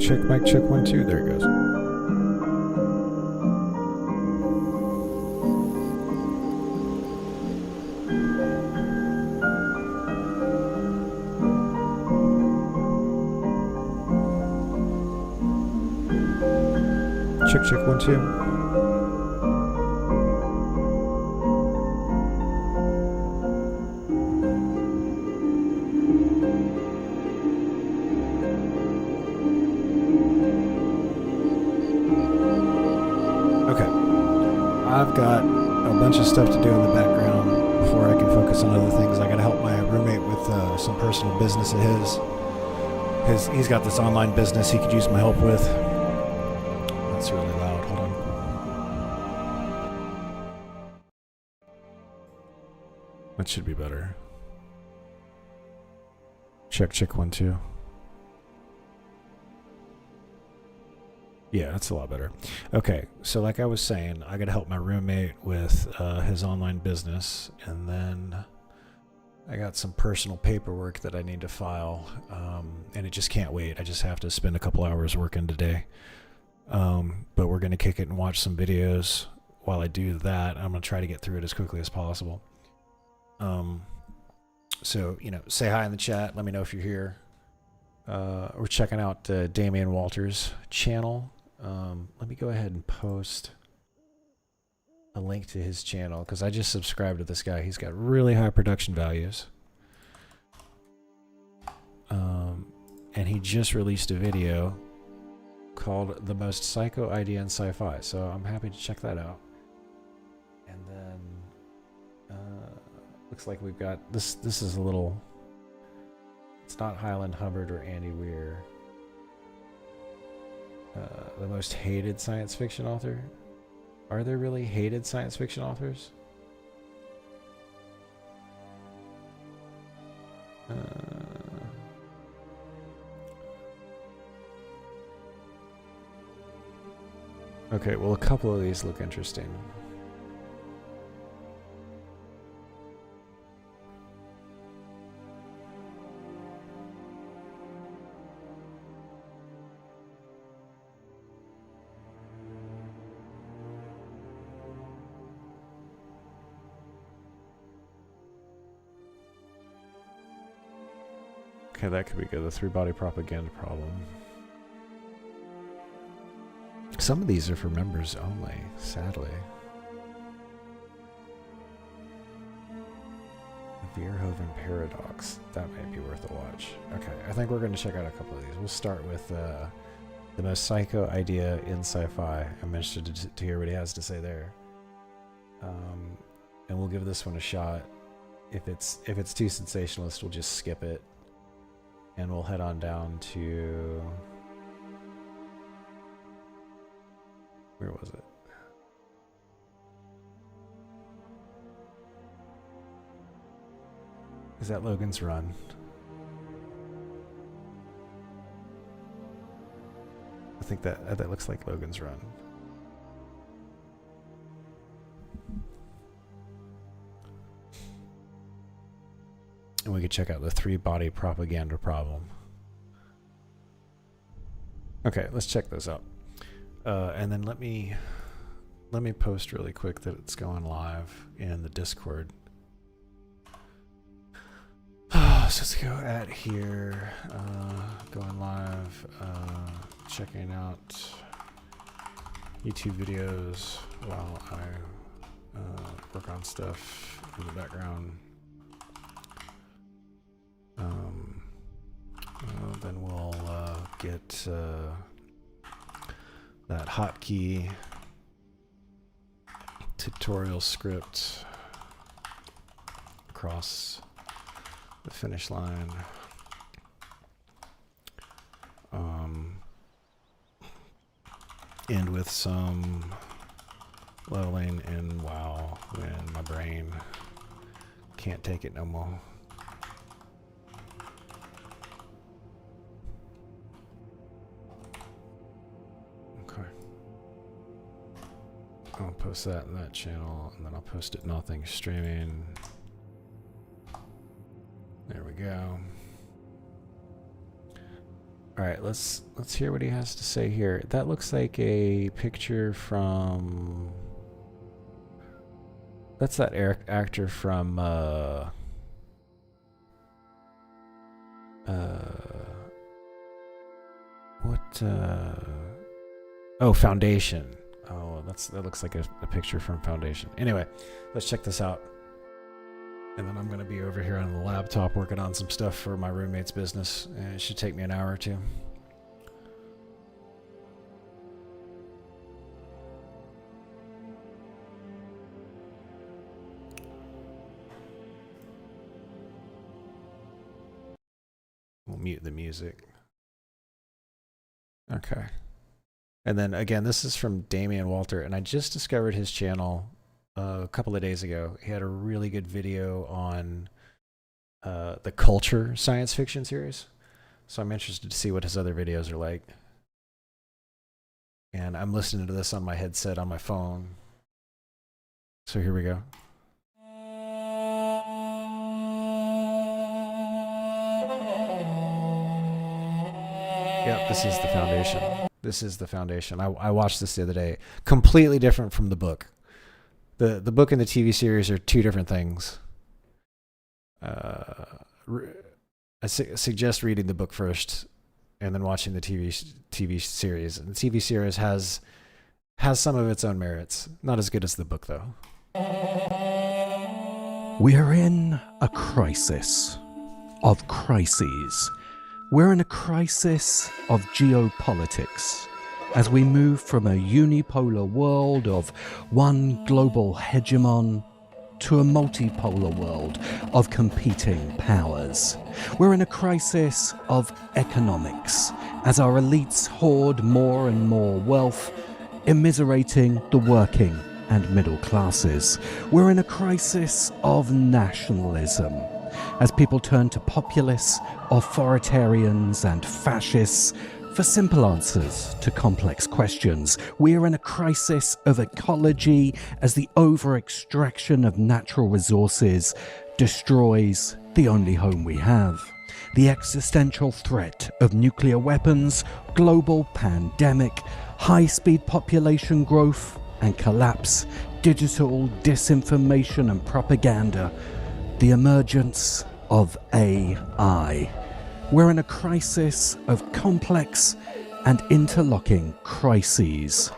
mic check, 1, 2. There it goes. Check, 1, 2. I've got a bunch of stuff to do in the background before I can focus on other things. I got to help my roommate with some personal business of his. He's got this online business he could use my help with. That's really loud. Hold on. That should be better. Check, 1, 2. Yeah, that's a lot better. Okay, so like I was saying, I got to help my roommate with his online business, and then I got some personal paperwork that I need to file, and it just can't wait. I just have to spend a couple hours working today. But we're going to kick it and watch some videos. While I do that, I'm going to try to get through it as quickly as possible. So, say hi in the chat. Let me know if you're here. We're checking out Damian Walters' channel. Let me go ahead and post a link to his channel because I just subscribed to this guy. He's got really high production values. And he just released a video called The Most Psycho Idea in Sci-Fi. So I'm happy to check that out. And then looks like we've got this is a little, it's not Highland Hubbard or Andy Weir. The most hated science fiction author? Are there really hated science fiction authors? Okay, well, a couple of these look interesting. Okay, that could be good. The 3-body propaganda problem. Some of these are for members only, sadly. The Verhoeven Paradox. That may be worth a watch. Okay, I think we're going to check out a couple of these. We'll start with The Most Psycho Idea in Sci-Fi. I'm interested to hear what he has to say there. And we'll give this one a shot. If it's too sensationalist, we'll just skip it. And we'll head on down to... Where was it? Is that Logan's Run? I think that looks like Logan's Run. And we could check out the 3-body propaganda problem. Okay, let's check those out. And then let me post really quick that it's going live in the Discord. So let's go at here, going live, checking out YouTube videos while I work on stuff in the background. Then we'll get that hotkey tutorial script across the finish line. End with some leveling in WoW when my brain can't take it no more. I'll post that in that channel, and then I'll post it in All Things Streaming. There we go. All right, let's hear what he has to say here. That looks like a picture from. That's that actor from. What? Oh, Foundation. Oh, that looks like a picture from Foundation. Anyway, let's check this out. And then I'm going to be over here on the laptop working on some stuff for my roommate's business. And it should take me an hour or two. We'll mute the music. Okay. And then again, this is from Damian Walter, and I just discovered his channel a couple of days ago. He had a really good video on the Culture science fiction series. So I'm interested to see what his other videos are like. And I'm listening to this on my headset on my phone. So here we go. Yep, this is the Foundation. This is the Foundation. I watched this the other day. Completely different from the book. The book and the TV series are two different things. I suggest reading the book first and then watching the TV series. And the TV series has some of its own merits. Not as good as the book, though. We are in a crisis of crises. We're in a crisis of geopolitics as we move from a unipolar world of one global hegemon to a multipolar world of competing powers. We're in a crisis of economics as our elites hoard more and more wealth, immiserating the working and middle classes. We're in a crisis of nationalism as people turn to populists, authoritarians and fascists for simple answers to complex questions. We're in a crisis of ecology as the over-extraction of natural resources destroys the only home we have. The existential threat of nuclear weapons, global pandemic, high-speed population growth and collapse, digital disinformation and propaganda, the emergence of AI. We're in a crisis of complex and interlocking crises.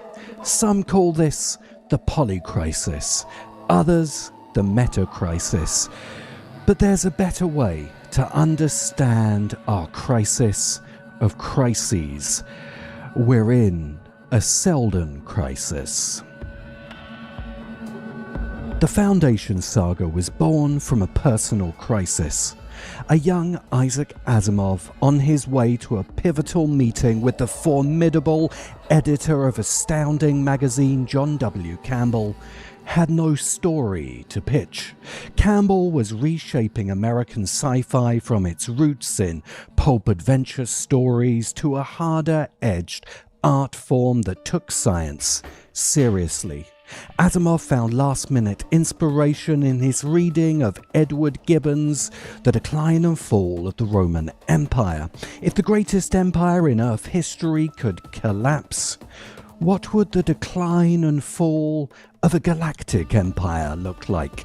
Some call this the polycrisis, others the meta-crisis. But there's a better way to understand our crisis of crises. We're in a Selden crisis. The Foundation saga was born from a personal crisis. A young Isaac Asimov, on his way to a pivotal meeting with the formidable editor of Astounding magazine, John W. Campbell, had no story to pitch. Campbell was reshaping American sci-fi from its roots in pulp adventure stories to a harder-edged art form that took science seriously. Asimov found last-minute inspiration in his reading of Edward Gibbon's The Decline and Fall of the Roman Empire. If the greatest empire in Earth history could collapse, what would the decline and fall of a galactic empire look like?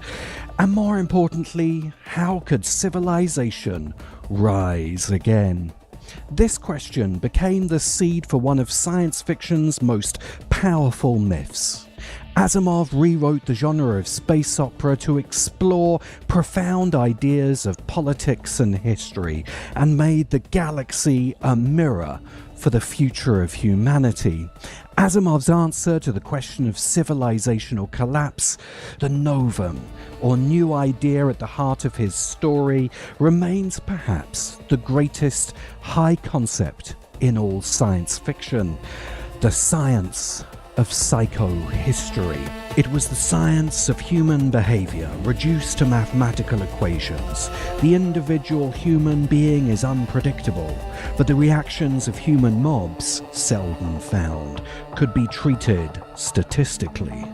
And more importantly, how could civilization rise again? This question became the seed for one of science fiction's most powerful myths. Asimov rewrote the genre of space opera to explore profound ideas of politics and history, and made the galaxy a mirror for the future of humanity. Asimov's answer to the question of civilizational collapse, the novum, or new idea at the heart of his story, remains perhaps the greatest high concept in all science fiction: the science of psychohistory. It was the science of human behavior reduced to mathematical equations. The individual human being is unpredictable, but the reactions of human mobs, seldom found, could be treated statistically.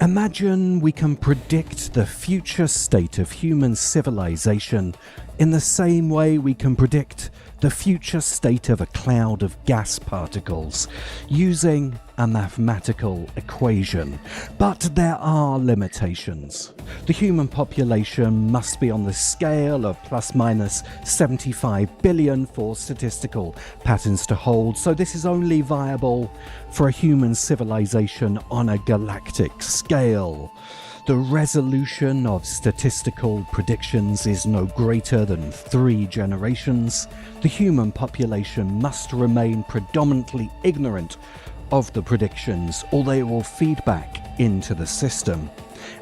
Imagine we can predict the future state of human civilization in the same way we can predict the future state of a cloud of gas particles using a mathematical equation. But there are limitations. The human population must be on the scale of plus minus 75 billion for statistical patterns to hold, so this is only viable for a human civilization on a galactic scale. The resolution of statistical predictions is no greater than 3 generations. The human population must remain predominantly ignorant of the predictions, or they will feed back into the system.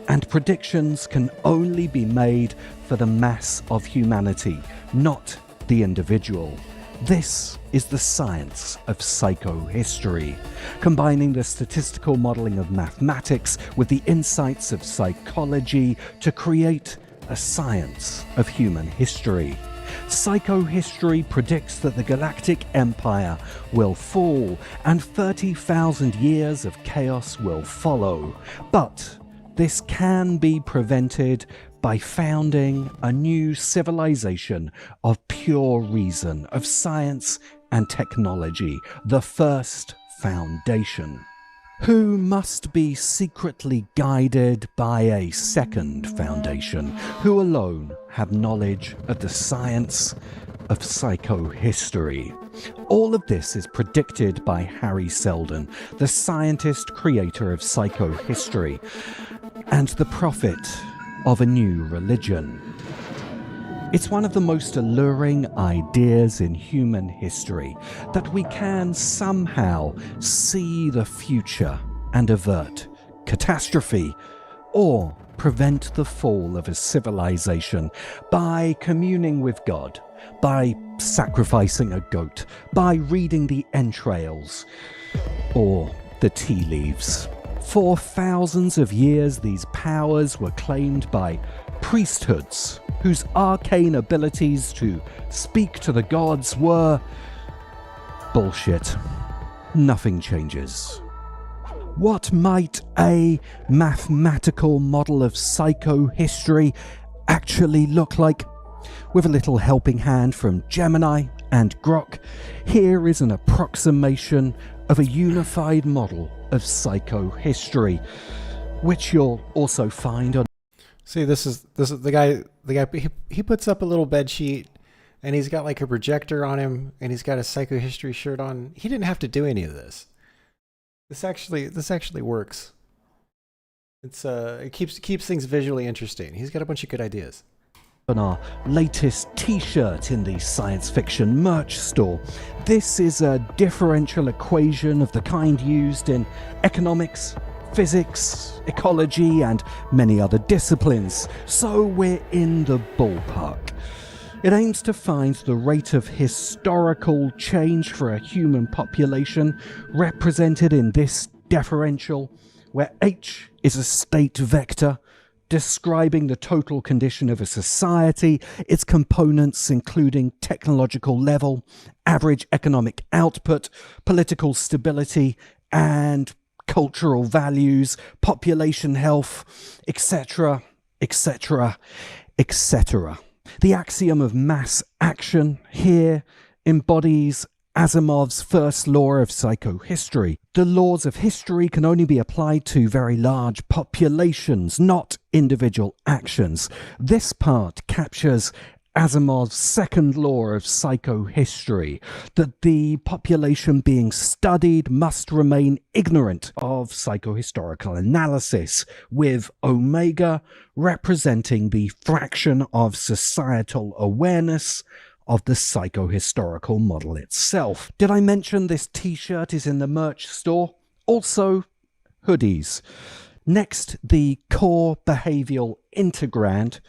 And predictions can only be made for the mass of humanity, not the individual. This is the science of psychohistory, combining the statistical modelling of mathematics with the insights of psychology to create a science of human history. Psychohistory predicts that the galactic empire will fall and 30,000 years of chaos will follow. But this can be prevented by founding a new civilization of pure reason, of science and technology, the first foundation, who must be secretly guided by a second foundation, who alone have knowledge of the science of psychohistory. All of this is predicted by Harry Seldon, the scientist creator of psychohistory and the prophet of a new religion. It's one of the most alluring ideas in human history, that we can somehow see the future and avert catastrophe or prevent the fall of a civilization by communing with God, by sacrificing a goat, by reading the entrails or the tea leaves. For thousands of years, these powers were claimed by priesthoods whose arcane abilities to speak to the gods were bullshit. Nothing changes. What might a mathematical model of psychohistory actually look like? With a little helping hand from Gemini and Grok, here is an approximation of a unified model of psychohistory, which you'll also find on. See, this is the guy. He puts up a little bed sheet, and he's got like a projector on him, and he's got a psychohistory shirt on. He didn't have to do any of this. This actually works. It keeps things visually interesting. He's got a bunch of good ideas. On our latest t-shirt in the science fiction merch store. This is a differential equation of the kind used in economics, physics, ecology, and many other disciplines, so we're in the ballpark. It aims to find the rate of historical change for a human population represented in this differential, where h is a state vector describing the total condition of a society, its components including technological level, average economic output, political stability, and cultural values, population health, etc., etc., etc. The axiom of mass action here embodies Asimov's first law of psychohistory. The laws of history can only be applied to very large populations, not individual actions. This part captures Asimov's second law of psychohistory, that the population being studied must remain ignorant of psychohistorical analysis, with omega representing the fraction of societal awareness of the psychohistorical model itself. Did I mention this t-shirt is in the merch store? Also, hoodies. Next, the core behavioral integrand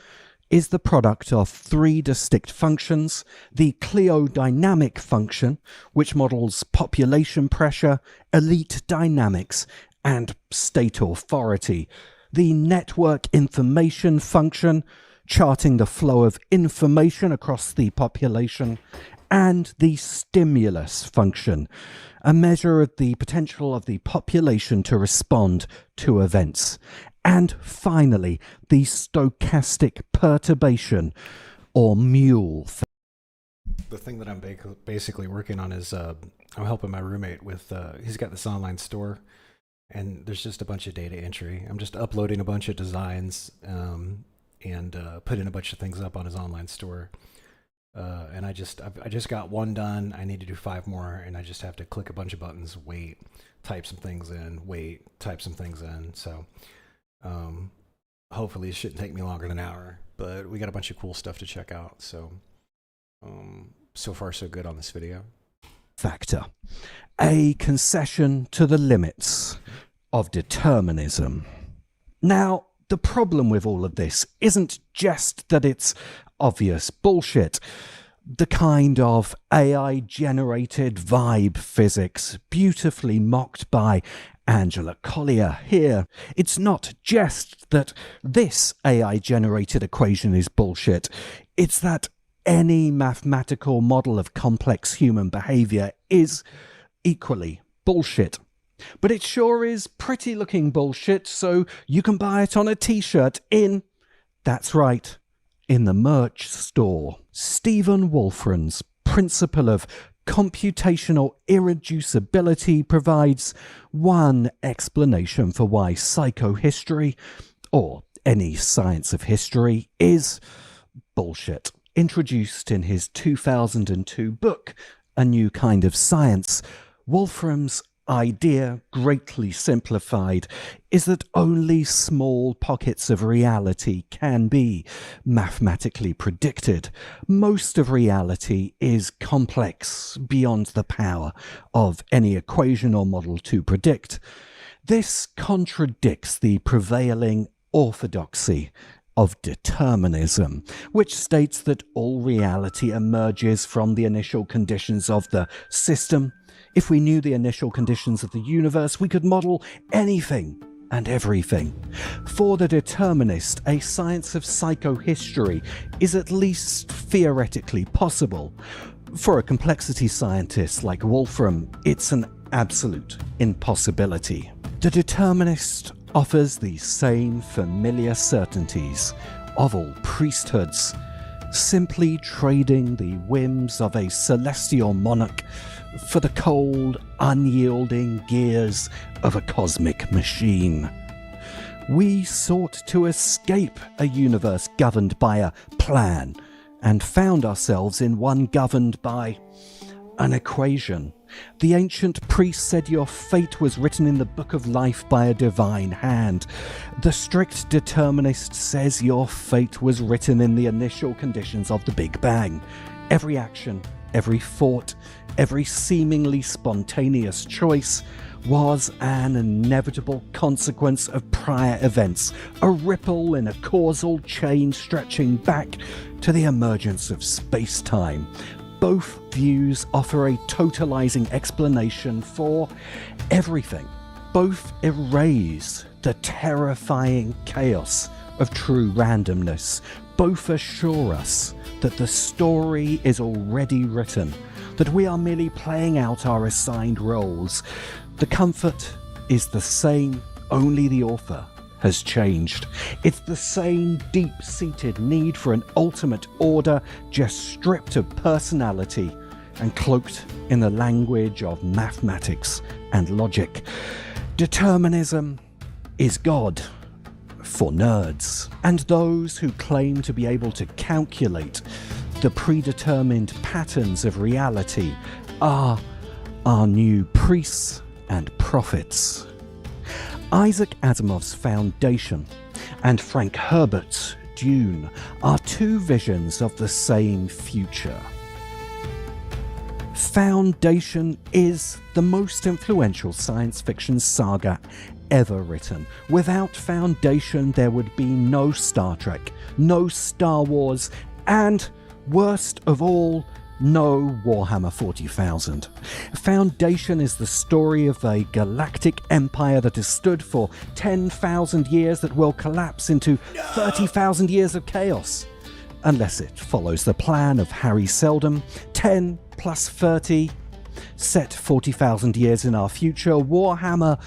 is the product of 3 distinct functions: the cliodynamic function, which models population pressure, elite dynamics, and state authority; the network information function, charting the flow of information across the population; and the stimulus function, a measure of the potential of the population to respond to events; and finally, the stochastic perturbation, or mule. the thing that I'm basically working on is I'm helping my roommate with, he's got this online store, and there's just a bunch of data entry. I'm just uploading a bunch of designs and putting a bunch of things up on his online store. And I just got one done. I need to do 5 more, and I just have to click a bunch of buttons, wait, type some things in, wait, type some things in. So hopefully it shouldn't take me longer than an hour, but we got a bunch of cool stuff to check out. So so far so good on this video. Factor. A concession to the limits of determinism. Now, the problem with all of this isn't just that it's obvious bullshit, the kind of AI-generated vibe physics beautifully mocked by Angela Collier here. It's not just that this AI-generated equation is bullshit, it's that any mathematical model of complex human behavior is equally bullshit. But it sure is pretty looking bullshit, so you can buy it on a t-shirt in, that's right, in the merch store. Stephen Wolfram's principle of computational irreducibility provides one explanation for why psychohistory, or any science of history, is bullshit. Introduced in his 2002 book, A New Kind of Science, Wolfram's idea, greatly simplified, is that only small pockets of reality can be mathematically predicted. Most of reality is complex beyond the power of any equation or model to predict. This contradicts the prevailing orthodoxy of determinism, which states that all reality emerges from the initial conditions of the system. If we knew the initial conditions of the universe, we could model anything and everything. For the determinist, a science of psychohistory is at least theoretically possible. For a complexity scientist like Wolfram, it's an absolute impossibility. The determinist offers the same familiar certainties of all priesthoods, simply trading the whims of a celestial monarch for the cold, unyielding gears of a cosmic machine. We sought to escape a universe governed by a plan and found ourselves in one governed by an equation. The ancient priest said your fate was written in the book of life by a divine hand. The strict determinist says your fate was written in the initial conditions of the Big Bang. Every action, every thought, every seemingly spontaneous choice was an inevitable consequence of prior events, a ripple in a causal chain stretching back to the emergence of space-time. Both views offer a totalizing explanation for everything. Both erase the terrifying chaos of true randomness. Both assure us that the story is already written, that we are merely playing out our assigned roles. The comfort is the same, only the author has changed. It's the same deep-seated need for an ultimate order, just stripped of personality and cloaked in the language of mathematics and logic. Determinism is God for nerds, and those who claim to be able to calculate the predetermined patterns of reality are our new priests and prophets. Isaac Asimov's Foundation and Frank Herbert's Dune are two visions of the same future. Foundation is the most influential science fiction saga ever written. Without Foundation, there would be no Star Trek, no Star Wars, and, worst of all, no Warhammer 40,000. Foundation is the story of a galactic empire that has stood for 10,000 years that will collapse into 30,000 years of chaos. Unless it follows the plan of Harry Seldom, 10 plus 30, set 40,000 years in our future. Warhammer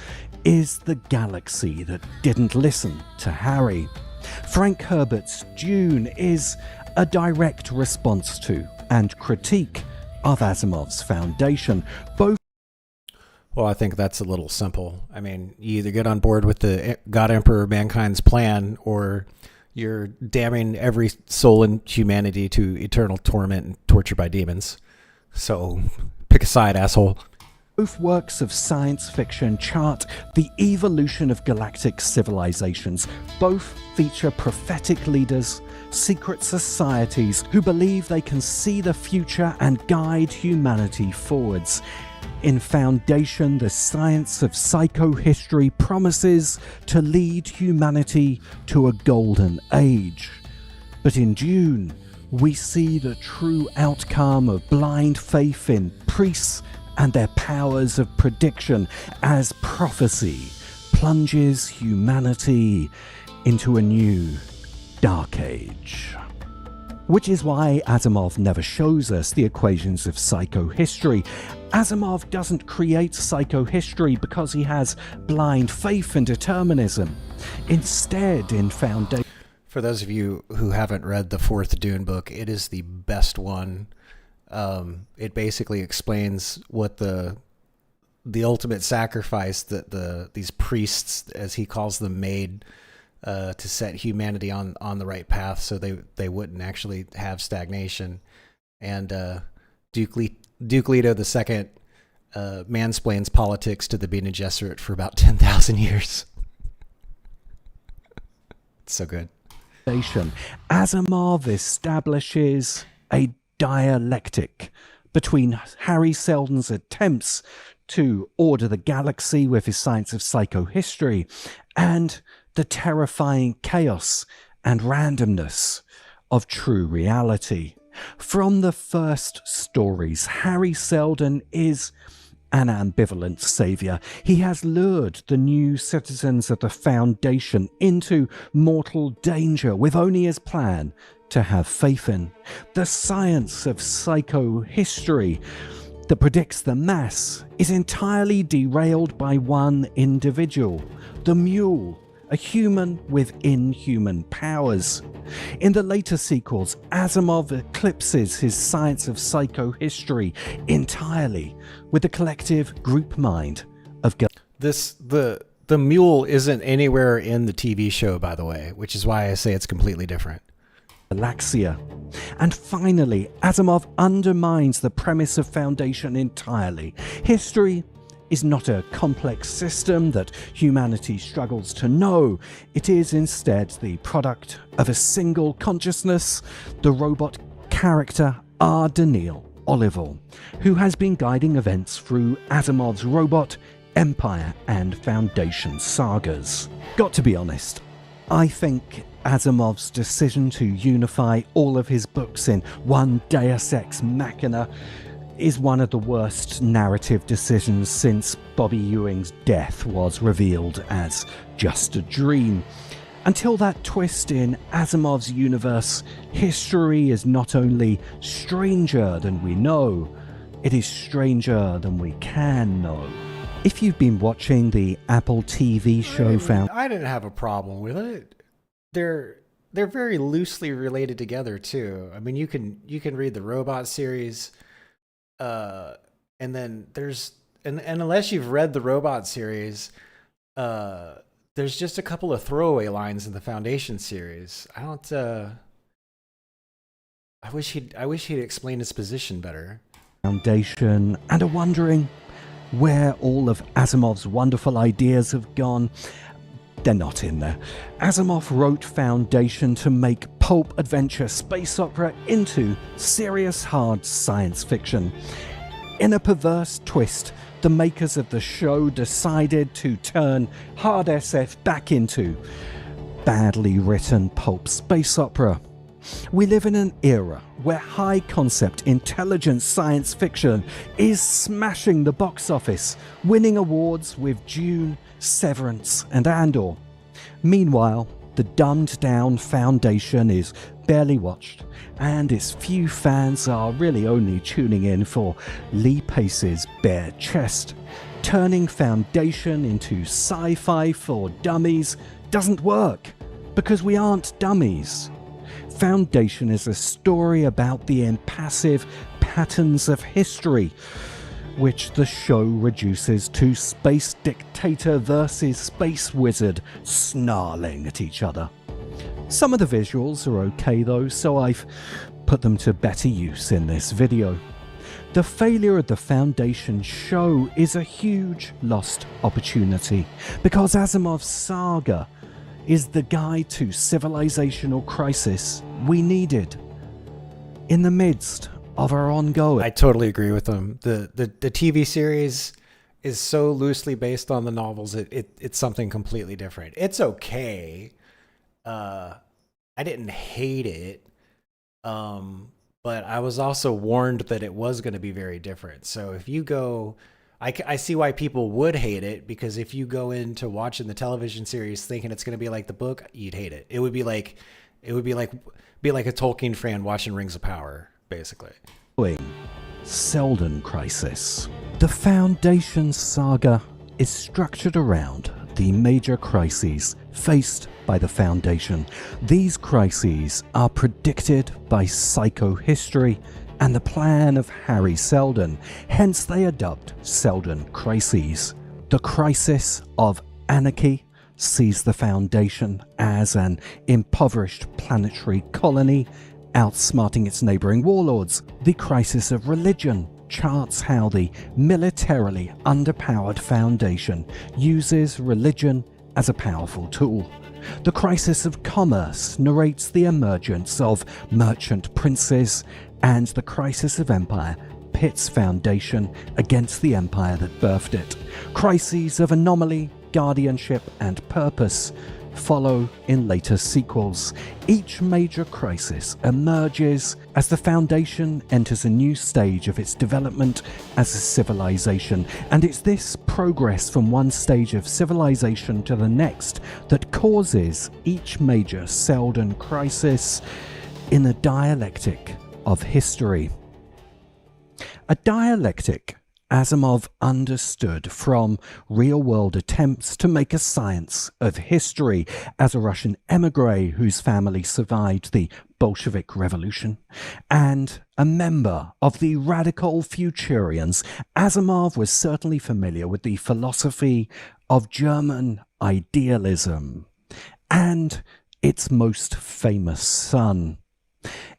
is the galaxy that didn't listen to Harry. Frank Herbert's Dune is a direct response to and critique of Asimov's Foundation. Both Well, I think that's a little simple. I mean, you either get on board with the God Emperor Mankind's plan, or you're damning every soul in humanity to eternal torment and torture by demons. So pick a side, asshole. Both works of science fiction chart the evolution of galactic civilizations. Both feature prophetic leaders, secret societies who believe they can see the future and guide humanity forwards. In Foundation, the science of psychohistory promises to lead humanity to a golden age. But in Dune, we see the true outcome of blind faith in priests and their powers of prediction as prophecy plunges humanity into a new dark age. Which is why Asimov never shows us the equations of psychohistory. Asimov doesn't create psychohistory because he has blind faith in determinism. Instead, in Foundation... For those of you who haven't read the fourth Dune book, it is the best one. It basically explains what the ultimate sacrifice that these priests, as he calls them, made to set humanity on the right path, so they wouldn't actually have stagnation. And Duke Leto II mansplains politics to the Bene Gesserit for about 10,000 years. It's so good. Asimov establishes a dialectic between Harry Seldon's attempts to order the galaxy with his science of psychohistory and the terrifying chaos and randomness of true reality. From the first stories, Harry Seldon is an ambivalent saviour. He has lured the new citizens of the Foundation into mortal danger with only his plan to have faith in. The science of psychohistory that predicts the mass is entirely derailed by one individual, the Mule, a human with inhuman powers. In the later sequels, Asimov eclipses his science of psychohistory entirely with the collective group mind of the Mule isn't anywhere in the TV show, by the way, which is why I say it's completely different. Galaxia. And finally, Asimov undermines the premise of Foundation entirely. History is not a complex system that humanity struggles to know. It is instead the product of a single consciousness, the robot character R. Daniil Olival, who has been guiding events through Asimov's Robot, Empire and Foundation sagas. Got to be honest, I think Asimov's decision to unify all of his books in one Deus Ex Machina is one of the worst narrative decisions since Bobby Ewing's death was revealed as just a dream. Until that twist in Asimov's universe, history is not only stranger than we know, it is stranger than we can know. If you've been watching the Apple TV show I didn't have a problem with it. They're very loosely related together too. I mean, you can read the Robot series, and then there's and unless you've read the Robot series, there's just a couple of throwaway lines in the Foundation series. I don't. I wish he'd explained his position better. Foundation and are wondering where all of Asimov's wonderful ideas have gone. They're not in there. Asimov wrote Foundation to make pulp adventure space opera into serious hard science fiction. In a perverse twist, the makers of the show decided to turn hard SF back into badly written pulp space opera. We live in an era where high-concept, intelligent science fiction is smashing the box office, winning awards with Dune, Severance and Andor. Meanwhile, the dumbed-down Foundation is barely watched, and its few fans are really only tuning in for Lee Pace's bare chest. Turning Foundation into sci-fi for dummies doesn't work, because we aren't dummies. Foundation is a story about the impassive patterns of history, which the show reduces to space dictator versus space wizard snarling at each other. Some of the visuals are okay though, so I've put them to better use in this video. The failure of the Foundation show is a huge lost opportunity, because Asimov's saga is the guide to civilizational crisis we needed in the midst of our ongoing... I totally agree with them. The TV series is so loosely based on the novels, it's something completely different. It's okay. I didn't hate it, but I was also warned that it was going to be very different. So if you go... I see why people would hate it, because if you go into watching the television series thinking it's going to be like the book, you'd hate it. It would be like a Tolkien fan watching Rings of Power, basically. Selden crisis. The Foundation saga is structured around the major crises faced by the Foundation. These crises are predicted by psychohistory and the plan of Harry Selden, hence they are dubbed Selden crises. The crisis of anarchy sees the Foundation as an impoverished planetary colony outsmarting its neighbouring warlords. The crisis of religion charts how the militarily underpowered Foundation uses religion as a powerful tool. The crisis of commerce narrates the emergence of merchant princes, and the crisis of empire pits Foundation against the empire that birthed it. Crises of anomaly, guardianship, and purpose follow in later sequels. Each major crisis emerges as the Foundation enters a new stage of its development as a civilization, and it's this progress from one stage of civilization to the next that causes each major Selden crisis in a dialectic of history. A dialectic Asimov understood from real-world attempts to make a science of history. As a Russian emigre whose family survived the Bolshevik Revolution, and a member of the radical Futurians, Asimov was certainly familiar with the philosophy of German idealism and its most famous son.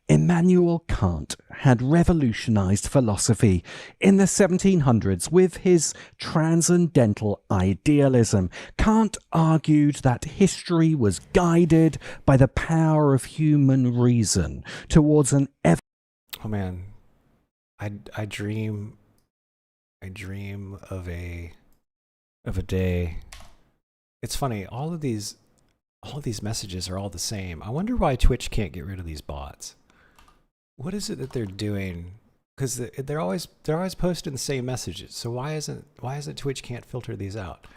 Immanuel Kant had revolutionized philosophy in the 1700s with his transcendental idealism. Kant argued that history was guided by the power of human reason towards an ever... Oh man, I dream of a day. It's funny, all of these messages are all the same. I wonder why Twitch can't get rid of these bots. What is it that they're doing? Because they're always posting the same messages. So why isn't Twitch can't filter these out?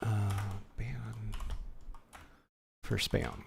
Ban for spam.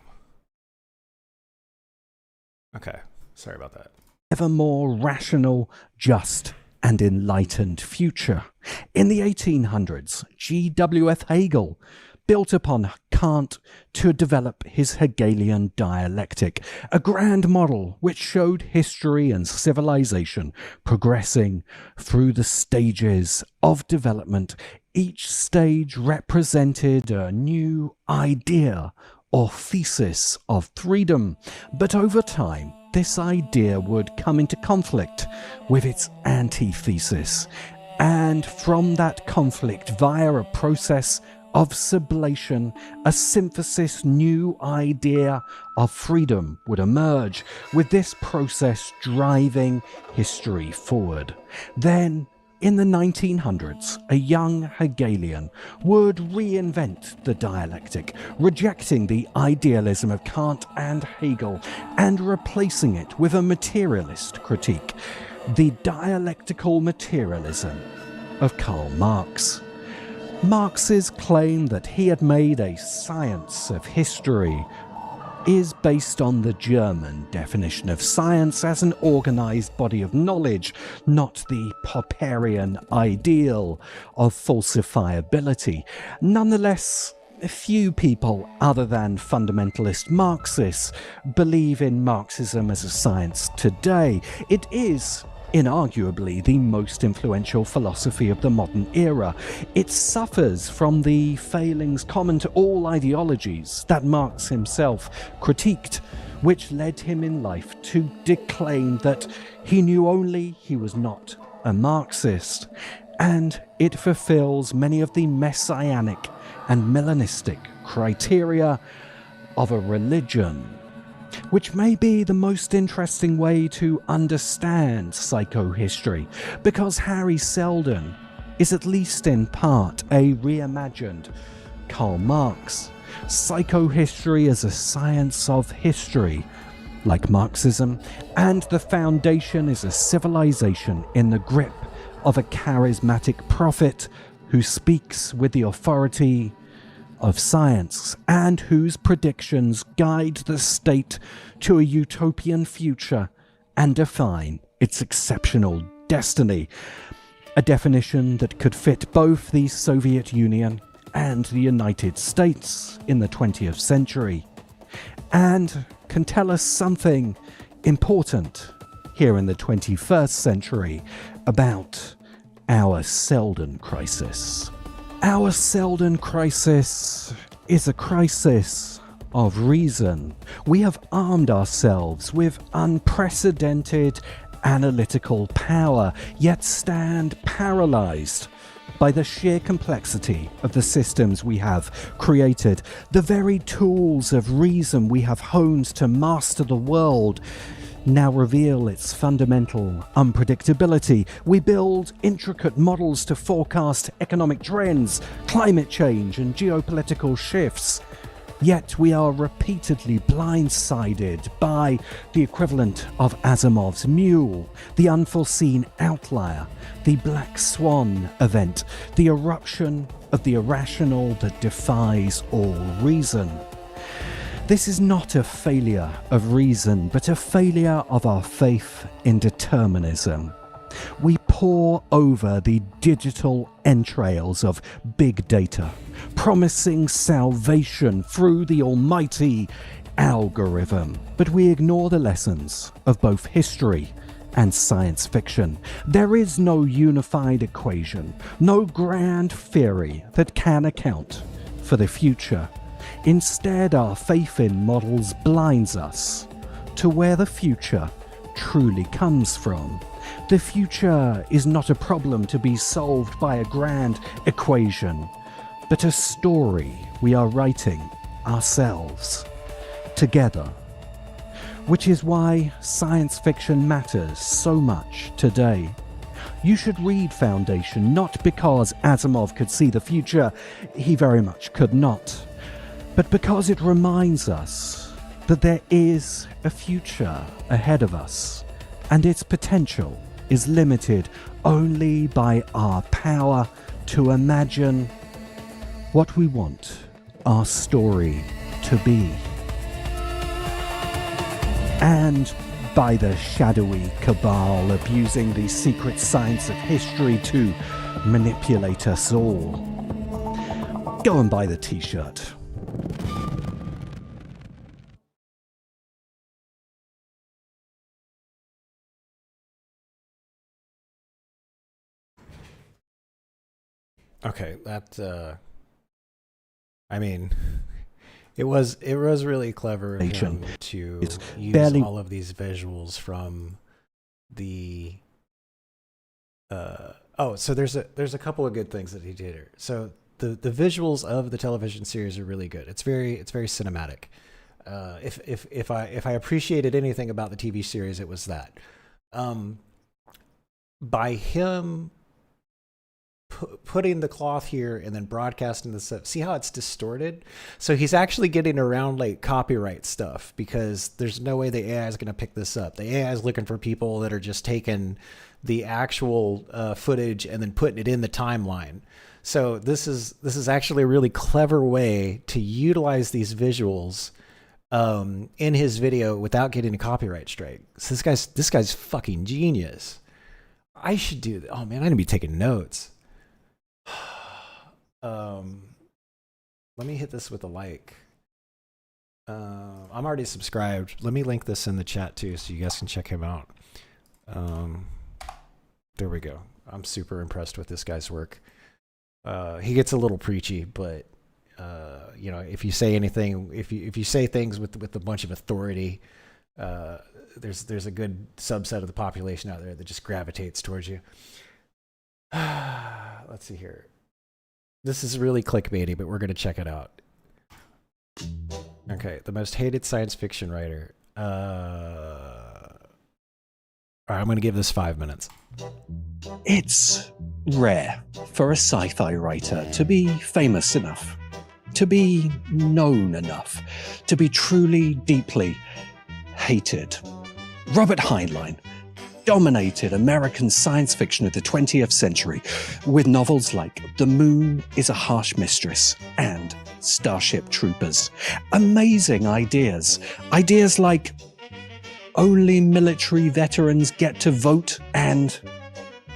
Okay, sorry about that. Ever more rational, just, and enlightened future. In the 1800s, G.W.F. Hegel built upon Kant to develop his Hegelian dialectic, a grand model which showed history and civilization progressing through the stages of development. Each stage represented a new idea or thesis of freedom, but over time this idea would come into conflict with its antithesis, and from that conflict, via a process of sublation, a synthesis new idea of freedom would emerge, with this process driving history forward. Then, in the 1900s, a young Hegelian would reinvent the dialectic, rejecting the idealism of Kant and Hegel and replacing it with a materialist critique, the dialectical materialism of Karl Marx. Marx's claim that he had made a science of history is based on the German definition of science as an organized body of knowledge, not the Popperian ideal of falsifiability. Nonetheless, Few people other than fundamentalist Marxists believe in Marxism as a science today. It is inarguably the most influential philosophy of the modern era. It suffers from the failings common to all ideologies that Marx himself critiqued, which led him in life to declaim that he knew only he was not a Marxist, and it fulfills many of the messianic and Melanistic criteria of a religion, which may be the most interesting way to understand psychohistory, because Harry Seldon is at least in part a reimagined Karl Marx. Psychohistory is a science of history, like Marxism, and the foundation is a civilization in the grip of a charismatic prophet who speaks with the authority of science and whose predictions guide the state to a utopian future and define its exceptional destiny. A definition that could fit both the Soviet Union and the United States in the 20th century, and can tell us something important here in the 21st century about our Seldon crisis. Our Seldon crisis is a crisis of reason. We have armed ourselves with unprecedented analytical power, yet stand paralyzed by the sheer complexity of the systems we have created. The very tools of reason we have honed to master the world now reveal its fundamental unpredictability. We build intricate models to forecast economic trends, climate change, and geopolitical shifts. Yet we are repeatedly blindsided by the equivalent of Asimov's mule, the unforeseen outlier, the black swan event, the eruption of the irrational that defies all reason. This is not a failure of reason, but a failure of our faith in determinism. We pore over the digital entrails of big data, promising salvation through the almighty algorithm, but we ignore the lessons of both history and science fiction. There is no unified equation, no grand theory that can account for the future. Instead, our faith in models blinds us to where the future truly comes from. The future is not a problem to be solved by a grand equation, but a story we are writing ourselves, together. Which is why science fiction matters so much today. You should read Foundation, not because Asimov could see the future, he very much could not, but because it reminds us that there is a future ahead of us, and its potential is limited only by our power to imagine what we want our story to be, and by the shadowy cabal abusing the secret science of history to manipulate us all. Go and buy the t-shirt. Okay, that I mean, it was really clever of him to use all of these visuals from the so there's a couple of good things that he did here. So the visuals of the television series are really good. It's very cinematic. If I appreciated anything about the TV series, it was that. By him putting the cloth here and then broadcasting this up, see how it's distorted? So he's actually getting around like copyright stuff because there's no way the AI is going to pick this up. The AI is looking for people that are just taking the actual footage and then putting it in the timeline. So this is actually a really clever way to utilize these visuals in his video without getting a copyright strike. So this guy's fucking genius. I should do that. Oh man, I need to be taking notes. Let me hit this with a like. I'm already subscribed. Let me link this in the chat too, so you guys can check him out. There we go. I'm super impressed with this guy's work. He gets a little preachy, but you know, if you say anything, if you say things with a bunch of authority, there's a good subset of the population out there that just gravitates towards you. Let's see here. This is really clickbaity, but we're gonna check it out. Okay, the most hated science fiction writer. All right, I'm gonna give this 5 minutes. It's rare for a sci-fi writer to be famous enough, to be known enough, to be truly, deeply hated. Robert Heinlein dominated American science fiction of the 20th century with novels like The Moon is a Harsh Mistress and Starship Troopers. Amazing ideas. Ideas like only military veterans get to vote and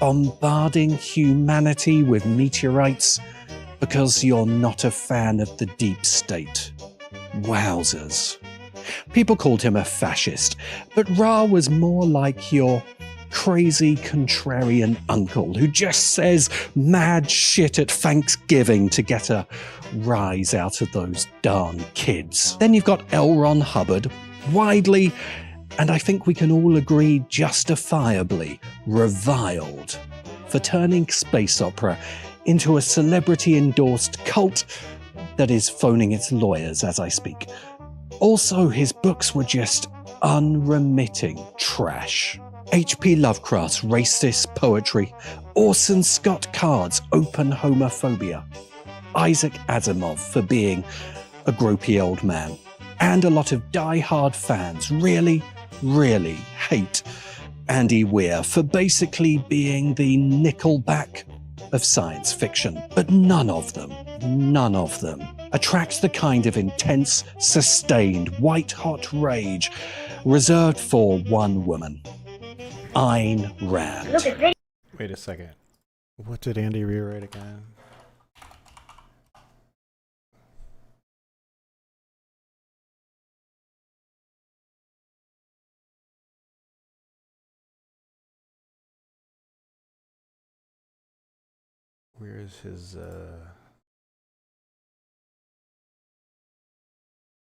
bombarding humanity with meteorites because you're not a fan of the deep state. Wowzers. People called him a fascist, but Ra was more like your crazy contrarian uncle who just says mad shit at Thanksgiving to get a rise out of those darn kids. Then you've got L. Ron Hubbard, widely, and I think we can all agree justifiably, reviled for turning space opera into a celebrity-endorsed cult that is phoning its lawyers as I speak. Also, his books were just unremitting trash. H.P. Lovecraft's racist poetry, Orson Scott Card's open homophobia, Isaac Asimov for being a gropey old man, and a lot of die-hard fans really hate Andy Weir for basically being the Nickelback of science fiction. But none of them attracts the kind of intense, sustained, white-hot rage reserved for one woman, Ayn Rand. Wait a second. What did Andy rewrite again? Where is his The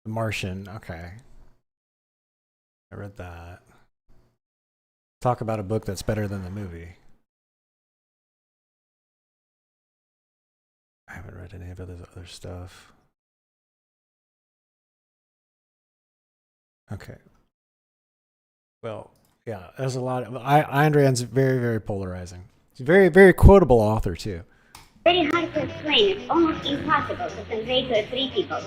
Martian? Okay. I read that. Talk about a book that's better than the movie. I haven't read any of his other stuff. Okay. Well, yeah, there's a lot of Ayn Rand's very polarizing. He's a very quotable author too. Very hard to explain. It's almost impossible to convey to three people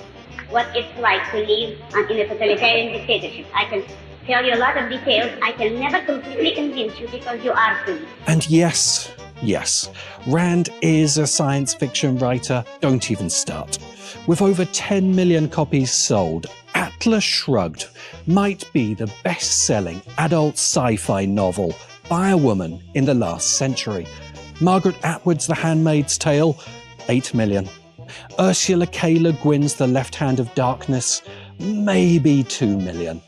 what it's like to live in a totalitarian dictatorship. I can tell you a lot of details. I can never completely convince you because you are free. And yes, Rand is a science fiction writer. Don't even start. With over 10 million copies sold, Atlas Shrugged might be the best-selling adult sci-fi novel by a woman in the last century. Margaret Atwood's The Handmaid's Tale, 8 million. Ursula K. Le Guin's The Left Hand of Darkness, maybe 2 million.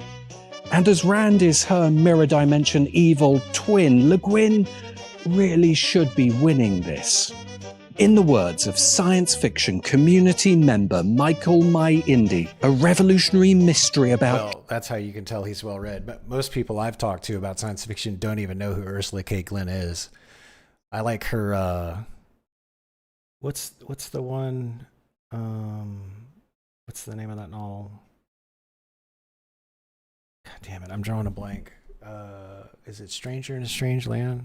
And as Rand is her mirror dimension evil twin, Le Guin really should be winning this. In the words of science fiction community member Michael My Indie, a revolutionary mystery about... Well, that's how you can tell he's well read. But most people I've talked to about science fiction don't even know who Ursula K. Guin is. I like her, what's the one, what's the name of that novel? God damn it, I'm drawing a blank. Is it Stranger in a Strange Land?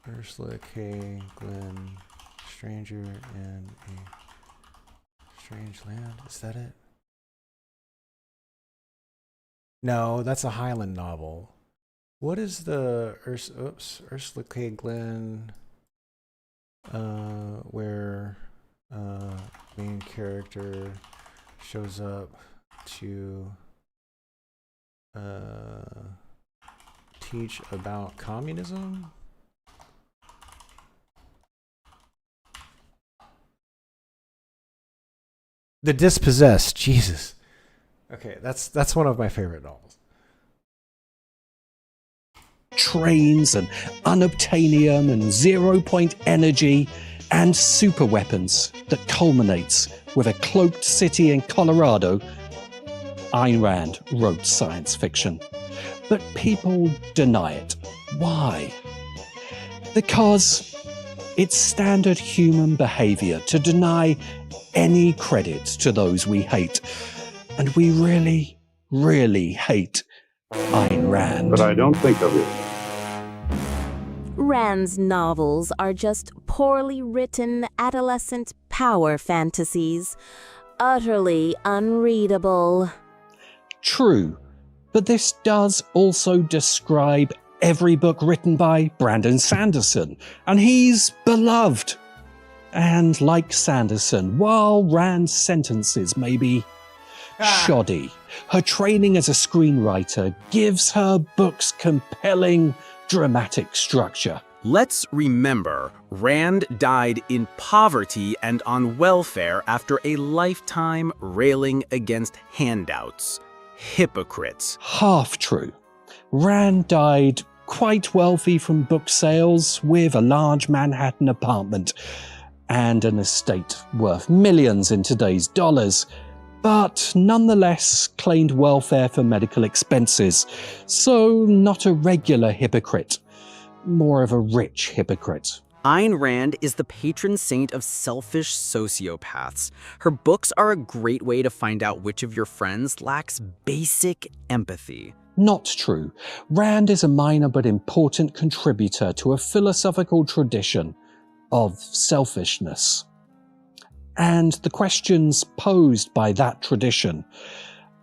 Ursula K. Guin, Stranger in a Strange Land? Is that it? No, that's a Highland novel. What is the Ursula K. Guin, where main character shows up to teach about communism? The Dispossessed. Jesus. Okay, that's one of my favorite novels. Trains and unobtainium and 0-point energy and super weapons that culminates with a cloaked city in Colorado. Ayn Rand wrote science fiction. But people deny it. Why? Because it's standard human behavior to deny any credit to those we hate. And we really, really hate Ayn Rand. But I don't think of it. Rand's novels are just poorly written adolescent power fantasies, utterly unreadable. True, but this does also describe every book written by Brandon Sanderson, and he's beloved. And like Sanderson, while Rand's sentences may be shoddy, her training as a screenwriter gives her books compelling dramatic structure. Let's remember, Rand died in poverty and on welfare after a lifetime railing against handouts. Hypocrites. Half true. Rand died quite wealthy from book sales, with a large Manhattan apartment and an estate worth millions in today's dollars, but nonetheless claimed welfare for medical expenses, so not a regular hypocrite, more of a rich hypocrite. Ayn Rand is the patron saint of selfish sociopaths. Her books are a great way to find out which of your friends lacks basic empathy. Not true. Rand is a minor but important contributor to a philosophical tradition of selfishness. And the questions posed by that tradition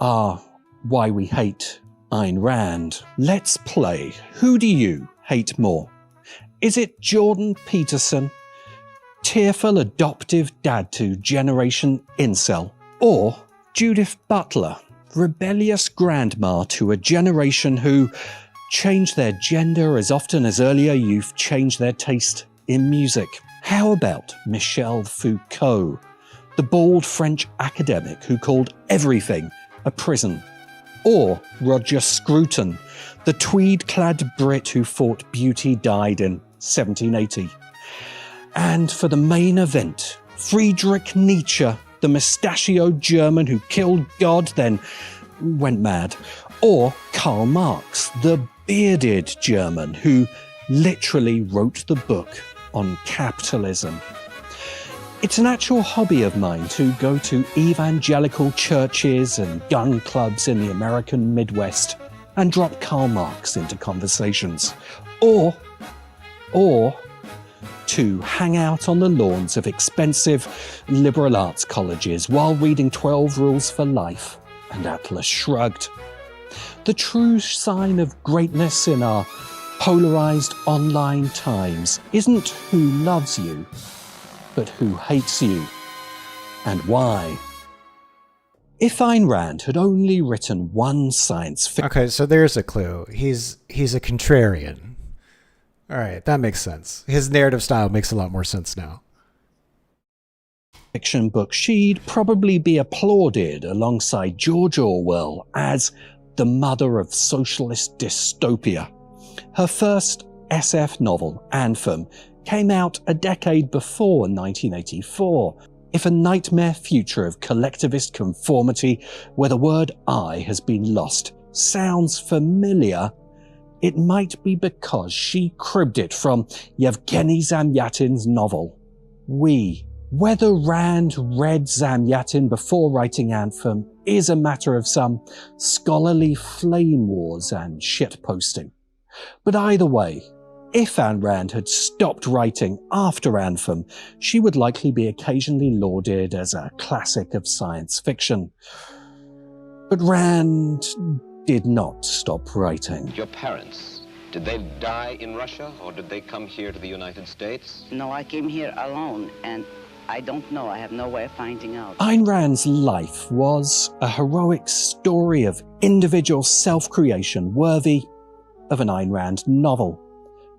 are why we hate Ayn Rand. Let's play. Who do you hate more? Is it Jordan Peterson, tearful adoptive dad to Generation Incel, or Judith Butler, rebellious grandma to a generation who changed their gender as often as earlier youth changed their taste in music? How about Michel Foucault, the bald French academic who called everything a prison? Or Roger Scruton, the tweed-clad Brit who thought beauty died in 1780? And for the main event, Friedrich Nietzsche, the mustachioed German who killed God, then went mad. Or Karl Marx, the bearded German who literally wrote the book on capitalism. It's an actual hobby of mine to go to evangelical churches and gun clubs in the American Midwest and drop Karl Marx into conversations. Or to hang out on the lawns of expensive liberal arts colleges while reading 12 Rules for Life and Atlas Shrugged. The true sign of greatness in our polarized online times isn't who loves you, but who hates you, and why. If Ayn Rand had only written one science fiction... Okay, so there's a clue. He's a contrarian. All right, that makes sense. His narrative style makes a lot more sense now. Fiction book, she'd probably be applauded alongside George Orwell as the mother of socialist dystopia. Her first SF novel, Anthem, came out a decade before 1984. If a nightmare future of collectivist conformity where the word I has been lost sounds familiar, it might be because she cribbed it from Yevgeny Zamyatin's novel, We. Whether Rand read Zamyatin before writing Anthem is a matter of some scholarly flame wars and shitposting. But either way, if Ayn Rand had stopped writing after Anthem, she would likely be occasionally lauded as a classic of science fiction. But Rand did not stop writing. Your parents, did they die in Russia or did they come here to the United States? No, I came here alone, and I don't know. I have no way of finding out. Ayn Rand's life was a heroic story of individual self-creation worthy of an Ayn Rand novel.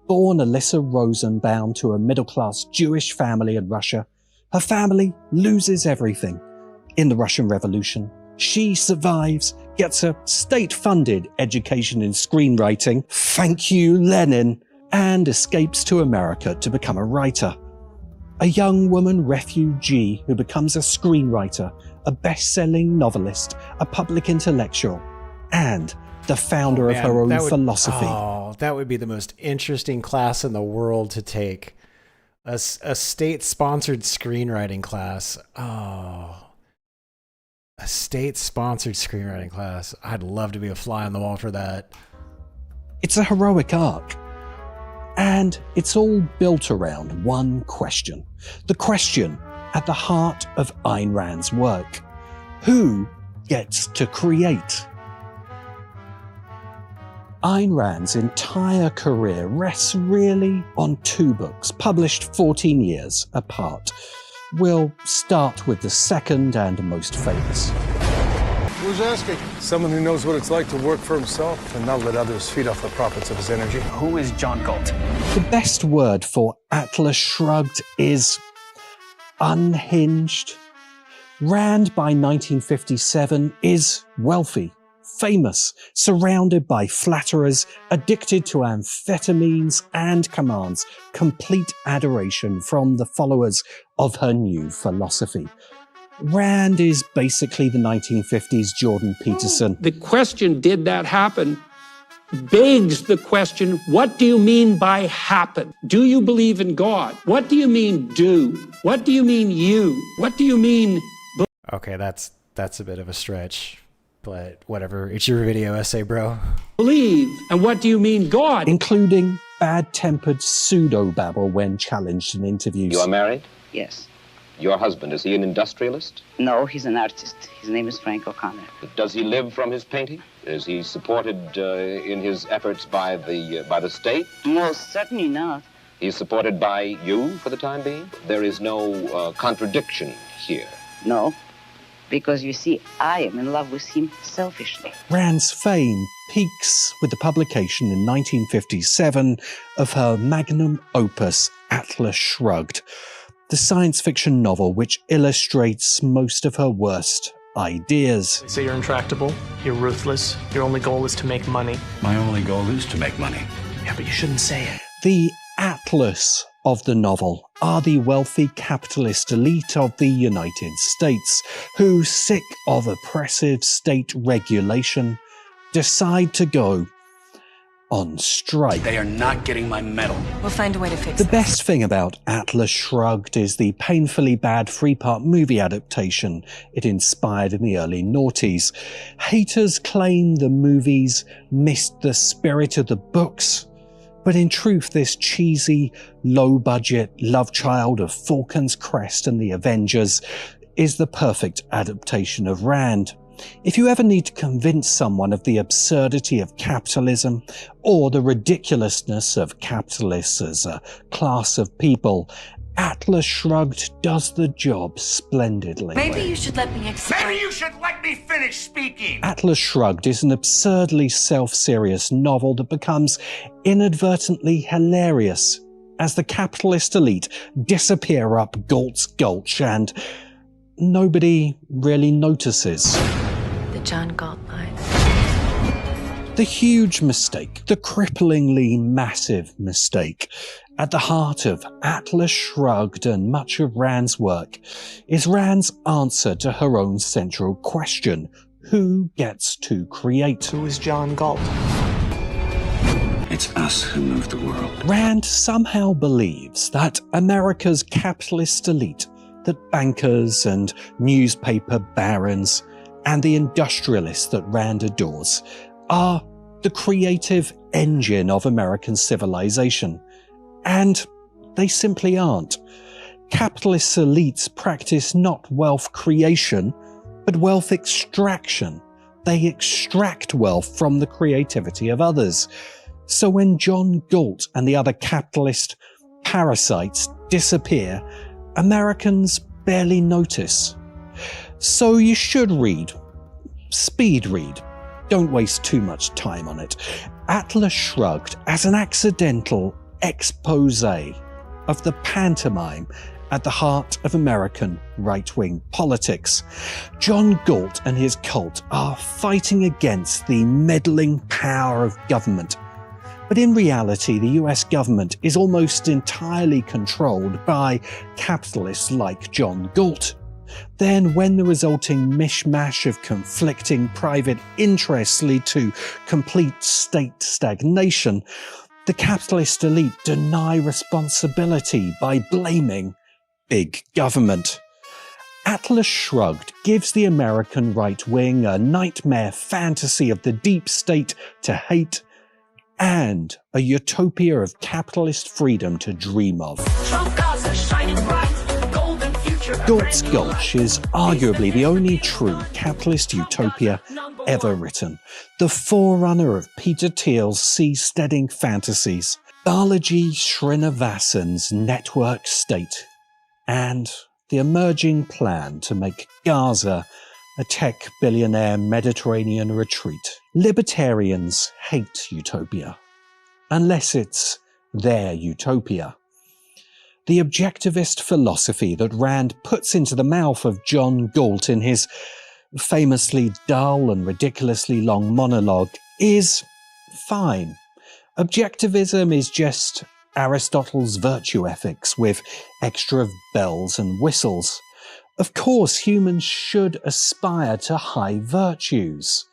Born Alyssa Rosenbaum to a middle-class Jewish family in Russia, her family loses everything, in the Russian Revolution. She survives, gets a state-funded education in screenwriting, thank you Lenin, and escapes to America to become a writer. A young woman refugee who becomes a screenwriter, a best-selling novelist, a public intellectual, and the founder of her own philosophy. Oh, that would be the most interesting class in the world to take. A state-sponsored screenwriting class. Oh, a state-sponsored screenwriting class. I'd love to be a fly on the wall for that. It's a heroic arc. And it's all built around one question. The question at the heart of Ayn Rand's work. Who gets to create? Ayn Rand's entire career rests really on two books, published 14 years apart. We'll start with the second and most famous. Who's asking? Someone who knows what it's like to work for himself and not let others feed off the profits of his energy. Who is John Galt? The best word for Atlas Shrugged is unhinged. Rand by 1957 is wealthy, famous, surrounded by flatterers, addicted to amphetamines, and commands complete adoration from the followers of her new philosophy. Rand is basically the 1950s Jordan Peterson. The question, did that happen, begs the question, what do you mean by happen? Do you believe in God? What do you mean do? What do you mean you? What do you mean? Okay, that's a bit of a stretch, but whatever. It's your video essay, bro. Believe. And what do you mean God? Including bad-tempered pseudo-babble when challenged in interviews. You are married? Yes. Your husband, is he an industrialist? No, he's an artist. His name is Frank O'Connor. Does he live from his painting? Is he supported in his efforts by the state? Most certainly not. He's supported by you for the time being? There is no contradiction here. No, because you see, I am in love with him selfishly. Rand's fame peaks with the publication in 1957 of her magnum opus, Atlas Shrugged, the science fiction novel which illustrates most of her worst ideas. They say you're intractable, you're ruthless, your only goal is to make money. My only goal is to make money. Yeah, but you shouldn't say it. The Atlas of the novel are the wealthy capitalist elite of the United States who, sick of oppressive state regulation, decide to go on strike. They are not getting my medal. We'll find a way to fix The this. best thing about Atlas Shrugged is the painfully bad three-part movie adaptation it inspired in the early noughties. Haters claim the movies missed the spirit of the books, but in truth this cheesy, low-budget love child of Falcon's Crest and the Avengers is the perfect adaptation of Rand. If you ever need to convince someone of the absurdity of capitalism or the ridiculousness of capitalists as a class of people, Atlas Shrugged does the job splendidly. Maybe you should let me explain. Maybe you should let me finish speaking! Atlas Shrugged is an absurdly self-serious novel that becomes inadvertently hilarious as the capitalist elite disappear up Galt's Gulch and nobody really notices. The John Galt line. The huge mistake, the cripplingly massive mistake, at the heart of Atlas Shrugged and much of Rand's work is Rand's answer to her own central question: who gets to create? Who is John Galt? It's us who move the world. Rand somehow believes that America's capitalist elite, that bankers and newspaper barons and the industrialists that Rand adores are the creative engine of American civilization. And they simply aren't. Capitalist elites practice not wealth creation, but wealth extraction. They extract wealth from the creativity of others. So when John Galt and the other capitalist parasites disappear, Americans barely notice. So you should read. Speed read. Don't waste too much time on it. Atlas Shrugged as an accidental expose of the pantomime at the heart of American right-wing politics. John Galt and his cult are fighting against the meddling power of government. But in reality, the US government is almost entirely controlled by capitalists like John Galt. Then, when the resulting mishmash of conflicting private interests lead to complete state stagnation, the capitalist elite deny responsibility by blaming big government. Atlas Shrugged gives the American right wing a nightmare fantasy of the deep state to hate and a utopia of capitalist freedom to dream of. Galt's Gulch is arguably the only true capitalist utopia ever written, the forerunner of Peter Thiel's seasteading fantasies, Balaji Srinivasan's network state, and the emerging plan to make Gaza a tech billionaire Mediterranean retreat. Libertarians hate utopia, unless it's their utopia. The objectivist philosophy that Rand puts into the mouth of John Galt in his famously dull and ridiculously long monologue is fine. Objectivism is just Aristotle's virtue ethics with extra bells and whistles. Of course, humans should aspire to high virtues.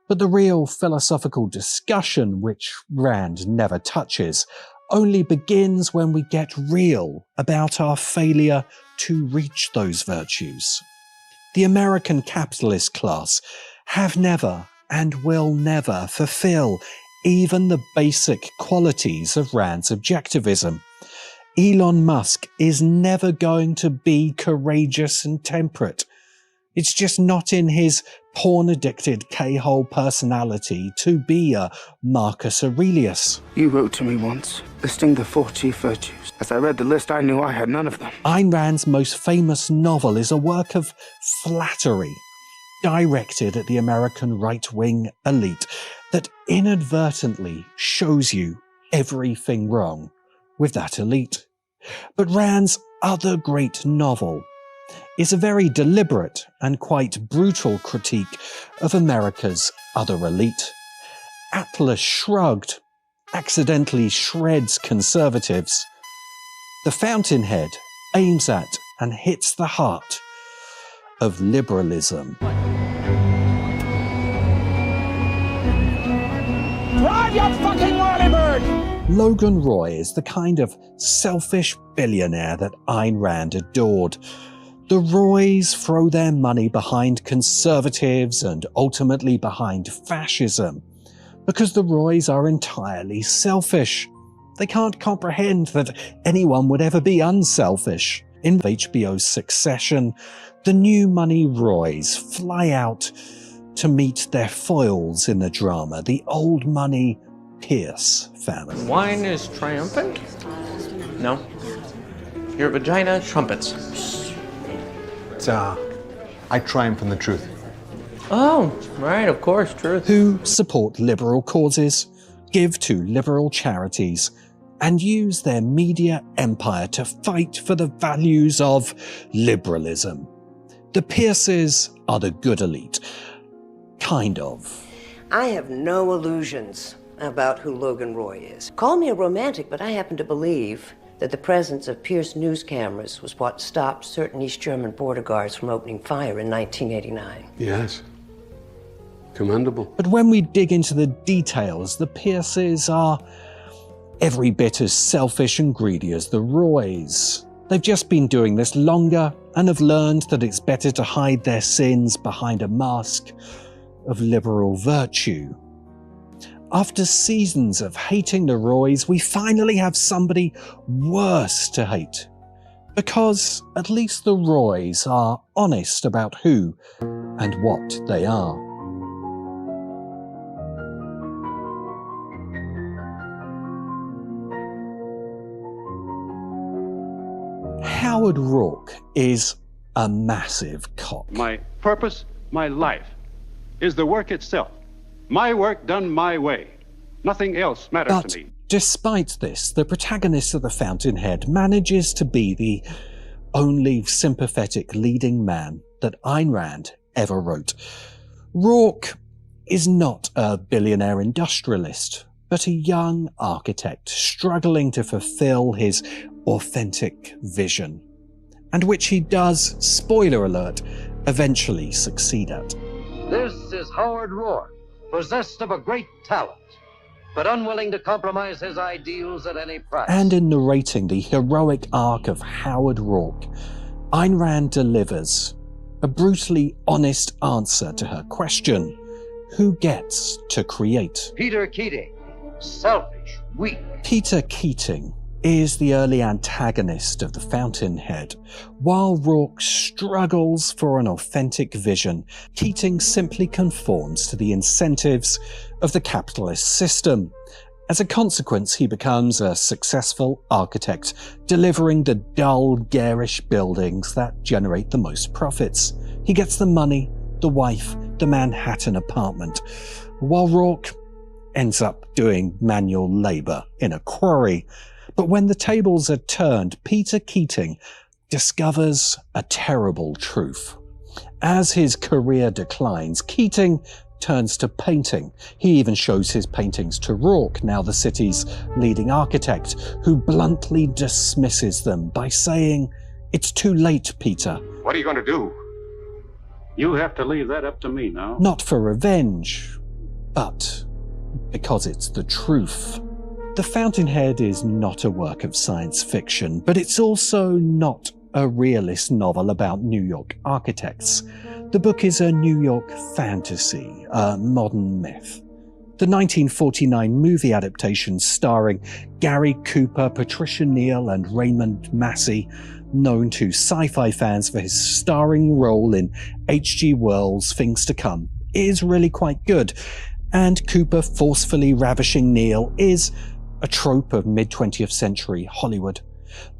But the real philosophical discussion, which Rand never touches, only begins when we get real about our failure to reach those virtues. The American capitalist class have never and will never fulfill even the basic qualities of Rand's objectivism. Elon Musk is never going to be courageous and temperate. It's just not in his porn-addicted K-hole personality to be a Marcus Aurelius. You wrote to me once, listing the 4 chief virtues. As I read the list, I knew I had none of them. Ayn Rand's most famous novel is a work of flattery, directed at the American right-wing elite, that inadvertently shows you everything wrong with that elite. But Rand's other great novel is a very deliberate and quite brutal critique of America's other elite. Atlas Shrugged accidentally shreds conservatives. The Fountainhead aims at and hits the heart of liberalism. Drive your fucking whirlybird! Logan Roy is the kind of selfish billionaire that Ayn Rand adored. The Roys throw their money behind conservatives and ultimately behind fascism, because the Roys are entirely selfish. They can't comprehend that anyone would ever be unselfish. In HBO's Succession, the new money Roys fly out to meet their foils in the drama, the old money Pierce family. Wine is triumphant? No. Your vagina trumpets. I triumph in the truth. Oh, right, of course, truth. Who support liberal causes, give to liberal charities, and use their media empire to fight for the values of liberalism. The Pierces are the good elite. Kind of. I have no illusions about who Logan Roy is. Call me a romantic, but I happen to believe that the presence of Pierce news cameras was what stopped certain East German border guards from opening fire in 1989. Yes. Commendable. But when we dig into the details, the Pierces are every bit as selfish and greedy as the Roys. They've just been doing this longer and have learned that it's better to hide their sins behind a mask of liberal virtue. After seasons of hating the Roys, we finally have somebody worse to hate. Because at least the Roys are honest about who and what they are. Howard Rourke is a massive cock. My purpose, my life, is the work itself. My work done my way. Nothing else matters to me. Despite this, the protagonist of The Fountainhead manages to be the only sympathetic leading man that Ayn Rand ever wrote. Rourke is not a billionaire industrialist, but a young architect struggling to fulfill his authentic vision, and which he does, spoiler alert, eventually succeed at. This is Howard Rourke, possessed of a great talent, but unwilling to compromise his ideals at any price. And in narrating the heroic arc of Howard Rourke, Ayn Rand delivers a brutally honest answer to her question, who gets to create? Peter Keating, selfish, weak. Peter Keating is the early antagonist of the Fountainhead. While Rourke struggles for an authentic vision, Keating simply conforms to the incentives of the capitalist system. As a consequence, he becomes a successful architect, delivering the dull, garish buildings that generate the most profits. He gets the money, the wife, the Manhattan apartment, while Rourke ends up doing manual labour in a quarry. But when the tables are turned, Peter Keating discovers a terrible truth. As his career declines, Keating turns to painting. He even shows his paintings to Rourke, now the city's leading architect, who bluntly dismisses them by saying, "It's too late, Peter." What are you going to do? You have to leave that up to me now. Not for revenge, but because it's the truth. The Fountainhead is not a work of science fiction, but it's also not a realist novel about New York architects. The book is a New York fantasy, a modern myth. The 1949 movie adaptation starring Gary Cooper, Patricia Neal and Raymond Massey, known to sci-fi fans for his starring role in H.G. Wells' Things to Come, is really quite good, and Cooper forcefully ravishing Neal is a trope of mid-20th century Hollywood.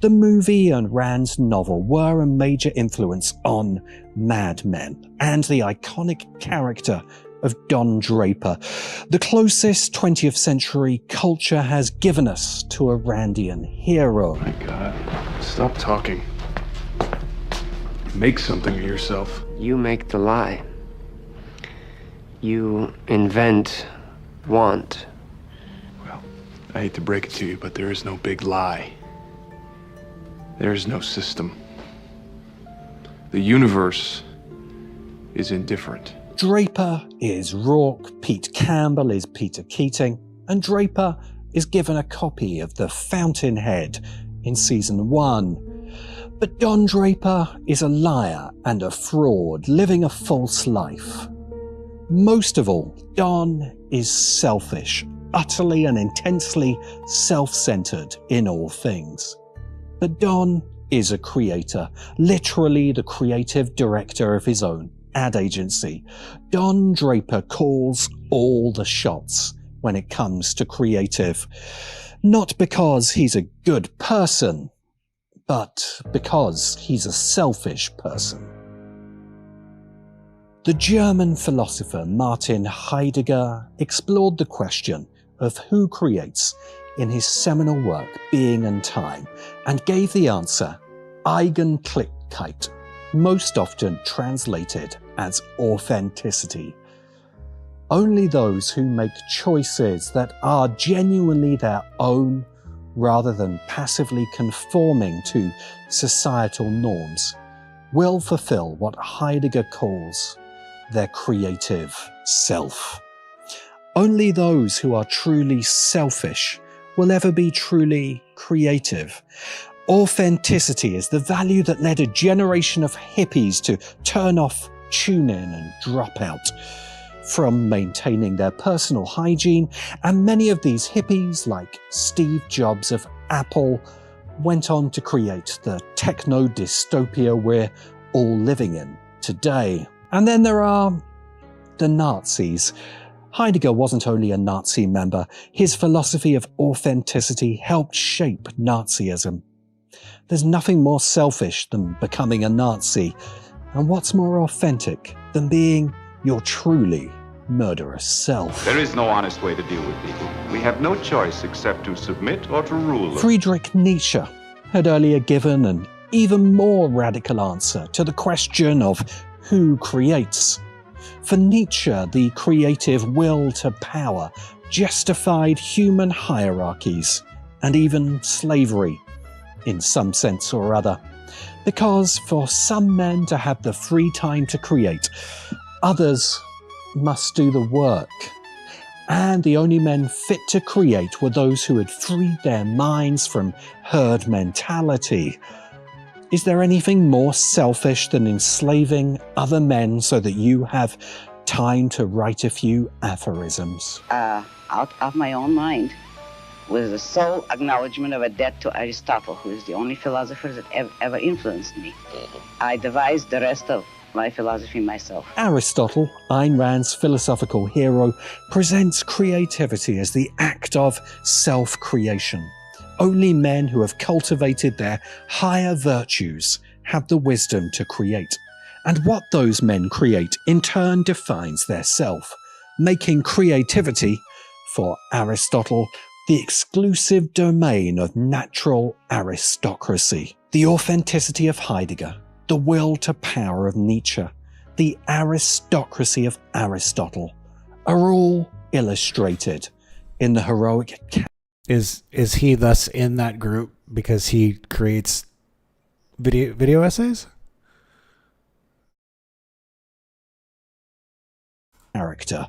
The movie and Rand's novel were a major influence on Mad Men and the iconic character of Don Draper, the closest 20th century culture has given us to a Randian hero. My God, stop talking. Make something of yourself. You make the lie. You invent want. Well, I hate to break it to you, but there is no big lie. There is no system. The universe is indifferent. Draper is Rourke, Pete Campbell is Peter Keating, and Draper is given a copy of The Fountainhead in season 1. But Don Draper is a liar and a fraud, living a false life. Most of all, Don is selfish, utterly and intensely self-centered in all things. But Don is a creator, literally the creative director of his own ad agency. Don Draper calls all the shots when it comes to creative. Not because he's a good person, but because he's a selfish person. The German philosopher Martin Heidegger explored the question of who creates in his seminal work Being and Time, and gave the answer Eigentlichkeit, most often translated as authenticity. Only those who make choices that are genuinely their own, rather than passively conforming to societal norms, will fulfill what Heidegger calls their creative self. Only those who are truly selfish will ever be truly creative. Authenticity is the value that led a generation of hippies to turn off, tune in and drop out from maintaining their personal hygiene, and many of these hippies, like Steve Jobs of Apple, went on to create the techno-dystopia we're all living in today. And then there are the Nazis. Heidegger wasn't only a Nazi member, his philosophy of authenticity helped shape Nazism. There's nothing more selfish than becoming a Nazi, and what's more authentic than being your truly murderous self? There is no honest way to deal with people. We have no choice except to submit or to rule them. Friedrich Nietzsche had earlier given an even more radical answer to the question of who creates. For Nietzsche, the creative will to power justified human hierarchies and even slavery, in some sense or other. Because for some men to have the free time to create, others must do the work. And the only men fit to create were those who had freed their minds from herd mentality. Is there anything more selfish than enslaving other men so that you have time to write a few aphorisms? Out of my own mind, with the sole acknowledgement of a debt to Aristotle, who is the only philosopher that ever influenced me. I devised the rest of my philosophy myself. Aristotle, Ayn Rand's philosophical hero, presents creativity as the act of self-creation. Only men who have cultivated their higher virtues have the wisdom to create. And what those men create in turn defines their self, making creativity, for Aristotle, the exclusive domain of natural aristocracy. The authenticity of Heidegger, the will to power of Nietzsche, the aristocracy of Aristotle, are all illustrated in the heroic. Is he thus in that group because he creates video essays? Character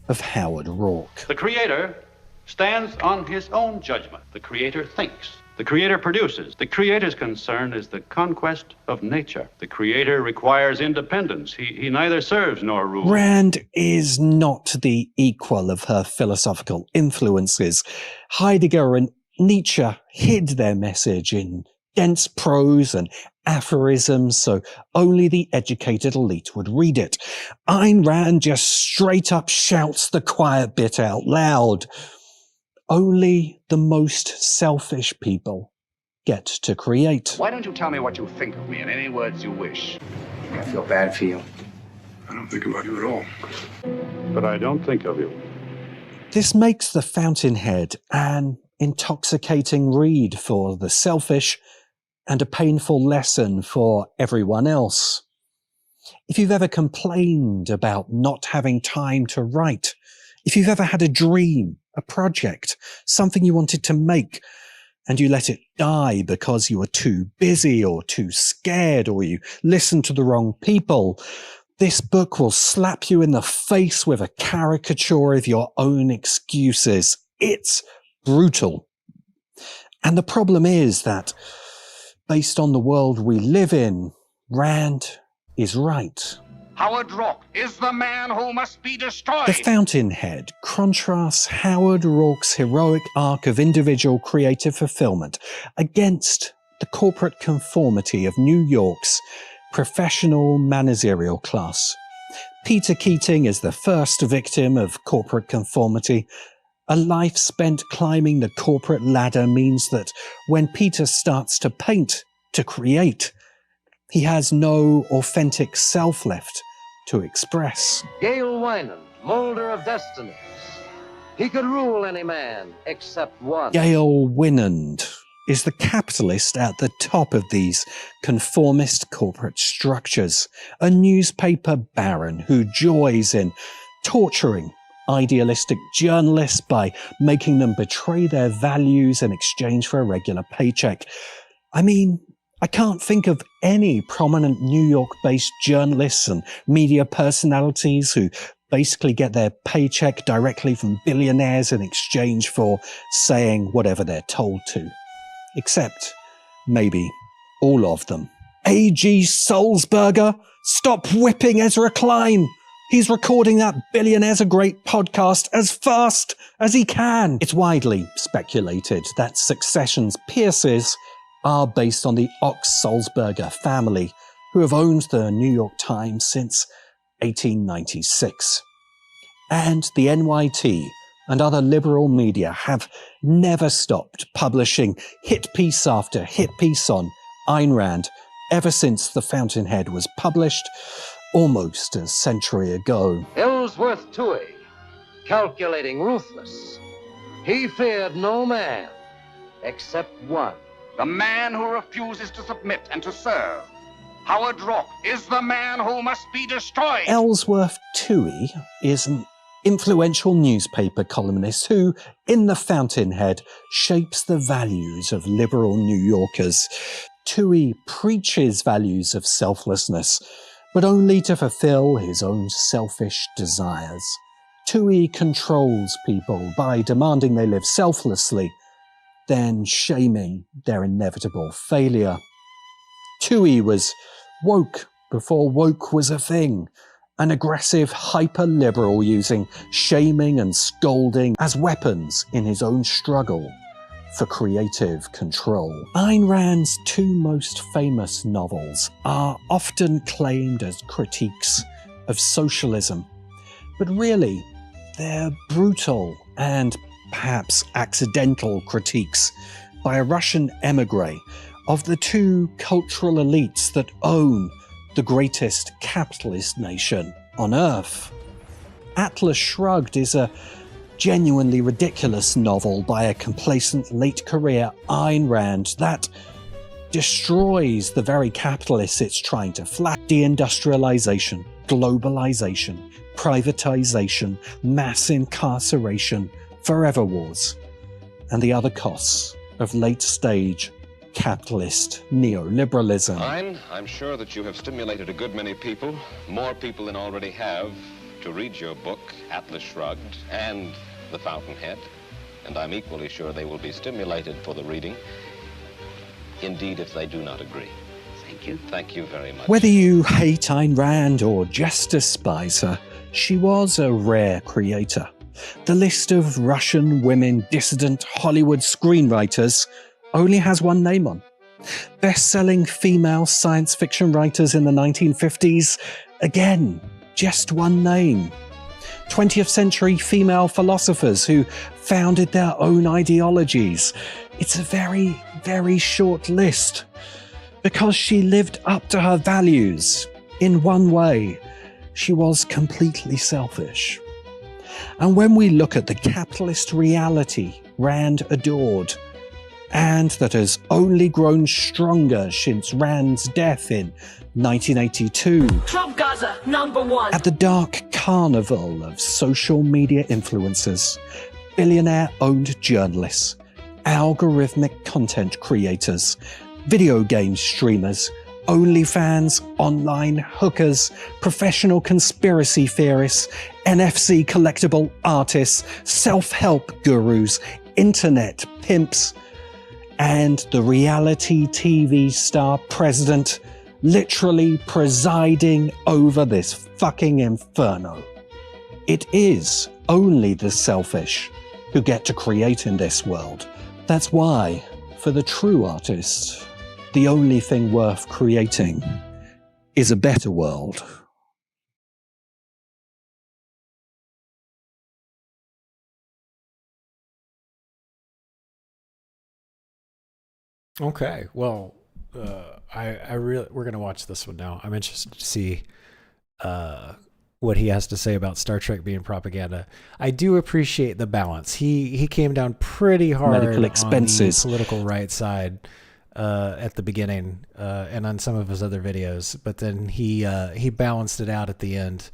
of Howard Rourke. The creator stands on his own judgment. The creator thinks. The creator produces. The creator's concern is the conquest of nature. The creator requires independence. He neither serves nor rules. Rand is not the equal of her philosophical influences. Heidegger and Nietzsche hid their message in dense prose and aphorisms, so only the educated elite would read it. Ayn Rand just straight up shouts the quiet bit out loud. Only the most selfish people get to create. Why don't you tell me what you think of me in any words you wish? I feel bad for you. I don't think about you at all. But I don't think of you. This makes The Fountainhead an intoxicating read for the selfish and a painful lesson for everyone else. If you've ever complained about not having time to write, if you've ever had a dream, a project, something you wanted to make, and you let it die because you were too busy or too scared or you listened to the wrong people, this book will slap you in the face with a caricature of your own excuses. It's brutal. And the problem is that, based on the world we live in, Rand is right. Howard Rourke is the man who must be destroyed. The Fountainhead contrasts Howard Rourke's heroic arc of individual creative fulfillment against the corporate conformity of New York's professional managerial class. Peter Keating is the first victim of corporate conformity. A life spent climbing the corporate ladder means that when Peter starts to paint, to create, he has no authentic self left to express. Gale Winand, molder of destinies. He could rule any man except one. Gale Winand is the capitalist at the top of these conformist corporate structures, a newspaper baron who joys in torturing idealistic journalists by making them betray their values in exchange for a regular paycheck. I mean, I can't think of any prominent New York-based journalists and media personalities who basically get their paycheck directly from billionaires in exchange for saying whatever they're told to. Except, maybe, all of them. A.G. Sulzberger, stop whipping Ezra Klein! He's recording that Billionaires Are Great podcast as fast as he can. It's widely speculated that Succession's Pierces are based on the Ox-Sulzberger family, who have owned the New York Times since 1896. And the NYT and other liberal media have never stopped publishing hit piece after hit piece on Ayn Rand ever since The Fountainhead was published almost a century ago. Ellsworth Toohey, calculating, ruthless. He feared no man except one. The man who refuses to submit and to serve. Howard Rourke is the man who must be destroyed. Ellsworth Toohey is an influential newspaper columnist who, in The Fountainhead, shapes the values of liberal New Yorkers. Toohey preaches values of selflessness, but only to fulfill his own selfish desires. Toohey controls people by demanding they live selflessly, then shaming their inevitable failure. Toohey was woke before woke was a thing, an aggressive hyper-liberal using shaming and scolding as weapons in his own struggle for creative control. Ayn Rand's two most famous novels are often claimed as critiques of socialism, but really they're brutal and perhaps accidental critiques by a Russian emigre of the two cultural elites that own the greatest capitalist nation on Earth. Atlas Shrugged is a genuinely ridiculous novel by a complacent late-career Ayn Rand that destroys the very capitalists it's trying to flat. Deindustrialization, globalization, privatization, mass incarceration, forever wars, and the other costs of late-stage capitalist neoliberalism. I'm sure that you have stimulated a good many people, more people than already have, to read your book, Atlas Shrugged, and The Fountainhead, and I'm equally sure they will be stimulated for the reading, indeed, if they do not agree. Thank you. Thank you very much. Whether you hate Ayn Rand or just despise her, she was a rare creator. The list of Russian women dissident Hollywood screenwriters only has one name on. Best-selling female science fiction writers in the 1950s, again, just one name. 20th century female philosophers who founded their own ideologies. It's a very, very short list. Because she lived up to her values in one way, she was completely selfish. And when we look at the capitalist reality Rand adored, and that has only grown stronger since Rand's death in 1982. Trump Gaza, #1. At the dark carnival of social media influencers, billionaire-owned journalists, algorithmic content creators, video game streamers, OnlyFans, online hookers, professional conspiracy theorists, NFC collectible artists, self-help gurus, internet pimps, and the reality TV star president literally presiding over this fucking inferno. It is only the selfish who get to create in this world. That's why, for the true artist, the only thing worth creating is a better world. Okay, well, we're gonna watch this one now. I'm interested to see what he has to say about Star Trek being propaganda. I do appreciate the balance. He came down pretty hard Medical expenses. on the political right side at the beginning and on some of his other videos, but then he balanced it out at the end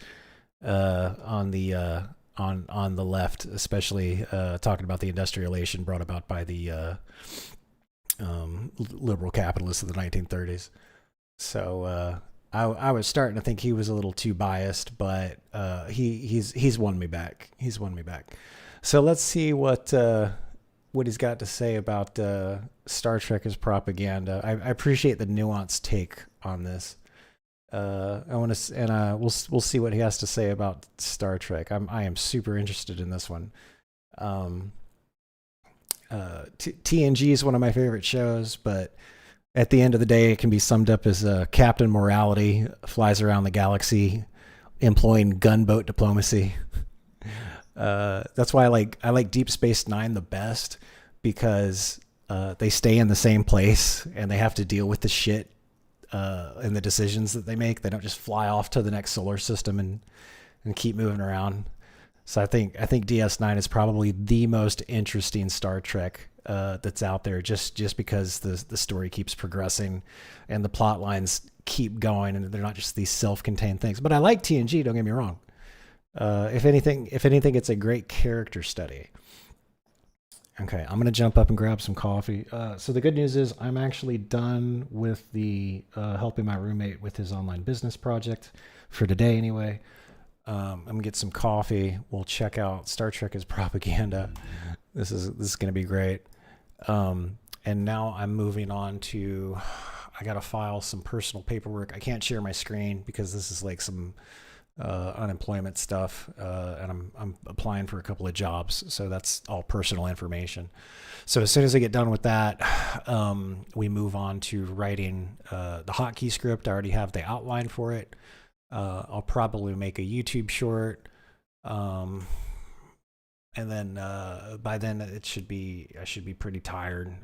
on the left, especially talking about the industrialization brought about by the liberal capitalists of the 1930s. So I was starting to think he was a little too biased, but he's won me back. He's won me back. So let's see what he's got to say about Star Trek as propaganda. I appreciate the nuanced take on this. We'll see what he has to say about Star Trek. I am super interested in this one. TNG is one of my favorite shows, but at the end of the day, it can be summed up as Captain Morality flies around the galaxy employing gunboat diplomacy. That's why I like Deep Space Nine the best, because they stay in the same place and they have to deal with the shit and the decisions that they make. They don't just fly off to the next solar system and keep moving around. So I think DS9 is probably the most interesting Star Trek that's out there, just because the story keeps progressing and the plot lines keep going, and they're not just these self-contained things. But I like TNG, don't get me wrong. If anything, it's a great character study. Okay, I'm gonna jump up and grab some coffee. So the good news is I'm actually done with the helping my roommate with his online business project for today anyway. I'm gonna get some coffee. We'll check out Star Trek as Propaganda. This is gonna be great. And now I'm moving on to, I gotta file some personal paperwork. I can't share my screen because this is like some unemployment stuff, and I'm applying for a couple of jobs, so that's all personal information. So as soon as I get done with that, we move on to writing the hotkey script. I already have the outline for it. I'll probably make a YouTube short, and then by then I should be pretty tired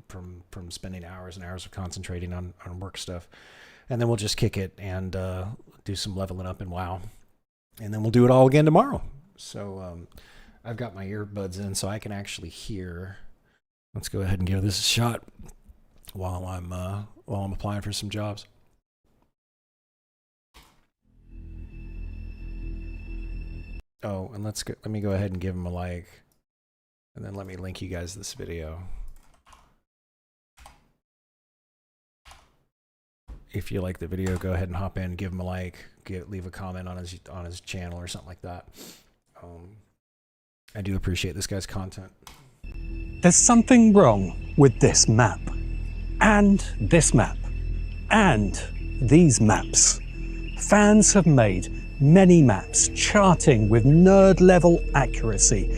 from spending hours and hours of concentrating on work stuff, and then we'll just kick it and do some leveling up in WoW, and then we'll do it all again tomorrow. So I've got my earbuds in so I can actually hear. Let's go ahead and give this a shot while I'm applying for some jobs. Oh, and let me go ahead and give them a like, and then let me link you guys this video. If you like the video, go ahead and hop in, give him a like, leave a comment on his channel or something like that. I do appreciate this guy's content. There's something wrong with this map, and this map, and these maps. Fans have made many maps charting with nerd-level accuracy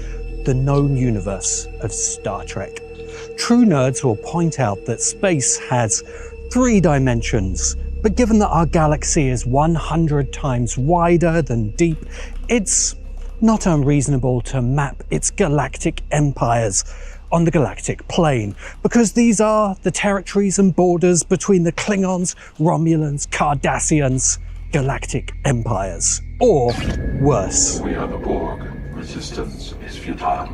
the known universe of Star Trek. True nerds will point out that space has 3 dimensions, but given that our galaxy is 100 times wider than deep, it's not unreasonable to map its galactic empires on the galactic plane, because these are the territories and borders between the Klingons, Romulans, Cardassians, galactic empires, or worse. We are the Borg. Resistance is futile.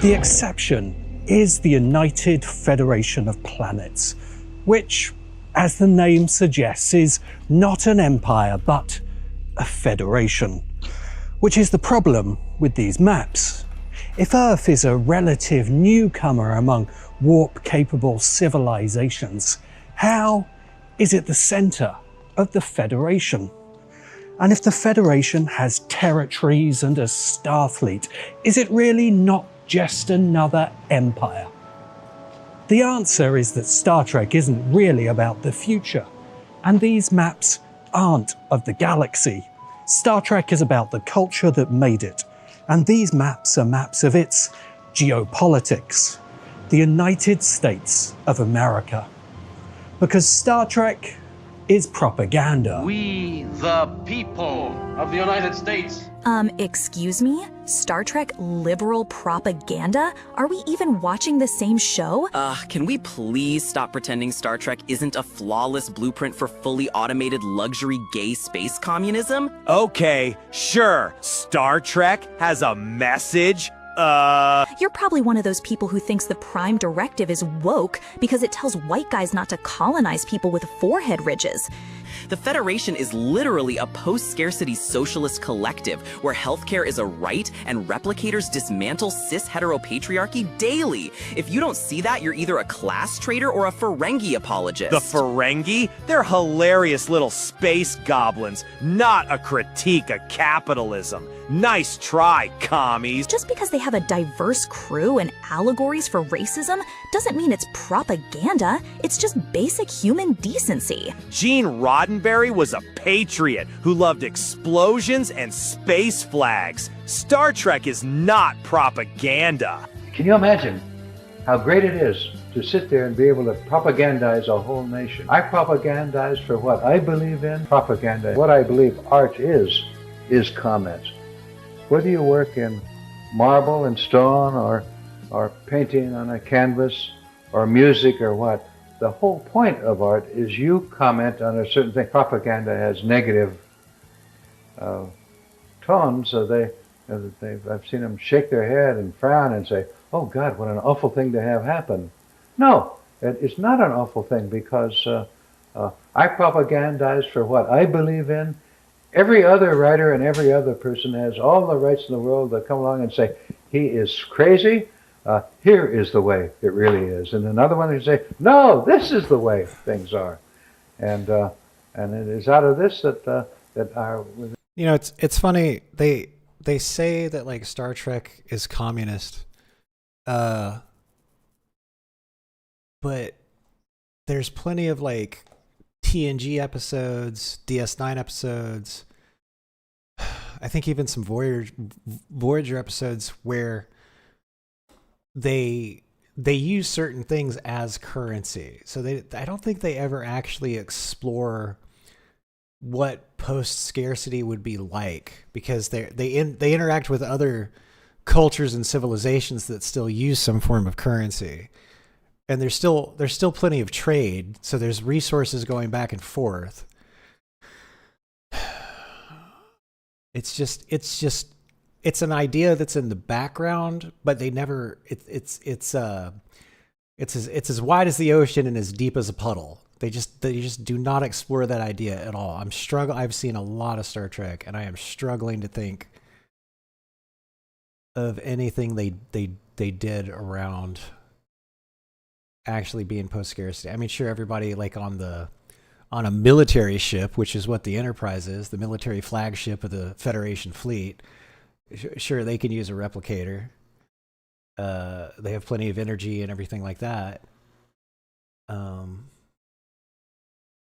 The exception is the United Federation of Planets, which, as the name suggests, is not an empire, but a federation. Which is the problem with these maps. If Earth is a relative newcomer among warp-capable civilizations, how is it the center of the Federation? And if the Federation has territories and a Starfleet, is it really not just another empire? The answer is that Star Trek isn't really about the future, and these maps aren't of the galaxy. Star Trek is about the culture that made it, and these maps are maps of its geopolitics, the United States of America. Because Star Trek is propaganda. We, the people of the United States. Excuse me? Star Trek liberal propaganda? Are we even watching the same show? Can we please stop pretending Star Trek isn't a flawless blueprint for fully automated luxury gay space communism? Okay, sure. Star Trek has a message. You're probably one of those people who thinks the Prime Directive is woke because it tells white guys not to colonize people with forehead ridges. The Federation is literally a post-scarcity socialist collective where healthcare is a right and replicators dismantle cis-heteropatriarchy daily. If you don't see that, you're either a class traitor or a Ferengi apologist. The Ferengi? They're hilarious little space goblins, not a critique of capitalism. Nice try, commies. Just because they have a diverse crew and allegories for racism doesn't mean it's propaganda. It's just basic human decency. Gene Roddenberry was a patriot who loved explosions and space flags. Star Trek is not propaganda. Can you imagine how great it is to sit there and be able to propagandize a whole nation? I propagandize for what I believe in. Propaganda, what I believe art is comment. Whether you work in marble and stone or painting on a canvas or music or what, the whole point of art is you comment on a certain thing. Propaganda has negative tones, so I've seen them shake their head and frown and say, oh God, what an awful thing to have happen. No, it's not an awful thing because I propagandize for what I believe in. Every other writer and every other person has all the rights in the world to come along and say, he is crazy. Here is the way it really is. And another one who say, no, this is the way things are. And it is out of this that our... You know, it's funny. They say that like Star Trek is communist. But there's plenty of like TNG episodes, DS9 episodes. I think even some Voyager episodes where they use certain things as currency. So I don't think they ever actually explore what post-scarcity would be like, because they interact with other cultures and civilizations that still use some form of currency. And there's still plenty of trade, so there's resources going back and forth. It's an idea that's in the background, but they never. It's as wide as the ocean and as deep as a puddle. They just do not explore that idea at all. I've seen a lot of Star Trek, and I am struggling to think of anything they did around actually being post-scarcity. I mean, sure, everybody like on a military ship, which is what the Enterprise is, the military flagship of the Federation fleet. Sure, they can use a replicator. They have plenty of energy and everything like that.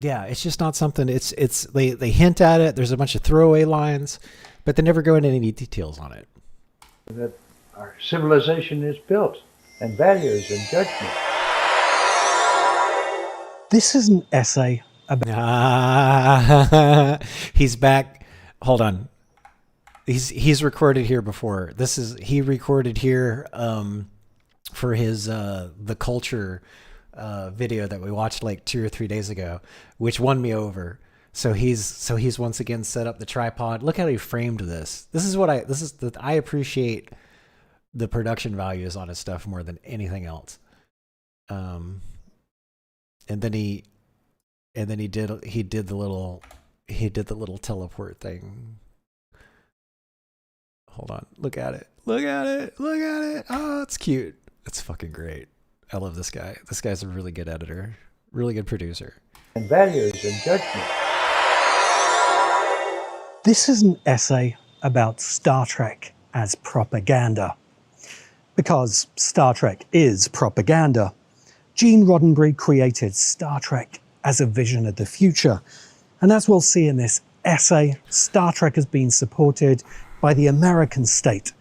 Yeah, it's just not something. They hint at it. There's a bunch of throwaway lines, but they never go into any details on it. That our civilization is built, and values and judgment. This is an essay about... He's back. Hold on. He's recorded here before. He recorded here for his the culture video that we watched like 2 or 3 days ago, which won me over. So he's once again set up the tripod. Look how he framed this. I appreciate the production values on his stuff more than anything else. And then he did the little teleport thing. Hold on. Look at it. Oh, it's cute. It's fucking great. I love this guy. This guy's a really good editor, really good producer. And values and judgment. This is an essay about Star Trek as propaganda. Because Star Trek is propaganda. Gene Roddenberry created Star Trek as a vision of the future. And as we'll see in this essay, Star Trek has been supported by the American state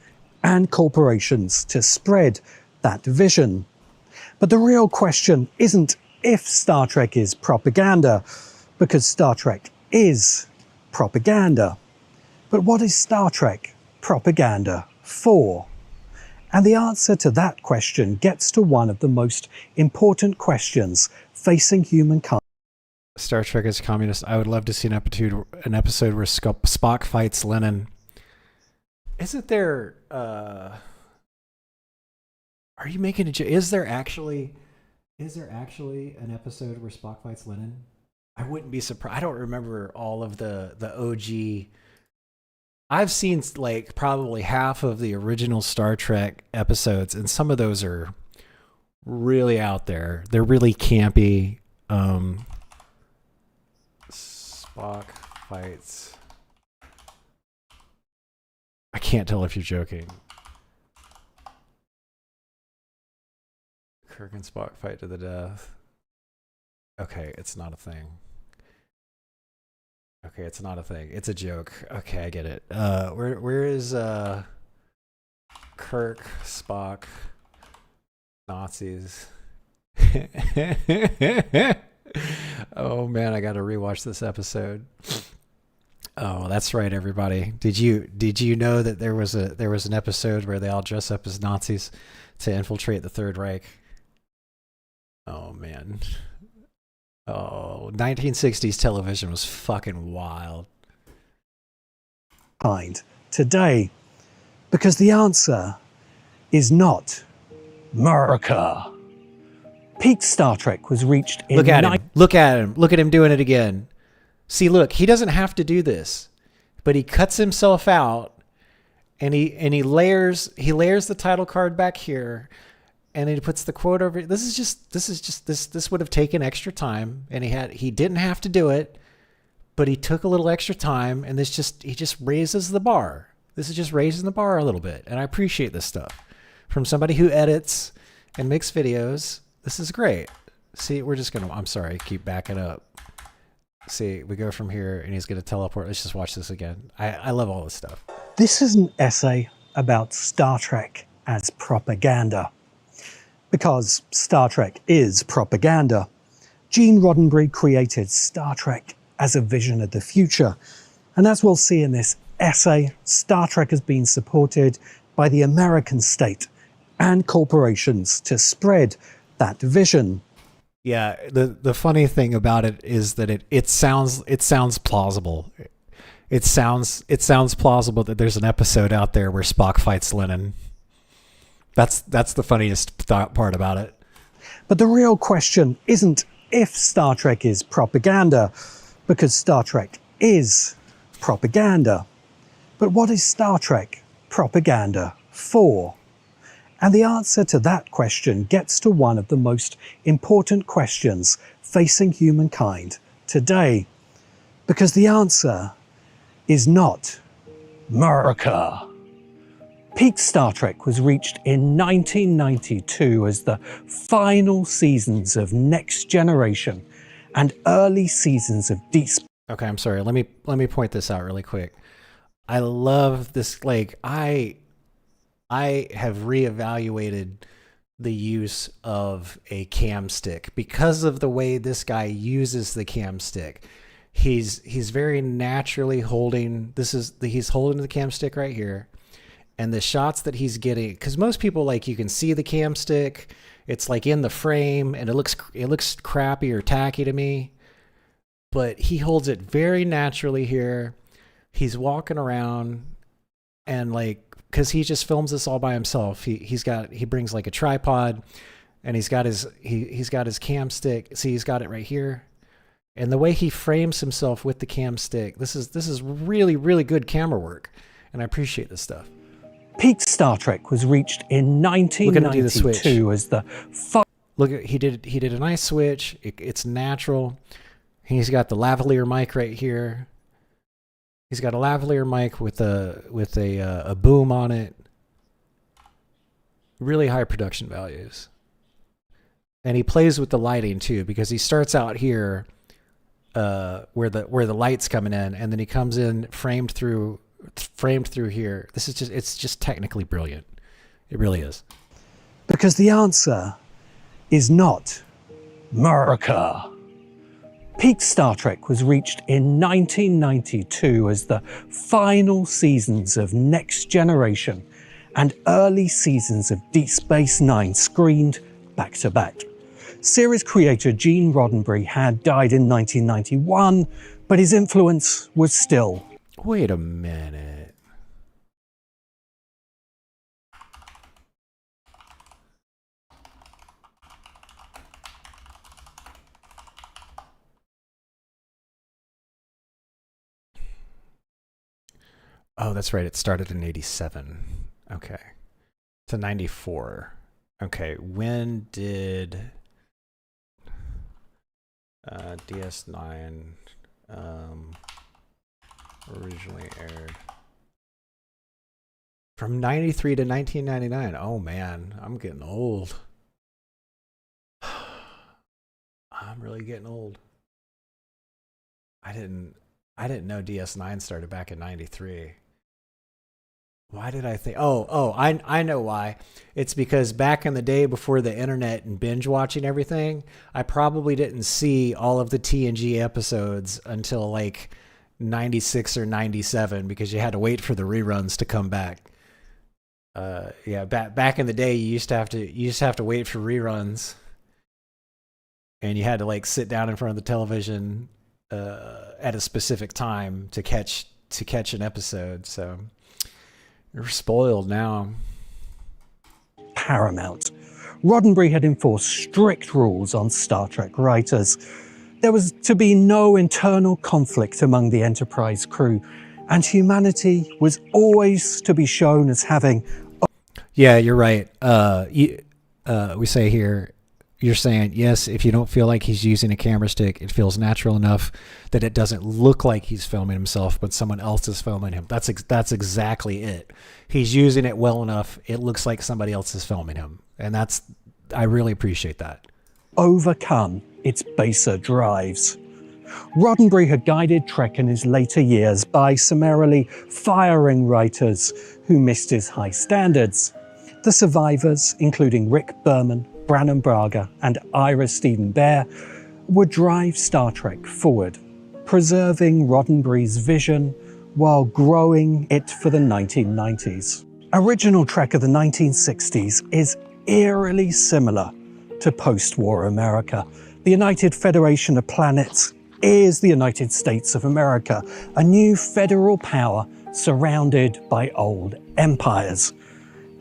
and corporations to spread that vision. But the real question isn't if Star Trek is propaganda, because Star Trek is propaganda. But what is Star Trek propaganda for? And the answer to that question gets to one of the most important questions facing humankind. Star Trek is communist. I would love to see an episode where Spock fights Lenin. Isn't there... Are you making a joke? Is there actually an episode where Spock fights Lenin? I wouldn't be surprised. I don't remember all of the OG. I've seen like probably half of the original Star Trek episodes, and some of those are really out there. They're really campy. Spock fights. I can't tell if you're joking. Kirk and Spock fight to the death. Okay, it's not a thing. Okay, it's not a thing. It's a joke. Okay, I get it. Where is Kirk, Spock, Nazis? Oh man, I got to rewatch this episode. Oh, that's right, everybody. Did you know that there was an episode where they all dress up as Nazis to infiltrate the Third Reich? Oh man. Oh, 1960s television was fucking wild. Today, because the answer is not America. Peak Star Trek was reached in... Look at him. Look at him. Look at him doing it again. See, look, he doesn't have to do this, but he cuts himself out and he layers the title card back here, and he puts the quote over. This would have taken extra time, and he didn't have to do it, but he took a little extra time, and he just raises the bar. This is just raising the bar a little bit, and I appreciate this stuff from somebody who edits and makes videos. This is great. See, I'm sorry, keep backing up. See, we go from here and he's going to teleport. Let's just watch this again. I love all this stuff. This is an essay about Star Trek as propaganda. Because Star Trek is propaganda, Gene Roddenberry created Star Trek as a vision of the future. And as we'll see in this essay, Star Trek has been supported by the American state and corporations to spread that vision. Yeah, the funny thing about it is that it sounds plausible. It sounds plausible that there's an episode out there where Spock fights Lennon. That's the funniest part about it. But the real question isn't if Star Trek is propaganda, because Star Trek is propaganda. But what is Star Trek propaganda for? And the answer to that question gets to one of the most important questions facing humankind today. Because the answer is not America. Peak Star Trek was reached in 1992 as the final seasons of Next Generation and early seasons of Deep Space. Okay, I'm sorry. Let me point this out really quick. I love this. Like, I have reevaluated the use of a cam stick because of the way this guy uses the cam stick. He's very naturally holding. He's holding the cam stick right here, and the shots that he's getting. Because most people, like, you can see the cam stick. It's like in the frame, and it looks crappy or tacky to me. But he holds it very naturally here. He's walking around, and like, because he just films this all by himself. He brings like a tripod, and he's got his cam stick. See, he's got it right here, and the way he frames himself with the cam stick, this is really, really good camera work, and I appreciate this stuff. Peak Star Trek was reached in 1992 as the. Look at he did a nice switch. It's natural. He's got the lavalier mic right here. He's got a lavalier mic with a boom on it. Really high production values. And he plays with the lighting too, because he starts out here where the light's coming in, and then he comes in framed through here. It's just technically brilliant. It really is. Because the answer is not America. Peak Star Trek was reached in 1992 as the final seasons of Next Generation and early seasons of Deep Space Nine screened back to back. Series creator Gene Roddenberry had died in 1991, but his influence was still. Wait a minute. Oh, that's right. It started in 87. Okay. To 94. Okay. When did DS9 originally aired? From 93 to 1999. Oh man, I'm getting old. I'm really getting old. I didn't know DS9 started back in 93. Why did I think? I know why. It's because back in the day before the internet and binge watching everything, I probably didn't see all of the TNG episodes until like 96 or 97 because you had to wait for the reruns to come back. Back in the day, you used to have to wait for reruns, and you had to like sit down in front of the television at a specific time to catch an episode. So you're spoiled now. Paramount. Roddenberry had enforced strict rules on Star Trek writers. There was to be no internal conflict among the Enterprise crew, and humanity was always to be shown as having... Yeah, you're right. We say here, you're saying, yes, if you don't feel like he's using a camera stick, it feels natural enough that it doesn't look like he's filming himself, but someone else is filming him. That's exactly it. He's using it well enough, it looks like somebody else is filming him. And I really appreciate that. Overcome its baser drives. Roddenberry had guided Trek in his later years by summarily firing writers who missed his high standards. The survivors, including Rick Berman, Brannon Braga, and Ira Stephen Bear, would drive Star Trek forward, preserving Roddenberry's vision while growing it for the 1990s. Original Trek of the 1960s is eerily similar to post-war America. The United Federation of Planets is the United States of America, a new federal power surrounded by old empires.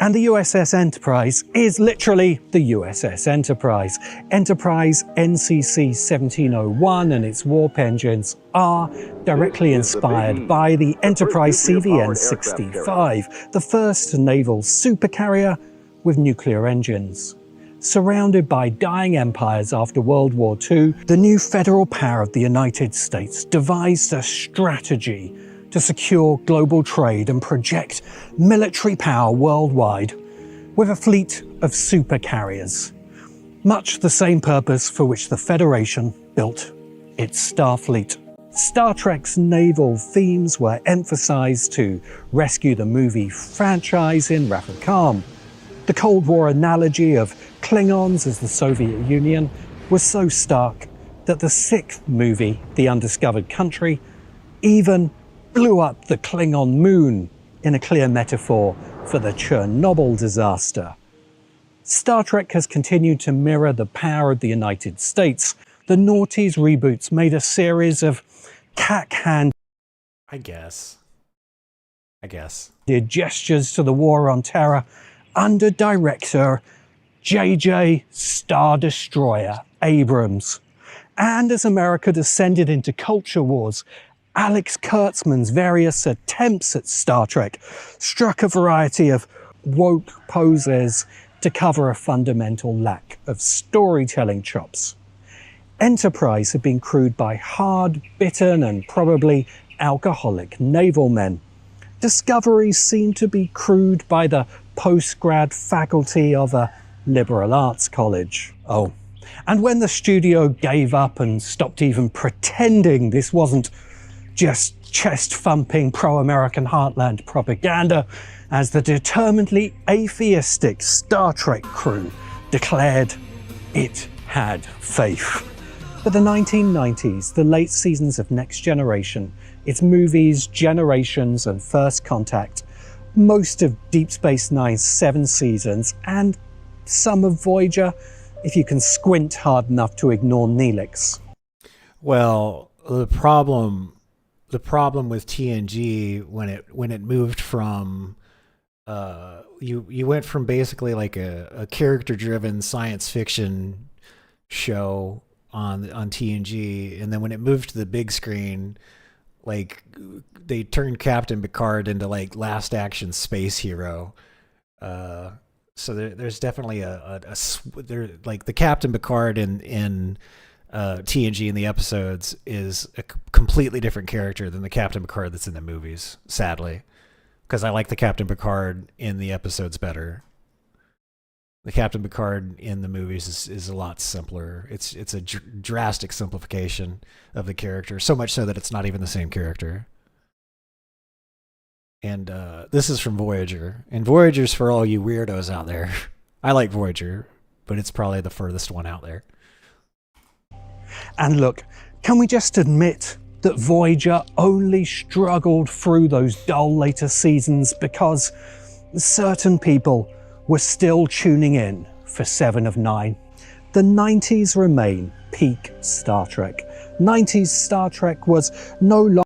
And the USS Enterprise is literally the USS Enterprise. Enterprise NCC 1701 and its warp engines are directly inspired by the Enterprise CVN 65, the first naval supercarrier with nuclear engines. Surrounded by dying empires after World War II, the new federal power of the United States devised a strategy to secure global trade and project military power worldwide with a fleet of supercarriers. Much the same purpose for which the Federation built its Starfleet. Star Trek's naval themes were emphasized to rescue the movie franchise in Wrath of Khan. The Cold War analogy of Klingons as the Soviet Union was so stark that the sixth movie, The Undiscovered Country, even blew up the Klingon moon in a clear metaphor for the Chernobyl disaster. Star Trek has continued to mirror the power of the United States. The noughties reboots made a series of cack-handed gestures to the war on terror under director J.J. Star Destroyer Abrams. And as America descended into culture wars, Alex Kurtzman's various attempts at Star Trek struck a variety of woke poses to cover a fundamental lack of storytelling chops. Enterprise had been crewed by hard-bitten and probably alcoholic naval men. Discovery seemed to be crewed by the post-grad faculty of a liberal arts college. Oh, and when the studio gave up and stopped even pretending this wasn't just chest-thumping pro-American heartland propaganda, as the determinedly atheistic Star Trek crew declared it had faith. But the 1990s, the late seasons of Next Generation, its movies, Generations and First Contact, most of Deep Space Nine's 7 seasons, and some of Voyager, if you can squint hard enough to ignore Neelix. Well, the problem with TNG when it moved from you went from basically like a character-driven science fiction show on TNG, and then when it moved to the big screen, like they turned Captain Picard into like Last Action Space Hero. So there's definitely there, like the Captain Picard in TNG in the episodes is a completely different character than the Captain Picard that's in the movies, sadly, because I like the Captain Picard in the episodes better. The Captain Picard in the movies is a lot simpler. It's a drastic simplification of the character, so much so that it's not even the same character. And this is from Voyager. And Voyager's for all you weirdos out there. I like Voyager, but it's probably the furthest one out there. And look, can we just admit that Voyager only struggled through those dull later seasons because certain people were still tuning in for 7 of 9. The 90s remain peak Star Trek. 90s Star Trek was no longer...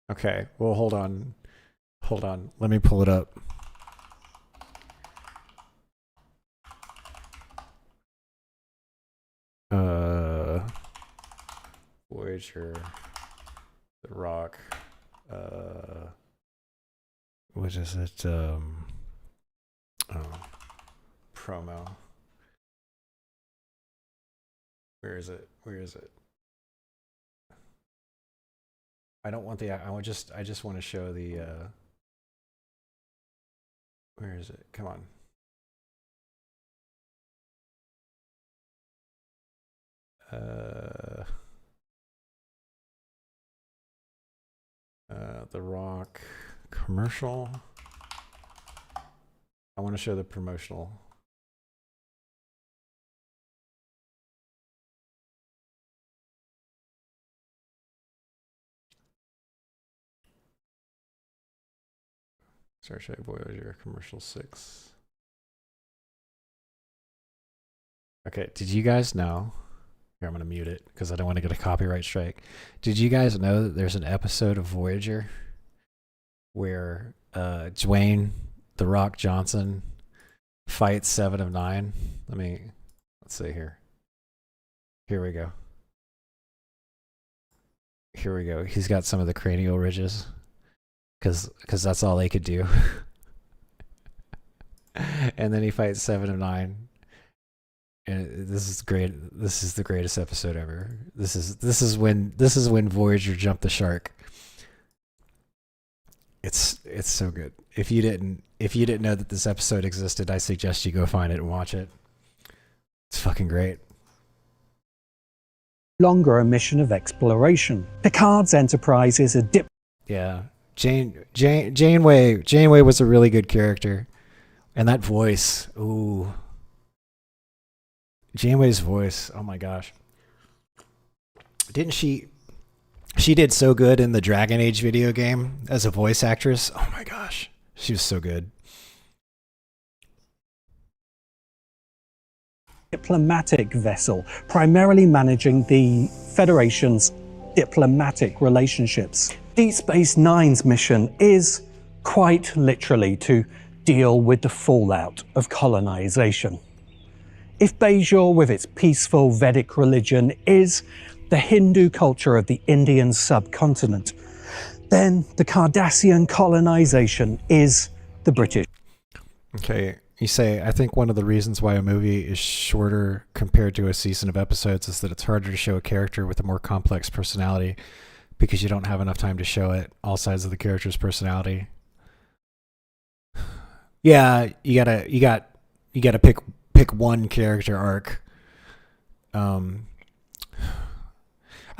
Okay, well, hold on. Let me pull it up. Voyager, The Rock, what is it? Promo. Where is it? Where is it? I don't want the. I just want to show the. Where is it? Come on. The Rock commercial. I want to show the promotional. Star Trek Voyager commercial 6. Okay, did you guys know? Here, I'm going to mute it because I don't want to get a copyright strike. Did you guys know that there's an episode of Voyager where Dwayne The Rock Johnson fights 7 of 9? Let's see here. Here we go. Here we go. He's got some of the cranial ridges because that's all they could do. And then he fights 7 of 9. And this is great. This is the greatest episode ever. This is when Voyager jumped the shark. It's so good. If you didn't know that this episode existed, I suggest you go find it and watch it. It's fucking great. Longer a mission of exploration. Picard's Enterprise is a dip. Yeah, Janeway was a really good character, and that voice, ooh. Janeway's voice, oh my gosh. Didn't she did so good in the Dragon Age video game as a voice actress. Oh my gosh. She was so good. Diplomatic vessel, primarily managing the Federation's diplomatic relationships. Deep Space Nine's mission is quite literally to deal with the fallout of colonization. If Bajor, with its peaceful Vedic religion, is the Hindu culture of the Indian subcontinent, then the Cardassian colonization is the British. Okay, you say, I think one of the reasons why a movie is shorter compared to a season of episodes is that it's harder to show a character with a more complex personality because you don't have enough time to show it, all sides of the character's personality. Yeah, you gotta pick one character arc. I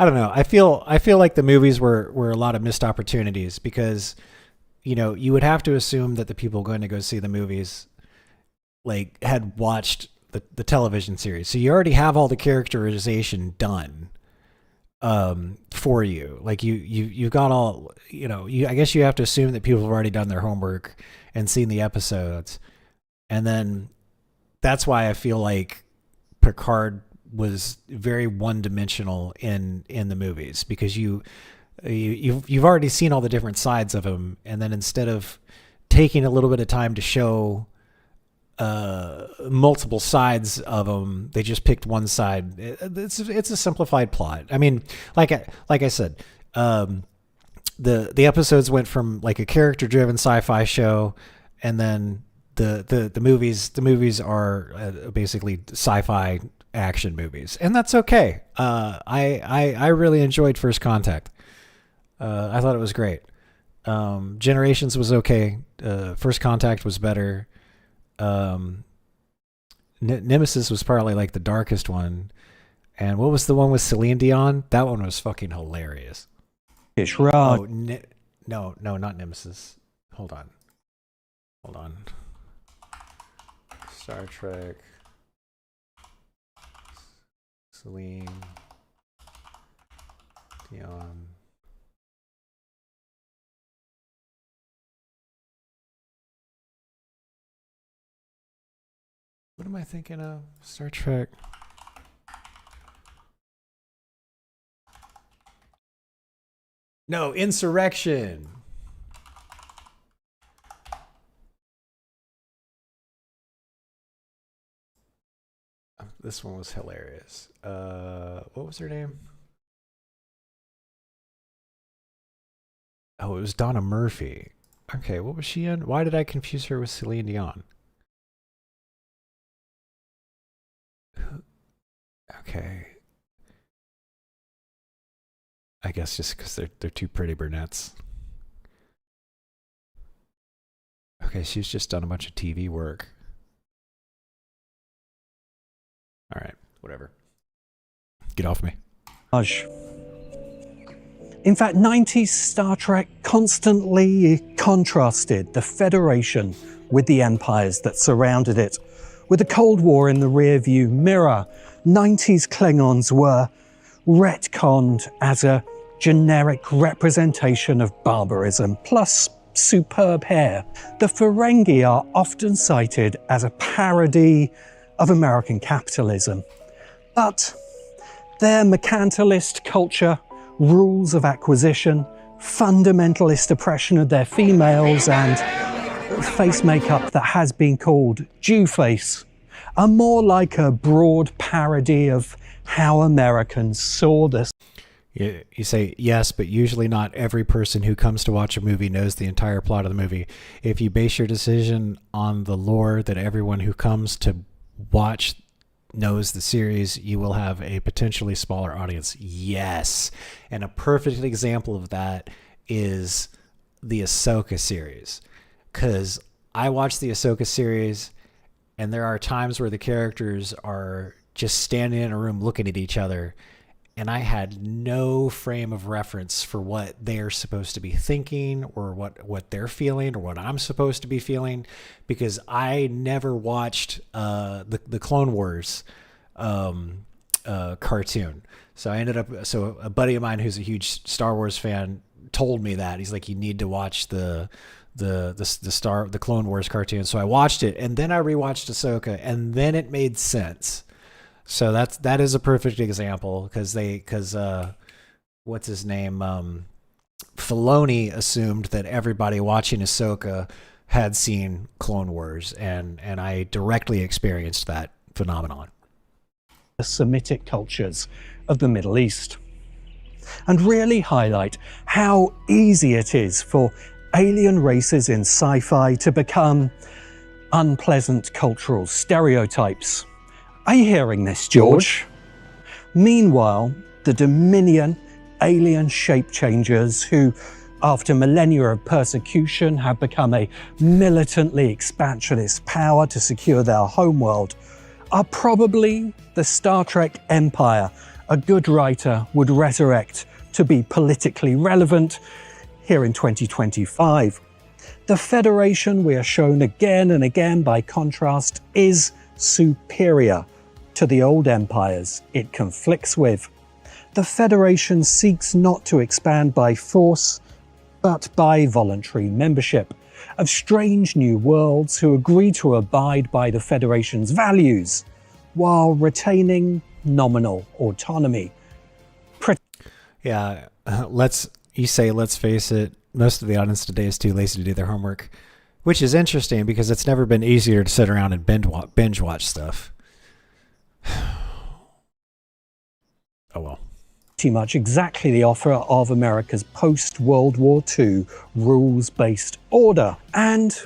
don't know. I feel like the movies were a lot of missed opportunities because, you would have to assume that the people going to go see the movies like had watched the television series. So you already have all the characterization done for you. Like you've got all, I guess you have to assume that people have already done their homework and seen the episodes. And then that's why I feel like Picard was very one-dimensional in the movies because you've already seen all the different sides of him, and then instead of taking a little bit of time to show multiple sides of him, they just picked one side. It's a simplified plot. I mean, like I said, the episodes went from like a character-driven sci-fi show, and then the movies are basically sci-fi action movies, and that's okay. I really enjoyed First Contact. I thought it was great. Generations was okay. First Contact was better. Nemesis was probably like the darkest one. And what was the one with Celine Dion? That one was fucking hilarious. Oh, no, not Nemesis. Hold on. Star Trek. Celine Dion. What am I thinking of? Star Trek. No, Insurrection. This one was hilarious. What was her name? Oh, it was Donna Murphy. Okay, what was she in? Why did I confuse her with Celine Dion? Okay. I guess just because they're two pretty brunettes. Okay, she's just done a bunch of TV work. All right, whatever. Get off me. In fact, 90s Star Trek constantly contrasted the Federation with the empires that surrounded it. With the Cold War in the rearview mirror, 90s Klingons were retconned as a generic representation of barbarism, plus superb hair. The Ferengi are often cited as a parody of American capitalism. But their mercantilist culture, rules of acquisition, fundamentalist oppression of their females, and face makeup that has been called Jew face are more like a broad parody of how Americans saw this. You say yes, but usually not every person who comes to watch a movie knows the entire plot of the movie. If you base your decision on the lore that everyone who comes to watch knows the series, you will have a potentially smaller audience. Yes. And a perfect example of that is the Ahsoka series. Because I watched the Ahsoka series, and there are times where the characters are just standing in a room looking at each other, and I had no frame of reference for what they're supposed to be thinking or what they're feeling or what I'm supposed to be feeling, because I never watched the Clone Wars cartoon. So I ended up, so a buddy of mine who's a huge Star Wars fan told me that. He's like, you need to watch the Clone Wars cartoon. So I watched it, and then I rewatched Ahsoka, and then it made sense. So that is a perfect example, because what's his name? Filoni assumed that everybody watching Ahsoka had seen Clone Wars, and I directly experienced that phenomenon. The Semitic cultures of the Middle East, and really highlight how easy it is for alien races in sci-fi to become unpleasant cultural stereotypes. Are you hearing this, George? Meanwhile, the Dominion alien shape changers who, after millennia of persecution, have become a militantly expansionist power to secure their homeworld, are probably the Star Trek Empire a good writer would resurrect to be politically relevant here in 2025. The Federation, we are shown again and again by contrast, is superior to the old empires it conflicts with. The Federation seeks not to expand by force, but by voluntary membership of strange new worlds who agree to abide by the Federation's values while retaining nominal autonomy. Let's face it, most of the audience today is too lazy to do their homework, which is interesting because it's never been easier to sit around and binge watch stuff. Oh well. Pretty much exactly the offer of America's post-World War II rules-based order. And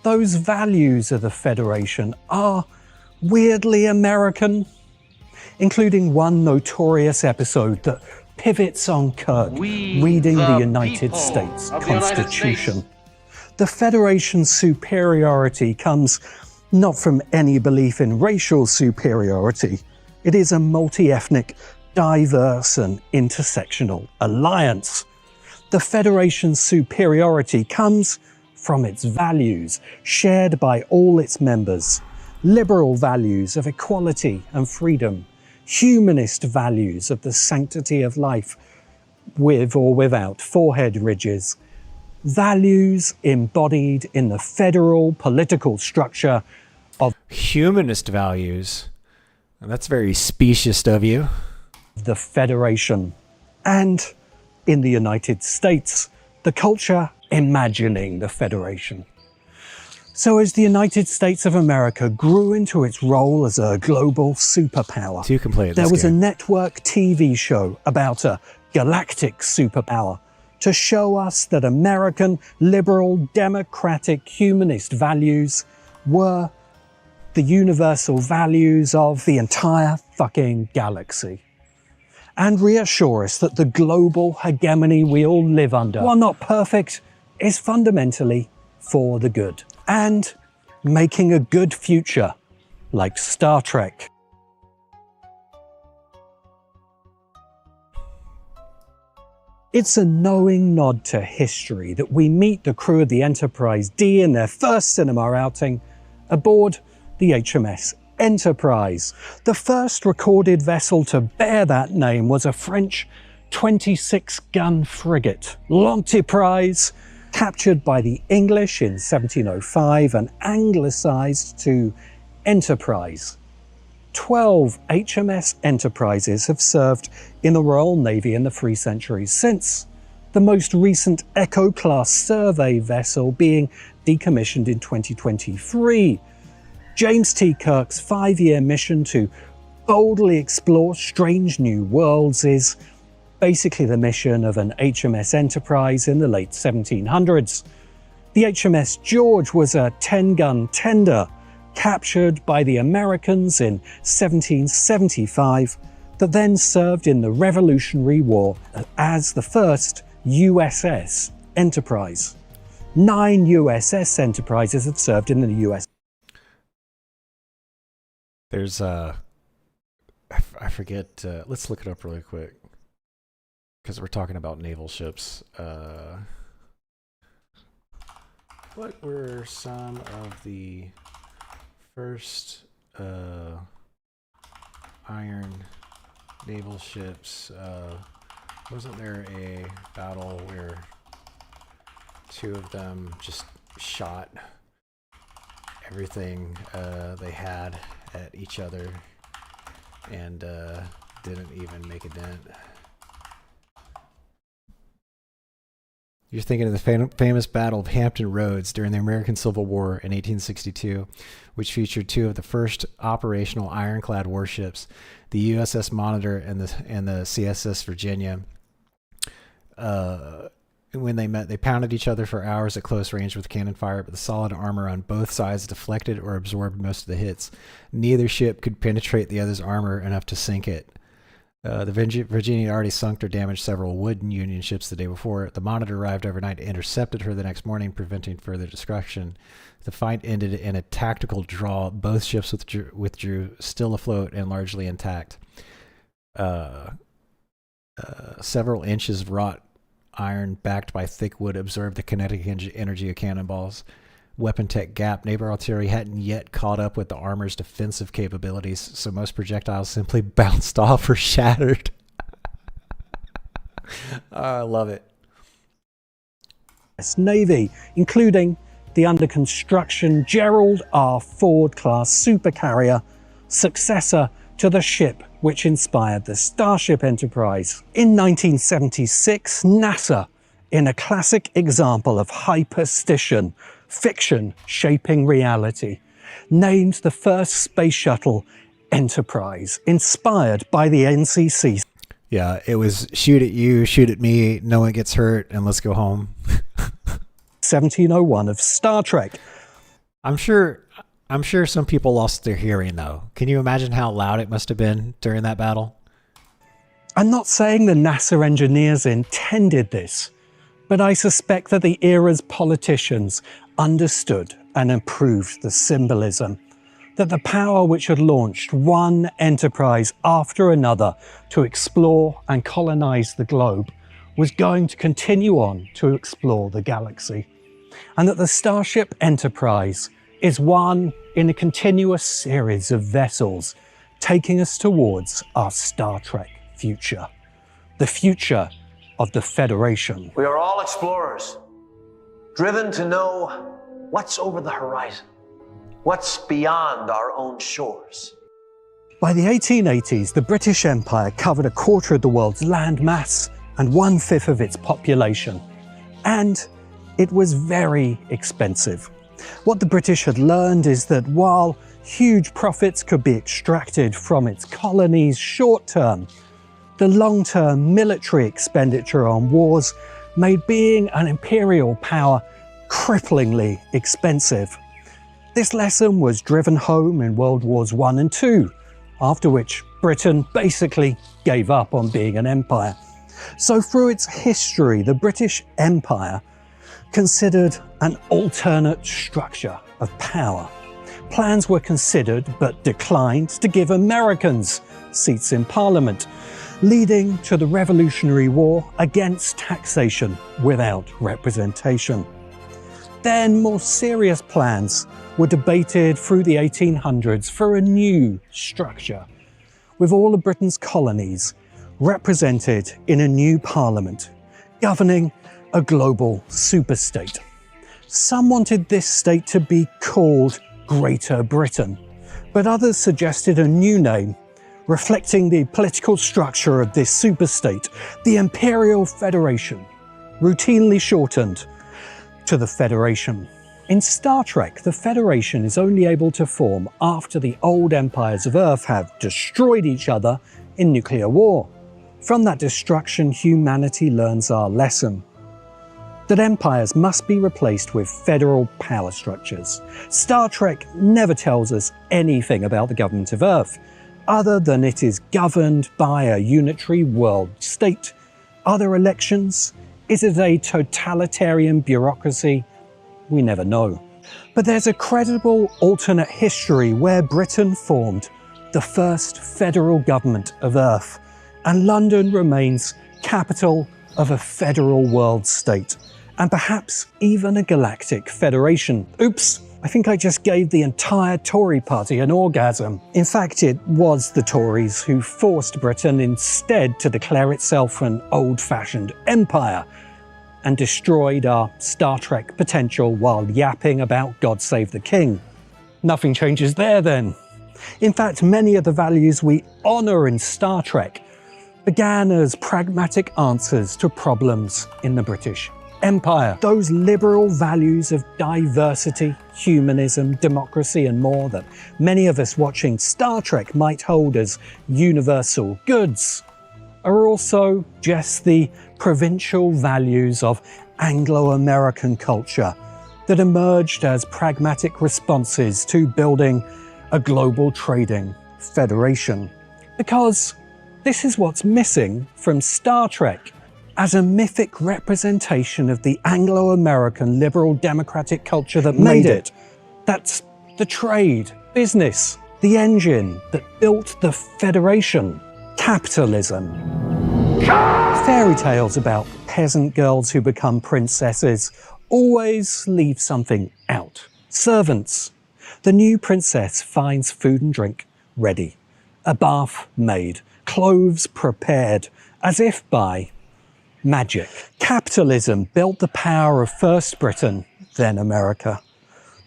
those values of the Federation are weirdly American, including one notorious episode that pivots on Kirk reading the United States Constitution. The Federation's superiority comes not from any belief in racial superiority. It is a multi-ethnic, diverse and intersectional alliance. The Federation's superiority comes from its values, shared by all its members. Liberal values of equality and freedom, humanist values of the sanctity of life, with or without forehead ridges, values embodied in the federal political structure of humanist values. And that's very specious of you. The Federation. And in the United States, the culture imagining the Federation. So as the United States of America grew into its role as a global superpower, there was a network TV show about a galactic superpower, to show us that American liberal, democratic, humanist values were the universal values of the entire fucking galaxy. And reassure us that the global hegemony we all live under, while not perfect, is fundamentally for the good. And making a good future, like Star Trek. It's a knowing nod to history that we meet the crew of the Enterprise D in their first cinema outing aboard the HMS Enterprise. The first recorded vessel to bear that name was a French 26-gun frigate, L'Enterprise, captured by the English in 1705 and anglicised to Enterprise. 12 HMS Enterprises have served in the Royal Navy in the 3 centuries since, the most recent Echo-class survey vessel being decommissioned in 2023. James T. Kirk's 5-year mission to boldly explore strange new worlds is basically the mission of an HMS Enterprise in the late 1700s. The HMS George was a 10-gun tender captured by the Americans in 1775 that then served in the Revolutionary War as the first USS Enterprise. 9 USS Enterprises have served in the US. There's I forget, let's look it up really quick because we're talking about naval ships. What were some of the first iron naval ships? Wasn't there a battle where 2 of them just shot everything they had at each other and didn't even make a dent? You're thinking of the famous Battle of Hampton Roads during the American Civil War in 1862, which featured 2 of the first operational ironclad warships, the USS Monitor and the CSS Virginia. When they met, they pounded each other for hours at close range with cannon fire, but the solid armor on both sides deflected or absorbed most of the hits. Neither ship could penetrate the other's armor enough to sink it. The Virginia had already sunk or damaged several wooden Union ships the day before. The Monitor arrived overnight and intercepted her the next morning, preventing further destruction. The fight ended in a tactical draw. Both ships withdrew, still afloat and largely intact. Several inches of wrought iron backed by thick wood absorbed the kinetic energy of cannonballs. Weapon tech gap. Naval artillery hadn't yet caught up with the armor's defensive capabilities, so most projectiles simply bounced off or shattered. I love it. Navy, including the under construction Gerald R. Ford class supercarrier, successor to the ship which inspired the Starship Enterprise. In 1976, NASA, in a classic example of hyperstition, fiction shaping reality, named the first space shuttle Enterprise, inspired by the NCC. Yeah, it was shoot at you, shoot at me, no one gets hurt, and let's go home. 1701 of Star Trek. I'm sure some people lost their hearing, though. Can you imagine how loud it must have been during that battle? I'm not saying the NASA engineers intended this, but I suspect that the era's politicians understood and improved the symbolism, that the power which had launched one enterprise after another to explore and colonize the globe was going to continue on to explore the galaxy, and that the Starship Enterprise is one in a continuous series of vessels taking us towards our Star Trek future, the future of the Federation. We are all explorers, driven to know what's over the horizon, what's beyond our own shores. By the 1880s, the British Empire covered 1/4 of the world's land mass and 1/5 of its population, and it was very expensive. What the British had learned is that while huge profits could be extracted from its colonies short term, the long-term military expenditure on wars made being an imperial power cripplingly expensive. This lesson was driven home in World Wars I and II, after which Britain basically gave up on being an empire. So through its history, the British Empire considered an alternate structure of power. Plans were considered but declined to give Americans seats in Parliament, leading to the Revolutionary War against taxation without representation. Then more serious plans were debated through the 1800s for a new structure, with all of Britain's colonies represented in a new parliament, governing a global superstate. Some wanted this state to be called Greater Britain, but others suggested a new name reflecting the political structure of this superstate, the Imperial Federation, routinely shortened to the Federation. In Star Trek, the Federation is only able to form after the old empires of Earth have destroyed each other in nuclear war. From that destruction, humanity learns our lesson: that empires must be replaced with federal power structures. Star Trek never tells us anything about the government of Earth, other than it is governed by a unitary world state. Are there elections? Is it a totalitarian bureaucracy? We never know. But there's a credible alternate history where Britain formed the first federal government of Earth, and London remains capital of a federal world state, and perhaps even a galactic federation. Oops, I think I just gave the entire Tory party an orgasm. In fact, it was the Tories who forced Britain instead to declare itself an old-fashioned empire, and destroyed our Star Trek potential while yapping about God Save the King. Nothing changes there then. In fact, many of the values we honour in Star Trek began as pragmatic answers to problems in the British Empire. Those liberal values of diversity, humanism, democracy and more that many of us watching Star Trek might hold as universal goods are also just the provincial values of Anglo-American culture that emerged as pragmatic responses to building a global trading federation. Because this is what's missing from Star Trek as a mythic representation of the Anglo-American liberal democratic culture that made it. That's the trade, business, the engine that built the federation. Capitalism. Fairy tales about peasant girls who become princesses always leave something out. Servants. The new princess finds food and drink ready, a bath made, clothes prepared, as if by magic. Capitalism built the power of first Britain, then America.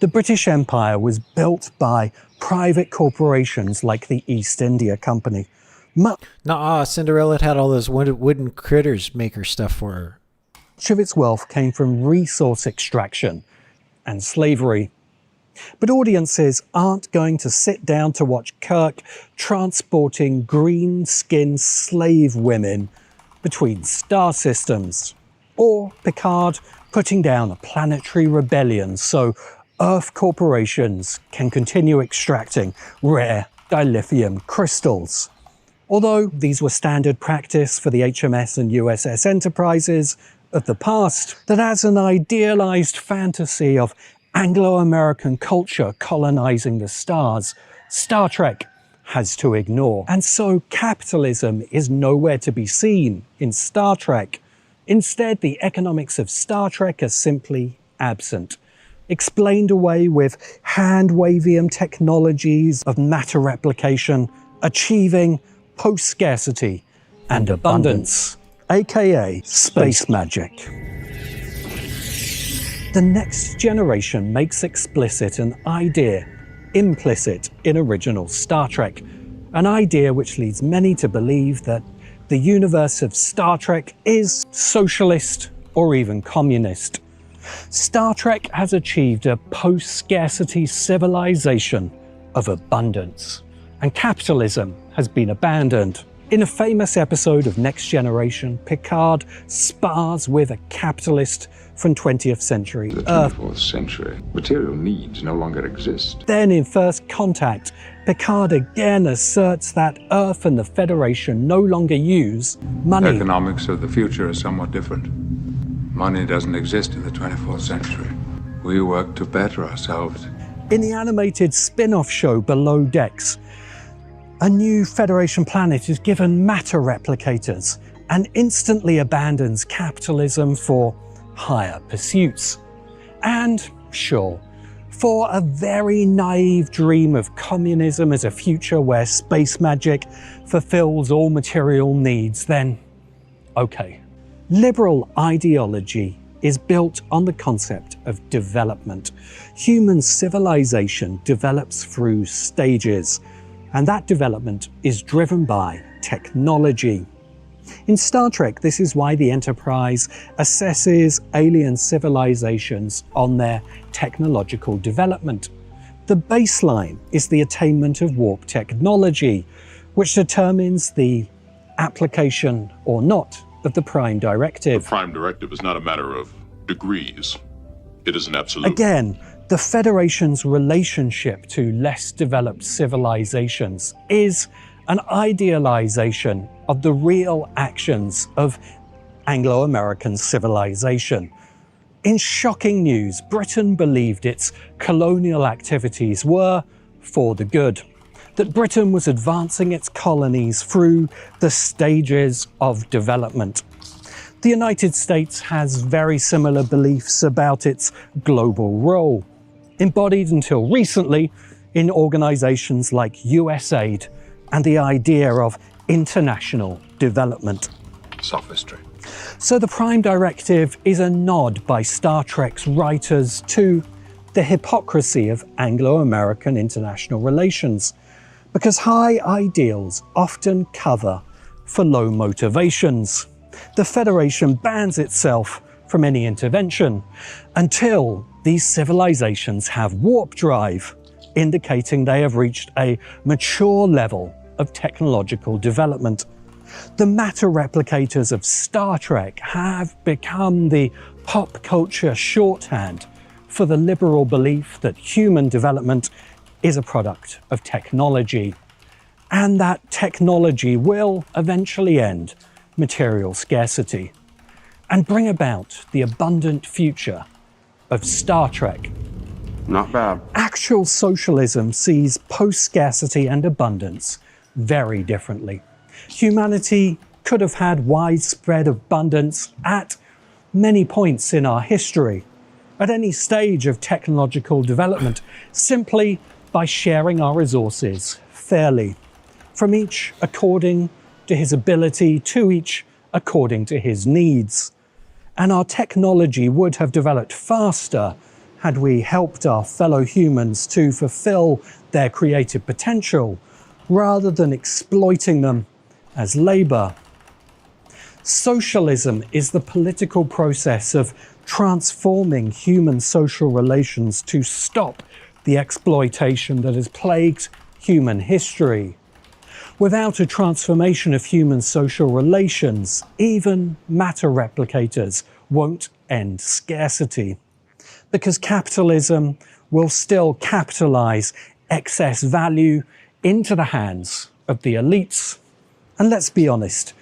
The British Empire was built by private corporations like the East India Company. Cinderella had all those wooden critters make her stuff for her. Much of its wealth came from resource extraction and slavery. But audiences aren't going to sit down to watch Kirk transporting green-skinned slave women between star systems, or Picard putting down a planetary rebellion so Earth corporations can continue extracting rare dilithium crystals. Although these were standard practice for the HMS and USS Enterprises of the past, that as an idealized fantasy of Anglo-American culture colonizing the stars, Star Trek has to ignore. And so capitalism is nowhere to be seen in Star Trek. Instead, the economics of Star Trek are simply absent, explained away with hand-wavium technologies of matter replication, achieving post-scarcity and abundance, aka space magic. The next generation makes explicit an idea implicit in original Star Trek, an idea which leads many to believe that the universe of Star Trek is socialist or even communist. Star Trek has achieved a post-scarcity civilization of abundance, and capitalism has been abandoned. In a famous episode of Next Generation, Picard spars with a capitalist from 20th century Earth. 24th century, material needs no longer exist. Then in First Contact, Picard again asserts that Earth and the Federation no longer use money. Economics of the future are somewhat different. Money doesn't exist in the 24th century. We work to better ourselves. In the animated spin-off show Below Decks, a new Federation planet is given matter replicators and instantly abandons capitalism for higher pursuits. And sure, for a very naive dream of communism as a future where space magic fulfills all material needs, then okay. Liberal ideology is built on the concept of development. Human civilization develops through stages, and that development is driven by technology. In Star Trek, this is why the Enterprise assesses alien civilizations on their technological development. The baseline is the attainment of warp technology, which determines the application or not of the Prime Directive. The Prime Directive is not a matter of degrees. It is an absolute. Again, the Federation's relationship to less developed civilizations is an idealization of the real actions of Anglo-American civilization. In shocking news, Britain believed its colonial activities were for the good, that Britain was advancing its colonies through the stages of development. The United States has very similar beliefs about its global role, embodied until recently in organizations like USAID and the idea of international development. Sophistry. So the Prime Directive is a nod by Star Trek's writers to the hypocrisy of Anglo-American international relations, because high ideals often cover for low motivations. The Federation bans itself from any intervention until these civilizations have warp drive, indicating they have reached a mature level of technological development. The matter replicators of Star Trek have become the pop culture shorthand for the liberal belief that human development is a product of technology, and that technology will eventually end material scarcity and bring about the abundant future of Star Trek. Not bad. Actual socialism sees post-scarcity and abundance very differently. Humanity could have had widespread abundance at many points in our history, at any stage of technological development, simply by sharing our resources fairly, from each according to his ability, to each according to his needs. And our technology would have developed faster had we helped our fellow humans to fulfill their creative potential, rather than exploiting them as labor. Socialism is the political process of transforming human social relations to stop the exploitation that has plagued human history. Without a transformation of human social relations, even matter replicators won't end scarcity, because capitalism will still capitalize excess value into the hands of the elites. And let's be honest,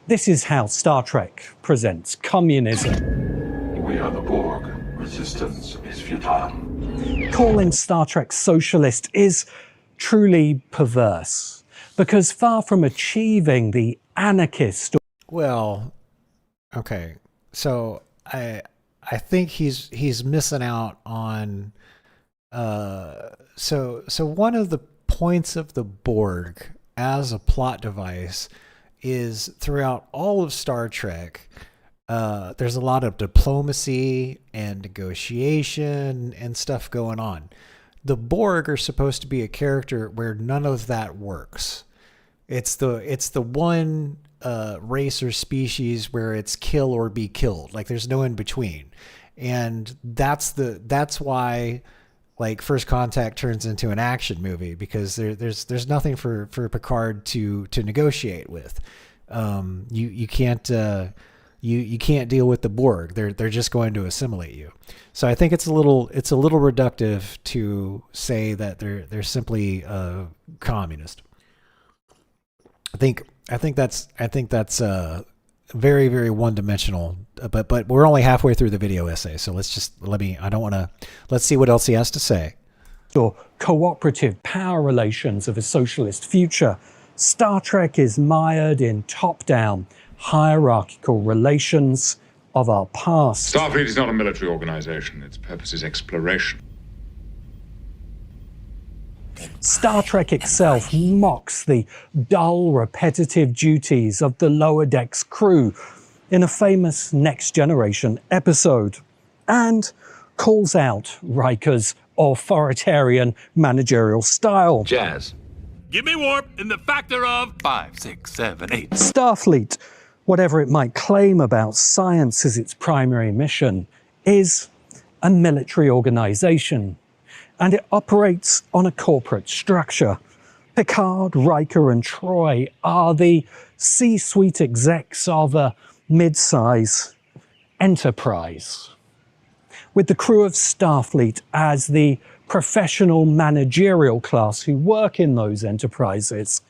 this is how Star Trek presents communism. We are the Borg. Resistance is futile. Calling Star Trek socialist is truly perverse, because far from achieving the anarchist... Well, okay, so I think he's missing out on... So one of the points of the Borg as a plot device is throughout all of Star Trek, there's a lot of diplomacy and negotiation and stuff going on. The Borg are supposed to be a character where none of that works. It's the one race or species where it's kill or be killed. Like there's no in between, and that's why like First Contact turns into an action movie because there's nothing for Picard to negotiate with. You can't you can't deal with the Borg. They're just going to assimilate you. So I think it's a little reductive to say that they're simply communist. I think that's very, very one-dimensional. But we're only halfway through the video essay, so let's see what else he has to say. Or cooperative power relations of a socialist future. Star Trek is mired in top-down hierarchical relations of our past. Starfleet is not a military organization. Its purpose is exploration. Star Trek itself mocks the dull, repetitive duties of the lower decks crew in a famous Next Generation episode, and calls out Riker's authoritarian managerial style. Jazz. Give me warp in the factor of 5, 6, 7, 8. Starfleet, whatever it might claim about science as its primary mission, is a military organization, and it operates on a corporate structure. Picard, Riker, and Troy are the C-suite execs of a mid-size enterprise, with the crew of Starfleet as the professional managerial class who work in those enterprises.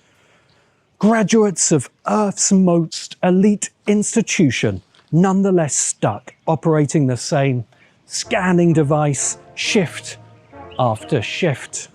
Graduates of Earth's most elite institution, nonetheless stuck operating the same scanning device shift after shift.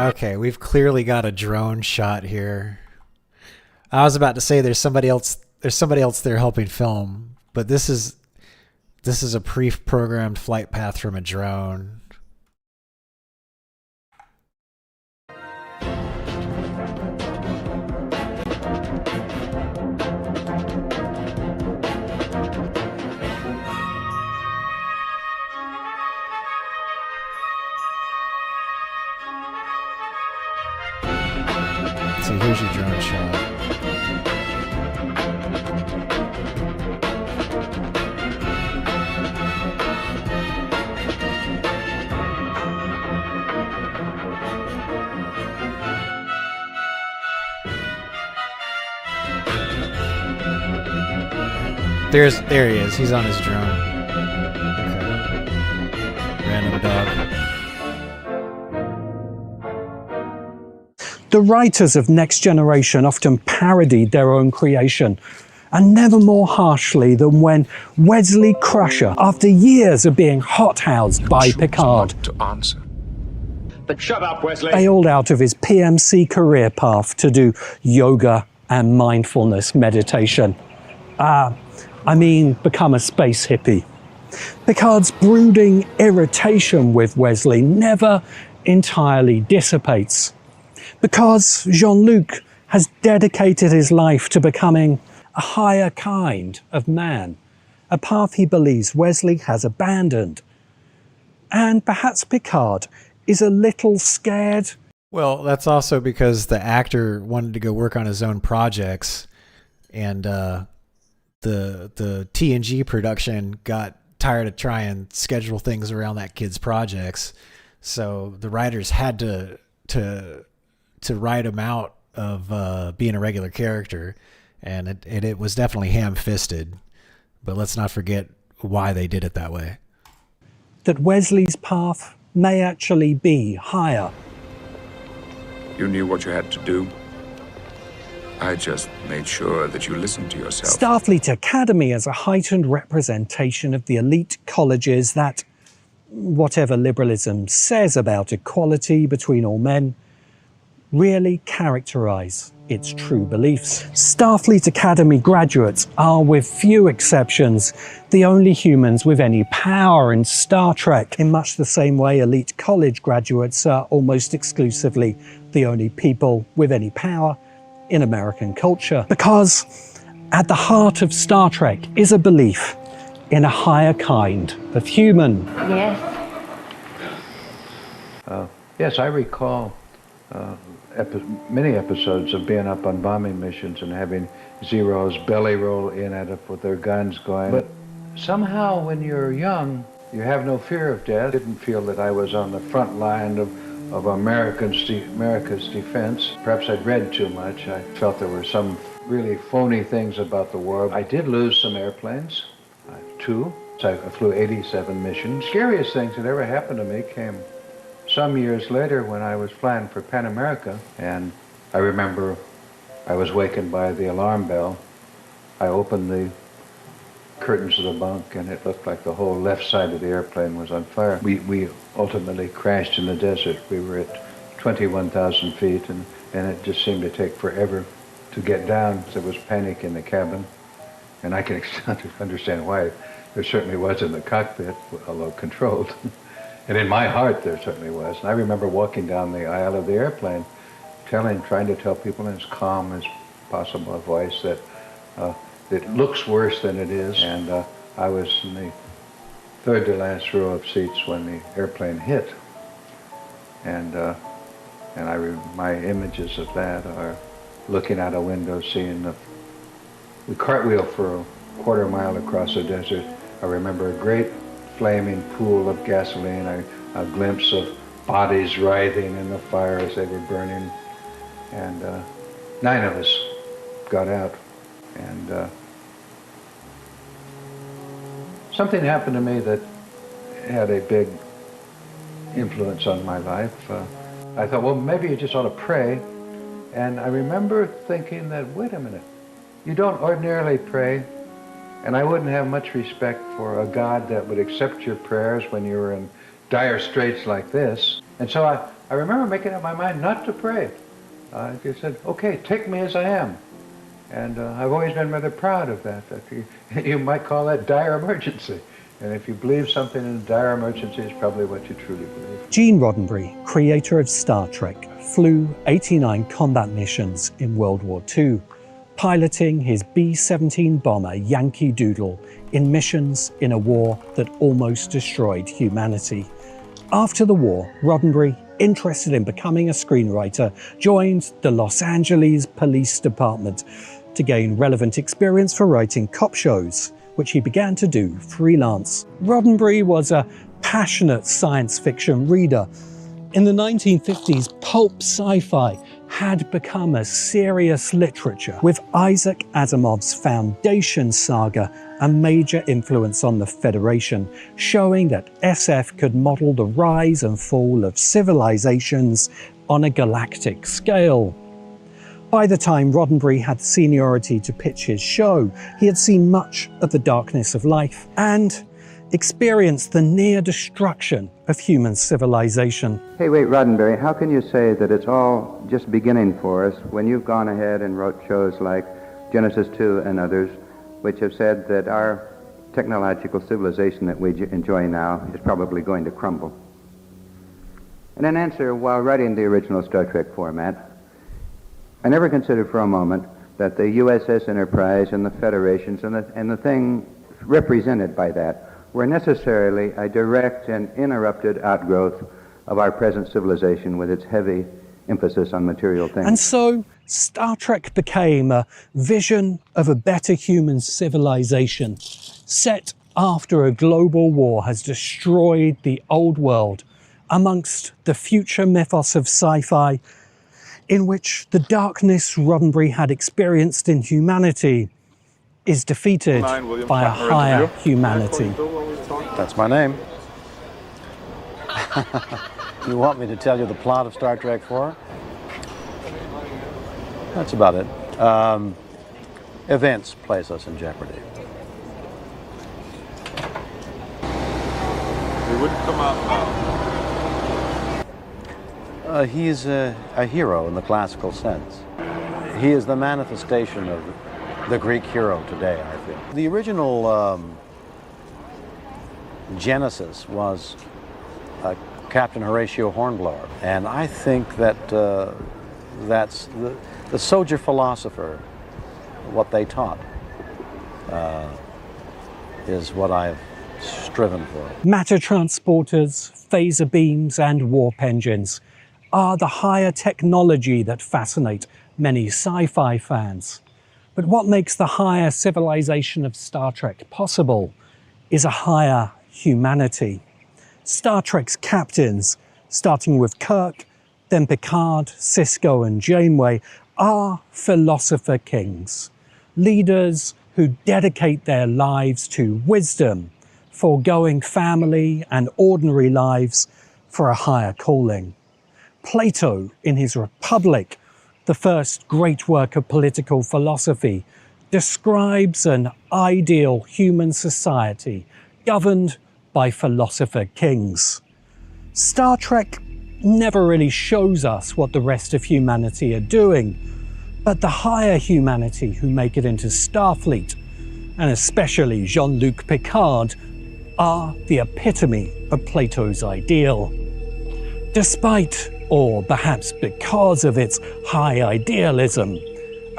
Okay, we've clearly got a drone shot here. I was about to say there's somebody else there helping film, but this is a pre-programmed flight path from a drone. So here's your drone shot. There he is. He's on his drone. Okay. Random dog. The writers of Next Generation often parodied their own creation, and never more harshly than when Wesley Crusher, after years of being hothoused by Picard, To answer. But shut up, Wesley. bailed out of his PMC career path to do yoga and mindfulness meditation. Become a space hippie. Picard's brooding irritation with Wesley never entirely dissipates, because Jean-Luc has dedicated his life to becoming a higher kind of man, a path he believes Wesley has abandoned. And perhaps Picard is a little scared. Well, that's also because the actor wanted to go work on his own projects, and the TNG production got tired of trying and schedule things around that kid's projects, so the writers had to write him out of being a regular character, and it was definitely ham-fisted. But let's not forget why they did it that way. That Wesley's path may actually be higher. You knew what you had to do. I just made sure that you listened to yourself. Starfleet Academy is a heightened representation of the elite colleges that, whatever liberalism says about equality between all men, really characterize its true beliefs. Starfleet Academy graduates are, with few exceptions, the only humans with any power in Star Trek, in much the same way elite college graduates are almost exclusively the only people with any power in American culture. Because at the heart of Star Trek is a belief in a higher kind of human. Yes. Yes, I recall many episodes of being up on bombing missions and having Zeros belly roll in at it with their guns going. But somehow when you're young, you have no fear of death. I didn't feel that I was on the front line of America's defense. Perhaps I'd read too much. I felt there were some really phony things about the war. I did lose some airplanes, two. I flew 87 missions. Scariest things that ever happened to me came some years later when I was flying for Pan America, and I remember I was wakened by the alarm bell. I opened the curtains of the bunk and it looked like the whole left side of the airplane was on fire. We ultimately crashed in the desert. We were at 21,000 feet and it just seemed to take forever to get down. There was panic in the cabin, and I can understand why. There certainly was in the cockpit, although controlled. And in my heart, there certainly was. And I remember walking down the aisle of the airplane, trying to tell people in as calm as possible a voice that it looks worse than it is. And I was in the third to last row of seats when the airplane hit. And my images of that are looking out a window, seeing the cartwheel for a quarter mile across the desert. I remember a great flaming pool of gasoline, a glimpse of bodies writhing in the fire as they were burning. And 9 of us got out. And something happened to me that had a big influence on my life. I thought, well, maybe you just ought to pray. And I remember thinking that, wait a minute, you don't ordinarily pray, and I wouldn't have much respect for a God that would accept your prayers when you were in dire straits like this. And so I remember making up my mind not to pray. I just said, okay, take me as I am. And I've always been rather proud of that. You might call that dire emergency. And if you believe something in a dire emergency, it's probably what you truly believe. Gene Roddenberry, creator of Star Trek, flew 89 combat missions in World War II, piloting his B-17 bomber Yankee Doodle in missions in a war that almost destroyed humanity. After the war, Roddenberry, interested in becoming a screenwriter, joined the Los Angeles Police Department to gain relevant experience for writing cop shows, which he began to do freelance. Roddenberry was a passionate science fiction reader. In the 1950s, pulp sci-fi had become a serious literature, with Isaac Asimov's Foundation saga a major influence on the Federation, showing that SF could model the rise and fall of civilizations on a galactic scale. By the time Roddenberry had seniority to pitch his show, he had seen much of the darkness of life and experienced the near destruction of human civilization. Hey, wait, Roddenberry, how can you say that it's all just beginning for us when you've gone ahead and wrote shows like Genesis 2 and others, which have said that our technological civilization that we enjoy now is probably going to crumble? And in answer, while writing the original Star Trek format, I never considered for a moment that the USS Enterprise and the Federations and the thing represented by that were necessarily a direct and interrupted outgrowth of our present civilization with its heavy emphasis on material things. And so Star Trek became a vision of a better human civilization set after a global war has destroyed the old world amongst the future mythos of sci-fi, in which the darkness Roddenberry had experienced in humanity is defeated by a higher humanity. That's my name. You want me to tell you the plot of Star Trek 4? That's about it. Events place us in jeopardy. He wouldn't come out now. He's a hero in the classical sense. He is the manifestation of the Greek hero today, I think. The original genesis was Captain Horatio Hornblower, and I think that that's the soldier philosopher, what they taught, is what I've striven for. Matter transporters, phaser beams, and warp engines are the higher technology that fascinate many sci-fi fans. But what makes the higher civilization of Star Trek possible is a higher humanity. Star Trek's captains, starting with Kirk, then Picard, Sisko, and Janeway, are philosopher kings, leaders who dedicate their lives to wisdom, foregoing family and ordinary lives for a higher calling. Plato, in his Republic, the first great work of political philosophy, describes an ideal human society governed by philosopher kings. Star Trek never really shows us what the rest of humanity are doing, but the higher humanity who make it into Starfleet, and especially Jean-Luc Picard, are the epitome of Plato's ideal. Despite, or perhaps because of its high idealism,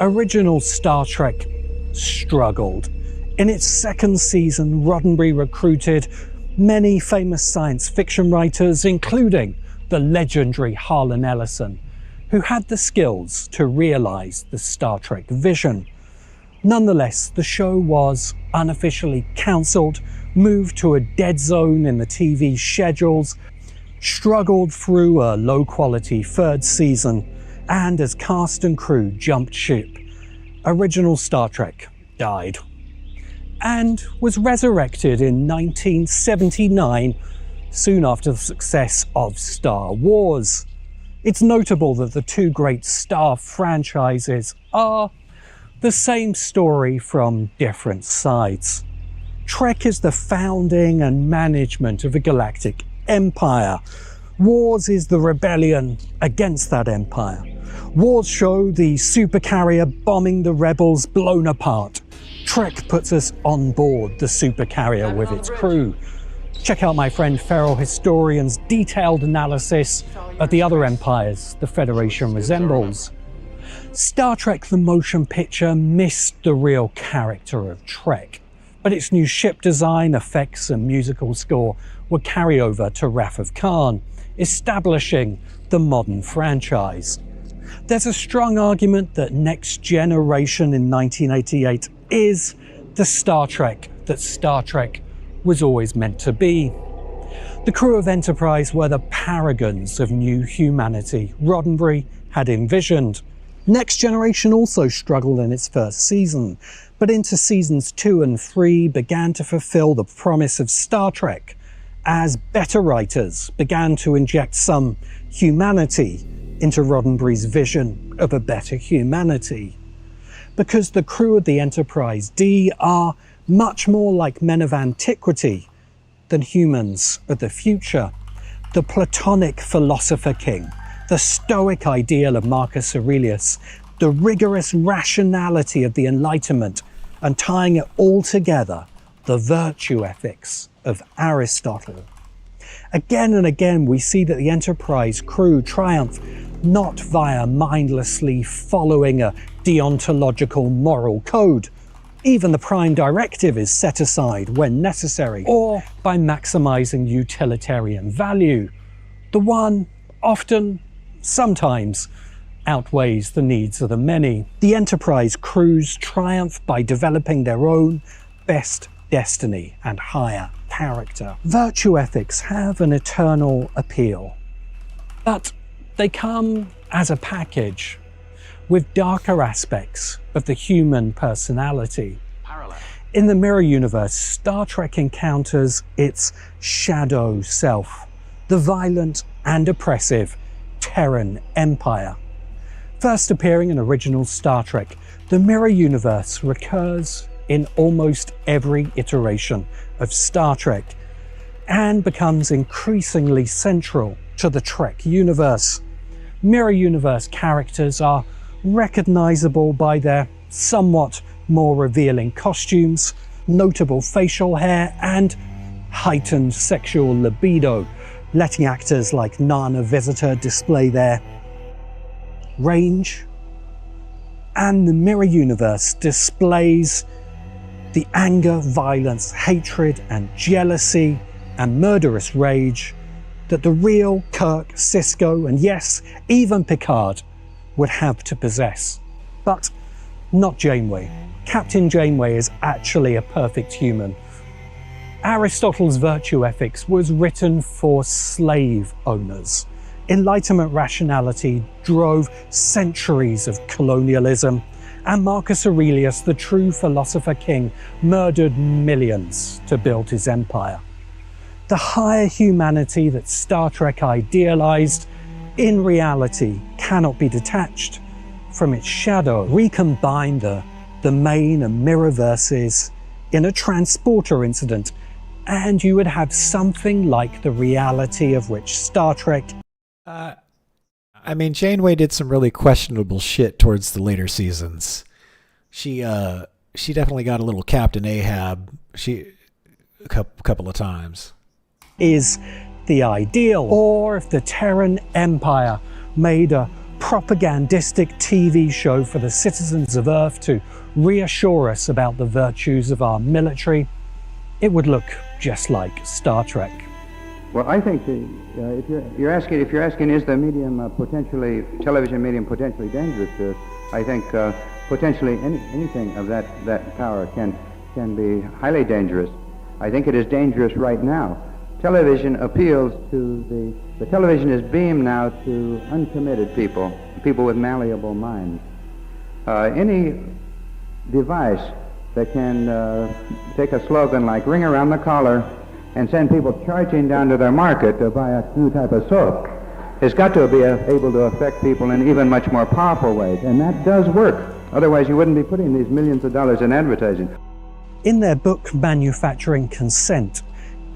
original Star Trek struggled. In its second season, Roddenberry recruited many famous science fiction writers, including the legendary Harlan Ellison, who had the skills to realize the Star Trek vision. Nonetheless, the show was unofficially cancelled, moved to a dead zone in the TV schedules, struggled through a low-quality third season, and as cast and crew jumped ship, original Star Trek died, and was resurrected in 1979, soon after the success of Star Wars. It's notable that the two great Star franchises are the same story from different sides. Trek is the founding and management of a galactic empire. Wars is the rebellion against that empire. Wars show the supercarrier bombing the rebels blown apart. Trek puts us on board the supercarrier with its crew. Check out my friend Feral Historian's detailed analysis of the other empires the Federation resembles. Star Trek the motion picture missed the real character of Trek, but its new ship design, effects, and musical score would carry over to Wrath of Khan, establishing the modern franchise. There's a strong argument that Next Generation in 1988 is the Star Trek that Star Trek was always meant to be. The crew of Enterprise were the paragons of new humanity Roddenberry had envisioned. Next Generation also struggled in its first season, but into seasons 2 and 3 began to fulfill the promise of Star Trek, as better writers began to inject some humanity into Roddenberry's vision of a better humanity. Because the crew of the Enterprise D are much more like men of antiquity than humans of the future. The Platonic philosopher king, the stoic ideal of Marcus Aurelius, the rigorous rationality of the Enlightenment, and tying it all together, the virtue ethics of Aristotle. Again and again, we see that the Enterprise crew triumph not via mindlessly following a deontological moral code. Even the Prime Directive is set aside when necessary, or by maximizing utilitarian value. The one often, sometimes, outweighs the needs of the many. The Enterprise crews triumph by developing their own best destiny and higher character. Virtue ethics have an eternal appeal, but they come as a package with darker aspects of the human personality. In the Mirror Universe, Star Trek encounters its shadow self, the violent and oppressive Terran Empire. First appearing in original Star Trek, the Mirror Universe recurs in almost every iteration of Star Trek and becomes increasingly central to the Trek universe. Mirror Universe characters are recognizable by their somewhat more revealing costumes, notable facial hair, and heightened sexual libido, letting actors like Nana Visitor display their range. And the mirror universe displays the anger, violence, hatred, and jealousy and murderous rage that the real Kirk, Sisko, and yes, even Picard would have to possess. But not Janeway. Captain Janeway is actually a perfect human. Aristotle's virtue ethics was written for slave owners. Enlightenment rationality drove centuries of colonialism, and Marcus Aurelius, the true philosopher king, murdered millions to build his empire. The higher humanity that Star Trek idealized, in reality, cannot be detached from its shadow. Recombine the main and mirror verses in a transporter incident, and you would have something like the reality of which Star Trek. I mean, Janeway did some really questionable shit towards the later seasons. She definitely got a little Captain Ahab. A couple of times. Is the ideal, or if the Terran Empire made a propagandistic TV show for the citizens of Earth to reassure us about the virtues of our military, it would look just like Star Trek. Well, I think if you're asking, is the medium television medium potentially dangerous to us? I think potentially anything of that power can be highly dangerous. I think it is dangerous right now. Television appeals to the television is beamed now to uncommitted people with malleable minds. Any device that can take a slogan like "Ring around the collar" and send people charging down to their market to buy a new type of soap has got to be able to affect people in even much more powerful ways, and that does work. Otherwise, you wouldn't be putting these millions of dollars in advertising. In their book Manufacturing Consent,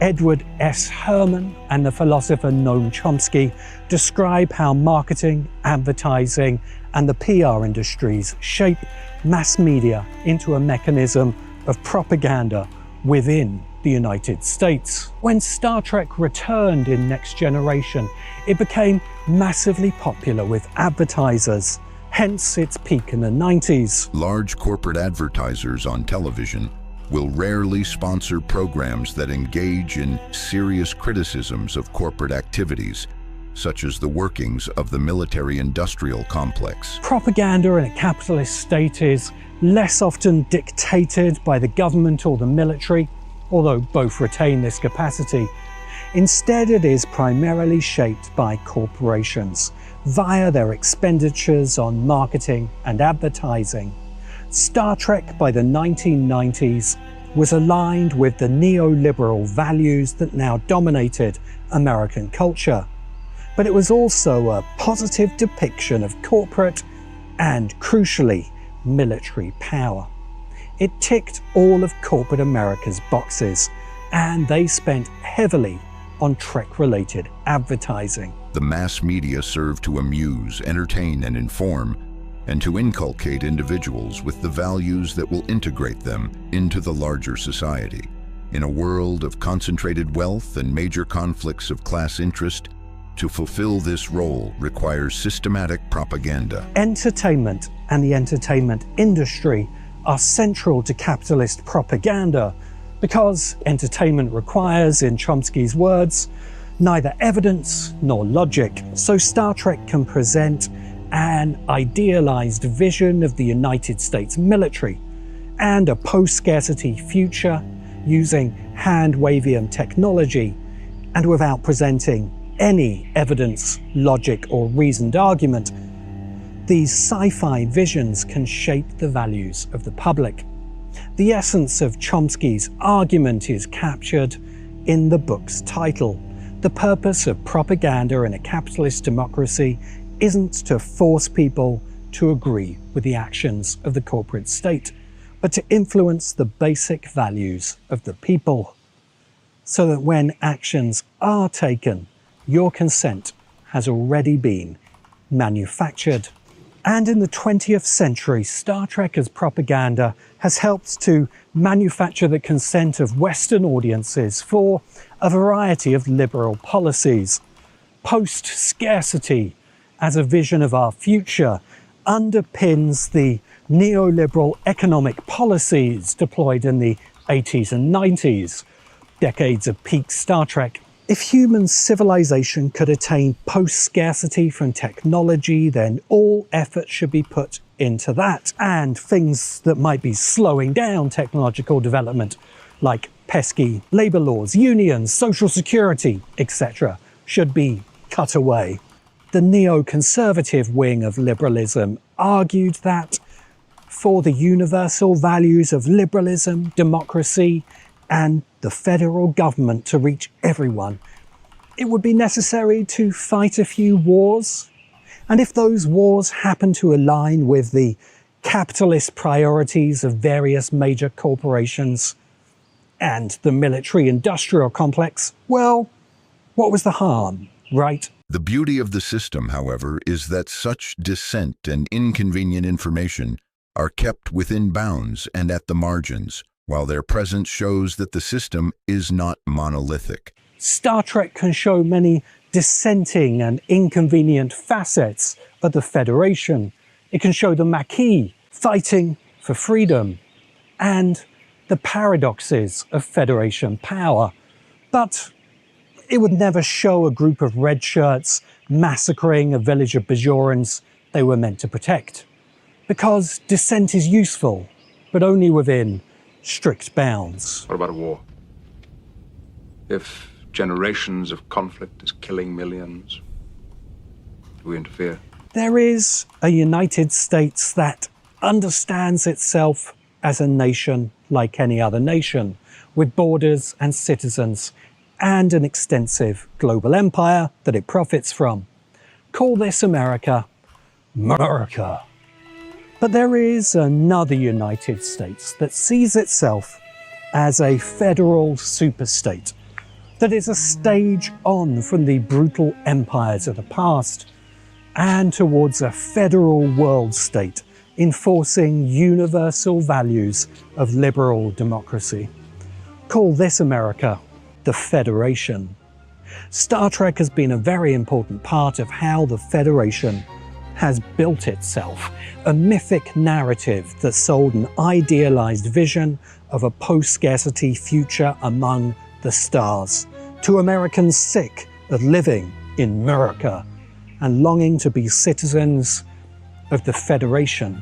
Edward S. Herman and the philosopher Noam Chomsky describe how marketing, advertising, and the PR industries shape mass media into a mechanism of propaganda within the United States. When Star Trek returned in Next Generation, it became massively popular with advertisers, hence its peak in the 90s. Large corporate advertisers on television will rarely sponsor programs that engage in serious criticisms of corporate activities, such as the workings of the military-industrial complex. Propaganda in a capitalist state is less often dictated by the government or the military, although both retain this capacity. Instead, it is primarily shaped by corporations via their expenditures on marketing and advertising. Star Trek by the 1990s was aligned with the neoliberal values that now dominated American culture. But it was also a positive depiction of corporate and, crucially, military power. It ticked all of corporate America's boxes, and they spent heavily on Trek-related advertising. The mass media serve to amuse, entertain, and inform, and to inculcate individuals with the values that will integrate them into the larger society. In a world of concentrated wealth and major conflicts of class interest, to fulfill this role requires systematic propaganda. Entertainment and the entertainment industry are central to capitalist propaganda because entertainment requires, in Chomsky's words, neither evidence nor logic. So Star Trek can present an idealized vision of the United States military and a post-scarcity future using hand-wavium technology and without presenting any evidence, logic, or reasoned argument. These sci-fi visions can shape the values of the public. The essence of Chomsky's argument is captured in the book's title. The purpose of propaganda in a capitalist democracy isn't to force people to agree with the actions of the corporate state, but to influence the basic values of the people, so that when actions are taken, your consent has already been manufactured And in the 20th century, Star Trek as propaganda has helped to manufacture the consent of Western audiences for a variety of liberal policies. Post-scarcity as a vision of our future underpins the neoliberal economic policies deployed in the 80s and 90s, decades of peak Star Trek. If human civilization could attain post-scarcity from technology, then all effort should be put into that. And things that might be slowing down technological development, like pesky labor laws, unions, social security, etc., should be cut away. The neoconservative wing of liberalism argued that for the universal values of liberalism, democracy, and the federal government to reach everyone, it would be necessary to fight a few wars. And if those wars happen to align with the capitalist priorities of various major corporations and the military-industrial complex, well, what was the harm, right? The beauty of the system, however, is that such dissent and inconvenient information are kept within bounds and at the margins, while their presence shows that the system is not monolithic. Star Trek can show many dissenting and inconvenient facets of the Federation. It can show the Maquis fighting for freedom and the paradoxes of Federation power. But it would never show a group of red shirts massacring a village of Bajorans they were meant to protect. Because dissent is useful, but only within strict bounds. What about a war? If generations of conflict is killing millions, do we interfere? There is a United States that understands itself as a nation like any other nation, with borders and citizens, and an extensive global empire that it profits from. Call this America, America. But there is another United States that sees itself as a federal superstate, that is a stage on from the brutal empires of the past and towards a federal world state enforcing universal values of liberal democracy. Call this America the Federation. Star Trek has been a very important part of how the Federation has built itself, a mythic narrative that sold an idealized vision of a post-scarcity future among the stars to Americans sick of living in America and longing to be citizens of the Federation.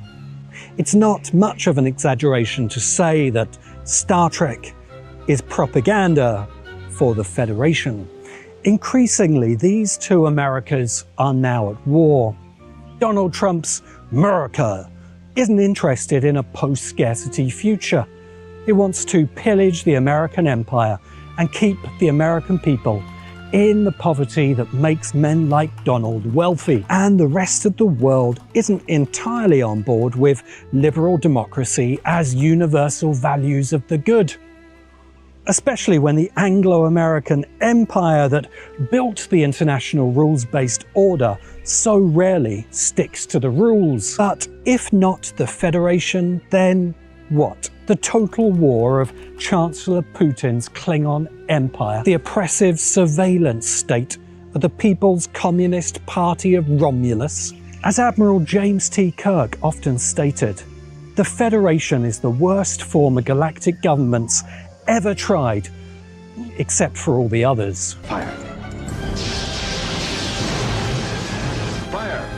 It's not much of an exaggeration to say that Star Trek is propaganda for the Federation. Increasingly, these two Americas are now at war. Donald Trump's America isn't interested in a post-scarcity future. It wants to pillage the American empire and keep the American people in the poverty that makes men like Donald wealthy. And the rest of the world isn't entirely on board with liberal democracy as universal values of the good. Especially when the Anglo-American empire that built the international rules-based order so rarely sticks to the rules. But if not the Federation, then what? The total war of Chancellor Putin's Klingon Empire, the oppressive surveillance state of the People's Communist Party of Romulus. As Admiral James T. Kirk often stated, the Federation is the worst form of galactic governments ever tried, except for all the others. Fire. Fire.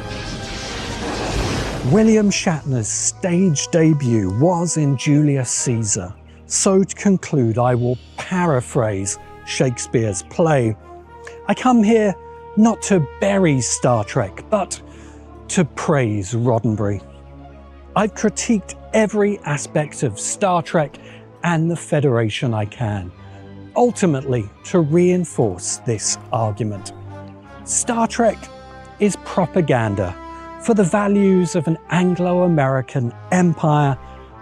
William Shatner's stage debut was in Julius Caesar. So to conclude, I will paraphrase Shakespeare's play. I come here not to bury Star Trek, but to praise Roddenberry. I've critiqued every aspect of Star Trek and the Federation I can, ultimately to reinforce this argument. Star Trek is propaganda for the values of an Anglo-American empire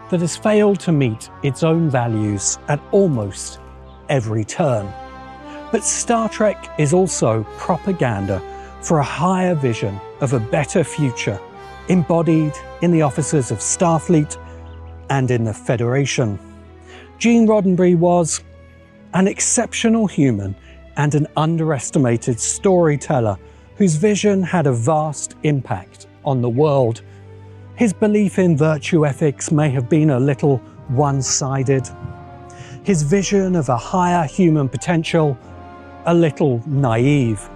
that has failed to meet its own values at almost every turn. But Star Trek is also propaganda for a higher vision of a better future embodied in the officers of Starfleet and in the Federation. Gene Roddenberry was an exceptional human and an underestimated storyteller whose vision had a vast impact on the world. His belief in virtue ethics may have been a little one-sided. His vision of a higher human potential, a little naive.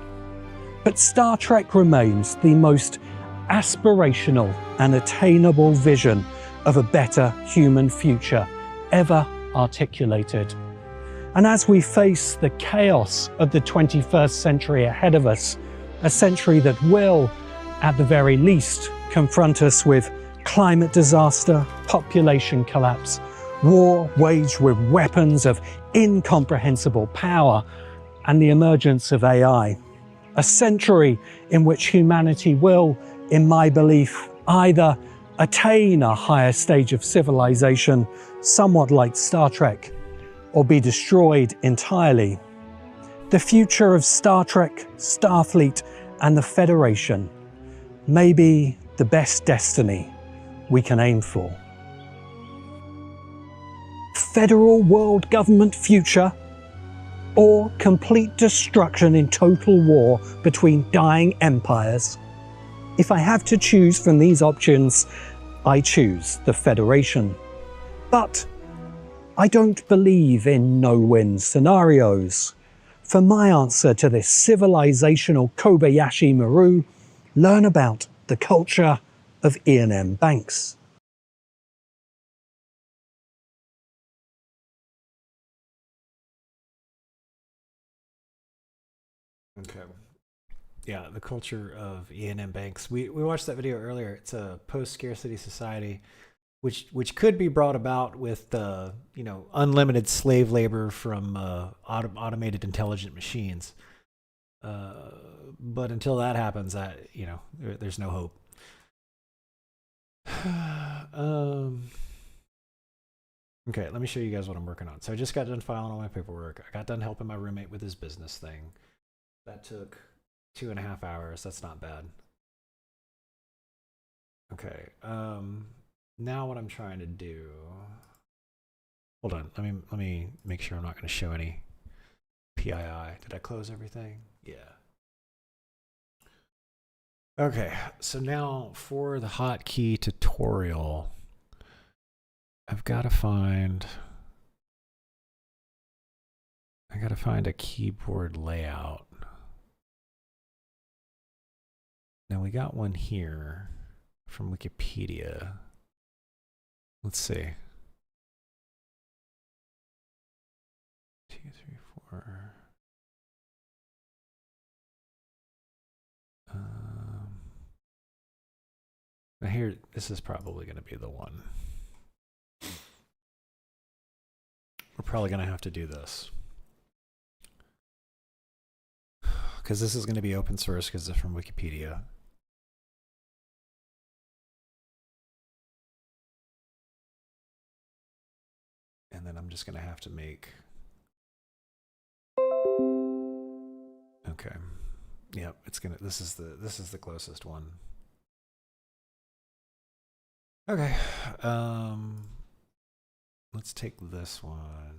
But Star Trek remains the most aspirational and attainable vision of a better human future ever articulated. And as we face the chaos of the 21st century ahead of us, a century that will, at the very least, confront us with climate disaster, population collapse, war waged with weapons of incomprehensible power, and the emergence of AI. A century in which humanity will, in my belief, either attain a higher stage of civilization, somewhat like Star Trek, or be destroyed entirely. The future of Star Trek, Starfleet, and the Federation may be the best destiny we can aim for. Federal world government future, or complete destruction in total war between dying empires? If I have to choose from these options, I choose the Federation. But I don't believe in no-win scenarios. For my answer to this civilizational Kobayashi Maru, learn about the culture of Ian M. Banks. Okay. Yeah, the culture of Ian M. Banks. We watched that video earlier. It's a post-scarcity society, which could be brought about with unlimited slave labor from automated intelligent machines. But until that happens, there's no hope. Okay, let me show you guys what I'm working on. So I just got done filing all my paperwork. I got done helping my roommate with his business thing. That took 2.5 hours. That's not bad. Okay. Now what I'm trying to do. Hold on. Let me make sure I'm not going to show any PII. Did I close everything? Yeah. Okay. So now for the hotkey tutorial, I've got to find a keyboard layout. Now we got one here from Wikipedia. Let's see. 2, 3, 4. Now here, this is probably going to be the one. We're probably going to have to do this. Because this is going to be open source because it's from Wikipedia. And then I'm just going to have to make... Okay. Yep, it's going to... This is the closest one. Okay. Let's take this one.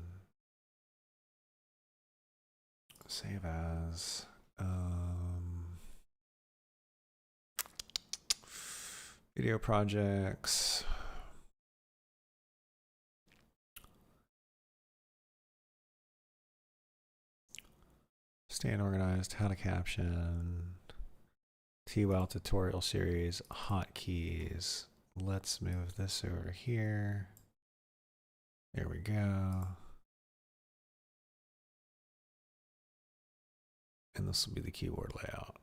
Save as... video projects. Staying organized, how to caption, TWOW tutorial series, hotkeys. Let's move this over here. There we go. And this will be the keyboard layout.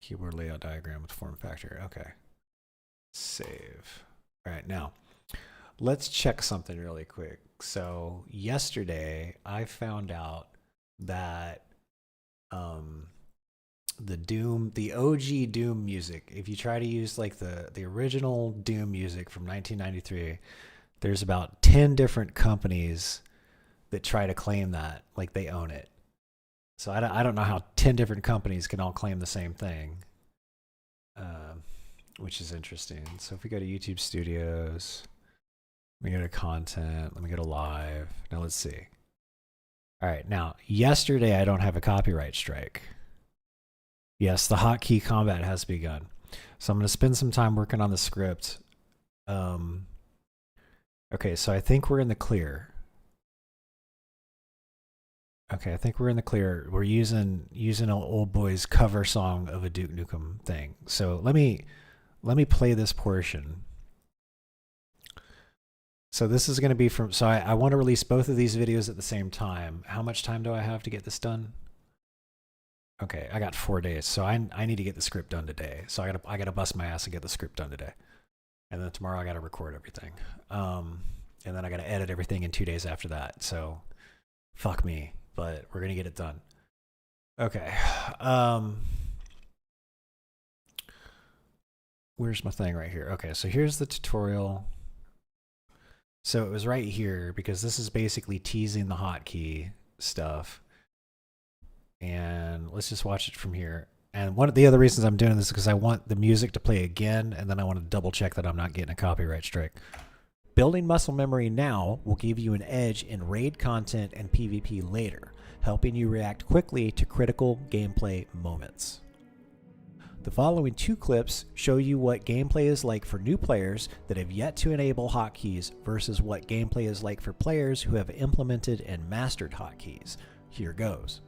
Keyboard layout diagram with form factor. Okay. Save. All right, now let's check something really quick. So yesterday I found out that the OG Doom music, if you try to use like the original Doom music from 1993, there's about 10 different companies that try to claim that, like they own it. So I don't know how 10 different companies can all claim the same thing. which is interesting. So if we go to YouTube Studios, let me go to content, let me go to live. Now let's see. All right, now yesterday I don't have a copyright strike. Yes, the hotkey combat has begun. So I'm going to spend some time working on the script. Okay, so I think we're in the clear. Okay, I think we're in the clear. We're using an old boy's cover song of a Duke Nukem thing. So let me play this portion. So this is going to be from, so I want to release both of these videos at the same time. How much time do I have to get this done? Okay, I got 4 days. So I need to get the script done today. So I gotta bust my ass and get the script done today. And then tomorrow I gotta record everything. And then I gotta edit everything in 2 days after that. So fuck me, but we're gonna get it done. Okay. Where's my thing right here? Okay, so here's the tutorial. So it was right here because this is basically teasing the hotkey stuff. And let's just watch it from here. And one of the other reasons I'm doing this is because I want the music to play again, and then I want to double check that I'm not getting a copyright strike. Building muscle memory now will give you an edge in raid content and PvP later, helping you react quickly to critical gameplay moments. The following 2 clips show you what gameplay is like for new players that have yet to enable hotkeys versus what gameplay is like for players who have implemented and mastered hotkeys. Here goes.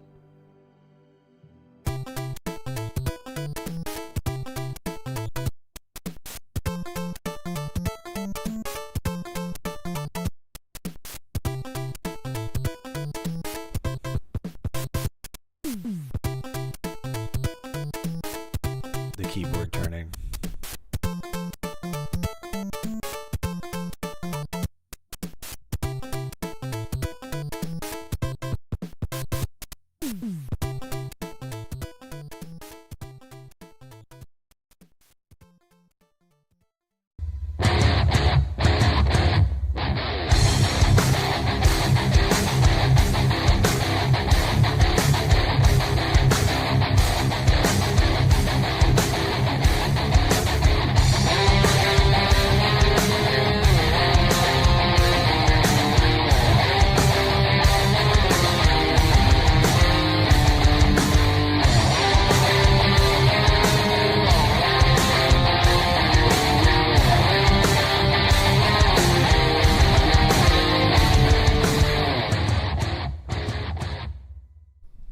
The keyboard turning.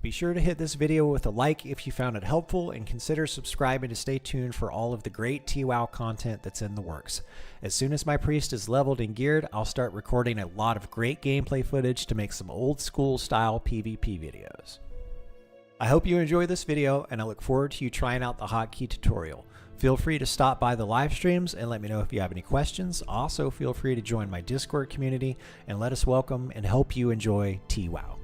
Be sure to hit this video with a like if you found it helpful, and consider subscribing to stay tuned for all of the great TWOW content that's in the works. As soon as my priest is leveled and geared, I'll start recording a lot of great gameplay footage to make some old school style PvP videos. I hope you enjoy this video, and I look forward to you trying out the hotkey tutorial. Feel free to stop by the live streams and let me know if you have any questions. Also, feel free to join my Discord community and let us welcome and help you enjoy TWOW.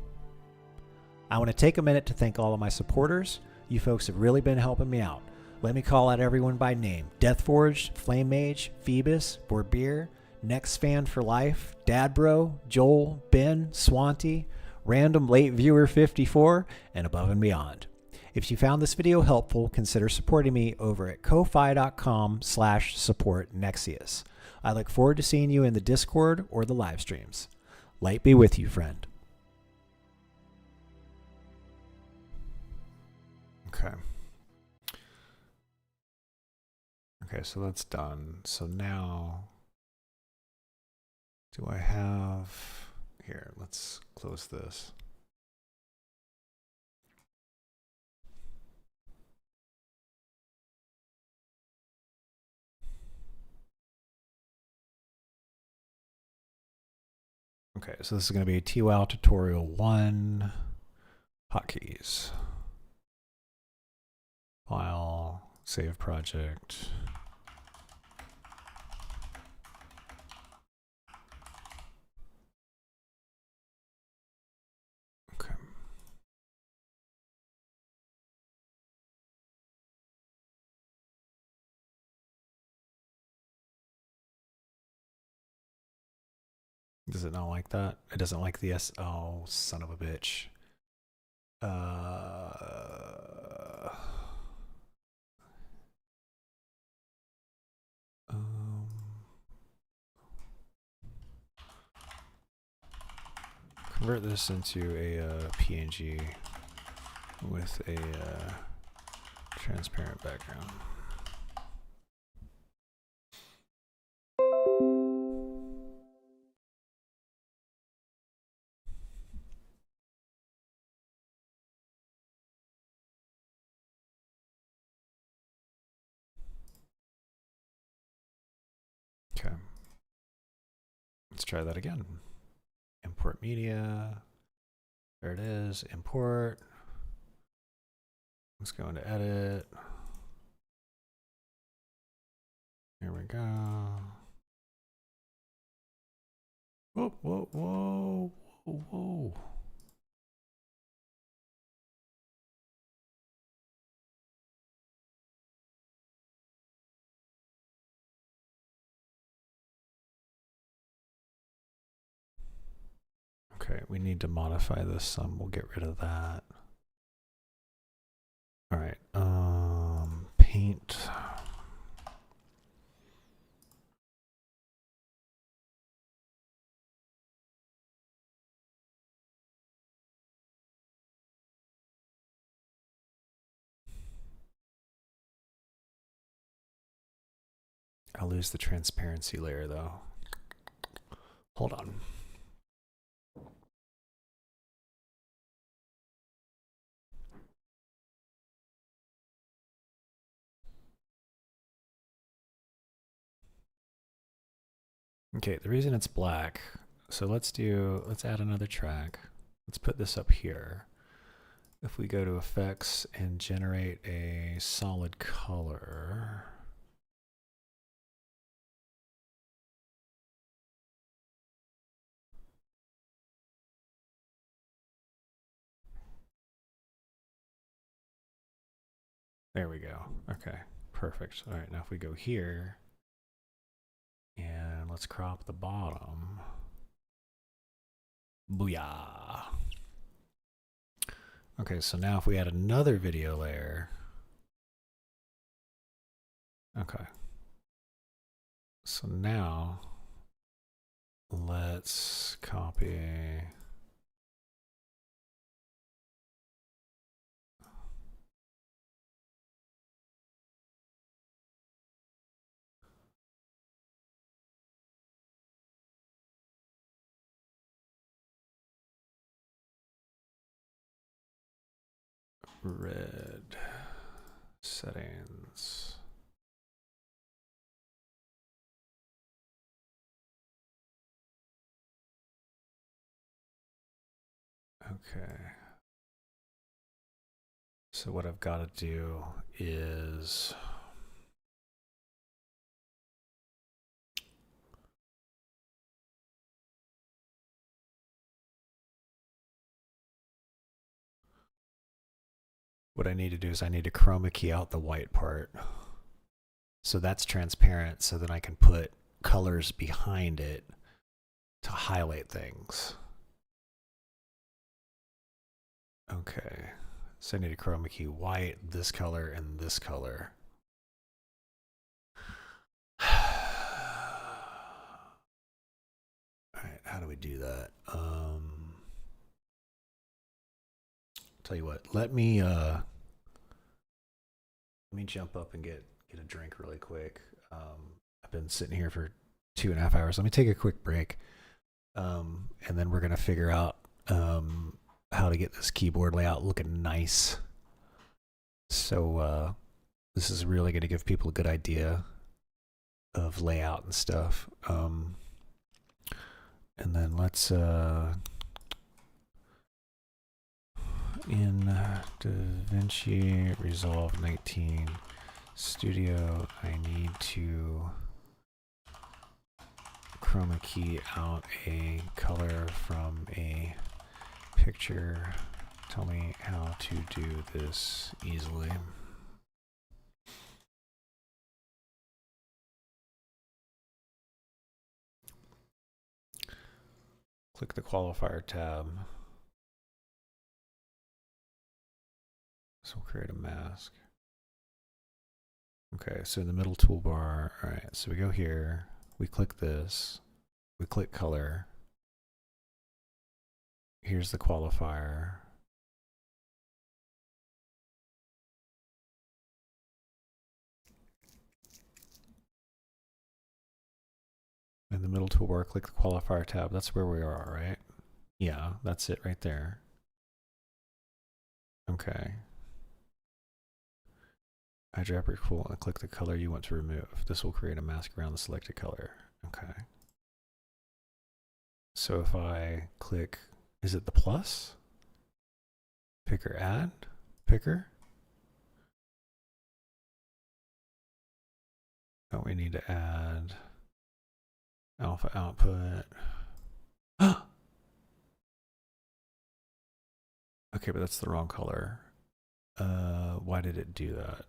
I want to take a minute to thank all of my supporters. You folks have really been helping me out. Let me call out everyone by name. Deathforged, Flame Mage, Phoebus, Borbeer, Next Fan for Life, Dadbro, Joel, Ben, Swanty, Random Late Viewer 54, and above and beyond. If you found this video helpful, consider supporting me over at ko-fi.com/supportnexius. I look forward to seeing you in the Discord or the live streams. Light be with you, friend. Okay. Okay, so that's done. So now, do I have, here, let's close this. Okay, so this is going to be TWOW tutorial 1, hotkeys. File, save project. Okay. Does it not like that? It doesn't like the S. Oh, son of a bitch. convert this into a PNG with a transparent background. Okay. Let's try that again. Import media. There it is. Import. Let's go into edit. Here we go. Whoa, whoa, whoa, whoa, whoa. Okay, we need to modify this some. We'll get rid of that. All right, paint. I'll lose the transparency layer though. Hold on. Okay, the reason it's black, so let's add another track. Let's put this up here. If we go to effects and generate a solid color. There we go. Okay, perfect. All right, now if we go here and let's crop the bottom. Booyah. Okay, so now if we add another video layer. Okay. So now let's copy. Red settings. Okay. So what I've got to do is what I need to do is I need to chroma key out the white part. So that's transparent, so then I can put colors behind it to highlight things. Okay. So I need to chroma key white, this color, and this color. Alright, how do we do that? Tell you what, let me jump up and get a drink really quick. I've been sitting here for 2.5 hours. Let me take a quick break. And then we're gonna figure out how to get this keyboard layout looking nice. So this is really gonna give people a good idea of layout and stuff. And then let's in DaVinci Resolve 19 Studio, I need to chroma key out a color from a picture. Tell me how to do this easily. Click the qualifier tab. So we'll create a mask. Okay, so in the middle toolbar, all right, so we go here, we click this, we click color, Here's the qualifier. In the middle toolbar, click the qualifier tab. That's where we are, right? Yeah, that's it right there. Okay. Eyedropper cool, and click the color you want to remove. This will create a mask around the selected color. Okay. So if I click, is it the plus? Picker add? Picker? Oh, we need to add alpha output. Okay, but that's the wrong color. Why did it do that?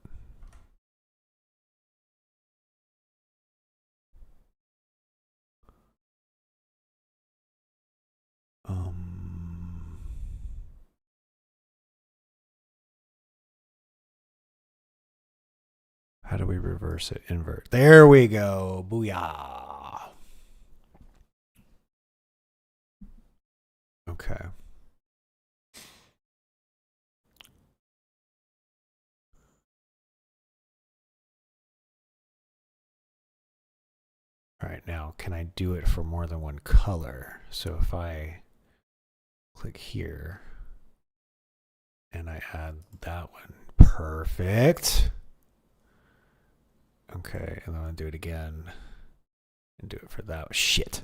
How do we reverse it? Invert. There we go. Booyah. Okay. All right, now can I do it for more than one color? So if I click here and I add that one, perfect. Okay, and then I'll do it again and do it for that. Shit.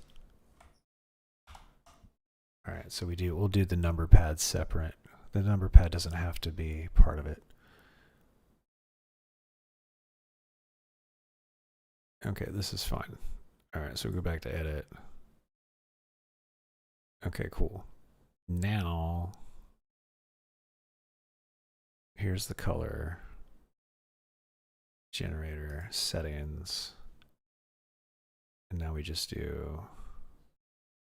All right, so we'll do the number pad separate. The number pad doesn't have to be part of it. Okay, this is fine. All right, so we'll go back to edit. Okay, cool. Now, here's the color. Generator, settings. And now we just do,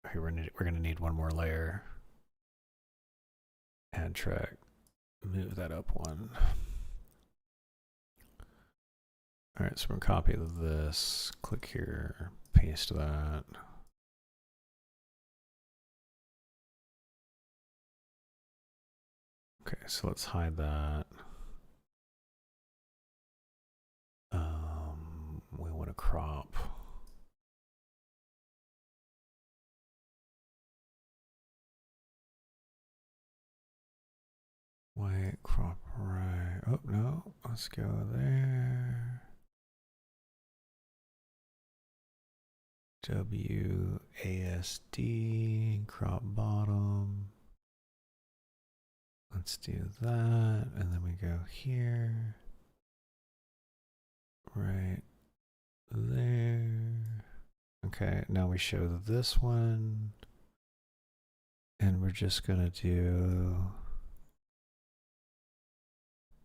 okay, we're gonna need one more layer. Add track, move that up one. All right, so we're gonna copy this, click here, paste that. Okay, so let's hide that. We want to crop. White, crop right. Oh, no, let's go there. WASD, crop bottom. Let's do that, and then we go here. Right there. Okay, now we show this one. And we're just gonna do,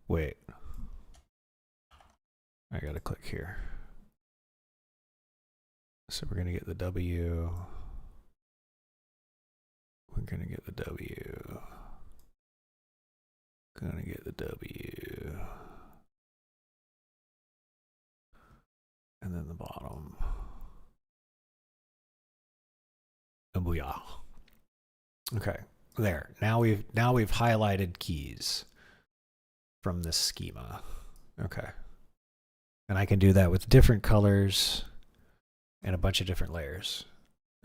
wait. I gotta click here. So we're gonna get the W. We're gonna get the W. Gonna get the W. And then the bottom. And booyah. Okay, there. Now we've highlighted keys from this schema. Okay. And I can do that with different colors and a bunch of different layers.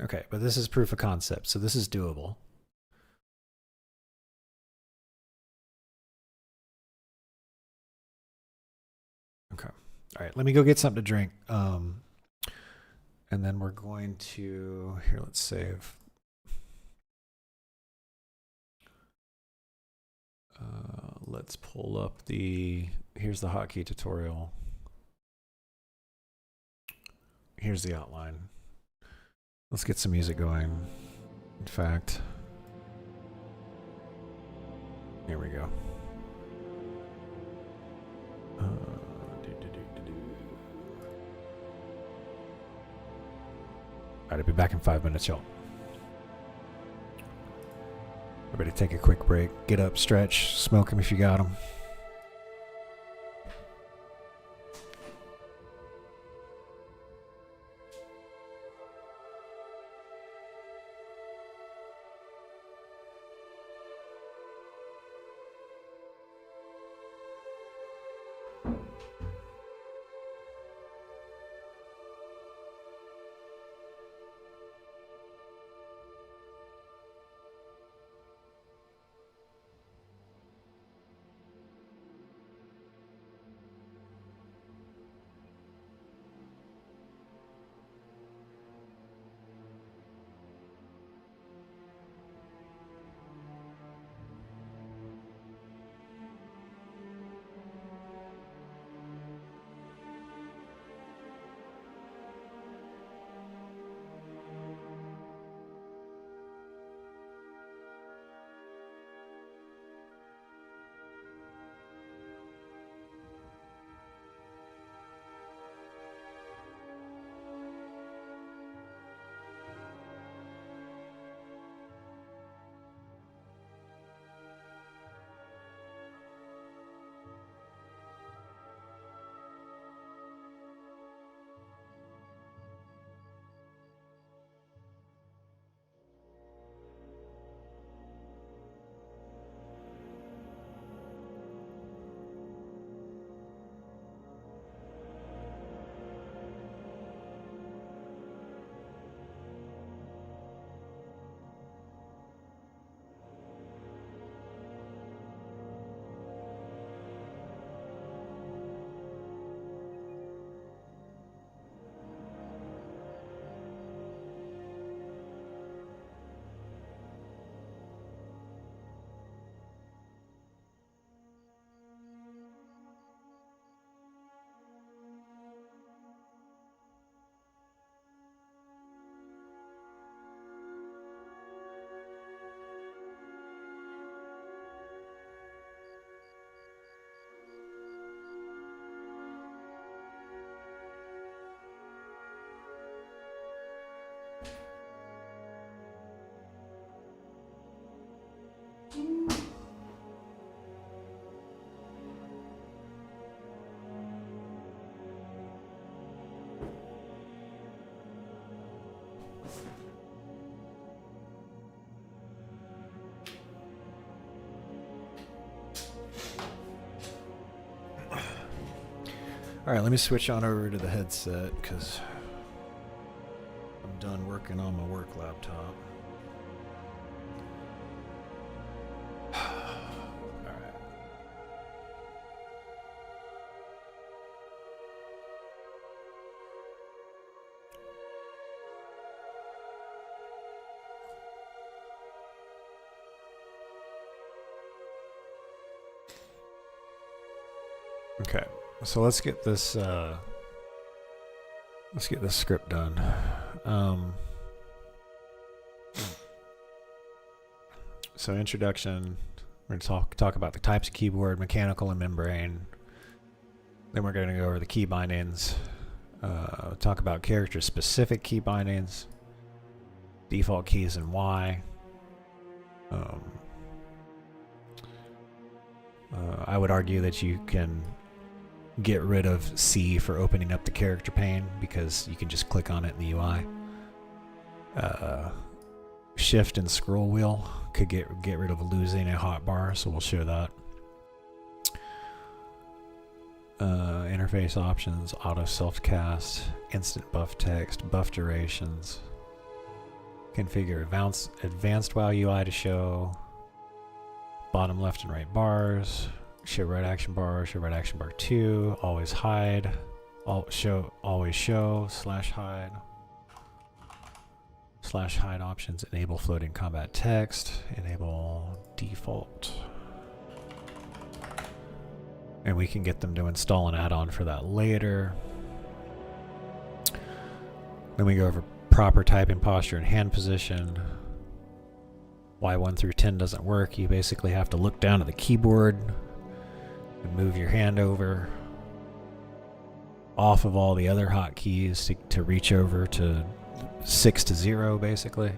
Okay, but this is proof of concept, so this is doable. Okay. All right, let me go get something to drink. And then we're going to, here, let's save. Let's pull up here's the hotkey tutorial. Here's the outline. Let's get some music going. In fact, here we go. All right, I'll be back in 5 minutes, y'all. Everybody take a quick break. Get up, stretch, smoke them if you got them. Alright, let me switch on over to the headset because I'm done working on my work laptop. Alright. Okay. So let's get this script done. So introduction, we're going to talk about the types of keyboard, mechanical and membrane. Then we're going to go over the key bindings, talk about character specific key bindings, default keys and why. I would argue that you can get rid of C for opening up the character pane because you can just click on it in the UI. Shift and scroll wheel could get rid of losing a hotbar, so we'll show that. Interface options, auto self-cast, instant buff text, buff durations. Configure advanced WoW UI to show bottom left and right bars. Show right action bar 2, always hide, always show, /hide, /hide options, enable floating combat text, enable default. And we can get them to install an add-on for that later. Then we go over proper typing posture and hand position. Why 1 through 10 doesn't work. You basically have to look down at the keyboard and move your hand over off of all the other hotkeys to reach over to 6 to 0 basically.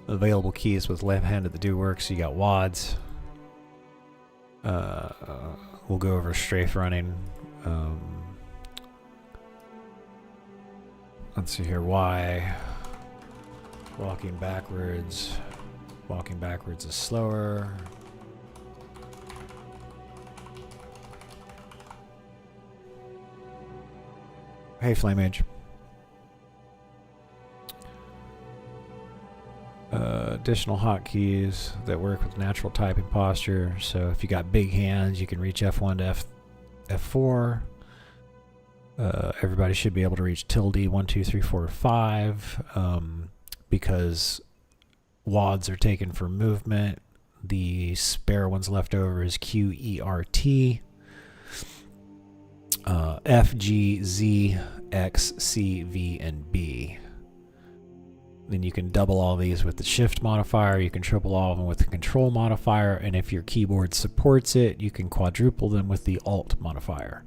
Available keys with left hand at the do work, so you got WADs. We'll go over strafe running. Let's see here, Y. Walking backwards. Walking backwards is slower. Hey, Flame Mage. Additional hotkeys that work with natural typing posture. So if you got big hands, you can reach F1 to F4. Everybody should be able to reach tilde 1, 2, 3, 4, 5. Because WADs are taken for movement. The spare ones left over is Q, E, R, T. F, G, Z, X, C, V, and B. Then you can double all these with the shift modifier. You can triple all of them with the control modifier. And if your keyboard supports it, you can quadruple them with the alt modifier.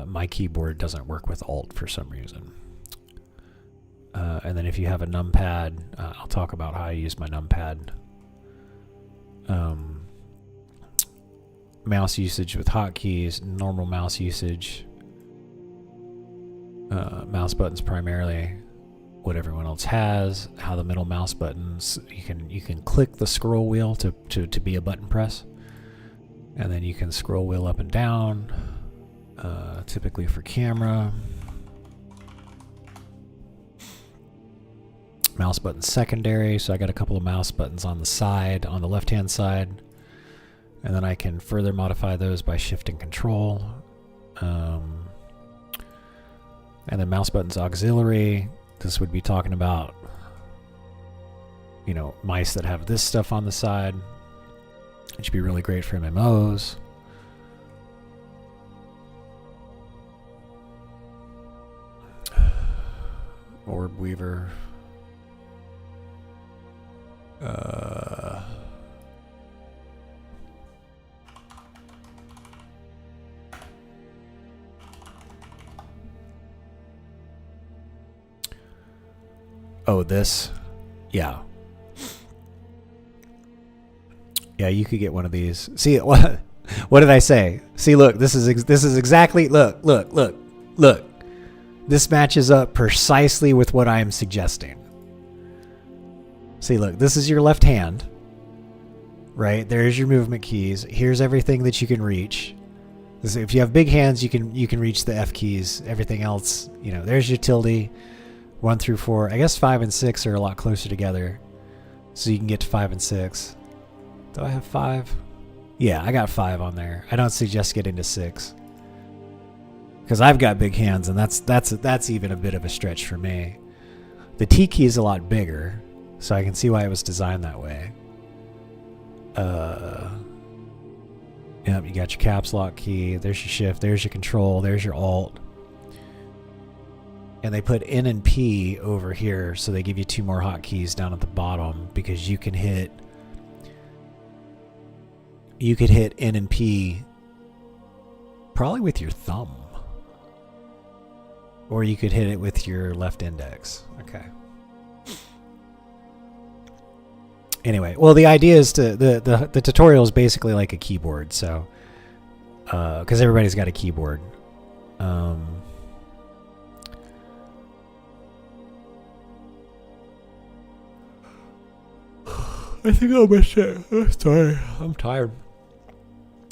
My keyboard doesn't work with alt for some reason. And then if you have a numpad, I'll talk about how I use my numpad. Mouse usage with hotkeys, normal mouse usage. Mouse buttons primarily what everyone else has. How the middle mouse buttons, you can click the scroll wheel to be a button press, and then you can scroll wheel up and down. Typically for camera. Mouse button secondary, so I got a couple of mouse buttons on the side, on the left hand side, and then I can further modify those by shifting control. And then mouse buttons auxiliary, this would be talking about, you know, mice that have this stuff on the side. It should be really great for MMOs. Orb Weaver. Oh, this? Yeah. Yeah, you could get one of these. See, what did I say? See, look, this is exactly, look. This matches up precisely with what I am suggesting. See, look, this is your left hand. right? There's your movement keys. Here's everything that you can reach. So if you have big hands, you can reach the F keys. Everything else, there's your tilde, 1 through 4. I guess 5 and 6 are a lot closer together, so you can get to 5 and 6. Do I have 5? Yeah, I got 5 on there. I don't suggest getting to 6 because I've got big hands, and that's even a bit of a stretch for me. The T key is a lot bigger, so I can see why it was designed that way. Yep, you got your caps lock key. There's your shift. There's your control. There's your alt. And they put N and P over here, so they give you 2 more hotkeys down at the bottom because you can hit. You could hit N and P probably with your thumb, or you could hit it with your left index. Okay. Anyway, well, the idea is the tutorial is basically like a keyboard, so because everybody's got a keyboard. I think I'll mention it. Sorry, I'm tired.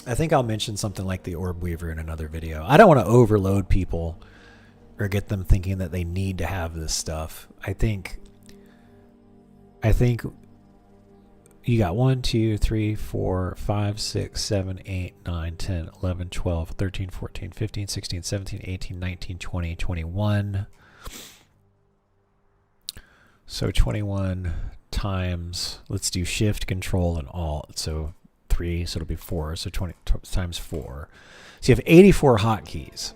I think I'll mention something like the Orb Weaver in another video. I don't want to overload people or get them thinking that they need to have this stuff. I think you got 1, 2, 3, 4, 5, 6, 7, 8, 9, 10, 11, 12, 13, 14, 15, 16, 17, 18, 19, 20, 21. So 21 times, let's do shift, control, and alt. So 3, so it'll be 4. So 20 times 4. So you have 84 hotkeys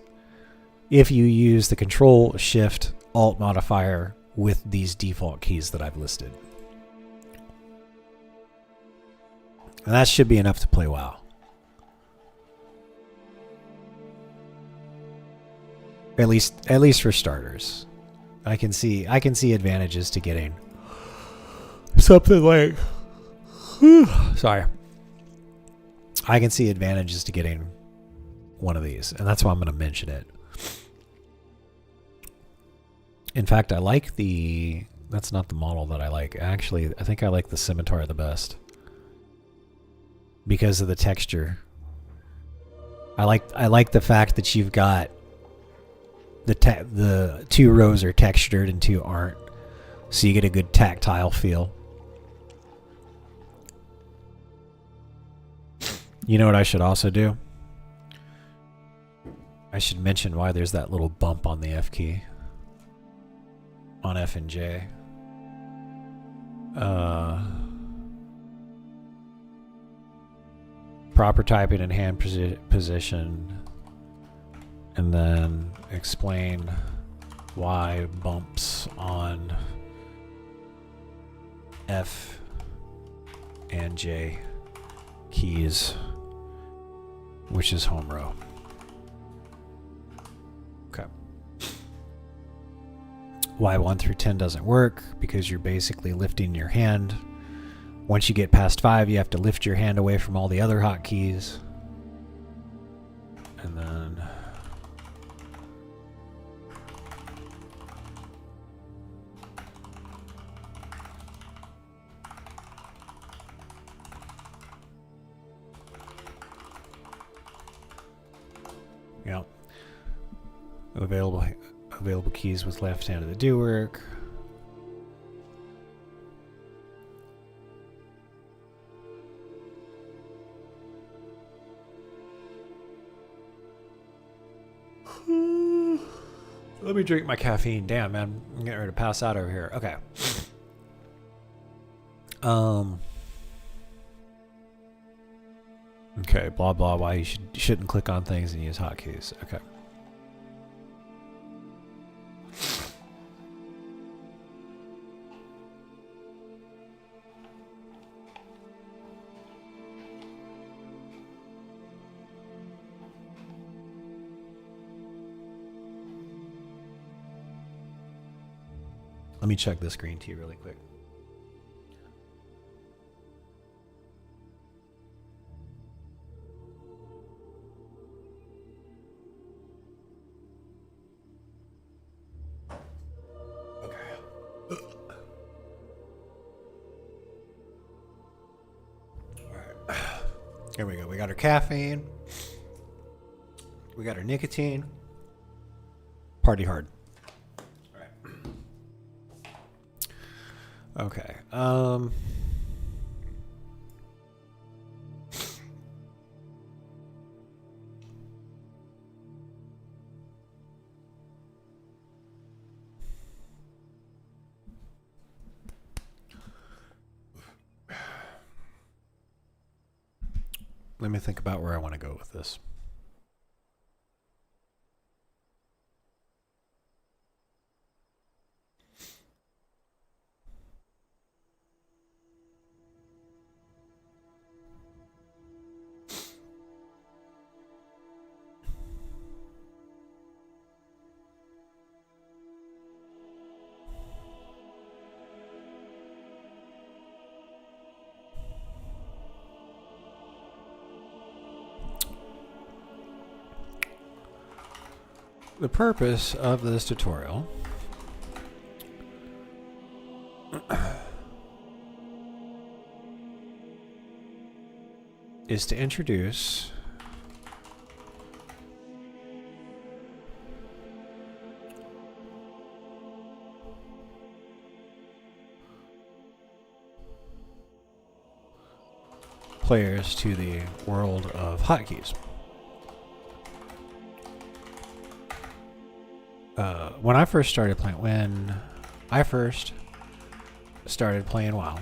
if you use the control, shift, alt modifier with these default keys that I've listed. And that should be enough to play WoW. At least for starters. I can see advantages to getting something like sorry. I can see advantages to getting one of these, and that's why I'm going to mention it. In fact, I like that's not the model that I like. Actually, I think I like the Scimitar the best because of the texture. I like the fact that you've got the 2 rows are textured and 2 aren't, so you get a good tactile feel. You know what I should also do? I should mention why there's that little bump on the F key. On F and J. Proper typing and hand position. And then explain why bumps on F and J keys, which is home row. Okay. Why 1 through 10 doesn't work, because you're basically lifting your hand. Once you get past 5, you have to lift your hand away from all the other hotkeys. And then yep. Available keys with left hand to do work. Let me drink my caffeine. Damn, man, I'm getting ready to pass out over here. Okay. Okay, blah blah. Why you shouldn't click on things and use hotkeys. Okay. Let me check this green tea really quick. Okay. All right. Here we go. We got our caffeine. We got our nicotine. Party hard. All right. Okay. Let me think about where I want to go with this. The purpose of this tutorial is to introduce players to the world of hotkeys. When I first started playing WoW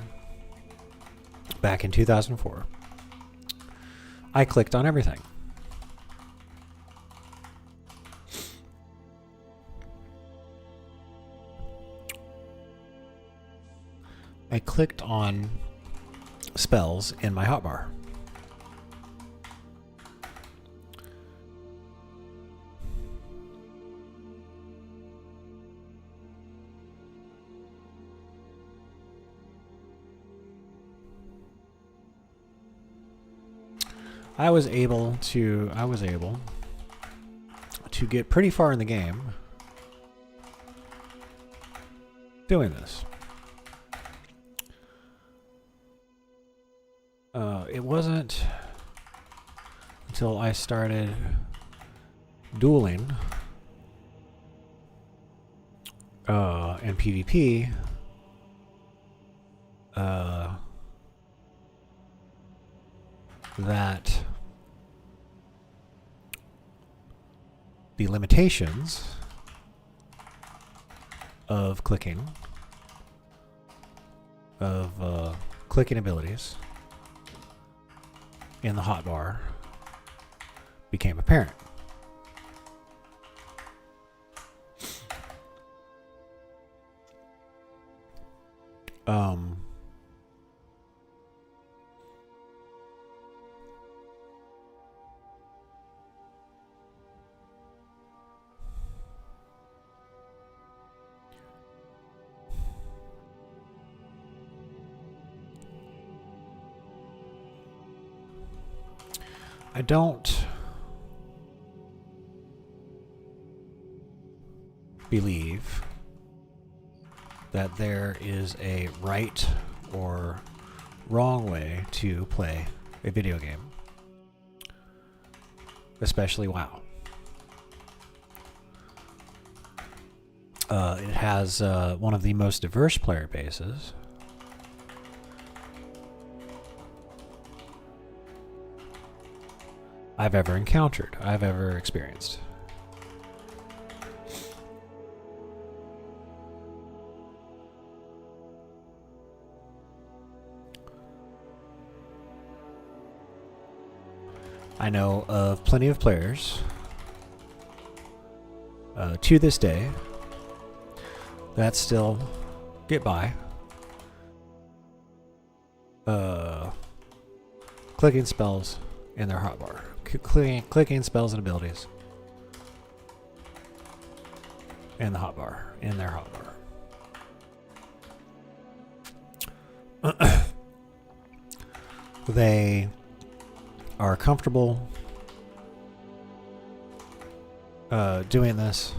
back in 2004, I clicked on everything. I clicked on spells in my hotbar. I was able to get pretty far in the game doing this. It wasn't until I started dueling and PvP that the limitations of clicking abilities in the hotbar became apparent. I don't believe that there is a right or wrong way to play a video game, especially WoW. It has one of the most diverse player bases. I've ever encountered, I've ever experienced. I know of plenty of players to this day that still get by clicking spells in their hotbar. Clicking spells and abilities in the hotbar, in their hotbar. They are comfortable doing this.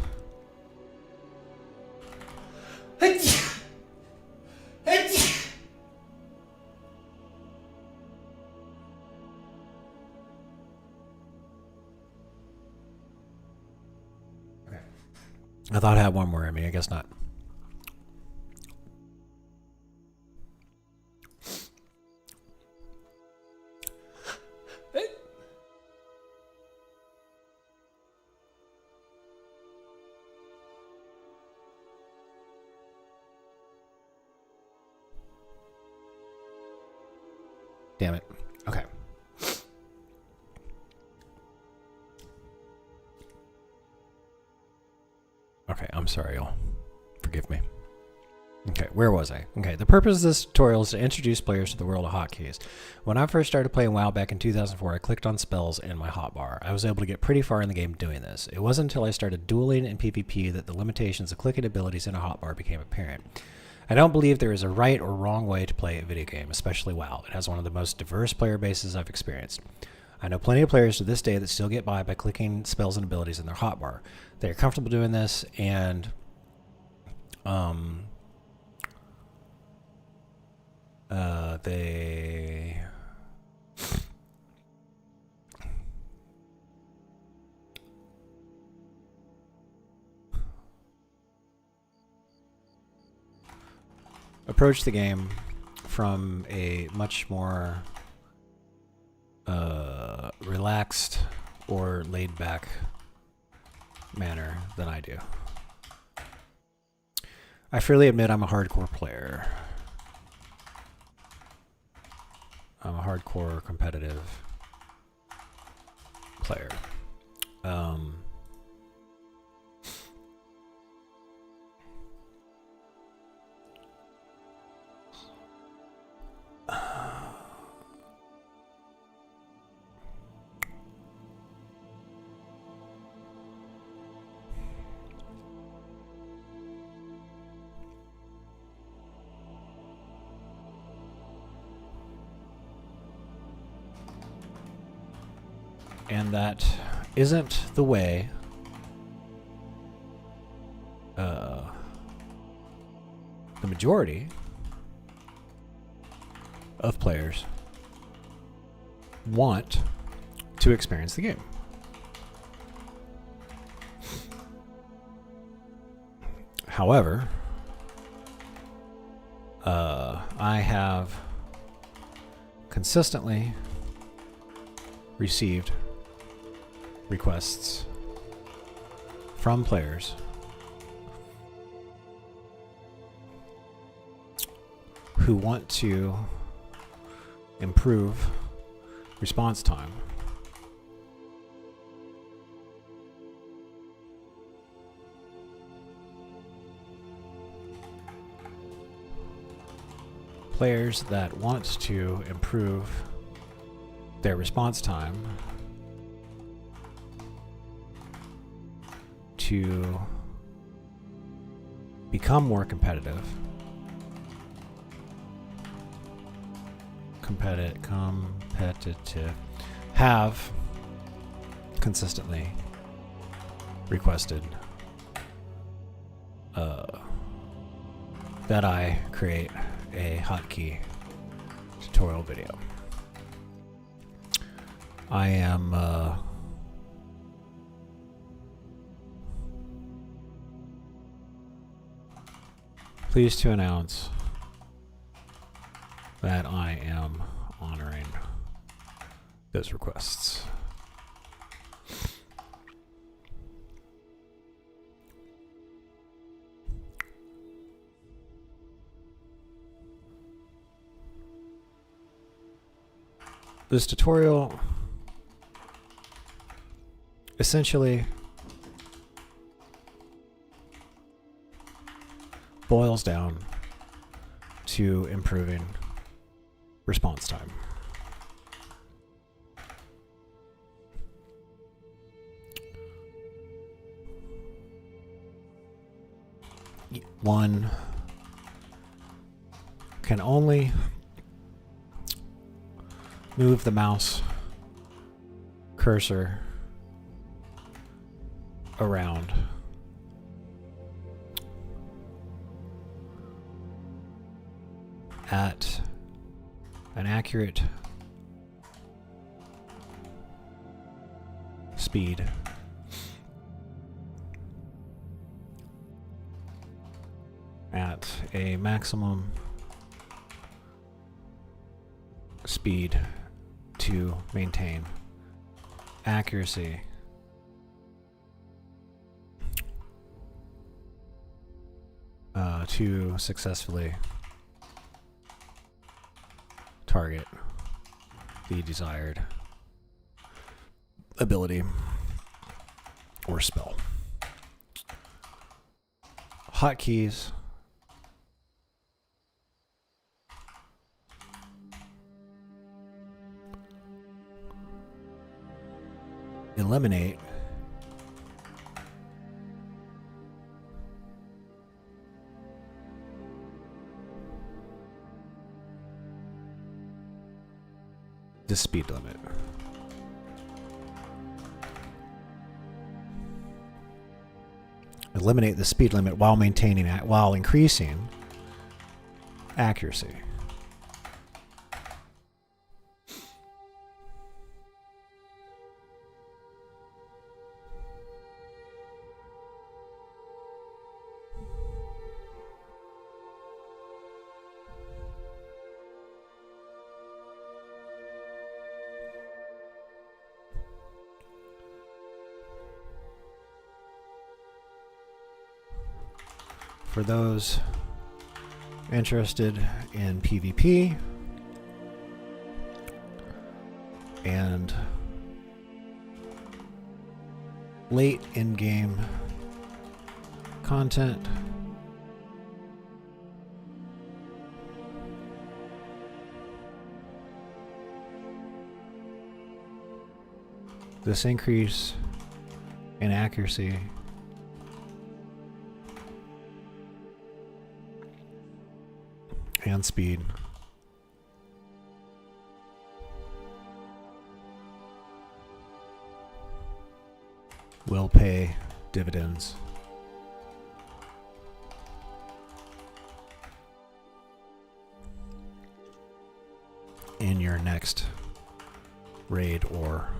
I thought I had one more in me. I guess not. Damn it. Okay. Okay, I'm sorry, y'all. Forgive me. Okay, where was I? Okay, the purpose of this tutorial is to introduce players to the world of hotkeys. When I first started playing WoW back in 2004, I clicked on spells in my hotbar. I was able to get pretty far in the game doing this. It wasn't until I started dueling in PvP that the limitations of clicking abilities in a hotbar became apparent. I don't believe there is a right or wrong way to play a video game, especially WoW. It has one of the most diverse player bases I've experienced. I know plenty of players to this day that still get by clicking spells and abilities in their hotbar. They are comfortable doing this, and they approach the game from a much more relaxed or laid-back manner than I do. I freely admit I'm a hardcore player. I'm a hardcore competitive player. And that isn't the way the majority of players want to experience the game. However, I have consistently received requests from players who want to improve response time players that want to improve their response time to become more competitive, have consistently requested that I create a hotkey tutorial video. I am pleased to announce that I am honoring those requests. This tutorial essentially boils down to improving response time. One can only move the mouse cursor around at an accurate speed set a maximum speed to maintain accuracy. To successfully target the desired ability or spell. Hotkeys eliminate the speed limit. Eliminate the speed limit while increasing accuracy. For those interested in PvP and late in-game content, this increase in accuracy and speed will pay dividends in your next raid or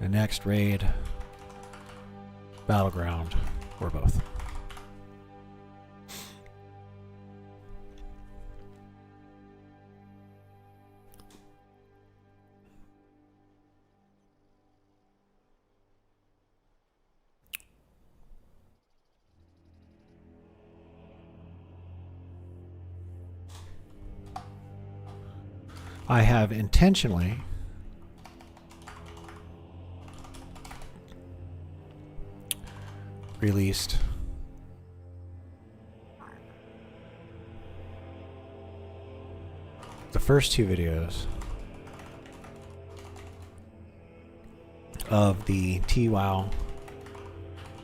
the next raid, battleground, or both. I have intentionally released the first two videos of the TWOW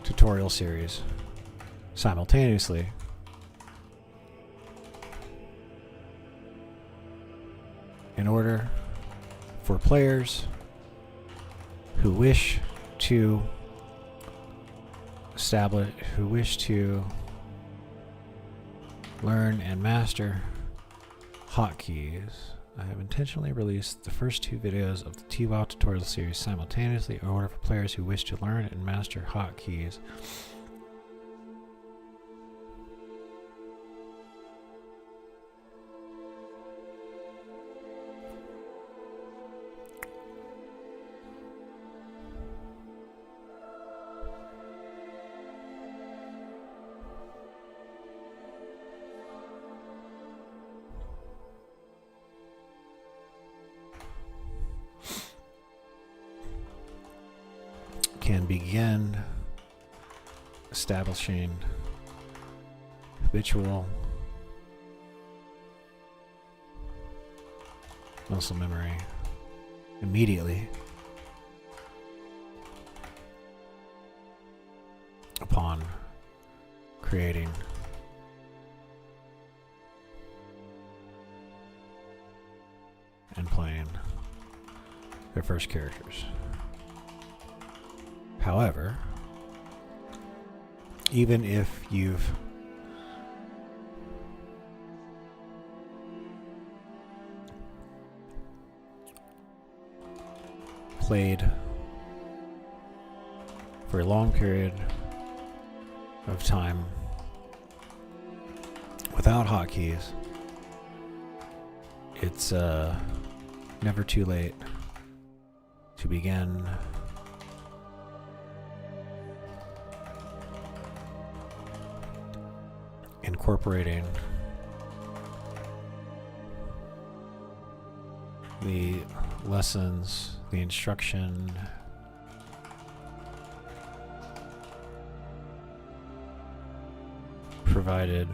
tutorial series simultaneously in order for players who wish to learn and master hotkeys. I have intentionally released the first two videos of the TWOW tutorial series simultaneously in order for players who wish to learn and master hotkeys. Can begin establishing habitual muscle memory immediately upon creating and playing their first characters. However, even if you've played for a long period of time without hotkeys, it's never too late to begin incorporating the lessons, the instruction, provided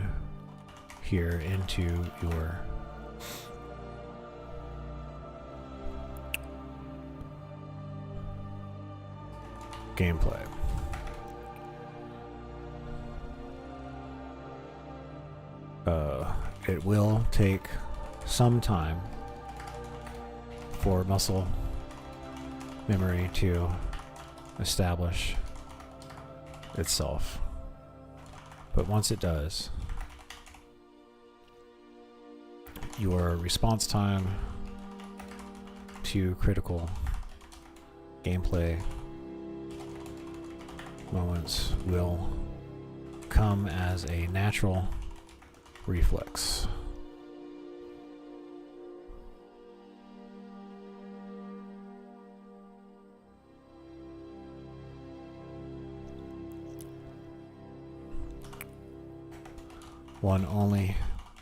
here into your gameplay. It will take some time for muscle memory to establish itself. But once it does, your response time to critical gameplay moments will come as a natural reflex. One only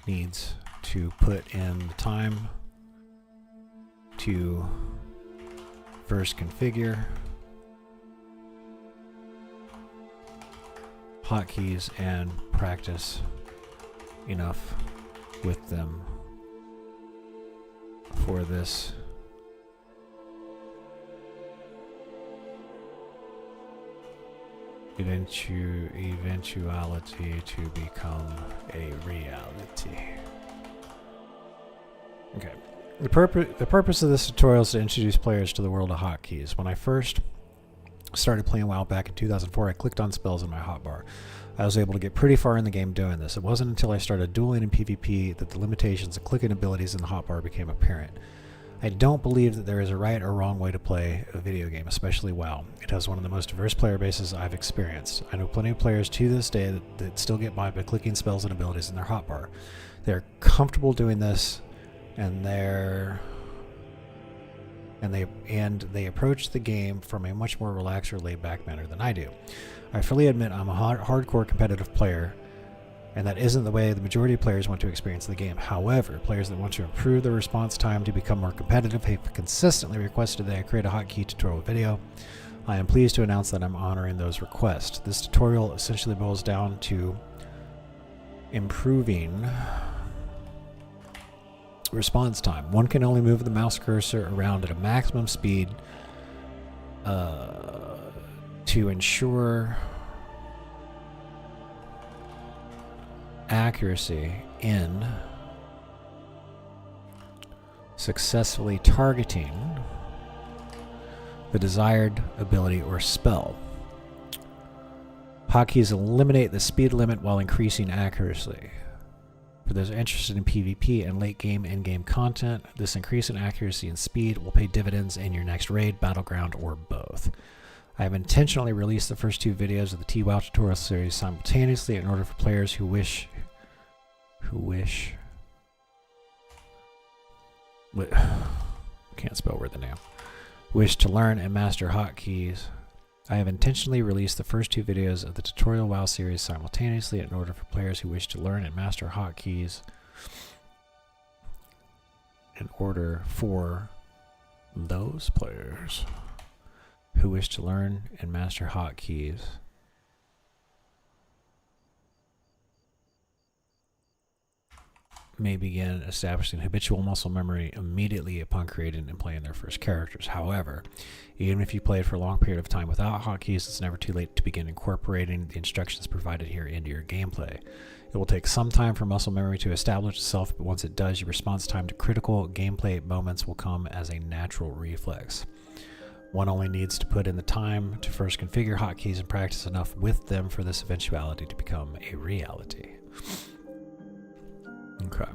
needs to put in the time to first configure hotkeys and practice enough with them for this eventuality to become a reality. Okay. The purpose of this tutorial is to introduce players to the world of hotkeys. When I first started playing WoW back in 2004, I clicked on spells in my hotbar. I was able to get pretty far in the game doing this. It wasn't until I started dueling in PvP that the limitations of clicking abilities in the hotbar became apparent. I don't believe that there is a right or wrong way to play a video game, especially WoW. It has one of the most diverse player bases I've experienced. I know plenty of players to this day that still get by clicking spells and abilities in their hotbar. They're comfortable doing this, and they approach the game from a much more relaxed or laid-back manner than I do. I fully admit I'm a hardcore competitive player, and that isn't the way the majority of players want to experience the game. However, players that want to improve their response time to become more competitive have consistently requested that I create a hotkey tutorial video. I am pleased to announce that I'm honoring those requests. This tutorial essentially boils down to improving response time. One can only move the mouse cursor around at a maximum speed to ensure accuracy in successfully targeting the desired ability or spell. Hotkeys eliminate the speed limit while increasing accuracy. For those interested in PvP and late game in-game content, this increase in accuracy and speed will pay dividends in your next raid, battleground, or both. I have intentionally released the first two videos of the TWoW tutorial series simultaneously in order for players who wish to learn and master hotkeys. I have intentionally released the first two videos of the tutorial WoW series simultaneously in order for players who wish to learn and master hotkeys. In order for those players who wish to learn and master hotkeys may begin establishing habitual muscle memory immediately upon creating and playing their first characters. However, even if you played for a long period of time without hotkeys, it's never too late to begin incorporating the instructions provided here into your gameplay. It will take some time for muscle memory to establish itself, but once it does, your response time to critical gameplay moments will come as a natural reflex. One only needs to put in the time to first configure hotkeys and practice enough with them for this eventuality to become a reality. Okay.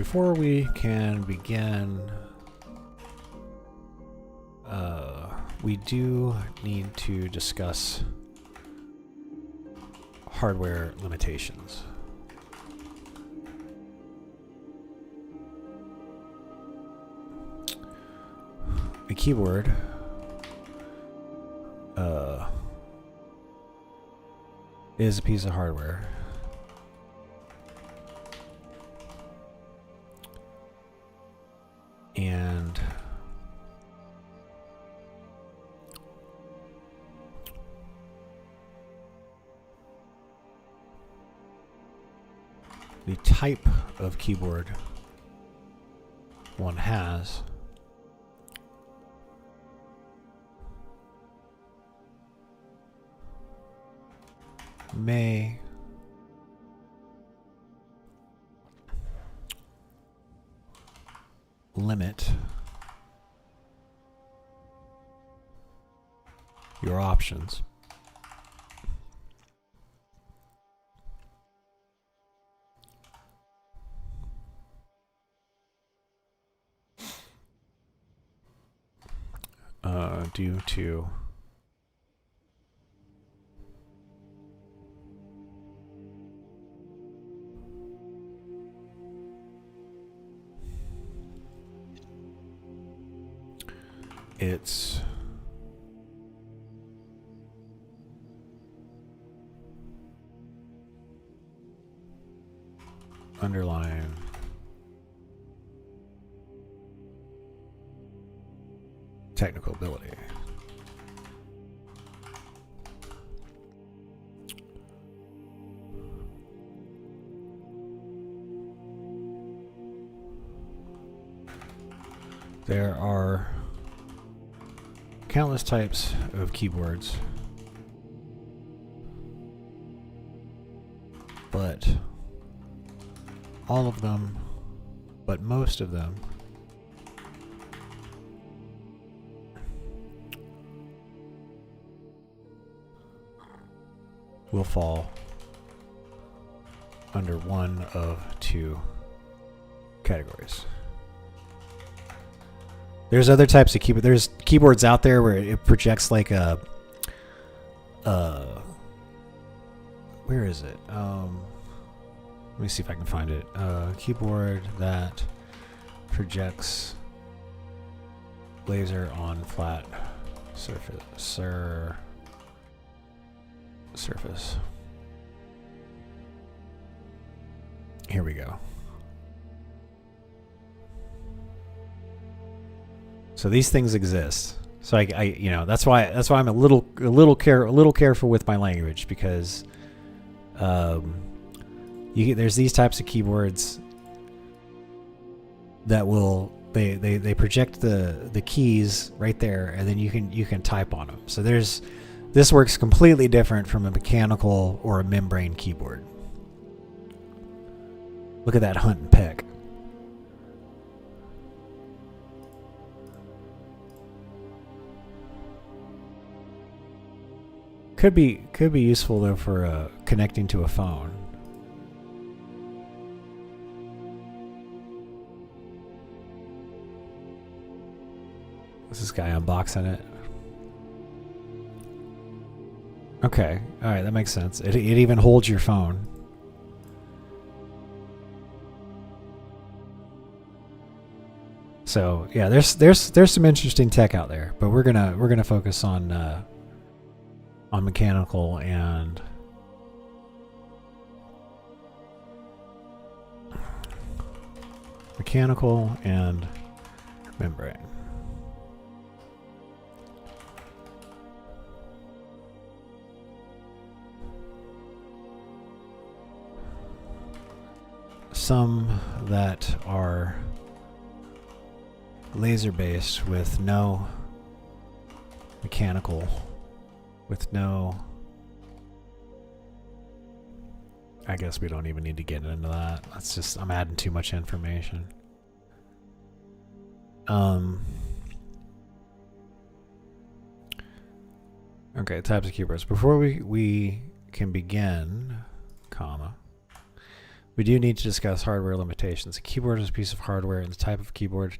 before we can begin, we do need to discuss hardware limitations. A keyboard is a piece of hardware. And the type of keyboard one has may limit your options. Due to its underlying technical ability. There are countless types of keyboards, but all of them, but most of them, will fall under one of two categories. There's other types of keyboard. There's keyboards out there where it projects like a, where is it? Let me see if I can find it. Keyboard that projects laser on flat surface. Here we go. So these things exist. So I you know, that's why I'm a little careful with my language, because there's these types of keyboards that will they project the keys right there, and then you can type on them. So this works completely different from a mechanical or a membrane keyboard. Look at that hunt and peck. Could be useful though for connecting to a phone. Is this guy unboxing it? Okay, all right, that makes sense. It even holds your phone. So yeah, there's some interesting tech out there, but we're gonna focus on mechanical and membrane. Some that are laser based with no mechanical, with no, I guess we don't even need to get into that. That's just, I'm adding too much information. Okay, types of keyboards. Before we can begin, We do need to discuss hardware limitations. A keyboard is a piece of hardware, and the type of keyboard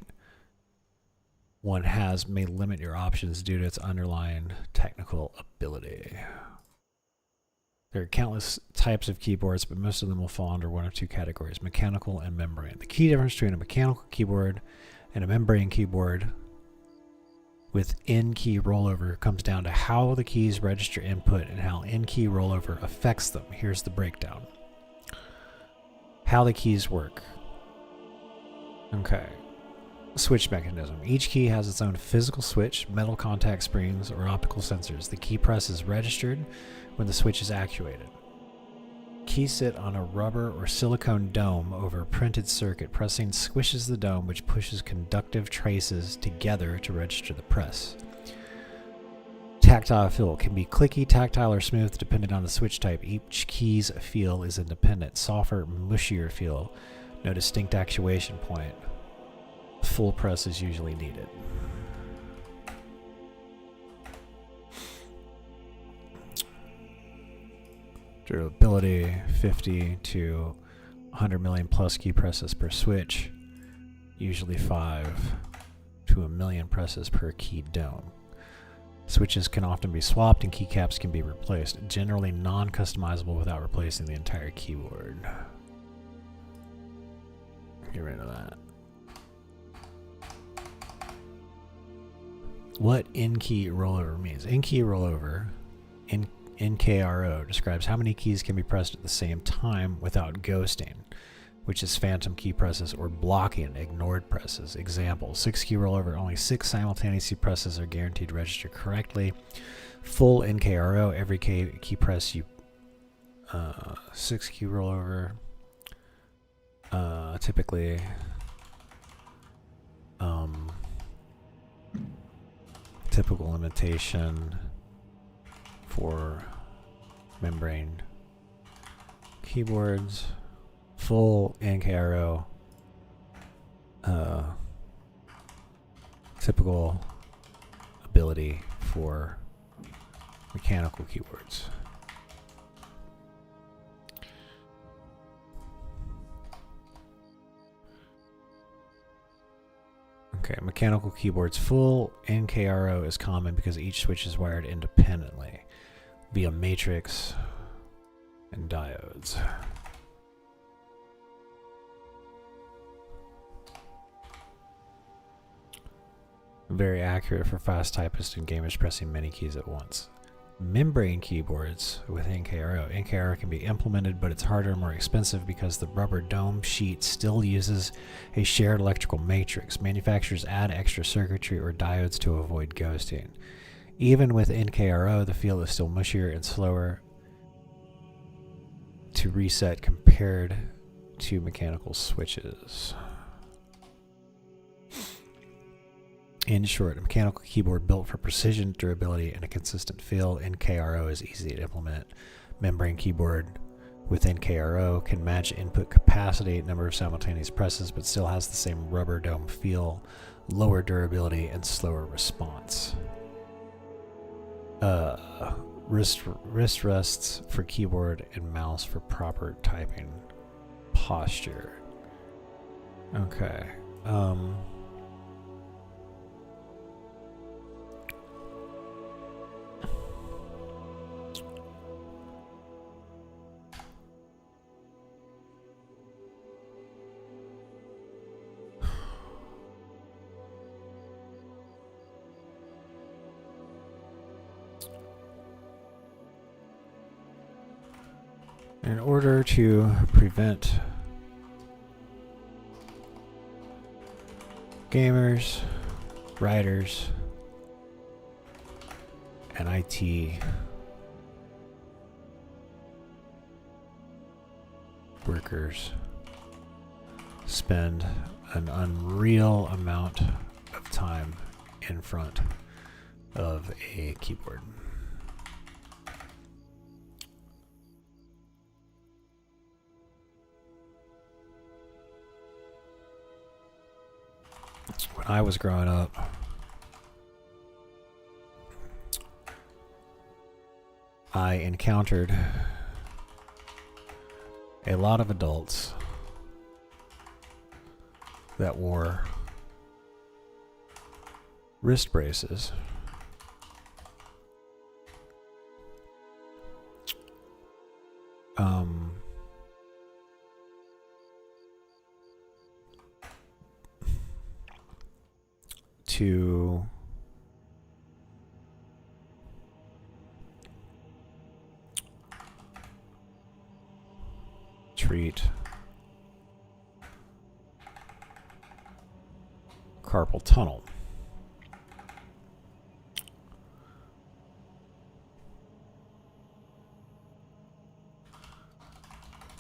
one has may limit your options due to its underlying technical ability. There are countless types of keyboards, but most of them will fall under one of two categories, mechanical and membrane. The key difference between a mechanical keyboard and a membrane keyboard with in-key rollover comes down to how the keys register input and how in-key rollover affects them. Here's the breakdown. How the keys work. Okay. Switch mechanism. Each key has its own physical switch, metal contact springs, or optical sensors. The key press is registered when the switch is actuated. Keys sit on a rubber or silicone dome over a printed circuit. Pressing squishes the dome, which pushes conductive traces together to register the press. Tactile feel can be clicky, tactile, or smooth depending on the switch type. Each key's feel is independent. Softer, mushier feel. No distinct actuation point. Full press is usually needed. Durability 50 to 100 million plus key presses per switch, usually 5 to 1 million presses per key dome. Switches can often be swapped and keycaps can be replaced, generally non-customizable without replacing the entire keyboard. Get rid of that. What in-key rollover means. In-key rollover, NKRO, describes how many keys can be pressed at the same time without ghosting, which is phantom key presses or blocking ignored presses. Example, 6-key rollover, only 6 simultaneous key presses are guaranteed to register correctly. Full NKRO, every key press you 6-key rollover, typically typical limitation for membrane keyboards. Full NKRO, typical ability for mechanical keyboards. Okay, mechanical keyboards. Full NKRO is common because each switch is wired independently via matrix and diodes. Very accurate for fast typists and gamers pressing many keys at once. Membrane keyboards with NKRO. NKRO can be implemented, but it's harder and more expensive because the rubber dome sheet still uses a shared electrical matrix. Manufacturers add extra circuitry or diodes to avoid ghosting. Even with NKRO, the feel is still mushier and slower to reset compared to mechanical switches. In short, a mechanical keyboard built for precision, durability, and a consistent feel. NKRO is easy to implement. Membrane keyboard with NKRO can match input capacity, number of simultaneous presses, but still has the same rubber dome feel, lower durability, and slower response. Wrist rests for keyboard and mouse for proper typing posture. Okay. In order to prevent gamers, writers, and IT workers spend an unreal amount of time in front of a keyboard. When I was growing up, I encountered a lot of adults that wore wrist braces to treat carpal tunnel.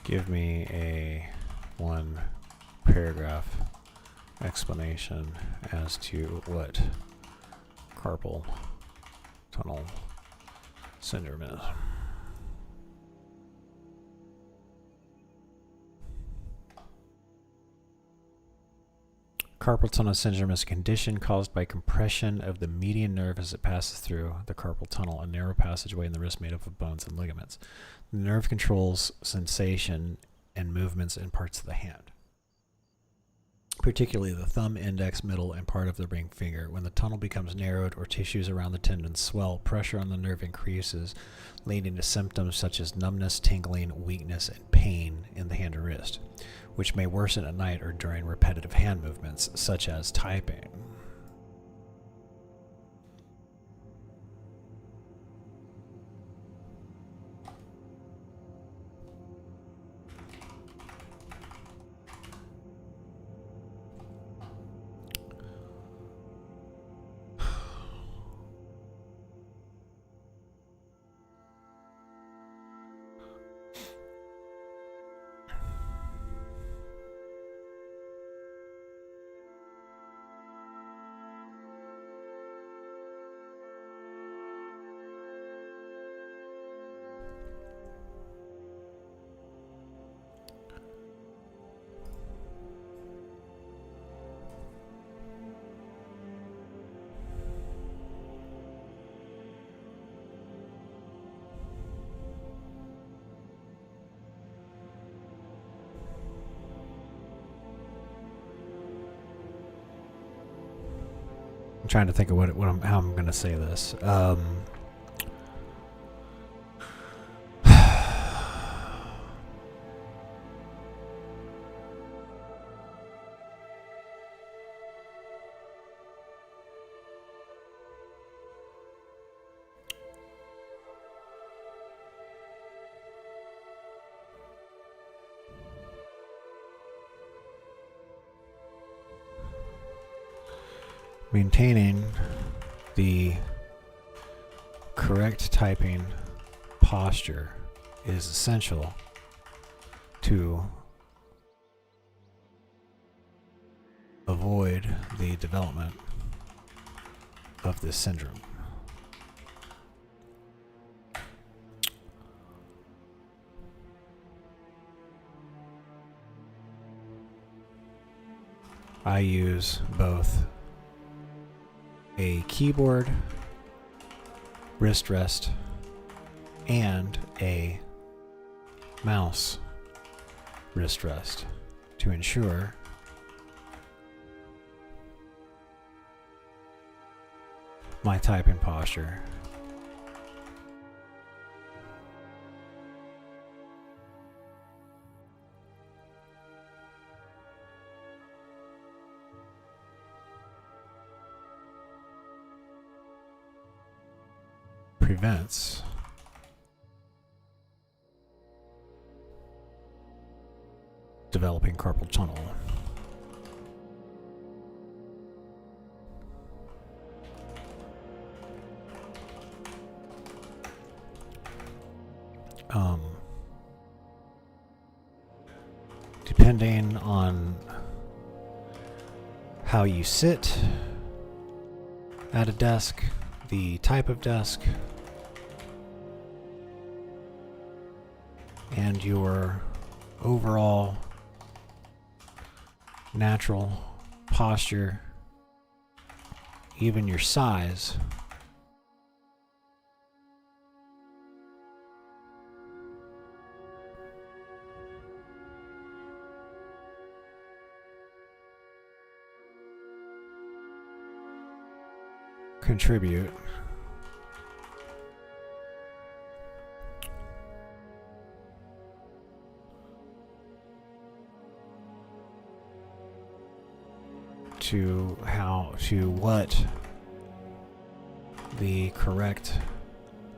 Give me a 1-paragraph explanation as to what carpal tunnel syndrome is. Carpal tunnel syndrome is a condition caused by compression of the median nerve as it passes through the carpal tunnel, a narrow passageway in the wrist made up of bones and ligaments. The nerve controls sensation and movements in parts of the hand, particularly the thumb, index, middle, and part of the ring finger. When the tunnel becomes narrowed or tissues around the tendons swell, pressure on the nerve increases, leading to symptoms such as numbness, tingling, weakness, and pain in the hand or wrist, which may worsen at night or during repetitive hand movements, such as typing. I'm trying to think of how I'm going to say this. Maintaining the correct typing posture is essential to avoid the development of this syndrome. I use both a keyboard, wrist rest, and a mouse wrist rest to ensure my typing posture. Prevents developing carpal tunnel. Depending on how you sit at a desk, the type of desk, and your overall natural posture, even your size, contribute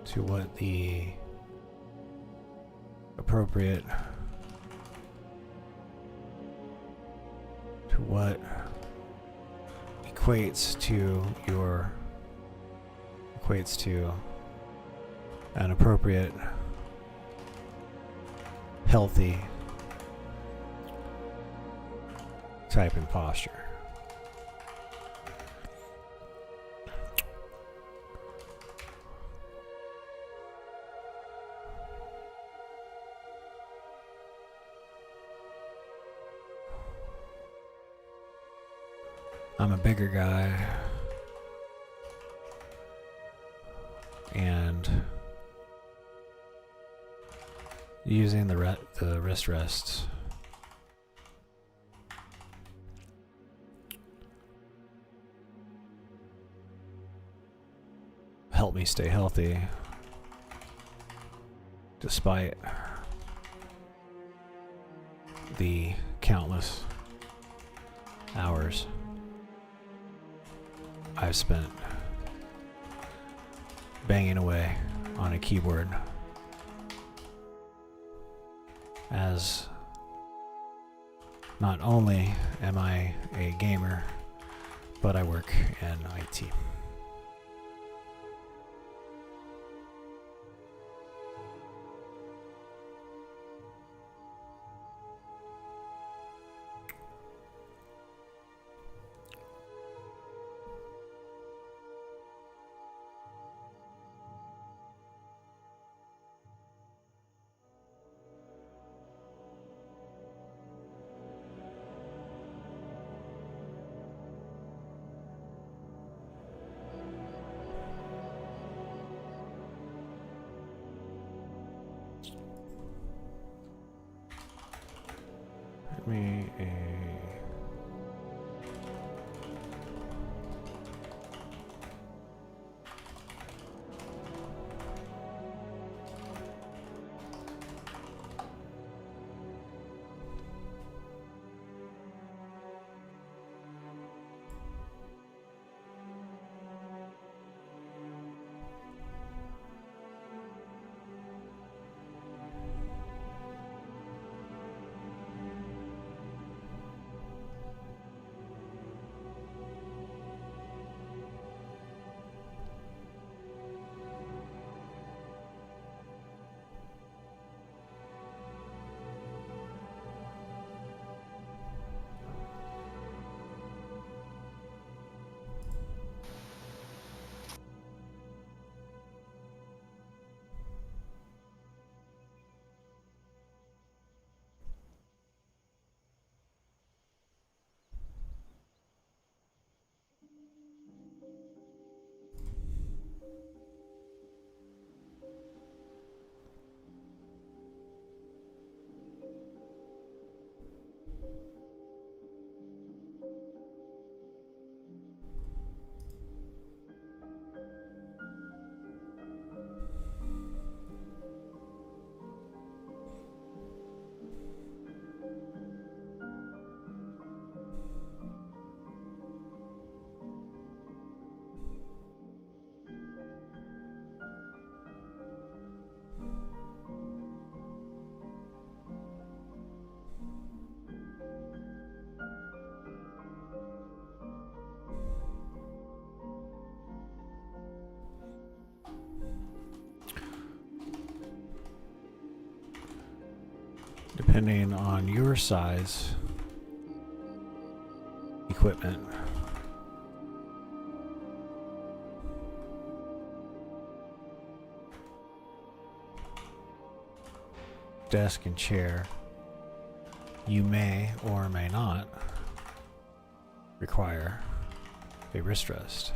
to what the appropriate, to what equates to an appropriate, healthy type and posture. I'm a bigger guy, and using the wrist rests help me stay healthy despite the countless hours I've spent banging away on a keyboard, as not only am I a gamer, but I work in IT. Me a depending on your size equipment, desk and chair, you may or may not require a wrist rest.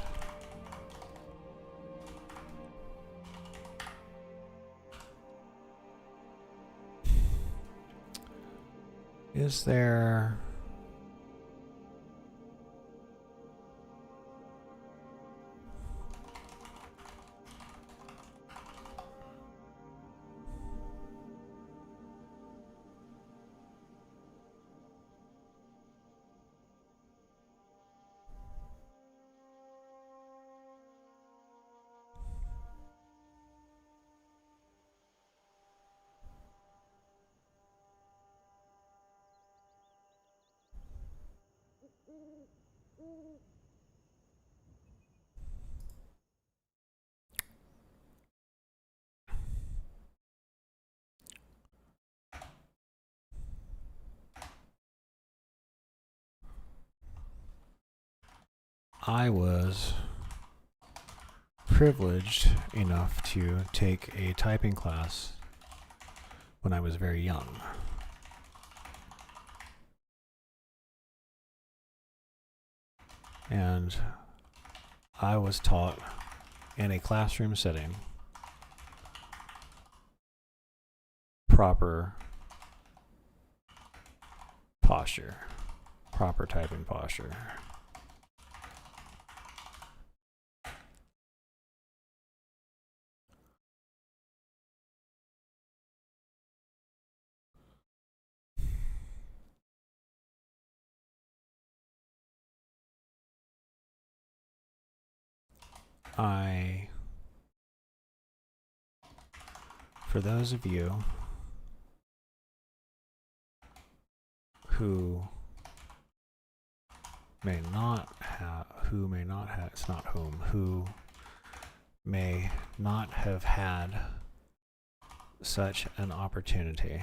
Is there I was privileged enough to take a typing class when I was very young. And I was taught in a classroom setting proper posture, proper typing posture. For those of you who may not have, it's not who may not have had such an opportunity,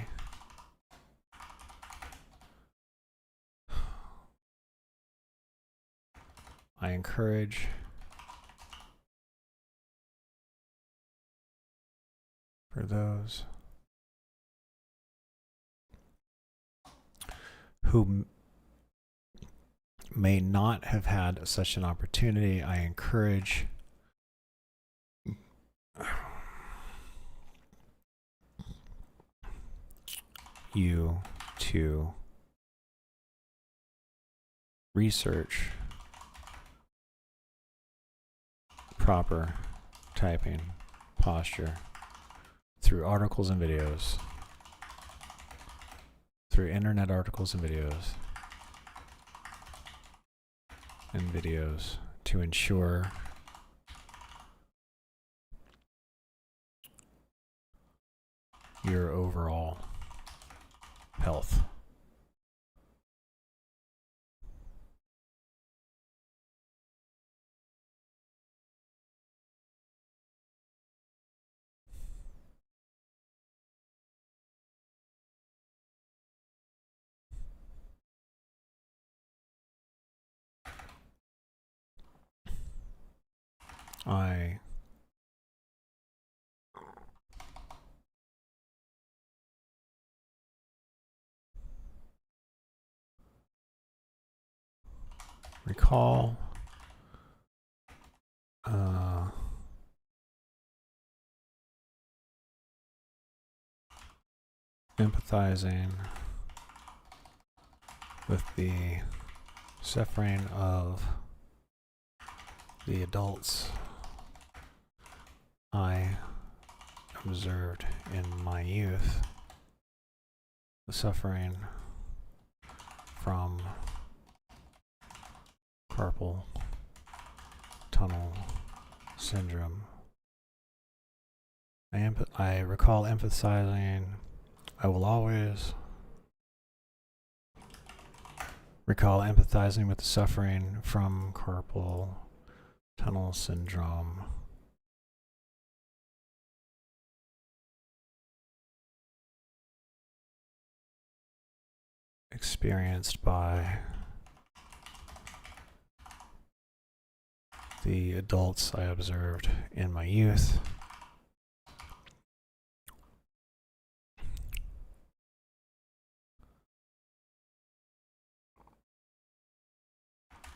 I encourage for those who may not have had such an opportunity, I encourage you to research proper typing posture through articles and videos, through internet articles and videos, to ensure your overall health. I recall empathizing with the suffering of the adults I observed in my youth, the suffering from carpal tunnel syndrome. I recall emphasizing, I will always recall empathizing with the suffering from carpal tunnel syndrome experienced by the adults I observed in my youth.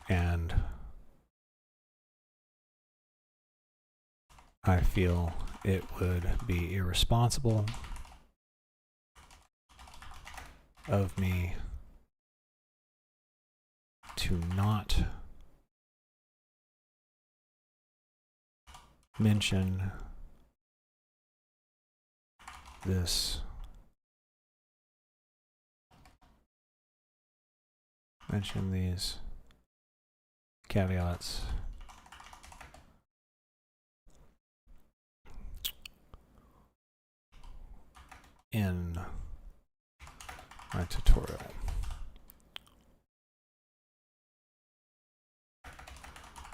And I feel it would be irresponsible of me to not mention these caveats in my tutorial.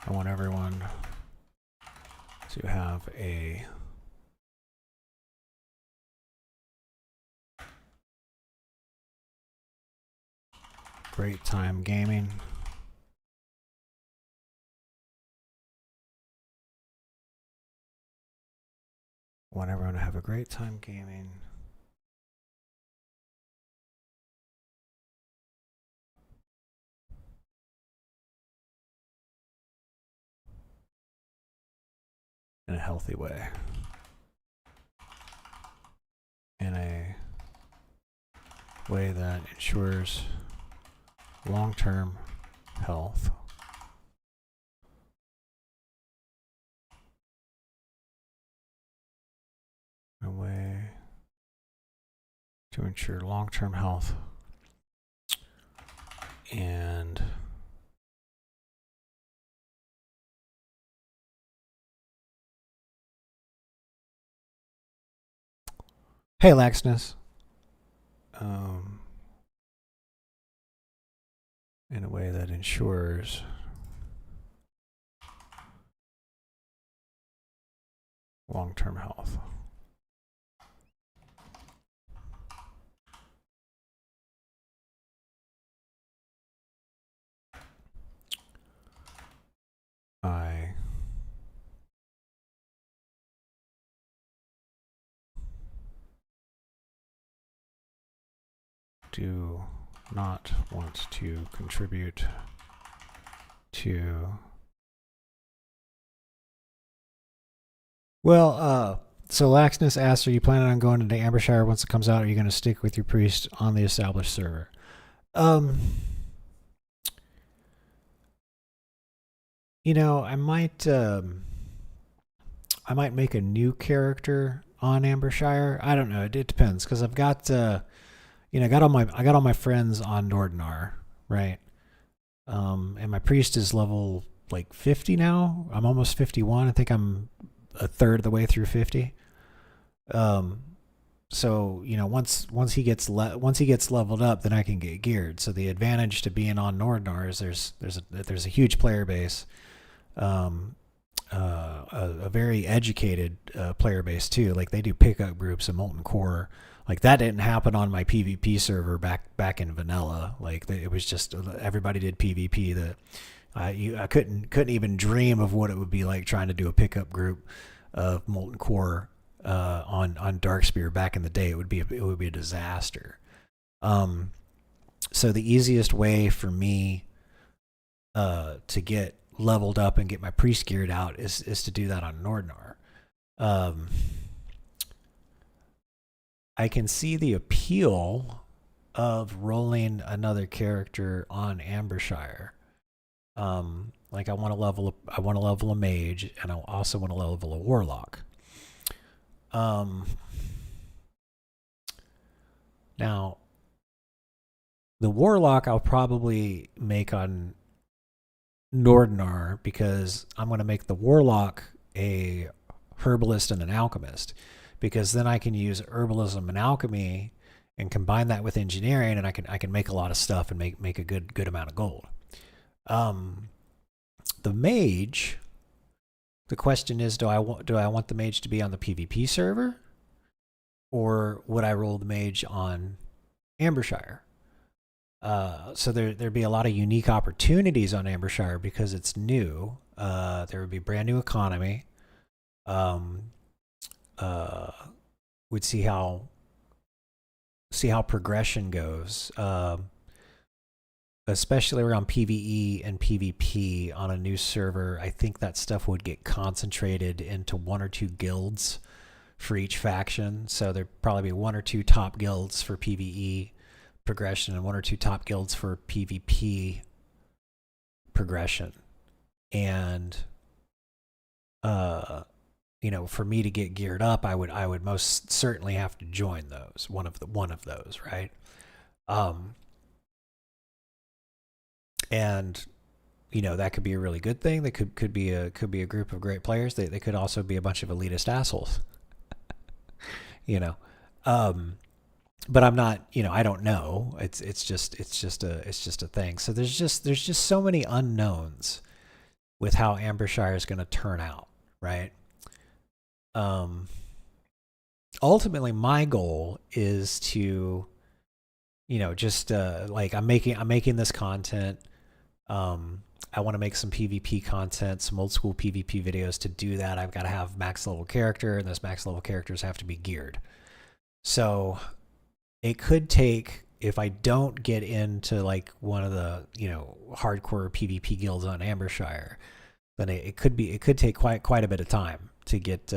I want everyone to have a great time gaming. I want everyone to have a great time gaming. In a healthy way. In a way that ensures long-term health. A way to ensure long-term health and hey, Laxness. In a way that ensures long-term health. I do not want to contribute to so Laxness asks, are you planning on going into Ambershire once it comes out? Or are you going to stick with your priest on the established server? You know, I might make a new character on Ambershire. I don't know. It depends, because I've got I got all my friends on Nordinar, right? And my priest is level like 50 now. I'm almost 51. I think I'm a third of the way through 50. So once he gets leveled up, then I can get geared. So the advantage to being on Nordinar is there's a huge player base, a very educated player base too. Like they do pickup groups in Molten Core. Like that didn't happen on my PvP server back in vanilla. Like it was just everybody did PvP. I couldn't even dream of what it would be like trying to do a pickup group of Molten Core on Darkspear back in the day. It would be a disaster. So the easiest way for me to get leveled up and get my priest geared out is to do that on Nordinar. I can see the appeal of rolling another character on Ambershire. Like I want to level a mage, and I also want to level a warlock. Now the warlock I'll probably make on Nordinar, because I'm going to make the warlock a herbalist and an alchemist, because then I can use herbalism and alchemy and combine that with engineering, and I can make a lot of stuff and make a good amount of gold. The mage, the question is, do I want the mage to be on the PvP server, or would I roll the mage on Ambershire? So there'd be a lot of unique opportunities on Ambershire because it's new. There would be brand new economy. We'd see how progression goes, especially around PvE and PvP on a new server. I think that stuff would get concentrated into one or two guilds for each faction. So there'd probably be one or two top guilds for PvE progression and one or two top guilds for PvP progression. And for me to get geared up, I would most certainly have to join those, one of those, right? And that could be a really good thing. That could be a group of great players. They could also be a bunch of elitist assholes. But I'm not, I don't know. It's just a thing. So there's just so many unknowns with how Ambershire is going to turn out, right? Ultimately, my goal is to, just like I'm making this content. I want to make some PvP content, some old school PvP videos. To do that, I've got to have max level character, and those max level characters have to be geared. So it could take, if I don't get into like one of the, hardcore PvP guilds on Ambershire, then it could take quite a bit of time to get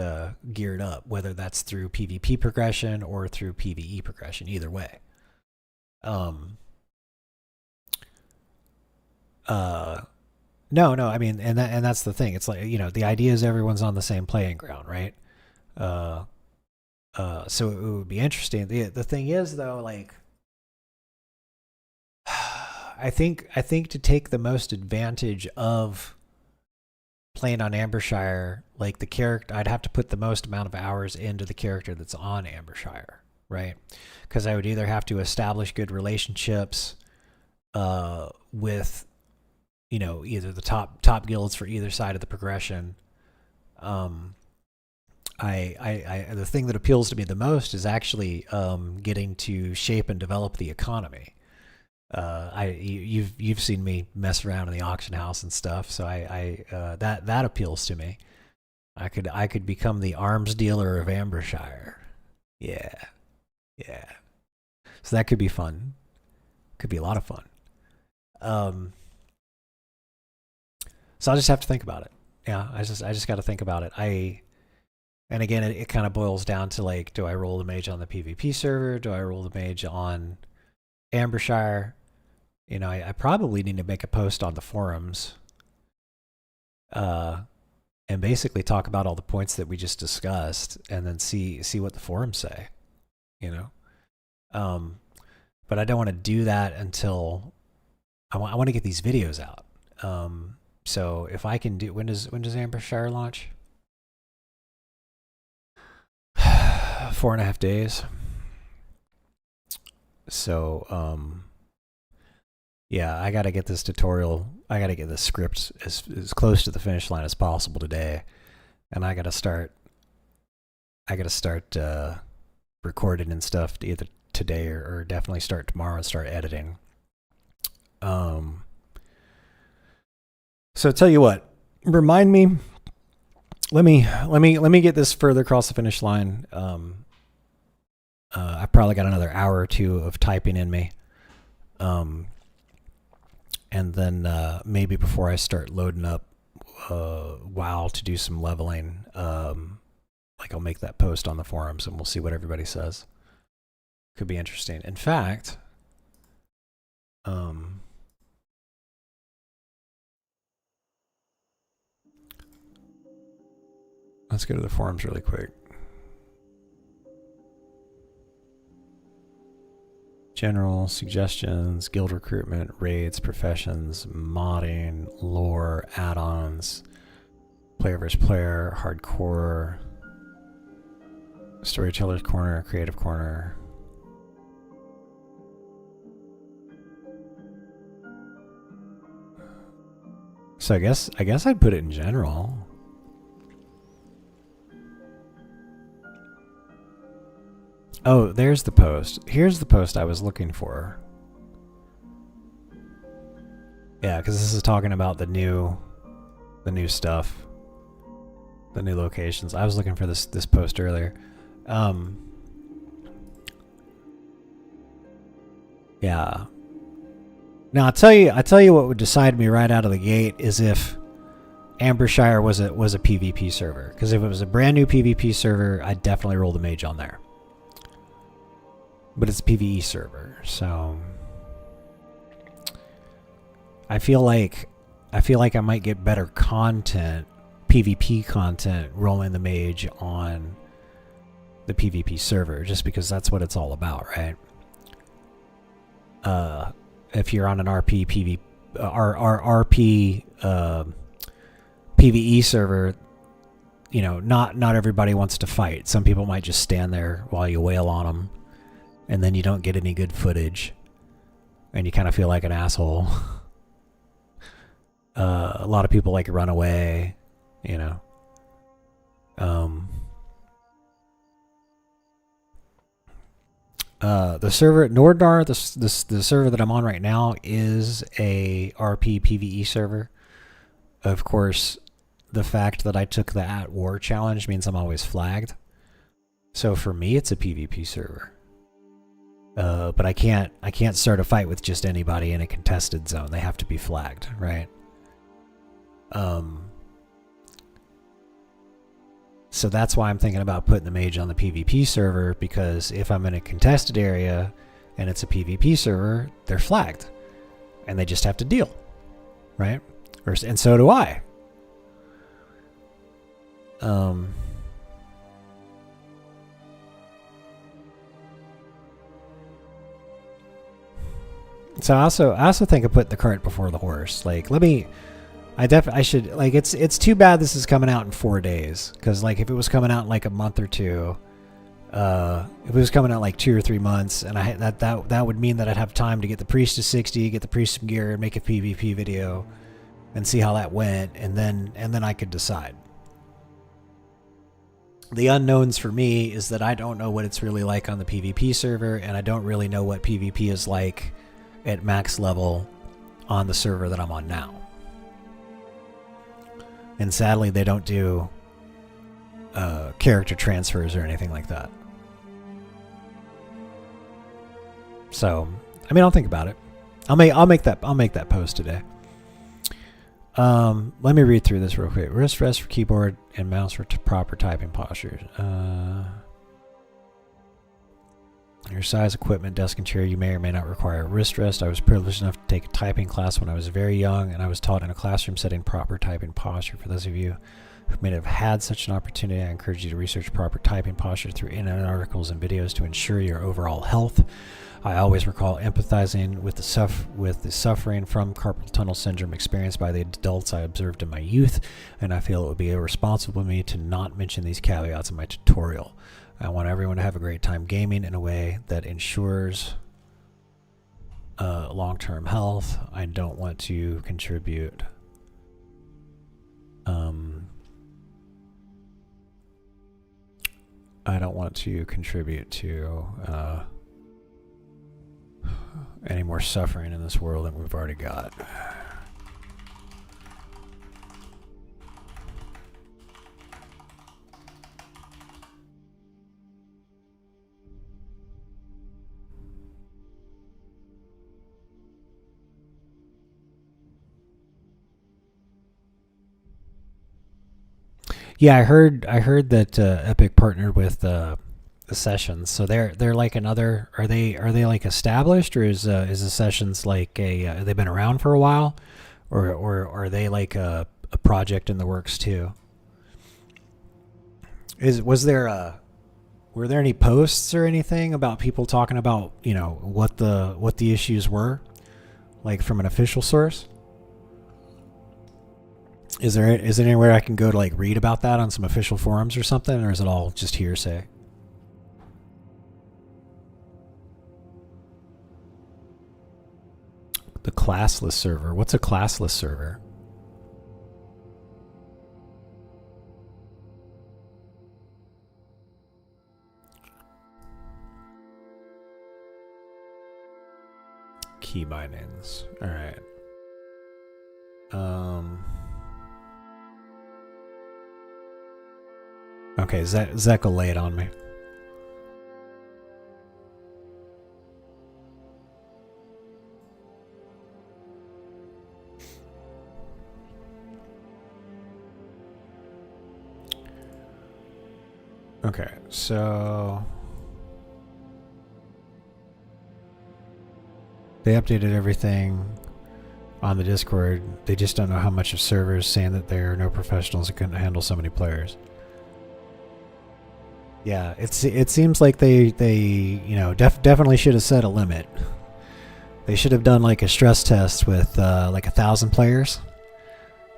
geared up, whether that's through PvP progression or through PvE progression, either way. No, I mean, and that's the thing. It's like, the idea is everyone's on the same playing ground, right? So it would be interesting. The thing is, though, like, I think to take the most advantage of playing on Ambershire, like the character, I'd have to put the most amount of hours into the character that's on Ambershire, right? Because I would either have to establish good relationships with, either the top guilds for either side of the progression. The thing that appeals to me the most is actually getting to shape and develop the economy. You've seen me mess around in the auction house and stuff, so that appeals to me. I could become the arms dealer of Ambershire. Yeah. So that could be fun. Could be a lot of fun. So I'll just have to think about it. Yeah, I just got to think about it. And again, it kind of boils down to, like, do I roll the mage on the PvP server? Do I roll the mage on Ambershire? I probably need to make a post on the forums and basically talk about all the points that we just discussed, and then see what the forums say, But I don't want to do that until I want to get these videos out. So if I can do, when does Ambershire launch? 4.5 days. So yeah, I got to get this tutorial. I got to get this script as close to the finish line as possible today, and I got to start recording and stuff either today or definitely start tomorrow and start editing. So tell you what, remind me. Let me get this further across the finish line. I probably got another hour or two of typing in me. And then maybe before I start loading up WoW to do some leveling, like I'll make that post on the forums and we'll see what everybody says. Could be interesting. In fact, let's go to the forums really quick. General suggestions, guild recruitment, raids, professions, modding, lore, add-ons, player versus player, hardcore, storyteller's corner, creative corner. So I guess I'd put it in general. Oh, there's the post. Here's the post I was looking for. Yeah, because this is talking about the new stuff, the new locations. I was looking for this post earlier. Yeah. Now I tell you what would decide me right out of the gate is if Ambershire was a PvP server. Because if it was a brand new PvP server, I'd definitely roll the mage on there. But it's a PvE server, so I feel like I might get better content, PvP content, rolling the mage on the PvP server, just because that's what it's all about, right? If you're on an RP PvE server, not everybody wants to fight. Some people might just stand there while you wail on them. And then you don't get any good footage. And you kind of feel like an asshole. A lot of people like run away, you know. The server Nordnar, the server that I'm on right now is a RP PvE server. Of course, the fact that I took the at war challenge means I'm always flagged. So for me, it's a PvP server. But I can't start a fight with just anybody in a contested zone. They have to be flagged, right? So that's why I'm thinking about putting the mage on the PvP server, because if I'm in a contested area and it's a PvP server, they're flagged. And they just have to deal, right? And so do I. So I also think of putting the cart before the horse. Like, I should, like, it's too bad this is coming out in 4 days, because like if it was coming out in like a month or two, if it was coming out like 2 or 3 months, and that would mean that I'd have time to get the priest to 60, get the priest some gear, and make a PvP video, and see how that went, and then I could decide. The unknowns for me is that I don't know what it's really like on the PvP server, and I don't really know what PvP is like at max level on the server that I'm on now. And sadly, they don't do character transfers or anything like that. So, I mean, I'll think about it. I'll make that post today. Let me read through this real quick. Wrist rest for keyboard and mouse for proper typing postures. Your size, equipment, desk, and chair, you may or may not require a wrist rest. I was privileged enough to take a typing class when I was very young, and I was taught in a classroom setting proper typing posture. For those of you who may have had such an opportunity, I encourage you to research proper typing posture through internet articles and videos to ensure your overall health. I always recall empathizing with the suffering from carpal tunnel syndrome experienced by the adults I observed in my youth, and I feel it would be irresponsible of me to not mention these caveats in my tutorial. I want everyone to have a great time gaming in a way that ensures long-term health. I don't want to contribute to any more suffering in this world than we've already got. Yeah, I heard that Epic partnered with the Sessions, so they're like another. Are they like established, or is the Sessions like a? They've been around for a while, or are they like a project in the works too? Were there any posts or anything about people talking about, you know, what the issues were, like from an official source? Is there anywhere I can go to like read about that on some official forums or something, or is it all just hearsay? The classless server. What's a classless server? Key bindings. All right. Okay, Zek will lay it on me. Okay, so they updated everything on the Discord. They just don't know how much of servers saying that there are no professionals that couldn't handle so many players. Yeah, it seems like they you know definitely should have set a limit. They should have done like a stress test with like 1,000 players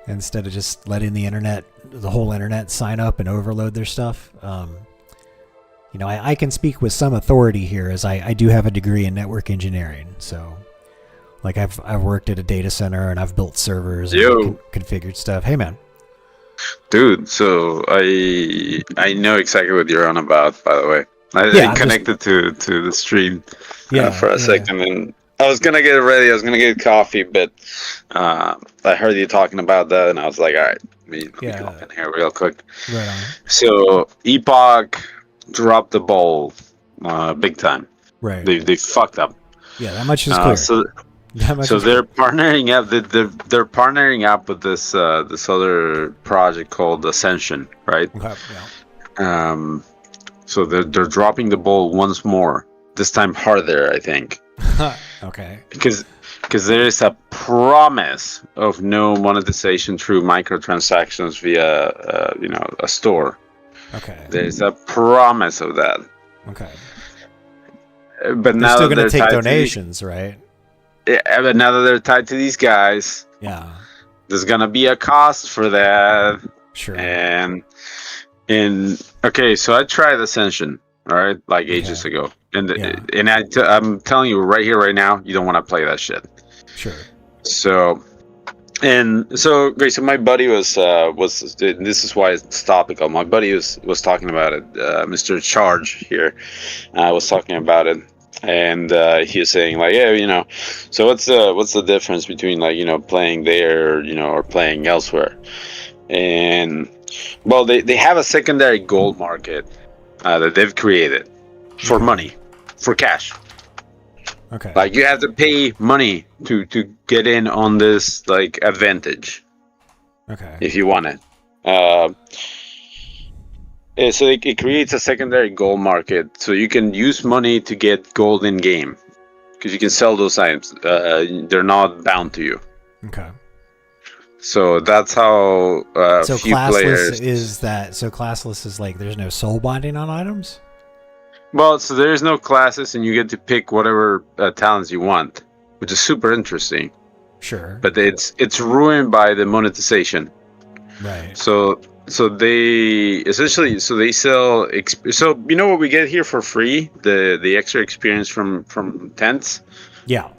instead of just letting the whole internet sign up and overload their stuff. You know, I can speak with some authority here, as I do have a degree in network engineering, so Like I've worked at a data center and I've built servers Yo. and configured stuff. Hey man. Dude, so I know exactly what you're on about, by the way. I connected to the stream for a second, and I was gonna get ready. I was gonna get coffee, but I heard you talking about that, and I was like, all right, let me come up in here real quick. Right on. So Epoch dropped the ball big time. Right. They fucked up. Yeah, that much is clear. So they're partnering up. They're partnering up with this this other project called Ascension, right? Okay, yeah. So they're dropping the ball once more. This time harder, I think. Okay. Because there is a promise of no monetization through microtransactions via a store. Okay. There's a promise of that. Okay. But they're now still that going to they're take tied donations, right? Yeah, but now that they're tied to these guys, there's gonna be a cost for that. Sure. And okay, so I tried Ascension, all right, like ages ago, and I'm telling you right here, right now, you don't want to play that shit. Sure. So great. So my buddy was this is why it's topical. My buddy was talking about it. Mr. Charge here was talking about it. And he was saying like, yeah, so what's the difference between like, playing there, or playing elsewhere? And well, they have a secondary gold market that they've created for money, for cash. Okay. Like you have to pay money to get in on this like advantage. Okay. If you want it. So it creates a secondary gold market, so you can use money to get gold in game, because you can sell those items. They're not bound to you. Okay. So that's how so few classless players. is that? So classless is like there's no soul binding on items. Well, so there is no classes, and you get to pick whatever talents you want, which is super interesting. Sure. But it's ruined by the monetization. Right. So they essentially they sell so you know what we get here for free, the extra experience from tents. Yeah.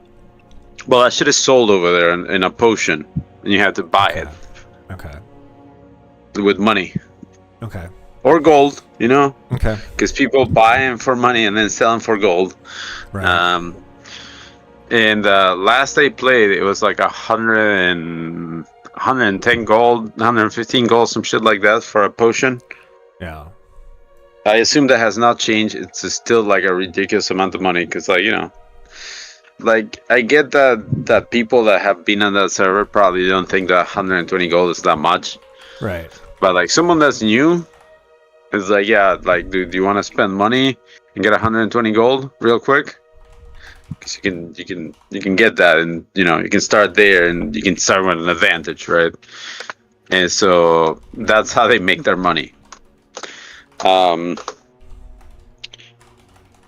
Well, that shit is sold over there in a potion, and you have to buy it. Okay. With money. Okay. Or gold, Okay. Because people buy them for money and then sell them for gold. Right. And last I played, it was like 110 gold, 115 gold, some shit like that for a potion. Yeah. I assume that has not changed. It's still like a ridiculous amount of money because, like I get that people that have been on that server probably don't think that 120 gold is that much. Right. But like someone that's new is like, yeah, like, dude, do you want to spend money and get 120 gold real quick? Because you can get that, and you can start there, and you can start with an advantage, right? And so that's how they make their money. And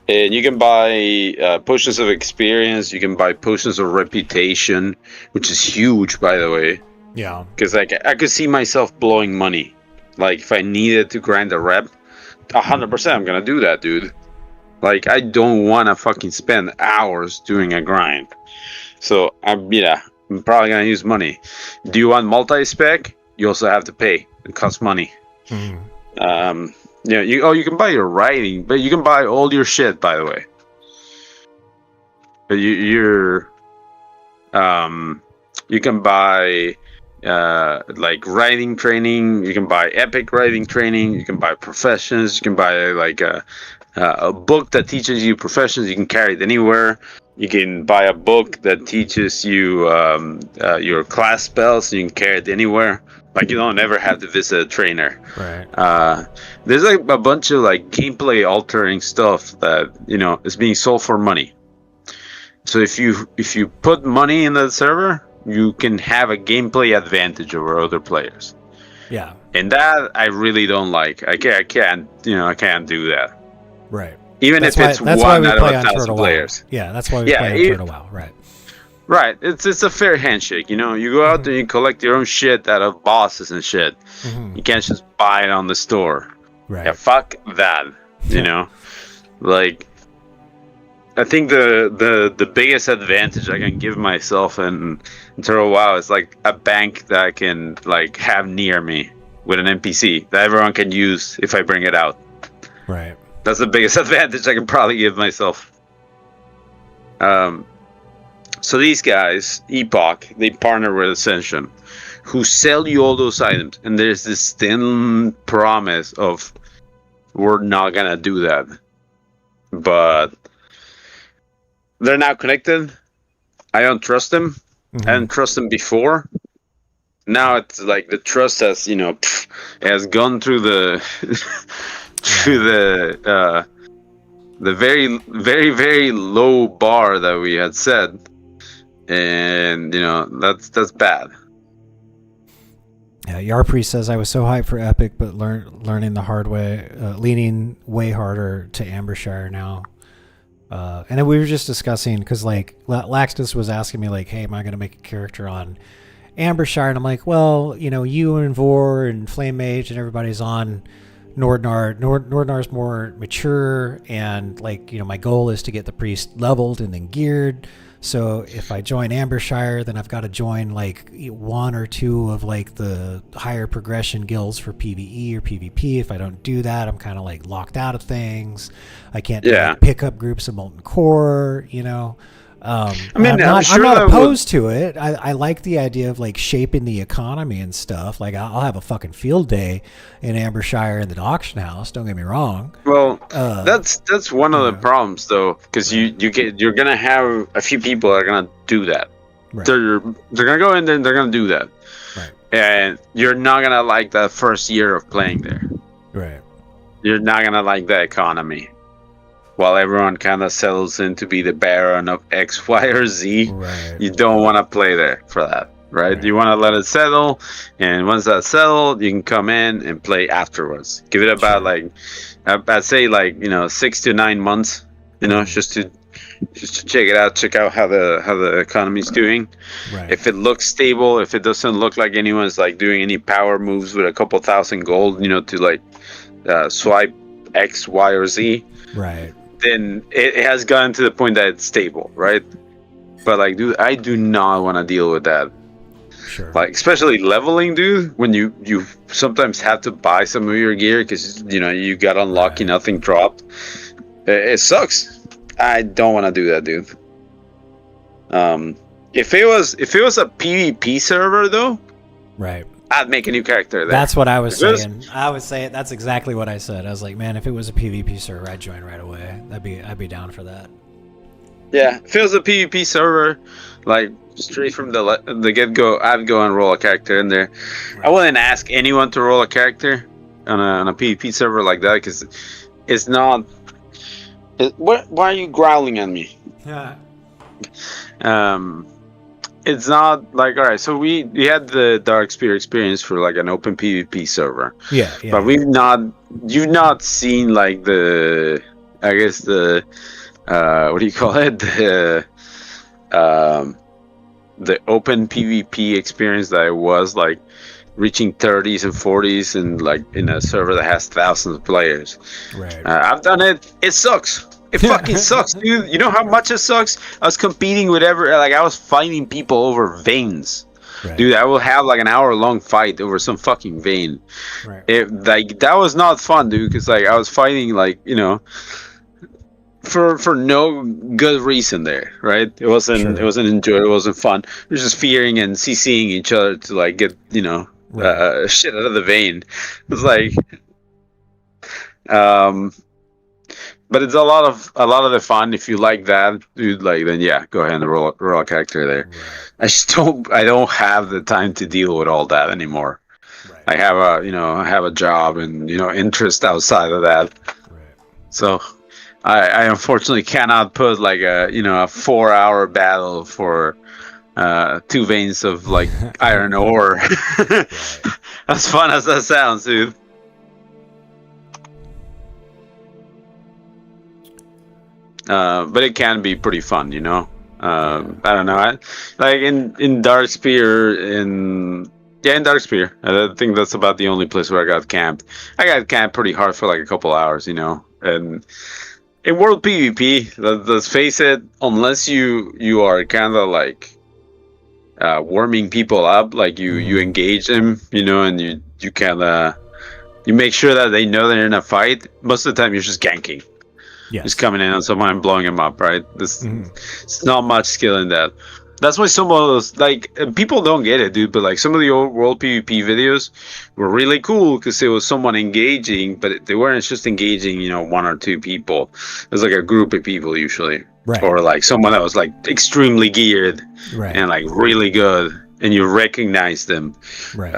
you can buy potions of experience. You can buy potions of reputation, which is huge, by the way. Yeah. Because like I could see myself blowing money. Like if I needed to grind a rep, 100% I'm gonna do that, dude. Like I don't want to fucking spend hours doing a grind. So I'm probably gonna use money. Do you want multi-spec? You also have to pay. It costs money. Mm-hmm. You can buy your writing, but you can buy all your shit, by the way. But you can buy like writing training. You can buy epic writing training. You can buy professions. You can buy like a book that teaches you professions. You can carry it anywhere. You can buy a book that teaches you your class spells. You can carry it anywhere. Like you don't ever have to visit a trainer. Right. There's like a bunch of like gameplay altering stuff that is being sold for money. So if you put money in the server, you can have a gameplay advantage over other players. Yeah. And that I really don't like. I can't do that. Right. Even if it's one out of 1,000 players. Yeah, that's why we play on Turtle WoW. Right. Right. It's a fair handshake. You go out there and you collect your own shit out of bosses and shit. Mm-hmm. You can't just buy it on the store. Right. Yeah, fuck that. Like I think the biggest advantage I can give myself in Turtle WoW is like a bank that I can like have near me with an NPC that everyone can use if I bring it out. Right. That's the biggest advantage I can probably give myself. So these guys, Epoch, they partner with Ascension, who sell you all those items, and there's this thin promise of we're not gonna do that, but they're now connected. I don't trust them. I didn't trust them before. Now it's like the trust has, has gone through the through the very, very, very low bar that we had set, and that's bad. Yeah, Yarpri says I was so hyped for Epic, but learning the hard way, leaning way harder to Ambershire now. And then we were just discussing, because like Laxtus was asking me like, hey, am I going to make a character on Ambershire? And I'm like, well, you and Vor and Flame Mage and everybody's on Nordnar. Nordnar's more mature, and like, my goal is to get the priest leveled and then geared. So if I join Ambershire, then I've got to join like one or two of like the higher progression guilds for PvE or PvP. If I don't do that, I'm kind of like locked out of things. I can't do like pickup groups of Molten Core, I mean, I'm not opposed to it. I like the idea of like shaping the economy and stuff. Like I'll have a fucking field day in Ambershire in the auction house. Don't get me wrong. Well, that's one of the problems though, because you're gonna have a few people that are gonna do that. Right. They're gonna go in there and they're gonna do that. Right. And you're not gonna like that first year of playing there. Right. You're not gonna like the economy. While everyone kind of settles in to be the Baron of X, Y, or Z, you don't want to play there for that, right? You want to let it settle, and once that's settled, you can come in and play afterwards. Give it about I'd say 6 to 9 months, just to check it out, check out how the economy's doing. Right. If it looks stable, if it doesn't look like anyone's like doing any power moves with a couple thousand gold, to like swipe X, Y, or Z. Right. Then it has gotten to the point that it's stable, right? But like, dude, I do not want to deal with that. Sure. Like, especially leveling, dude, when you sometimes have to buy some of your gear because you got unlucky, nothing dropped. It sucks. I don't want to do that, dude. If it was a PvP server though, right, I'd make a new character there. That's what I was saying. I would say that's exactly what I said. I was like, man, if it was a PvP server, I'd join right away. I'd be down for that. Yeah, if it was a PvP server, like straight from the get-go, I'd go and roll a character in there. Right. I wouldn't ask anyone to roll a character on a PvP server like that because it's not. Why are you growling at me? Yeah. It's not like, all right, so we had the Dark Spear experience for like an open PvP server. Yeah. But you've not seen like the what do you call it? The open PvP experience that it was like reaching 30s and 40s and like in a server that has thousands of players. Right. I've done it. It sucks. It fucking sucks, dude. You know how much it sucks? I was competing with I was fighting people over veins. Right. Dude, I will have like an hour-long fight over some fucking vein. Right. That was not fun, dude, because like I was fighting for no good reason there, right? It wasn't enjoyable, it wasn't fun. It was just fearing and CCing each other to like get, shit out of the vein. It was like but it's a lot of the fun. If you like that, dude, then yeah, go ahead and roll a character there. Right. I don't have the time to deal with all that anymore. Right. I have a job and interest outside of that. Right. So I unfortunately cannot put like a 4-hour battle for 2 veins of like iron ore. Right. As fun as that sounds, dude. But it can be pretty fun, I don't know. Like in Dark Spear, in Dark Spear, I think that's about the only place where I got camped. I got camped pretty hard for like a couple hours, and in World PvP, let's face it, unless you are kind of like warming people up, like you engage them, you know, and you kind of you make sure that they know they're in a fight. Most of the time, you're just ganking. Yes. Just coming in on someone and blowing them up, right? It's not much skill in that. That's why some of those, like, people don't get it, dude, but like some of the old World PvP videos were really cool because it was someone engaging, but they weren't just engaging, you know, one or two people. It was like a group of people usually. Right. Or like someone that was like extremely geared Right. and like really good, and you recognize them. Right.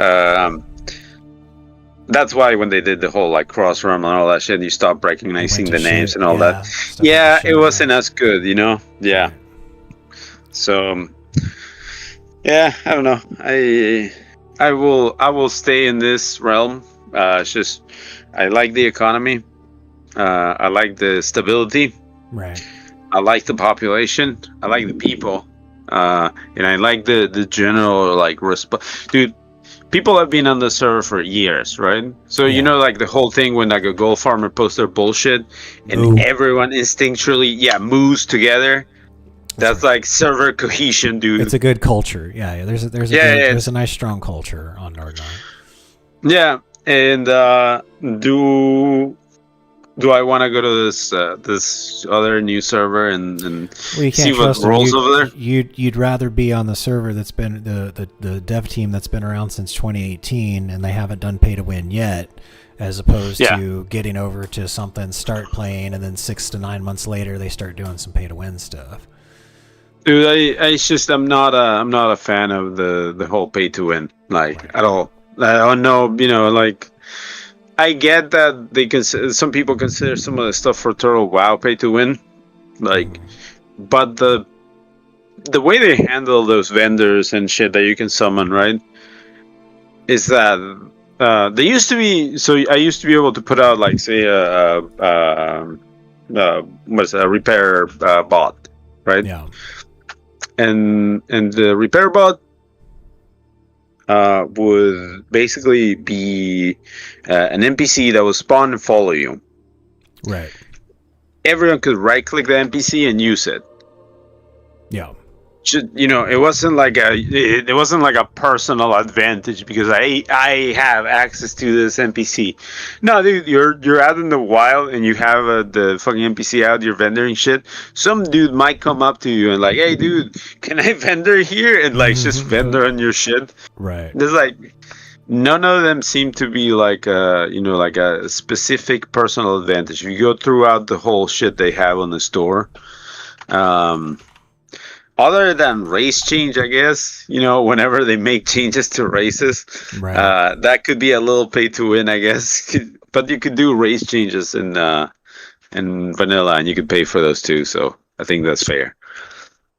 That's why when they did the whole like cross run and all that shit, you stopped recognizing the names and all that. Yeah, it wasn't as good, you know? Yeah. So yeah, I don't know. I will stay in this realm. It's just I like the economy. I like the stability. Right. I like the population. I like the people. And I like the general like dude, people have been on the server for years, right? So you know, like the whole thing when like a gold farmer posts their bullshit and everyone instinctually moves together. That's like server cohesion, dude. It's a good culture. Yeah, there's a nice strong culture on Nordnorm. Yeah, and do I want to go to this other new server and see what rolls over there? You'd rather be on the server that's been the dev team that's been around since 2018 and they haven't done pay to win yet, as opposed to getting over to something, start playing, and then 6 to 9 months later they start doing some pay to win stuff. Dude, I'm not a fan of the whole pay to win, like, at all. I don't know, you know, like, I get that some people consider some of the stuff for Turtle WoW pay to win, like, but the way they handle those vendors and shit that you can summon, right, is that they used to be. So I used to be able to put out, like, say a repair bot, right? Yeah. And the repair bot would basically be an NPC that would spawn and follow you. Right. Everyone could right-click the NPC and use it. Yeah. You know, it wasn't like a personal advantage because I have access to this NPC. No, dude, you're out in the wild and you have the fucking NPC out, you're vendoring shit. Some dude might come up to you and like, hey, dude, can I vendor here? And like just vendor on your shit. Right. There's like none of them seem to be like like a specific personal advantage. If you go throughout the whole shit they have on the store, other than race change, I guess, you know, whenever they make changes to races, right. That could be a little pay to win, I guess. But you could do race changes in vanilla, and you could pay for those too. So I think that's fair.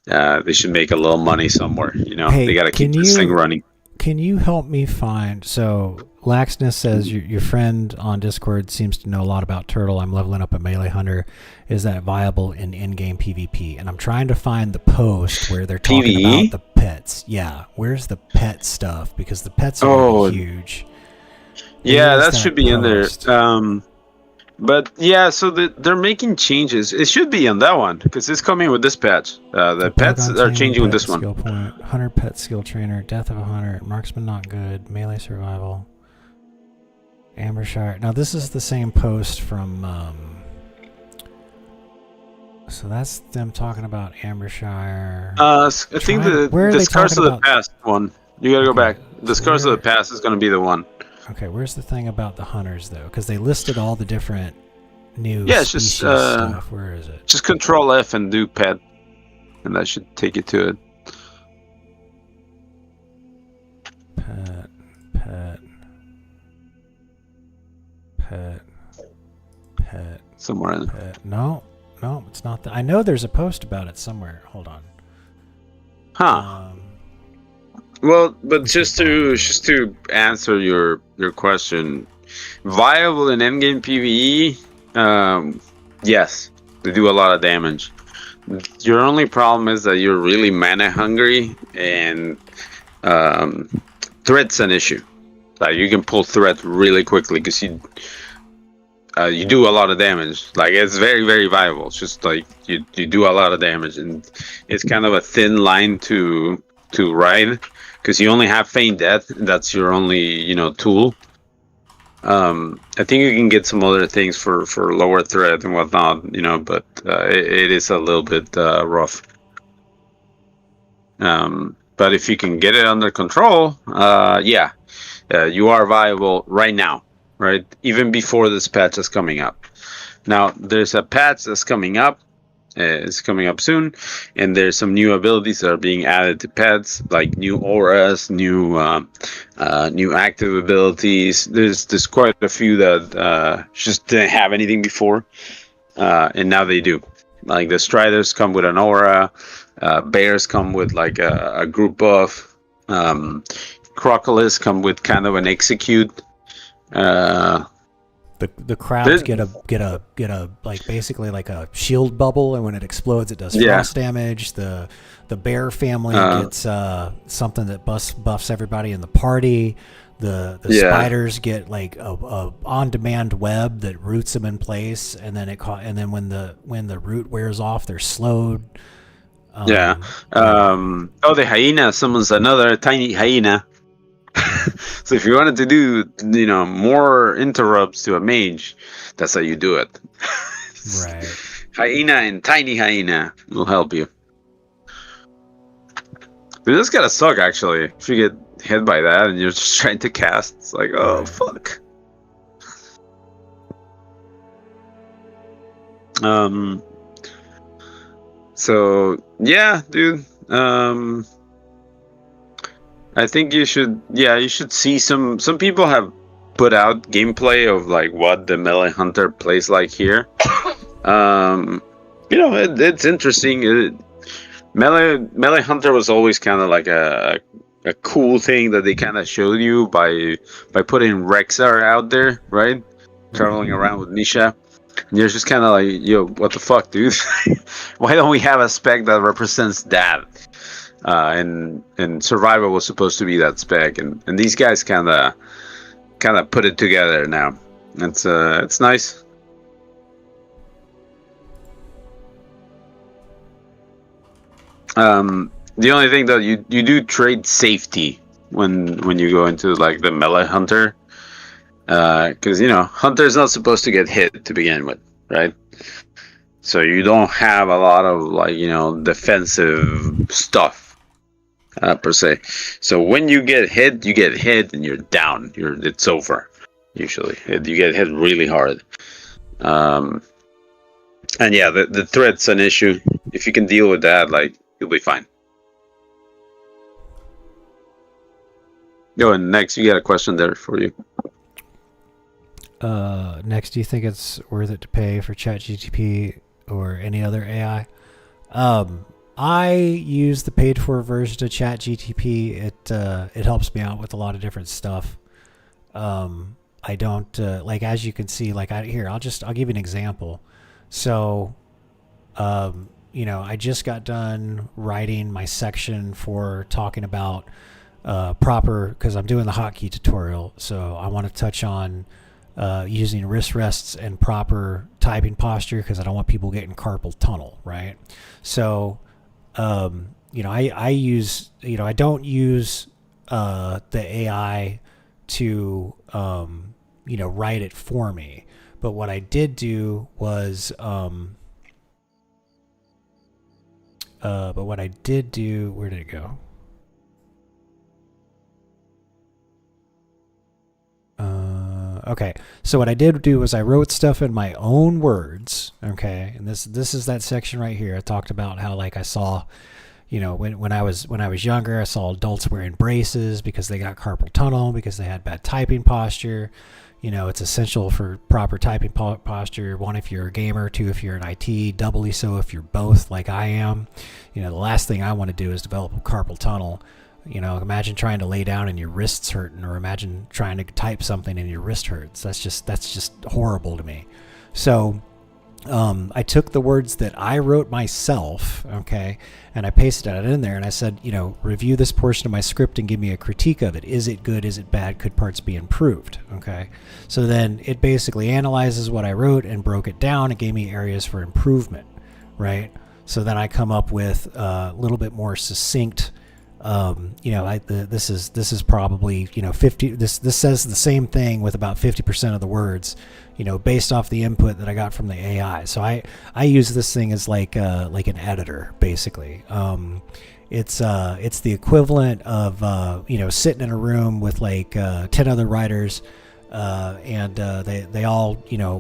They should make a little money somewhere. You know, hey, they got to keep this thing running. Can you help me find? So Laxness says your friend on Discord seems to know a lot about Turtle. I'm leveling up a melee hunter. Is that viable in in-game PvP? And I'm trying to find the post where they're talking PvE? about the pets. Yeah, where's the pet stuff? Because the pets are huge. Yeah, that should be in there. But yeah, so they're making changes. It should be on that one because it's coming with this patch. The pets are changing with this one. Skill point, hunter pet skill trainer, death of a hunter, marksman not good, melee survival, Ambershire. Now this is the same post from. So that's them talking about Ambershire. I think the Scars of the Past one. You gotta go back. The Scars of the Past is gonna be the one. Okay, where's the thing about the hunters though? Because they listed all the different new it's just stuff. Where is it? Just Control F and do pet, and that should take you to it. Pet. Somewhere in there. No, it's not that. I know there's a post about it somewhere. Hold on. Huh. Well, but just to answer your question, viable in endgame PvE, yes, they do a lot of damage. Your only problem is that you're really mana hungry, and threat's an issue. Like you can pull threat really quickly because you do a lot of damage. Like it's very, very viable. It's just like you do a lot of damage, and it's kind of a thin line to ride because you only have feign death. And that's your only tool. I think you can get some other things for lower threat and whatnot, but it is a little bit rough. But if you can get it under control, you are viable right now, right? Even before this patch is coming up. Now, there's a patch that's coming up. It's coming up soon, and there's some new abilities that are being added to pets, like new auras, new active abilities. There's quite a few that just didn't have anything before, and now they do. Like the Striders come with an aura, bears come with like a group buff, Crocodiles come with kind of an execute. The crowds get a like basically like a shield bubble, and when it explodes, it does frost damage. The bear family gets something that buffs everybody in the party. The spiders get like a on-demand web that roots them in place, and then when the root wears off, they're slowed. The hyena summons another tiny hyena. So if you wanted to do, more interrupts to a mage, that's how you do it. Right. Hyena and tiny hyena will help you. Dude, this gotta suck, actually. If you get hit by that and you're just trying to cast, it's like, oh, fuck. So, yeah, dude. I think you should see some people have put out gameplay of like what the melee hunter plays like here. It's interesting. Melee hunter was always kind of like a cool thing that they kind of showed you by putting Rexar out there, right? Traveling around with Nisha. And you're just kind of like, yo, what the fuck, dude? Why don't we have a spec that represents that? And Survivor was supposed to be that spec, and these guys kind of put it together now. It's nice. The only thing that you do trade safety when you go into like the melee hunter, because hunter's not supposed to get hit to begin with, right? So you don't have a lot of like defensive stuff. Per se. So when you get hit and you're down. It's over. Usually, you get hit really hard. And yeah, the threat's an issue. If you can deal with that, like you'll be fine. Go and next, you got a question there for you. Next, do you think it's worth it to pay for ChatGPT or any other AI? I use the paid-for version of ChatGPT. It helps me out with a lot of different stuff. I don't like, as you can see, like I'll give you an example. So, I just got done writing my section for talking about because I'm doing the hotkey tutorial. So I want to touch on using wrist rests and proper typing posture because I don't want people getting carpal tunnel, right? So. I use, I don't use the AI to, write it for me. But what I did do was, where did it go? Okay, so what I did do was I wrote stuff in my own words, okay, and this is that section right here. I talked about how like I saw, when I was younger, I saw adults wearing braces because they got carpal tunnel because they had bad typing posture. It's essential for proper typing posture. One, if you're a gamer. Two, if you're in IT. Doubly so if you're both, like I am. The last thing I want to do is develop a carpal tunnel. Imagine trying to lay down and your wrists hurting, or imagine trying to type something and your wrist hurts. That's just horrible to me. So I took the words that I wrote myself, okay, and I pasted it in there, and I said, review this portion of my script and give me a critique of it. Is it good? Is it bad? Could parts be improved? Okay. So then it basically analyzes what I wrote and broke it down and gave me areas for improvement, right? So then I come up with a little bit more succinct. This is probably 50. This says the same thing with about 50% of the words, based off the input that I got from the AI. So I use this thing as like an editor basically. It's the equivalent of sitting in a room with like 10 other writers, and they all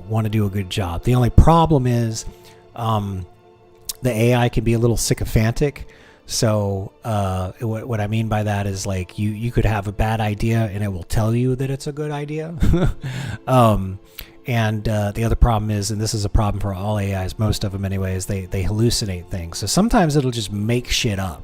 want to do a good job. The only problem is the AI can be a little sycophantic. So what I mean by that is like you could have a bad idea and it will tell you that it's a good idea. And the other problem is, and this is a problem for all AIs, most of them anyways, they hallucinate things. So sometimes it'll just make shit up,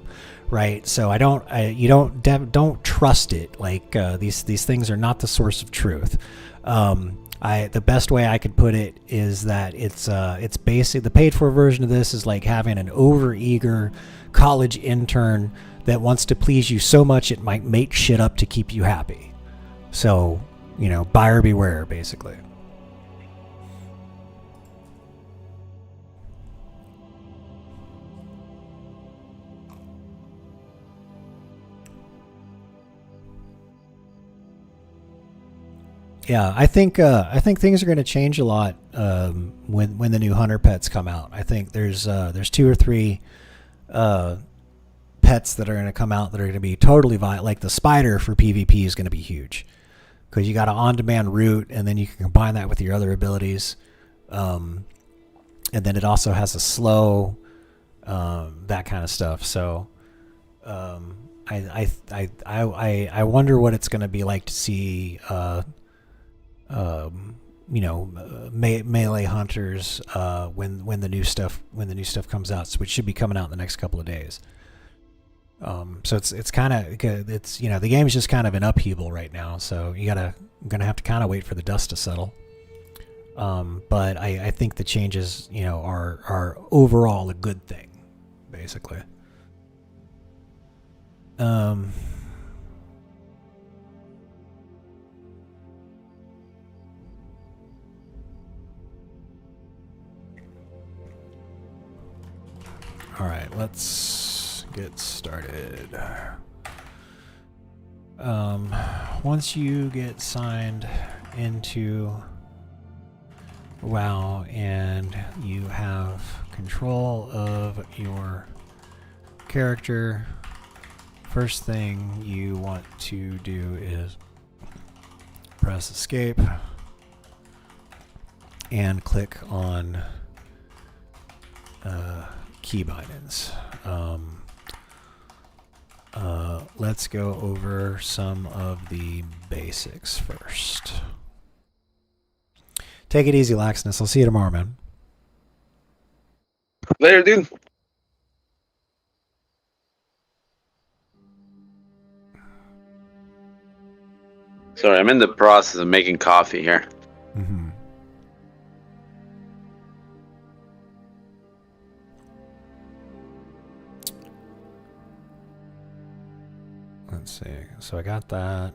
right? So you don't trust it. Like these things are not the source of truth. The best way I could put it is that it's basic. The paid for version of this is like having an overeager college intern that wants to please you so much it might make shit up to keep you happy. So, buyer beware, basically. Yeah, I think things are going to change a lot when the new hunter pets come out. I think there's 2 or 3 pets that are going to come out that are going to be totally violent. Like the spider for PvP is going to be huge because you got an on-demand route, and then you can combine that with your other abilities, and then it also has a slow, that kind of stuff. So I wonder what it's going to be like to see. Melee hunters when the new stuff comes out, which should be coming out in the next couple of days. So it's kind of the game's just kind of in upheaval right now. So I'm gonna have to kind of wait for the dust to settle. But I think the changes are overall a good thing, basically. All right, let's get started. Once you get signed into WoW and you have control of your character, first thing you want to do is press escape and click on key bindings. Let's go over some of the basics first. Take it easy, Laxness. I'll see you tomorrow, man. Later, dude. Sorry, I'm in the process of making coffee here. Mm-hmm. Let's see. So I got that.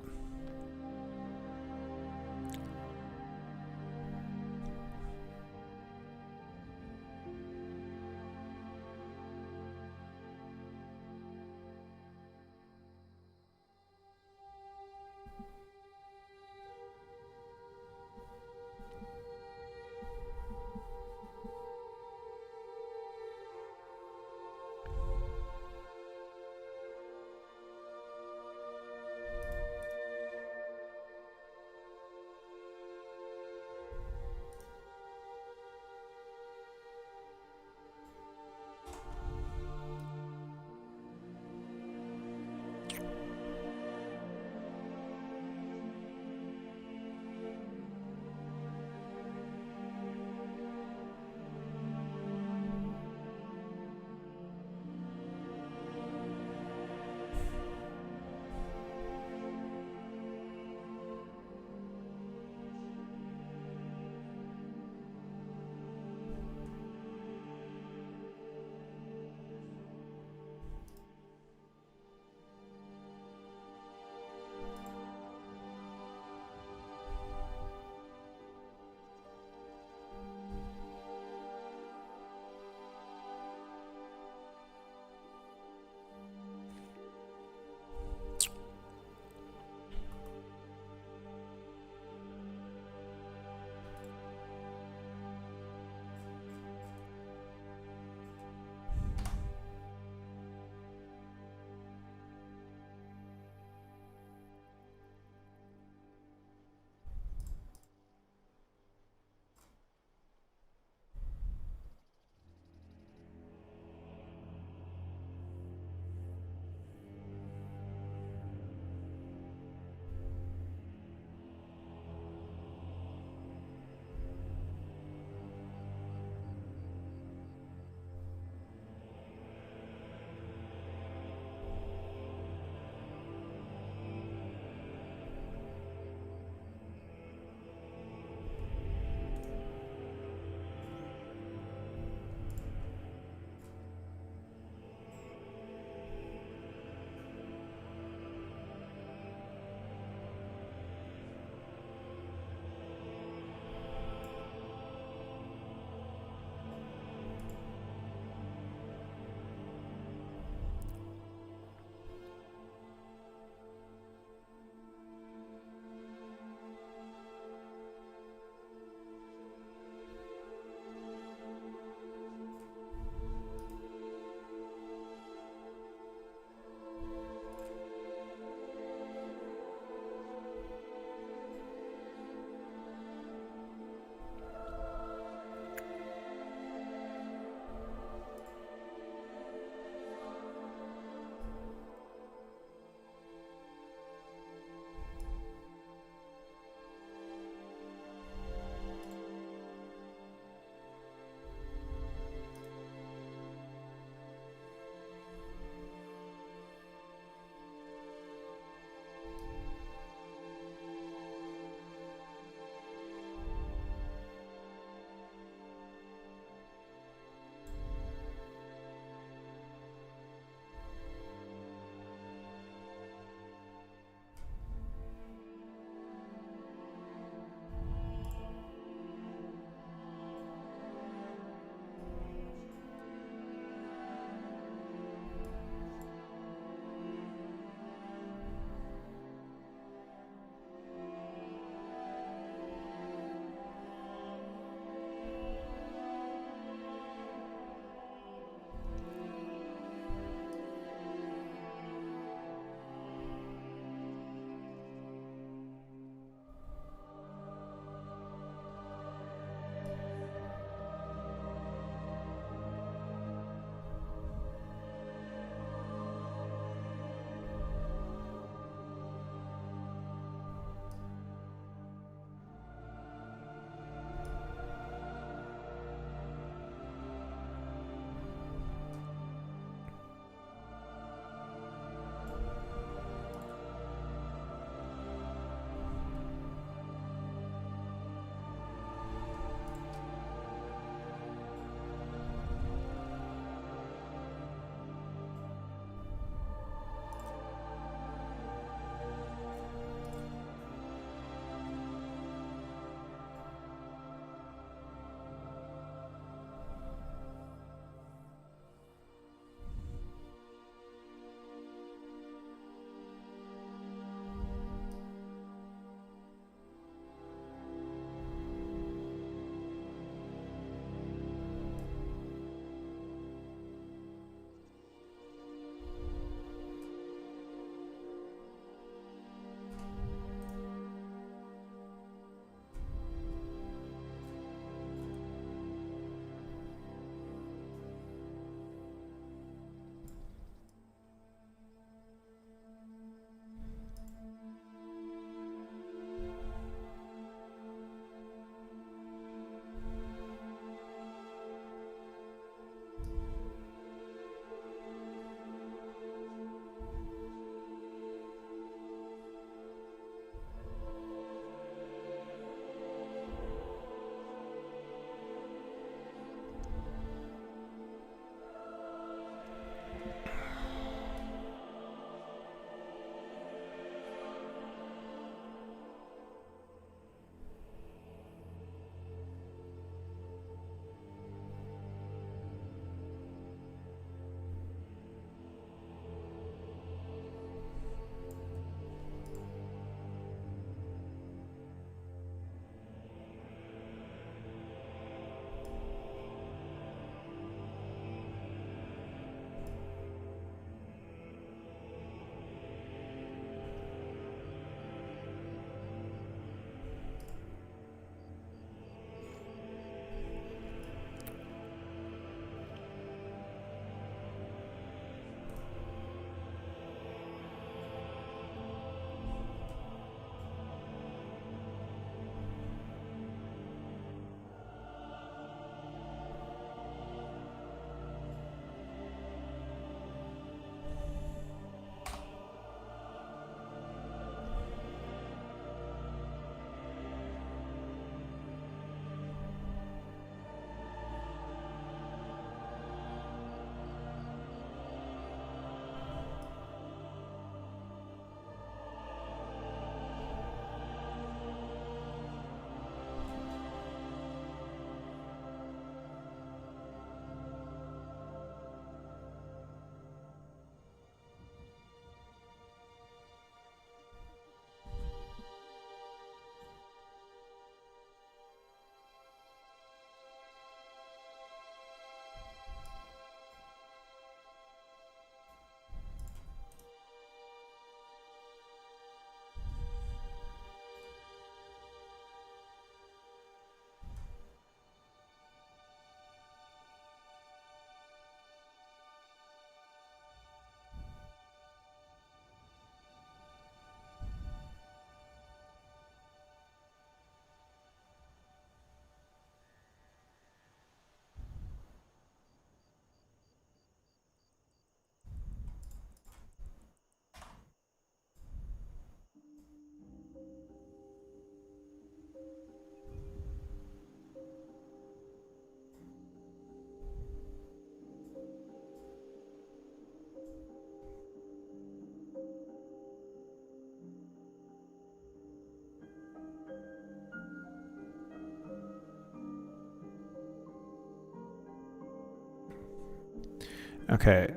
Okay.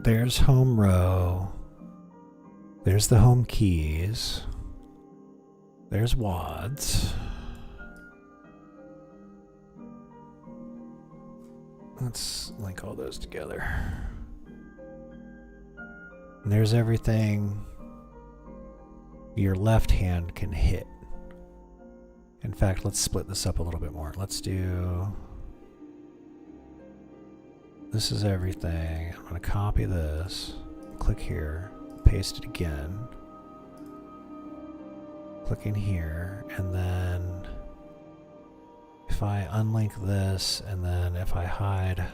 There's home row. There's the home keys. There's wads. Let's link all those together. And there's everything your left hand can hit. In fact, let's split this up a little bit more. Let's do... This is everything. I'm going to copy this. Click here. Paste it again. Click in here. And then... If I unlink this, and then if I hide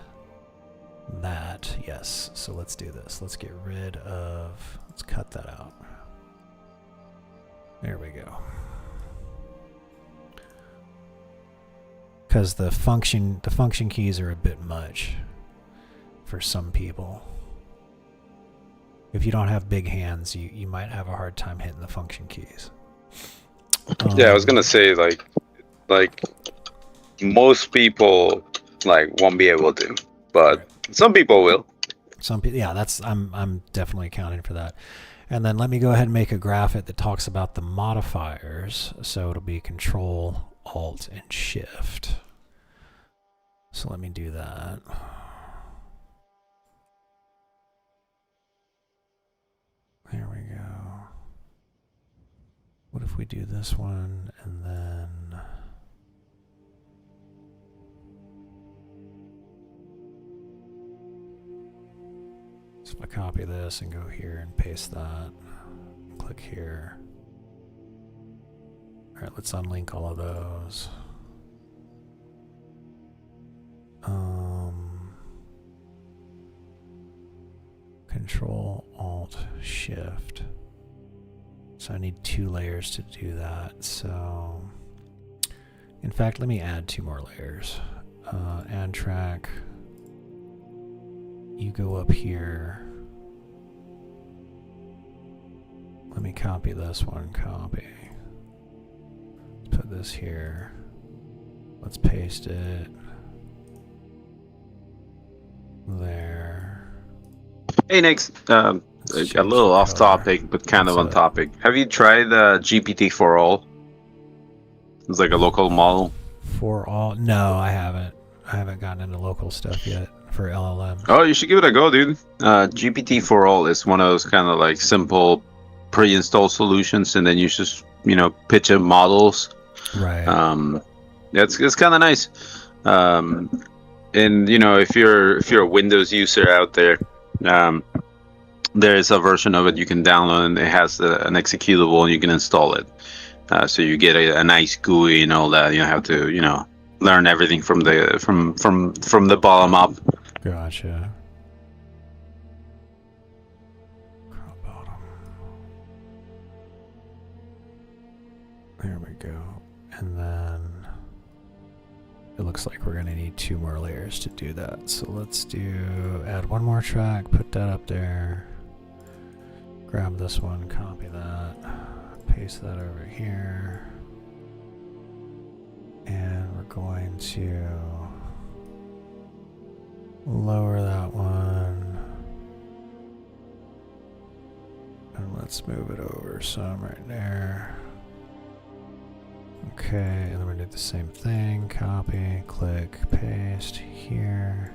that, yes. So let's do this. Let's get rid of... Let's cut that out. There we go. Because the function keys are a bit much for some people. If you don't have big hands, you might have a hard time hitting the function keys. Yeah, I was gonna say like most people won't be able to, but some people will. Some people, yeah, I'm definitely accounting for that. And then let me go ahead and make a graphic that talks about the modifiers. So it'll be Control, Alt, and Shift. So let me do that. There we go. What if we do this one and then... So if I copy this and go here and paste that, click here. Alright, let's unlink all of those. Control, Alt, Shift. So I need 2 layers to do that. So, in fact, let me add 2 more layers. Add track. You go up here. Let me copy this one. Copy. Let's put this here. Let's paste it. There. Hey, next, a little off topic, but kind of on topic. Have you tried GPT for All? It's like a local model. For all? No, I haven't. I haven't gotten into local stuff yet for LLM. Oh, you should give it a go, dude. GPT for All is one of those kind of like simple pre-installed solutions, and then you just pitch in models. Right. It's kind of nice. And if you're a Windows user out there, there is a version of it you can download, and it has an executable, and you can install it. So you get a nice GUI and all that. You don't have to learn everything from the bottom up. Gotcha. There we go. And then it looks like we're going to need 2 more layers to do that. So let's add 1 more track, put that up there. Grab this one, copy that, paste that over here. And we're going to lower that one. And let's move it over some right there. Okay, and then we're gonna do the same thing. Copy, click, paste here.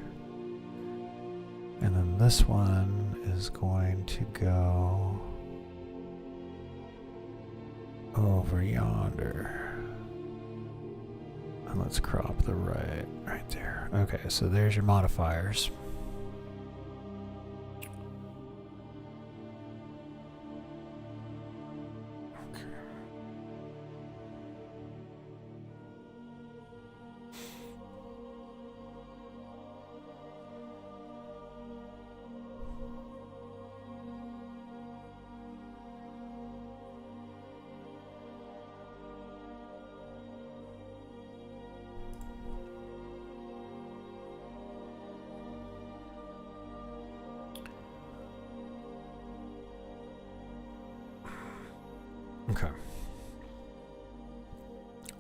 And then this one is going to go over yonder. And let's crop the right there. Okay, so there's your modifiers. Okay.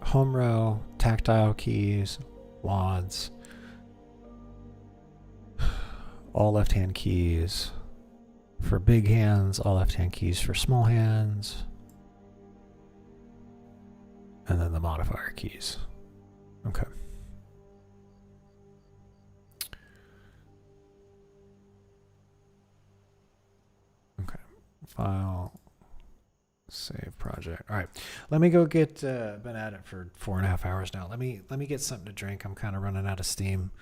Home row, tactile keys, wads, all left-hand keys for big hands, all left-hand keys for small hands, and then the modifier keys. Okay. Okay. File. Save project. All right. Let me go get. Been at it for 4.5 hours now. Let me get something to drink. I'm kind of running out of steam.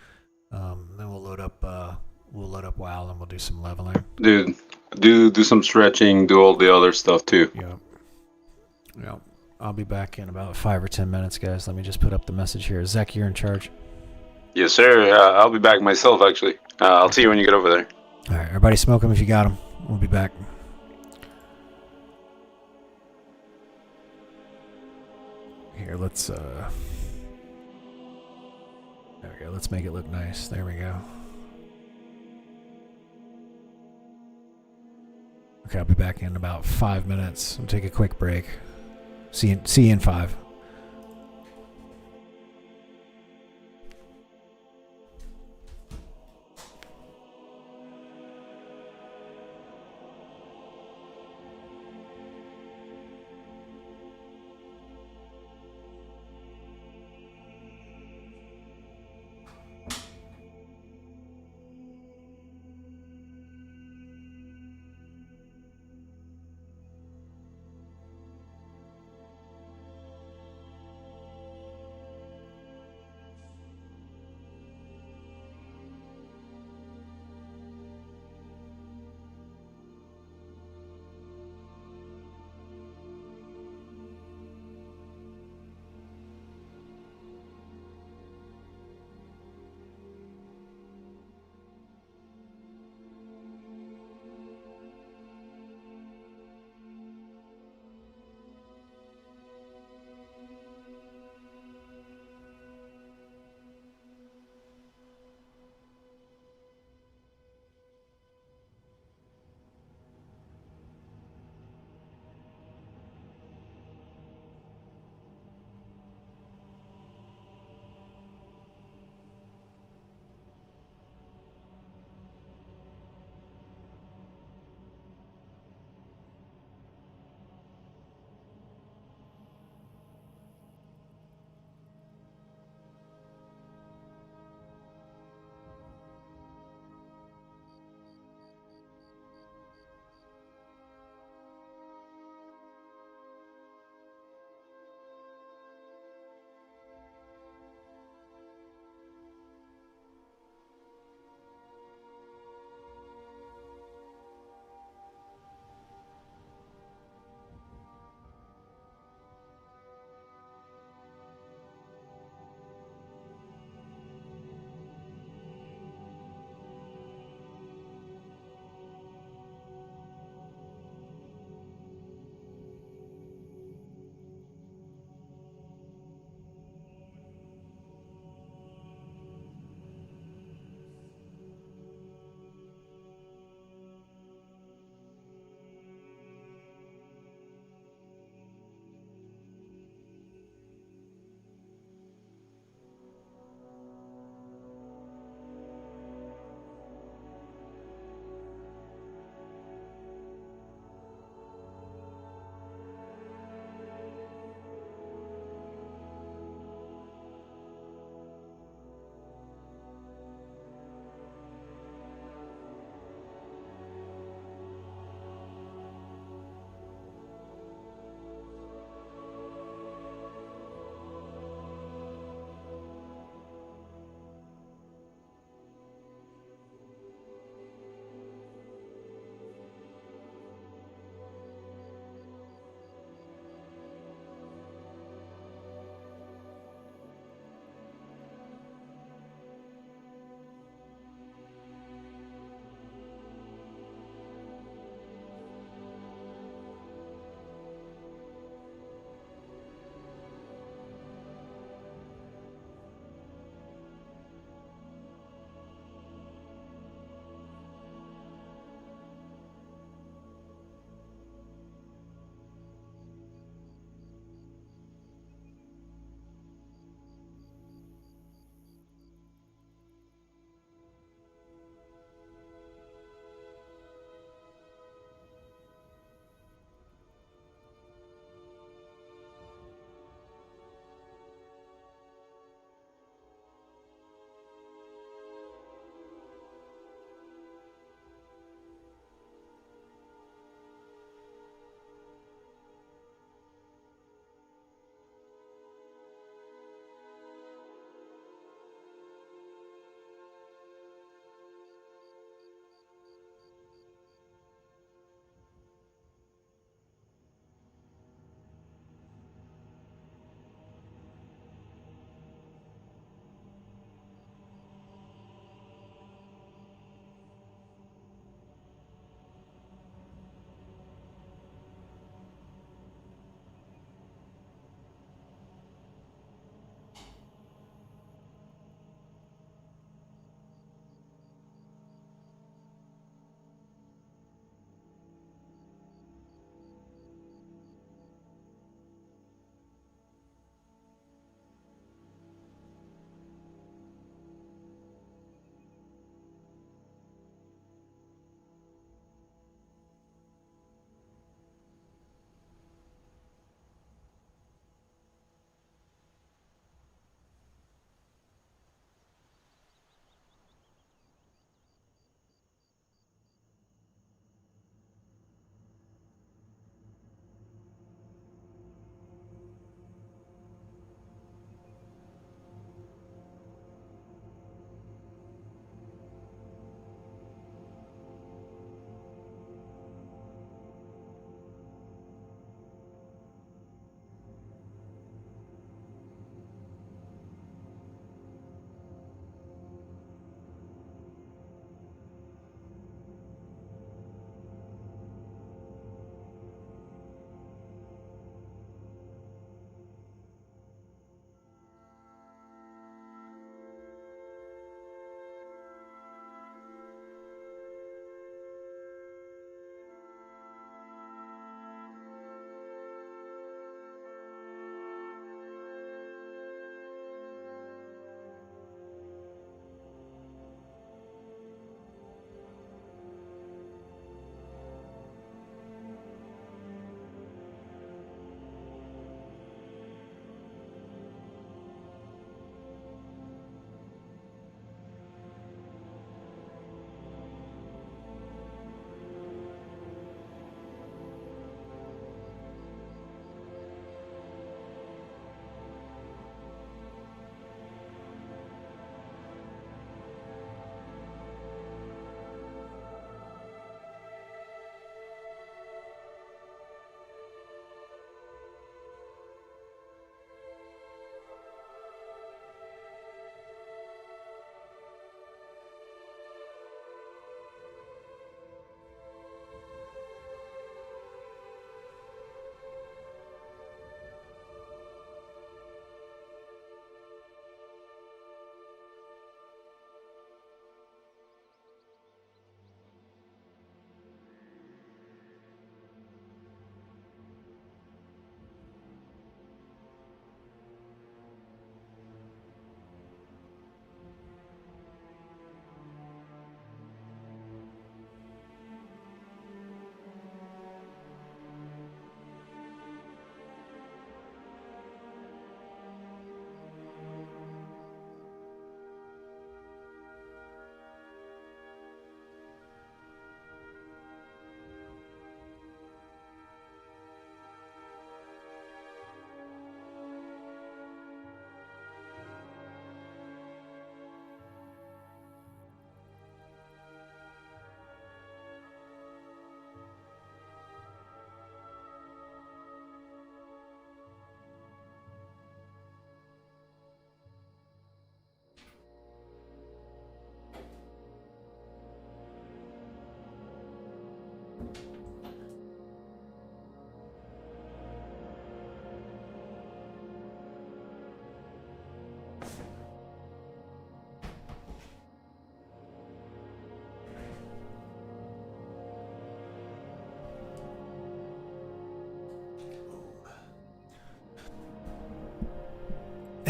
Then we'll load up. We'll load up WoW and we'll do some leveling. Dude, do some stretching. Do all the other stuff too. Yep. Yep. I'll be back in about 5 or 10 minutes, guys. Let me just put up the message here. Zach, you're in charge. Yes, sir. I'll be back myself, actually. I'll see you when you get over there. All right. Everybody smoke them if you got them. We'll be back. Here, let's there we go. Let's make it look nice. There we go. Okay, I'll be back in about 5 minutes. We'll take a quick break. See you in 5.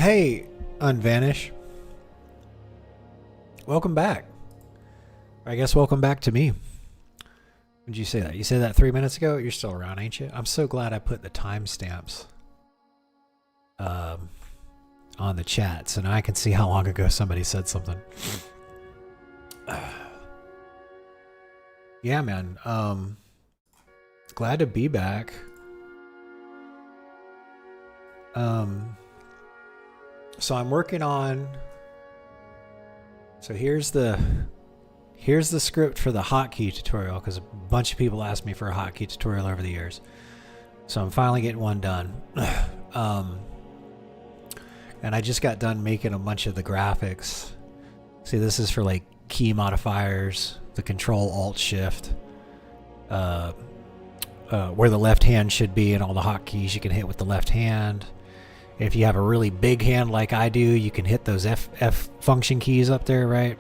Hey, Unvanish. Welcome back. I guess welcome back to me. When did you say that? You said that 3 minutes ago? You're still around, ain't you? I'm so glad I put the timestamps on the chat, so now I can see how long ago somebody said something. Yeah, man. Glad to be back. So I'm working on... So here's the script for the hotkey tutorial, because a bunch of people asked me for a hotkey tutorial over the years. So I'm finally getting one done. And I just got done making a bunch of the graphics. See, this is for like key modifiers, the Control Alt Shift, where the left hand should be, and all the hotkeys you can hit with the left hand. If you have a really big hand like I do, you can hit those F function keys up there, right?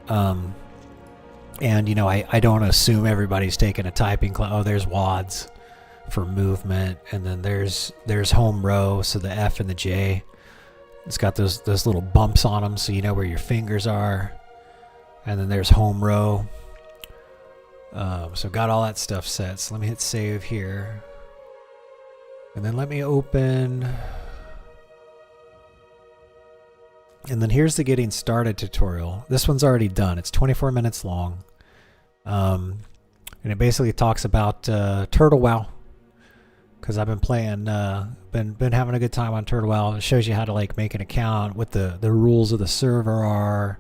And you know, I don't assume everybody's taking a typing class. Oh, there's WADs for movement, and then there's home row, so the F and the J. It's got those little bumps on them, so you know where your fingers are. And then there's home row. So got all that stuff set. So let me hit save here, and then let me open. And then here's the getting started tutorial. This one's already done. It's 24 minutes long. And it basically talks about Turtle Wow. Because I've been playing, been having a good time on Turtle Wow. It shows you how to like make an account, what the rules of the server are,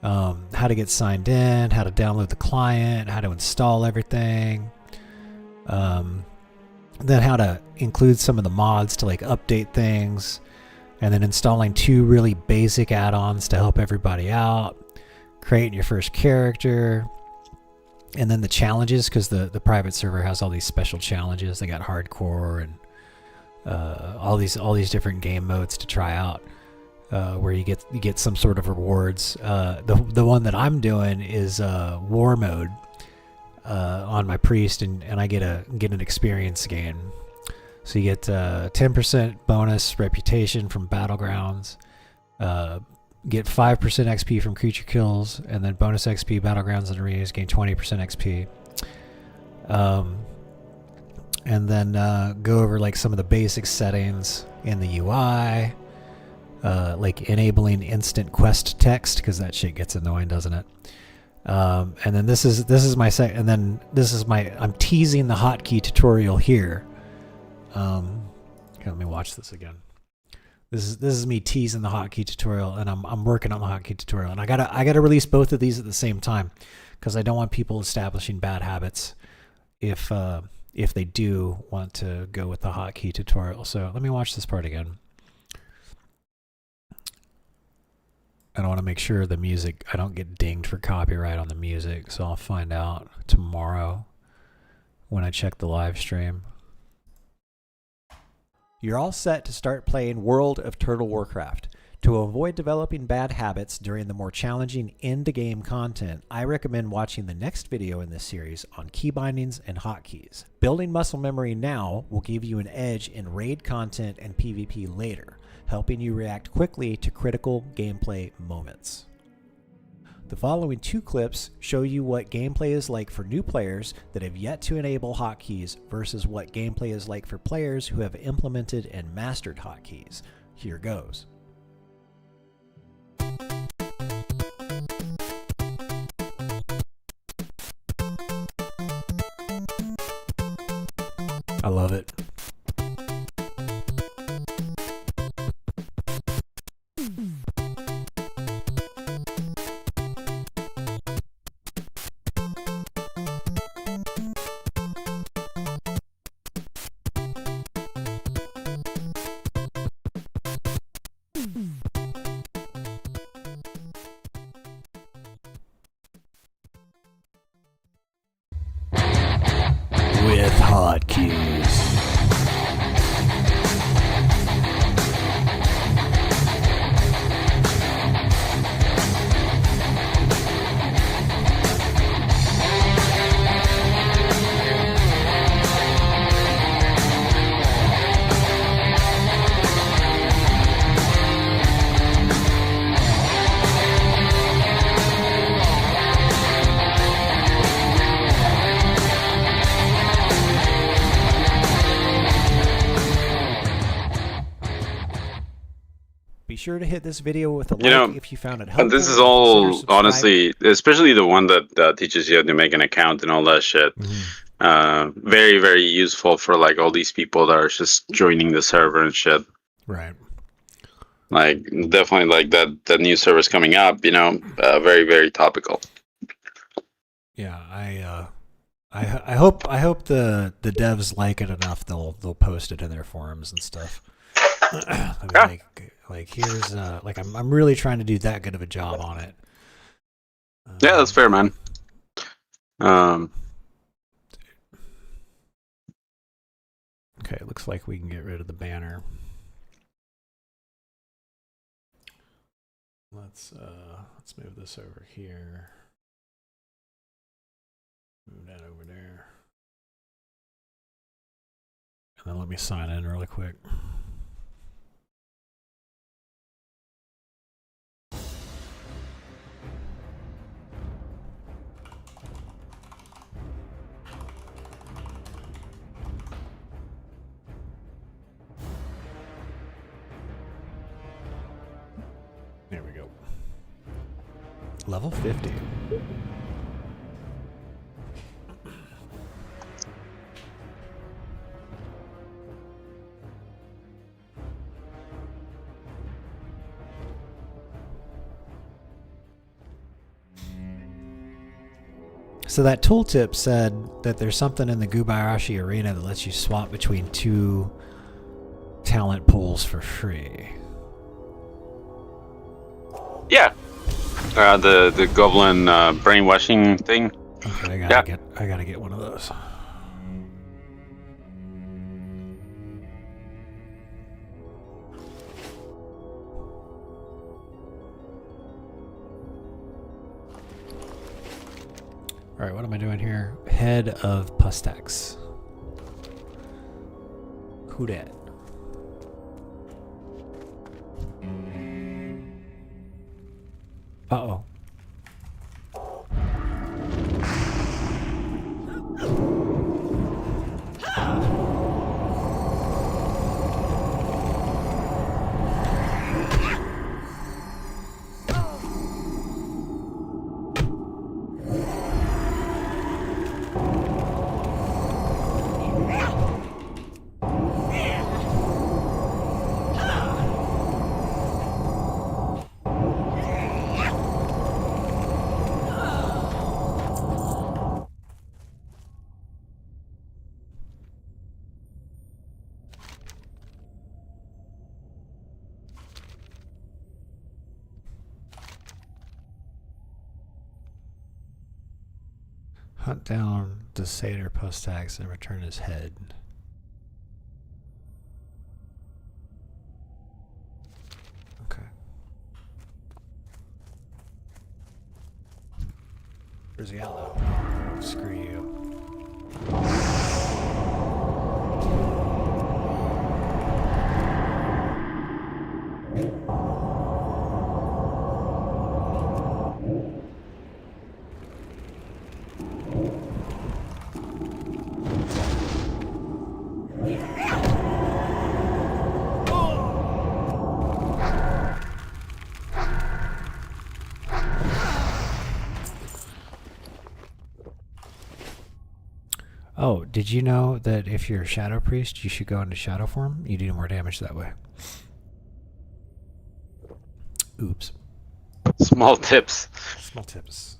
how to get signed in, how to download the client, how to install everything. Then how to include some of the mods to like update things. And then installing 2 really basic add-ons to help everybody out, creating your first character, and then the challenges, because the private server has all these special challenges. They got hardcore and all these different game modes to try out, where you get some sort of rewards. The one that I'm doing is war mode on my priest, and I get an experience gain. So you get 10% bonus reputation from battlegrounds, get 5% XP from creature kills, and then bonus XP battlegrounds and arenas gain 20% XP. And then go over like some of the basic settings in the UI, like enabling instant quest text, because that shit gets annoying, doesn't it? And then this is my I'm teasing the hotkey tutorial here. Here, let me watch this again. This is me teasing the hotkey tutorial, and I'm working on the hotkey tutorial, and I gotta release both of these at the same time, because I don't want people establishing bad habits if they do want to go with the hotkey tutorial. So let me watch this part again. And I want to make sure the music, I don't get dinged for copyright on the music, so I'll find out tomorrow when I check the live stream. You're all set to start playing World of Turtle Warcraft. To avoid developing bad habits during the more challenging end-game content, I recommend watching the next video in this series on key bindings and hotkeys. Building muscle memory now will give you an edge in raid content and PvP later, helping you react quickly to critical gameplay moments. The following 2 clips show you what gameplay is like for new players that have yet to enable hotkeys versus what gameplay is like for players who have implemented and mastered hotkeys. Here goes. I love it. With hotkeys. sure to hit this video with a You know, like if you found it helpful. and this is Consider all subscribing. honestly, especially the one that teaches you how to make an account and all that shit. Very, very useful for like all these people that are just joining the server and shit. Right. Like definitely like that new service coming up. You know, very, very topical. Yeah, I hope the devs like it enough they'll post it in their forums and stuff. Like here's like I'm really trying to do that good of a job on it. Yeah, that's fair, man. Okay, it looks like we can get rid of the banner. Let's move this over here. Move that over there. And then let me sign in really quick. There we go. Level 50. So that tooltip said that there's something in the Gubayarashi arena that lets you swap between 2 talent pools for free. Yeah. The goblin brainwashing thing. Okay, I gotta get one of those. All right, what am I doing here? Head of Pustax. Who dat? Uh-oh. Hunt down the satyr Pustax and return his head. Okay. Where's he out though? Screw you. Oh, did you know that if you're a Shadow Priest, you should go into Shadow form? You do more damage that way. Oops. Small tips. Small tips.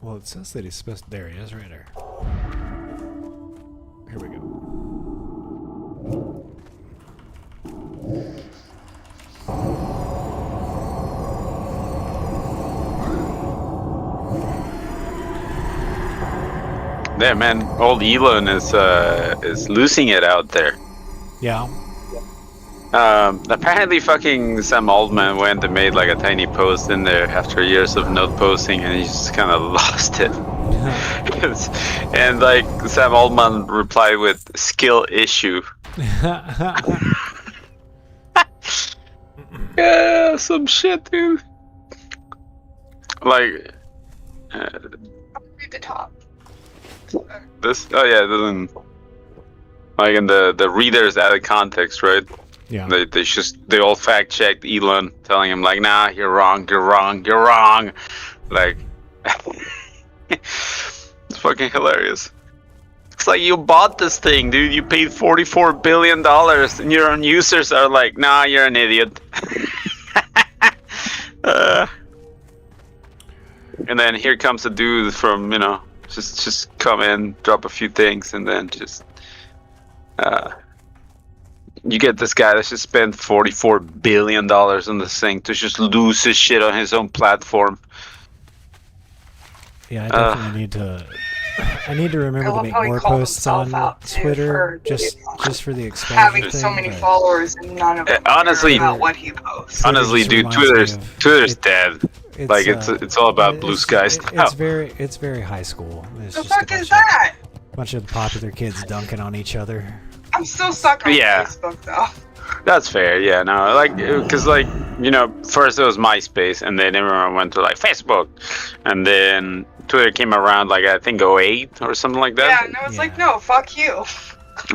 Well, it says that he's supposed to... There he is, right there. Here we go. There, man. Old Elon is losing it out there. Yeah. Apparently fucking Sam Altman went and made like a tiny post in there after years of not posting, and he just kind of lost it. And like Sam Altman replied with skill issue. Yeah, some shit, dude. Like read the top. this. Oh yeah, it doesn't. Like in the readers out of context, right? Yeah. They all fact checked Elon, telling him like, nah, you're wrong. Like, it's fucking hilarious. It's like you bought this thing, dude. You paid $44 billion, and your own users are like, nah, you're an idiot. And then here comes a dude from, just come in, drop a few things, and then just you get this guy that just spent $44 billion on this thing to just lose his shit on his own platform. Yeah, I definitely need to remember to make more posts on Twitter just for the exposure having thing, so many but followers and none of them honestly, care about what he posts. Honestly, dude, Twitter's dead. Like it's all about blue skies now. It's very high school. It's The just fuck is that? a bunch of popular kids dunking on each other. I'm still stuck on Facebook though. That's fair. Yeah, no, like, because like, first it was MySpace, and then everyone went to like Facebook, and then Twitter came around like I think 2008 or something like that. Yeah, and I was like, no, fuck you.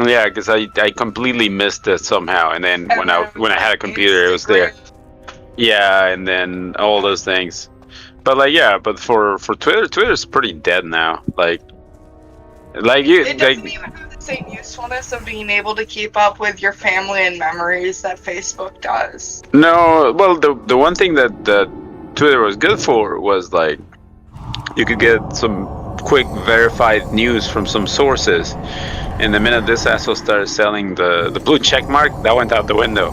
Yeah, because I completely missed it somehow, and then when I had a computer, it was there. Yeah, and then all those things. But like, yeah, but for Twitter's pretty dead now. Like you. It doesn't even have the same usefulness of being able to keep up with your family and memories that Facebook does. No, well, the one thing that Twitter was good for was like you could get some quick verified news from some sources, and the minute this asshole started selling the blue check mark, that went out the window.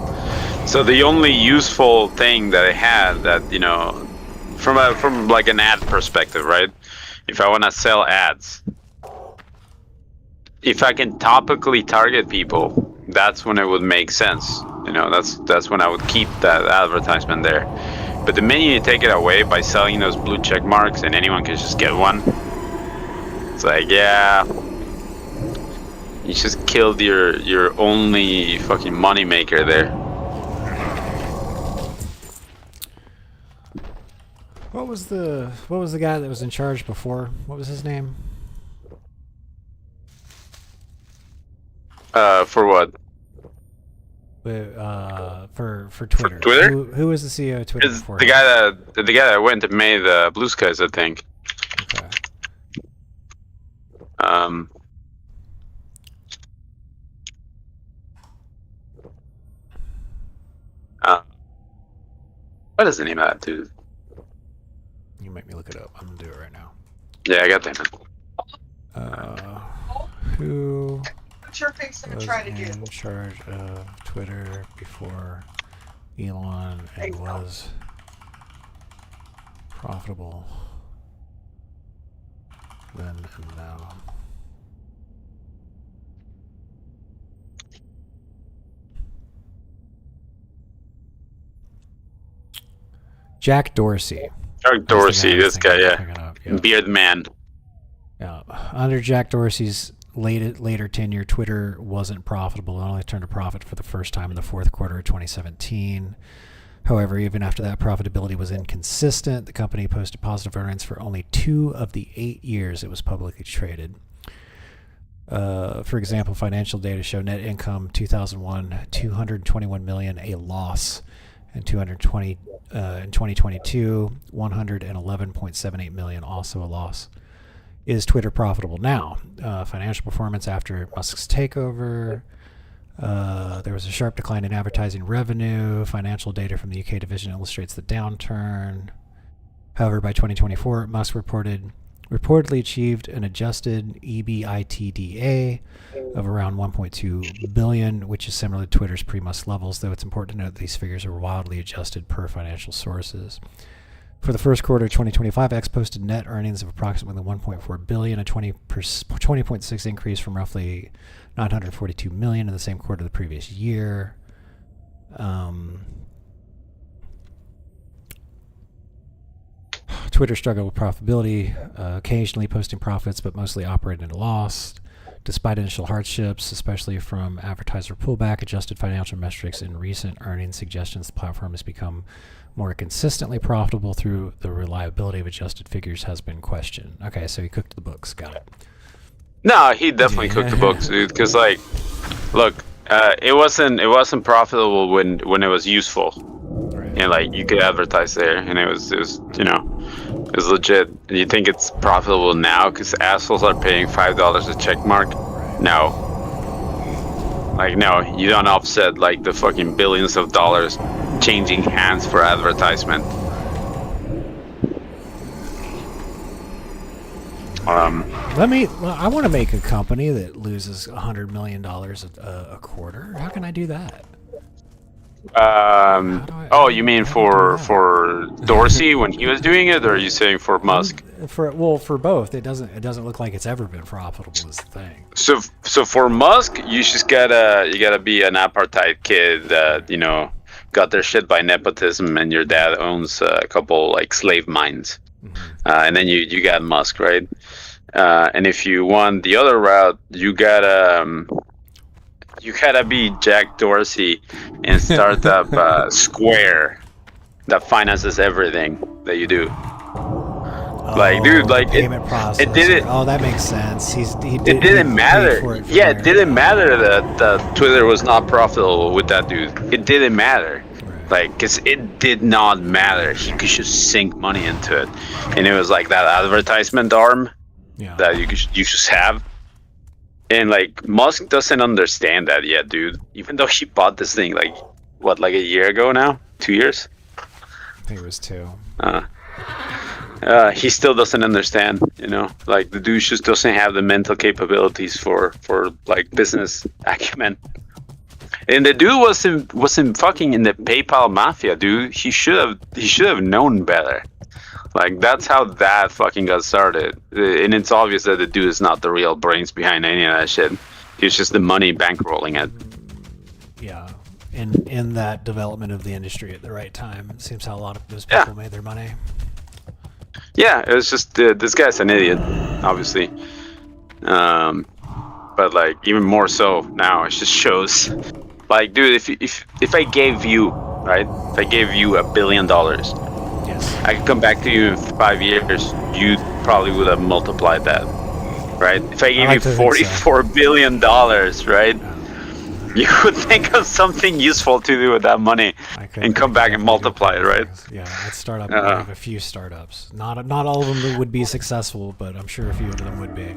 So the only useful thing that I had that from like an ad perspective, right? If I want to sell ads, if I can topically target people, that's when it would make sense. That's when I would keep that advertisement there. But the minute you take it away by selling those blue check marks and anyone can just get one, it's like, yeah, you just killed your only fucking money maker there. What was the guy that was in charge before? What was his name? For what? For Twitter. Twitter? Who was the CEO of Twitter before? The guy that went and made Blue Skies, I think. Okay. What is the name of that dude? You make me look it up. I'm gonna do it right now. Yeah, I got that. Who What's your face gonna was try to do? in charge of Twitter before Elon and was profitable then and now? Jack Dorsey. Jack Dorsey, this guy, yeah. Beard man. Yeah. Under Jack Dorsey's later tenure, Twitter wasn't profitable. It only turned a profit for the first time in the fourth quarter of 2017. However, even after that, profitability was inconsistent. The company posted positive earnings for only 2 of the 8 years it was publicly traded. For example, financial data show net income 2001, $221 million, a loss. In 2022, $111.78 million, also a loss. Is Twitter profitable now? Financial performance after Musk's takeover. There was a sharp decline in advertising revenue. Financial data from the UK division illustrates the downturn. However, by 2024, Musk reportedly achieved an adjusted EBITDA of around $1.2 billion, which is similar to Twitter's pre-Musk levels, though it's important to note that these figures are wildly adjusted per financial sources. For the first quarter of 2025, X posted net earnings of approximately $1.4 billion, a 20.6 increase from roughly $942 million in the same quarter of the previous year. Twitter struggled with profitability, occasionally posting profits, but mostly operating at a loss. Despite initial hardships, especially from advertiser pullback, adjusted financial metrics in recent earnings suggestions the platform has become more consistently profitable through the reliability of adjusted figures has been questioned. Okay, so he cooked the books. Got it. No, he definitely cooked the books, dude. Because like, look, it wasn't profitable when it was useful, and like you could advertise there, and it was it was legit. And you think it's profitable now because assholes are paying $5 a check mark? No. Like, no, you don't offset like the fucking billions of dollars changing hands for advertisement. I want to make a company that loses $100 million a quarter. How can I do that? You mean for Dorsey when he was doing it, or are you saying for Musk? For both. It doesn't look like it's ever been profitable is the thing. So for Musk, you just gotta be an apartheid kid that got their shit by nepotism, and your dad owns a couple like slave mines, and then you got Musk, right? And if you want the other route, you gotta be Jack Dorsey and start up Square that finances everything that you do. Like, dude, like payment processor. It didn't. Oh, that makes sense. It didn't matter. It didn't matter that Twitter was not profitable with that dude. It didn't matter. Right. Like, cause it did not matter. He could just sink money into it, and it was like that advertisement arm that you just have. And like Musk doesn't understand that yet, dude. Even though he bought this thing like a year ago now, 2 years. I think it was 2. He still doesn't understand, like the dude just doesn't have the mental capabilities for like business acumen. And the dude wasn't fucking in the PayPal mafia, dude. He should have known better. Like, that's how that fucking got started. And it's obvious that the dude is not the real brains behind any of that shit. He's just the money bankrolling it. Yeah. In that development of the industry at the right time. It seems how a lot of those people made their money. Yeah, it was just, this guy's an idiot, obviously. But, like, even more so now, it just shows. Like, dude, if I gave you, right? If I gave you $1 billion, I could come back to you in 5 years. You probably would have multiplied that, right? If I gave you $44 billion, right? You would think of something useful to do with that money and come back and multiply it, right? Yeah, I'd start up. I have a few startups. Not all of them would be successful, but I'm sure a few of them would be.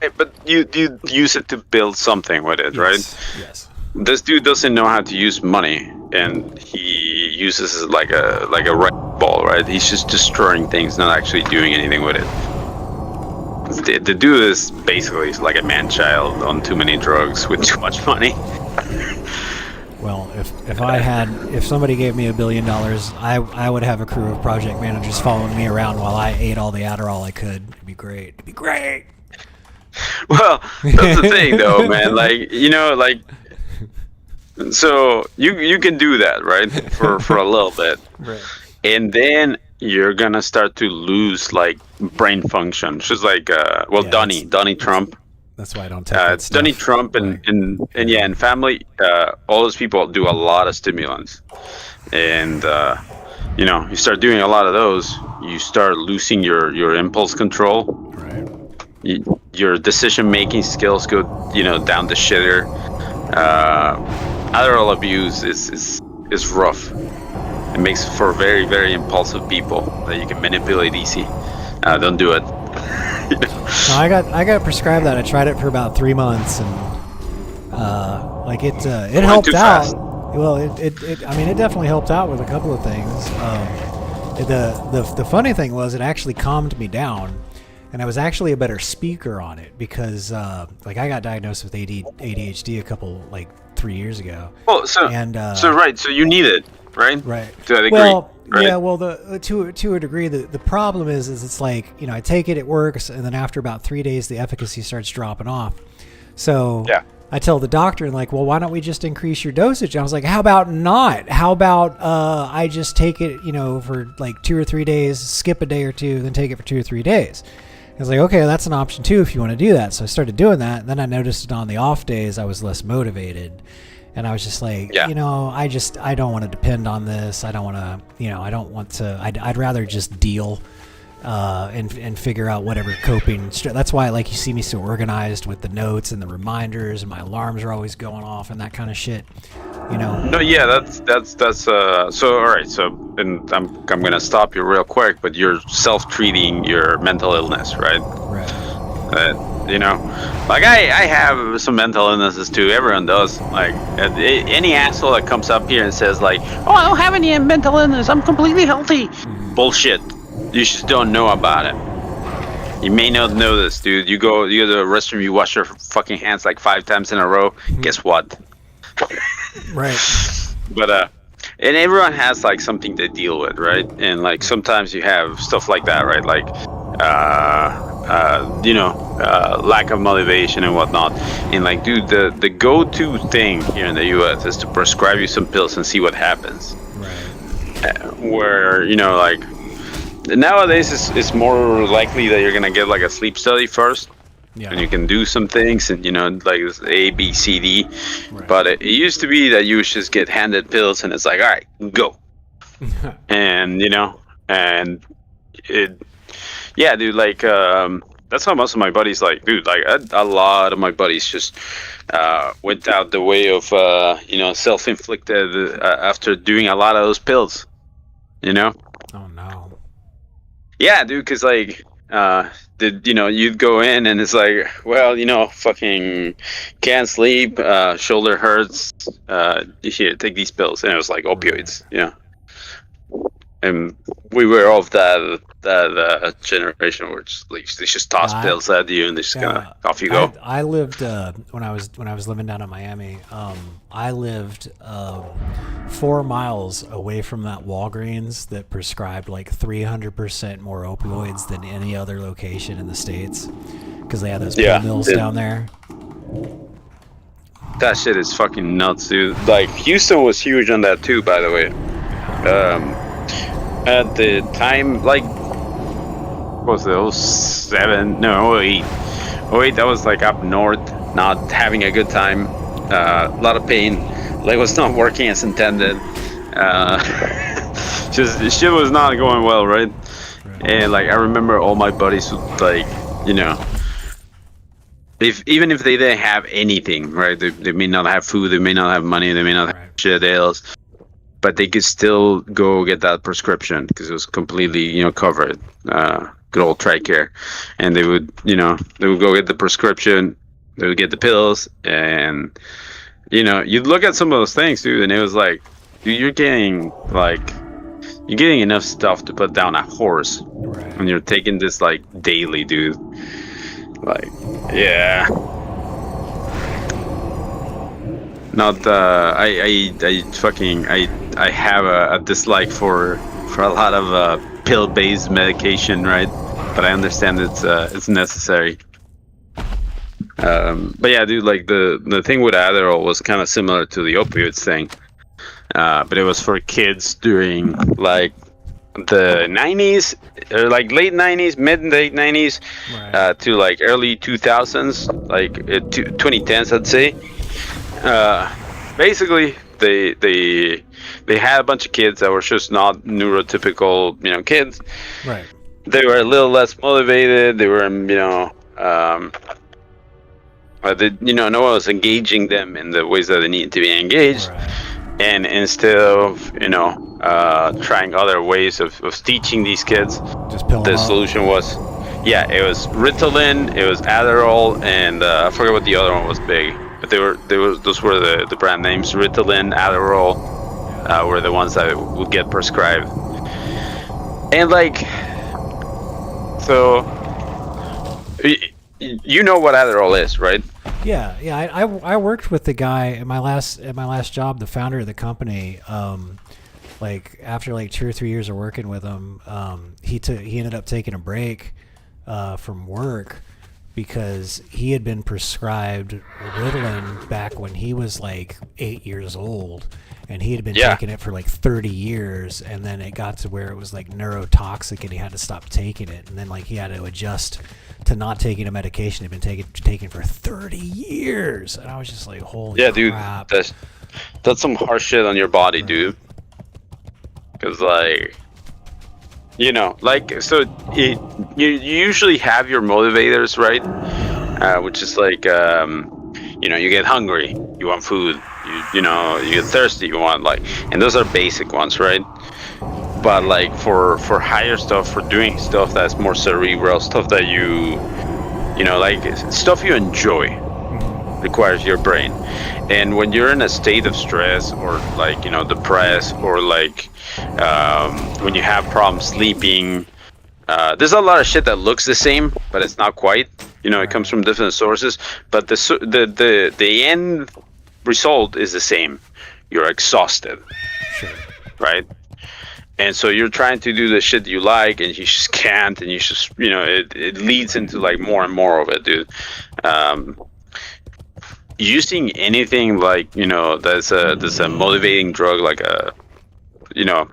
Right, but you use it to build something with it, right? Yes. This dude doesn't know how to use money, and he uses it like a rec ball, right? He's just destroying things, not actually doing anything with it. The dude is basically like a man-child on too many drugs with too much money. Well, if somebody gave me $1 billion, I would have a crew of project managers following me around while I ate all the Adderall I could. It'd be great. It'd be great. Well, that's the thing, though, man. Like, like. So you can do that, right? For a little bit, right? And then you're gonna start to lose like brain function. Just like Donnie Trump. That's why I don't take that stuff. Donnie Trump and family. All those people do a lot of stimulants, and you start doing a lot of those. You start losing your impulse control. Right. Your decision making skills go down the shitter. Adderall abuse is rough. It makes for very, very impulsive people that you can manipulate easy. Don't do it. No, I got prescribed that. I tried it for about 3 months, and it helped out. Well, it definitely helped out with a couple of things. The funny thing was, it actually calmed me down. And I was actually a better speaker on it because, I got diagnosed with ADHD a couple, 3 years ago. Oh, so you need it, right? Right. To a degree, well, right? yeah. Well, to a degree, the problem is it's like I take it works, and then after about 3 days, the efficacy starts dropping off. So I tell the doctor, and like, well, why don't we just increase your dosage? And I was like, how about not? How about I just take it, for like 2 or 3 days, skip a day or two, then take it for 2 or 3 days. I was like, okay, that's an option too if you want to do that. So I started doing that. And then I noticed that on the off days, I was less motivated. And I was just like, I don't want to depend on this. I don't want to, I don't want to, I'd rather just deal and figure out whatever coping. That's why, like, you see me so organized with the notes and the reminders, and my alarms are always going off and that kind of shit. No, yeah, that's so all right. So, and I'm gonna stop you real quick, but you're self-treating your mental illness, right? Right. Like I have some mental illnesses too. Everyone does. Like any asshole that comes up here and says like, "Oh, I don't have any mental illness. I'm completely healthy." Bullshit. You just don't know about it. You may not know this, dude. You go to the restroom, you wash your fucking hands like 5 times in a row. Guess what? Right. But and everyone has like something to deal with, right? And like sometimes you have stuff like that, right? Like lack of motivation and whatnot. And like, dude, the go-to thing here in the US is to prescribe you some pills and see what happens. Right. Where, like, nowadays it's more likely that you're gonna get like a sleep study first. Yeah. And you can do some things, and like A, B, C, D. Right. But it used to be that you would just get handed pills, and it's like, all right, go. And yeah, dude, like that's how most of my buddies, like, dude, like a lot of my buddies just went out the way of self-inflicted after doing a lot of those pills. Oh no. Yeah, dude, because like you'd go in and it's like, well, fucking can't sleep, shoulder hurts, here, take these pills. And it was like opioids, and we were of that generation where it's like they just toss pills at you and they just kind of off you go. I lived when I was living down in Miami. I lived 4 miles away from that Walgreens that prescribed like 300% more opioids than any other location in the States, because they had those pill mills down there. That shit is fucking nuts, dude. Like Houston was huge on that too, by the way. At the time, like, what was it, 07? No, 08. 08, that was like up north, not having a good time. A lot of pain. Like, was not working as intended. Just shit was not going well, right? And like, I remember all my buddies would, like, even if they didn't have anything, right? They may not have food, they may not have money, they may not have shit else, but they could still go get that prescription because it was completely, covered. Good old TRICARE. And they would go get the prescription, they would get the pills, and you'd look at some of those things, dude, and it was like, dude, you're getting enough stuff to put down a horse, right? And you're taking this like daily, dude. Like, yeah. Not I have a dislike for a lot of pill-based medication, right? But I understand it's necessary. But yeah, dude, like the thing with Adderall was kind of similar to the opioids thing, but it was for kids during like the 90s, or like late 90s, mid-late 90s, right, to like early 2000s, like 2010s, I'd say. Basically, they had a bunch of kids that were just not neurotypical, kids. Right. They were a little less motivated. They were, no one was engaging them in the ways that they need to be engaged. Right. And instead of, trying other ways of teaching these kids, the solution was, it was Ritalin, it was Adderall, and I forget what the other one was big. But those were the brand names. Ritalin, Adderall were the ones that would get prescribed. And like, so you know what Adderall is, right? Yeah. I worked with the guy at my last job, the founder of the company. Like after like 2 or 3 years of working with him, he ended up taking a break from work because he had been prescribed Ritalin back when he was like 8 years old, and he had been taking it for like 30 years, and then it got to where it was like neurotoxic and he had to stop taking it, and then like he had to adjust to not taking a medication he'd been taking for 30 years, and I was just like, holy crap. Dude, that's some harsh shit on your body, dude. Because like, you know, like, so you usually have your motivators, right? Which is like, you know, you get hungry, you want food, you know, you get thirsty, you want like, and those are basic ones, right? But like for higher stuff, for doing stuff that's more cerebral, stuff that you know, like stuff you enjoy, requires your brain. And when you're in a state of stress or like, you know, depressed, or like when you have problems sleeping, there's a lot of shit that looks the same, but it's not quite. You know, it comes from different sources, but the end result is the same. You're exhausted, right? And so you're trying to do the shit you like, and you just can't, and you just, you know, it leads into like more and more of it, dude. Using anything like, you know, that's a motivating drug, like you know,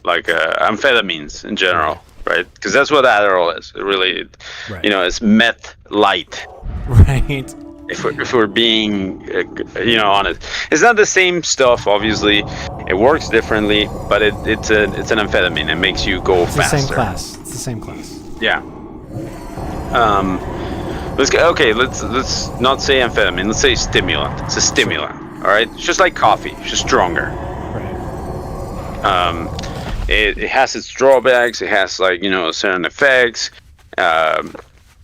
like amphetamines in general, right? Because that's what Adderall is. It really, you know, it's meth light. Right. If we're being, you know, honest, it's not the same stuff. Obviously, it works differently, but it's an amphetamine. It makes you go faster. It's the same class. It's the same class. Yeah. Let's not say amphetamine. Let's say stimulant. It's a stimulant. All right. It's just like coffee. It's just stronger. Right. It has its drawbacks. It has, like, you know, certain effects.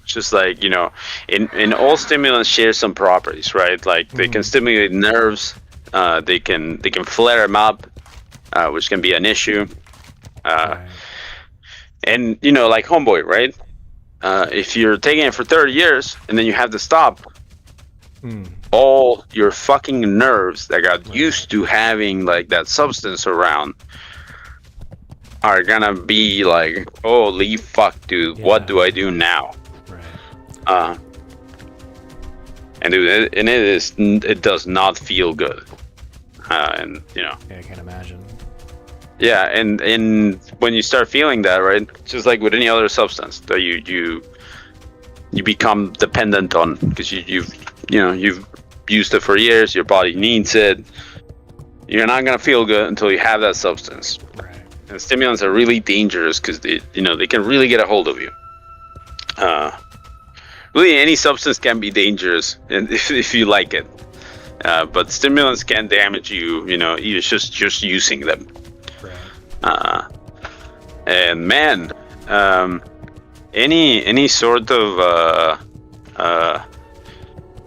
Just like, you know, in all stimulants share some properties, right? Like they can stimulate nerves, they can flare them up, which can be an issue. And, you know, like homeboy, right? If you're taking it for 30 years and then you have to stop, all your fucking nerves that got used to having like that substance around are gonna be like, holy fuck, dude, what do I do now? And dude, it does not feel good. And, you know, I can imagine. Yeah, and when you start feeling that, right, just like with any other substance that you become dependent on, because you've used it for years, your body needs it. You're not gonna feel good until you have that substance. Right. And stimulants are really dangerous because they can really get a hold of you. Really, any substance can be dangerous, and if you like it. But stimulants can damage you, you know, even just using them. And man, any sort of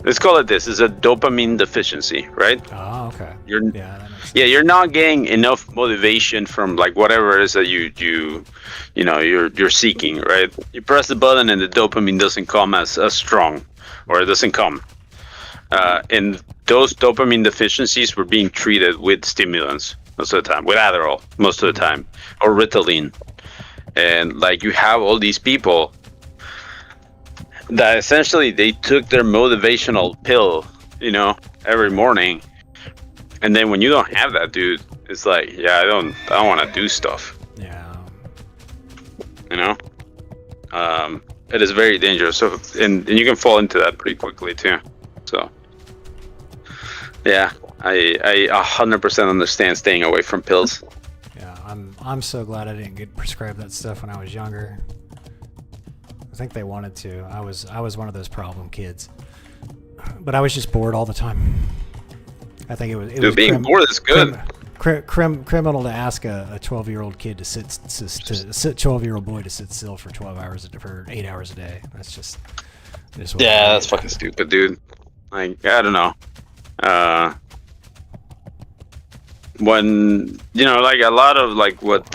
let's call it this, is a dopamine deficiency, right? Oh, okay. You're not getting enough motivation from like whatever it is that you're seeking, right? You press the button and the dopamine doesn't come as strong, or it doesn't come. And those dopamine deficiencies were being treated with stimulants most of the time, with Adderall most of the time, or Ritalin. And like, you have all these people that essentially they took their motivational pill, you know, every morning. And then when you don't have that, dude, it's like, yeah, I don't want to do stuff. Yeah. You know? It is very dangerous. So, and you can fall into that pretty quickly too. So, yeah, I 100% understand staying away from pills. Yeah, I'm so glad I didn't get prescribed that stuff when I was younger. I think they wanted to. I was one of those problem kids, but I was just bored all the time. I think it was being bored is good. Criminal to ask a 12-year-old kid to sit 12-year-old boy to sit still for 8 hours a day. That's just that's fucking stupid, dude. Like, I don't know. When, you know, like a lot of like what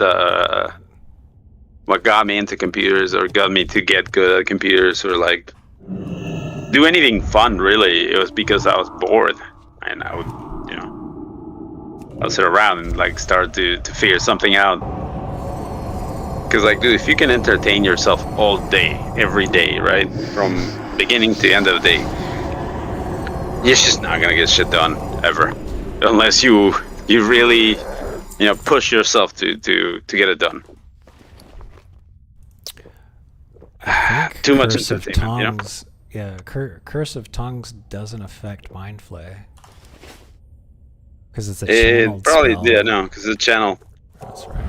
got me into computers, or got me to get good at computers, or like do anything fun, really, it was because I was bored, and I would, you know, I'll sit around and like start to figure something out. Because like, dude, if you can entertain yourself all day, every day, right, from beginning to end of the day, you're just not gonna get shit done ever, unless you really, push yourself to get it done. Too much Curse of entertainment, Tongues, yeah, Curse of Tongues doesn't affect Mind Flay. Because it's a channeled It probably, spell. yeah, no, because it's a channel. That's right.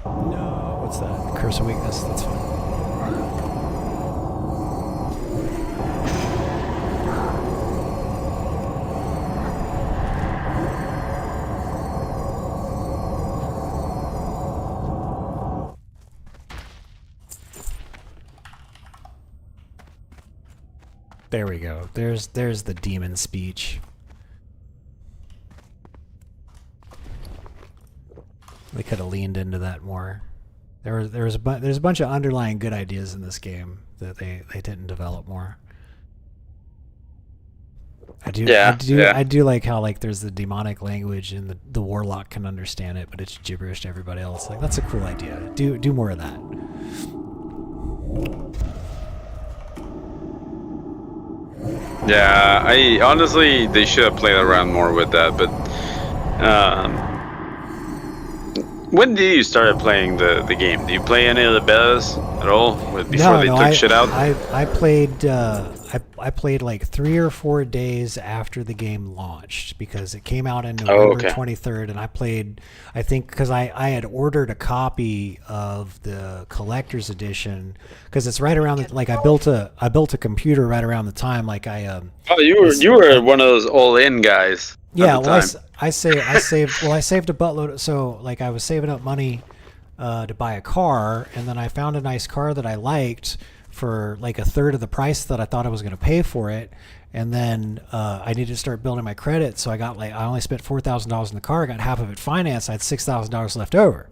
No, what's that? Curse of Weakness, that's fine. There we go. There's the demon speech. They could have leaned into that more. There's a bunch of underlying good ideas in this game that they didn't develop more. I do like how like there's the demonic language and the warlock can understand it, but it's gibberish to everybody else. Like, that's a cool idea. Do more of that. Yeah, I honestly, they should have played around more with that, but when did you start playing the game? Do you play any of the betas at all before they took shit out? I played I played like 3 or 4 days after the game launched, because it came out in November 23rd, and I played, I think, because I had ordered a copy of the collector's edition, because it's right around the, like I built a computer right around the time, like I oh, you were one of those all-in guys. Yeah, well, I saved a buttload. So like I was saving up money to buy a car, and then I found a nice car that I liked for like a third of the price that I thought I was going to pay for it. And then I needed to start building my credit, so I only spent $4,000 in the car. I got half of it financed. I had $6,000 left over.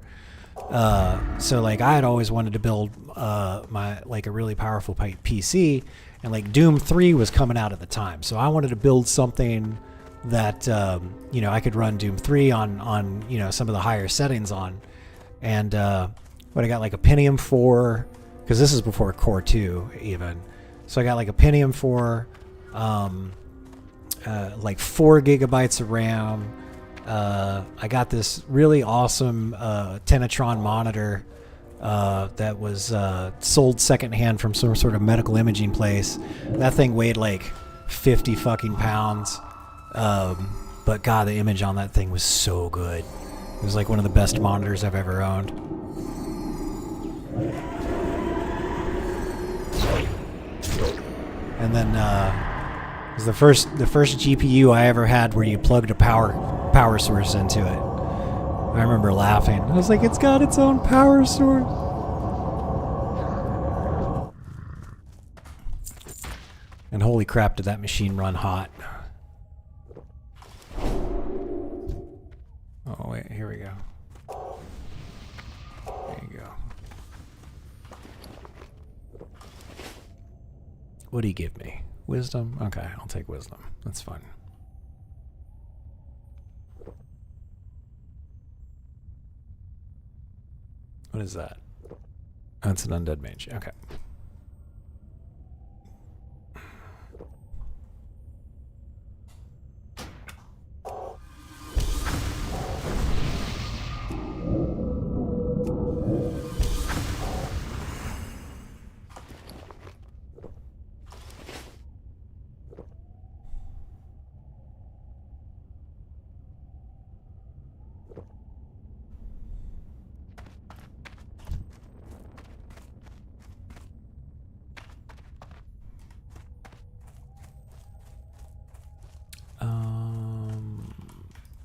So like I had always wanted to build my like a really powerful PC, and like Doom 3 was coming out at the time, so I wanted to build something that I could run Doom 3 on some of the higher settings on. And but I got like a Pentium 4, because this is before Core 2 even. So I got like a Pentium 4, like 4 gigabytes of RAM. I got this really awesome Tenatron monitor that was sold secondhand from some sort of medical imaging place. That thing weighed like 50 fucking pounds. But God, the image on that thing was so good. It was like one of the best monitors I've ever owned. And then it was the first GPU I ever had where you plugged a power source into it. I remember laughing. I was like, it's got its own power source. And holy crap, did that machine run hot. Oh wait, here we go. There you go. What do you give me? Wisdom? Okay, I'll take wisdom. That's fine. What is that? That's an undead mage. Okay.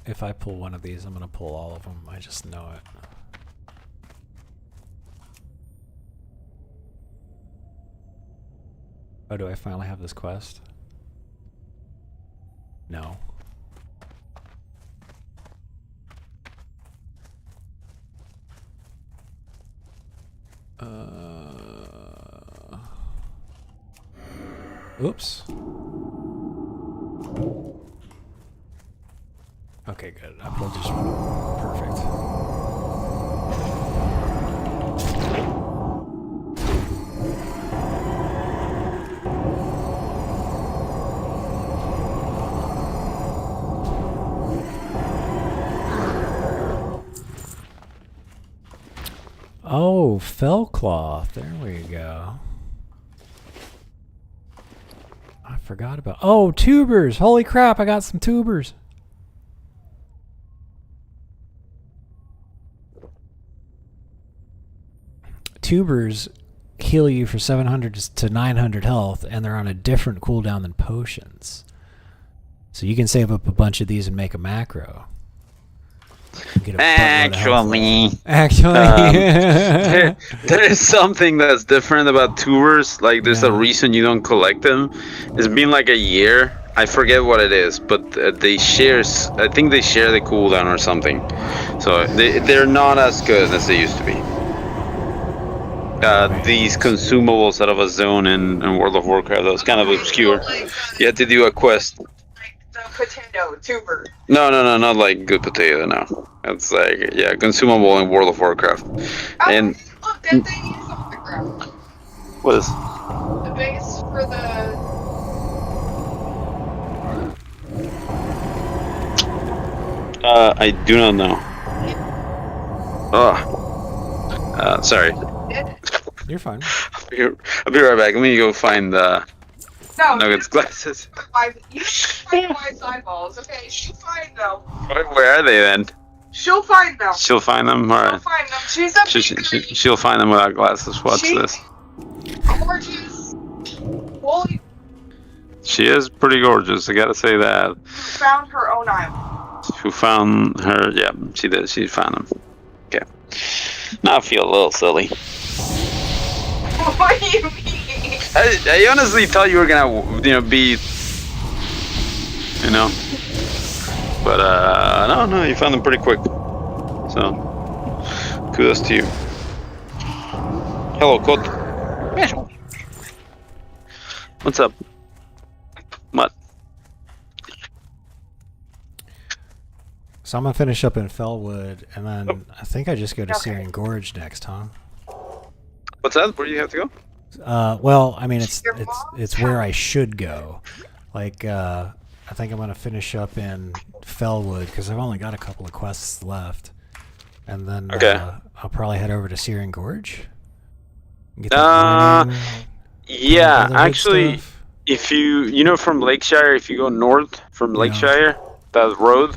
If I pull one of these, I'm going to pull all of them. I just know it. Oh, do I finally have this quest? No. Oops. Okay, good. Upload just perfect. Oh, fell cloth. There we go. I forgot about... Oh, tubers! Holy crap, I got some tubers. Tubers heal you for 700 to 900 health, and they're on a different cooldown than potions. So you can save up a bunch of these and make a macro. Actually, there is something that's different about tubers. Like, there's a reason you don't collect them. It's been like a year. I forget what it is, but they shares. I think they share the cooldown or something. So they're not as good as they used to be. These consumables out of a zone in World of Warcraft, that was kind of obscure. You had to do a quest. The potato tuber. No, not like good potato, no. It's like, yeah, consumable in World of Warcraft. And Look, that thing is off the ground. what is? The base for the... I do not know. Sorry. You're fine. I'll be right back. Let me go find Nugget's glasses. You find Wise eyeballs, okay? She'll find them. Where are they then? She'll find them. She'll find them? Alright. Find them. She's a She'll find them without glasses. What's this? gorgeous. Holy... She is pretty gorgeous, I gotta say that. Found her own island. Who found her? Yeah, she did. She found them. Okay. Now I feel a little silly. What do you mean? I honestly thought you were gonna, be, but no, you found them pretty quick. So, kudos to you. Hello, Code. What's up? What? So I'm gonna finish up in Fellwood, and then I think I just go to Searing Gorge next, huh? What's that? Where do you have to go? Well, I mean, it's where I should go. Like, I think I'm gonna finish up in Fellwood because I've only got a couple of quests left, and then I'll probably head over to Searing Gorge. Get yeah, actually, if you from Lakeshire, if you go north from Lakeshire, that road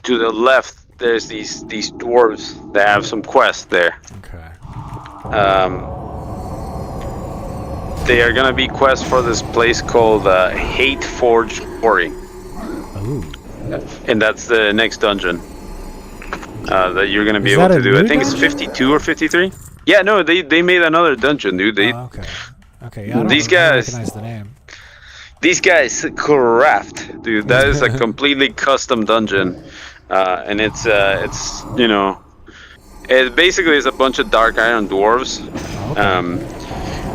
to the left, there's these dwarves that have some quests there. Okay. They are gonna be quests for this place called Hate Forge Quarry. Ooh. And that's the next dungeon that you're gonna be able to do. I think it's 52 or 53. Yeah, no, they made another dungeon, dude. Okay. Okay. Yeah, These guys. I don't recognize the name. These guys craft, dude. That is a completely custom dungeon, and it's it basically is a bunch of dark iron dwarves. Okay.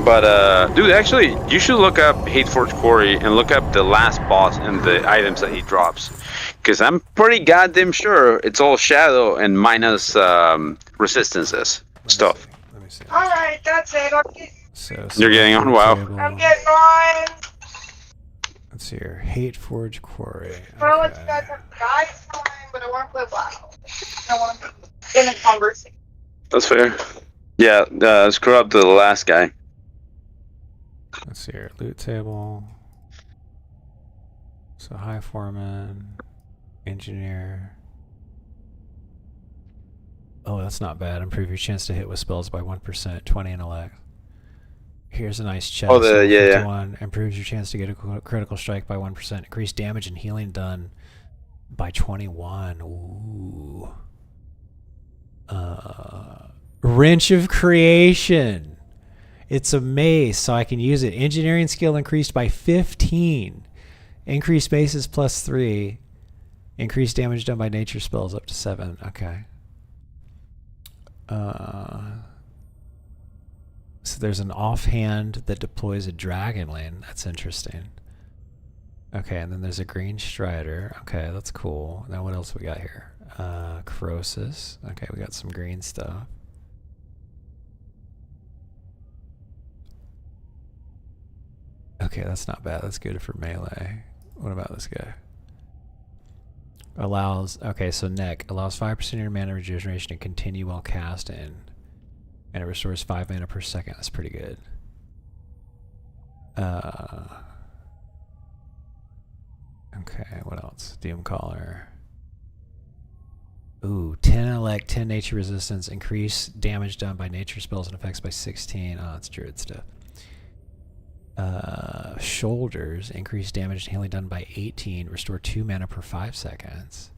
But dude, actually, you should look up Hateforge Quarry and look up the last boss and the items that he drops, because I'm pretty goddamn sure it's all shadow and minus resistances stuff. Let me see. All right, that's it. You're getting on? Wow. I'm getting on. Let's see here. Hateforge Quarry. Well, let you guys have guys time, but I want to play WoW. I want to be in a conversation. That's fair. Yeah, screw up to the last guy. Let's see here. Loot table. So high foreman, engineer. Oh, that's not bad. Improve your chance to hit with spells by 1%, 20 and elect. Here's a nice chest. Oh, yeah. Improves your chance to get a critical strike by 1%. Increase damage and healing done by 21. Ooh. Wrench of Creation. It's a mace, so I can use it. Engineering skill increased by 15. Increased bases plus 3. Increased damage done by nature spells up to 7. Okay. So there's an offhand that deploys a dragon lane. That's interesting. Okay, and then there's a green strider. Okay, that's cool. Now what else we got here? Crosis. Okay, we got some green stuff. Okay, that's not bad. That's good for melee. What about this guy? Allows, okay, so neck. Allows 5% of your mana regeneration to continue while casting. And it restores 5 mana per second. That's pretty good. Okay, what else? Doom Caller. Ooh, 10 elect, 10 nature resistance. Increase damage done by nature spells and effects by 16. Oh, that's druid stuff. Shoulders. Increase damage and healing done by 18. Restore 2 mana per 5 seconds.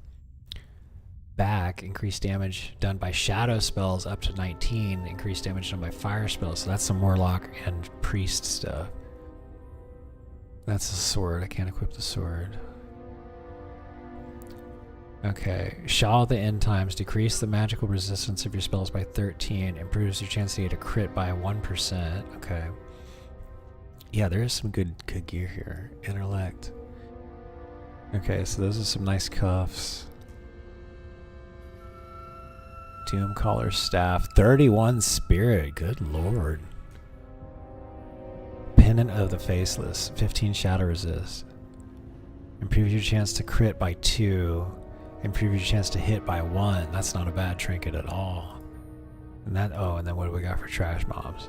Back. Increase damage done by shadow spells up to 19. Increase damage done by fire spells. So that's some warlock and priest stuff. That's a sword. I can't equip the sword. Okay. Shaw of the End Times. Decrease the magical resistance of your spells by 13. Improves your chance to get a crit by 1%. Okay. Yeah, there is some good gear here. Intellect. Okay, so those are some nice cuffs. Doom Caller staff. 31 spirit. Good lord. Pendant of the Faceless. 15 shadow resist. Improve your chance to crit by 2. Improve your chance to hit by 1. That's not a bad trinket at all. And that, oh, and then what do we got for trash mobs?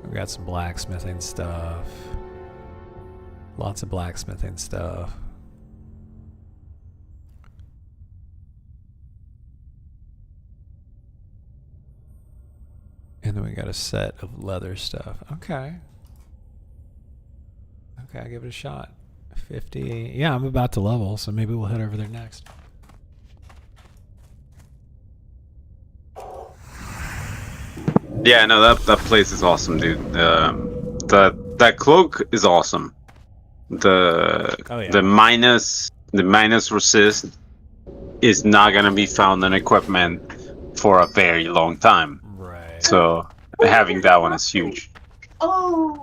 We got some blacksmithing stuff. Lots of blacksmithing stuff. And then we got a set of leather stuff. Okay. Okay, I'll give it a shot. 50. Yeah, I'm about to level, so maybe we'll head over there next. Yeah, no, that place is awesome, dude. That cloak is awesome. The minus resist is not gonna be found in equipment for a very long time. Right. So having that one is huge. Oh.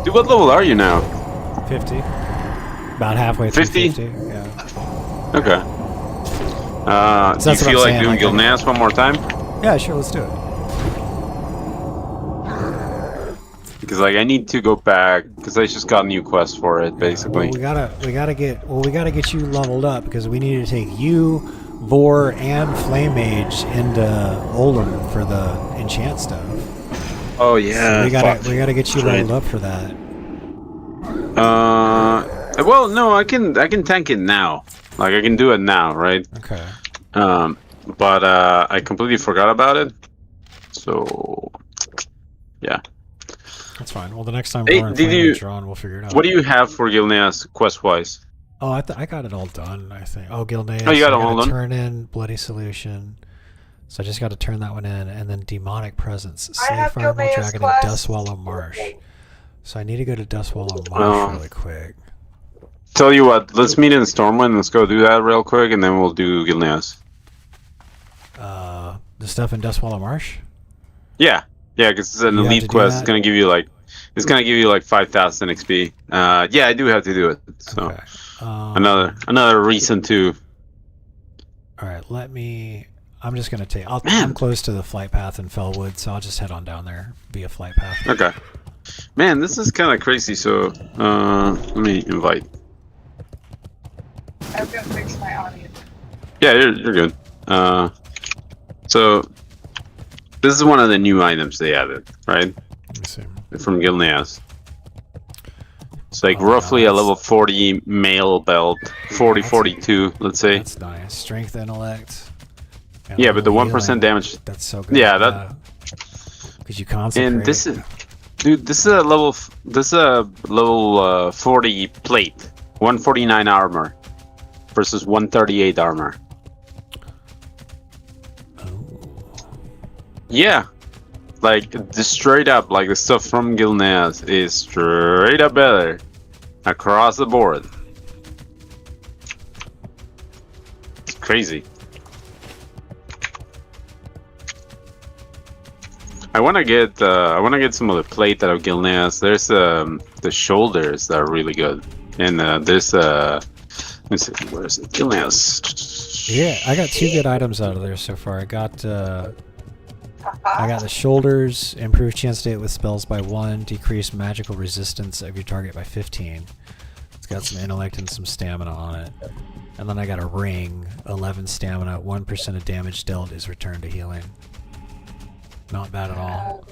Dude, what level are you now? 50. About halfway through 50? Yeah. Okay. Do you feel like doing Gilneas one more time? Yeah, sure, let's do it. Because like I need to go back because I just got a new quest for it, basically. Well, we gotta get you leveled up because we need to take you, Vor, and Flame Mage into Olum for the enchant stuff. Oh yeah. So we gotta get you leveled up for that. Well, no, I can tank it now. Like I can do it now, right? Okay. But I completely forgot about it. So yeah. That's fine. Well, the next time Hey, Vor and Flame Mage are on, we'll figure it out. What do you have for Gilneas quest-wise? Oh, I got it all done, I think. Oh, Gilneas. Oh, you got it all done? Turn in Bloody Solution. So I just got to turn that one in, and then Demonic Presence. Slay Fireball Dragon and Dustwallow Marsh. So I need to go to Dustwallow Marsh really quick. Tell you what, let's meet in Stormwind. Let's go do that real quick, and then we'll do Gilneas. The stuff in Dustwallow Marsh? Yeah, because it's an elite quest. It's gonna give you like 5,000 XP. Yeah, I do have to do it. So okay. Another reason to. All right, I'm just gonna take. I'm close to the flight path in Fellwood, so I'll just head on down there via flight path. Okay. Man, this is kind of crazy. So let me invite. I'm gonna fix my audio. Yeah, you're good. So this is one of the new items they added, right? Let me see. From Gilneas. It's like roughly a level 40 male belt, 42, let's say. That's nice. Strength, intellect. Yeah, but the 1% damage. That's so good. Yeah, that. Because you concentrate. And this is. Dude, this is a level 40 plate, 149 armor versus 138 armor. Yeah, like the straight up, like the stuff from Gilneas is straight up better across the board. It's crazy. I want to get some of the plate out of Gilneas. There's the shoulders that are really good, and there's let me see, where is it? Gilneas. Yeah, I got 2 good items out of there so far. I got the shoulders, improved chance to hit with spells by 1, decrease magical resistance of your target by 15. It's got some intellect and some stamina on it. And then I got a ring, 11 stamina, 1% of damage dealt is returned to healing. Not bad at all.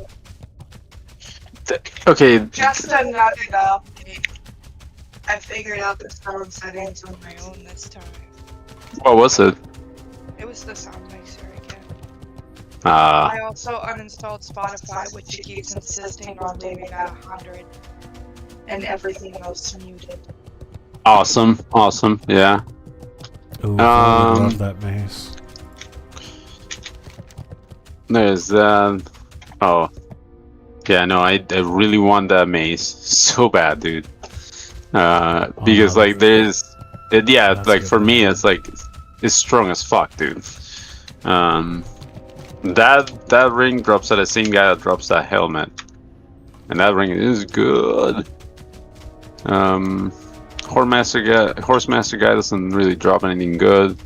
Okay. Just another update. I figured out the sound settings on my own this time. What was it? It was the sound mixer again. Ah. I also uninstalled Spotify, which it keeps insisting on leaving at 100, and everything else muted. Awesome, yeah. Ooh, I love that mace. There's oh yeah, no, I really want that mace so bad, dude. Because like there's like for me it's like it's strong as fuck, dude. That ring drops at the same guy that drops that helmet, and that ring is good. Horsemaster guy doesn't really drop anything good.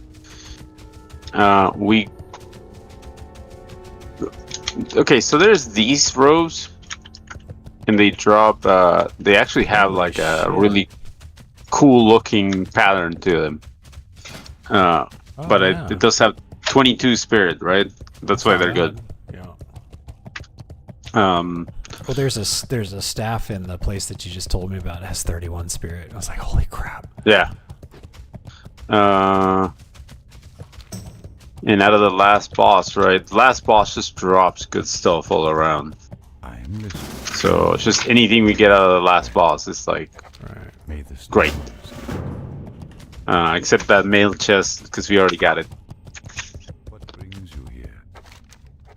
Okay, so there's these robes, and they drop. They actually have like a really cool looking pattern to them. But it does have 22 spirit, right? That's why they're good. Yeah. Well, there's a staff in the place that you just told me about. It has 31 spirit. I was like, holy crap. Yeah. And out of the last boss, right? The last boss just drops good stuff all around. So it's just anything we get out of the last boss is like great. Except that mail chest, because we already got it.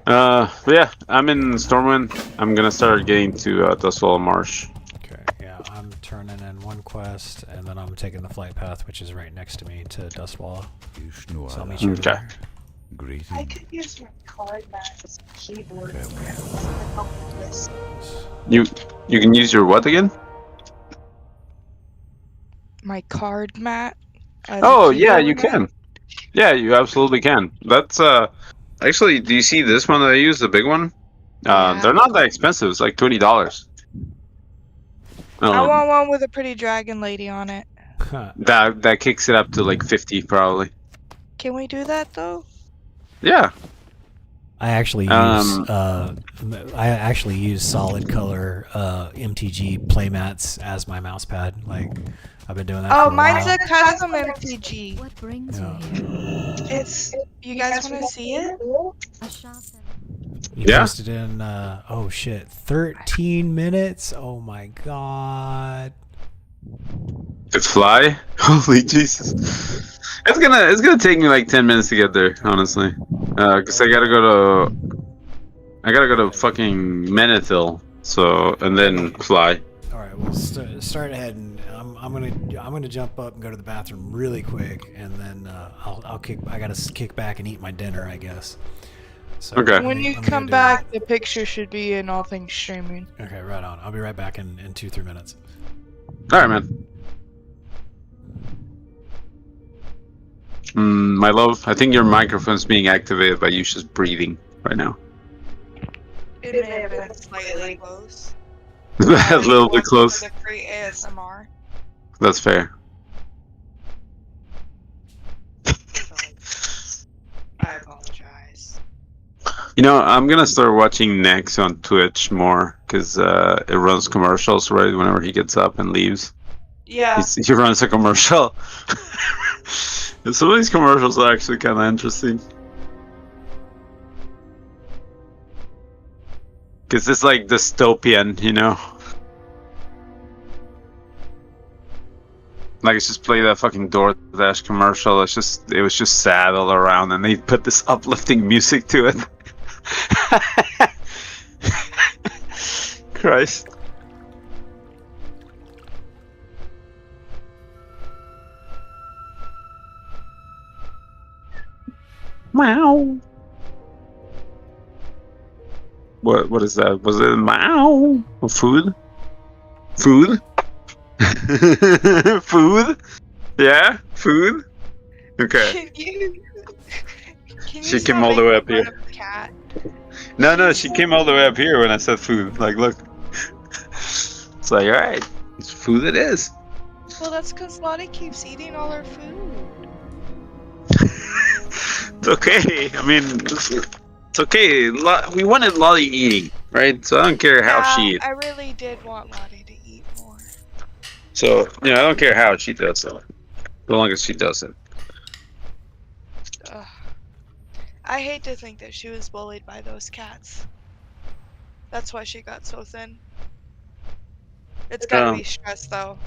But yeah, I'm in Stormwind. I'm gonna start getting to Dustwall Marsh. Okay, yeah, I'm turning in one quest, and then I'm taking the flight path, which is right next to me, to Dustwall. So I'll meet you there. I could use my card as keyboard. You can use your what again? My card mat. Oh yeah, you can. Yeah, you absolutely can. That's actually. Do you see this one that I use, the big one? They're not that expensive. It's like $20. I want one with a pretty dragon lady on it. That kicks it up to like 50 probably. Can we do that though? Yeah. I actually use solid color MTG playmats as my mouse pad. Like I've been doing that. Oh, for a mine's while. a custom MTG. What brings you here? It's. You guys want to see it? You Yeah. posted in oh shit, 13 minutes. Oh my god. To fly? Holy Jesus! It's gonna take me like 10 minutes to get there, honestly. Cause I gotta go to fucking Menethil, so and then fly. All right, we'll start ahead, and I'm gonna jump up and go to the bathroom really quick, and then I gotta kick back and eat my dinner, I guess. So Okay. When you come back, the picture should be in all things streaming. Okay, right on. I'll be right back in 2-3 minutes. All right, man. My love, I think your microphone's being activated by you just breathing right now. It may have been slightly close. A little bit close. For the free ASMR. That's fair. I apologize. You know, I'm gonna start watching Nex on Twitch more because it runs commercials right whenever he gets up and leaves. Yeah. He runs a commercial. And some of these commercials are actually kind of interesting. Because it's like dystopian, you know? Like, it's just play that fucking DoorDash commercial. It was just sad all around, and they put this uplifting music to it. Christ. Meow. What is that? Was it meow? Food? Food? Food? Yeah? Food? Okay. She came all the way up here. No, she came all the way up here when I said food. Like, look. It's like, alright. It's food it is. Well, that's because Lottie keeps eating all her food. It's okay. I mean, it's okay. We wanted Lottie eating, right? So I don't care how she eats. I really did want Lottie to eat more. So, I don't care how she does it. As long as she does it. Ugh. I hate to think that she was bullied by those cats. That's why she got so thin. It's gotta be stress, though.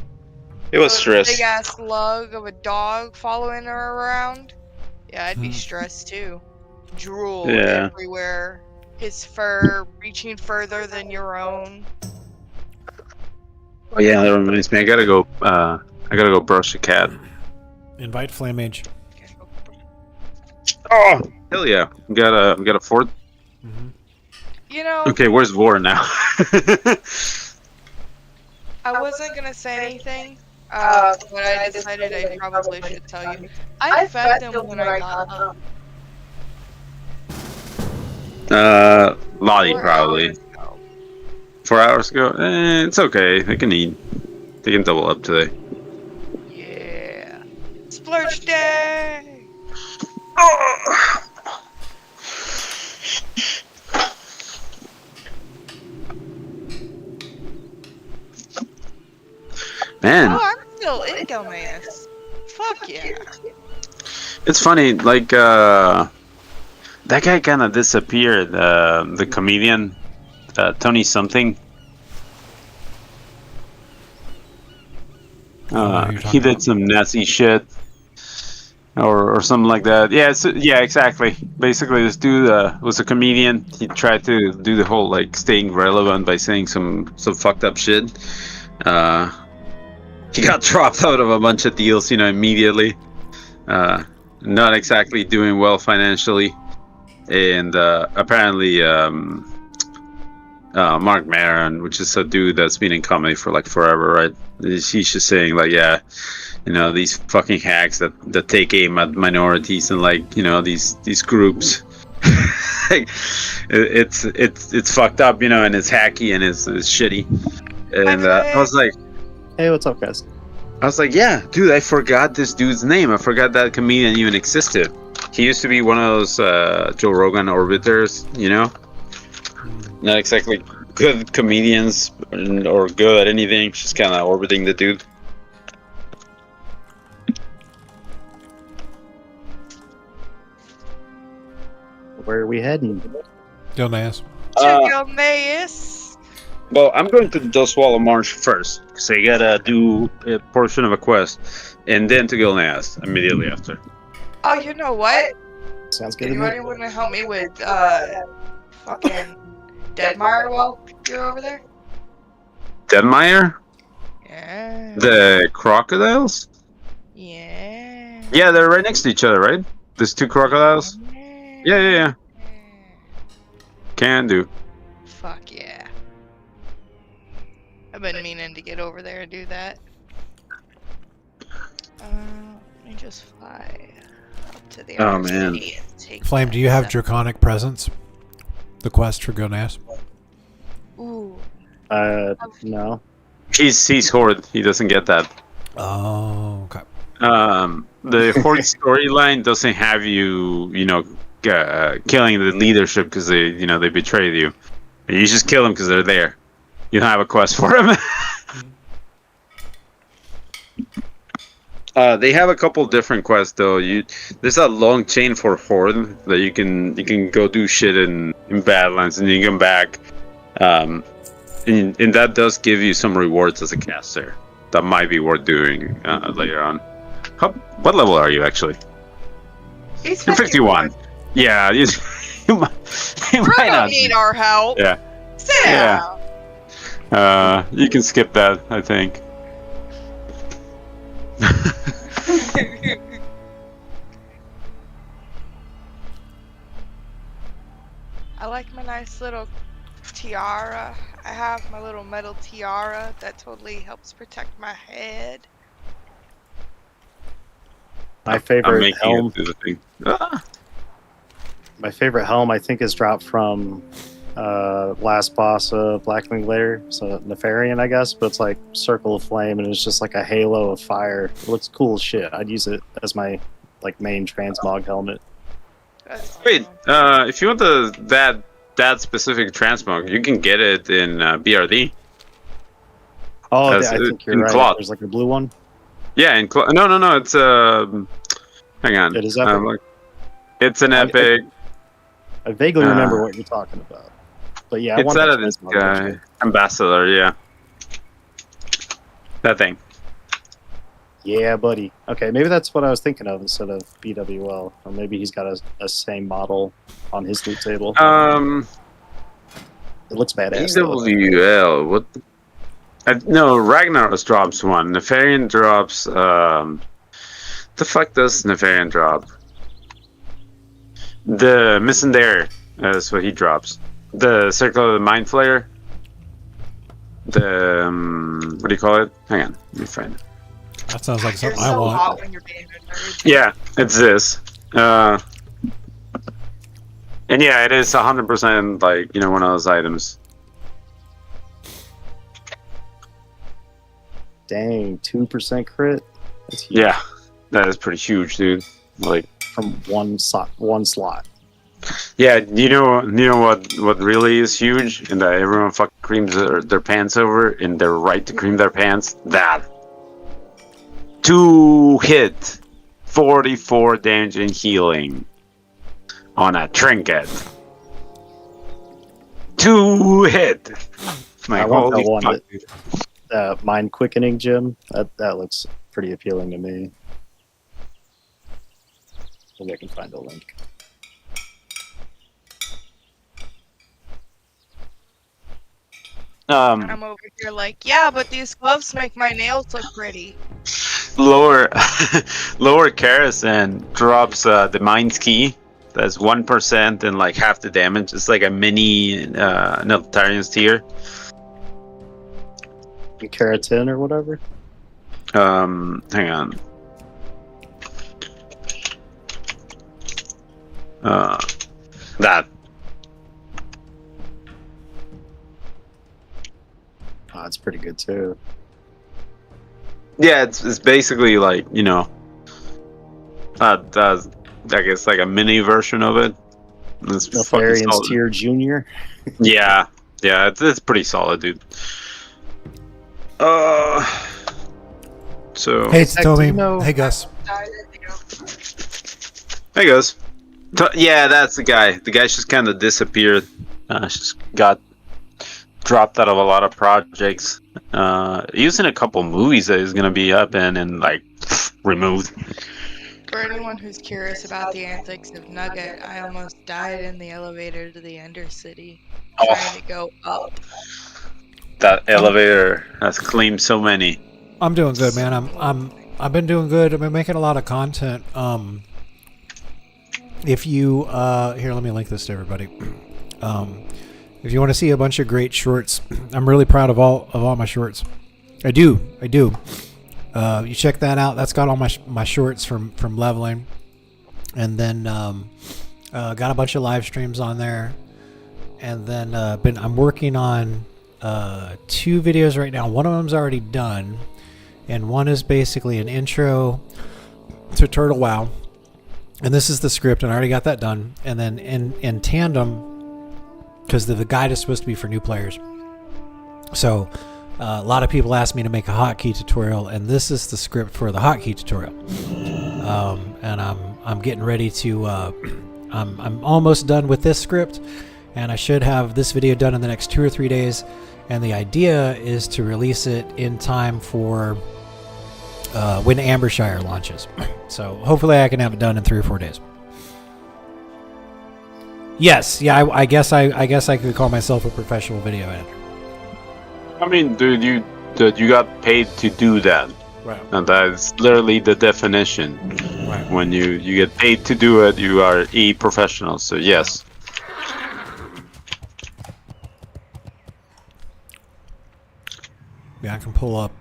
It was stress. Big ass lug of a dog following her around. Yeah, I'd be stressed too. Drool everywhere. His fur reaching further than your own. Oh yeah, that reminds me. I gotta go brush the cat. Invite Flamage. Oh hell yeah! We got a fort. You know. Okay, where's Vor now? I wasn't gonna say anything, but I decided I probably should tell you. I fed them when I got up. Lottie probably. 4 hours ago? It's okay. They can eat. They can double up today. Yeah. Splurge day! Man. Oh, I'm still in dumbass. Fuck yeah. It's funny, like, that guy kind of disappeared, the comedian, Tony something. He did some Nazi shit. Or something like that. Yeah, exactly. Basically, this dude was a comedian. He tried to do the whole, like, staying relevant by saying some fucked up shit. He got dropped out of a bunch of deals, immediately. Not exactly doing well financially. And apparently, Mark Maron, which is a dude that's been in comedy for like forever, right? He's just saying like, yeah, these fucking hacks that take aim at minorities and like, these groups. Like, it's fucked up, and it's hacky and it's shitty. And I was like, hey, what's up, guys? I was like, yeah, dude, I forgot this dude's name. I forgot that comedian even existed. He used to be one of those Joe Rogan orbiters, Not exactly good comedians or good at anything, just kind of orbiting the dude. Where are we heading? Gilneas. Gilneas. Well, I'm going to Doswallow Marsh first, because I gotta do a portion of a quest, and then to Gilneas immediately after. Oh, you know what? Sounds good. Anybody want to help me with fucking Deadmire while you're over there? Deadmire? Yeah. The crocodiles? Yeah. Yeah, they're right next to each other, right? There's two crocodiles? Yeah. Can do. Fuck yeah. I've been meaning to get over there and do that. Let me just fly up to the Oh, man. Flame, do you have Draconic Presence? The quest for Gilneas? Ooh. No. He's Horde. He doesn't get that. Oh, okay. The Horde storyline doesn't have you, killing the leadership because they betrayed you. You just kill them because they're there. You don't have a quest for them. They have a couple different quests though. There's a long chain for Horde that you can go do shit in Badlands and you come back and that does give you some rewards as a caster. That might be worth doing later on. What level are you actually? He's You're 51. Yeah, you might don't need our help. Yeah. Sit down. You can skip that, I think. I like my nice little tiara. I have my little metal tiara that totally helps protect my head. My I'm favorite making helm. it through the thing. My favorite helm, I think, is dropped from last boss Blackwing Lair, so Nefarian, I guess, but it's like Circle of Flame, and it's just like a halo of fire. It looks cool as shit. I'd use it as my like main transmog helmet. Wait, if you want that specific transmog, you can get it in BRD. Oh, I think you're right. Cloth. There's like a blue one. Yeah, in no, it's hang on. It is epic. It's an epic. I vaguely remember what you're talking about, but yeah, I It's want out that of this transmog guy, picture. Ambassador. Yeah, that thing. Yeah, buddy. Okay, maybe that's what I was thinking of instead of BWL, or maybe he's got a same model on his loot table. It looks badass. though. BWL. What? No, Ragnaros drops one. Nefarian drops. The fuck does Nefarian drop? The Missing There is what he drops. The Circle of the Mind Flayer. The what do you call it? Hang on, let me find it. That sounds like something You're I so want. hot when you're being a nerd. Yeah, it's this. And yeah, it is 100% like one of those items. Dang, 2% crit. That's huge. Yeah, that is pretty huge, dude. Like from one slot. Yeah, you know what really is huge, and that everyone fucking creams their pants over, and they're right to cream their pants. That 2 hit, 44 damage and healing on a trinket. 2 hit. I want that one. Mind quickening gem. That looks pretty appealing to me. Maybe I can find a link. I'm over here like, yeah, but these gloves make my nails look pretty. Lower Karrasan drops the Mind's Key. That's 1% and like half the damage. It's like a mini Neltharian's Tear. Keratin or whatever. Hang on. That. Oh, it's pretty good too. Yeah, it's basically like I guess like a mini version of it. It's fucking Neltharian's Tear Junior. Yeah, it's pretty solid, dude. So Hey, it's Toby. Hey, Gus. Hey, Gus. Yeah, that's the guy. The guy just kind of disappeared. Just got dropped out of a lot of projects. He was in a couple movies that he's gonna be up in and like removed. For anyone who's curious about the antics of Nugget, I almost died in the elevator to the Ender City, trying to go up. That elevator has claimed so many. I'm doing good, man. I've been doing good. I've been making a lot of content. If you here, let me link this to everybody. If you want to see a bunch of great shorts, I'm really proud of all my shorts. I do. You check that out. That's got all my shorts from leveling, and then got a bunch of live streams on there, and then I'm working on 2 videos right now. One of them's already done, and one is basically an intro to Turtle WoW, and this is the script, and I already got that done. And then in tandem, because the guide is supposed to be for new players, so a lot of people asked me to make a hotkey tutorial, and this is the script for the hotkey tutorial. And I'm getting ready to I'm almost done with this script, and I should have this video done in the next 2 or 3 days. And the idea is to release it in time for when Ambershire launches. So hopefully I can have it done in 3 or 4 days. Yes, yeah, I guess I could call myself a professional video editor. I mean, dude, you got paid to do that. Right. And that's literally the definition. Right. When you get paid to do it, you are a professional. So yes. Yeah, I can pull up.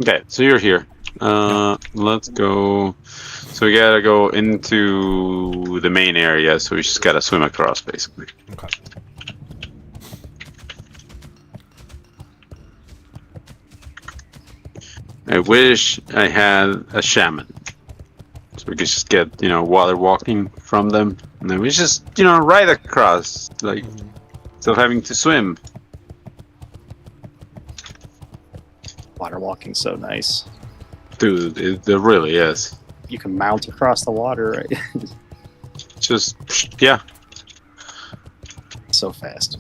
Okay, so you're here. Let's go. So we gotta go into the main area. So we just gotta swim across, basically. Okay. I wish I had a shaman, so we could just get water walking from them, and then we just ride across, like instead of having to swim. Water walking's so nice. Dude, it really is. You can mount across the water, right? Just, yeah. So fast.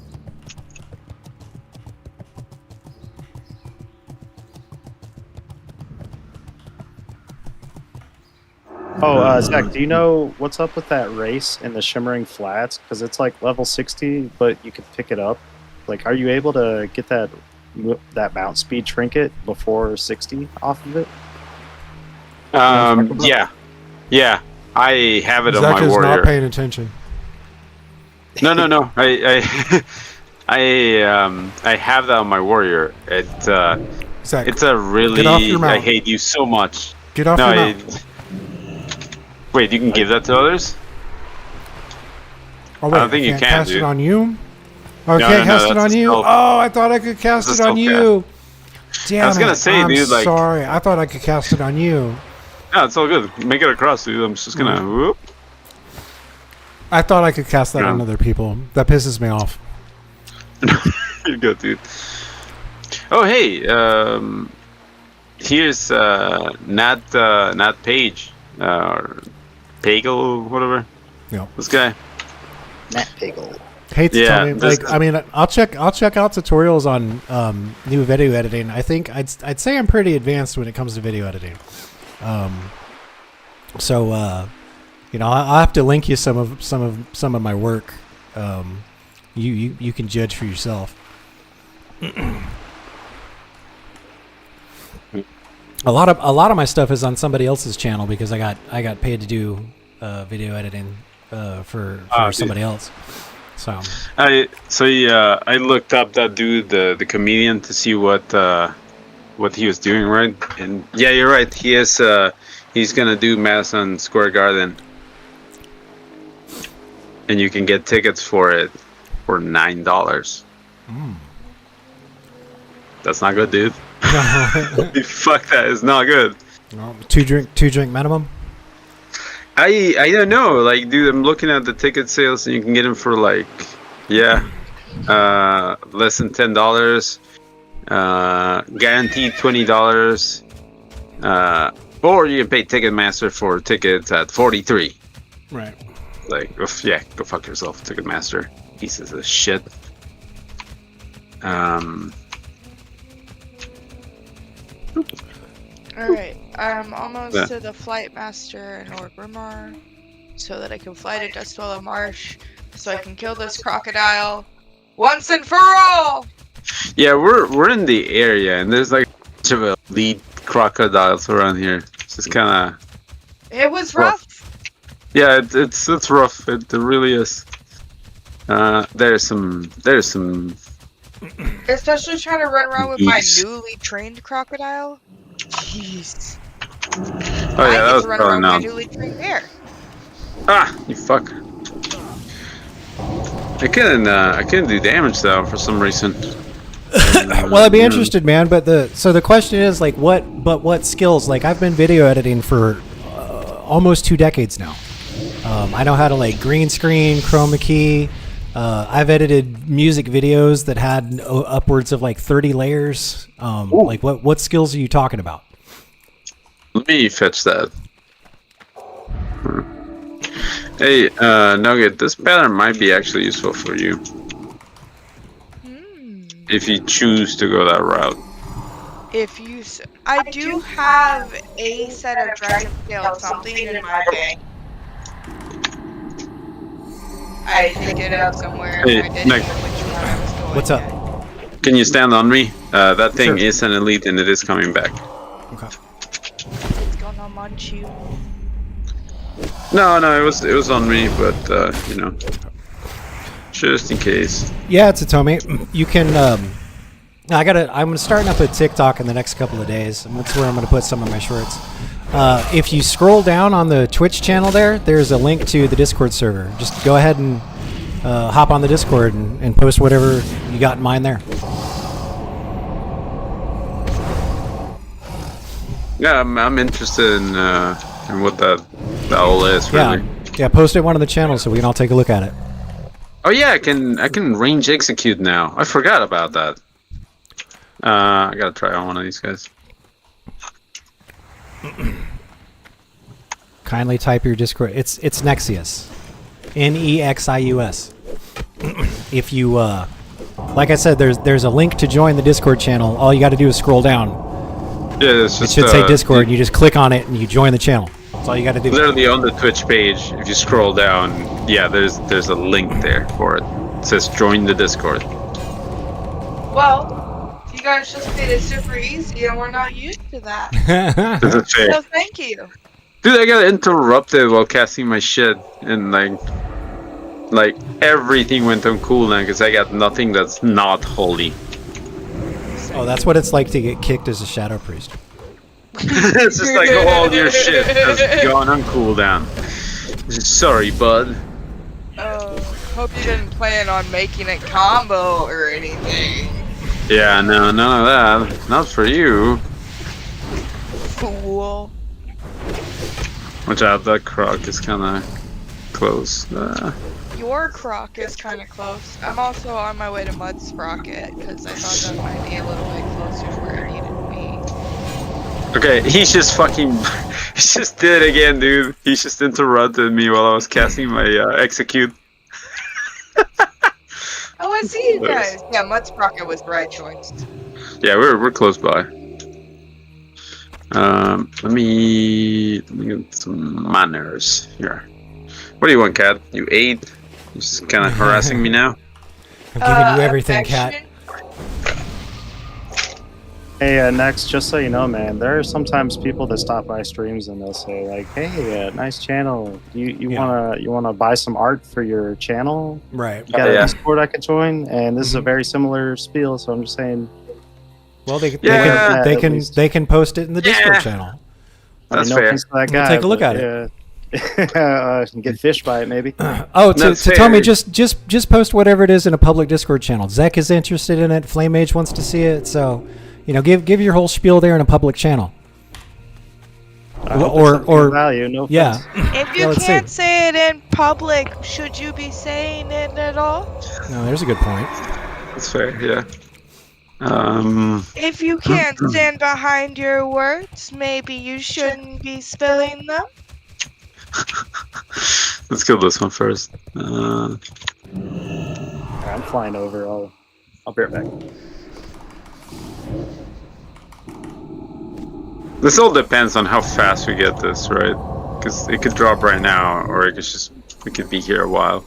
Oh, Zach, do you know what's up with that race in the Shimmering Flats? Because it's like level 60, but you can pick it up. Like, are you able to get that mount speed trinket before 60 off of it? Yeah. I have it on Zach my is warrior. not paying attention. No. I have that on my warrior. Zach, it's a really. get off your mount. I hate you so much. Get off your mount. Wait, you can give that to others? Oh, wait, I don't think you can't can, cast dude. it on you? Oh, I No, can't no, cast it that's on you? still- Oh, I thought I could cast That's it on still you. Damn I was gonna it. say, I'm dude, like- sorry. I thought I could cast it on you. No, it's all good. Make it across, dude. I'm just gonna. Whoop. I thought I could cast that No. on other people. That pisses me off. You're good, dude. Oh, hey. Here's Nat Page, or Pagel, whatever. Yeah. This guy. Nat Pagel. Hate to tell me, this like, I mean, I'll check out tutorials on new video editing. I think I'd say I'm pretty advanced when it comes to video editing. So I'll have to link you some of my work. You can judge for yourself. A lot of my stuff is on somebody else's channel because I got paid to do video editing for somebody else. So I looked up that dude, the comedian, to see what he was doing, right? And yeah, you're right. He is he's gonna do Madison Square Garden, and you can get tickets for it for $9. That's not good, dude. Fuck, that is not good. No, two drink minimum. I don't know, like, dude, I'm looking at the ticket sales, and you can get them for like, less than $10, guaranteed $20, or you can pay Ticketmaster for tickets at $43. Right. Like, oof, yeah, go fuck yourself, Ticketmaster, pieces of shit. Alright, I'm almost Yeah. to the Flight Master in Orgrimmar, so that I can fly to Dustwallow Marsh, so I can kill this crocodile once and for all! Yeah, we're in the area, and there's like a bunch of elite crocodiles around here. It's just kind of. It was rough! Yeah, it's rough. It really is. There's some. Especially trying to run around with my Jeez. newly trained crocodile. Jeez. Oh yeah, that I get was to run probably around with my not. newly trained bear. Ah, you fuck. I couldn't do damage though for some reason. Well, I'd be interested, man. But the question is like, what skills? Like, I've been video editing for almost 2 decades now. I know how to like green screen, chroma key. I've edited music videos that had upwards of like 30 layers. Like, what skills are you talking about? Let me fetch that. Hey, Nugget, this pattern might be actually useful for you. If you choose to go that route. I do have a set of dragon scale something in my bank. I picked it up somewhere. Hey, I didn't Nick. know which one I was going. What's up? Can you stand on me? That thing Sure. is an elite and it is coming back. Okay. It's gonna munch you. No, it was on me, but you know, just in case. Yeah, it's a Tommy. You can. I'm starting up a TikTok in the next couple of days, and that's where I'm gonna put some of my shorts. If you scroll down on the Twitch channel there's a link to the Discord server. Just go ahead and hop on the Discord and post whatever you got in mind there. Yeah, I'm interested in what that all is really. Yeah, post it one of the channels so we can all take a look at it. Oh yeah, I can range execute now. I forgot about that. I gotta try on one of these guys. Kindly type your Discord. It's Nexius, Nexius. If you like I said, there's a link to join the Discord channel. All you got to do is scroll down. Yeah, it's just, it should say Discord. You just click on it and you join the channel. That's all you got to do. Literally on the Twitch page, if you scroll down, yeah, there's a link there for it. It says join the Discord. Well, you guys just made it super easy, and we're not used to that. Is it fair? So thank you. Dude, I got interrupted while casting my shit, and like everything went on cooldown because I got nothing that's not holy. Oh, that's what it's like to get kicked as a shadow priest. It's just like all your shit has gone on cooldown. Sorry, bud. Hope you didn't plan on making it combo or anything. Yeah, no, none of that. Not for you. Fool. Watch out, that croc is kind of close. Your croc is kind of close. I'm also on my way to Mud's Sprocket because I thought that might be a little bit closer to where I needed to be. Okay, he's just fucking... he just did it again, dude. He just interrupted me while I was casting my execute. Oh, I see you guys. Yeah, Mud's Sprocket was the right choice. Yeah, we're close by. Let me get some manners here. What do you want, Cat? You ate? You're just kind of harassing me now? I'm giving you everything, Cat. Hey, next, just so you know, man, there are sometimes people that stop by streams and they'll say like, "Hey, nice channel. You wanna buy some art for your channel? Right. You got a Discord I could join?" And this is a very similar spiel, so I'm just saying. Well, they can post it in the Discord channel. That's no fair. offense to that guy, We'll take a look but, at it. Get fished by it, maybe. Oh, to tell me, just post whatever it is in a public Discord channel. Zek is interested in it. Flame Mage wants to see it. So, give your whole spiel there in a public channel. Or value, no yeah. If you can't say it in public, should you be saying it at all? No, there's a good point. That's fair. Yeah. If you can't stand behind your words, maybe you shouldn't be spilling them. Let's kill this one first. I'm flying over. I'll be right back. This all depends on how fast we get this, right? Because it could drop right now, or we could be here a while.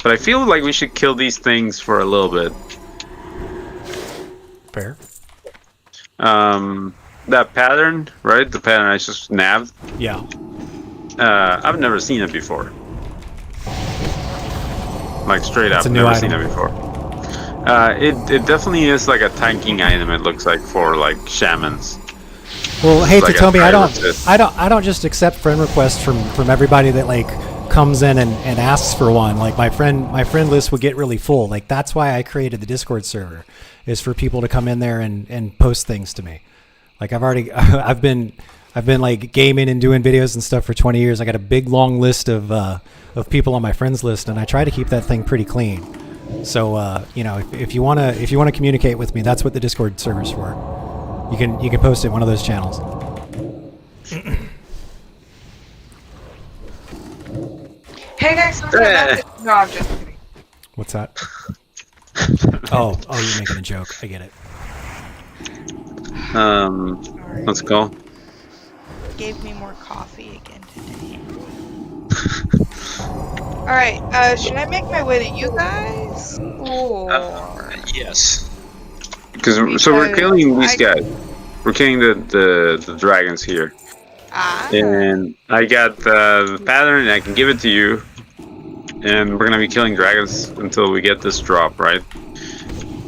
But I feel like we should kill these things for a little bit. Fair. That pattern, right? The pattern I just nabbed. Yeah. I've never seen it before. Like straight up, It's a new never item. seen it before. It definitely is like a tanking item. It looks like for like shamans. Well, hey, Like to tell a me, I pirate don't just accept friend requests from everybody that like comes in and asks for one. Like my friend list would get really full. Like that's why I created the Discord server, is for people to come in there and post things to me. Like I've been like gaming and doing videos and stuff for 20 years. I got a big long list of people on my friends list, and I try to keep that thing pretty clean. So if you wanna communicate with me, that's what the Discord server's for. You can post it in one of those channels. Hey, next time no, I'm just kidding. What's that? oh, you're making a joke. I get it. Let's go. Gave me more coffee again today. Alright, should I make my way to you guys? Or... Yes. Because we're killing these guys. We're killing the dragons here. And I got the pattern, and I can give it to you. And we're gonna be killing dragons until we get this drop, right?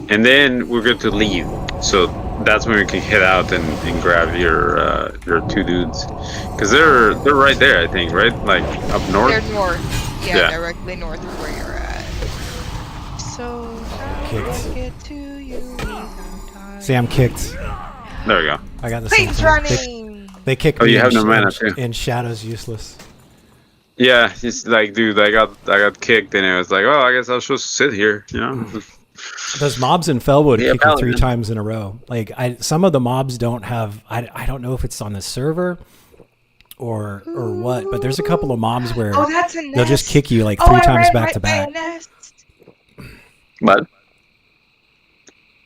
And then we're going to leave. So that's when we can head out and grab your 2 dudes. Because they're right there, I think, right? Like up north? They're north. Yeah, directly north of where you're at. So I'll get to you. See, I'm kicked. There we go. I got the Plane's same running! They kicked me. Oh, you have in, no mana too. And Shadow's useless. Yeah, it's like, dude, I got kicked, and it was like, oh, I guess I was supposed to sit here, you know? Those mobs in Fellwood kick you 3 times in a row. Like, some of the mobs don't have. I don't know if it's on the server or what, but there's a couple of mobs where they'll just kick you like 3 times back to back. What?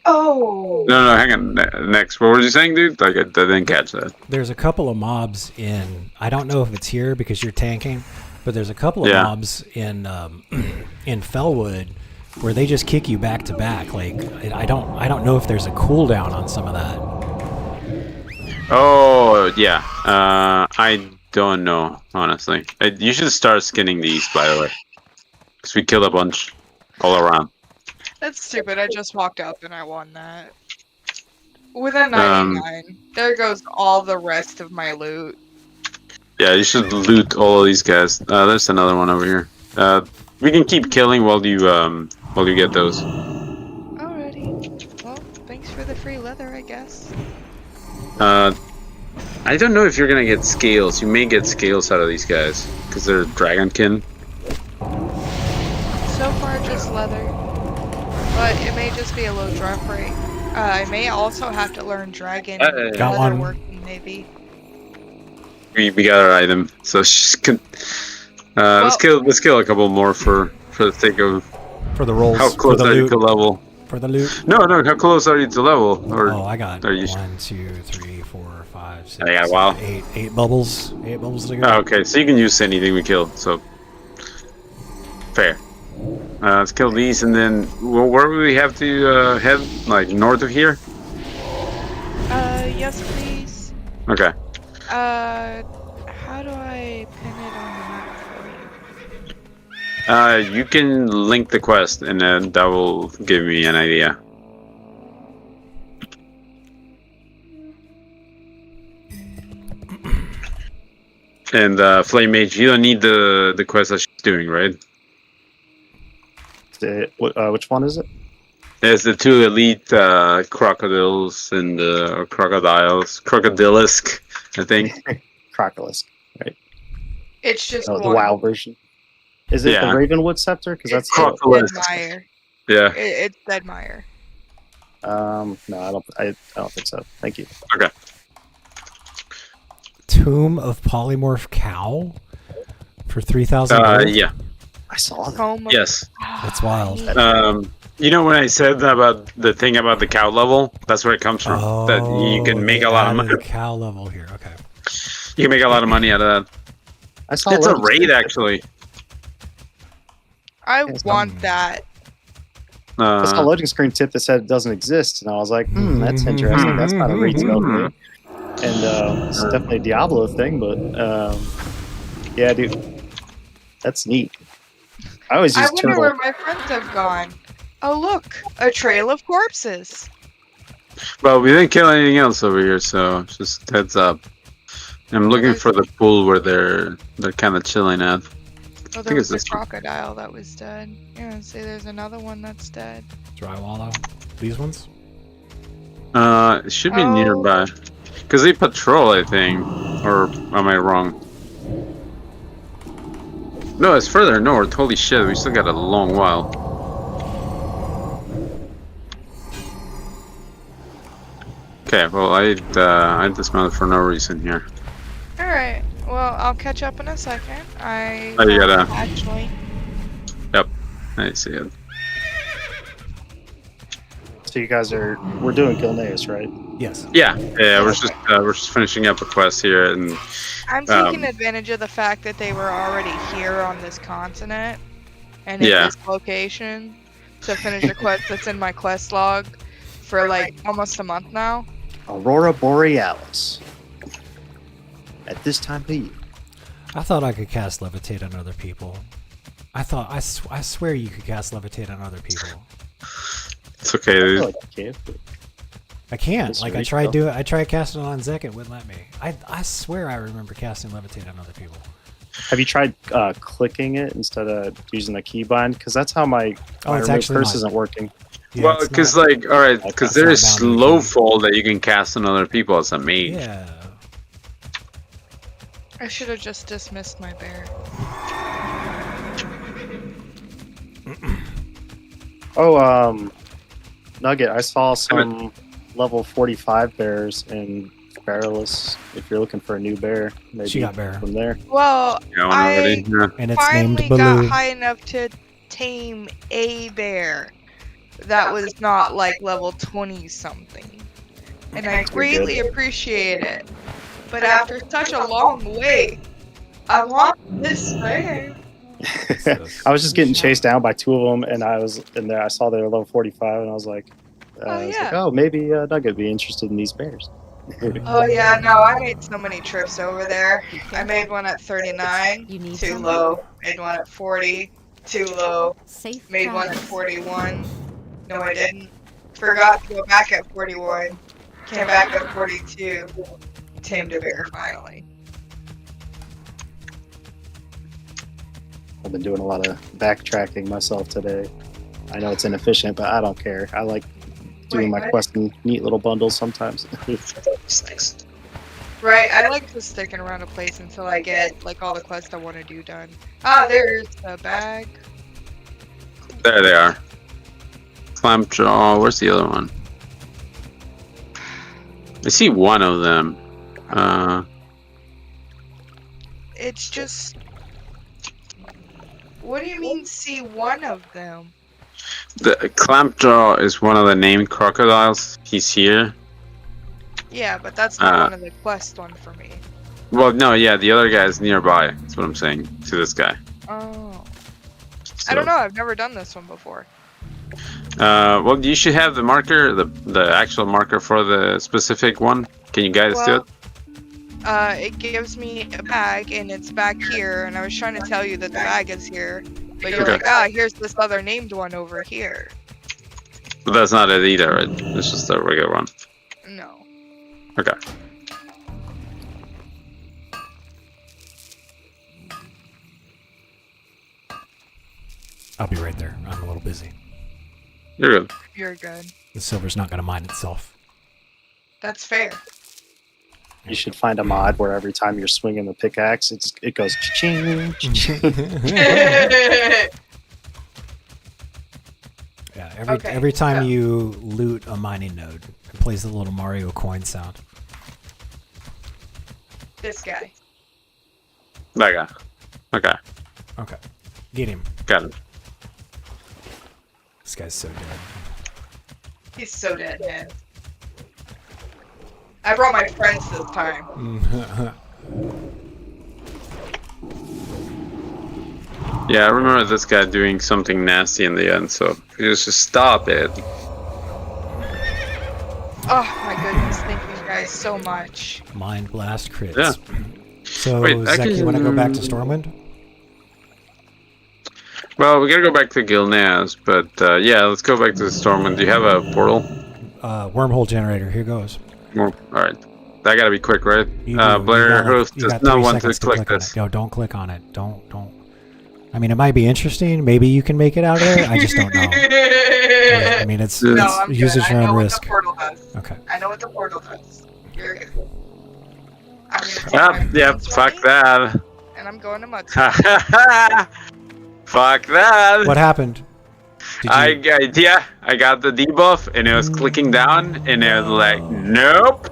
Oh. No, hang on. Next, what were you saying, dude? Like, I didn't catch that. There's a couple of mobs in. I don't know if it's here because you're tanking, but there's a couple of mobs in Fellwood where they just kick you back to back. Like, I don't know if there's a cooldown on some of that. Oh yeah. I don't know, honestly. You should start skinning these, by the way, because we killed a bunch all around. That's stupid. I just walked up and I won that. With a 99. There goes all the rest of my loot. Yeah, you should loot all of these guys. There's another one over here. We can keep killing while you get those. Alrighty. Well, thanks for the free leather, I guess. I don't know if you're gonna get scales. You may get scales out of these guys because they're dragonkin. So far, just leather. But it may just be a low drop rate. I may also have to learn dragon leather working, maybe. We got our item, so she's good. Let's kill a couple more for the sake of the rolls. How close are you to level? For the loot? No. How close are you to level? Or I got are you... 1, 2, 3, 4, 5, 6, yeah, wow. 8 bubbles. 8 bubbles to go. Oh, okay, so you can use anything we kill. So fair. Let's kill these, and then where do we have to head? Like north of here? Yes, please. Okay. How do I pin it on the map for you? You can link the quest, and then that will give me an idea. And Flame Mage, you don't need the quest that she's doing, right? Which one is it? There's the 2 elite crocodiles and crocodilisk, I think. Crocodilisk, right? It's just the WoW version. Is it the Ravenwood Scepter? Because that's Deadmire. Yeah. It's Deadmire. No, I don't think so. Thank you. Okay. Tomb of Polymorph Cow for 3,000. Yeah. I saw that. Yes. That's wild. You know when I said about the thing about the cow level, that's where it comes from. That you can make a lot of money. Cow level here. Okay. You can make a lot of money out of that. It's a raid, actually. I want that. I saw a loading screen tip that said it doesn't exist, and I was like, that's interesting. That's not a raid spell thing. And it's definitely a Diablo thing, but yeah, dude, that's neat. I wonder where my friends have gone. Oh, look, a trail of corpses. Well, we didn't kill anything else over here, so just heads up. I'm looking for the pool where they're kind of chilling at. Oh, there was a crocodile that was dead. Yeah, see, there's another one that's dead. Drywallow. These ones? It should be nearby. Because they patrol, I think. Or am I wrong? No, it's further north. Holy shit, we still got a long while. Okay, well, I dismounted for no reason here. Alright, well, Well, I'll catch up in a second. I Oh, you gotta. actually. Yep, I see it. So you guys we're doing Gilneas, right? Yes. Yeah. We're just finishing up a quest here, and I'm taking advantage of the fact that they were already here on this continent and in Yeah. this location to finish a quest that's in my quest log for like almost a month now. Aurora Borealis. At this time of year. I thought I could cast levitate on other people. I swear you could cast levitate on other people. It's okay, dude. I can't. Like I tried casting it on Zek, it wouldn't let me. I swear I remember casting levitate on other people. Have you tried clicking it instead of using the keybind? Because that's how my remove curse isn't working. Yeah, well, because because there is slow fall that you can cast on other people as a mage. Yeah. I should have just dismissed my bear. Oh, Nugget, I saw some level 45 bears in Bearless. If you're looking for a new bear, maybe She got bear. from there. Well, I And it's named finally Baloo. got high enough to tame a bear that was not like level 20 something. And I greatly appreciate it. But after such a long wait, I want this bear. I was just getting chased down by two of them, and I was in there. I saw they were level 45, and I was like, maybe Nugget would be interested in these bears. Oh yeah, no, I made so many trips over there. I made one at 39, too low. Made one at 40, too low. Made one at 41. No, I didn't. Forgot to go back at 41. Came back at 42. Tamed a bear finally. I've been doing a lot of backtracking myself today. I know it's inefficient, but I don't care. I like doing my quest in neat little bundles sometimes. Right, I like just sticking around a place until I get like all the quests I want to do done. Ah, there's the bag. There they are. Clampjaw. Where's the other one? I see one of them. It's just. What do you mean, see one of them? The Clampjaw is one of the named crocodiles. He's here. Yeah, but that's not one of the quest one for me. Well, no, yeah, the other guy is nearby. That's what I'm saying to this guy. Oh. I don't know. I've never done this one before. Well, you should have the marker, the actual marker for the specific one. Can you guys do it? It gives me a bag, and it's back here, and I was trying to tell you that the bag is here, but you're like, here's this other named one over here. But that's not it either, right? It's just a regular one. No. Okay. I'll be right there. I'm a little busy. You're good. You're good. The silver's not going to mine itself. That's fair. You should find a mod where every time you're swinging the pickaxe, it goes cha-ching, cha-ching. Yeah, every time you loot a mining node, it plays the little Mario coin sound. This guy. That guy. Okay. Okay. Get him. Got him. This guy's so dead. He's so dead, man. I brought my friends this time. Yeah, I remember this guy doing something nasty in the end, so you just stop it. Oh my goodness, thank you guys so much. Mind blast crits. Yeah. So, Wait, Zach, you want to go back to Stormwind? Well, we gotta go back to Gilneas, but yeah, let's go back to the Stormwind. Do you have a portal? Wormhole generator. Here goes. Alright. That gotta be quick, right? Blair Host does not want to click this. No, don't click on it. Don't. I mean, it might be interesting. Maybe you can make it out of there. I just don't know. Yeah, I mean, it's use at your own risk. Okay. I know what the portal does. You're good. Yep, fuck that. And I'm going to mud. Fuck that. What happened? I got the debuff, and it was clicking down, and it was like, nope.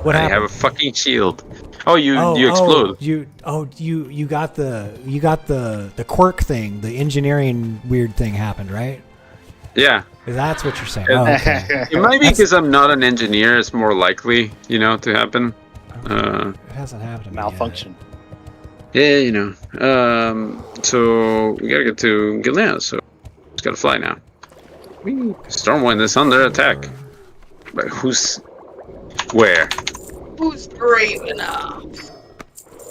What happened? I have a fucking shield. Oh, you explode. You got the quirk thing, the engineering weird thing happened, right? Yeah. That's what you're saying. Oh, okay. It might be because I'm not an engineer. It's more likely, to happen. It hasn't happened to me Malfunction. Yeah, so we gotta get to Gilneas, so it's gotta fly now. Stormwind is under attack. But who's... where? Who's brave enough?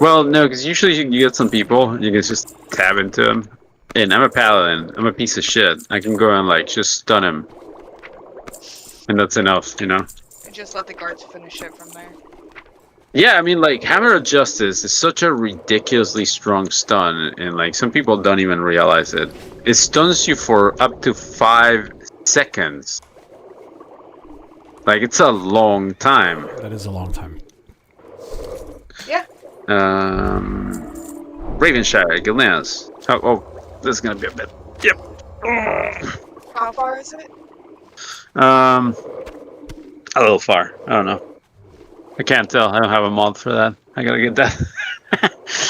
Well, no, because usually you get some people, you can just tab into them. And I'm a paladin. I'm a piece of shit. I can go and, just stun him. And that's enough, And just let the guards finish it from there. Yeah, I mean, Hammer of Justice is such a ridiculously strong stun, and, some people don't even realize it. It stuns you for up to 5 seconds. It's a long time. That is a long time. Yeah. Ravenshire, Gilneas. Oh, this is gonna be a bit. Yep. How far is it? A little far. I don't know. I can't tell. I don't have a mod for that. I gotta get that.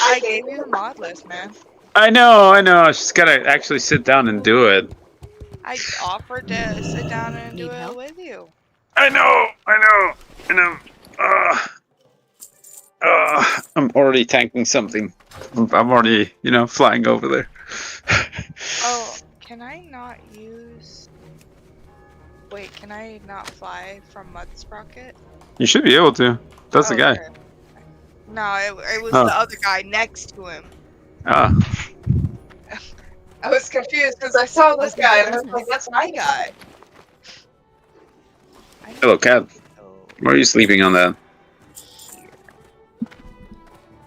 I gave you the mod list, man. I know. I just gotta actually sit down and do it. I offered to sit down and do it with you. I know. And I'm already tanking something. I'm already, flying over there. Oh, can I not use... Wait, can I not fly from Mud Sprocket? You should be able to. That's the guy. Okay. No, it was Oh. the other guy next to him. Ah. I was confused because I saw this guy and I was like, that's my guy. Hello, cat. Why are you sleeping on that?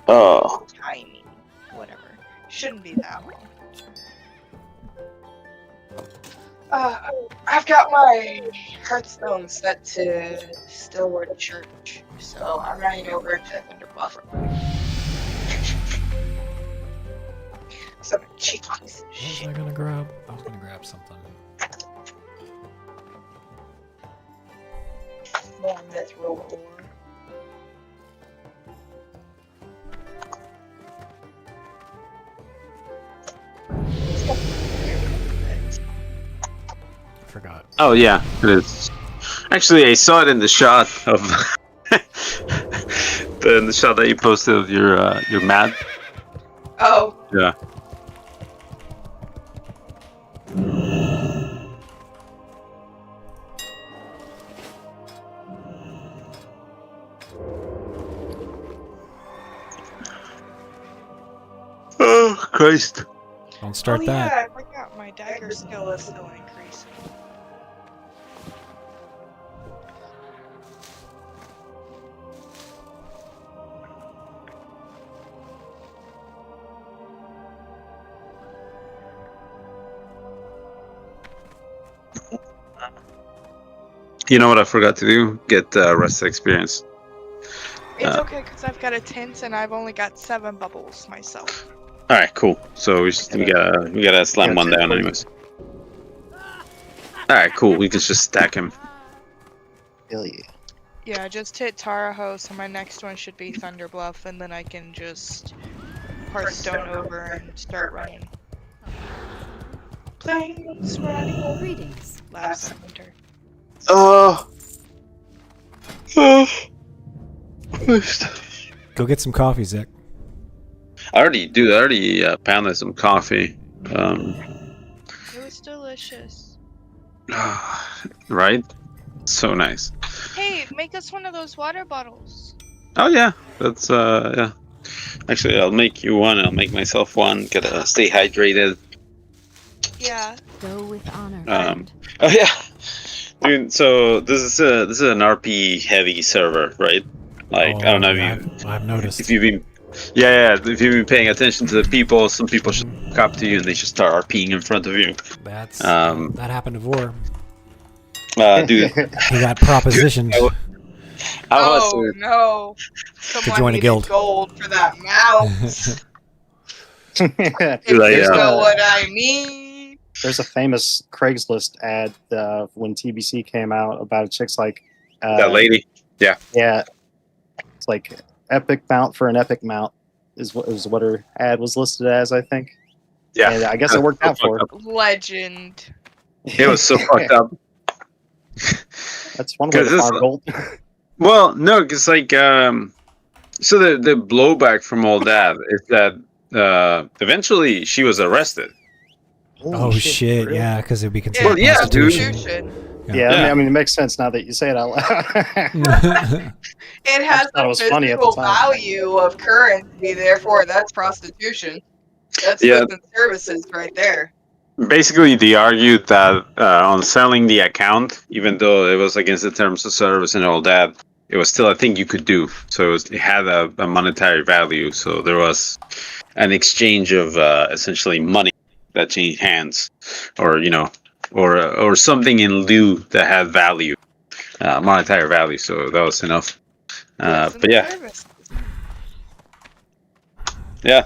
Oh. Tiny. Whatever. Shouldn't be that long. I've got my Hearthstone set to Stillwater Church, so I'm running over to Thunderbluff. Some cheap piece of What shit. was I gonna grab? I was gonna grab something. More mithril ore. Forgot. Oh yeah, it is. Actually, I saw it in the shot of the shot that you posted of your mat. Oh. Yeah. Oh Christ! Don't start that. Yeah, I forgot my dagger skill is still increasing. You know what I forgot to do? Get rest experience. It's okay because I've got a tint and I've only got 7 bubbles myself. All right, cool. So we gotta slam one down, anyways. All right, cool. We can just stack him. Hell yeah. Yeah, I just hit Taraho, so my next one should be Thunderbluff, and then I can just Hearthstone over and start running. Planes running. Greetings. Last winter. Go get some coffee, Zach. I already pounded some coffee. It was delicious. Right? So nice. Hey, make us one of those water bottles. Oh yeah, that's yeah. Actually, I'll make you one. I'll make myself one. Gotta stay hydrated. Yeah. Go with honor. Oh yeah, dude. So this is an RP heavy server, right? Like I don't know if I've noticed. if you've been, yeah. If you've been paying attention to the people, some people should come to you and they should start RPing in front of you. That happened to Vor. Dude, he got propositioned. Oh no! Someone join a needed guild. gold for that mouse. If Like, you know what I mean. There's a famous Craigslist ad when TBC came out about a chick's like that lady. Yeah. Yeah. It's like epic mount for an epic mount is what her ad was listed as, I think. Yeah, and I guess it worked out for her. Legend. It was so fucked up. That's one way to farm gold. Well, no, because like, so the blowback from all that is that eventually she was arrested. Oh shit! really? Yeah, because it'd be considered Well, yeah, dude. prostitution. Yeah, I mean, it makes sense now that you say it out loud. It has thought it the was funny at the physical time. value of currency, therefore that's prostitution. That's Yeah. goods and services right there. Basically, they argued that on selling the account, even though it was against the terms of service and all that, it was still a thing you could do. So it had a monetary value. So there was an exchange of essentially money that changed hands, or or something in lieu that had value, monetary value. So that was enough. But yeah,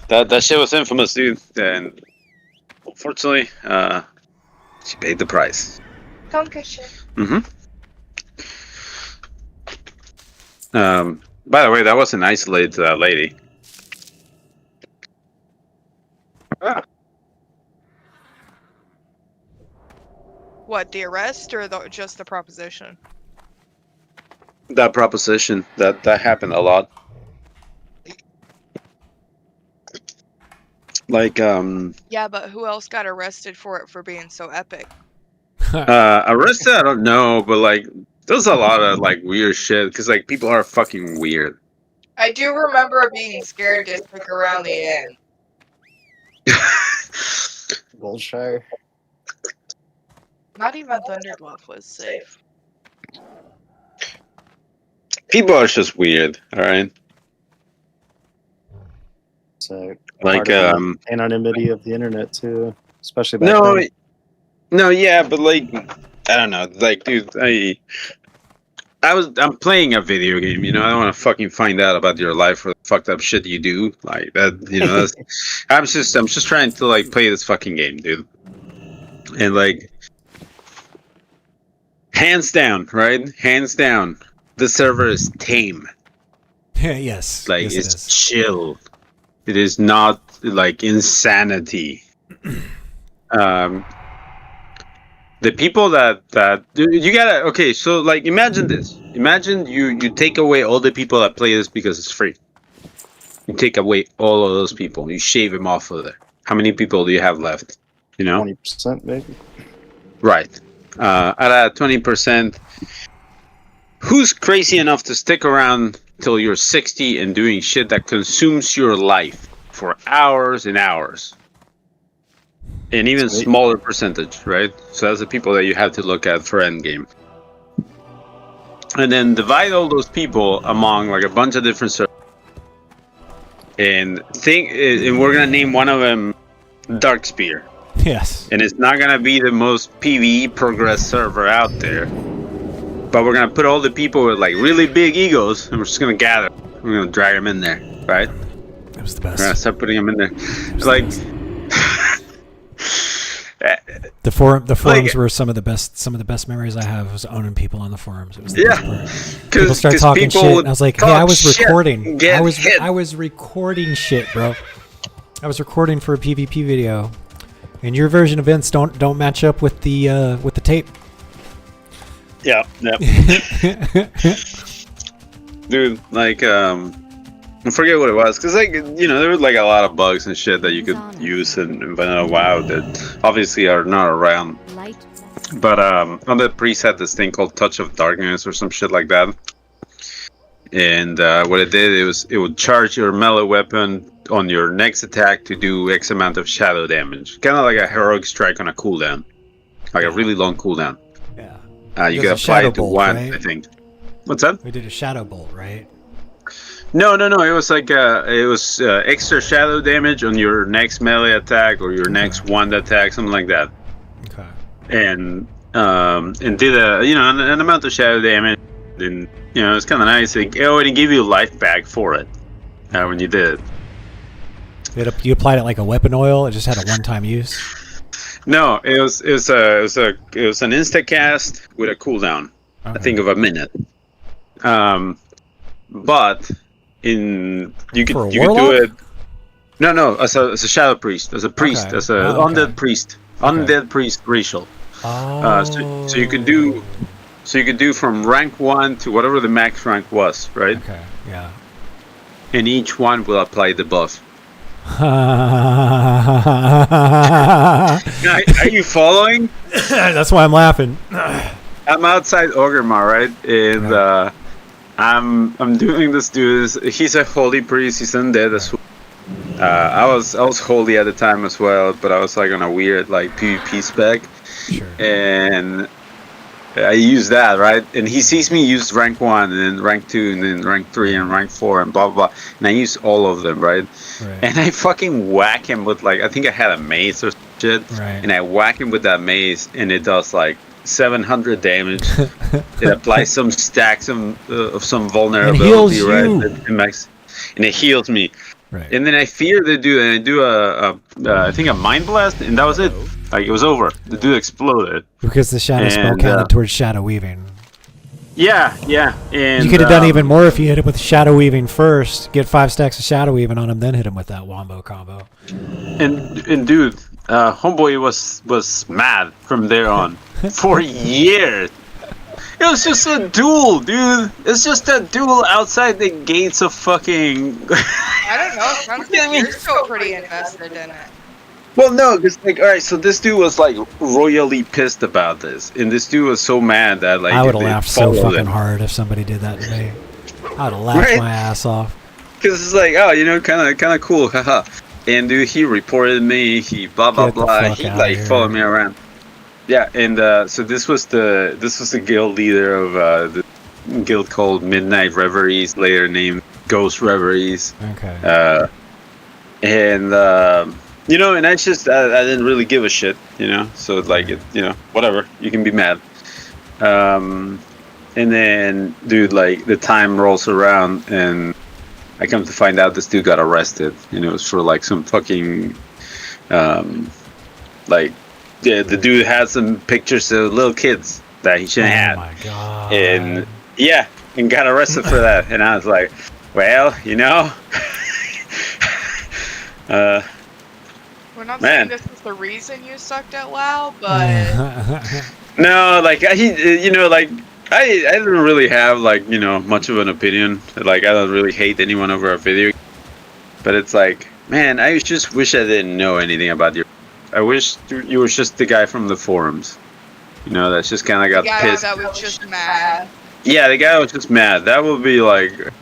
that shit was infamous, dude. And unfortunately, she paid the price. Mm-hmm. By the way, that wasn't isolated to that lady. What, the arrest or just the proposition? That proposition, that happened a lot. Like, Yeah, but who else got arrested for it for being so epic? arrested, I don't know, but like, there's a lot of like weird shit because like people are fucking weird. I do remember being scared to stick around the end. Goldshire. Not even Thunderbluff was safe. People are just weird, all right. So Like, part of the anonymity of the internet too, especially back no, then. no, yeah, but like, I don't know, like, dude, I'm playing a video game, I don't want to fucking find out about your life or the fucked up shit you do, like that, that's, I'm just trying to like play this fucking game, dude, and like, hands down, right? Hands down, the server is tame. Yes. Like, yes, it's chill. It is not like insanity. The people that you gotta, okay, so like imagine this. Imagine you take away all the people that play this because it's free. You take away all of those people. You shave them off of there. How many people do you have left? 20% maybe. Right. Out of 20%, who's crazy enough to stick around till you're 60 and doing shit that consumes your life for hours and hours? An even smaller percentage, right? So that's the people that you have to look at for endgame. And then divide all those people among like a bunch of different servers. And we're gonna name one of them Darkspear. Yes. And it's not gonna be the most PvE progress server out there. But we're gonna put all the people with like really big egos, and we're just gonna gather. We're gonna drag them in there, right? It was the best. We're gonna start putting them in there. Like, the forums were some of the best memories I have. Was owning people on the forums. It was the best part. People start talking shit, and I was like, "Hey, I was recording. I was recording shit, bro. I was recording for a PvP video, and your version of events don't match up with the tape." Yeah. Dude, like, I forget what it was, because like, there were like a lot of bugs and shit that you could use in Vanilla WoW that obviously are not around. But on the priest had this thing called Touch of Darkness or some shit like that. And what it did, it would charge your melee weapon on your next attack to do X amount of shadow damage. Kind of like a heroic strike on a cooldown. Like a really long cooldown. Yeah. You could apply it to one, right? I think. What's that? We did a shadow bolt, right? No. It was like extra shadow damage on your next melee attack or your next wand attack, something like that. Okay. And did an amount of shadow damage, and it's kind of nice. It already gave you life back for it when you did it. You applied it like a weapon oil. It just had a one-time use. No, it was an insta cast with a cooldown. Okay. I think of a minute. But in you could For a you could do warlock? it. No, as a shadow priest, as a priest, Okay. as a Oh, okay. undead priest, undead priest racial. Oh. So you could do. So you could do from rank 1 to whatever the max rank was, right? Okay, yeah. And each one will apply the buff. Are you following? That's why I'm laughing. I'm outside Orgrimmar, right? And I'm doing this dude. He's a holy priest. He's undead as well. I was holy at the time as well, but I was like on a weird like PvP spec. Sure. And I use that, right? And he sees me use rank 1 and then rank 2 and then rank 3 and rank 4 and blah blah blah. And I use all of them, right? And I fucking whack him with like, I think I had a mace or shit. And I whack him with that mace and it does like 700 damage. It applies some stacks of some vulnerability, right? And it heals me. And then I fear the dude and I do I think a mind blast and that was it. Like, it was over. The dude exploded. Because the shadow spell counted towards shadow weaving. Yeah. And you could have done even more if you hit him with shadow weaving first, get 5 stacks of shadow weaving on him, then hit him with that wombo combo. And dude, homeboy was mad from there on for years. It was just a duel, dude. It's just a duel outside the gates of fucking. I don't know. It sounds like you're still pretty invested in it. Well, no, because like, all right, so this dude was like royally pissed about this, and this dude was so mad that like I would have laughed so fucking him. hard if somebody did that to me. I would have laughed my ass off. Because it's like, oh, you know, kind of cool, haha. And dude, he reported me. He blah blah blah. He like followed me around. Yeah, and so this was the guild leader of the guild called Midnight Reveries, later named Ghost Reveries. Okay. And you know, and I didn't really give a shit, you know. So like, whatever. You can be mad. And then, dude, like the time rolls around, and I come to find out this dude got arrested. You know, it was for like some fucking, like, yeah, the dude had some pictures of little kids that he shouldn't have. Oh my god. And yeah, and got arrested for that. And I was like, well, you know. We're not saying this is the reason you sucked at WoW, but no, like I didn't really have like, you know, much of an opinion. Like, I don't really hate anyone over a video, but it's like, man, I just wish I didn't know anything about you. I wish you were just the guy from the forums, you know, that's just kind of got pissed. that was just mad. Yeah, the guy was just mad. That would be like,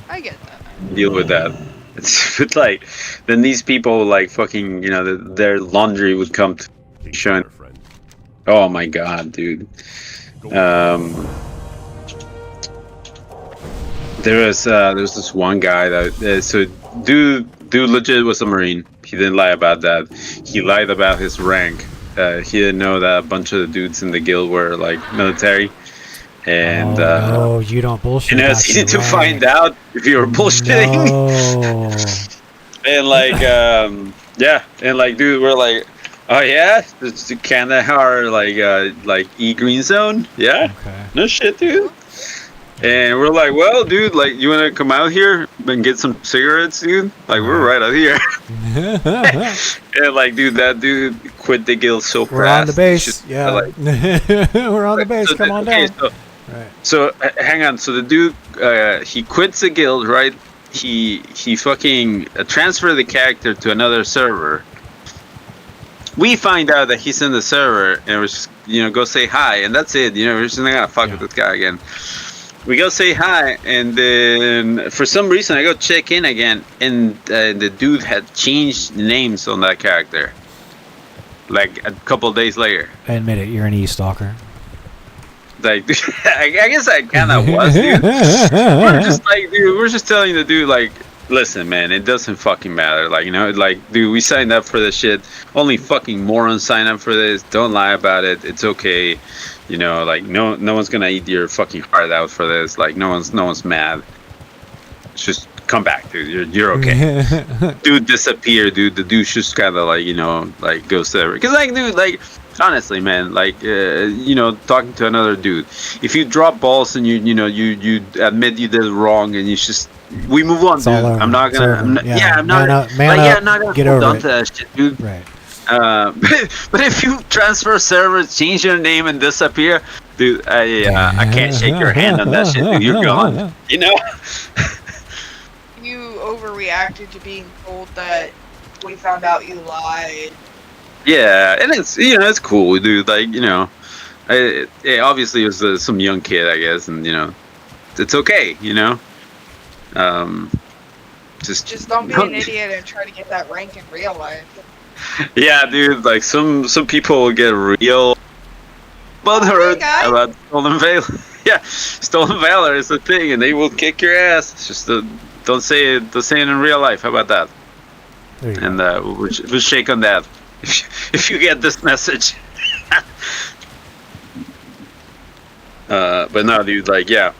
I get that. Deal with that. It's like, then these people like fucking, you know, their laundry would come to shine. Oh my god, dude. There was this one guy that so dude legit was a Marine. He didn't lie about that. He lied about his rank. He didn't know that a bunch of the dudes in the guild were like military. And no, you don't bullshit. And it's easy to find out if you were bullshitting. No. And like, yeah, and like, dude, we're like, oh yeah, it's the Kandahar like E green zone, yeah, no shit, dude. And we're like, well, dude, like, you wanna come out here and get some cigarettes, dude? Like, we're right out here. And like, dude, that dude quit the guild so fast. We're on the base, yeah. Like, we're on the base. So come on down. So hang on. So the dude, he quits the guild, right? He fucking transferred the character to another server. We find out that he's in the server, and we're just, you know, go say hi, and that's it. You know, we're just not gonna fuck with this guy again. We go say hi, and then for some reason I go check in again, and the dude had changed names on that character. Like a couple of days later. I admit it, you're an e-stalker. Like, I guess I kind of was, dude. We're just like, dude, we're just telling the dude, like, listen, man, it doesn't fucking matter. Like, you know, like, dude, we signed up for this shit. Only fucking morons sign up for this. Don't lie about it. It's okay. You know, like, no one's gonna eat your fucking heart out for this. Like, no one's mad. Just come back, dude. You're okay. Dude disappeared, dude. The dude just kind of like, you know, like goes there. Because like, dude, like, Honestly, man, like talking to another dude. If you drop balls and you admit you did wrong and you just we move on, It's dude. all over. I'm not It's gonna. over. I'm not, Yeah, I'm not. man up, I'm not gonna get hold over on it. to that shit, dude. Right. But if you transfer servers, change your name, and disappear, dude, I can't shake your hand on that shit, dude. You're gone. You know. You overreacted to being told that we found out you lied. Yeah, and it's cool, dude. Like obviously it was some young kid, I guess, and it's okay, Just don't be an idiot and try to get that rank in real life. Yeah, dude. Like some people will get real butthurt about stolen valor. Yeah, stolen valor is a thing, and they will kick your ass. It's just don't say it in real life. How about that? And we'll shake on that if you get this message. But no, dude. Like, yeah.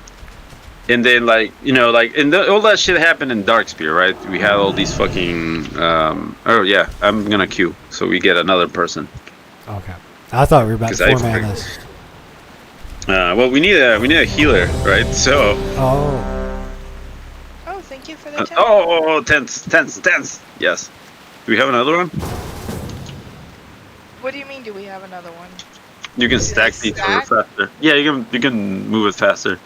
And then, all that shit happened in Darkspear, right? We had all these fucking. Oh yeah, I'm gonna queue, so we get another person. Okay. I thought we were about to format this. Well, we need a healer, right? So. Oh, thank you for the tent. Tents. Yes. Do we have another one? What do you mean? Do we have another one? You can stack these faster. Yeah, you can move it faster.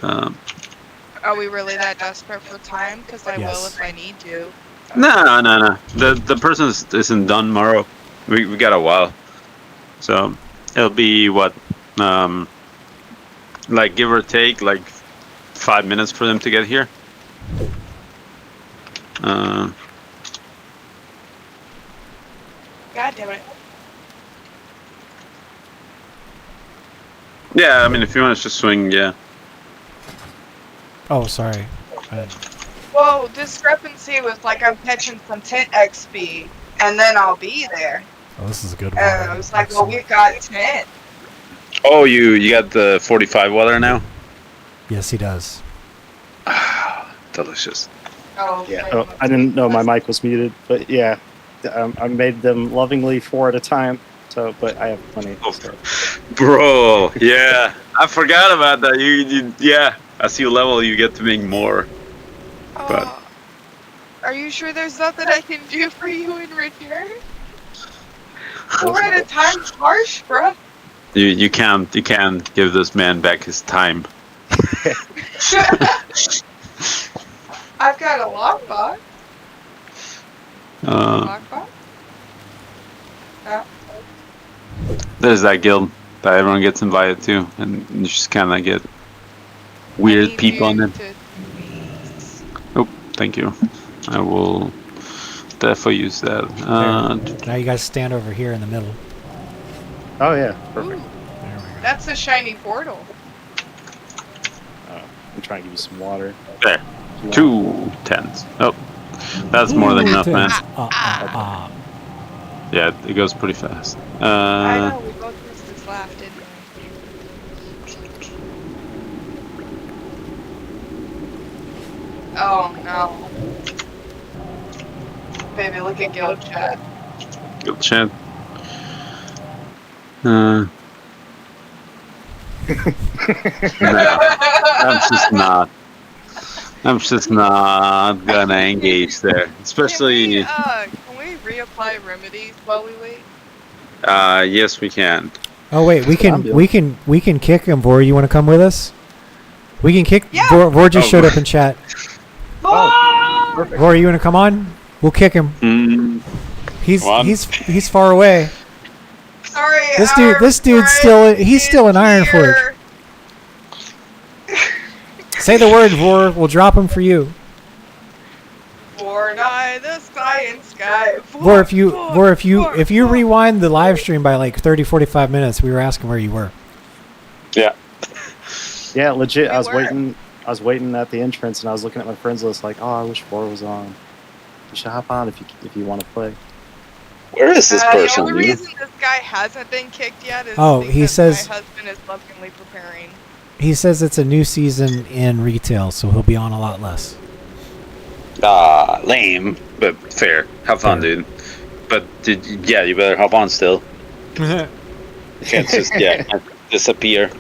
Are we really that desperate for time? Because I will if I need to. No. The person isn't done tomorrow. We got a while, so it'll be what, like give or take, like 5 minutes for them to get here. God damn it. Yeah, I mean, if you want to just swing, yeah. Oh, sorry. Well, discrepancy was like I'm catching some tent XP, and then I'll be there. Oh, this is a good one. And I was like, well, we've got tent. Oh, you got the 45 water now? Yes, he does. Delicious. Oh, yeah. Oh, I didn't know my mic was muted, but yeah, I made them lovingly 4 at a time. So, but I have plenty. So. Bro, yeah, I forgot about that. You yeah. As you level, you get to make more. But are you sure there's nothing I can do for you in return? 4 at a time's harsh, bro. You can't give this man back his time. I've got a lockbox. Lockbox? There's that guild that everyone gets invited to, and you just kind of get weird people on it. Oh, thank you. I will definitely use that. Now you guys stand over here in the middle. Oh yeah, perfect. That's a shiny portal. I'm trying to give you some water. There. 2 tents. Oh, that's more than enough, man. Yeah, it goes pretty fast. I know, we both missed this laugh, didn't we? Oh no. Baby, look at Guild Chat. Guild Chat. No, I'm just not gonna engage there. Especially. Can we reapply remedies while we wait? Yes, we can. Oh wait, we can kick him. Vor, you want to come with us? We can kick. Yeah. Vor just showed up in chat. Vor, you want to come on? We'll kick him. He's far away. Sorry. This dude's still in Ironforge. Say the word, Vor. We'll drop him for you. Vor, the sky and sky. Vor, if you rewind the live stream by like 30-45 minutes, we were asking where you were. Yeah. Yeah, legit. I was waiting at the entrance, and I was looking at my friends list, like, oh, I wish Vor was on. You should hop on if you want to play. Where is this person? The only reason this guy hasn't been kicked yet is he says my husband is lovingly preparing. He says it's a new season in retail, so he'll be on a lot less. Lame, but fair. Have fun, dude. But you better hop on still. Can't just disappear.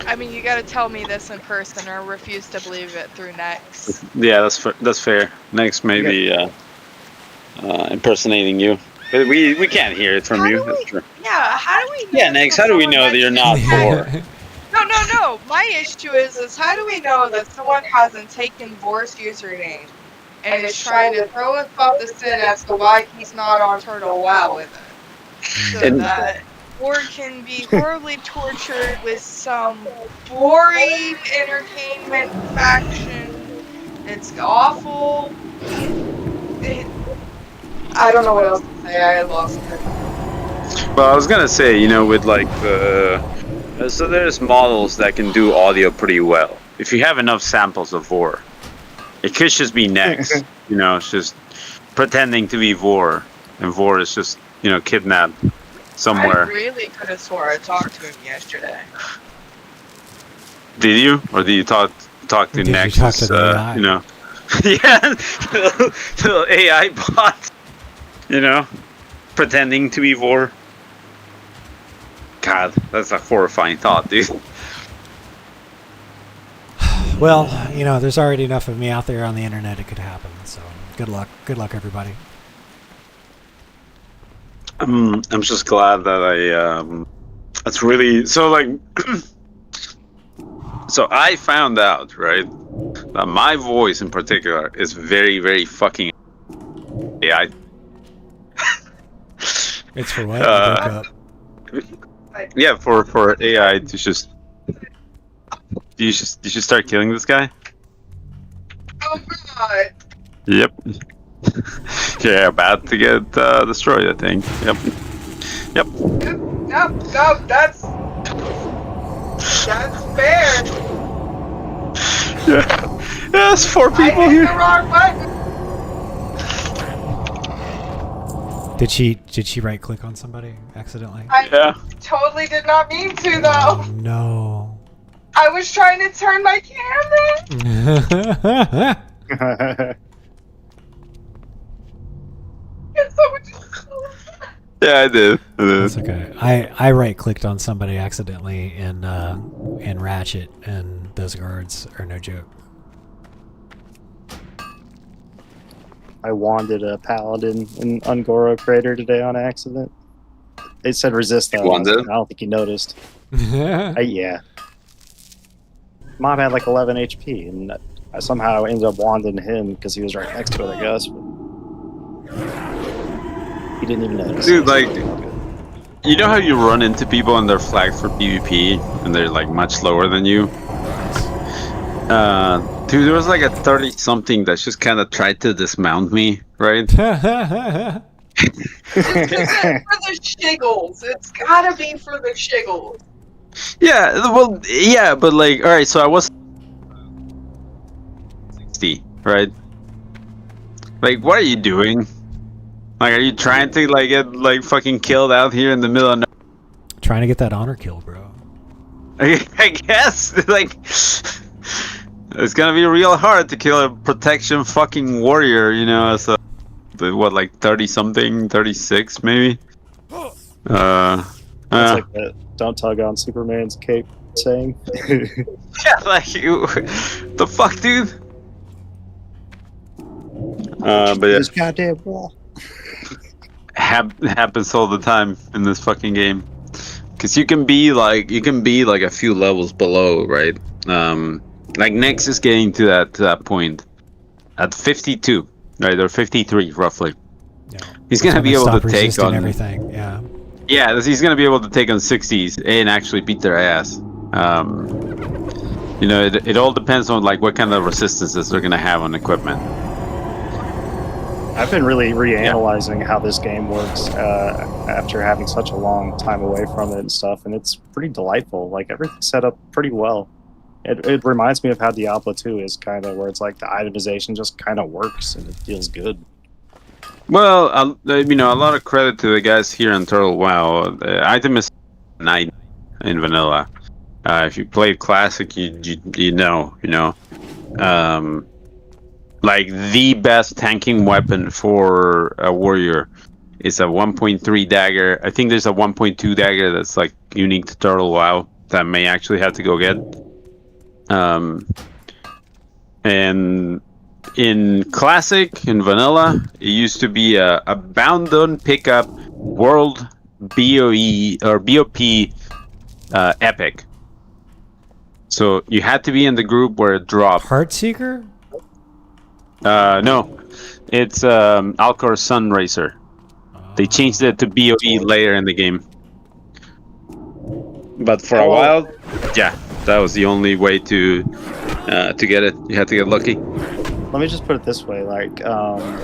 I mean, you gotta tell me this in person or refuse to believe it through Nex. Yeah, that's fair. Next, maybe impersonating you, but we can't hear it from you. That's true. Yeah, how do we know? Yeah, Nex, how do we know that you're not Vor? No. My issue is how do we know that someone hasn't taken Vor's username and is trying to throw us off the scent as to why he's not on Turtle WoW with it? So that Vor can be horribly tortured with some boring entertainment faction. It's awful. I don't know what else to say. I lost it. Well, I was gonna say, with like so there's models that can do audio pretty well. If you have enough samples of Vor, it could just be Nex. It's just pretending to be Vor, and Vor is just kidnapped somewhere. I really could have swore I talked to him yesterday. Did you, or did you talk to Nex? You talk to the AI? Yeah, the AI bot. Pretending to be Vor. God, that's a horrifying thought, dude. Well, there's already enough of me out there on the internet. It could happen. So good luck. Good luck, everybody. I'm just glad that that's really so like. So I found out, right, that my voice in particular is very, very fucking AI. It's for what? Yeah, for AI to just. You should start killing this guy. Oh god. Yep. Yeah, about to get destroyed, I think. Yep. No, that's fair. Yeah, there's 4 people here. The wrong button. Did she right click on somebody accidentally? I totally did not mean to though. Oh, no. I was trying to turn my camera. Yeah, I did. That's okay. I right clicked on somebody accidentally in Ratchet, and those guards are no joke. I wanded a paladin in Ungoro crater today on accident. It said resist though. I don't think you noticed. Yeah. Mob had like 11 HP, and I somehow ended up wanding him because he was right next to it, I guess. But he didn't even notice. Dude, like, you know how you run into people and they're flagged for PvP, and they're like much slower than you? Dude, there was like a 30-something that just kind of tried to dismount me, right? It's for the shiggles. It's gotta be for the shiggles. Yeah, well, yeah, but like, alright, so I was 60, right? Like, what are you doing? Like, are you trying to, like, get, like, fucking killed out here in the middle of nowhere? Trying to get that honor kill, bro. I guess, like, it's gonna be real hard to kill a protection fucking warrior, as a, what, like 30-something, 36 maybe? That's like the don't tug on Superman's cape saying. Yeah, like, the fuck, dude? But yeah. This goddamn wall. Happens all the time in this fucking game. Because you can be like a few levels below, right? Like Nex is getting to that point at 52, right? Or 53 roughly. Yeah. He's gonna be able to take on everything. Yeah. Yeah, he's gonna be able to take on 60s and actually beat their ass. It all depends on like what kind of resistances they're gonna have on equipment. I've been really reanalyzing how this game works after having such a long time away from it and stuff, and it's pretty delightful. Like, everything's set up pretty well. It reminds me of how Diablo 2 is, kind of, where it's like the itemization just kind of works and it feels good. Well, a lot of credit to the guys here in Turtle WoW. The item is 9 in vanilla. If you play classic, you know. Like, the best tanking weapon for a warrior It's a 1.3 dagger. I think there's a 1.2 dagger that's like unique to Turtle WoW that may actually have to go get. And in Classic, in Vanilla, it used to be a bound-on pickup World BOE or BOP epic. So you had to be in the group where it dropped. Heartseeker? No, it's Alcor Sunracer. They changed it to BOE later in the game. But for a while, yeah, that was the only way to get it. You had to get lucky. Let me just put it this way: like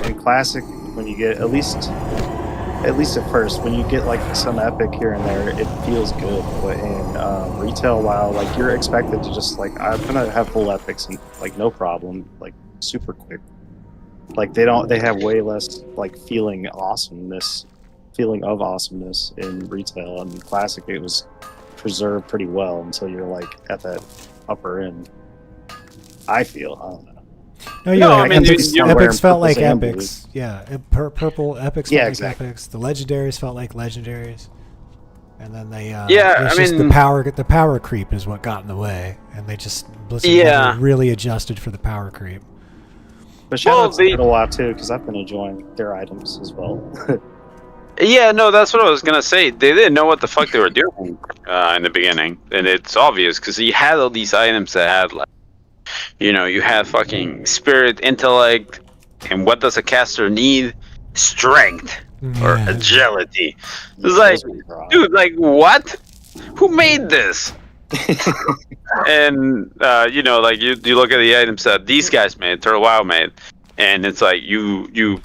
in Classic, when you get at least at first, when you get like some epic here and there, it feels good. But in retail WoW, like you're expected to just like, I'm gonna have full epics and like no problem, like super quick. Like they have way less like feeling of awesomeness in retail. And in Classic, it was preserved pretty well until you're like at that upper end. I feel, I don't know. No, yeah, I mean, epics felt like epics. Yeah, purple epics felt like epics. The legendaries felt like legendaries, and then they the power creep is what got in the way, and they just Blizzard really adjusted for the power creep. But shout out to Turtle WoW too, because I've been enjoying their items as well. Yeah, no, that's what I was gonna say. They didn't know what the fuck they were doing in the beginning, and it's obvious because you had all these items that had like. You know, you have fucking spirit, intellect, and what does a caster need? Strength or agility. It's like, dude, like what? Who made this? And you know, like you look at the items that these guys made, Turtle WoW made, and it's like you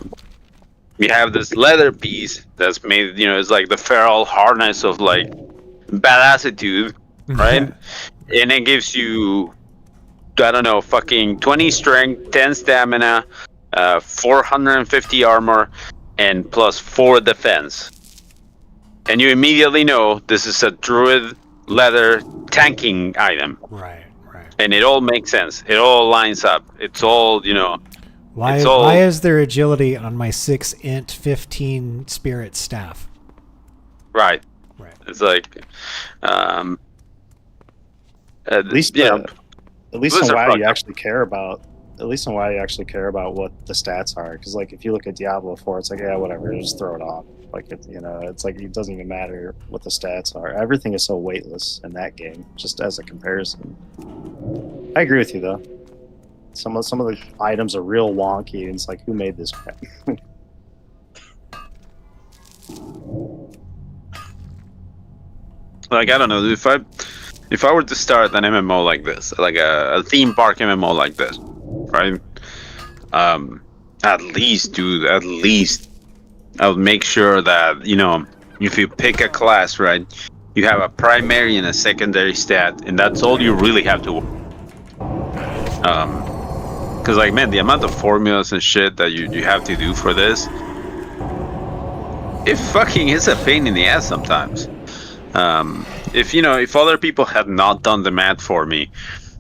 have this leather piece that's made. You know, it's like the feral harness of like badassitude, right? And it gives you. I don't know, fucking 20 strength, 10 stamina, 450 armor, and plus 4 defense. And you immediately know this is a druid leather tanking item. Right. And it all makes sense. It all lines up. It's all, you know. Why is there agility on my 6 int 15 spirit staff? Right. It's like, at least, At least in WoW, you actually care about. At least in WoW, you actually care about what the stats are. Because like, if you look at Diablo 4, it's like, yeah, whatever, just throw it on. Like, it's like it doesn't even matter what the stats are. Everything is so weightless in that game, just as a comparison. I agree with you though. Some of the items are real wonky, and it's like, who made this crap? Like, I don't know, if I were to start an MMO like this, like a theme park MMO like this, right? At least I would make sure that, you know, if you pick a class, right, you have a primary and a secondary stat, and that's all you really have to work. Because, like, man, the amount of formulas and shit that you have to do for this, it fucking is a pain in the ass sometimes. If other people had not done the math for me,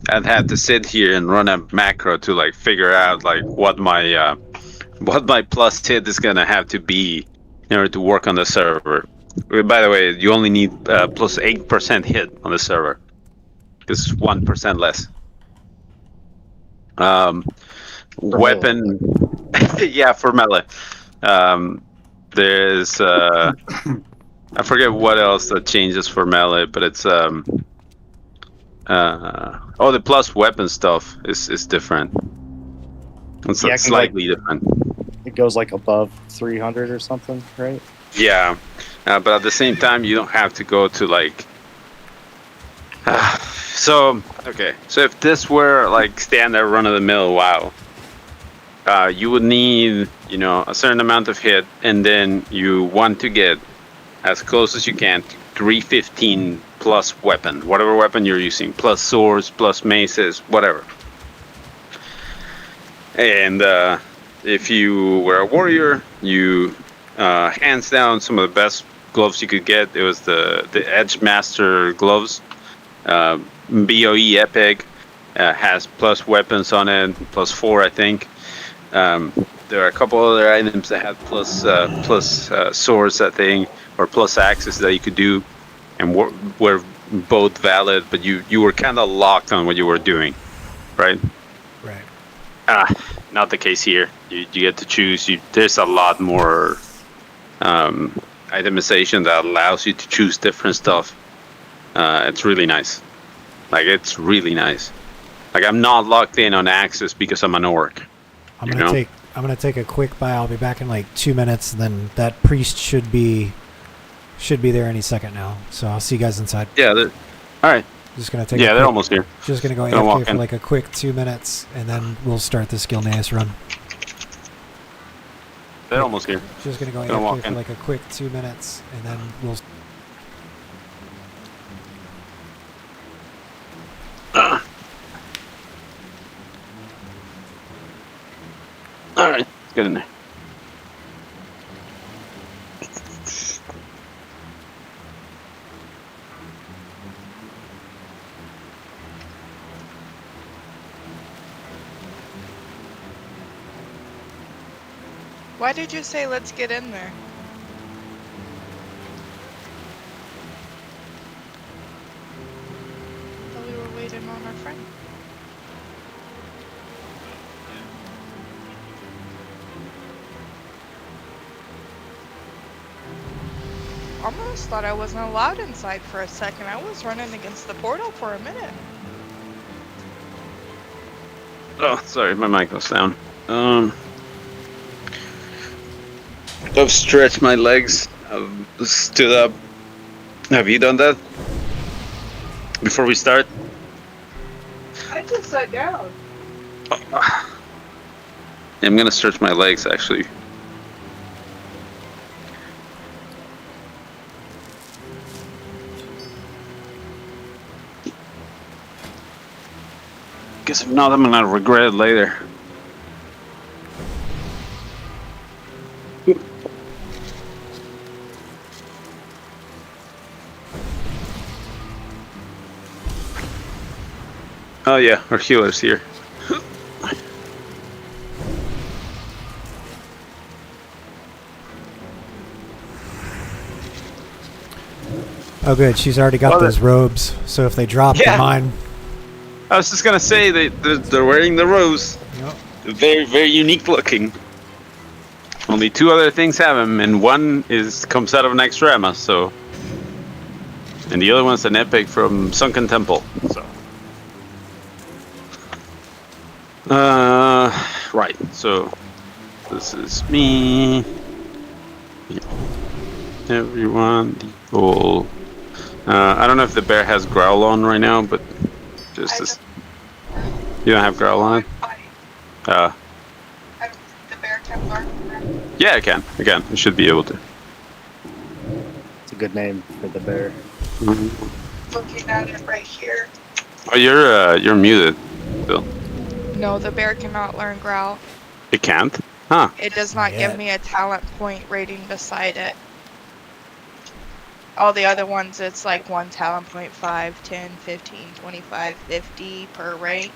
I'd have to sit here and run a macro to like figure out like what my plus hit is gonna have to be in order to work on the server. By the way, you only need plus 8% hit on the server. It's 1% less. Weapon, yeah, for melee. There's I forget what else that changes for melee, but it's the plus weapon stuff is different. It's slightly different. It goes like above 300 or something, right? Yeah, but at the same time, you don't have to go to like. So if this were like standard run-of-the-mill WoW, you would need, you know, a certain amount of hit, and then you want to get as close as you can to 315 plus weapon, whatever weapon you're using, plus swords, plus maces, whatever. And if you were a warrior, you hands down some of the best gloves you could get. It was the Edge Master gloves. BOE Epic has plus weapons on it, plus 4, I think. there are a couple other items that had plus swords, I think, or plus axes that you could do, and were both valid, but you were kind of locked on what you were doing, right? Right. Not the case here. You get to choose. There's a lot more itemization that allows you to choose different stuff. It's really nice. Like, it's really nice. Like, I'm not locked in on axes because I'm an orc. I'm gonna take a quick bye. I'll be back in like 2 minutes, and then that priest should be there any second now. So I'll see you guys inside. Yeah. All right. Just gonna take. Yeah, they're almost here. Just gonna go AFK for like a quick 2 minutes, and then we'll start the skill nails run. They're almost here. Just gonna go AFK for like a quick 2 minutes, and then we'll. All right, let's get in there. Why did you say let's get in there? I thought we were waiting on our friend. Almost thought I wasn't allowed inside for a second. I was running against the portal for a minute. Oh, sorry, my mic was down. I've stretched my legs. I've stood up. Have you done that? Before we start? I just sat down. I'm gonna stretch my legs, actually. Because if not, I'm gonna regret it later. Oh yeah, our healer's here. Oh good, she's already got those robes, so if they drop, they're mine. I was just gonna say, they're wearing the robes. Yep. Very, very unique looking. Only 2 other things have them, and one comes out of an extrema, so... And the other one's an epic from Sunken Temple, so... Right, so... This is me... Everyone, the goal... I don't know if the bear has growl on right now, but... Just this... You don't have growl on? The bear can learn. Yeah, I can. I should be able to. It's a good name for the bear. Looking at it right here. Oh, you're muted, Bill. No, the bear cannot learn growl. It can't? Huh. It does not give me a talent point rating beside it. All the other ones, it's like 1 talent point, 5, 10, 15, 25, 50 per rank.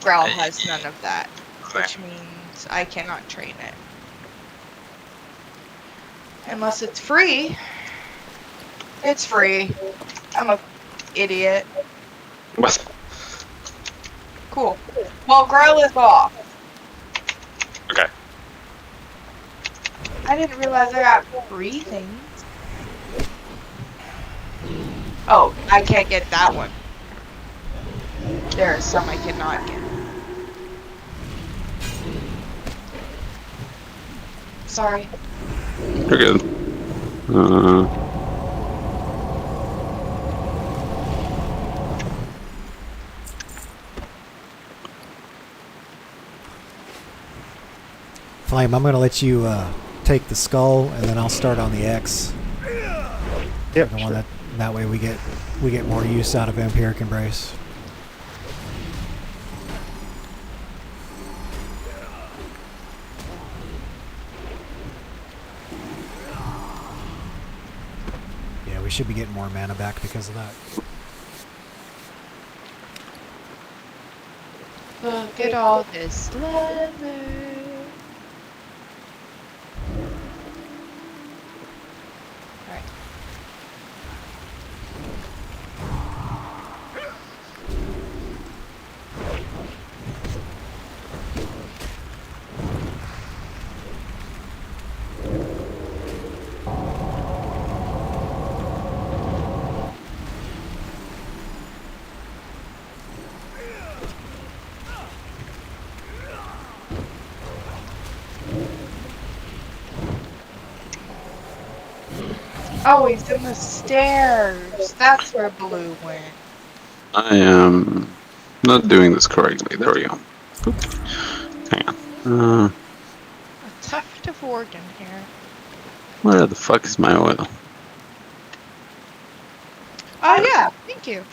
Growl has none of that, which means I cannot train it. Unless it's free. It's free. I'm a idiot. What? Cool. Well, growl is off. Okay. I didn't realize I got free things. Oh, I can't get that one. There are some I cannot get. Sorry. You're good. Flame, I'm gonna let you take the skull, and then I'll start on the X. Yep. The one that way we get more use out of Vampiric Embrace. Yeah, we should be getting more mana back because of that. Look at all this leather. Oh, he's in the stairs. That's where Blue went. I am not doing this correctly. There we go. Oop. Hang on. A tuft of organ here. Where the fuck is my oil? Oh yeah, thank you.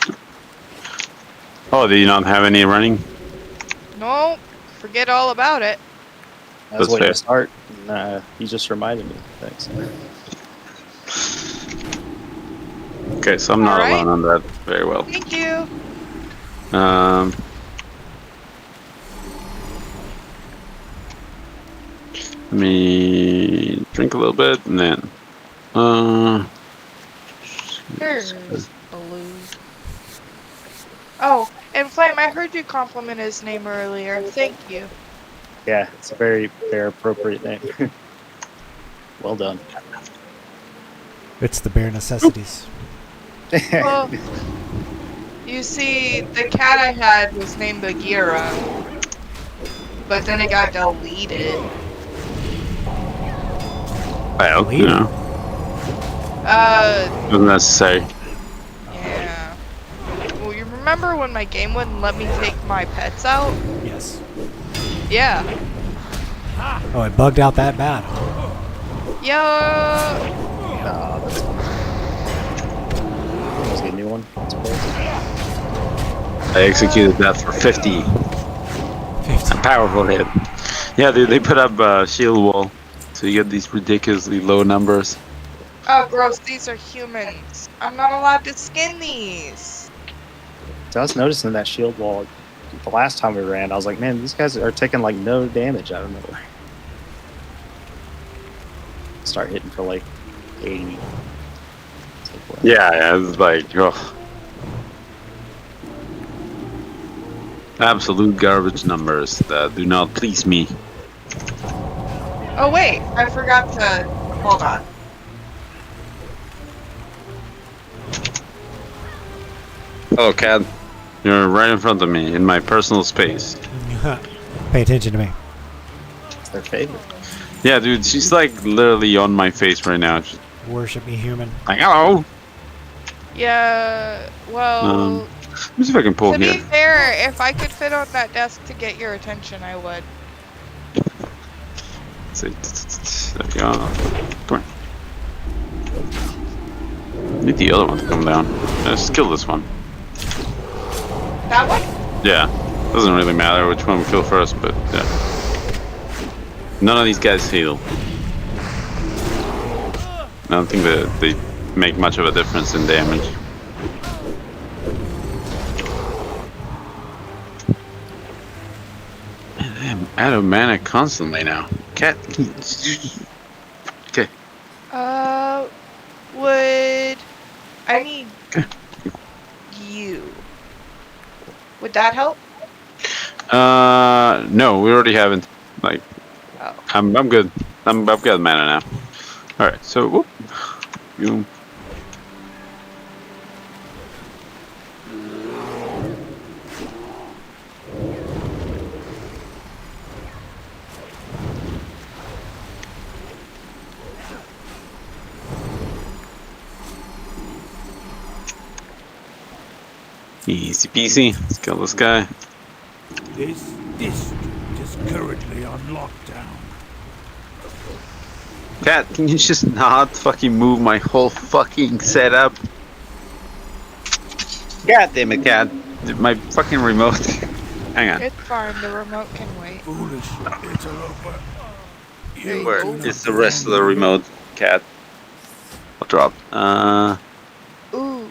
Oh, do you not have any running? No, forget all about it. I was That's waiting fair. to start. And, you just reminded me. Thanks. Okay, so I'm not Alright. alone on that very well. Thank you. Let me drink a little bit and then. Here's Blue. Oh, and Flame, I heard you compliment his name earlier. Thank you. Yeah, it's a very fair, appropriate name. Well done. It's the bare necessities. Well, you see, the cat I had was named Bagheera, but then it got deleted. Well, you know, wasn't necessary. Yeah. Well, you remember when my game wouldn't let me take my pets out? Yes. Yeah. Oh, it bugged out that bad. Yeah. No, that's fine. Let's get a new one. I executed that for 50. A powerful hit. Yeah, they put up shield wall, so you get these ridiculously low numbers. Oh, gross, these are humans. I'm not allowed to skin these. So I was noticing that shield wall the last time we ran. I was like, man, these guys are taking like no damage out of nowhere. Start hitting for like 80. Yeah, it's like, oh. Absolute garbage numbers that do not please me. Oh, wait, I forgot to. Hold on. Oh, Cat, you're right in front of me in my personal space. Pay attention to me. It's their favorite. Yeah, dude, she's like literally on my face right now. She's Worship me, human. like, hello. Yeah, well. Let me see if I can pull To here. be fair, if I could fit on that desk to get your attention, I would. Let's see. There we go. Come on. Need the other one to come down. Let's kill this one. That one? Yeah. Doesn't really matter which one we kill first, but yeah. None of these guys heal. I don't think that they make much of a difference in damage. Man, I'm out of mana constantly now. Cat. Okay. Would I need you? Would that help? No, we already haven't. Like, oh. I'm good. I've got mana now. All right, so whoop, you. Easy peasy. Let's kill this guy. This district is currently on lockdown. Cat, can you just not fucking move my whole fucking setup? God damn it, Cat. My fucking remote. Hang on. It's fine, the remote can wait. Foolish. It's over. Where is the rest of the remote, Cat? I'll drop. Ooh,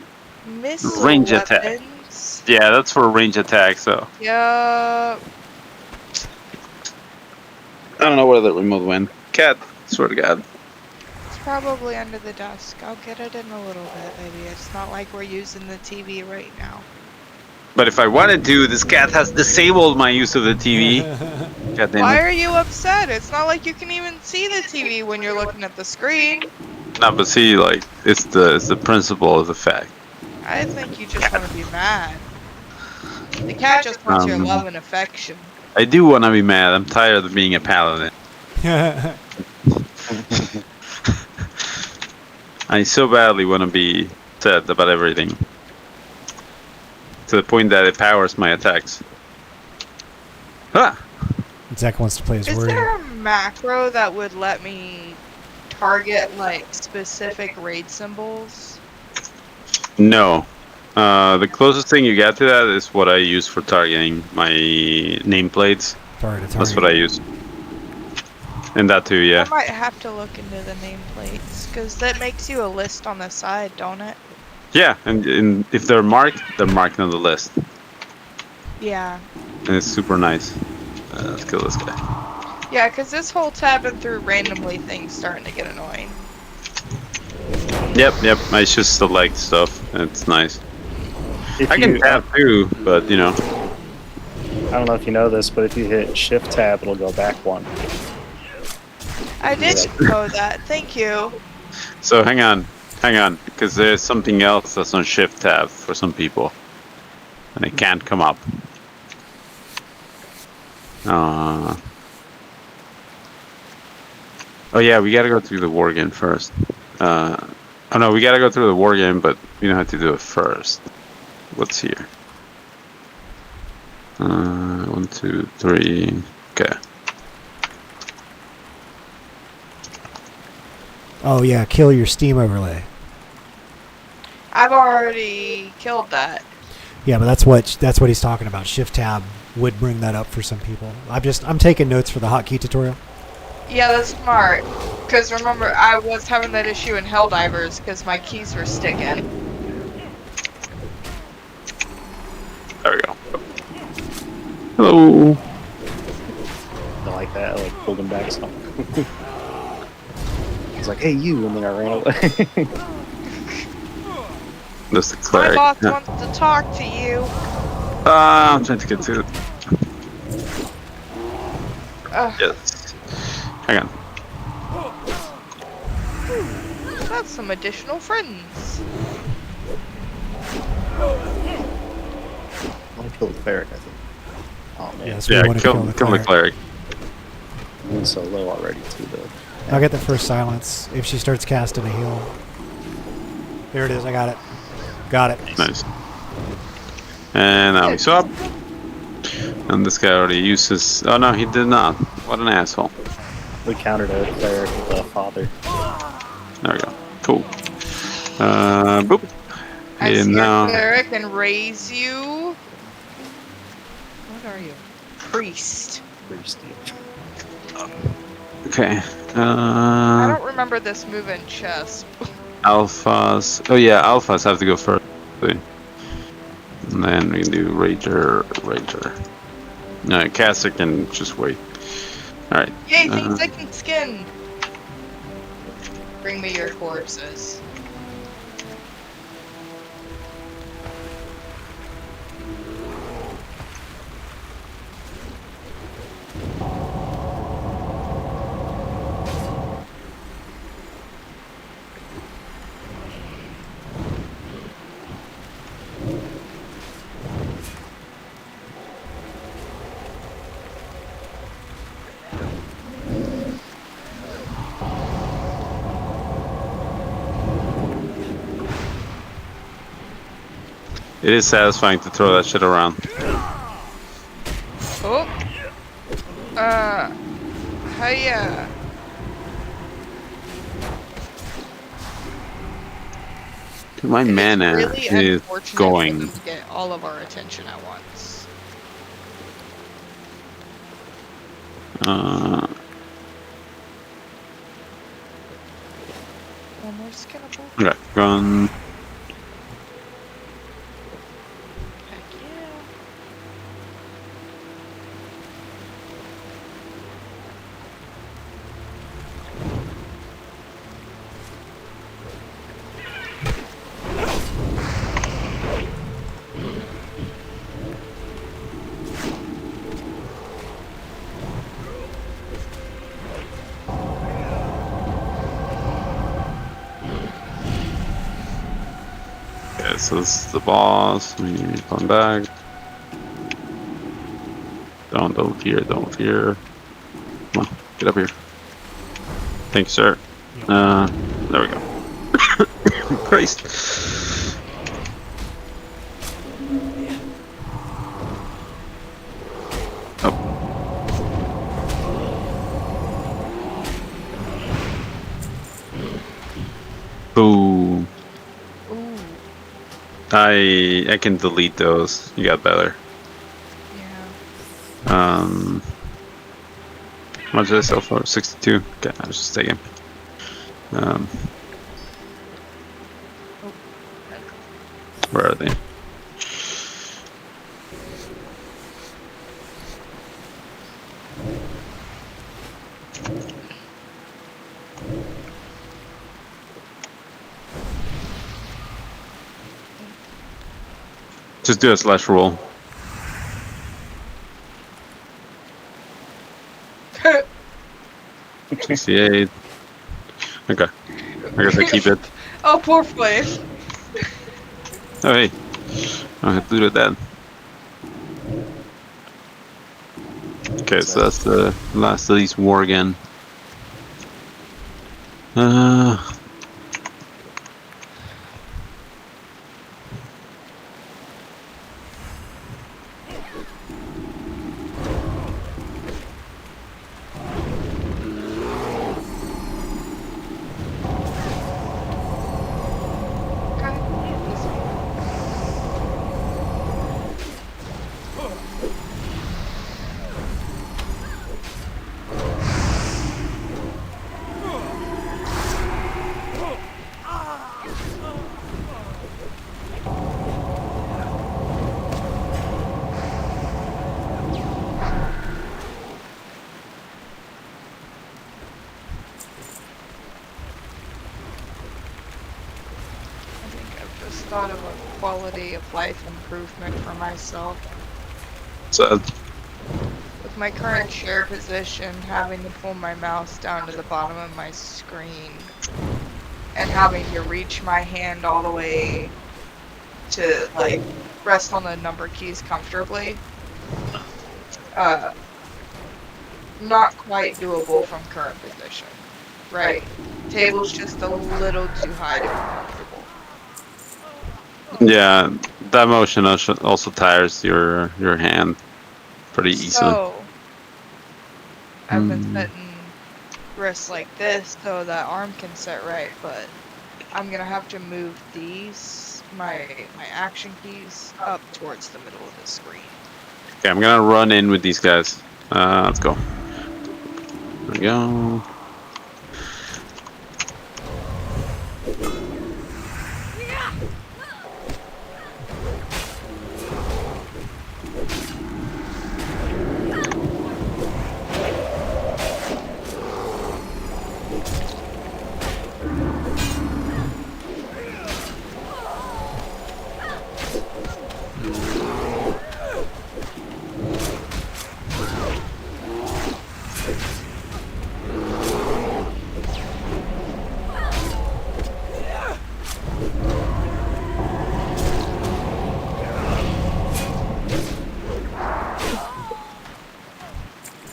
missile Range weapons. attack. Yeah, that's for range attack, so. Yeah. I don't know where the remote went. Cat, swear to God. It's probably under the desk. I'll get it in a little bit, maybe. It's not like we're using the TV right now. But if I wanted to, this cat has disabled my use of the TV. God damn Why it. are you upset? It's not like you can even see the TV when you're looking at the screen. No, but see, like, it's the principle of the fact. I think you just want to be mad. The cat just wants your love and affection. I do want to be mad. I'm tired of being a paladin. I so badly want to be sad about everything. To the point that it powers my attacks. Ah! Zach wants to play his Is warrior. there a macro that would let me target like specific raid symbols? No. The closest thing you get to that is what I use for targeting my nameplates. That's what I use. And that too, yeah. I might have to look into the nameplates because that makes you a list on the side, don't it? Yeah, and if they're marked on the list. Yeah. And it's super nice. Let's kill this guy. Yeah, because this whole tabbing through randomly thing's starting to get annoying. Yep. I just select stuff. It's nice. If I can you- tab too, but you know. I don't know if you know this, but if you hit Shift Tab, it'll go back one. I didn't know that. Thank you. So hang on, because there's something else that's on Shift Tab for some people, and it can't come up. Oh yeah, we gotta go through the war game first. Oh no, we gotta go through the war game, but we don't have to do it first. What's here? 1, 2, 3. Okay. Oh yeah, kill your Steam overlay. I've already killed that. Yeah, but that's what he's talking about. Shift tab would bring that up for some people. I'm taking notes for the hotkey tutorial. Yeah, that's smart. Because remember, I was having that issue in Helldivers because my keys were sticking. There we go. Hello. I like that. I like pulled him back some. I was like, hey, you, and then I ran away. That's the My cleric. boss Yeah. wants to talk to you. I'm trying to get to it. Yes. Hang on. That's some additional friends. I want to kill the cleric, I think. Oh man. Yes, we want to kill the cleric. I'm so low already too, though. I'll get the first silence if she starts casting a heal. There it is. I got it. Got it. Nice. And now we swap. And this guy already uses. Oh no, he did not. What an asshole. We countered a cleric with a father. There we go. Cool. Boop. I And see now. a cleric and raise you. What are you? Priest. Okay. I don't remember this move in chess. Alphas. Oh yeah, alphas have to go first. And then we can do Rager. No, Caster can just wait. Alright. Yay, things I can skin! Bring me your corpses. It is satisfying to throw that shit around. Oh! Hiya! My mana Really is unfortunate going. for them to get all of our attention at once. One more skinnable. Okay, run. Okay, so this is the boss. We need to come back. Don't fear, don't fear. Come on, get up here. Thank you, sir. There we go. Christ. Boom. I can delete those. You got better. Yeah. How much did I sell for? 62. Okay, I was just taking. Where are they? Just do a slash roll. $68. Okay. I guess I keep it. Oh, poor Flame. Oh, hey. I have to do that. Okay, so that's the last of these war again. Thought of a quality of life improvement for myself. So, with my current chair position, having to pull my mouse down to the bottom of my screen and having to reach my hand all the way to like rest on the number keys comfortably, not quite doable from current position. Right, table's just a little too high to be comfortable. yeah, that motion also tires your hand pretty easily. So, I've been setting wrists like this so that arm can set right, but I'm gonna have to move these, my action keys, up towards the middle of the screen. Okay, I'm gonna run in with these guys. Let's go. There we go.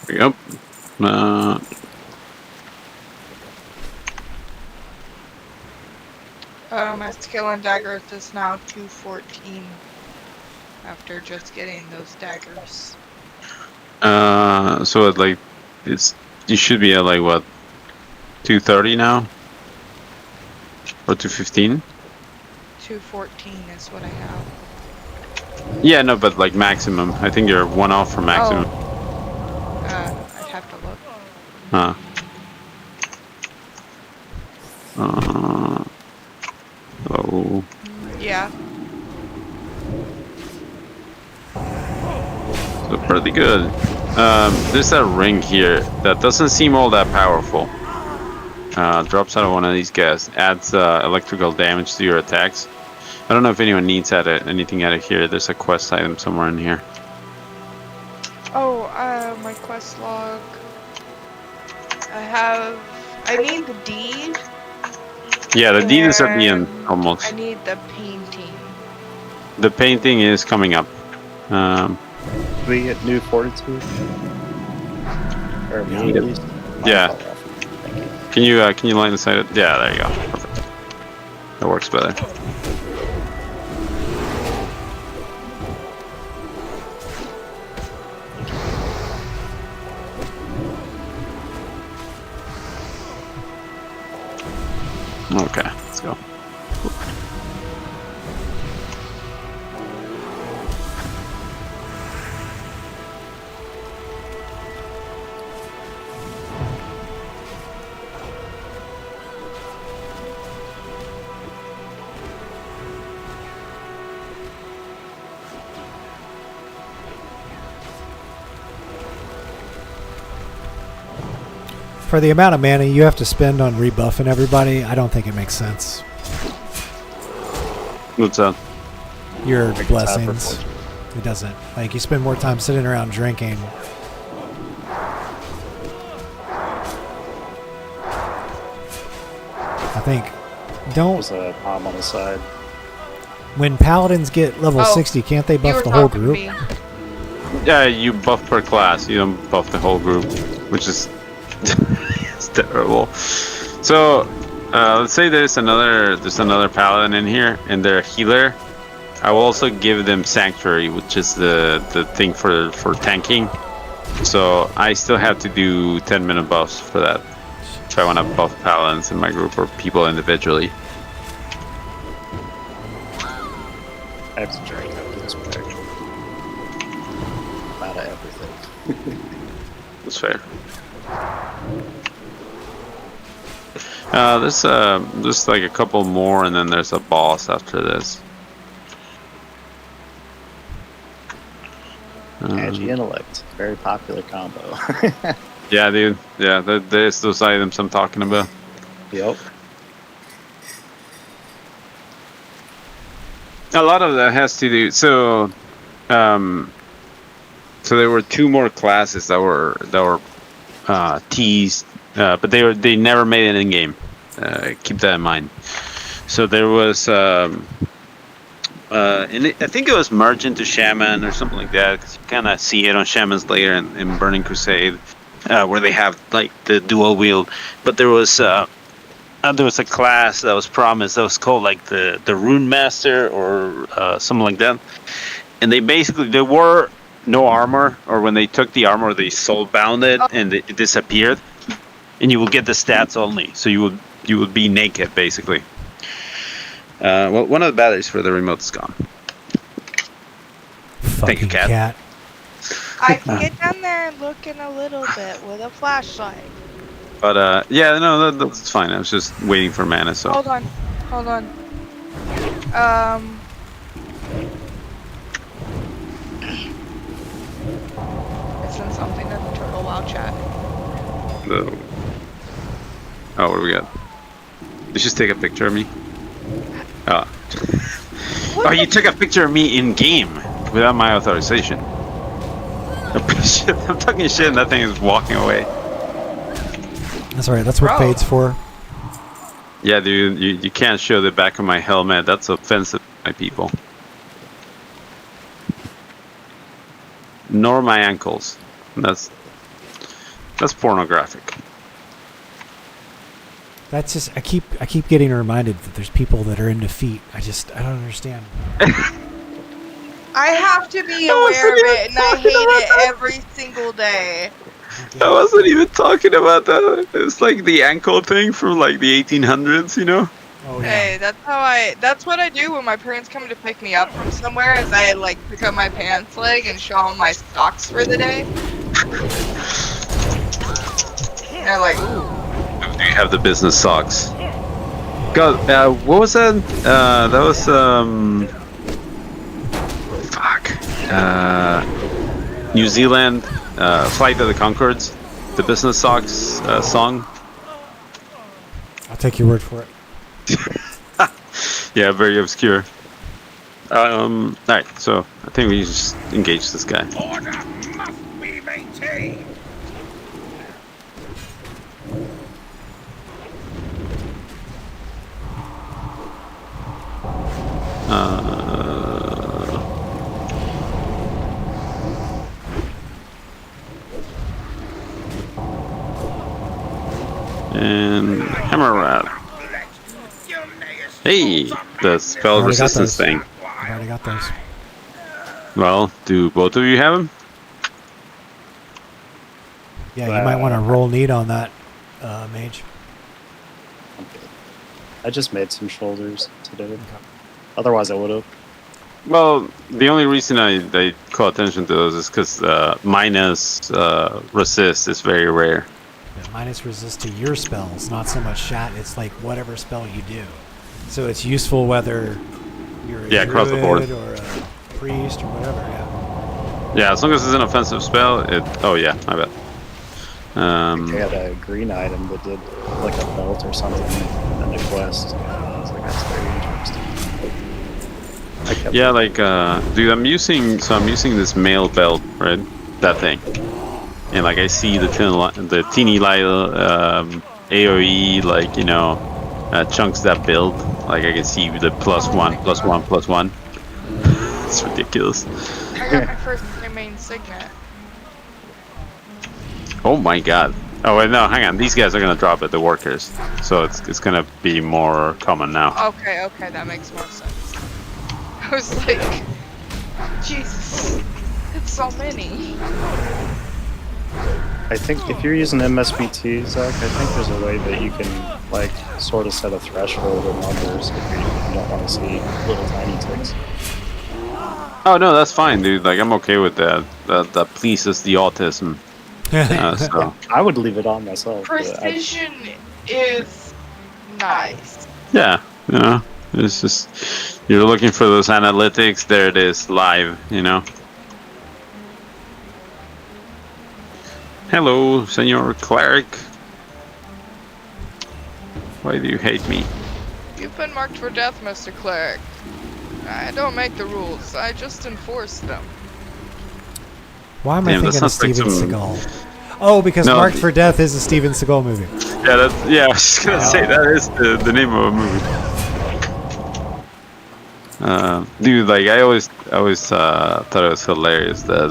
Yep. My skill in daggers is now 214 after just getting those daggers. So like you should be at like what, 230 now, or 215? 214 is what I have. Yeah, no, but like maximum. I think you're one off from maximum. I'd have to look. Huh. Oh. Yeah. So pretty good. There's a ring here that doesn't seem all that powerful. Drops out of one of these guys. Adds electrical damage to your attacks. I don't know if anyone needs anything out of here. There's a quest item somewhere in here. Oh, my quest log. I need the deed. Yeah, the deed is at the end, almost. I need the painting. The painting is coming up. We get new fortitude? Or immunities? Yeah. Can you line the side? Yeah, there you go. Perfect. That works better. Okay, let's go. For the amount of mana you have to spend on rebuffing everybody, I don't think it makes sense. What's that? Your blessings. It doesn't. Like, you spend more time sitting around drinking. I think. There's a palm on the side. When paladins get level 60, can't they buff the whole group? Yeah, you buff per class. You don't buff the whole group, which is it's terrible. So let's say there's another paladin in here, and they're a healer. I will also give them sanctuary, which is the thing for tanking. So I still have to do 10-minute buffs for that. If I want to buff paladins in my group or people individually. I have to drink after this protection. Out of everything. That's fair. There's like a couple more, and then there's a boss after this. Edgy intellect, very popular combo. Yeah, dude. Yeah, there's those items I'm talking about. Yep. A lot of that has to do. So there were 2 more classes that were teased, but they never made it in game. Keep that in mind. So there was, and I think it was merged into Shaman or something like that. 'Cause you kind of see it on Shaman's layer in Burning Crusade, where they have like the dual wield. But there was a class that was promised that was called like the Rune Master or something like that. And there were no armor, or when they took the armor, they soul bound it and it disappeared. And you will get the stats only, so you would be naked basically. Well, one of the batteries for the remote is gone. Thank you, cat. I can get down there and look in a little bit with a flashlight. But yeah, no, that's fine. I was just waiting for mana. So Hold on. I sent something in the Turtle WoW chat. Oh, what do we got? Did you just take a picture of me? Oh. Oh, you took a picture of me in game without my authorization. I'm talking shit and that thing is walking away. That's alright, that's what Fade's for. Yeah, dude, you can't show the back of my helmet. That's offensive to my people. Nor my ankles. That's pornographic. That's just I keep getting reminded that there's people that are into feet. I don't understand. I have to be aware of it, and I hate it every single day. I wasn't even talking about that. It's like the ankle thing from like the 1800s, you know? Oh, yeah. Hey, that's what I do when my parents come to pick me up from somewhere, is I like pick up my pants leg and show them my socks for the day. And they're like, ooh. Do you have the business socks? God, what was that? That was, New Zealand, Flight of the Conchords, the business socks song. I'll take your word for it. Yeah, very obscure. Alright, so I think we just engage this guy. Order must be maintained. And hammer rat. Hey, the spell Already got resistance those. thing. I already got those. Well, do both of you have them? Yeah, you might want to roll neat on that, mage. I just made some shoulders today. Otherwise, I would have. Well, the only reason I call attention to those is because minus resist is very rare. Yeah, minus resist to your spells, not so much shat. It's like whatever spell you do. So it's useful whether you're a across the board. druid or a priest or whatever. Yeah. Yeah, as long as it's an offensive spell, it. Oh yeah, I bet. I had a green item that did like a belt or something in the quest. I was like, that's very interesting. Yeah, like, dude, I'm using this mail belt, right? That thing, and like I see the teeny little AOE, like, you know, chunks that build. Like I can see the +1, +1, +1. It's ridiculous. I got my first main signet. Oh my god. Oh wait, no, hang on. These guys are gonna drop at the workers, so it's gonna be more common now. Okay, that makes more sense. I was like, Jesus, it's so many. I think if you're using MSBT, Zach, I think there's a way that you can like sort of set a threshold of numbers if you don't want to see little tiny ticks. Oh no, that's fine, dude. Like I'm okay with that. That pleases the autism. So I would leave it on myself. Precision is nice. yeah, you know, it's just you're looking for those analytics. There it is, live. You know. Hello, Senor Cleric. Why do you hate me? You've been marked for death, Mr. Cleric. I don't make the rules, I just enforce them. Why am I Damn, that thinking of sounds like Steven some- Seagal? Oh, because No, Marked for Death is a Steven Seagal movie. Yeah, I was just gonna say that is the name of a movie. Dude, like I always thought it was hilarious that,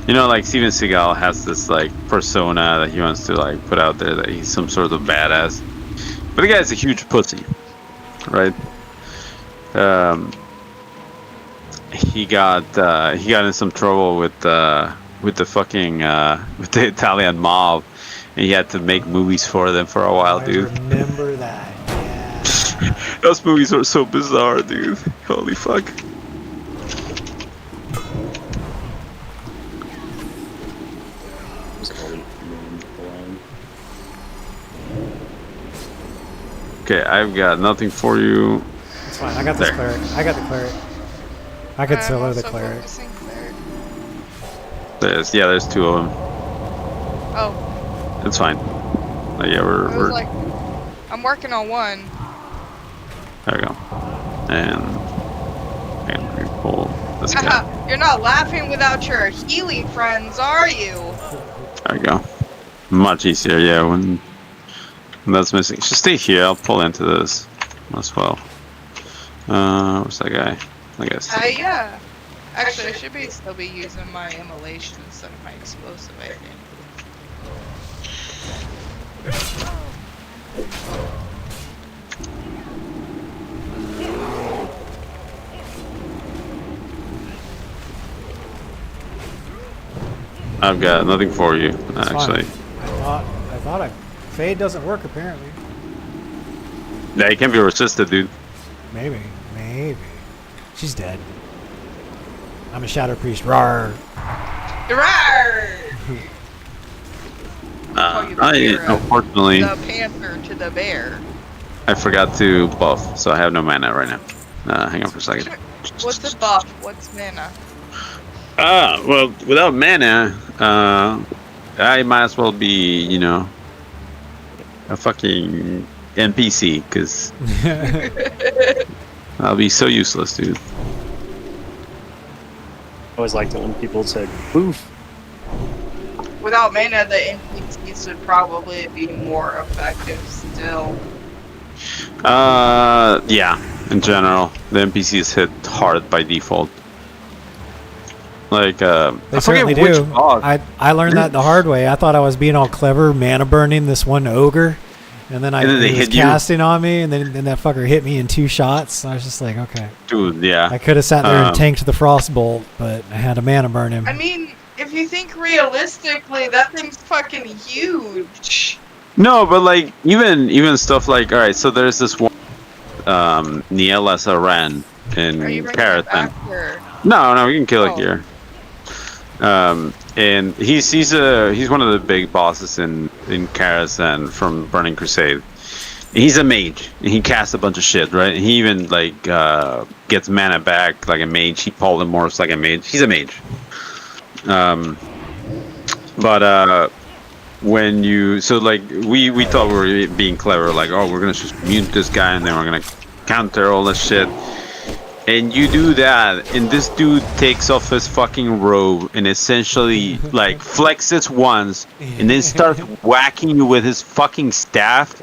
you know, like Steven Seagal has this like persona that he wants to like put out there that he's some sort of badass, but the guy's a huge pussy, right? He got in some trouble with the fucking with the Italian mob, and he had to make movies for them for a while, dude. I remember that. Yeah. Those movies are so bizarre, dude. Holy fuck. Okay, I've got nothing for you. It's fine. I got this cleric. I got the cleric. I could solo the cleric. There's two of them. Oh. It's fine. Yeah, I was we're like, I'm working on one. there we go. And we pull this guy. You're not laughing without your healing friends, are you? There we go. Much easier, yeah, when that's missing. Just stay here, I'll pull into this as well. Where's that guy? I guess. Yeah. Actually, I should still be using my immolation instead of my explosive, I think. I've got nothing for you, actually. I thought Fade doesn't work apparently. Yeah, it can be resisted, dude. Maybe. She's dead. I'm a Shadow Priest. Rawr. Rawr! Unfortunately, The panther to the bear. I forgot to buff, so I have no mana right now. Hang on for a second. What's a buff? What's mana? Well, without mana, I might as well be, you know, a fucking NPC, because I'll be so useless, dude. I always liked it when people said "boof." Without mana, the NPCs would probably be more effective still. Yeah, in general, the NPCs hit hard by default. Like, They certainly do. I learned that the hard way. I thought I was being all clever, mana burning this one ogre, And then they he was hit you. casting on me, and then that fucker hit me in 2 shots. I was just like, okay. Dude, yeah. I could have sat there and tanked the frostbolt, but I had a mana burn him. I mean, if you think realistically, that thing's fucking huge. No, but like even stuff like, all right, so there's this one Niela Saran in Karathon. No, we can kill it here. And he's one of the big bosses in Karathon from Burning Crusade. He's a mage, and he casts a bunch of shit, right? And he even like gets mana back like a mage. He polymorphs like a mage. He's a mage. But when you we thought we were being clever, like, oh, we're gonna just mute this guy and then we're gonna counter all this shit. And you do that, and this dude takes off his fucking robe and essentially like flexes once, and then starts whacking you with his fucking staff,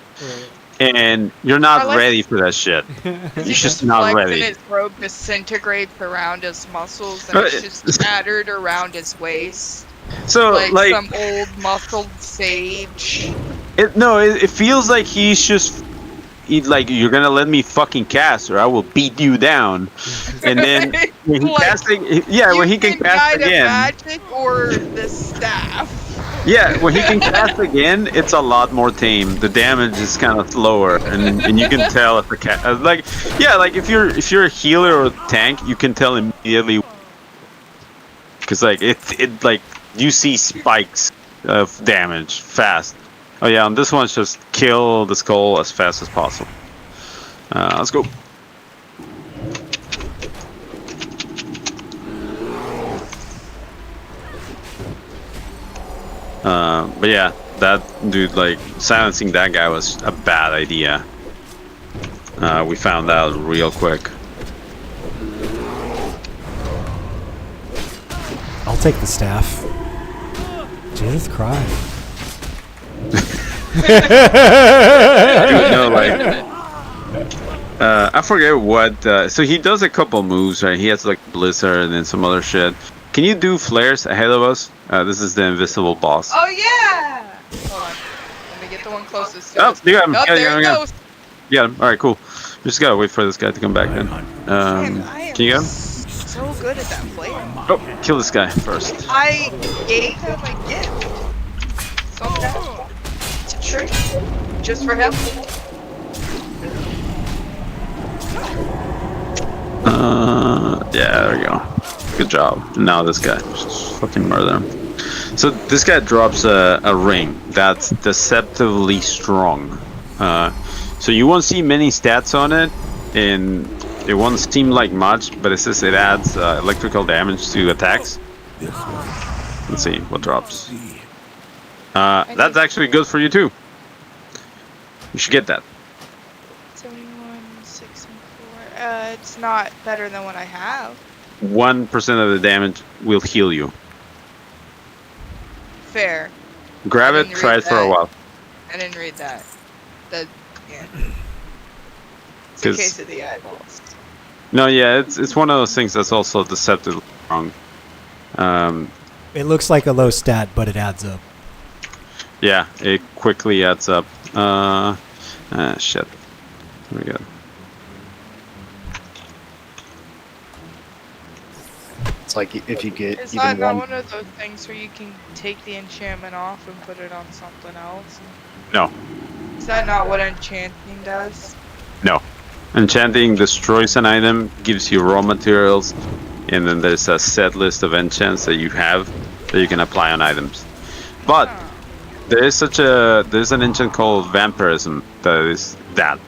and you're not ready for that shit. You're just not ready. His robe disintegrates around his muscles, and it's just tattered around his waist. So like some old muscled sage. It feels like he's just. Like, you're gonna let me fucking cast, or I will beat you down. And then when he when he can cast again, magic or the staff. Yeah, when he can cast again, it's a lot more tame. The damage is kind of lower, and you can tell if the like if you're a healer or a tank, you can tell immediately because like it like you see spikes of damage fast. Oh yeah, and this one's just kill the skull as fast as possible. Let's go. But yeah, that dude, like, silencing that guy was a bad idea. We found out real quick. I'll take the staff. Jesus Christ. I forget what. So he does a couple moves, right? He has like Blizzard and then some other shit. Can you do flares ahead of us? This is the invisible boss. Oh yeah! Hold on. Let me get the one closest to us. You got him. Oh, there he goes. You got him. All right, cool. We just gotta wait for this guy to come back then. Can you get him? So good at that flare. Oh, kill this guy first. I gave him a gift. So that it's a trick, just for him. Yeah, there we go. Good job. Now this guy, just fucking murder him. So this guy drops a ring that's deceptively strong. So you won't see many stats on it, and it won't seem like much, but it says it adds electrical damage to attacks. Let's see what drops. That's actually good for you too. You should get that. 71, 6, and 4. It's not better than what I have. 1% of the damage will heal you. Fair. Grab it, try it for a while. I didn't read that. Yeah. It's a case of the eyeballs. No, yeah, it's one of those things that's also deceptively wrong. It looks like a low stat, but it adds up. Yeah, it quickly adds up. Shit. There we go. It's like if you get Is even that not one. one of those things where you can take the enchantment off and put it on something else? No. Is that not what enchanting does? No. Enchanting destroys an item, gives you raw materials, and then there's a set list of enchants that you have that you can apply on items. But there's an enchant called vampirism that is that.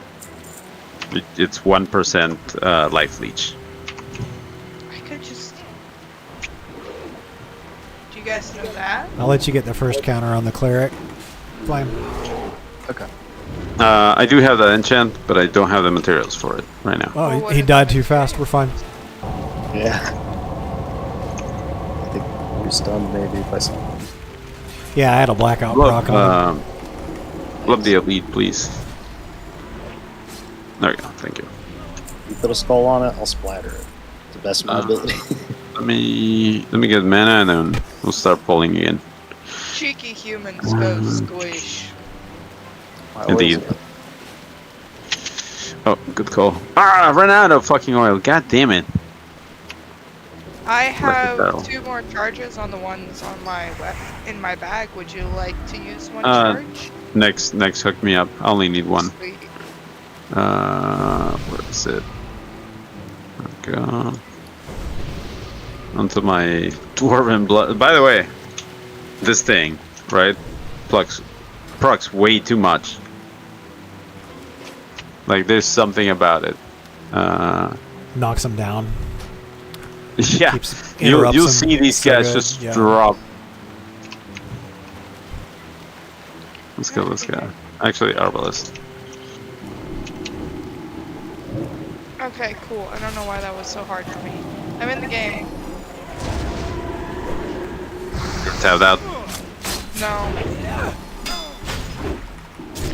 It's 1% life leech. I could just. Do you guys know that? I'll let you get the first counter on the cleric. Flame. Okay. I do have that enchant, but I don't have the materials for it right now. Oh, he died too fast. We're fine. Yeah. I think we're stunned maybe by some. Yeah, I had a blackout proc on him. Love the elite, please. There we go. Thank you. You put a skull on it, I'll splatter it. To the best of my ability. Let me get mana and then we'll start pulling again. Cheeky humans go squish. Indeed. Oh, good call. Ah, I ran out of fucking oil. God damn it. I have 2 more charges on the ones on in my bag. Would you like to use one charge? Next, hook me up. I only need one. Sweet. Where is it? Okay. Onto my dwarven blood. By the way, this thing, right? Procs way too much. Like, there's something about it. Knocks them down. Yeah, you'll see these guys just drop. Let's kill this guy. Actually, Arbalest. Okay, cool. I don't know why that was so hard for me. I'm in the game. Tabbed out. No.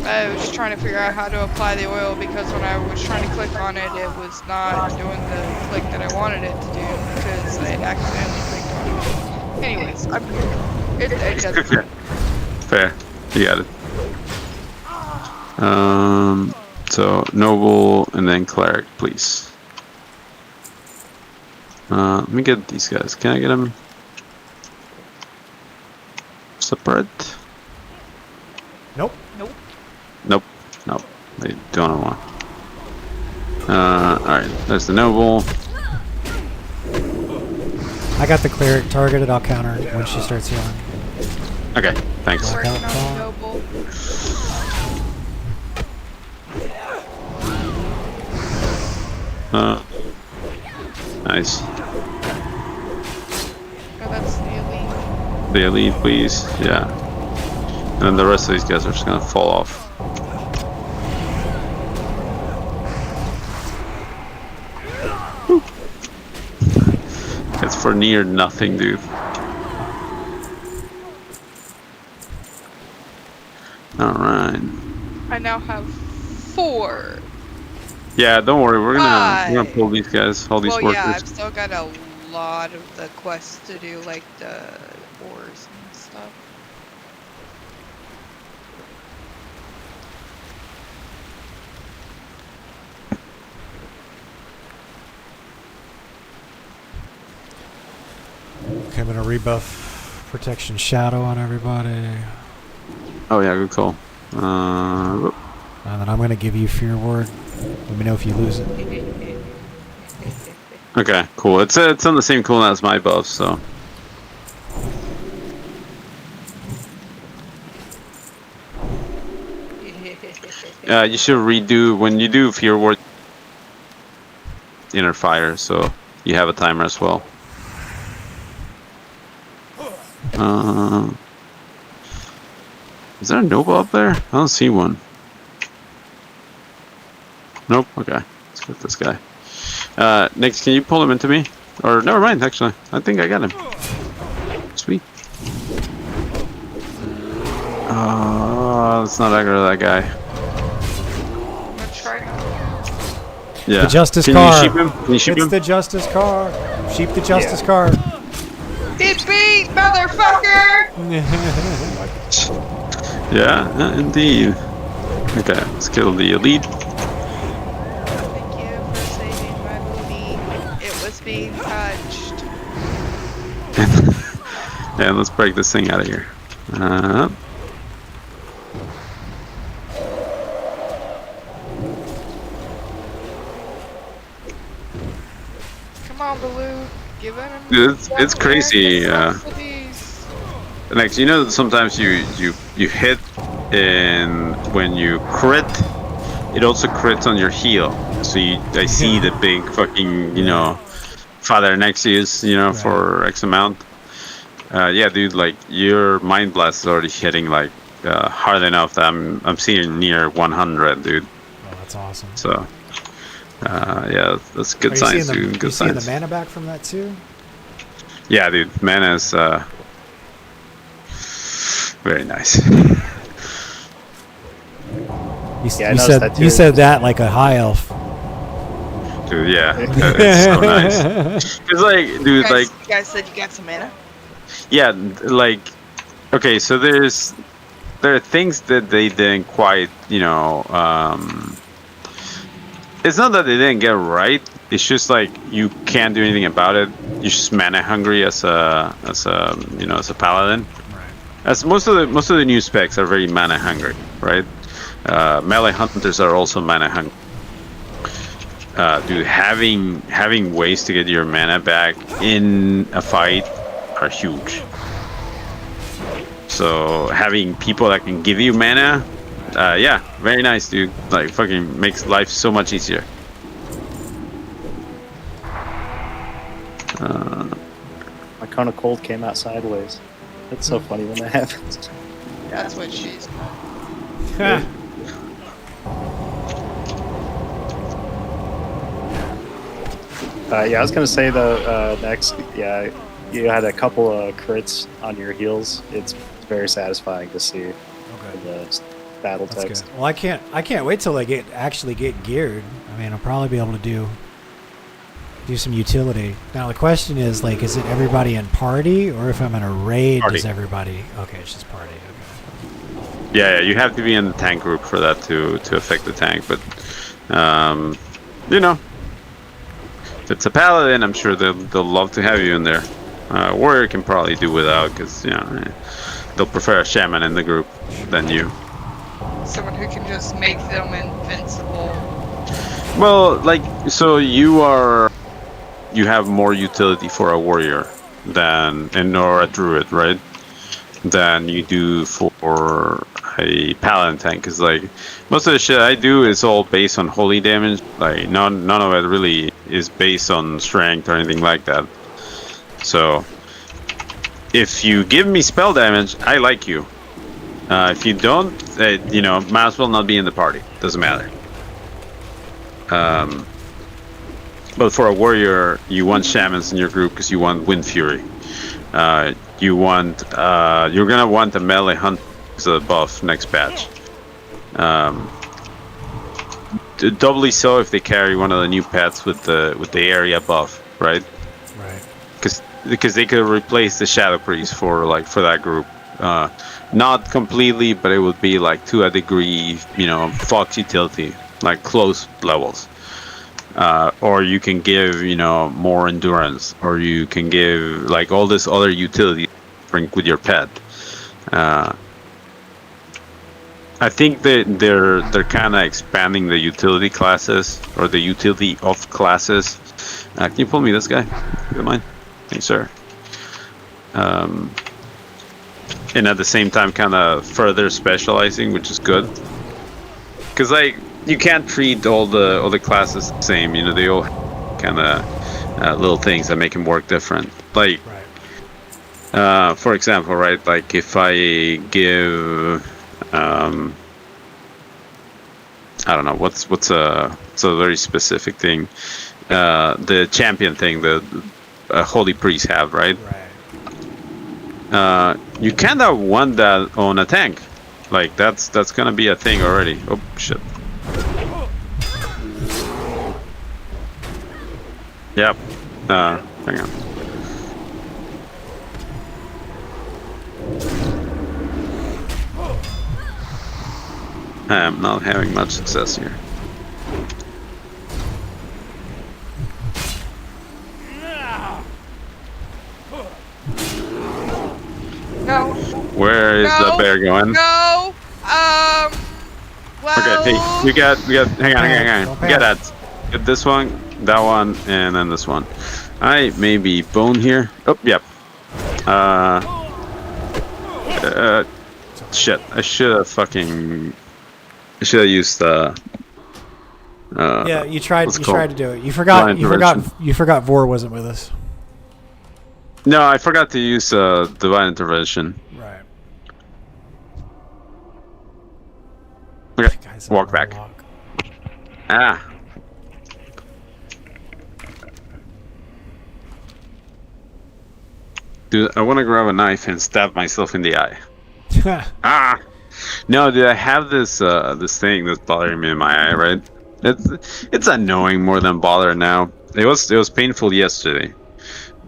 I was just trying to figure out how to apply the oil because when I was trying to click on it, it was not doing the click that I wanted it to do because I had accidentally clicked on it. Anyways, I'm here. It doesn't matter. Fair. You got it. So noble and then cleric, please. Let me get these guys. Can I get them separate? Nope. Nope. They don't want. Alright, there's the noble. I got the cleric targeted. I'll counter it when she starts healing. Okay, thanks. Working on the noble. Nice. Oh, that's the elite. The elite, please. Yeah. And then the rest of these guys are just gonna fall off. It's for near nothing, dude. Alright. I now have 4. Yeah, don't worry, we're gonna pull these guys, all these well, workers. yeah, I've still got a lot of the quests to do, like the wars and stuff. Okay, I'm gonna rebuff protection shadow on everybody. Oh yeah, good call. And then I'm gonna give you fear ward. Let me know if you lose it. Okay, cool. It's on the same cooldown as my buff, so. You should redo when you do fear ward inner fire, so you have a timer as well. Is there a noble up there? I don't see one. Nope. Okay, let's get this guy. Next, can you pull him into me? Or never mind. Actually, I think I got him. Sweet. Let's not aggro that guy. Yeah. The justice Can car. you sheep him? Can you sheep it's him? the justice car. Sheep the justice car. It beat, motherfucker! Yeah, indeed. Okay, let's kill the elite. Thank you for saving my booty. It was being touched. Yeah, let's break this thing out of here. Come on, Baloo. Give it It's crazy. Next, you know, sometimes you hit, and when you crit, it also crits on your heal. So I see the big fucking, father next to you, for X amount. Yeah, dude, like your mind blast is already hitting like hard enough that I'm seeing near 100, dude. Oh, that's awesome. So, yeah, that's good signs, dude. Good seeing signs. the mana back from that too? Yeah, dude, mana is very nice. You said that like a high elf. Dude, yeah, it's so nice. It's like, dude, you guys said you got some mana? yeah, like, okay, so there's there are things that they didn't quite, you know, it's not that they didn't get right. It's just like you can't do anything about it. You're just mana hungry as a paladin. Right. As most of the new specs are very mana hungry, right? Melee hunters are also mana hungry. Dude, having ways to get your mana back in a fight are huge. So having people that can give you mana, yeah, very nice, dude. Like, fucking makes life so much easier. My cone of cold came out sideways. It's so funny when that happens. That's what she's. Yeah, I was gonna say though, next, yeah, you had a couple of crits on your heals. It's very satisfying to see the battle That's text. good. Well, I can't wait till they actually get geared. I mean, I'll probably be able to do some utility. Now the question is, like, is it everybody in party, or if I'm in a raid, Party. does everybody? Okay, it's just party. Okay. Yeah, you have to be in the tank group for that to affect the tank. But you know, if it's a paladin, I'm sure they'll love to have you in there. Warrior can probably do without, because you know they'll prefer a shaman in the group than you. Someone who can just make them invincible. Well, like, so you have more utility for a warrior or a druid, right? Than you do for a paladin tank. Because like most of the shit I do is all based on holy damage. Like none of it really is based on strength or anything like that. So if you give me spell damage, I like you. If you don't, you know, might as well not be in the party. Doesn't matter. But for a warrior, you want shamans in your group because you want Wind Fury. You're gonna want a melee hunt as a buff next patch. Doubly so if they carry one of the new pets with the area buff, right? Right. Because they could replace the Shadow Priest for that group. Not completely, but it would be like to a degree, you know, Fox utility, like close levels. Or you can give, you know, more endurance, or you can give like all this other utility bring with your pet. I think that they're kind of expanding the utility classes, or the utility of classes. Can you pull me this guy? If you don't mind? Thanks, sir. And at the same time, kind of further specializing, which is good. Because like you can't treat all the classes the same. You know, they all kind of little things that make them work different. Like, for example, right? Like if I give, I don't know, what's a very specific thing. The champion thing that holy priests have, right? You kind of want that on a tank. Like that's gonna be a thing already. Oh shit. Yep. Hang on. I'm not having much success here. No. Where is the bear going? No. Well. Okay, hey, we got. Hang on. We got that. Get this one, that one, and then this one. Alright, maybe bone here. Oh, yep. Shit. I should have used the. Yeah, you tried to do it. You forgot Vor wasn't with us. No, I forgot to use divine intervention. Right. Okay, walk back. Ah. Dude, I want to grab a knife and stab myself in the eye. Ah. No, dude, I have this this thing that's bothering me in my eye, right? It's annoying more than bother now. It was painful yesterday.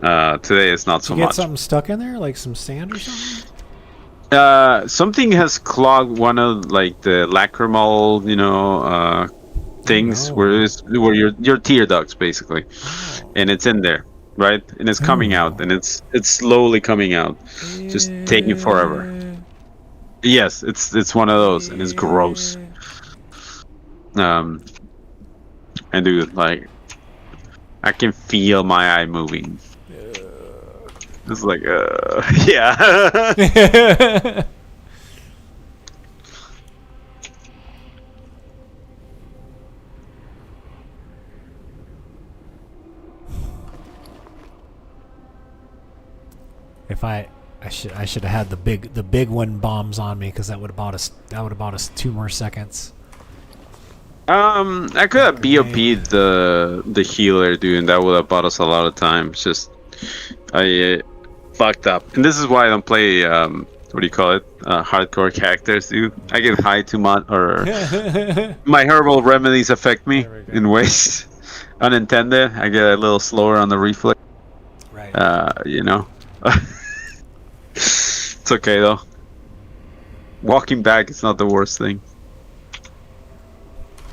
Today it's not so Did you get much. something stuck in there, like some sand or something? Something has clogged one of like the lacrimal, things where your tear ducts basically, and it's in there, right? And it's coming out, and it's slowly coming out, just taking forever. Yes, it's one of those, and it's gross. And dude, like, I can feel my eye moving. It's like, yeah. If I should have had the big one bombs on me, because that would have bought us 2 more seconds. I could have BOP'd the healer, dude, and that would have bought us a lot of time. It's just I fucked up, and this is why I don't play what do you call it? Hardcore characters, dude. I get high too much, or my herbal remedies affect me in ways unintended. I get a little slower on the reflex. Right. It's okay though. Walking back is not the worst thing.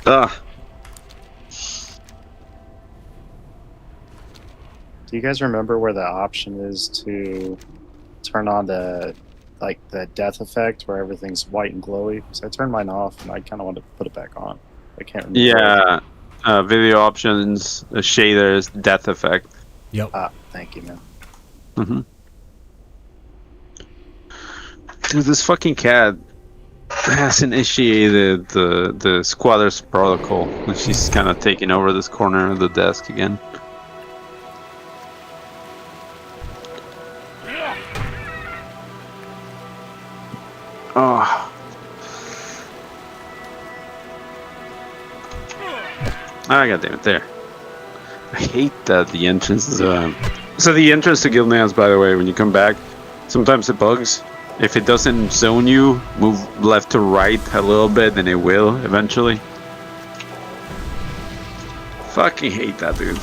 Ugh. Do you guys remember where the option is to turn on the death effect where everything's white and glowy? Because I turned mine off and I kind of want to put it back on. I can't remember. Yeah, video options, shaders, death effect. Yep. Thank you, man. Mm-hmm. Dude, this fucking cat has initiated the squatter's protocol, and she's kind of taking over this corner of the desk again. Oh. Ah, God damn it, there. I hate that the entrance is so the entrance to Guildnails, by the way, when you come back, sometimes it bugs. If it doesn't zone you, move left to right a little bit, then it will eventually. Fucking hate that, dude.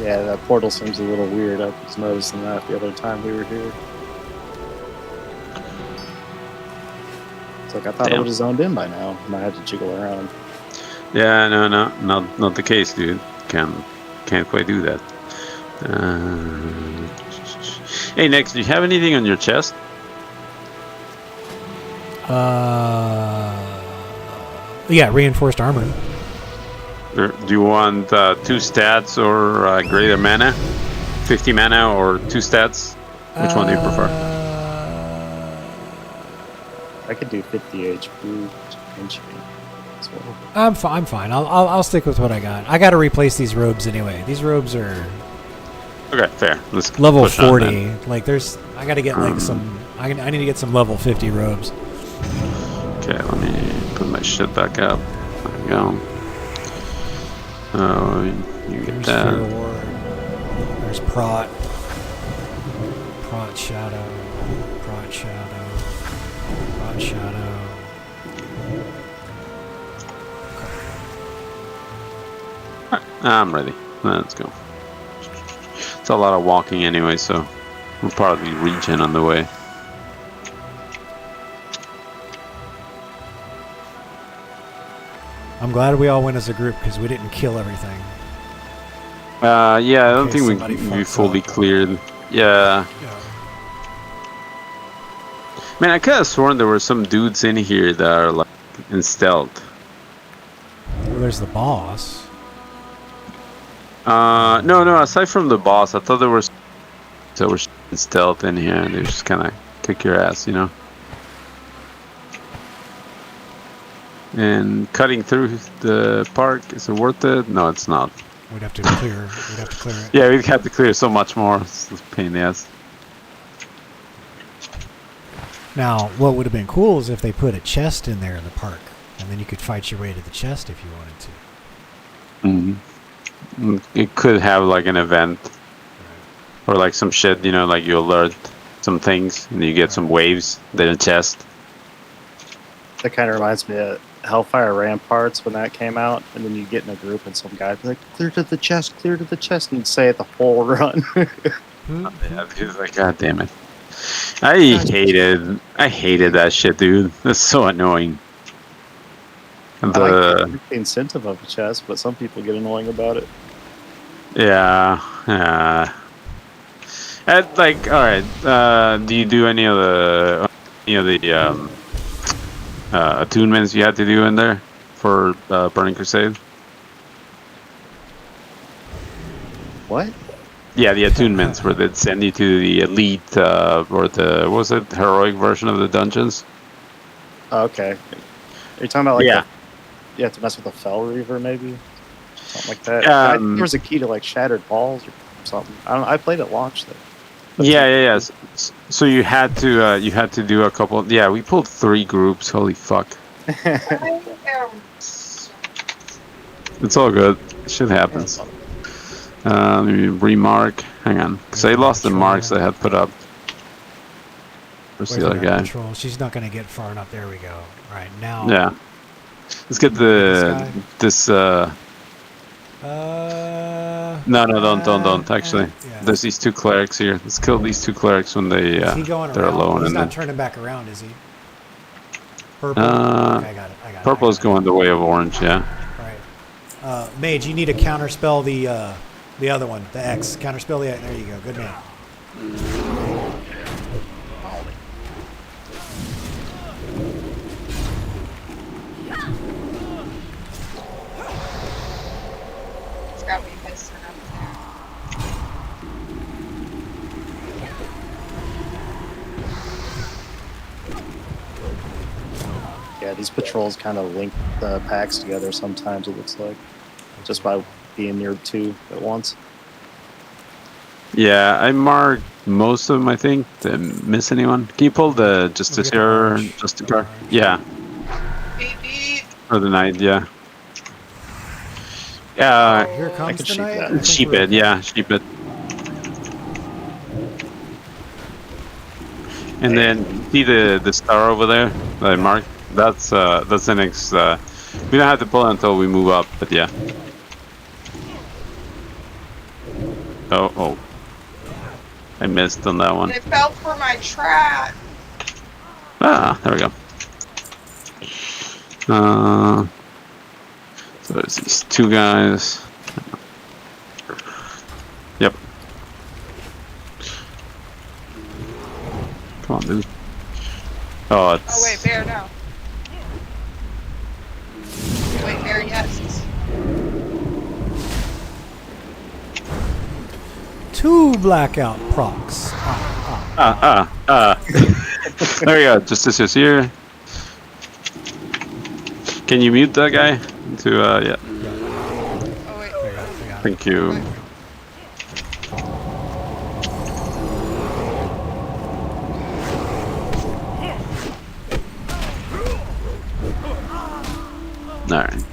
Yeah, that portal seems a little weird. I was noticing that the other time we were here. It's like I thought I would have zoned in by now, and I had to jiggle around. Yeah, no, not the case, dude. Can't quite do that. Hey, Nick, do you have anything on your chest? Yeah, reinforced armor. Do you want 2 stats or greater mana? 50 mana or 2 stats? Which one do you prefer? I could do 50 HP as well. I'm fine. I'll stick with what I got. I got to replace these robes anyway. These robes are okay. Fair. Let's level push on 40. then. Like I got to get like some. I need to get some level 50 robes. Okay, let me put my shit back up. There we go. Oh, you get that. There's Prot. Prot Shadow. Prot Shadow. Prot Shadow. I'm ready. Let's go. It's a lot of walking anyway, so we'll probably regen on the way. I'm glad we all went as a group because we didn't kill everything. Yeah, I don't think we fully cleared. Yeah. Man, I could have sworn there were some dudes in here that are like in stealth. Well, there's the boss. No. Aside from the boss, I thought there were stealth in here, and they just kind of kick your ass, you know. And cutting through the park, is it worth it? No, it's not. We'd have to clear it. Yeah, we'd have to clear so much more. It's a pain in the ass. Now, what would have been cool is if they put a chest in there in the park, and then you could fight your way to the chest if you wanted to. It could have like an event, or like some shit, you know, like you alert some things, and you get some waves, then a chest. That kind of reminds me of Hellfire Ramparts when that came out, and then you get in a group and some guy be like, clear to the chest, and you'd say it the whole run. Yeah, it's like, God damn it. I hated that shit, dude. That's so annoying. I like the incentive of a chest, but some people get annoying about it. Yeah. Like, all right. Do you do any of the attunements you had to do in there for Burning Crusade? What? Yeah, the attunements where they'd send you to the elite or the what was it, heroic version of the dungeons. Oh, okay. Are you talking about like Yeah. you have to mess with a Fell Reaver, maybe? Something like that. I think there was a key to like shattered balls or something. I don't know. I played at launch though. Yeah. So you had to do a couple. Yeah, we pulled 3 groups. Holy fuck! It's all good. Shit happens. Let me remark. Hang on, because I lost the marks I had put up. Where's the other guy? Patrol. She's not going to get far enough. There we go. All right, now. Yeah. Let's get this. No, Don't. Actually, there's these 2 clerics here. Let's kill these 2 clerics when they're alone. He's and not then turning back around, is he? Purple. Okay, I got it. Purple's going the way of orange. Yeah. Right. Mage, you need to counterspell the other one, the X. Counterspell the X. There you go. Good man. Yeah, these patrols kind of link the packs together sometimes, it looks like. Just by being near 2 at once. Yeah, I marked most of them, I think. Didn't miss anyone. Can you pull the Justicar? Yeah. For the night, yeah. Here comes the night. Sheep it, yeah, sheep it. And then see the star over there that I marked? That's the next. We don't have to pull it until we move up, but yeah. Oh. I missed on that one. It fell for my trap. Ah, there we go. So there's these 2 guys. Yep. Come on, dude. Oh, it's... Oh, wait, bear, no. Wait, bear, yes. 2 blackout procs. There we go. Justice is here. Can you mute that guy? Yeah. Oh, wait. Thank you. Alright.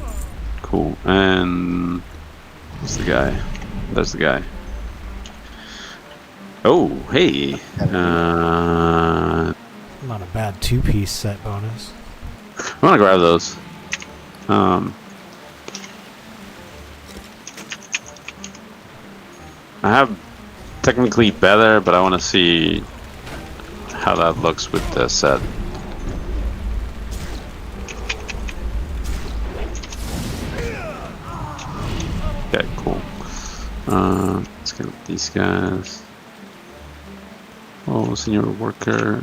Cool. And where's the guy? There's the guy. Oh, hey. Not a bad 2-piece set bonus. I want to grab those. I have technically better, but I want to see how that looks with the set. Okay, cool. Let's get these guys. Oh, senior worker.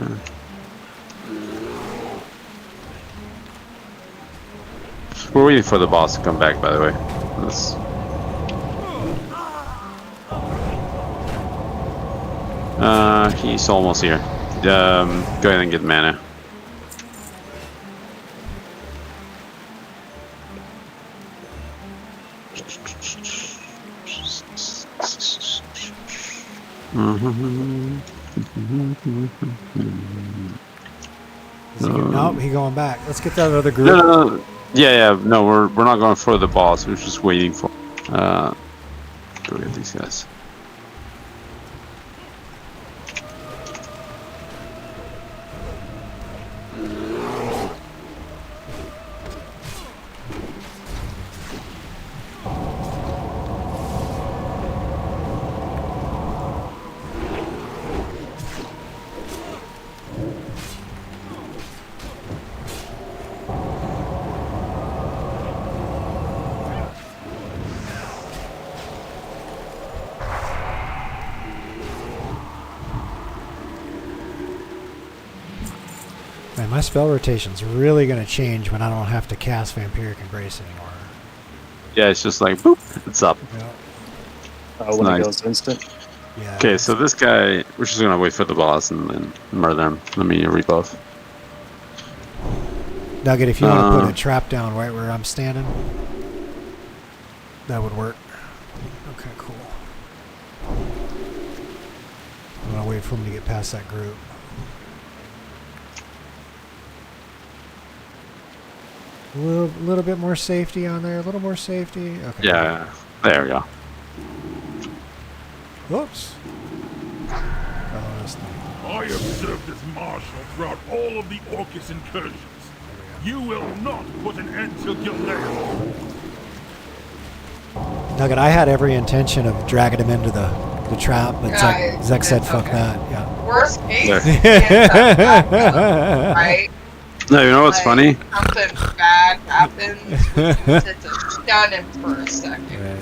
We're waiting for the boss to come back, by the way. He's almost here. Go ahead and get mana. Nope, he going back. Let's get that other group. No. Yeah. No, we're not going for the boss. We're just waiting for. Go get these guys. Man, my spell rotation's really going to change when I don't have to cast Vampiric Embrace anymore. Yeah, it's just like, boop, it's up. When nice. it goes instant. Yeah. Okay, so this guy, we're just going to wait for the boss and then murder him. Let me rebuff. Nugget, if you want to put a trap down right where I'm standing, that would work. Okay, cool. I'm going to wait for him to get past that group. A little bit more safety on there. A little more safety. Okay. Yeah, there we go. Whoops. I have served as marshal throughout all of the Orcus incursions. You will not put an end to Gilneas. Nugget, I had every intention of dragging him into the trap, but Zek said, "Fuck that." Yeah. Worst case, right? No, you know what's funny? Something bad happens. It's a stun him for a second.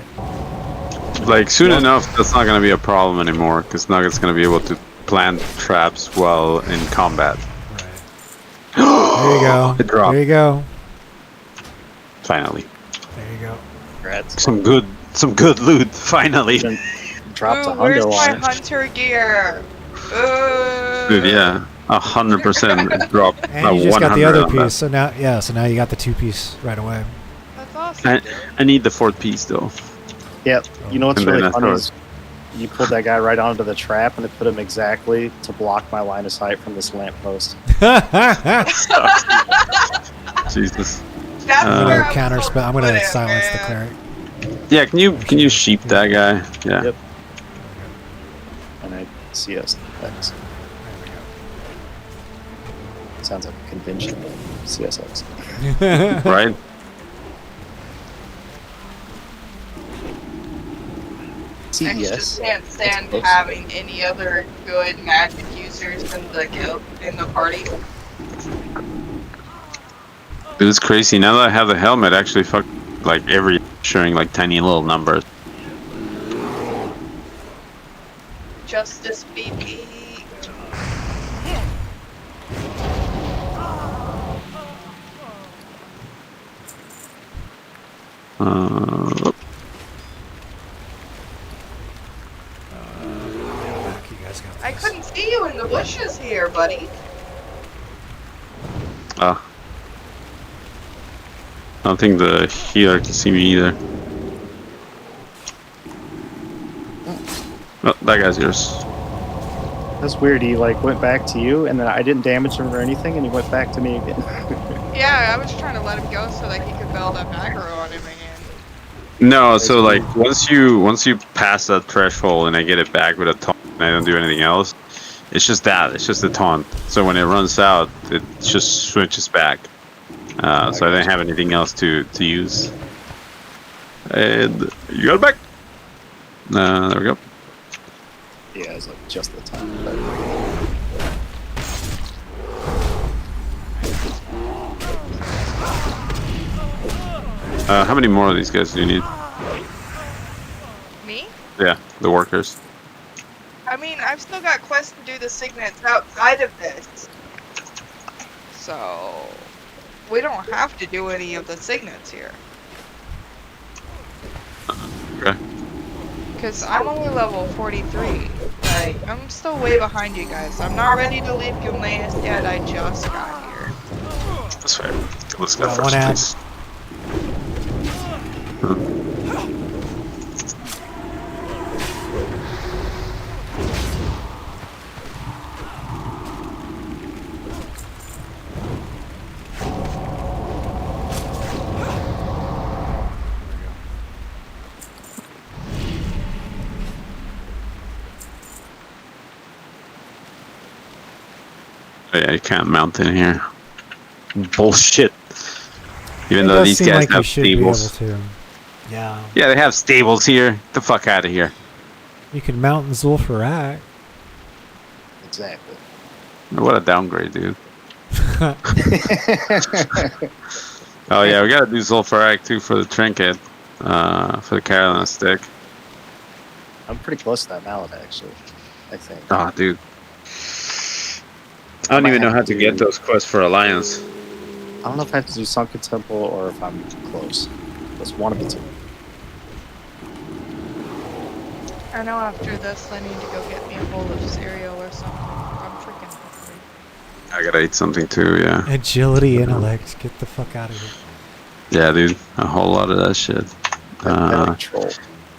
Like, soon enough, that's not going to be a problem anymore, because Nugget's going to be able to plant traps while in combat. There you go. It dropped. There you go. Finally. There you go. Congrats. Some good loot, finally. Dropped Ooh, a where's hundo my on it. hunter gear? Ooh. Dude, yeah. 100% it dropped. And you just got the other piece, so now you got the 2-piece right away. That's awesome. I need the 4th piece though. Yeah, you know what's And then really I funny throw is you pulled that guy right onto the trap and it put him exactly to block my line of sight from this lamppost. Jesus. That's where I counter was spell. I'm hoping gonna to put silence him, the man. cleric. Yeah, can you sheep that guy? Yeah. Yep. And I CS X. Sounds like a convention. CSX. Right? I just can't stand having any other good magic users in the guild, in the party. Dude, it's crazy. Now that I have the helmet, actually fuck like every showing like tiny little numbers. Justice BP. I couldn't see you in the bushes here, buddy. I don't think the healer can see me either. Oh, that guy's yours. That's weird. He like went back to you, and then I didn't damage him or anything, and he went back to me again. Yeah, I was trying to let him go so that he could build up aggro on him again. No, so like once you pass that threshold and I get it back with a taunt and I don't do anything else, it's just that. It's just a taunt. So when it runs out, it just switches back. So I didn't have anything else to use. And you got it back. There we go. Yeah, it's like just the time. How many more of these guys do you need? Me? Yeah, the workers. I mean, I've still got quests to do the signets outside of this. So, we don't have to do any of the signets here. Okay. Because I'm only level 43. Like, I'm still way behind you guys. I'm not ready to leave Gilneas yet. I just got here. That's fair. Let's go Got first, one ad. please. Oh, yeah, you can't mount in here. Bullshit. Even though these guys have stables. Yeah. Yeah, they have stables here. Get the fuck out of here. You can mount in Zul'Farrak. Exactly. What a downgrade, dude. Oh yeah, we gotta do Zul'Farrak too for the trinket. For the Carolina stick. I'm pretty close to that mallet, actually. I think. Oh, dude. I don't even know how to get those quests for Alliance. I don't know if I have to do Sunken Temple or if I'm close. It's one of the two. I know after this I need to go get me a bowl of cereal or something. I'm freaking hungry. I gotta eat something too, yeah. Agility, intellect, get the fuck out of here. Yeah, dude, a whole lot of that shit.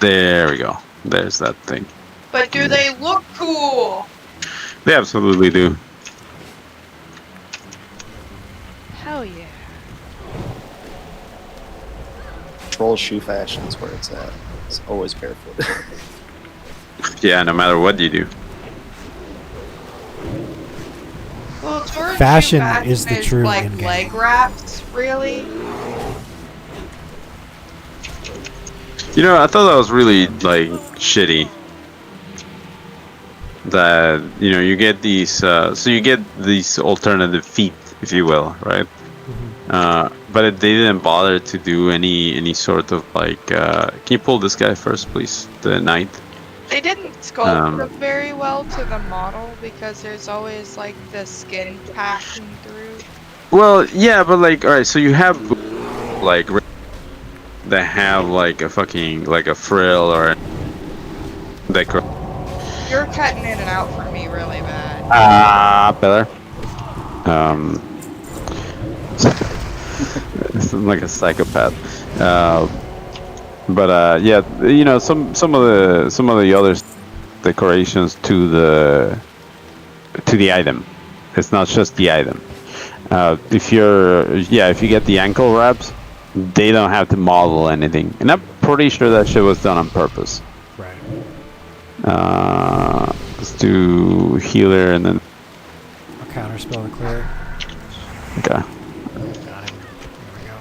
There we go. There's that thing. But do they look cool? They absolutely do. Hell yeah. Troll shoe fashion is where it's at. It's always barefoot. Yeah, no matter what you do. Well, Jordan Fashion is the true like endgame. leg wraps, really? You know, I thought that was really, like, shitty. That, you know, you get these, so you get these alternative feet, if you will, right? But they didn't bother to do any sort of, like, can you pull this guy first, please? The knight. They didn't sculpt them very well to the model because there's always like the skin passing through. Well, yeah, but like, alright, so you have like that have like a fucking like a frill or that. You're cutting in and out for me really bad. Better. I'm like a psychopath. But yeah, you know, some of the other decorations to the item. It's not just the item. If you get the ankle wraps, they don't have to model anything, and I'm pretty sure that shit was done on purpose. Right. Let's do healer and then I'll counterspell the cleric. okay. Got him. There we go.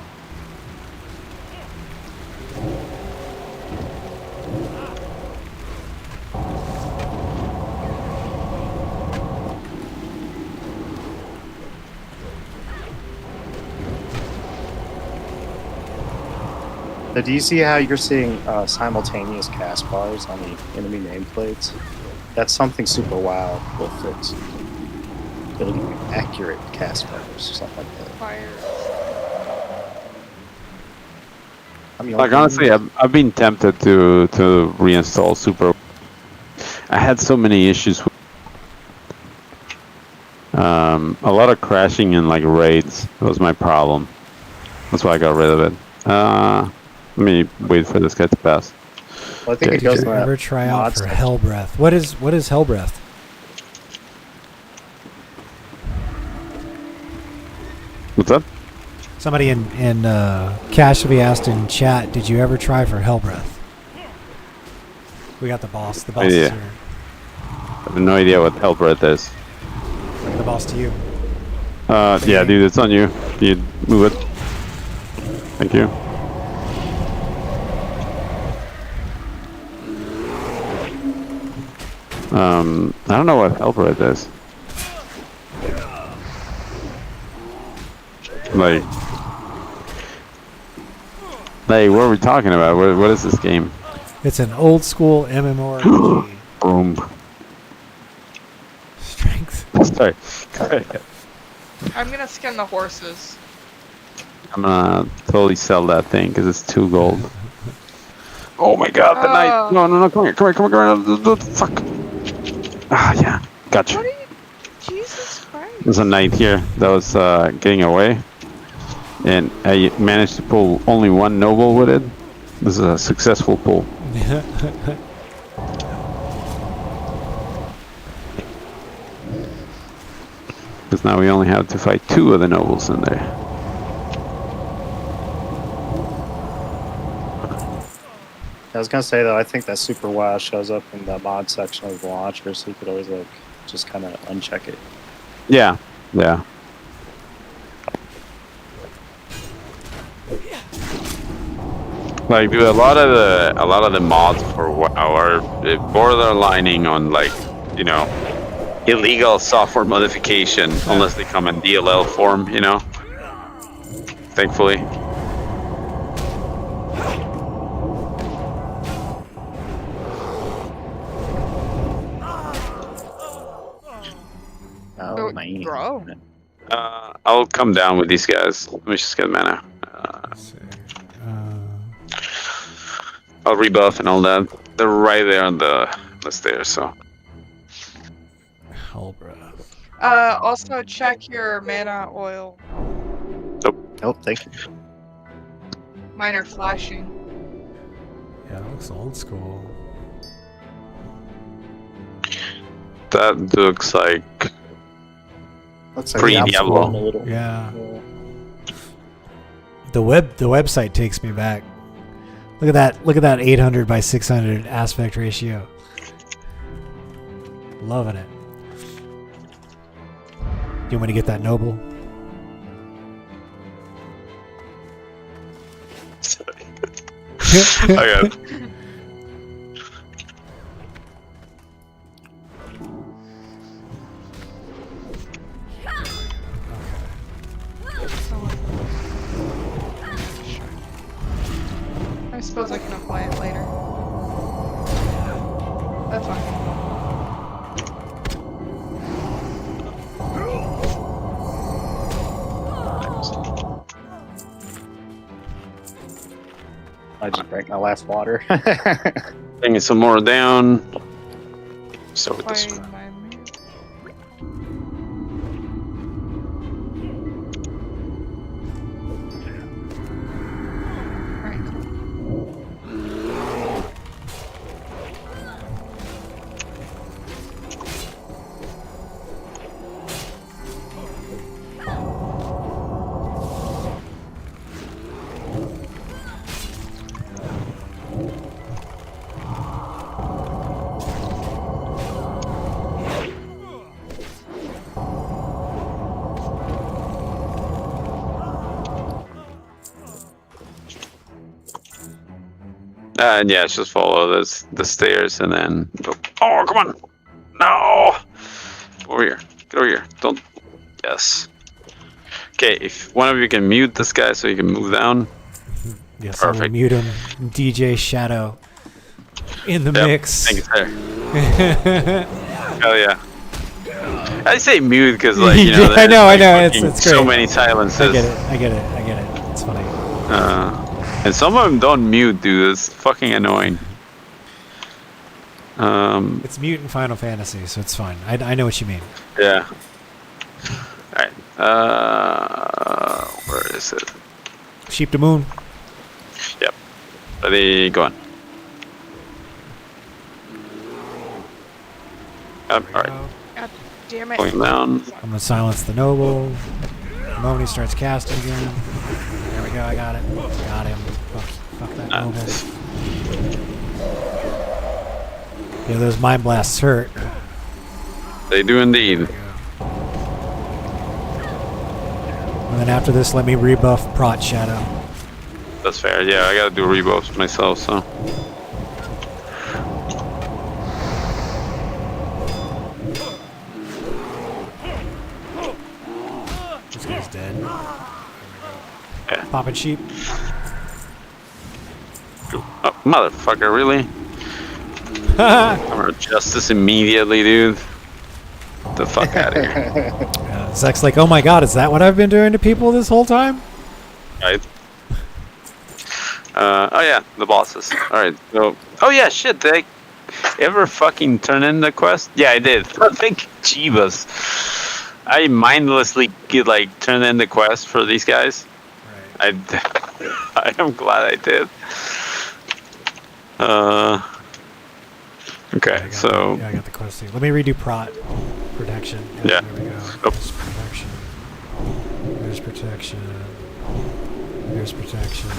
So do you see how you're seeing simultaneous cast bars on the enemy nameplates? That's something super WoW will fix. It'll give you accurate cast bars, stuff like that. I mean, Like honestly, I've been tempted to reinstall Super. I had so many issues with a lot of crashing in like raids. That was my problem. That's why I got rid of it. Let me wait for this guy to pass. Well, I think it Did goes you ever try out for section. Hellbreath? What is Hellbreath? What's up? Somebody in Cashby asked in chat, did you ever try for Hellbreath? We got the boss. The boss is Yeah. here. I have no idea what Hellbreath is. The boss to you. Yeah, dude, it's on you. You move it. Thank you. I don't know what Hellbreath is. Like, what are we talking about? What is this game? It's an old school MMORPG. Boom. Strength. Sorry. I'm gonna skin the horses. I'm gonna totally sell that thing because it's 2 gold. Oh my god, the knight! No, come here, fuck! Ah, yeah, gotcha. Jesus Christ. There's a knight here that was getting away, and I managed to pull only 1 noble with it. This is a successful pull. Because now we only have to fight 2 of the nobles in there. I was gonna say though, I think that super WoW shows up in the mod section of the launcher, so you could always like just kind of uncheck it. Yeah, yeah. Like, dude, a lot of the mods for WoW are borderlining on like, you know, illegal software modification unless they come in DLL form, you know. Thankfully. Oh, bro. I'll come down with these guys. Let me just get mana. I'll rebuff and all that. They're right there on the stairs, so. Hell breath. Also check your mana oil. Nope, thank you. Mine are flashing. Yeah, that looks old school. That looks like pre-Diablo. Yeah. The website takes me back. Look at that! Look at that 800 by 600 aspect ratio. Loving it. You want me to get that noble? I got it. I suppose I can apply it later. That's fine. I just drank my last water. Bringing some more down. So with this one. And yeah, just follow the stairs and then go. Oh, come on! No! Over here. Get over here. Don't. Yes. Okay, if one of you can mute this guy so he can move down. Yes, I will mute him. DJ Shadow in the mix. Thank you, sir. Hell yeah. I say mute because, like, you know, I know. It's great. So many silences. I get it. It's funny. And some of them don't mute, dude. It's fucking annoying. It's mute in Final Fantasy, so it's fine. I know what you mean. Yeah. Alright. Where is it? Sheep to moon. Yep. Ready, go on. Alright. God damn it. Going down. I'm gonna silence the noble. The moment he starts casting again. There we go, I got it. Got him. Fuck that noble. Yeah, those mind blasts hurt. They do indeed. And then after this, let me rebuff Prot Shadow. That's fair. Yeah, I gotta do rebuffs myself, so. This guy's dead. Yeah. Popping sheep. Oh, motherfucker, really? I'm gonna justice immediately, dude. Get the fuck out of here. Zach's like, oh my god, is that what I've been doing to people this whole time? Right. Oh yeah, the bosses. Alright, so. Oh yeah, shit, did I ever fucking turn in the quest? Yeah, I did. Thank Jeebus. I mindlessly turn in the quest for these guys. Right. I am glad I did. Okay, so. Yeah, I got the quest thing. Let me redo Prot. Protection. Yeah. There we go. Oh. There's protection. There's protection. There's protection.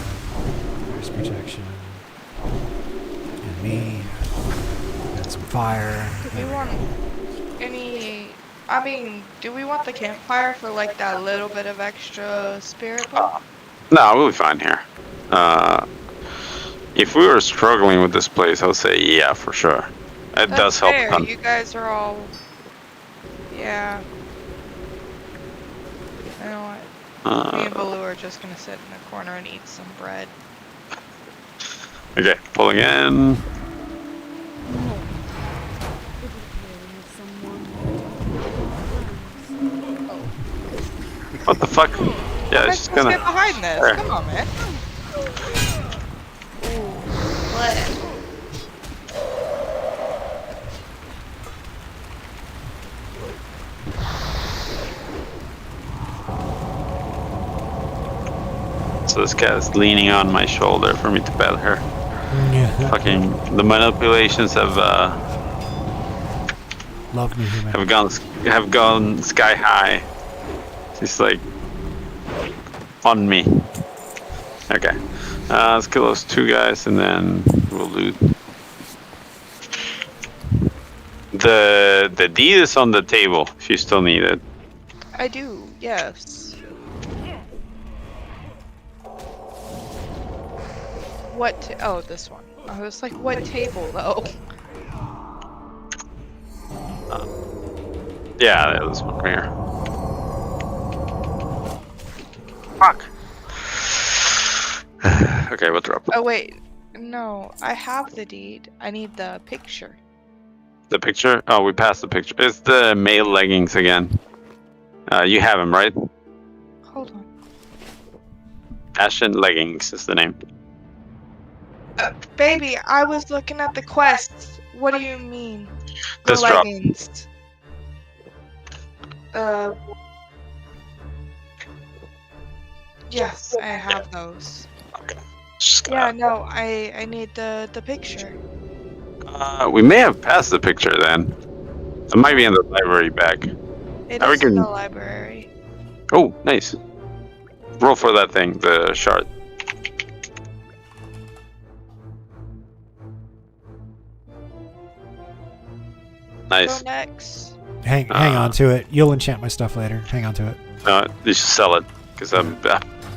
There's protection. And me. And some fire. Do we want any... I mean, do we want the campfire for like that little bit of extra spirit? No, we'll be fine here. If we were struggling with this place, I would say yeah, for sure. It does help. Fair. You guys are all... Yeah. You know what? Me and Baloo are just gonna sit in a corner and eat some bread. Okay, pulling in. What the fuck? Yeah, Let's she's get gonna. behind this. There. Come on, man. Ooh, what? So this cat is leaning on my shoulder for me to pet her. Yeah. Fucking the manipulations have Love me, human. have gone sky high. She's like on me. Okay, let's kill those 2 guys and then we'll loot. The deed is on the table if you still need it. I do, yes. What? Oh, this one. I was like, what table though? Yeah, this one right here. Fuck. Okay, we'll drop it. Oh wait, no, I have the deed. I need the picture. The picture? Oh, we passed the picture. It's the male leggings again. You have him, right? Hold on. Ashen Leggings is the name. Baby, I was looking at the quests. What do you mean? The This drop. leggings. Yes, I have those. Yeah, no, I need the picture. We may have passed the picture then. It might be in the library back. It I is in reckon- the library. Oh, nice. Roll for that thing, the shard. Nice. Go next. Hang on to it. You'll enchant my stuff later. Hang on to it. You should sell it because I'm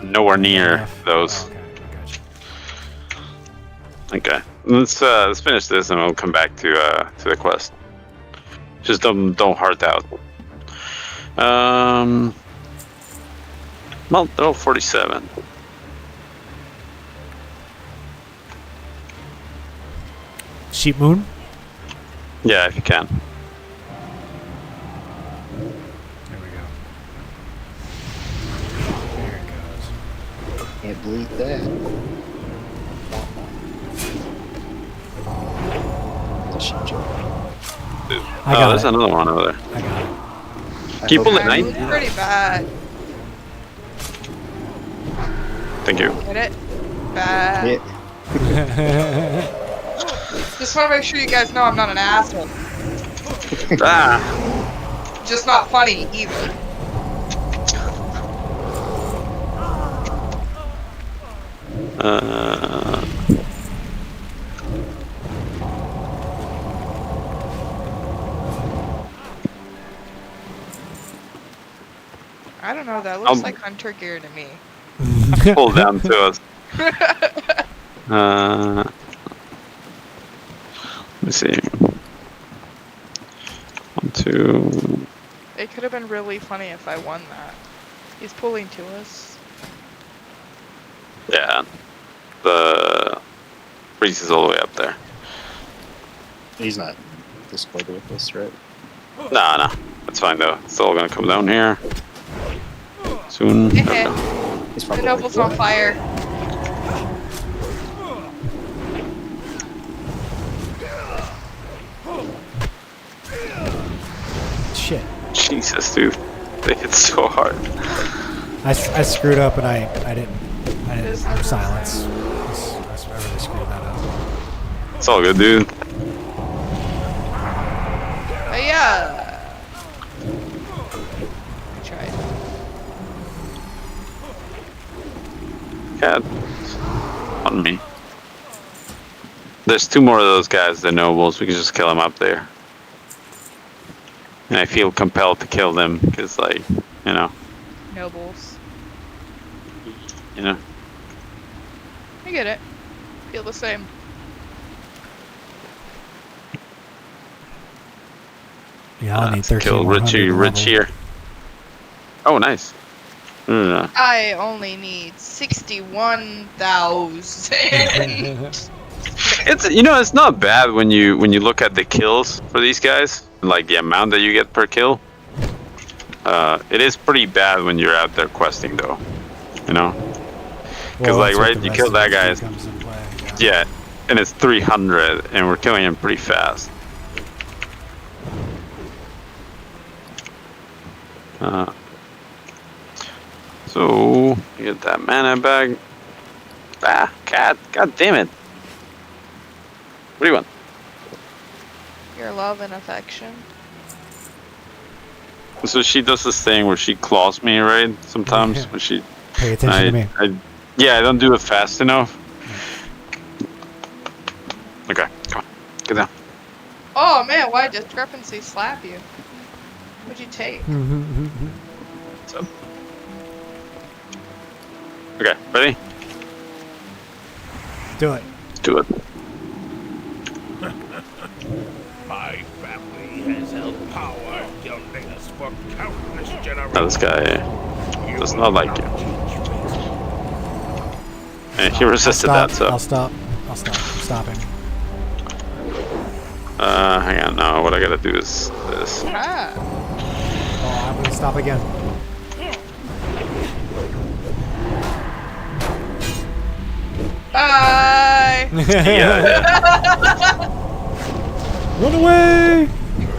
nowhere near those. Okay, let's finish this and we'll come back to the quest. Just don't heart out. Well, 47. Sheep moon. Yeah, if you can. There we go. There it goes. Can't believe that. I got there's it. another one over there. I got it. Keep pulling That it, was 9. pretty bad. Thank you. Get it? Bad. Just want to make sure you guys know I'm not an asshole. Just not funny either. I don't know, that looks like hunter gear to me. Pull down to us. Let me see. 1, 2. It could have been really funny if I won that. He's pulling to us. Yeah. The priest is all the way up there. He's not Discord with us, right? No. That's fine though. It's all gonna come down here. Soon. The noble's on fire. Shit. Jesus, dude. They hit so hard. I screwed up and I didn't silence. I really screwed that up. It's all good, dude. Yeah. I tried. Cat. On me. There's 2 more of those guys, the nobles. We can just kill them up there. And I feel compelled to kill them because, like, you know. Nobles. You know. I get it. Feel the same. Yeah, I'll need 13 Kill more Richie, 100 Rich level. here. Oh, nice. I only need 61,000. It's it's not bad when you look at the kills for these guys, like the amount that you get per kill. It is pretty bad when you're out there questing, though. You know, because like right, you kill that guy. Yeah, and it's 300, and we're killing him pretty fast. So get that mana bag. Ah, cat! God damn it! What do you want? Your love and affection. So she does this thing where she claws me, right? Sometimes when she pay attention to me. I don't do it fast enough. Okay, come on, get down. Oh man, why discrepancy slap you? What'd you take? What's up? Okay, ready? Do it. Do it. My family has held power in Gilneas for countless generations. Oh, this guy does not like you. And he resisted that, so. I'll stop. I'm stopping. Hang on, no, what I gotta do is this. Ah. Oh, I'm gonna stop again. Bye! Run away!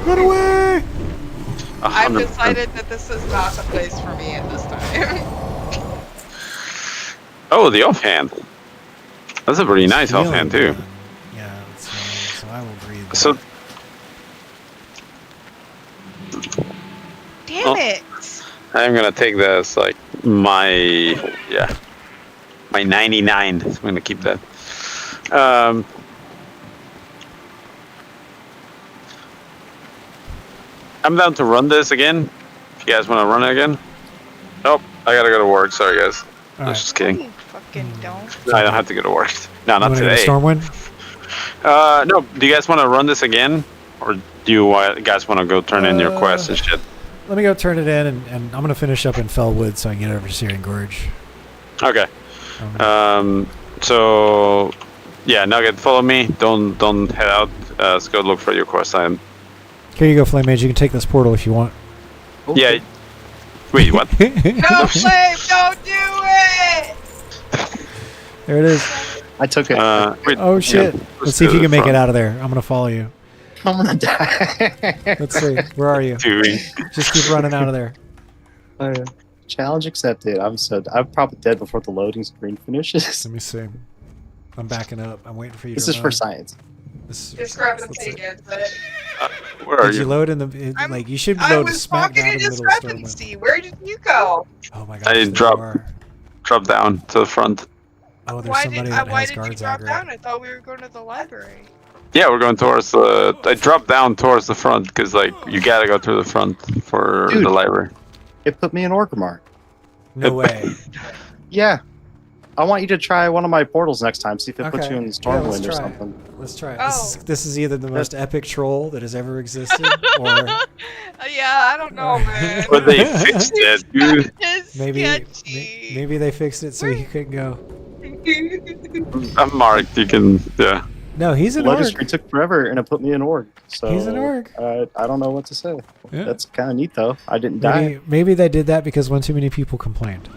Run away! I've decided that this is not the place for me at this time. Oh, the offhand. That's a pretty nice offhand, too. Yeah, that's fine. So I will breathe. So. Damn it! I'm gonna take that as like my 99. I'm gonna keep that. I'm down to run this again. If you guys want to run it again. Nope, I gotta go to work. Sorry, guys. I was just kidding. You fucking don't. No, I don't have to go to work. No, not today. Stormwind? No. Do you guys want to run this again, or do you guys want to go turn in your quests and shit? Let me go turn it in, and I'm going to finish up in Fellwood so I can get over to Syrian Gorge. Okay. So, yeah, Nugget, follow me. Don't head out. Let's go look for your quest item. Here you go, Flame Mage. You can take this portal if you want. Okay. Yeah. Wait, what? No, Flame, don't do it! There it is. I took it. Wait, oh, shit. Yeah, Let's see if you can make it out of there. I'm going to follow you. I'm gonna die. Let's see. Where are you? Just keep running out of there. Challenge accepted. I'm probably dead before the loading screen finishes. Let me see. I'm backing up. I'm waiting for you This to is run. for science. Discrepancy again, but where are Did you load in the like? You should I load was smack walking dab in in the middle of Stormwind. discrepancy. Where did you go? Oh my god! I drop down to the front. Oh, there's somebody that why has did you guards drop aggro. down? I thought we were going to the library. Yeah, we're going towards the. I dropped down towards the front because like you gotta go through the front for the library. It put me in Orgrimmar. No way. Yeah. I want you to try one of my portals next time. See if it puts Okay. you in Yeah, Stormwind let's or try something. Let's try it. Oh. This is either the most epic troll that has ever existed, or Yeah, I don't know, man. But they fixed it, dude. maybe they fixed it so he couldn't go. I'm marked. You can. Yeah. No, he's an Loading orc. screen took forever and it put me in Org. So He's an orc. I don't know what to say. Yeah. That's kind of neat though. I didn't die. Maybe they did that because one too many people complained.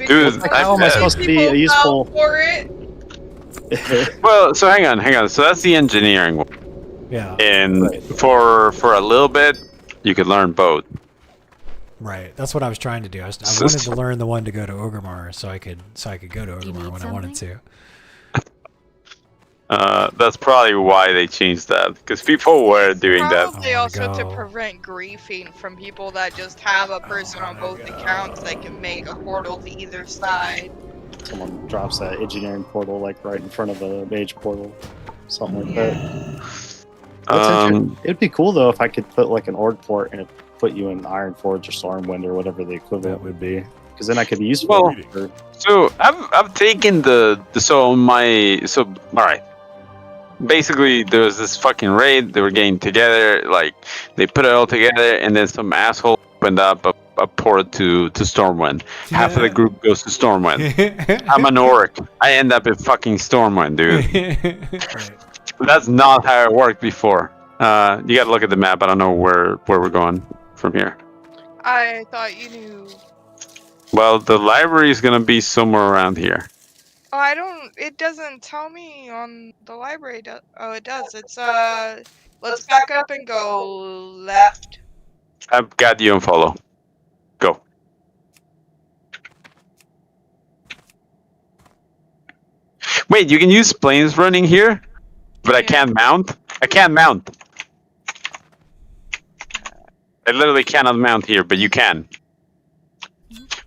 Dude, Like, how am I supposed to be a useful? For it. Well, so hang on. So that's the engineering one. Yeah. And for a little bit, you could learn both. Right. That's what I was trying to do. I wanted to learn the one to go to Orgrimmar so I could go to Orgrimmar when I wanted to. That's probably why they changed that, because people were doing that. Probably also to prevent griefing from people that just have a person on both accounts that can make a portal to either side. Someone drops that engineering portal like right in front of a mage portal, something like that. It'd be cool though if I could put like an org port and it put you in Ironforge or Stormwind or whatever the equivalent would be, because then I could be useful. So I've taken all right. Basically, there was this fucking raid. They were getting together, like they put it all together, and then some asshole opened up a port to Stormwind. Half of the group goes to Stormwind. I'm an orc. I end up in fucking Stormwind, dude. That's not how it worked before. You gotta look at the map. I don't know where we're going from here. I thought you knew. Well, the library is gonna be somewhere around here. Oh, I don't. It doesn't tell me on the library. Oh, it does. It's Let's back up and go left. I've got you on follow. Go. Wait, you can use planes running here, but I can't mount. I can't mount. I literally cannot mount here, but you can.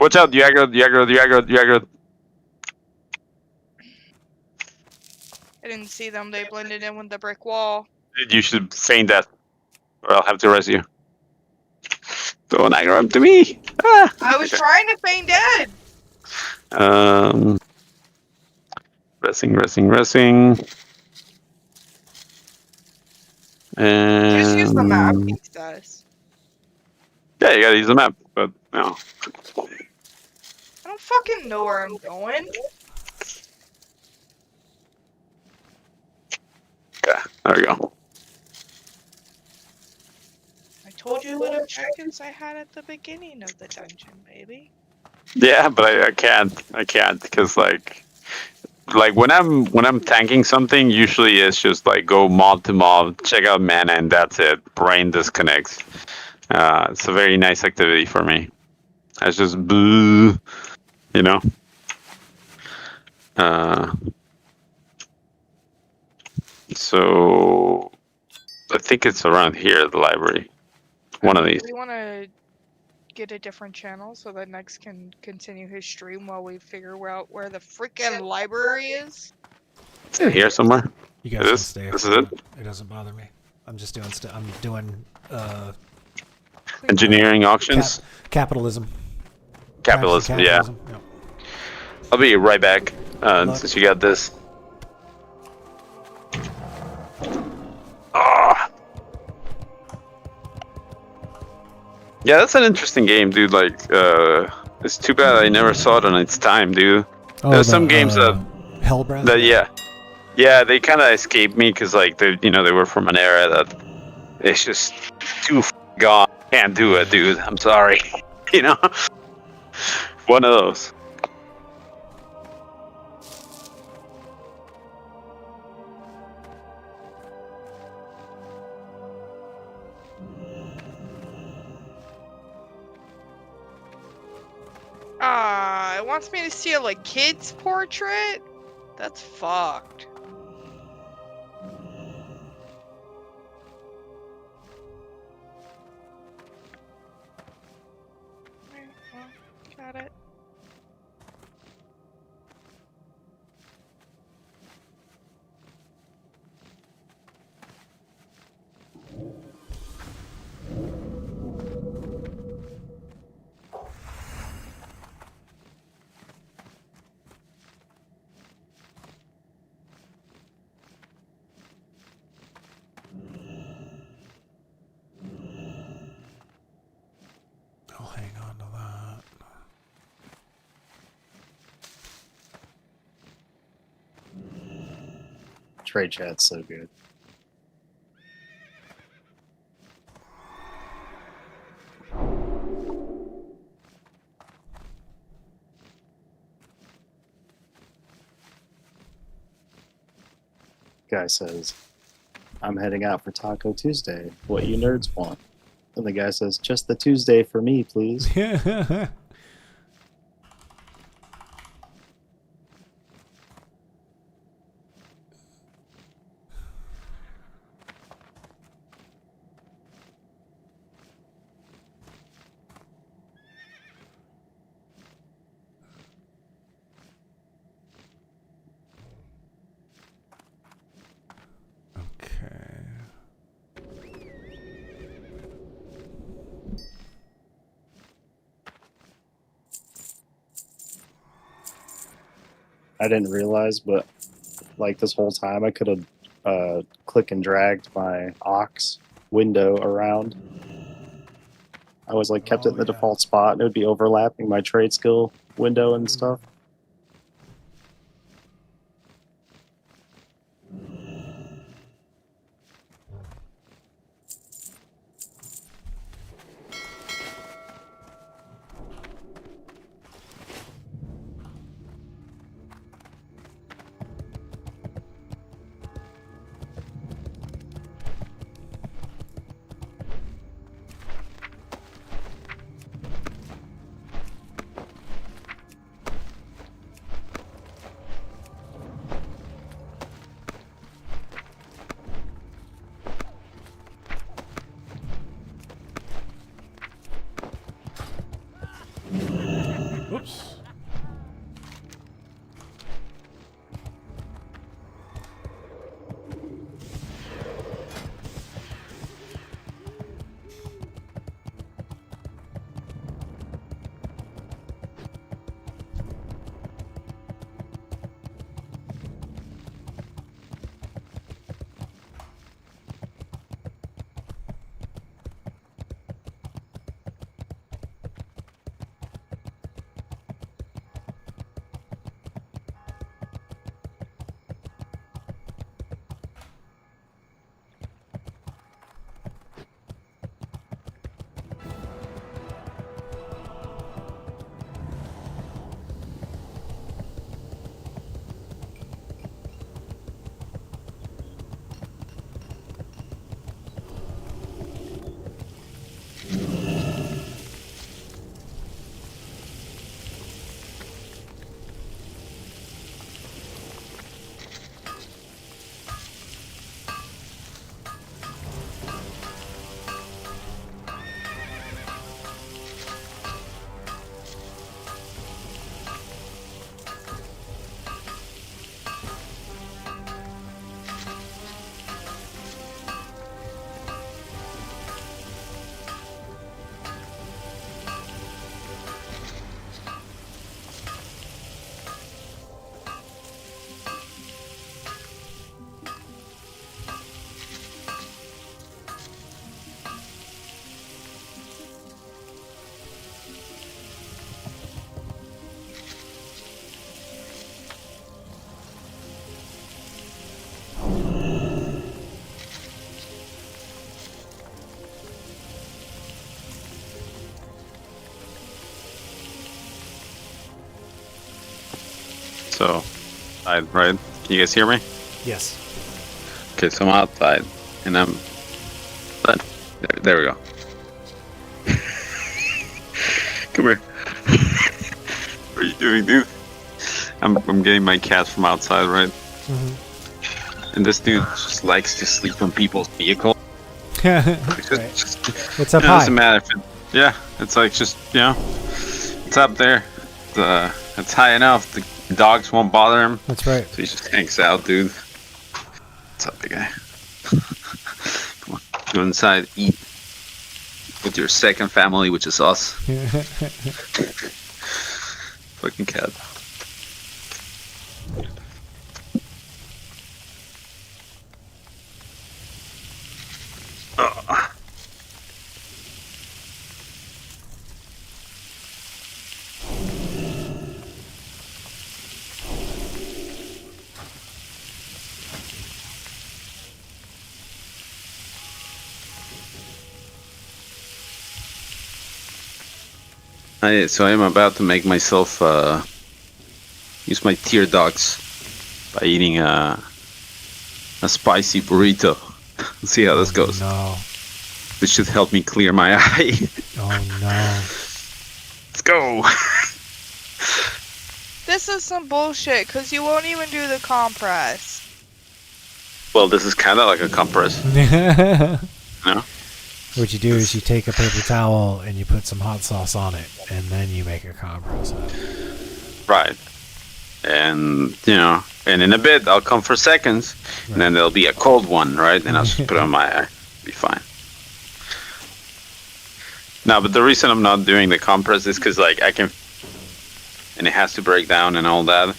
Watch out! You aggroed. You aggroed. You aggroed. You aggroed. I didn't see them. They blended in with the brick wall. You should feign that, or I'll have to arrest you. Don't aggro him to me. Ah. I was trying to feign dead. Resting. And Just use the map, he says. Yeah, you gotta use the map, but no. I don't fucking know where I'm going. Okay, there we go. I told you what objectives I had at the beginning of the dungeon, baby. Yeah, but I can't because like when I'm tanking something, usually it's just like go mob to mob, check out mana, and that's it. Brain disconnects. It's a very nice activity for me. It's just boo, you know. So I think it's around here, the library. One of these. We want to get a different channel so that Nex can continue his stream while we figure out where the freaking library is. Is it here somewhere? You guys It can is? stay. This is it? It doesn't bother me. I'm just doing I'm doing Engineering auctions? Capitalism. Capitalism, yeah. Capitalism, yep. I'll be right back since you got this. Ah. Yeah, that's an interesting game, dude. Like, it's too bad I never saw it on its time, dude. Oh, There's some games that Hellbreath. yeah, they kind of escaped me because like they were from an era that it's just too gone. Can't do it, dude. I'm sorry. You know, one of those. It wants me to steal a kid's portrait? That's fucked. Alright, well, got it. I'll hang on to that. Trade chat's so good. Guy says, I'm heading out for Taco Tuesday. What you nerds want? And the guy says, just the Tuesday for me, please. I didn't realize, but like this whole time I could have click and dragged my aux window around. I was like kept it in the default spot and it would be overlapping my trade skill window and stuff. So, outside, right? Can you guys hear me? Yes. Okay, so I'm outside, and I'm. There we go. Come here. What are you doing, dude? I'm getting my cat from outside, right? Mm-hmm. And this dude just likes to sleep on people's vehicles. It's up It high. doesn't matter if it, it's like just, it's up there. It's high enough. The dogs won't bother him. That's right. So he just hangs out, dude. What's up, big guy? Come on, go inside, eat with your second family, which is us. Fucking cat. So I am about to make myself use my tear ducts by eating a spicy burrito. Let's see how this goes. No. This should help me clear my eye. Oh no. Let's go. This is some bullshit, because you won't even do the compress. Well, this is kind of like a compress. No? What you do is you take a paper towel and you put some hot sauce on it, and then you make a compress out of it. Right. And, and in a bit, I'll come for seconds, and then there'll be a cold one, right? And I'll just put it on my eye. Be fine. No, but the reason I'm not doing the compress is because, I can... And it has to break down and all that.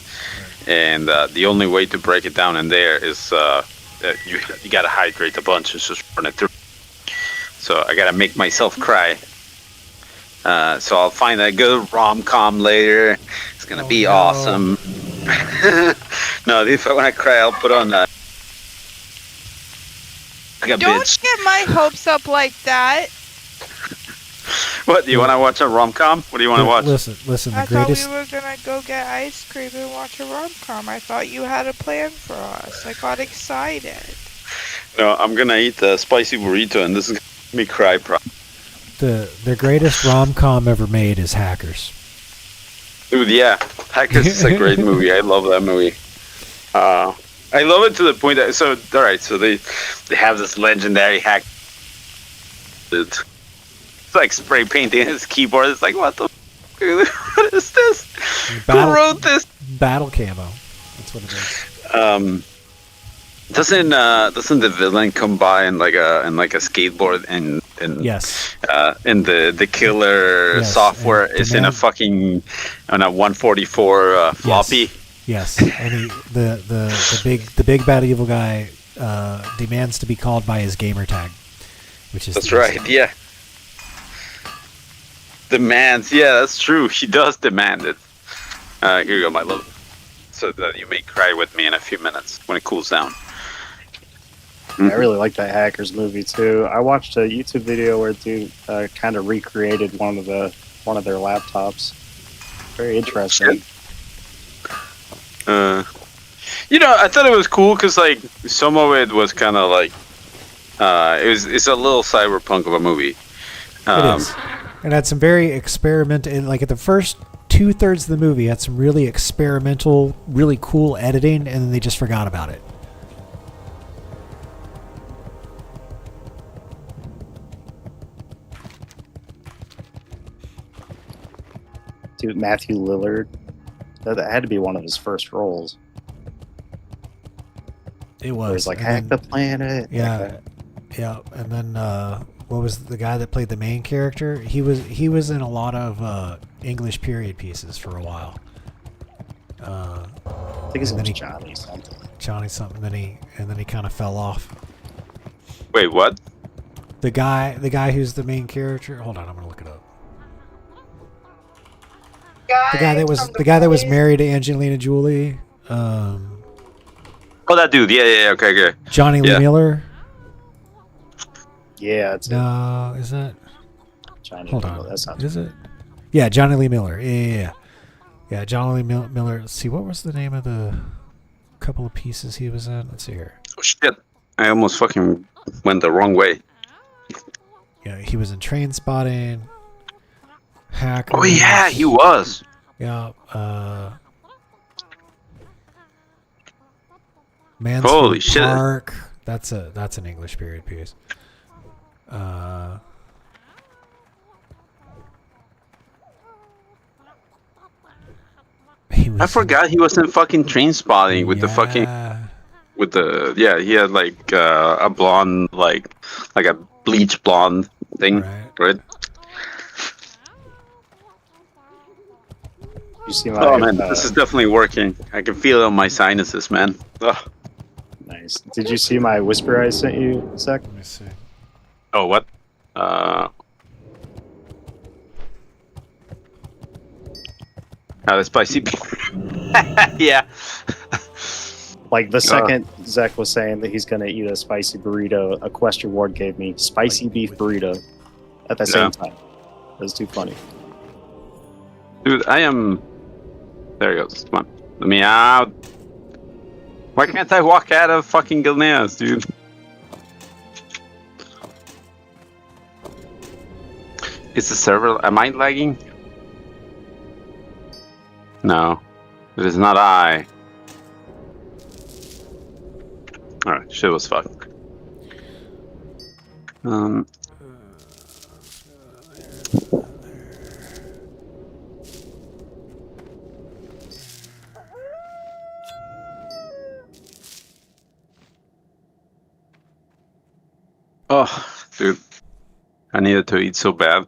And the only way to break it down in there is you got to hydrate a bunch and just run it through. So I got to make myself cry. So I'll find a good rom-com later. It's going to be awesome. No, if I want to cry, I'll put on like a Don't bitch. get my hopes up like that. What, do you want to watch a rom-com? What do you want to watch? Listen, I thought we were gonna go get ice cream and watch a rom-com. I thought you had a plan for us. I got excited. No, I'm going to eat the spicy burrito, and this is going to make me cry, The greatest rom-com ever made is Hackers. Dude, yeah. Hackers is a great movie. I love that movie. I love it to the point that... So, alright, so they have this legendary hack... It's like spray painting his keyboard. It's like, what the f***? What is this? Who wrote this? Battle camo. That's what it is. Doesn't the villain come by in like a skateboard and yes, and the killer software is in a fucking on a 144 floppy. Yes, and the big bad evil guy demands to be called by his gamer tag, which is that's right. Yeah, demands. Yeah, that's true. He does demand it. Here you go, my love. So that you may cry with me in a few minutes when it cools down. I really like that Hackers movie too. I watched a YouTube video where a dude kind of recreated one of their laptops. Very interesting. I thought it was cool because some of it was kind of it's a little cyberpunk of a movie. It is, and had some very experimental. At the first 2/3 of the movie, had some really experimental, really cool editing, and then they just forgot about it. Dude, Matthew Lillard. That had to be one of his first roles. It was. Where he's like, hack the planet. Yeah. Yeah. And then what was the guy that played the main character? He was in a lot of English period pieces for a while. I think his name was Johnny something. Johnny something. Then he kind of fell off. Wait, what? The guy who's the main character. Hold on, I'm gonna look it up. The guy that was married to Angelina Jolie. Oh, that dude. Yeah. Okay. Johnny Lee Miller. Yeah, it's no. Is that? Johnny Hold Lee on. Miller. That's not is it? Yeah, Johnny Lee Miller. Yeah. Yeah, John Lee Miller. Let's see, what was the name of the couple of pieces he was in? Let's see here. Oh shit! I almost fucking went the wrong way. Yeah, he was in Train Spotting. Hackers. Oh yeah, he was. Yeah. Mansfield Holy shit! Park. That's an English period piece. I forgot he was in fucking Train Spotting with the fucking he had like a blonde like a bleach blonde thing, right? You see my? Oh man, this is definitely working. I can feel it on my sinuses, man. Ugh. Nice. Did you see my whisper I sent you, Zach? Let me see. Oh what? The spicy. Yeah. Like the second Zach was saying that he's gonna eat a spicy burrito, a question Ward gave me spicy beef burrito at the same time. It was too funny. Dude, I am. There he goes. Come on, let me out. Why can't I walk out of fucking Gilneas, dude? Is the server? Am I lagging? No, it is not I. Alright, shit was fucked. Oh, dude. I needed to eat so bad.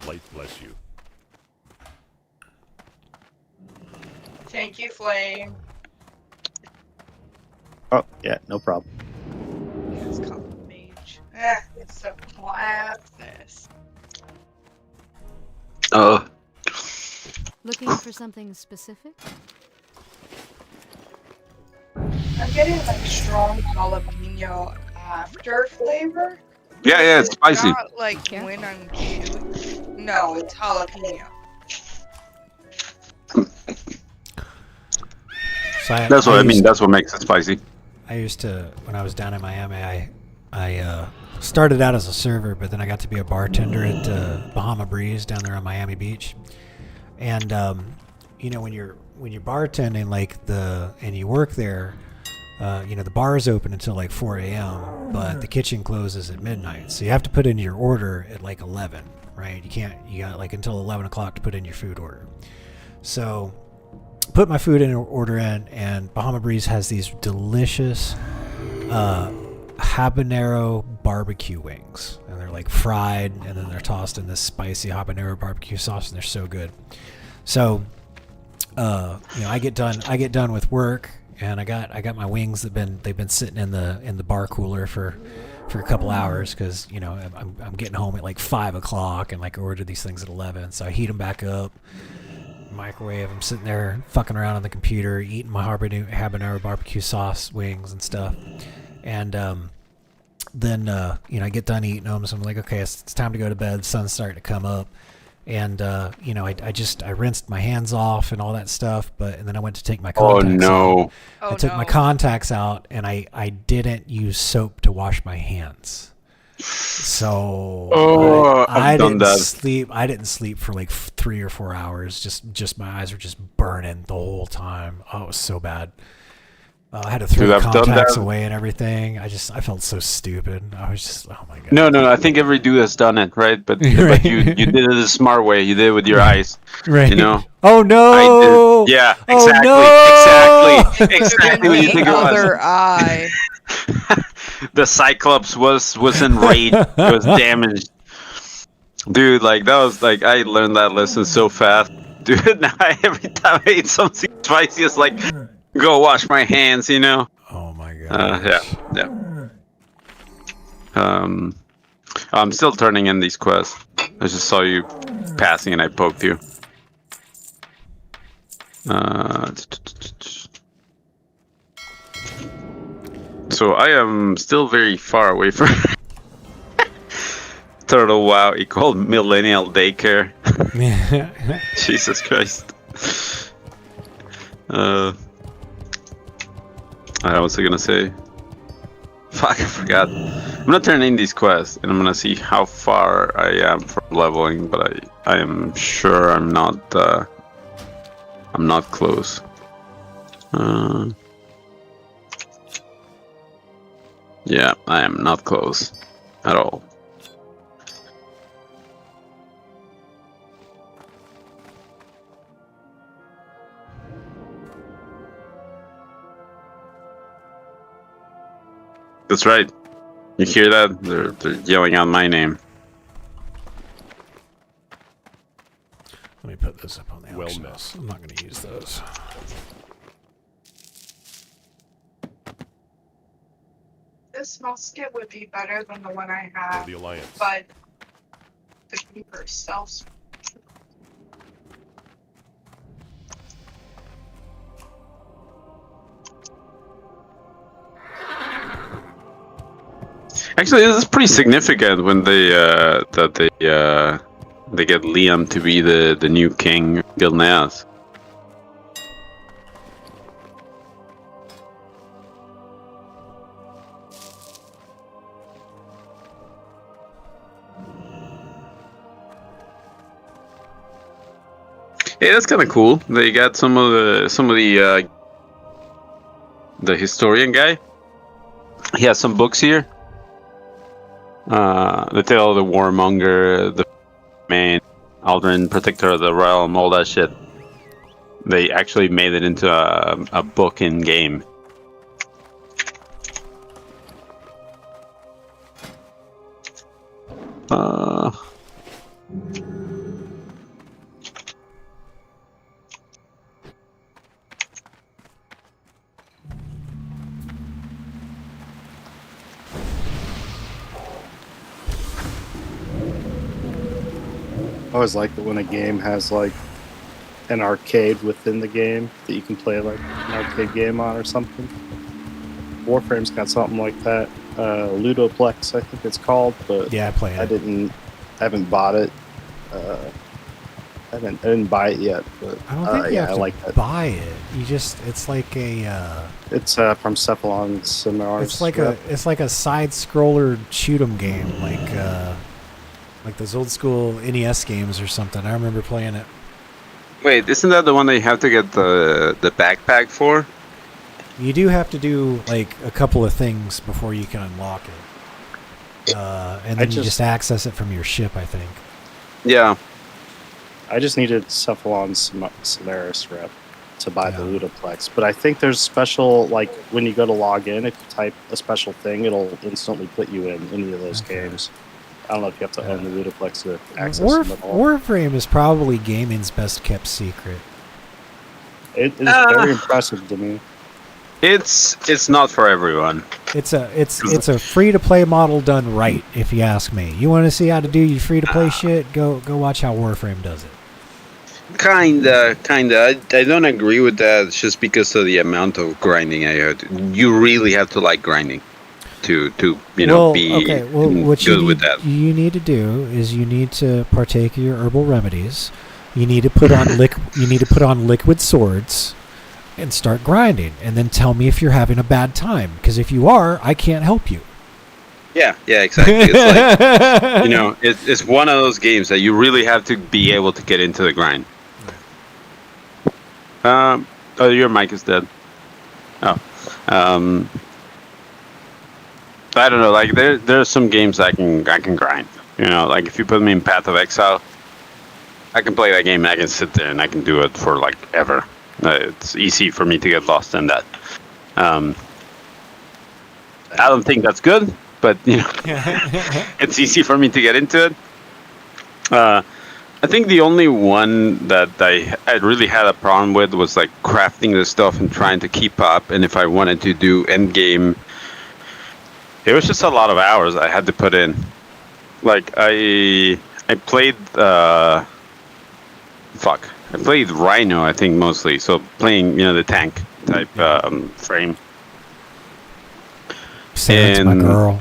Light bless you. Thank you, Flame. Oh yeah, no problem. It's called Mage. It's so classness. Looking for something specific? I'm getting like strong jalapeno after flavor. Yeah, it's spicy. Not like when I'm chewing. No, it's jalapeno. So That's what I mean. That's what makes it spicy. I used to, when I was down in Miami, I started out as a server, but then I got to be a bartender at Bahama Breeze down there on Miami Beach. And you know, when you're bartending, like and you work there, you know, the bar is open until like 4 a.m., but the kitchen closes at midnight. So you have to put in your order at like 11, right? You got like until 11 o'clock to put in your food order. So put my food in order in, and Bahama Breeze has these delicious habanero barbecue wings, and they're like fried, and then they're tossed in this spicy habanero barbecue sauce, and they're so good. So you know, I get done with work, and I got my wings they've been sitting in the bar cooler for a couple hours, because you know I'm getting home at like 5 o'clock, and like I ordered these things at 11, so I heat them back up, microwave. I'm sitting there fucking around on the computer eating my habanero barbecue sauce wings and stuff, and then you know, I get done eating them, so I'm like, okay, it's time to go to bed. The sun's starting to come up, and you know, I rinsed my hands off and all that stuff, and then I went to take my contacts out. I took my contacts out, and I didn't use soap to wash my hands. So I didn't sleep. I didn't sleep for like 3 or 4 hours. Just my eyes were just burning the whole time. Oh, it was so bad. I had to throw the contacts away and everything. I felt so stupid. I was just, oh my god. No. I think every dude has done it, right? But, Right. but you did it the smart way. You did it with your eyes, Right. You know. Oh no! Yeah, Oh, exactly. Exactly what you think it was. Other eye. The Cyclops was enraged, was damaged. Dude, like that was like I learned that lesson so fast. Dude, now every time I eat something spicy, it's like go wash my hands, you know. Oh my god. Yeah. I'm still turning in these quests. I just saw you passing and I poked you. So I am still very far away from Turtle. Wow, he called millennial daycare. Jesus Christ. What was I gonna say? Fuck, I forgot. I'm gonna turn in these quests and I'm gonna see how far I am from leveling, but I am sure I'm not close. Yeah, I am not close at all. That's right. You hear that? They're yelling out my name. Let me put this up on the auctions. I'm not going to use those. This musket would be better than the one I have, the Alliance. but the keeper sells. Actually, this is pretty significant when they get Liam to be the new king, Gilneas. Yeah, that's kind of cool. They got some of the historian guy. He has some books here. The Tale of the Warmonger, the main Aldrin, Protector of the Realm, all that shit. They actually made it into a book in game. I always like that when a game has like an arcade within the game that you can play like an arcade game on or something. Warframe's got something like that. Ludoplex, I think it's called, but yeah, I play it. I haven't bought it. I didn't buy it yet, but I don't think you have I to like that. buy it. It's like a. It's from Cephalon Seminars. It's like a side scroller shoot 'em game, like those old school NES games or something. I remember playing it. Wait, isn't that the one that you have to get the backpack for? You do have to do like a couple of things before you can unlock it, and then you just access it from your ship, I think. Yeah. I just needed Cephalon Solaris rep to buy the Ludoplex, but I think there's special, like when you go to log in, if you type a special thing, it'll instantly put you in any of those games. I don't know if you have to own the Ludoplex to access them at all. Warframe is probably gaming's best kept secret. It is very impressive to me. It's not for everyone. It's a free to play model done right, if you ask me. You want to see how to do your free to play shit? Go watch how Warframe does it. Kinda. I don't agree with that just because of the amount of grinding I heard. You really have to like grinding to be good with that. You need to do is you need to partake of your herbal remedies. You need to put on liquid swords and start grinding, and then tell me if you're having a bad time. Because if you are, I can't help you. Yeah, exactly. It's like, it's one of those games that you really have to be able to get into the grind. Your mic is dead. I don't know. Like there's some games I can grind. Like if you put me in Path of Exile, I can play that game and I can sit there and I can do it for like ever. It's easy for me to get lost in that. I don't think that's good, but it's easy for me to get into it. I think the only one that I really had a problem with was like crafting the stuff and trying to keep up. And if I wanted to do end game, it was just a lot of hours I had to put in. like I played I played Rhino, I think, mostly. So playing, the tank type frame. Sarah's my girl.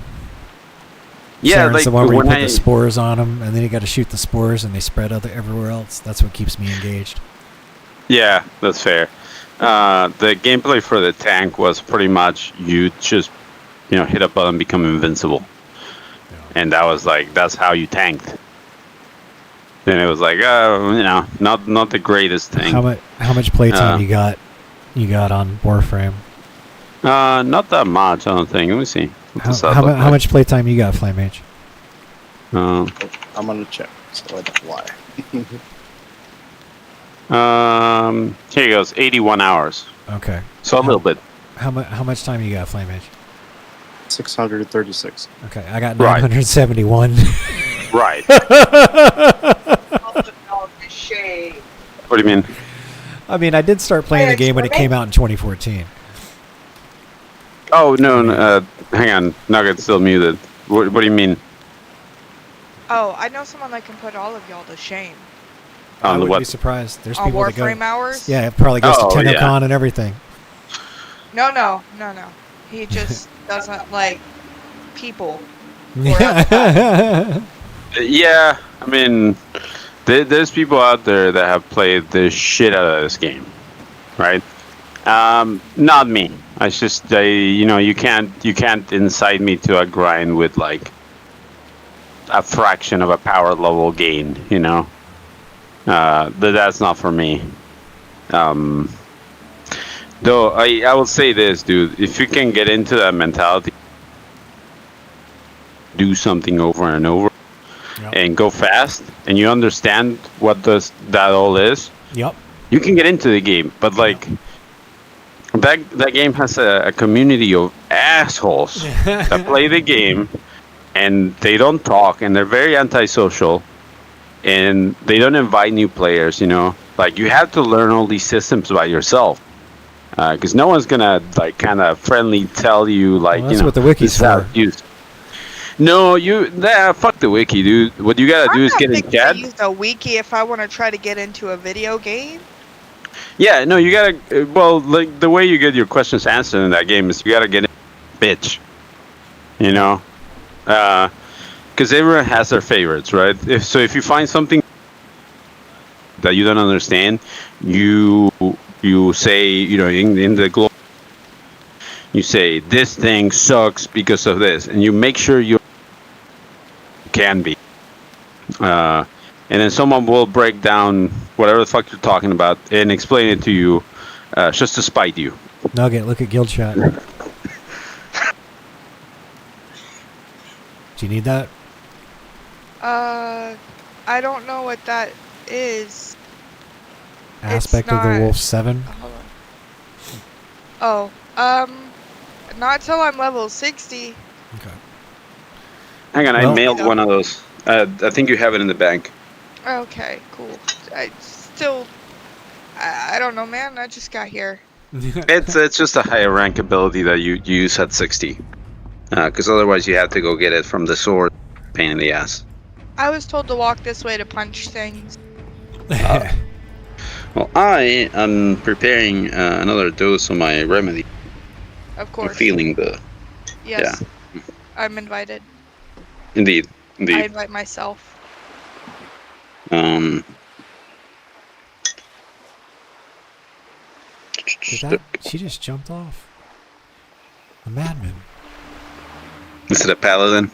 Yeah, Sarah's like the one where you when put the spores on them, and then you got to shoot the spores, and they spread everywhere else. That's what keeps me engaged. Yeah, that's fair. The gameplay for the tank was pretty much you just, hit a button, become invincible, and that was that's how you tanked. And it was not the greatest thing. How much playtime you got on Warframe? Not that much, I don't think. Let me see. How much playtime you got, Flame Mage? I'm gonna check, so I don't lie. Here he goes, 81 hours. Okay. So a little bit. How much time you got, Flame Mage? 636. Okay, I got 971. Right. What do you mean? I mean, I did start playing the game when it came out in 2014. Oh, no, hang on. Nugget's still muted. What do you mean? Oh, I know someone that can put all of y'all to shame. I wouldn't be surprised. There's On people that go. Warframe hours? Yeah, it probably goes to TennoCon and everything. No. He just doesn't like people. Yeah, I mean, there's people out there that have played the shit out of this game, right? Not me. It's just you can't incite me to a grind with like a fraction of a power level gain, that's not for me. Though I will say this, dude, if you can get into that mentality, do something over and over, and go fast, and you understand what that all is, you can get into the game. But like that game has a community of assholes that play the game, and they don't talk, and they're very antisocial, and they don't invite new players. Like you have to learn all these systems by yourself, because no one's gonna like kind of friendly tell you that's what the wiki's for. No, fuck the wiki, dude. What you gotta do is get in chat. I use a wiki if I want to try to get into a video game. Yeah, no, you gotta. Well, like the way you get your questions answered in that game is you gotta get in, bitch. Because everyone has their favorites, right? If you find something that you don't understand, you say, in the globe, you say this thing sucks because of this, and you make sure you can be. And then someone will break down whatever the fuck you're talking about and explain it to you, just to spite you. Nugget, look at guild chat. Do you need that? I don't know what that is. Aspect of the Wolf 7? Oh, not till I'm level 60. Okay. Hang on, I mailed one of those. I think you have it in the bank. Okay, cool. I don't know, man. I just got here. It's just a higher rank ability that you use at 60. Because otherwise you have to go get it from the sword. Pain in the ass. I was told to walk this way to punch things. Well, I am preparing another dose of my remedy. Of course. I'm feeling the... Yes. Yeah. I'm invited. Indeed. I invite myself. She just jumped off. A madman. Is it a paladin?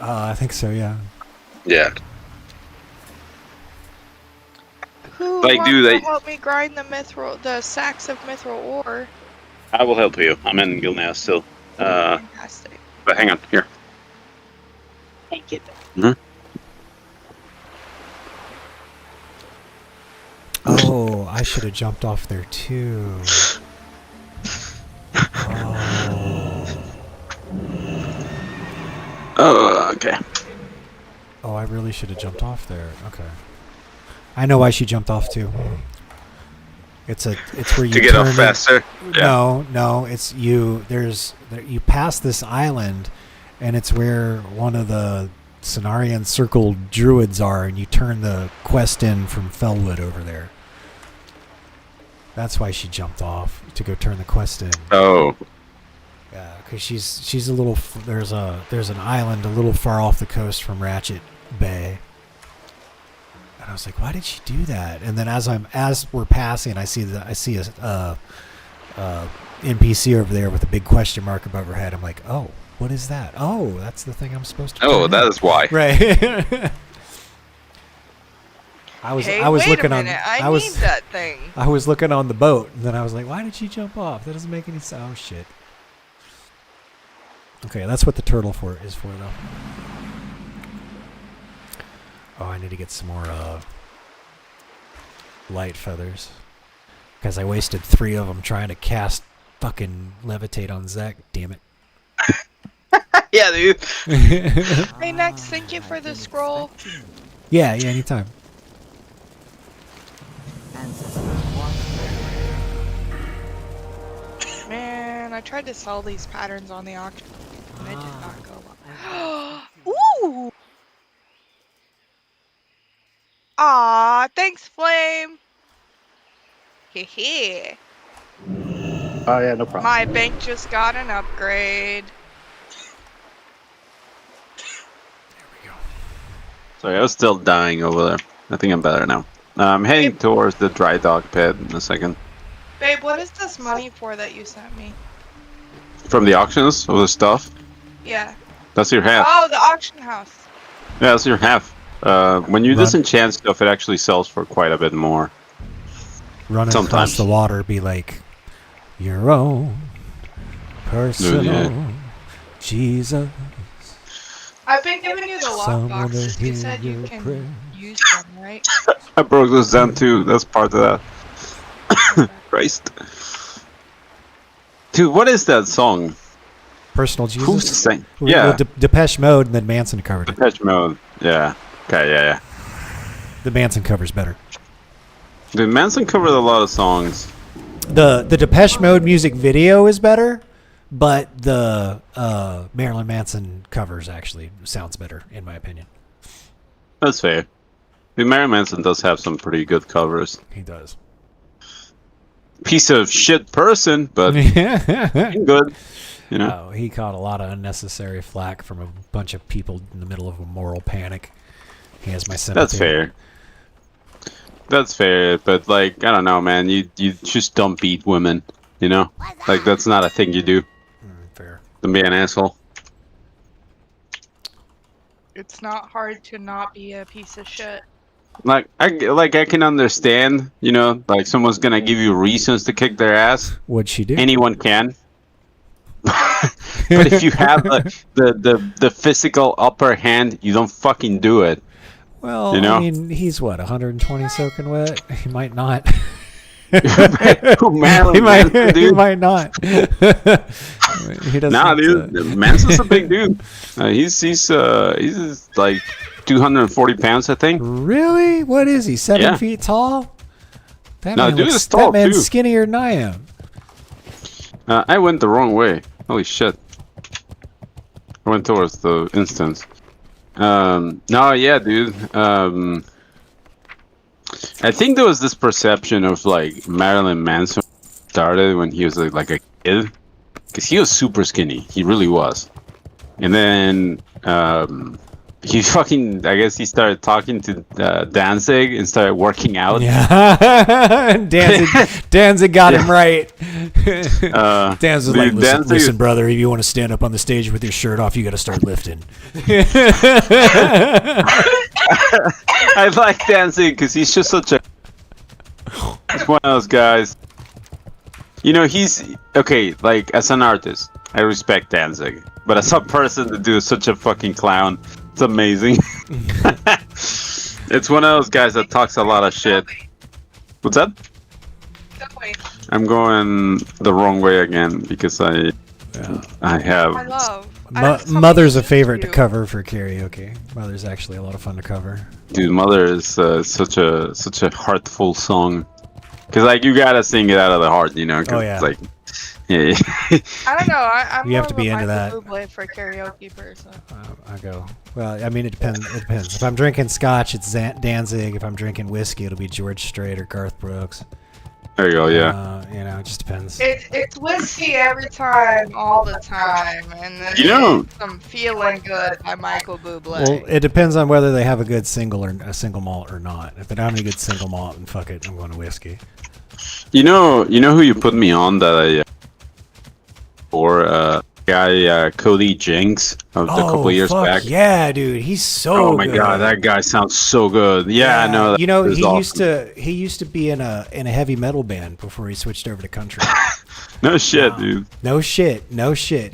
I think so, yeah. Yeah. Who Like, wants dude, to help me grind the sacks of mithril ore? I will help you. I'm in Gilneas still. Fantastic. But hang on, here. Thank you. Oh, I should have jumped off there too. Oh, okay. Oh, I really should have jumped off there. Okay. I know why she jumped off too. It's where you to get off faster. Yeah. No, it's you. You pass this island, and it's where one of the Cenarian Circle druids are, and you turn the quest in from Felwood over there. That's why she jumped off, to go turn the quest in. Oh. Yeah, because she's a little. There's an island a little far off the coast from Ratchet Bay. And I was like, why did she do that? And then as we're passing, I see a NPC over there with a big question mark above her head. I'm like, oh, what is that? Oh, that's the thing I'm supposed to. Oh, that is why. Right. I was wait looking a minute. on. I need that thing. I was looking on the boat, and then I was like, why did she jump off? That doesn't make any sense. Oh shit. Okay, that's what the turtle is for, though. Oh, I need to get some more light feathers. Because I wasted 3 of them trying to cast fucking levitate on Zach. Damn it. Yeah, dude. Hey, Nex, thank you for the scroll. Yeah, anytime. Man, I tried to sell these patterns on the auction. And it did not go well. Ooh! Aw, thanks, Flame. Hee. Oh yeah, no problem. My bank just got an upgrade. Sorry, I was still dying over there. I think I'm better now. I'm heading towards the dry dock pit in a second. Babe, what is this money for that you sent me? From the auctions of the stuff? Yeah. That's your half. Oh, the auction house. Yeah, that's your half. When you disenchant stuff, it actually sells for quite a bit more. Running across the water, be like, your own personal Jesus. I've been giving you the Someone lockboxes. to You said hear you your can prayer. use them, right? I broke those down too. That's part of that. Christ. Dude, what is that song? Personal Jesus? Who's saying? Well, Yeah. Depeche Mode, and then Manson covered it. Depeche Mode. Yeah. Okay, yeah. The Manson cover's better. Dude, Manson covered a lot of songs. The Depeche Mode music video is better, but the Marilyn Manson covers actually sounds better, in my opinion. That's fair. I mean, Marilyn Manson does have some pretty good covers. He does. Piece of shit person, but good. You know? Oh, he caught a lot of unnecessary flack from a bunch of people in the middle of a moral panic. He has my sympathy. That's fair. That's fair, but like, I don't know, man. You just don't beat women, you know? Like, that's not a thing you do. Fair. Don't be an asshole. It's not hard to not be a piece of shit. Like I can understand, you know, like someone's gonna give you reasons to kick their ass. What'd she do? Anyone can. But if you have the physical upper hand, you don't fucking do it. Well, you know? I mean, he's what, 120 soaking wet? He might not. Marilyn Manson, he might not. He doesn't. Nah, dude, Manson's a big dude. He's like 240 pounds, I think. Really? What is he? 7 feet tall? That No, man dude looks, is tall, that man's too. skinnier than I am. I went the wrong way. Holy shit. I went towards the instance. No, yeah, dude. I think there was this perception of like Marilyn Manson started when he was like a kid, because he was super skinny. He really was. And then he fucking, I guess he started talking to Danzig and started working out. Yeah, Danzig got him right. Danzig's like, listen, brother, if you want to stand up on the stage with your shirt off, you got to start lifting. I like Danzig because he's just he's one of those guys. You know, he's okay. Like as an artist, I respect Danzig, but as a person to do such a fucking clown, it's amazing. It's one of those guys that talks a lot of shit. What's that? I'm going the wrong way again because I have. Mother's a favorite to cover for karaoke. Mother's actually a lot of fun to cover. Dude, Mother is such a heartful song. Cause like you gotta sing it out of the heart, you know. 'Cause Oh, yeah. Like Yeah. I don't know. I'm You more have to of be a into that. Michael Bublé for karaoke person. I go. Well, I mean, it depends. It depends. If I'm drinking scotch, it's Danzig. If I'm drinking whiskey, it'll be George Strait or Garth Brooks. There you go. Yeah. You know, it just depends. It's whiskey every time, all the time, and then You know- I'm feeling good by Michael Bublé. Well, it depends on whether they have a good single or a single malt or not. If they don't have any good single malt, then fuck it, I'm going to whiskey. You know who you put me on that I or guy Cody Jinks a couple years back. Yeah, dude, he's so. Oh my good. god, that guy sounds so good. Yeah, I know. You know, That is he awesome. used to be in a heavy metal band before he switched over to country. No shit, dude. No shit.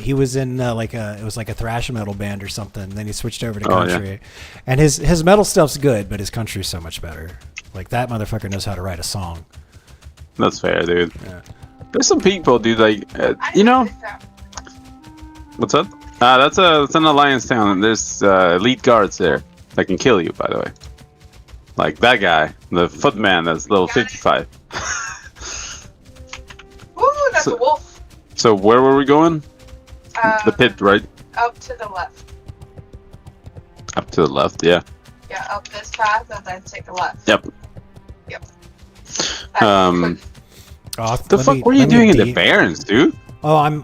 He was in it was like a thrash metal band or something. Then he switched over to Oh, yeah. country, and his metal stuff's good, but his country's so much better. Like that motherfucker knows how to write a song. That's fair, dude. Yeah. There's some people, dude. Like, you know, what's up? That's an alliance town. There's elite guards there that can kill you. By the way, like that guy, the footman. That's level 55. Ooh, that's a wolf. So where were we going? The pit, right? Up to the left. Up to the left. Yeah. Yeah, up this path and then take a left. Yep. Yep. The fuck were you doing in the Barrens, dude? Oh, I'm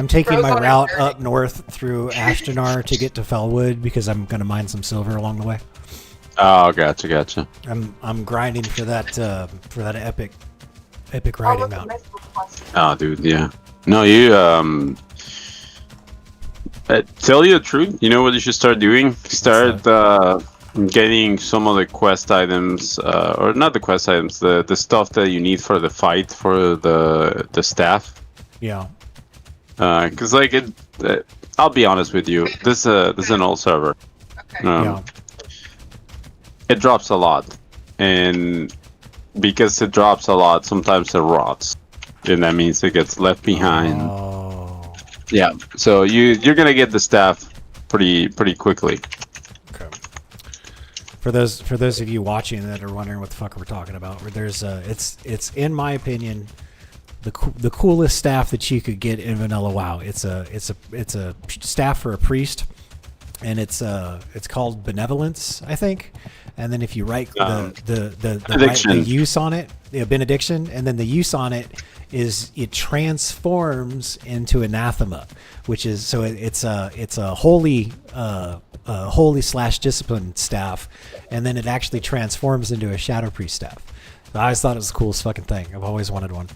taking my route up north through Ashtanar to get to Fellwood because I'm gonna mine some silver along the way. Oh, gotcha. I'm grinding for that epic riding mount. Oh, dude, yeah. No, you tell you the truth. You know what you should start doing? Start getting some of the quest items, or not the quest items, the stuff that you need for the fight for the staff. Yeah. Because like I'll be honest with you. This is an old server. Yeah. It drops a lot, and because it drops a lot, sometimes it rots, and that means it gets left behind. Oh. Yeah. So you're gonna get the staff pretty quickly. For those of you watching that are wondering what the fuck we're talking about, where there's it's in my opinion the coolest staff that you could get in Vanilla WoW. It's a staff for a priest, and it's called Benevolence, I think. And then if you write the use on it, the benediction, and then the use on it is it transforms into anathema, which is so it's a holy /discipline staff, and then it actually transforms into a shadow priest staff. I always thought it was the coolest fucking thing. I've always wanted one,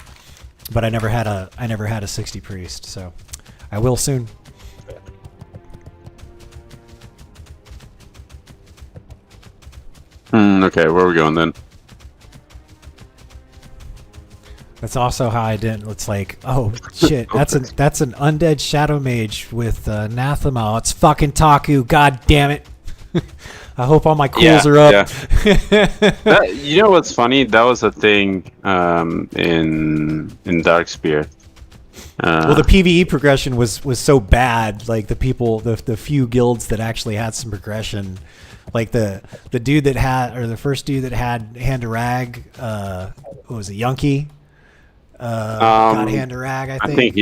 but I never had a 60 priest, so I will soon. Okay, where are we going then? That's also how I didn't. It's like, oh shit, that's an undead shadow mage with anathema. It's fucking Taku. God damn it! I hope all my cools are up. Yeah. You know what's funny? That was a thing in Darkspear. Well, the PvE progression was so bad. Like the few guilds that actually had some progression, like the dude that had, or the first dude that had Hand to Rag, what was it, Yunky? Got Hand to Rag, I think.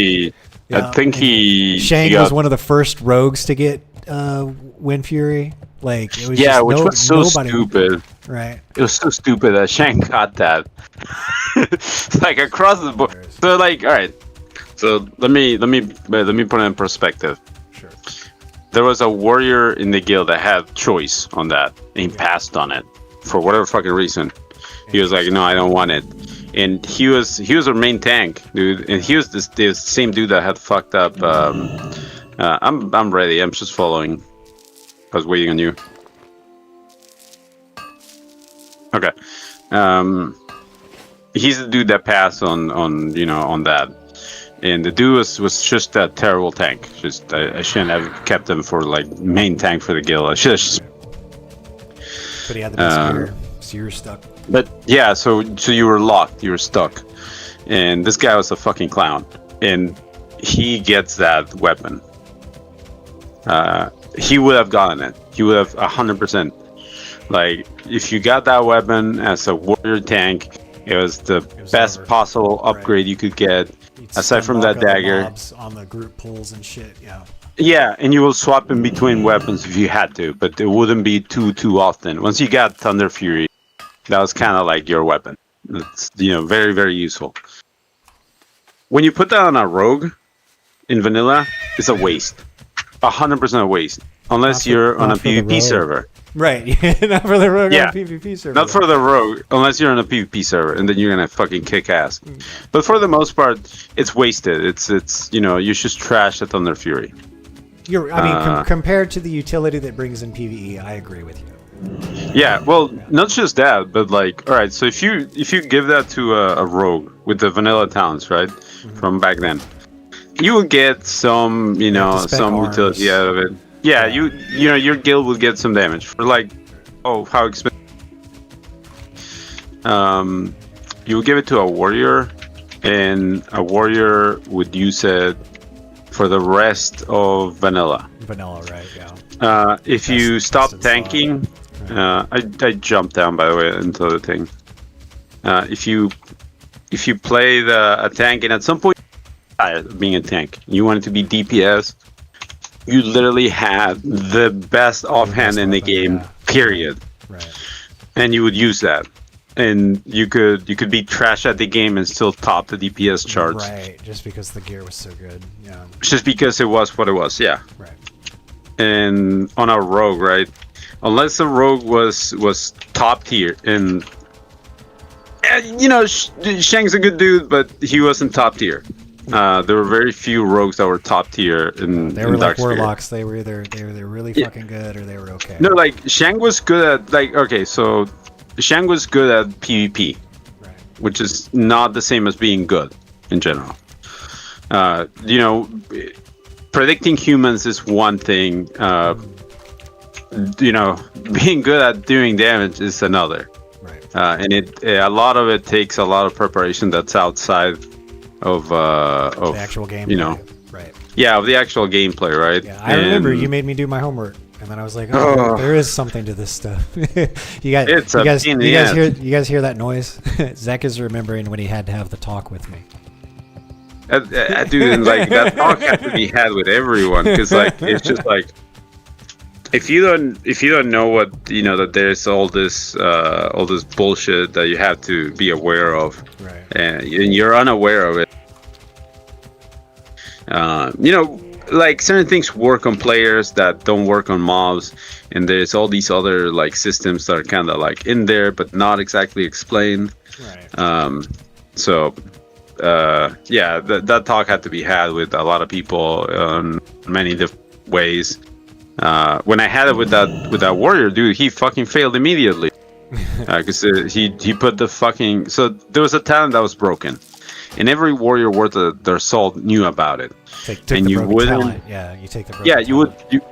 I think he. Shang was one of the first rogues to get Wind Fury. Like it was which was so stupid. Right. It was so stupid that Shang got that. Like across the board. So like, all right. So let me put it in perspective. Sure. There was a warrior in the guild that had choice on that, and he passed on it for whatever fucking reason. He was like, "No, I don't want it." And he was our main tank, dude. And he was this same dude that had fucked up. I'm ready. I'm just following. I was waiting on you. Okay. He's the dude that passed on that. And the dude was just that terrible tank. Just I shouldn't have kept him for like main tank for the guild. I should have just... But he had the best gear, so you were stuck. But yeah, so you were locked. You were stuck. And this guy was a fucking clown. And he gets that weapon. He would have gotten it. He would have 100%. Like, if you got that weapon as a warrior tank, It was the best possible upgrade you could get, aside from that dagger. Mobs on the group pulls and shit. Yeah. Yeah, and you will swap in between weapons if you had to, but it wouldn't be too often. Once you got Thunder Fury, that was kind of like your weapon. It's, you know, very, very useful. When you put that on a rogue in vanilla, it's a waste. 100% a waste. Unless you're on a PvP server. Right, not for the rogue Yeah, on a PvP server. not for the rogue, unless you're on a PvP server, and then you're gonna fucking kick ass. But for the most part, it's wasted. It's you know, you should trash the Thunder Fury. I mean, compared to the utility that brings in PvE, I agree with you. Yeah, well, not just that, but like, all right. So if you give that to a rogue with the vanilla talents, right, from back then, you will get some, you know, some utility out of it. Yeah, you know, your guild will get some damage for like, oh, how expensive. You would give it to a warrior, and a warrior would use it for the rest of vanilla. Vanilla, right? Yeah. If you stop tanking, I jumped down, by the way, into the thing. If you play a tank, and at some point you're tired of being a tank, you want it to be DPS, you literally had the best offhand in the game, period. Right. And you would use that. And you could be trash at the game and still top the DPS charts. Right, just because the gear was so good. Yeah. Just because it was what it was, yeah. Right. And on a rogue, right? Unless the rogue was top tier, and you know, Shang's a good dude, but he wasn't top tier. There were very few rogues that were top tier in They were like Darksphere. warlocks. They were either really fucking good or they were okay. No, like Shang was good at so Shang was good at PvP, which is not the same as being good in general. You know, predicting humans is one thing. You know, being good at doing damage is another. Right. And a lot of it takes a lot of preparation that's outside of the actual gameplay. You know, right. Yeah, of the actual gameplay, right? Yeah, I remember you made me do my homework, and then I was like, "Oh, there is something to this stuff." you guys hear that noise? Zach is remembering when he had to have the talk with me. Dude, like that talk has to be had with everyone, because like it's just like if you don't know what, you know, that there's all this bullshit that you have to be aware of, right? And you're unaware of it. You know, like certain things work on players that don't work on mobs, and there's all these other like systems that are kind of like in there but not exactly explained. Right. So yeah, that talk had to be had with a lot of people in many different ways. When I had it with that warrior dude, he fucking failed immediately because he put the fucking, so there was a talent that was broken, and every warrior worth their salt knew about it. And you wouldn't. Yeah, you take the broken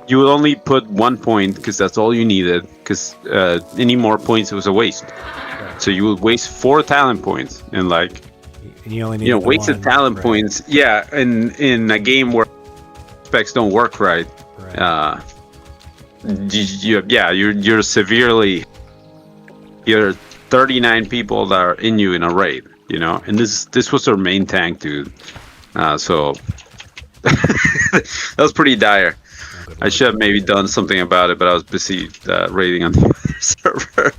you would only put 1 point because that's all you needed, because any more points it was a waste. Right. So you would waste 4 talent points, and like you only need wasted talent points. Yeah, in a game where specs don't work right. You're severely. You're 39 people that are in you in a raid, you know, and this was our main tank, dude. So that was pretty dire. I should have maybe done something about it, but I was busy raiding on the server.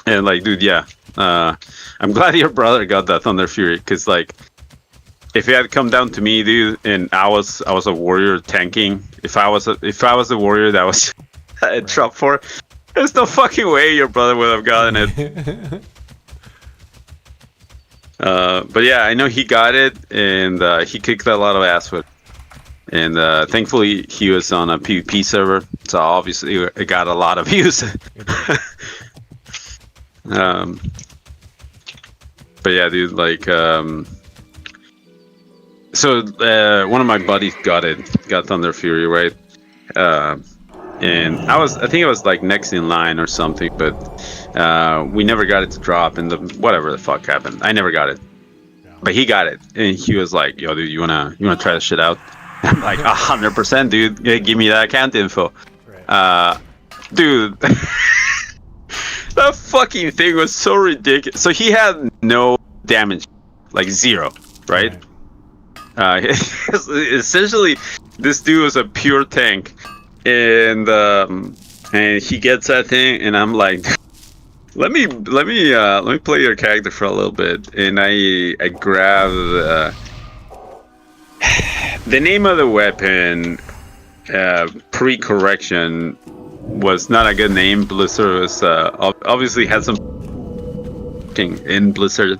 And like, dude, yeah. I'm glad your brother got that Thunder Fury, because like, if it had come down to me, dude, and I was a warrior tanking, if I was a warrior that was a drop for, there's no fucking way your brother would have gotten it. But yeah, I know he got it, and he kicked a lot of ass with it. And thankfully he was on a PvP server, so obviously it got a lot of views. But yeah, dude, like so one of my buddies got Thunder Fury, right? And I think it was like next in line or something, but we never got it to drop, and whatever the fuck happened, I never got it. But he got it, and he was like, "Yo, dude, you wanna try this shit out?" I'm like, 100%, dude. Yeah, give me that account info, dude. That fucking thing was so ridiculous. So he had no damage, like 0, right? Essentially, this dude was a pure tank, and he gets that thing, and I'm like, let me play your character for a little bit, and I grab the name of the weapon. Pre-correction was not a good name. Blizzard was obviously had some in Blizzard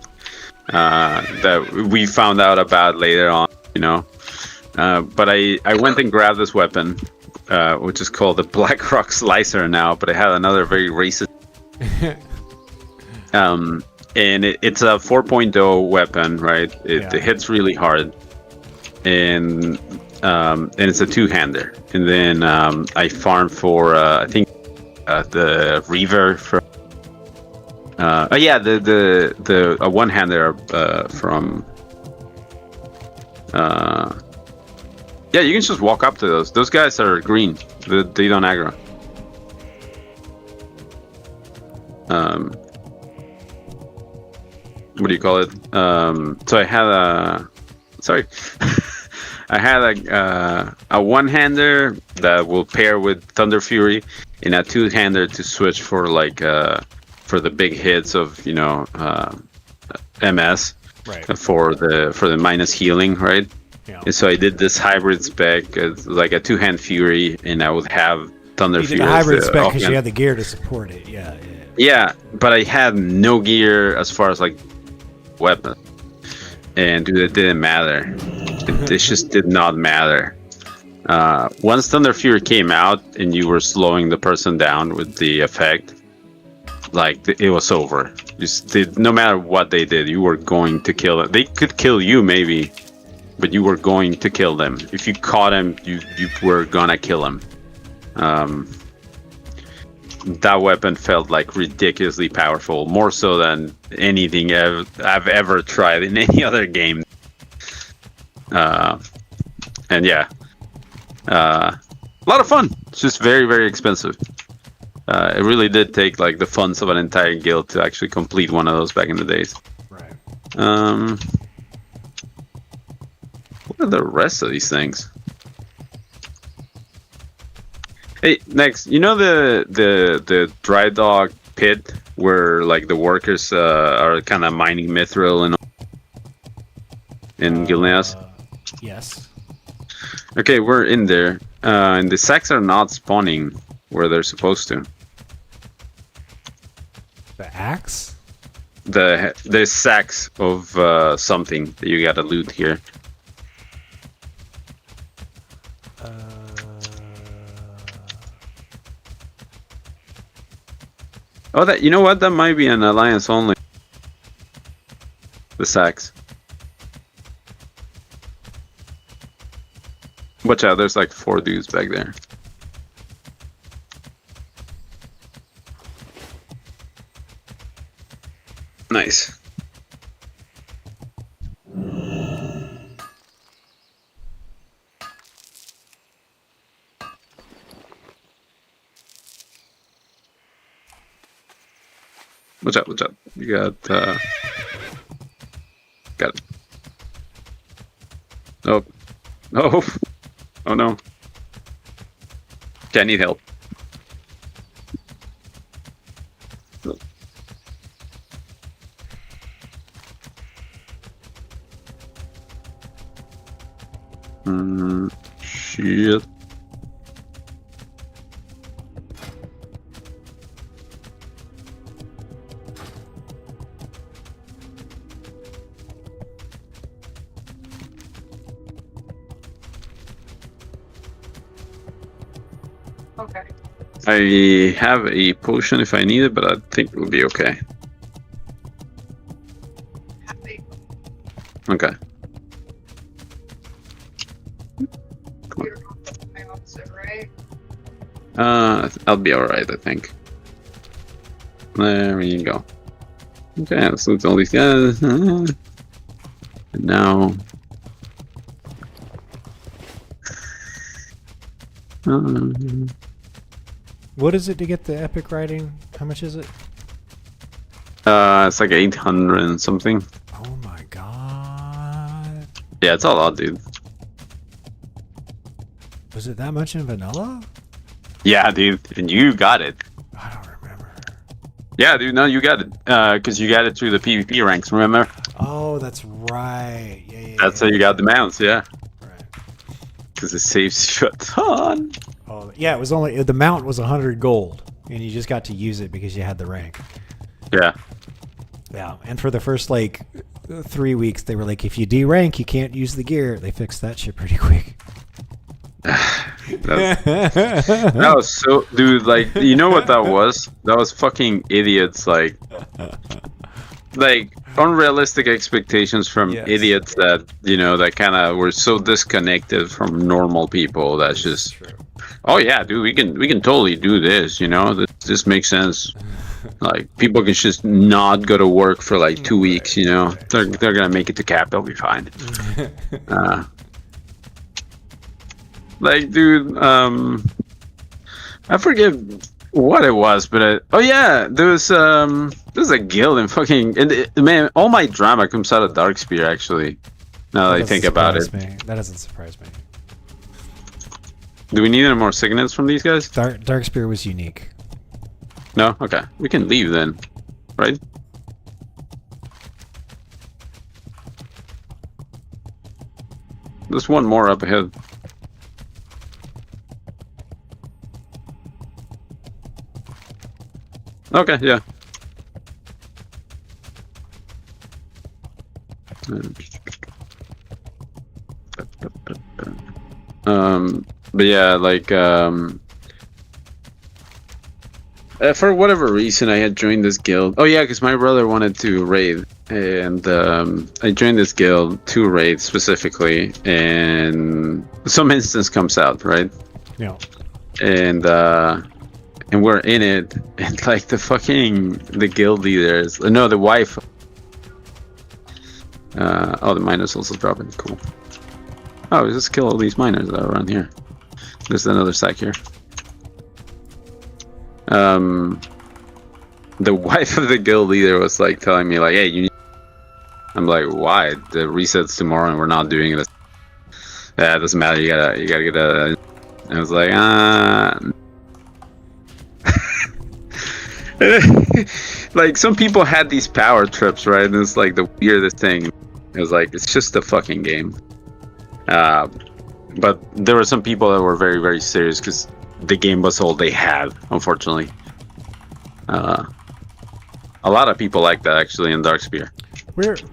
that we found out about later on, you know. But I went and grabbed this weapon, which is called the Black Rock Slicer now, but it had another very racist. And it's a 4.0 weapon, right? It hits really hard, and it's a 2-hander. And then I farmed for I think the Reaver from a 1-hander from you can just walk up to those guys are green. They don't aggro. What do you call it? So I had I had a 1-hander that will pair with Thunder Fury, and a 2-hander to switch for for the big hits of MS, right? For the minus healing, right? Yeah. And so I did this hybrid spec, like a 2-hand Fury, and I would have Thunder Fury. You did a hybrid spec because you had the gear to support it. Yeah. Yeah, but I had no gear as far as like weapon, and dude, it didn't matter. It just did not matter. Once Thunder Fury came out and you were slowing the person down with the effect, like it was over. No matter what they did, you were going to kill them. They could kill you maybe, but you were going to kill them. If you caught him, you were gonna kill him. That weapon felt like ridiculously powerful, more so than anything I've ever tried in any other game. And yeah, a lot of fun. It's just very, very expensive. It really did take like the funds of an entire guild to actually complete one of those back in the days. Right. What are the rest of these things? Hey, next, you know the dry dog pit where like the workers are kind of mining mithril and in Gilneas? Yes. Okay, we're in there, and the sacks are not spawning where they're supposed to. The axe? The sacks of something that you gotta loot here. Oh, you know what? That might be an alliance only. The sacks. Watch out! There's like 4 dudes back there. Nice. Watch out, watch out. You got it. Oh. Oh. Oh no. Okay, I need help. Shit. Okay. I have a potion if I need it, but I think it will be okay. Happy. Okay. You're my opposite, right? I'll be alright, I think. There you go. Okay, let's loot all these guys. And now... What is it to get the epic riding? How much is it? It's like 800 and something. Oh my god. Yeah, it's a lot, dude. Was it that much in vanilla? Yeah, dude, and you got it. I don't remember. Yeah, dude, no, you got it. Because you got it through the PvP ranks, remember? Oh, that's right. Yeah. That's how you got the mounts, yeah. Right. Because it saves you a ton. Oh, yeah, it was only... The mount was 100 gold, and you just got to use it because you had the rank. Yeah. Yeah, and for the first, like, 3 weeks, they were like, if you D-rank, you can't use the gear. They fixed that shit pretty quick. That was so... Dude, like, you know what that was? That was fucking idiots, like... Like, unrealistic expectations from idiots that, you know, that kind of were so disconnected from normal people. That's just... Oh, yeah, dude, we can totally do this, you know? This makes sense. Like, people can just not go to work for like 2 weeks, you know? They're gonna make it to cap, they'll be fine. Like, dude, I forget what it was, but oh yeah, there's a guild in fucking... man, all my drama comes out of Darkspear, actually. Now that I think about it. That doesn't surprise me. Do we need any more signets from these guys? Darkspear was unique. No? Okay. We can leave then, right? There's one more up ahead. Okay, yeah. But yeah, like, for whatever reason, I had joined this guild. Oh yeah, because my brother wanted to raid, and I joined this guild to raid specifically, and some instance comes out, right? Yeah. And we're in it, and like the guild leaders, no, the wife. Oh, the miners also dropping. Cool. Oh, let's just kill all these miners that are around here. There's another stack here. The wife of the guild leader was like telling me like, hey, you need... I'm like, why? The reset's tomorrow and we're not doing it. Yeah, it doesn't matter, you gotta get a... I was like, like, some people had these power trips, right? And it's like the weirdest thing. It was like, it's just a fucking game. But there were some people that were very, very serious because the game was all they had, unfortunately. A lot of people like that, actually, in Darkspear.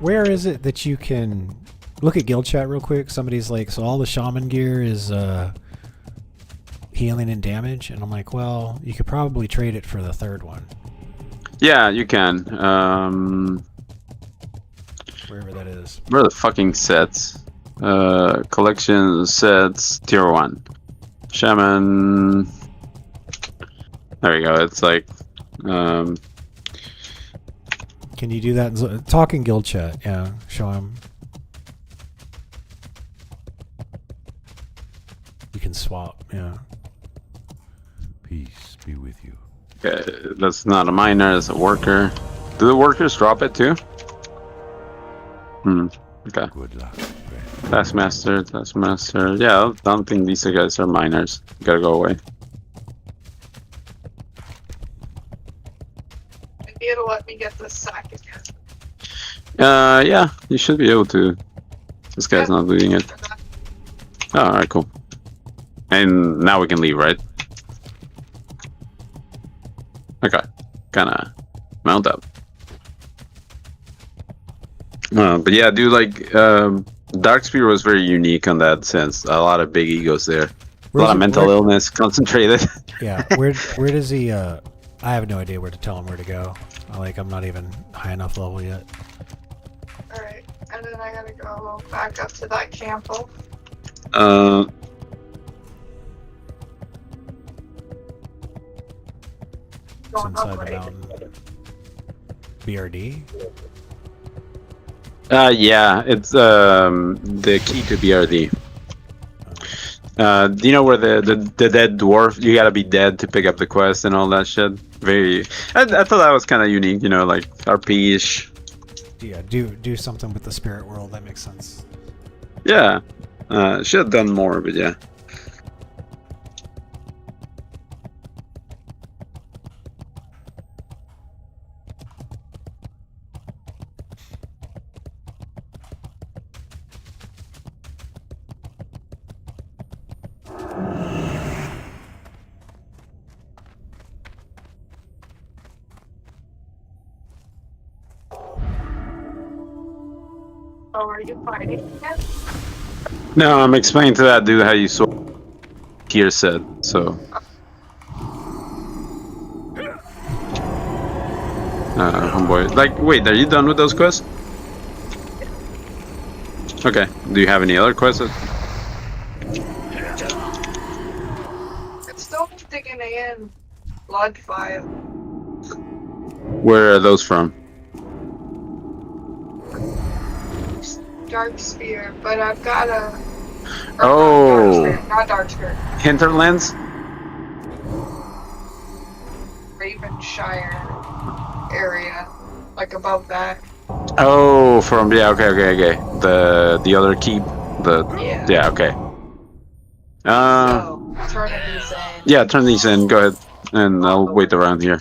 Where is it that you can... Look at guild chat real quick. Somebody's like, so all the shaman gear is healing and damage? And I'm like, well, you could probably trade it for the third one. Yeah, you can. Wherever that is. Where are the fucking sets? Collection sets, tier 1. Shaman. There we go. It's like... Can you do that? Talk in guild chat. Yeah, show him. You can swap. Yeah. Peace be with you. Okay, that's not a miner. That's a worker. Do the workers drop it too? Okay. Good luck. Taskmaster. Yeah, I don't think these guys are miners. Gotta go away. Maybe it'll let me get this sack again. Yeah, you should be able to. This guy's not doing it. Oh, alright, cool. And now we can leave, right? Okay. Kinda mount up. But yeah, dude, like, Darkspear was very unique on that sense. A lot of big egos there. A lot of mental illness concentrated. Yeah, where does he, I have no idea where to tell him where to go. I'm not even high enough level yet. Alright, and then I gotta go back up to that campo. It's inside the mountain. BRD? Yeah, it's the key to BRD. Do you know where the dead dwarf? You gotta be dead to pick up the quest and all that shit. I thought that was kind of unique. You know, like RP-ish. Yeah, do something with the spirit world. That makes sense. Yeah, should have done more, but yeah. Oh, are you fighting again? No, I'm explaining to that dude how you saw here said, so. Homeboy. Like, wait, are you done with those quests? Okay. Do you have any other quests? It's still digging in blood file. Where are those from? Dark Spear, but I've got a. Oh. Not Dark Spear. Hinterlands? Ravenshire area, like above that. Oh, from okay. The other keep. Yeah, okay. So turn these in. Yeah, turn these in. Go ahead, and I'll wait around here.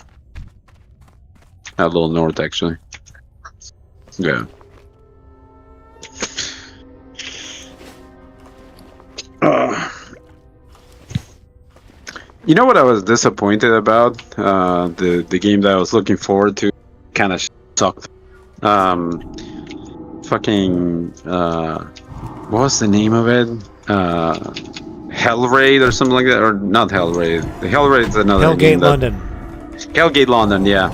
A little north, actually. Yeah. You know what I was disappointed about? The game that I was looking forward to kind of sucked. Fucking what was the name of it? Hellraid or something like that, or not Hellraid. The Hellraid's another Hellgate game. London. Hellgate London, yeah.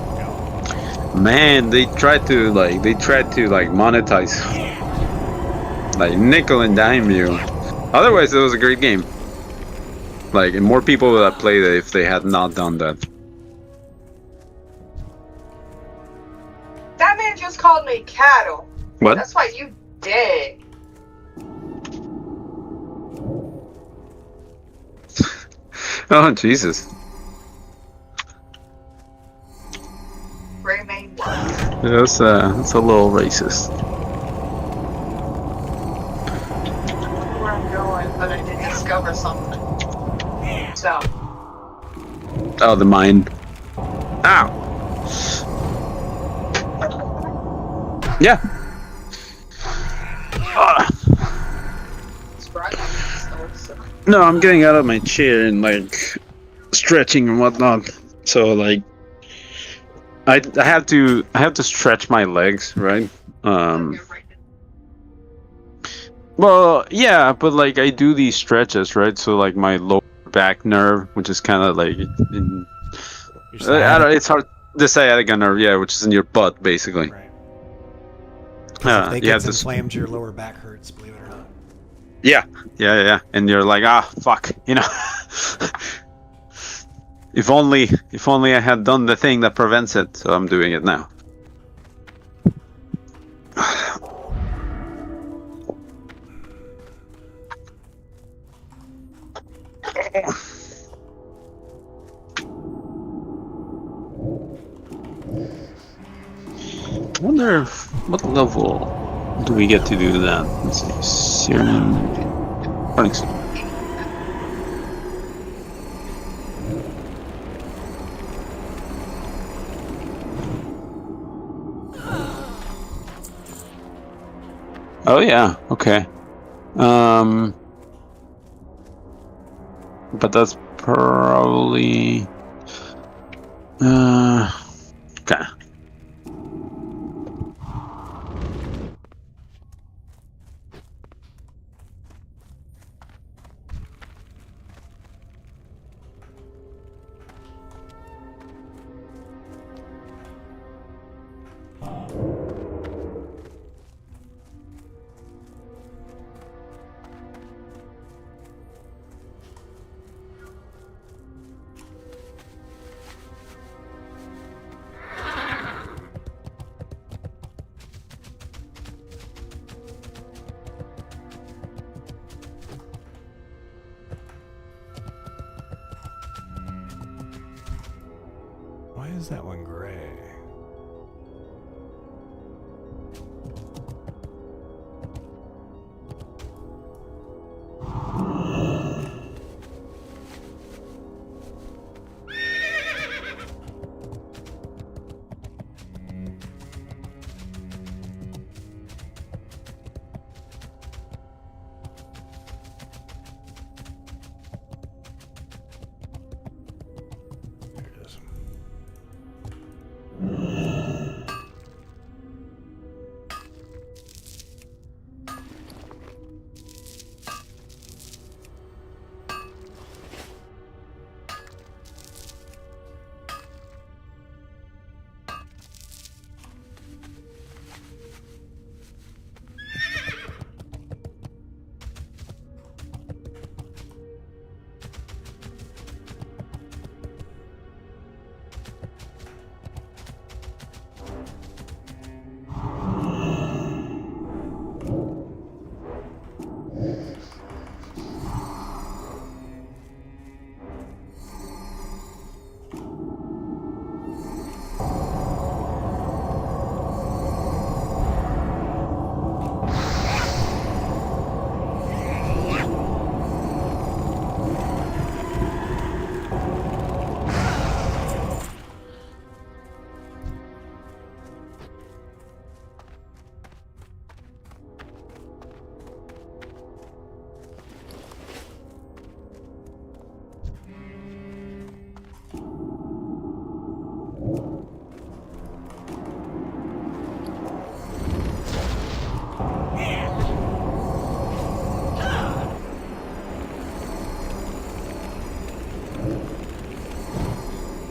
Man, they tried to monetize, like nickel and dime you. Otherwise, it was a great game. Like, and more people would have played it if they had not done that. That man just called me cattle. What? That's why you dead. Oh, Jesus. Remain what? That's a little racist. Where I'm going, but I did discover something. So. Oh, the mine. Ow! Yeah. No, I'm getting out of my chair and like stretching and whatnot. So like, I have to stretch my legs, right? Well, yeah, but like I do these stretches, right? So like my lower back nerve, which is kind of like it's hard. The sciatica nerve, yeah, which is in your butt, basically. Right. If they you get have to inflamed, your lower back hurts. Believe it or not. Yeah, and you're like, fuck, you know. If only I had done the thing that prevents it. So I'm doing it now. I wonder what level do we get to do that? Let's see. Syrian. Oh yeah, okay. But that's probably okay. Why is that one gray?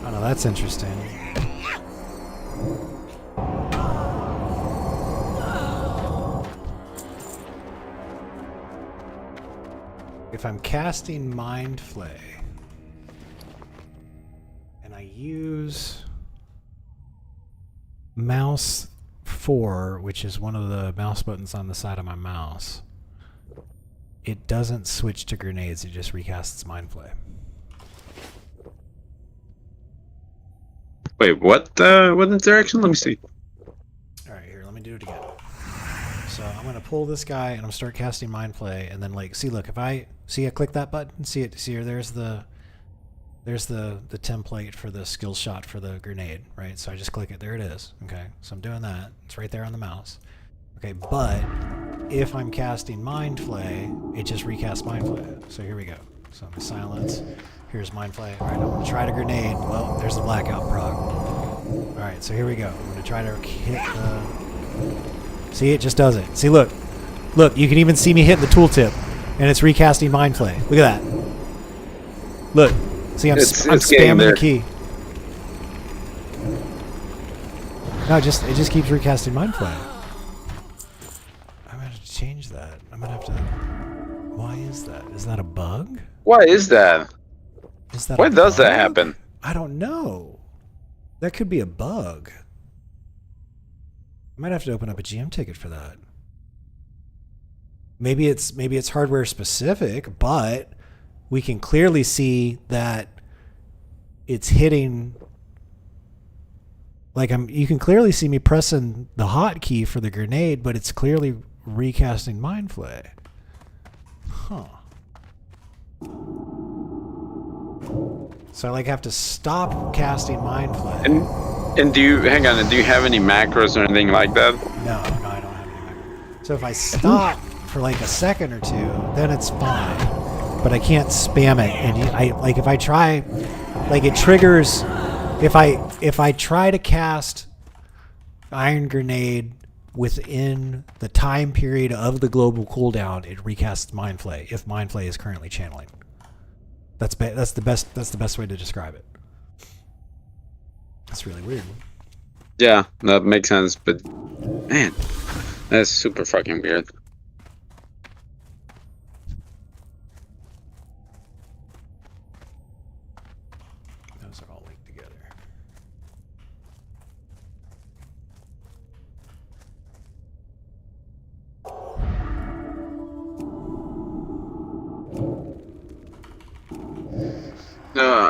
Oh, that's interesting. If I'm casting Mind Flay and I use mouse 4, which is one of the mouse buttons on the side of my mouse, it doesn't switch to grenades, it just recasts Mind Flay. Wait, what direction? Let me see. Alright, here, let me do it again. So I'm gonna pull this guy and I'm gonna start casting Mind Flay, and then like, see, look, if I click that button, see here, there's the template for the skill shot for the grenade, right? So I just click it, there it is. Okay, so I'm doing that. It's right there on the mouse. Okay, but if I'm casting Mind Flay, it just recasts Mind Flay. So here we go. So I'm gonna silence. Here's Mind Flay. All right, I'm gonna try to grenade. Well, there's the blackout proc. All right, so here we go. I'm gonna try to hit the. See, it just does it. See, look, you can even see me hitting the tooltip, and it's recasting Mind Flay. Look at that. Look, see, I'm spamming the key. No, it just keeps recasting Mind Flay. I'm gonna have to change that. I'm gonna have to. Why is that? Is that a bug? Why is that? Why does that happen? I don't know. That could be a bug. I might have to open up a GM ticket for that. Maybe it's hardware specific, but we can clearly see that it's hitting. Like you can clearly see me pressing the hotkey for the grenade, but it's clearly recasting Mind Flay. Huh. So I like have to stop casting Mind Flay. And do you hang on? And do you have any macros or anything like that? No, I don't have any macros. So if I stop for like a second or two, then it's fine. But I can't spam it, and if I try, like it triggers. If I try to cast Iron Grenade within the time period of the global cooldown, it recasts Mind Flay if Mind Flay is currently channeling. That's the best way to describe it. That's really weird. Yeah, that makes sense, but man, that's super fucking weird. Those are all linked together.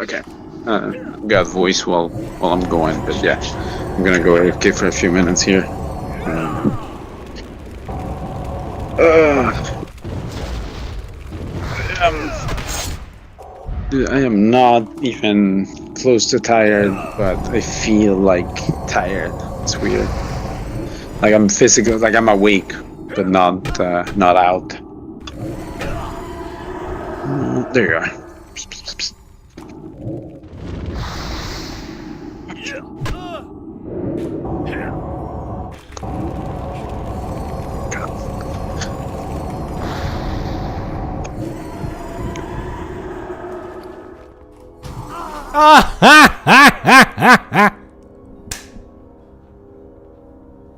Okay. got voice while I'm going, but yeah, I'm gonna go AFK for a few minutes here. I am not even close to tired, but I feel like tired. It's weird. Like I'm physical, like I'm awake, but not out. There you are.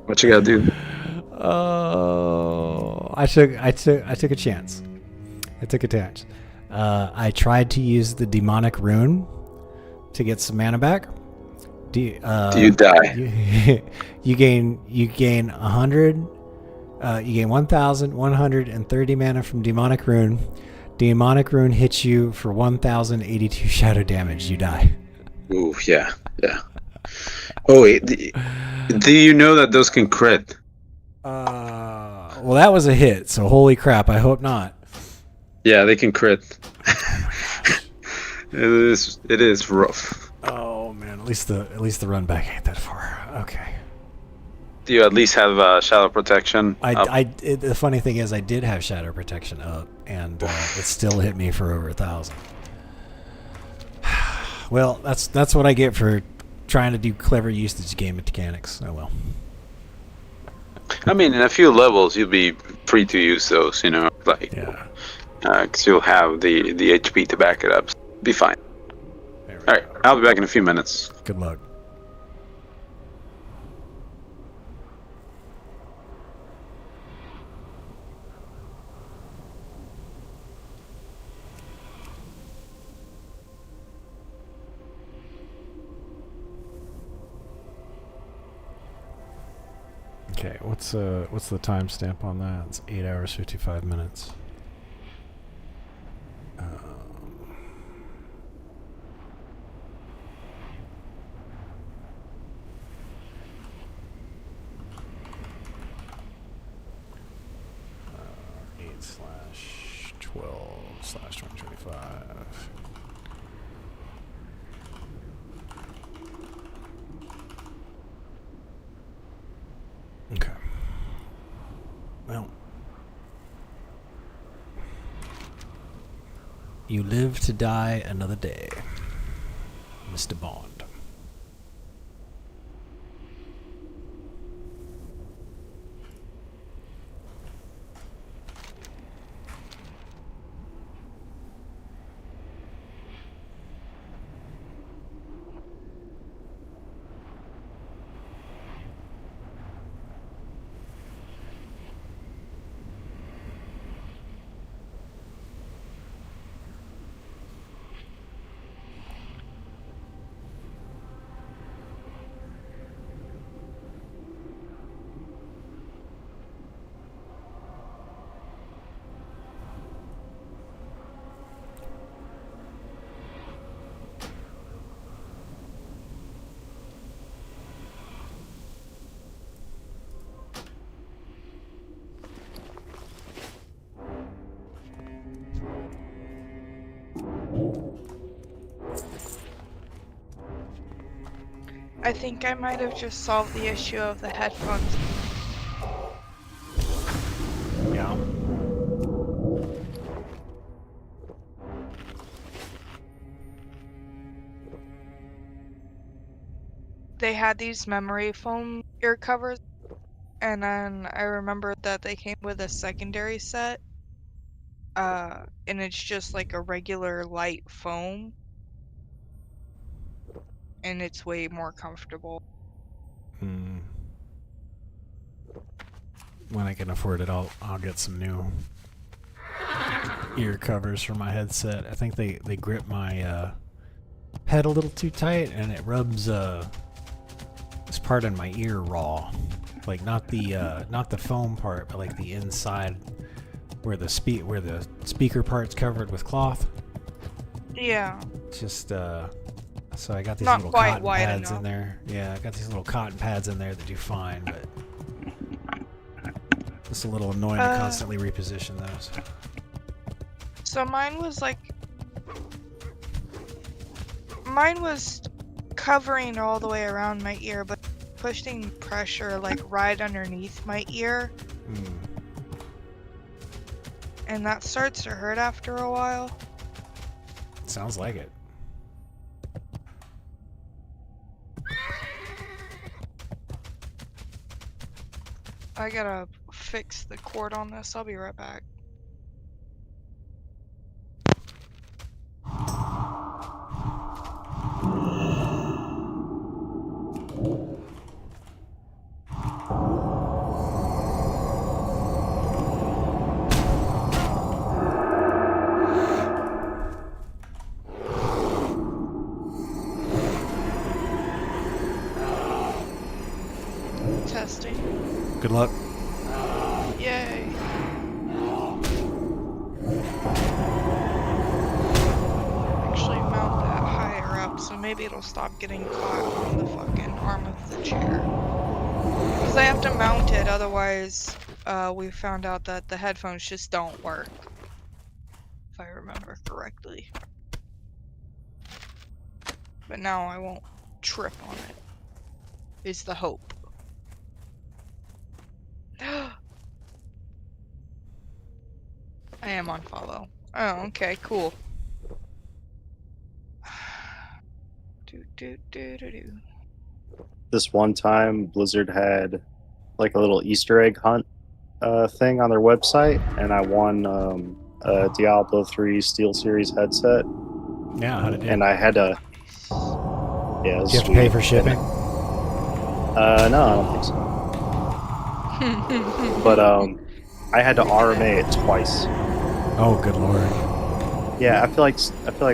What you gotta do? Oh, I took a chance. I took a chance. I tried to use the demonic rune to get some mana back. Do you die? You gain 100. You gain 1,130 mana from demonic rune. Demonic rune hits you for 1,082 shadow damage. You die. Ooh, yeah. Oh, wait, do you know that those can crit? Well, that was a hit, so holy crap, I hope not. Yeah, they can crit. It is rough. Oh man, at least the run back ain't that far. Okay. Do you at least have shadow protection? The funny thing is, I did have shadow protection up, and it still hit me for over 1,000. Well, that's what I get for trying to do clever usage game mechanics. Oh well. I mean, in a few levels, you'll be free to use those. You know, like because you'll have the HP to back it up. Be fine. All right, I'll be back in a few minutes. Good luck. Okay, what's the timestamp on that? It's 8 hours 55 minutes. 8/12/2025. Okay. Well, you live to die another day, Mr. Bond. I think I might have just solved the issue of the headphones. Yeah. They had these memory foam ear covers, and then I remembered that they came with a secondary set. And it's just like a regular light foam. And it's way more comfortable. When I can afford it, I'll get some new ear covers for my headset. I think they grip my head a little too tight, and it rubs this part in my ear raw. Like not the foam part, but like the inside where the speaker part's covered with cloth. Yeah. It's just So I got these Not little quite cotton wide pads in enough. there. Yeah, I got these little cotton pads in there that do fine, but it's a little annoying to constantly reposition those. So mine was covering all the way around my ear, but pushing pressure like right underneath my ear. And that starts to hurt after a while. Sounds like it. I gotta fix the cord on this. I'll be right back. Testing. Good luck. Yay. Actually mount that higher up so maybe it'll stop getting caught on the fucking arm of the chair. Because I have to mount it, otherwise we found out that the headphones just don't work. If I remember correctly. But now I won't trip on it. Is the hope. I am on follow. Oh, okay, cool. This one time, Blizzard had like a little Easter egg hunt thing on their website, and I won a Diablo 3 SteelSeries headset. Yeah, how'd it do? And I had to. Yeah, it was Do you have to pay for shipping? No, I don't think so. But I had to RMA it twice. Oh, good lord. Yeah, I feel like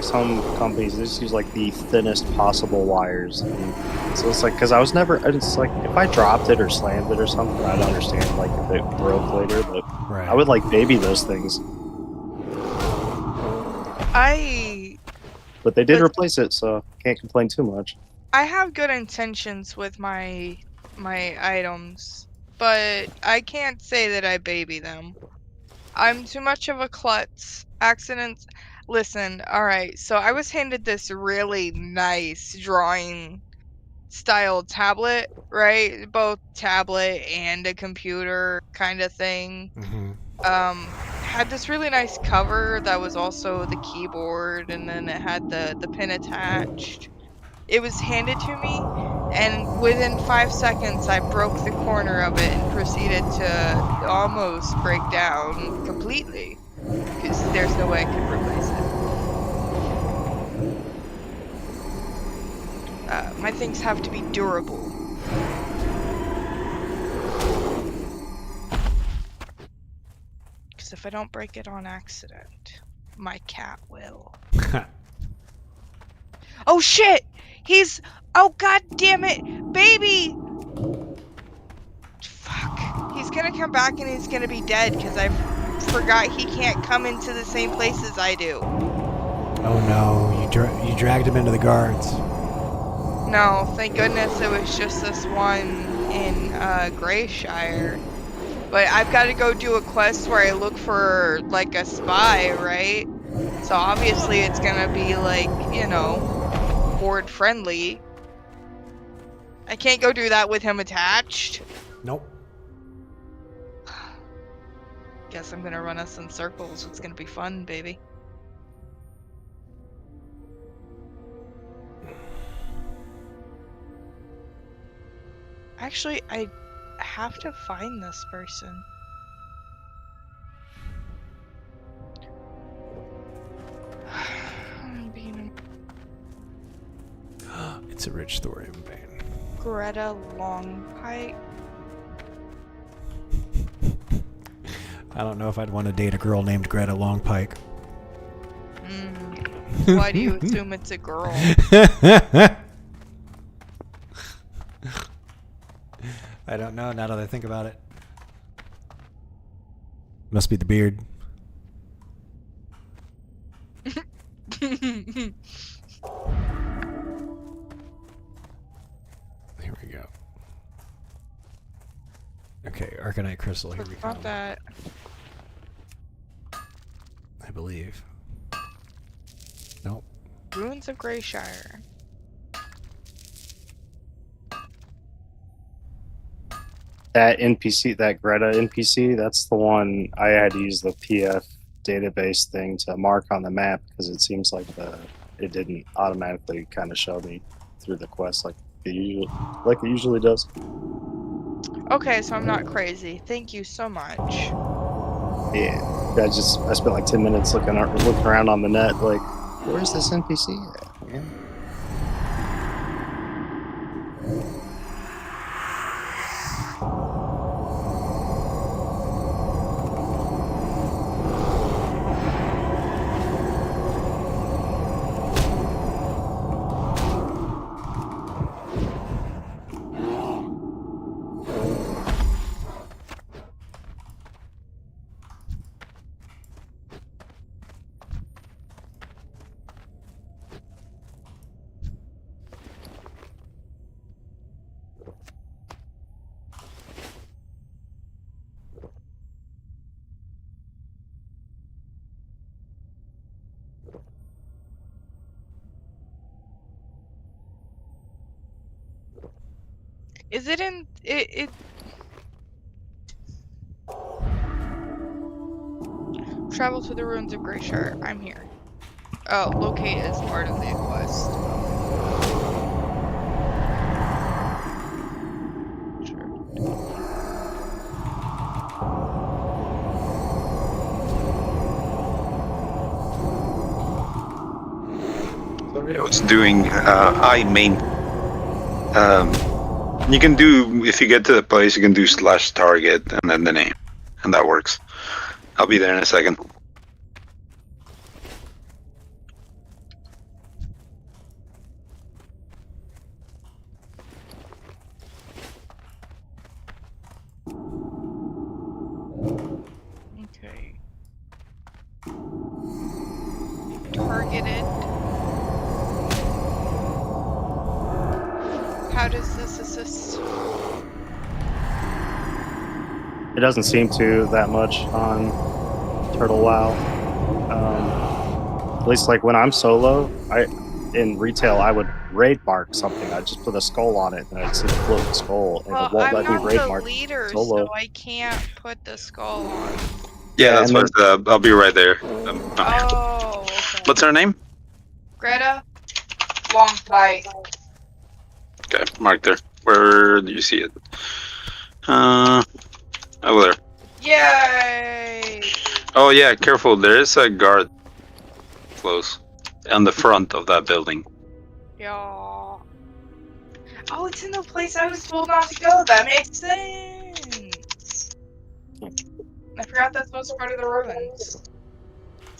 some companies just use like the thinnest possible wires. And so it's like, because it's like if I dropped it or slammed it or something, I'd understand like if it broke later. But right. I would like baby those things. But they did replace it, so can't complain too much. I have good intentions with my items, but I can't say that I baby them. I'm too much of a klutz. Accidents. Listen, alright, so I was handed this really nice drawing style tablet, right? Both tablet and a computer kind of thing. Had this really nice cover that was also the keyboard, and then it had the pin attached. It was handed to me, and within 5 seconds I broke the corner of it and proceeded to almost break down completely, because there's no way I could replace it. My things have to be durable. Because if I don't break it on accident, my cat will. Oh shit! Oh god damn it! Baby! Fuck. He's gonna come back and he's gonna be dead because I forgot he can't come into the same places I do. Oh no, you dragged him into the guards. No, thank goodness it was just this one in Grayshire. But I've got to go do a quest where I look for like a spy, right? So obviously it's gonna be like, you know, board friendly. I can't go do that with him attached. Nope. Guess I'm gonna run us in circles. It's gonna be fun, baby. Actually, I have to find this person. It's a rich thorium vein. Greta Longpike. I don't know if I'd want to date a girl named Greta Longpike. Why do you assume it's a girl? I don't know now that I think about it. Must be the beard. we go. Okay, Arcanite Crystal, here we go. Not that. I believe. Nope. Ruins of Greyshire. That NPC, that Greta NPC, that's the one I had to use the PF database thing to mark on the map because it seems like it didn't automatically kind of show me through the quest like it usually does. Okay, so I'm not crazy. Thank you so much. Yeah, I spent like 10 minutes looking around on the net, like, where's this NPC at, man? Is it in it? Travel to the ruins of Greyshire. I'm here. Oh, locate is part of the quest. I was doing I main. You can do, if you get to the place, you can do /target and then the name, and that works. I'll be there in a second. Okay. Targeted. How does this assist? It doesn't seem to that much on Turtle WoW. At least like when I'm solo, in retail I would raid mark something. I'd just put a skull on it and I'd see the floating skull and it won't I'm let me not raid the mark leader, solo. so I can't put the skull on. Yeah, that's what I'll be right there. Oh, okay. What's her name? Greta? Long bite. Okay, marked there. Where do you see it? Over there. Yay! Oh yeah, careful. There is a guard close on the front of that building. Yeah. Oh, it's in the place I was told not to go. That makes sense. I forgot that's most part of the ruins.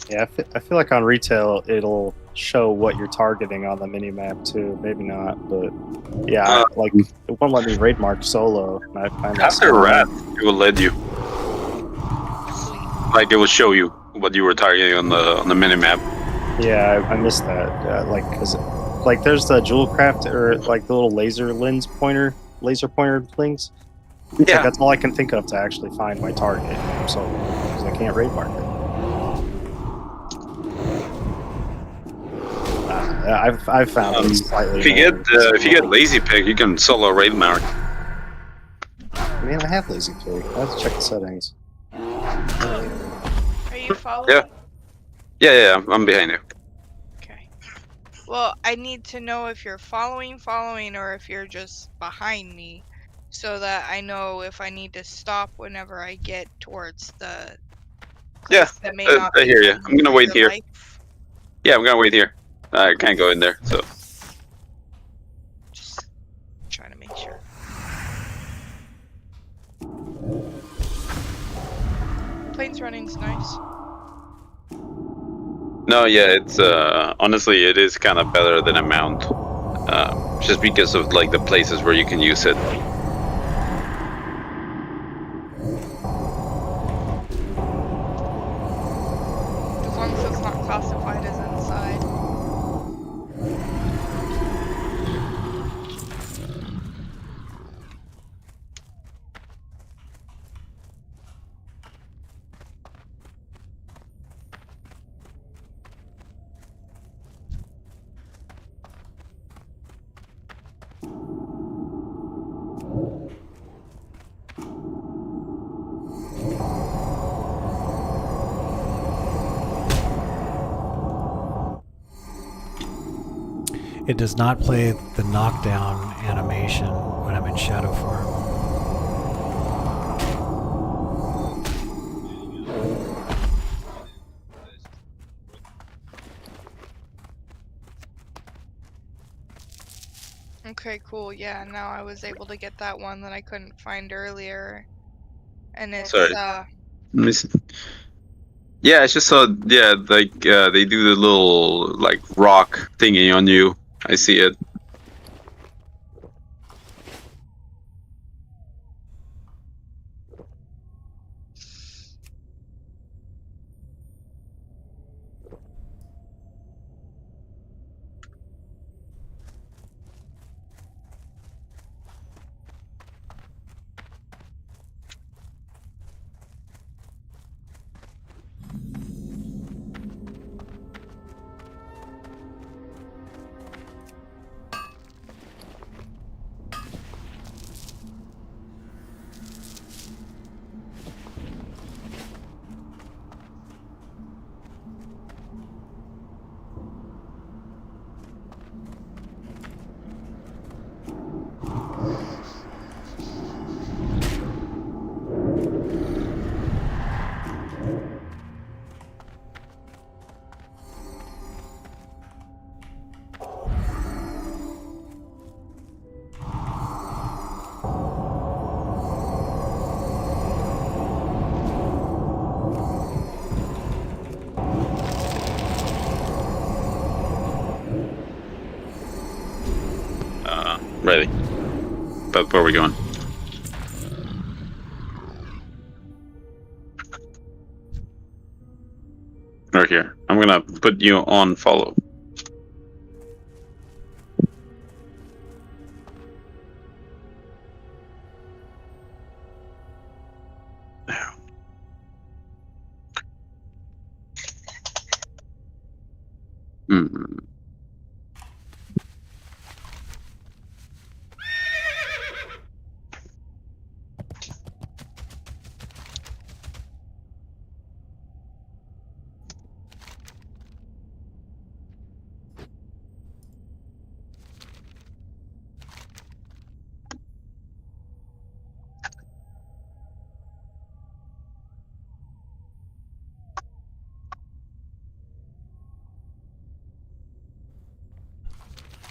Yeah, I feel like on retail it'll show what you're targeting on the mini map too. Maybe not, but yeah, like it won't let me raid mark solo. And I find that After rat, it will let you. Like it will show you what you were targeting on the minimap. Yeah, I missed that. Like, cause like there's the jewel craft or like the little laser pointer things. Yeah, like, that's all I can think of to actually find my target. So because I can't raid mark it. I've found it slightly. If you get lazy pick, you can solo raid mark. I mean, I have lazy pick. I have to check the settings. Are you following? Yeah, I'm behind you. Okay. Well, I need to know if you're following, or if you're just behind me, so that I know if I need to stop whenever I get towards the. Yeah, that may not I hear you. be I'm gonna wait here. life. Yeah, I'm gonna wait here. I can't go in there, so. Just trying to make sure. Planes running's nice. No, yeah, it's honestly it is kind of better than a mount, just because of like the places where you can use it. As long as it's not classified as inside. It does not play the knockdown animation when I'm in shadow form. Okay, cool. Yeah, now I was able to get that one that I couldn't find earlier. And it's Sorry. Let me see. Yeah, I just saw. Yeah, like they do the little like rock thingy on you. I see it. Ready. But where are we going? Right here. I'm gonna put you on follow. Mm.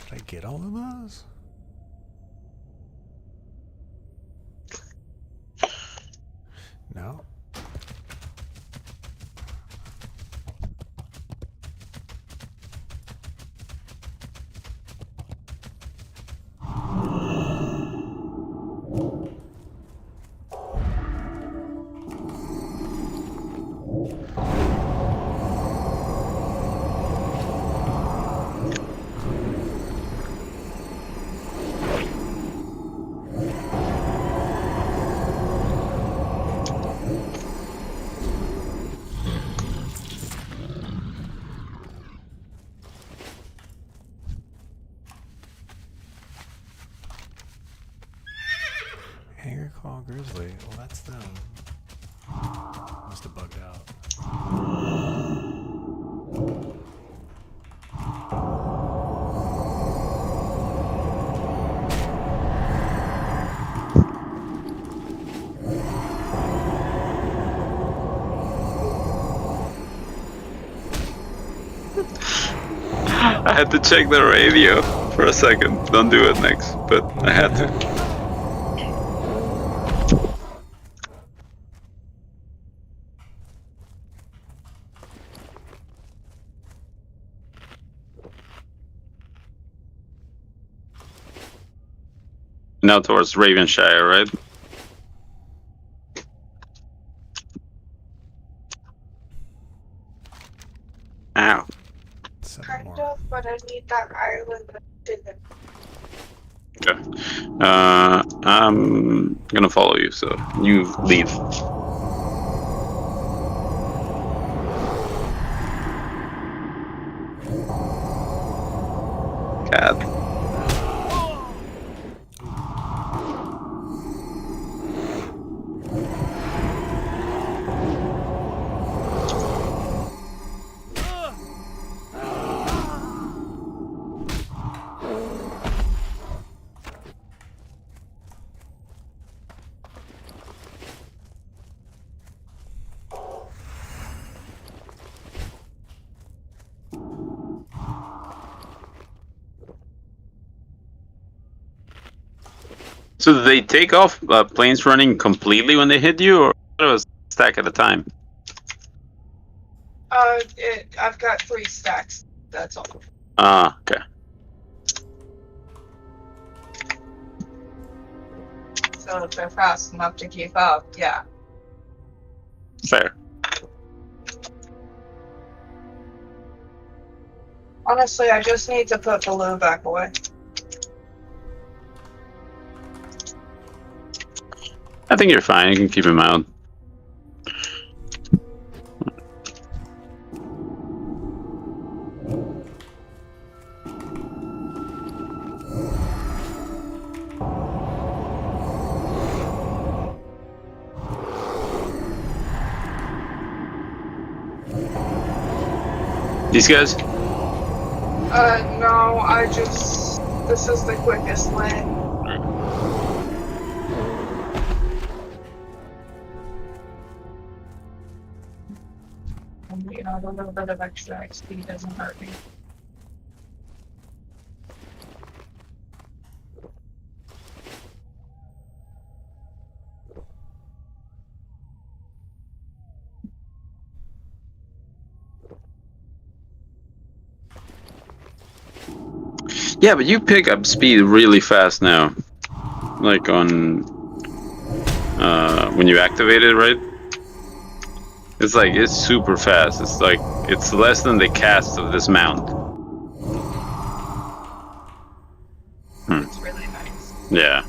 Did I get all of those? No. Hanger Claw Grizzly. Well, that's them. Must have bugged out. I had to check the radio for a second. Don't do it next, but I had to. Now towards Ravenshire, right? Ow. Kind of, but I need that island that didn't. Okay. I'm gonna follow you, so you leave. Cat. So do they take off planes running completely when they hit you, or a stack at a time? I've got 3 stacks. That's all. Ah, okay. So if they're fast enough to keep up, yeah. Fair. Honestly, I just need to put Baloo back away. I think you're fine. You can keep him out. These guys? No, this is the quickest lane. You know, a little bit of extra XP doesn't hurt me. Yeah, but you pick up speed really fast now. Like on when you activate it, right? It's super fast. It's less than the cast of this mount. It's really nice. Yeah.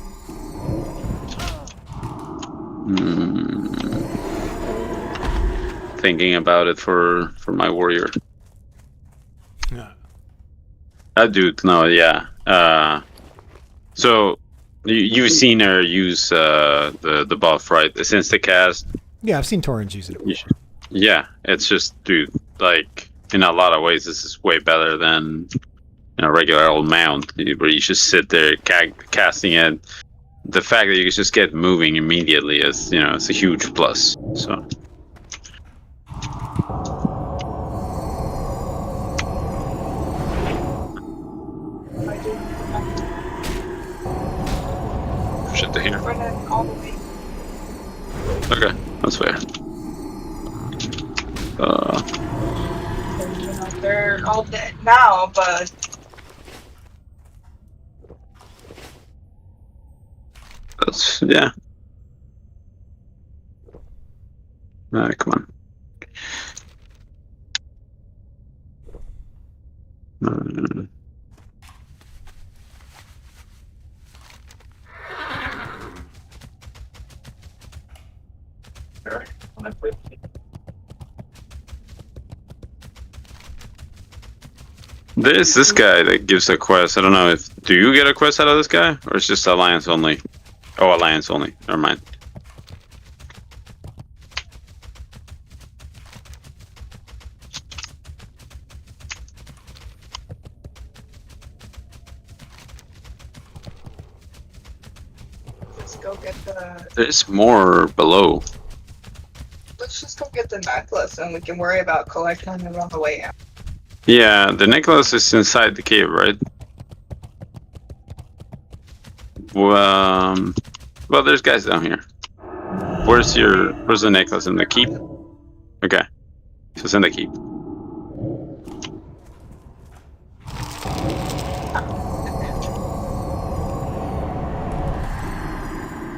Thinking about it for my warrior. Yeah. Dude, no, yeah. So you've seen her use the buff, right? Since the cast. Yeah, I've seen Torrens use it. Yeah, it's just, dude, like, in a lot of ways, this is way better than a regular old mount, where you just sit there casting it. The fact that you can just get moving immediately is, it's a huge plus. So. Shit to hear. Okay, that's fair. They're all dead now, but that's, yeah. Alright, come on. There's this guy that gives a quest. I don't know do you get a quest out of this guy, or it's just Alliance only? Oh, Alliance only. Never mind. let's go get There's more below. let's just go get the necklace, and we can worry about collecting it on the way out. Yeah, the necklace is inside the cave, right? Well, there's guys down here. Where's the necklace? In the keep? Okay. So it's in the keep.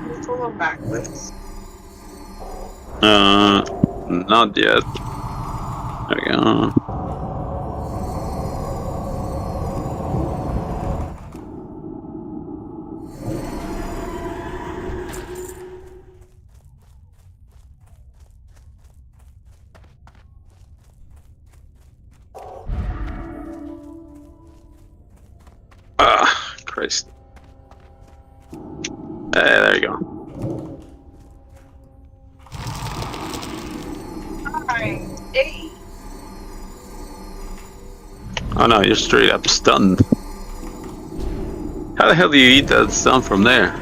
Let's go backwards. Not yet. There we go. Christ. There you go. 9, 8. Oh no, you're straight up stunned. How the hell do you eat that stun from there?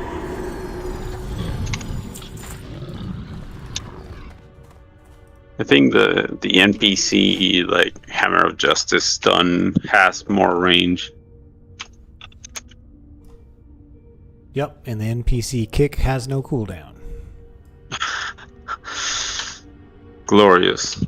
I think the NPC, like, Hammer of Justice stun has more range. Yep, and the NPC kick has no cooldown. Glorious.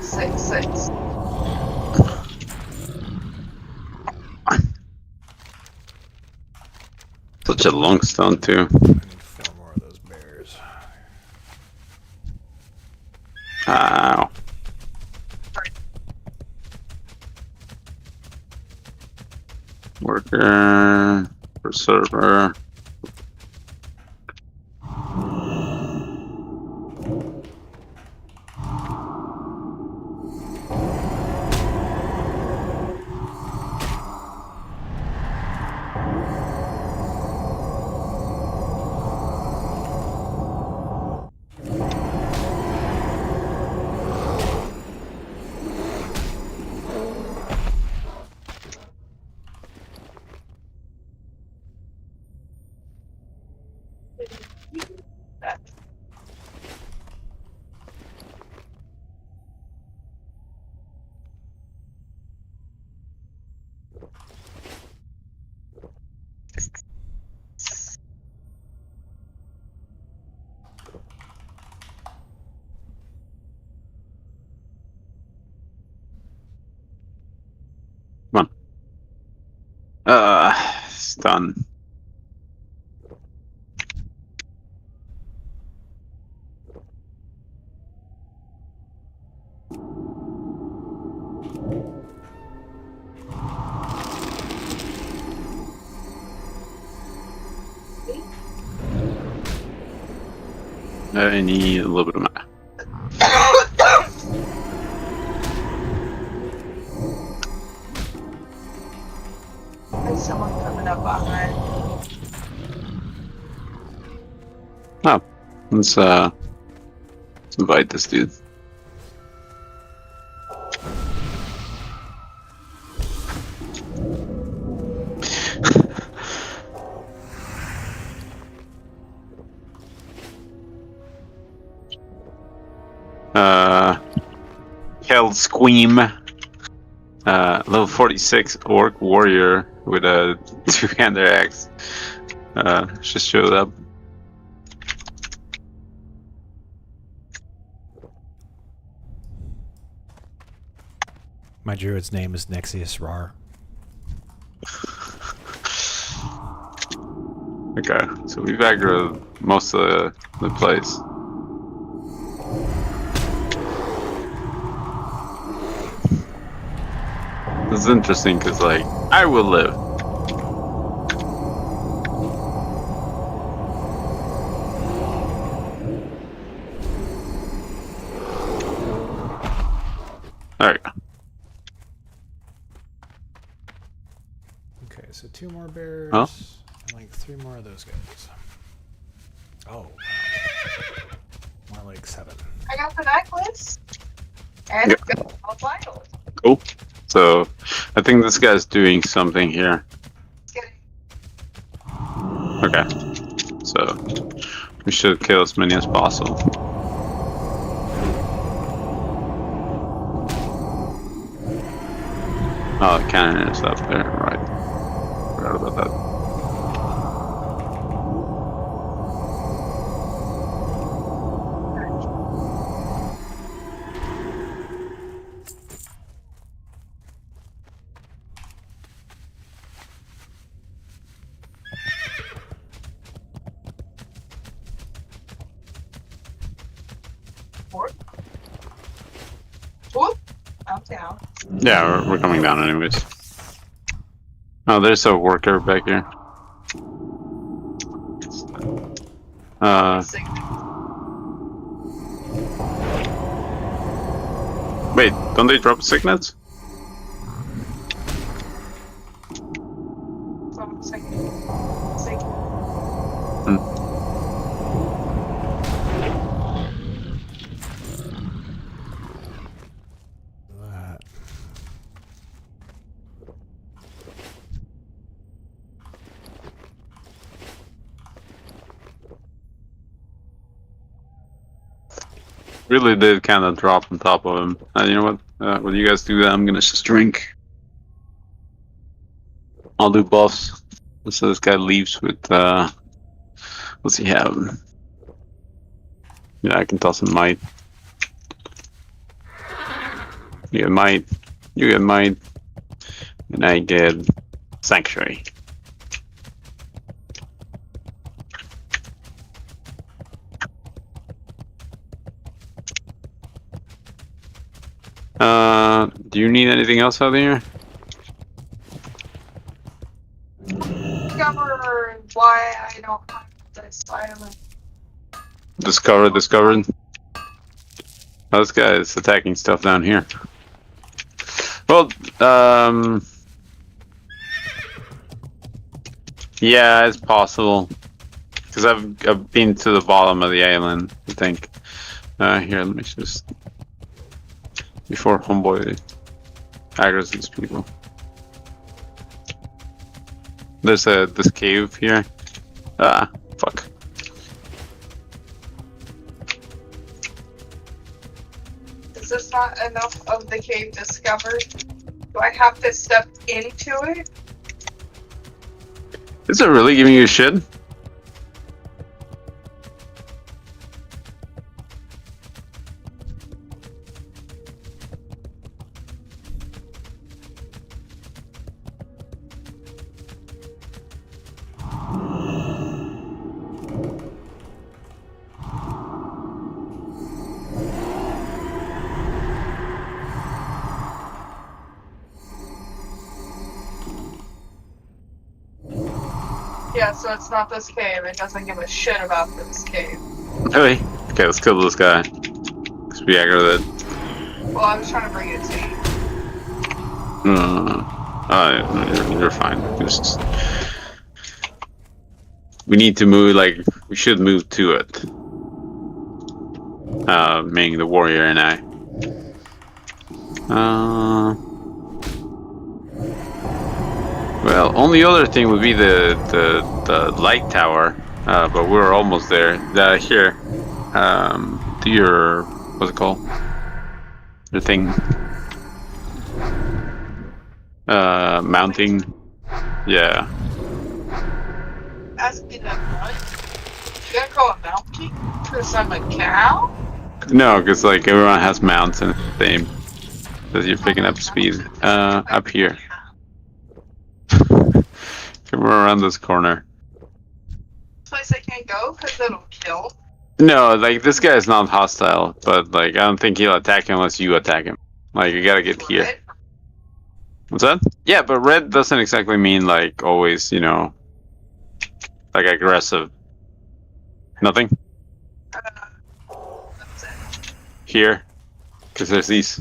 Six. Such a long stone too. I need 4 more of those bears. Ow. Worker, preserver. Come on. It's done. I need a little bit of mana. There's someone coming up behind. Oh, let's invite this dude. Hell Squeam. Level 46 orc warrior with a two-hander axe. Just showed up. My druid's name is Nexius Rar. Okay, so we've aggroed most of the place. This is interesting because, like, I will live. There we go. Okay, so 2 more bears. Huh? And like 3 more of those guys. Oh, wow. More like 7. I got the necklace. And Yep. I've got all vitals. Cool. So, I think this guy's doing something here. Okay. So, we should kill as many as possible. Oh, the cannon is up there, right. Forgot about that. Whoop. I'm down. Yeah, we're coming down anyways. Oh, there's a worker back here. Wait, don't they drop signets? really did kind of drop on top of him. You know what? While you guys do that, I'm gonna just drink. I'll do buffs. So this guy leaves with, what's he have? Yeah, I can toss him might. You get might. You get might. And I get sanctuary. Do you need anything else out here? Discover why I don't have this island. Discovered. Oh, this guy is attacking stuff down here. Well, yeah, it's possible. Because I've been to the bottom of the island, I think. Here, let me just... Before homeboy aggroes these people. There's this cave here. Ah, fuck. Is this not enough of the cave discovered? Do I have to step into it? Is it really giving you shit? Yeah, so it's not this cave. It doesn't give a shit about this cave. Really? Okay, let's kill this guy. Let's be aggro that. Well, I was trying to bring it to you. You're fine. Just... We need to move, like, we should move to it. Meaning the warrior and I. Well, only other thing would be the light tower, but we're almost there. Here, do your, what's it called? The thing. Mounting. Yeah. Asking that what? You gotta call it mounting? Because I'm a cow? No, because like everyone has mounts and same. Because you're picking up speed. Up here. Come around this corner. Place I can't go because it'll kill. No, like this guy is not hostile, but like I don't think he'll attack unless you attack him. Like you gotta get here. Red? What's that? Yeah, but red doesn't exactly mean like always, you know, like aggressive. Nothing? Here. Because there's these.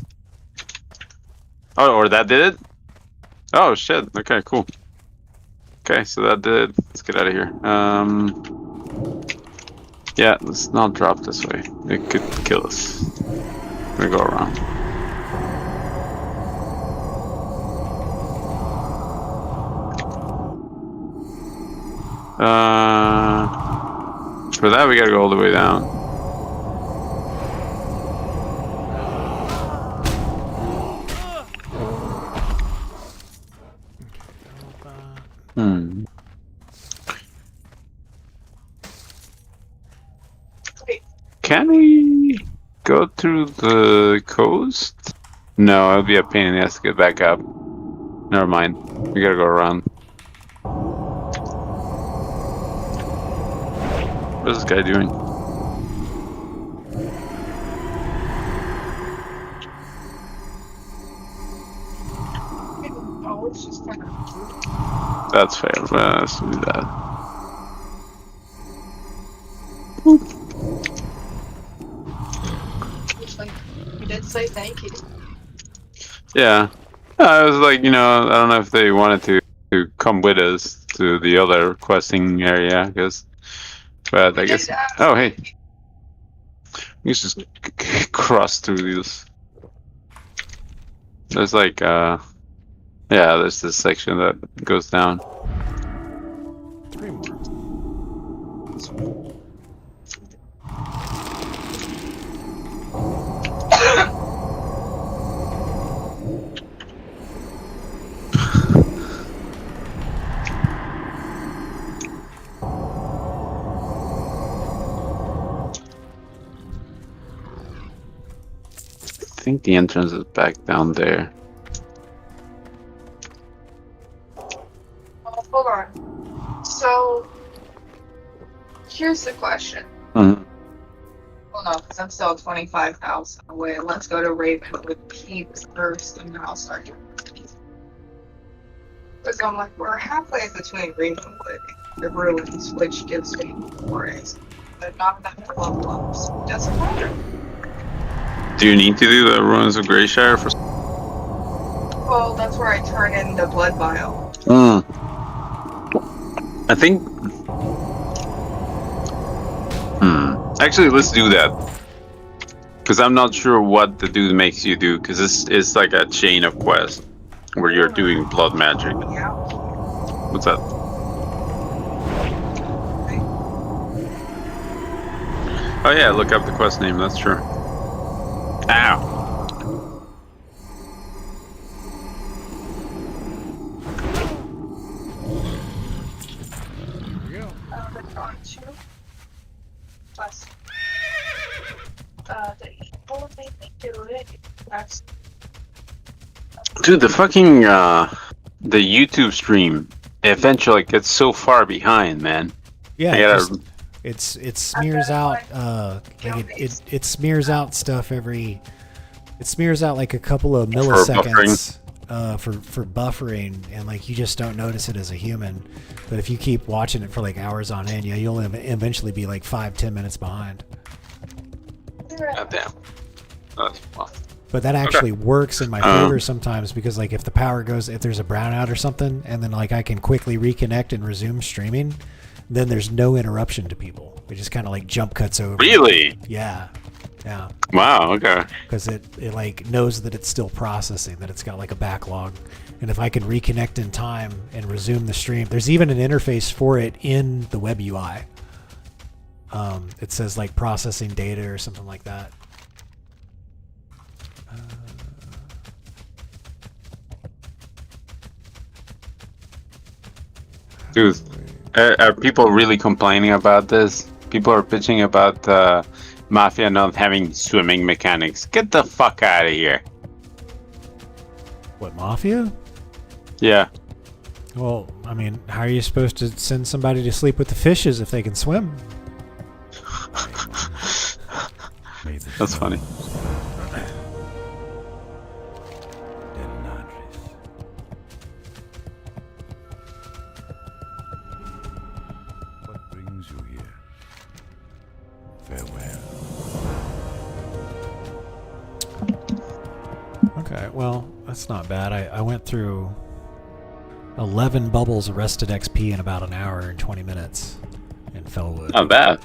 Oh, or that did it? Oh shit, okay, cool. Okay, so that did it. Let's get out of here. Yeah, let's not drop this way. It could kill us. I'm gonna go around. For that we gotta go all the way down. Can we go through the coast? No, it'll be a pain in the ass to get back up. Never mind. We gotta go around. What's this guy doing? Oh, it's just kind of... That's fair. Well, let's do that. You did say thank you. Yeah. I was like, you know, I don't know if they wanted to come with us to the other questing area, because, but I guess. Oh, hey. You just cross through these. There's like, yeah, there's this section that goes down. 3 more. think the entrance is back down there. Oh, hold on. So, here's the question. Mhm. Well, no, because I'm still 25,000 away. Let's go to Ravenwood Keeps first, and then I'll start doing these. Because I'm like, we're halfway between Ravenwood and the ruins, which gives me forays, but not enough to level up. So it doesn't matter. Do you need to do the Ruins of Greyshire for? Well, that's where I turn in the blood vial. I think. Actually, let's do that. Because I'm not sure what the dude makes you do. Because it's like a chain of quests where you're doing blood magic. What's that? Oh yeah, look up the quest name. That's true. Ow. Dude, the fucking the YouTube stream eventually gets so far behind, man. Yeah, I gotta... it smears out like it smears out stuff every. It smears out like a couple of milliseconds for buffering, and like you just don't notice it as a human. But if you keep watching it for like hours on end, yeah, you'll eventually be like 5-10 minutes behind. God damn. That's fun. But that actually works in my favor sometimes because like if the power goes, if there's a brownout or something, and then like I can quickly reconnect and resume streaming, then there's no interruption to people. It just kind of like jump cuts over. Really? Yeah. Yeah. Wow, okay. Because it like knows that it's still processing, that it's got like a backlog. And if I can reconnect in time and resume the stream, there's even an interface for it in the web UI. It says like processing data or something like that. Dude, are people really complaining about this? People are bitching about Mafia not having swimming mechanics. Get the fuck out of here. What, Mafia? Yeah. Well, I mean, how are you supposed to send somebody to sleep with the fishes if they can swim? That's funny. What brings you here? Farewell. Okay, well, that's not bad. I went through 11 bubbles of rested XP in about an hour and 20 minutes in Fellwood. Not bad.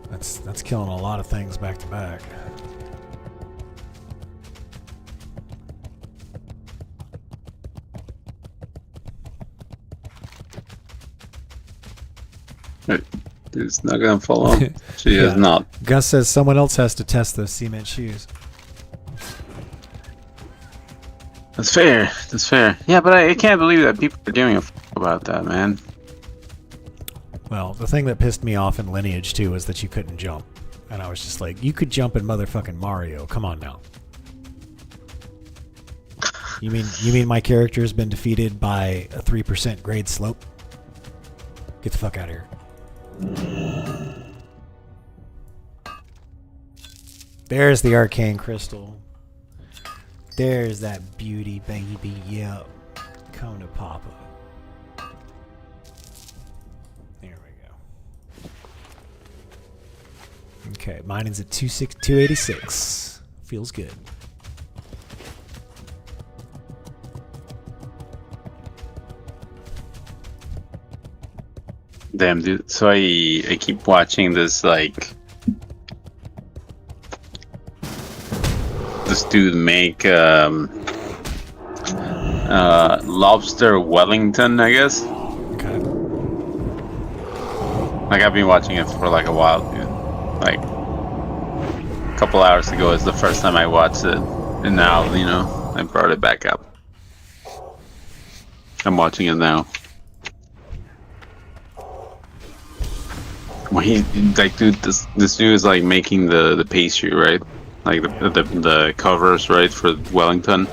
That's killing a lot of things back to back. It's not gonna fall off. She is not. Gus says someone else has to test those cement shoes. That's fair. That's fair. Yeah, but I can't believe that people are giving a fuck about that, man. Well, the thing that pissed me off in Lineage 2 was that you couldn't jump. And I was just like, you could jump in motherfucking Mario. Come on now. You mean my character has been defeated by a 3% grade slope? Get the fuck out of here. There's the arcane crystal. There's that beauty, baby. Yep. Come to Papa. There we go. Okay, mine is at 286. Feels good. Damn, dude. So I keep watching this, like, this dude make lobster Wellington, I guess. Okay. Like, I've been watching it for like a while, dude. Like, a couple hours ago is the first time I watched it, and now, you know, I brought it back up. I'm watching it now. Well, he, like, dude, this dude is like making the pastry, right? like the covers, right, for Wellington.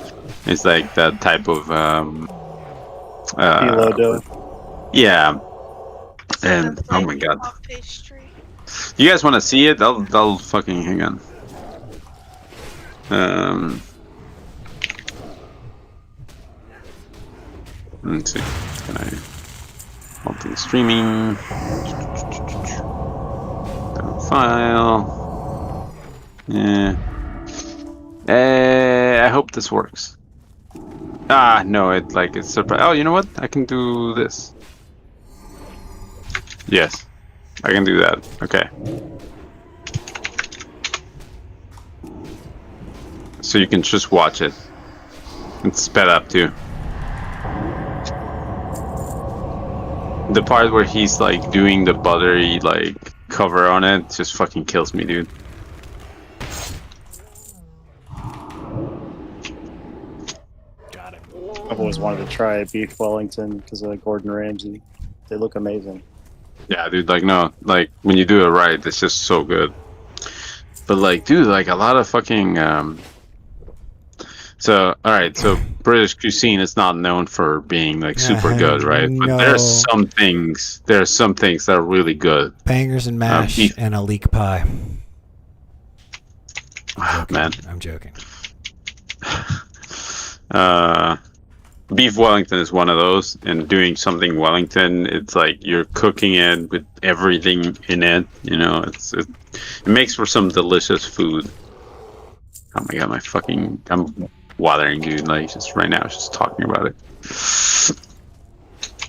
It's like that type of Phyllo dough. yeah. And oh my god, you guys want to see it? I'll fucking hang on. Let's see. Can I multi streaming? File. Yeah. I hope this works. Ah, no, it's surprise. Oh, you know what? I can do this. Yes, I can do that. Okay. So you can just watch it. It's sped up too. The part where he's like doing the buttery like cover on it just fucking kills me, dude. I've always wanted to try beef Wellington because of Gordon Ramsay. They look amazing. Yeah, dude, like, no, like, when you do it right, it's just so good. But, like, dude, like, a lot of fucking, so, alright, so British cuisine is not known for being, like, super good, right? But No. there are some things that are really good. Bangers and mash beef. and a leek pie. Man. I'm joking. Beef Wellington is one of those, and doing something Wellington, it's like you're cooking it with everything in it, you know, it makes for some delicious food. Oh my god, I'm watering, dude, like, just right now, just talking about it.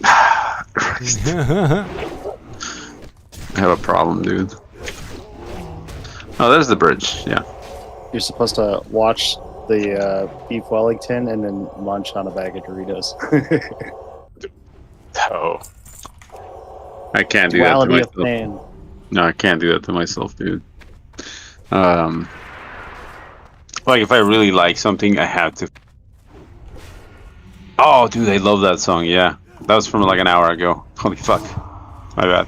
I have a problem, dude. Oh, there's the bridge, yeah. You're supposed to watch the beef Wellington and then munch on a bag of Doritos. Oh. I can't do that to Duality of myself. man. No, I can't do that to myself, dude. Like, if I really like something, I have to... Oh, dude, I love that song, yeah. That was from like an hour ago. Holy fuck. My bad.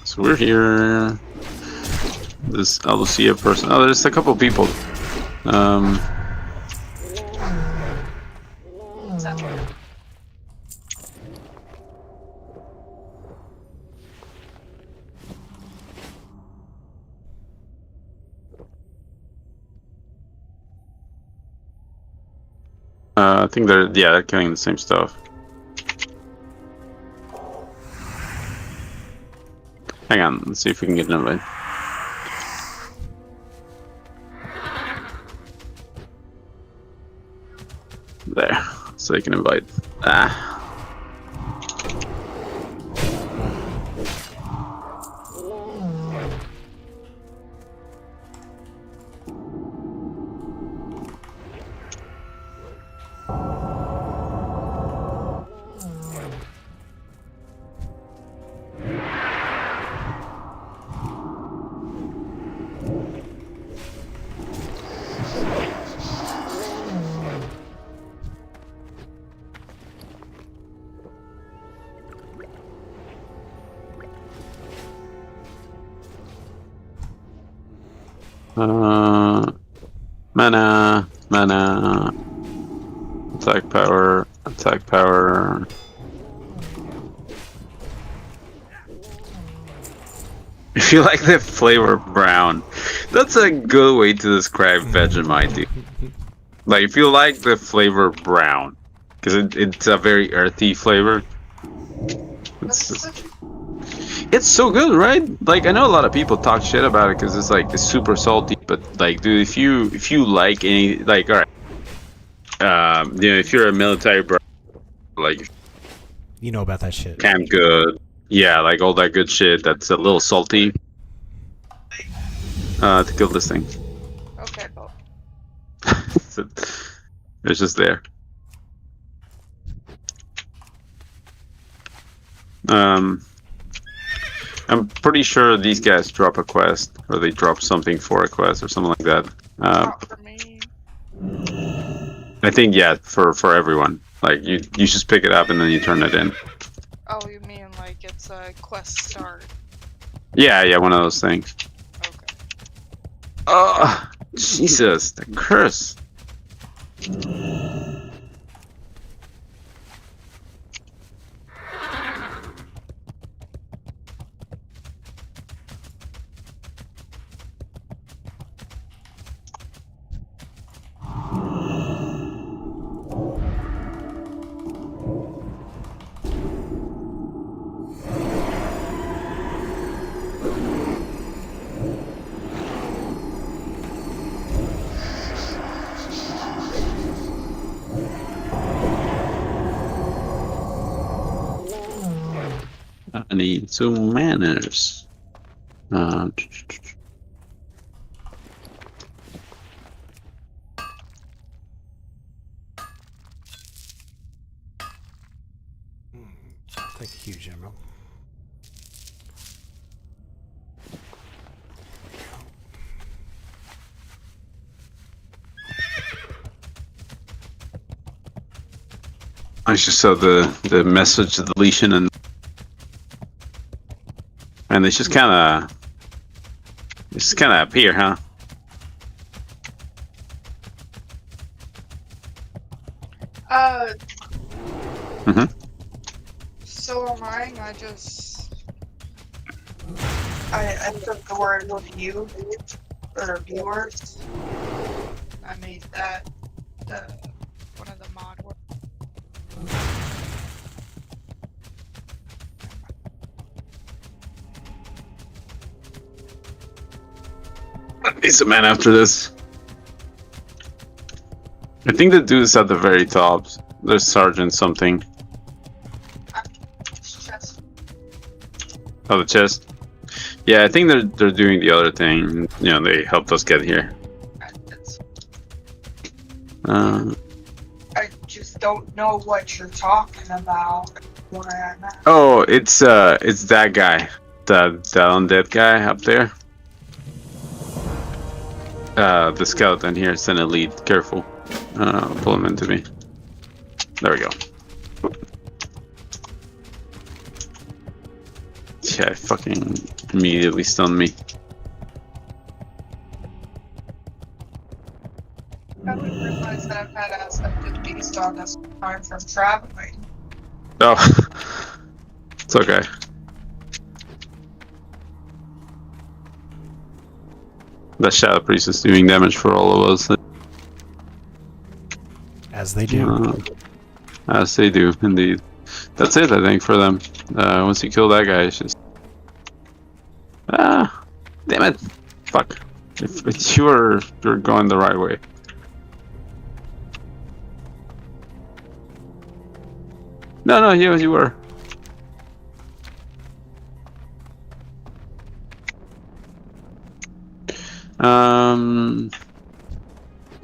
So we're here. This Allucia person. Oh, there's a couple people. I think they're killing the same stuff. Hang on, let's see if we can get an invite. There, so you can invite. Ah. Mana. Attack power. If you like the flavor brown, that's a good way to describe Vegemite, dude. Like, if you like the flavor brown, because it's a very earthy flavor. It's so good, right? Like, I know a lot of people talk shit about it because it's super salty, but like, dude, if you like any, like, all right, you know, if you're a military bro, like, You know about that shit. canned good, yeah, like all that good shit that's a little salty. To kill this thing. Okay, cool. It's just there. I'm pretty sure these guys drop a quest, or they drop something for a quest, or something like that. I think, yeah, for everyone. Like you just pick it up and then you turn it in. Oh, you mean like it's a quest start? Yeah, one of those things. Okay. Oh, Jesus, the curse. I need some manners. Take a huge emerald. I just saw the message deletion and it's just kind of appear, huh? So am I. I took the word view or viewers. I made that one of the mod words. He's a man after this. I think the dude's at the very top. There's Sergeant something. Oh, the chest. Yeah, I think they're doing the other thing. You know, they helped us get here. I just don't know what you're talking about. Where I'm at. Oh, it's that guy, the undead guy up there. The skeleton here is an elite. Careful. Pull him into me. There we go. Yeah, fucking immediately stunned me. I didn't realize that I've had aspect of beast on this time from traveling. Oh, it's okay. That Shadow Priest is doing damage for all of us. As they do. As they do, indeed. That's it, I think, for them. Once you kill that guy, it's just... damn it! Fuck. If you're going the right way. No, you were.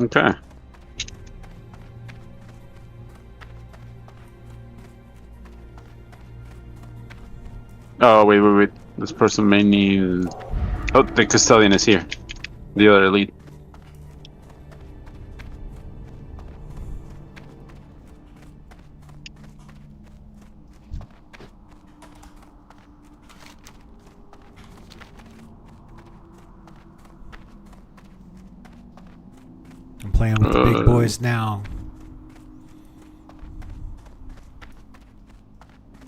Okay. Oh, wait. This person may need... Oh, the Custodian is here. The other elite. I'm playing with the big boys now.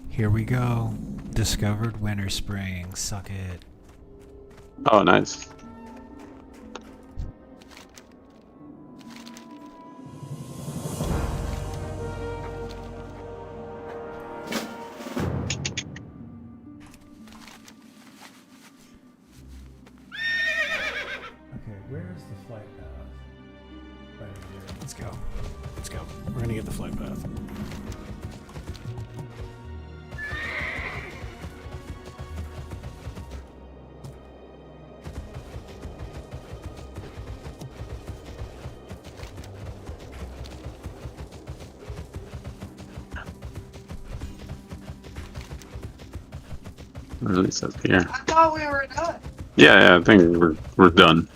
Here we go. Discovered Winter Spring. Suck it. Oh, nice. Okay, where is the flight path? Right over here. Let's go. Let's go. We're gonna get the flight path. At least up here. I thought we were done. Yeah, I think we're done.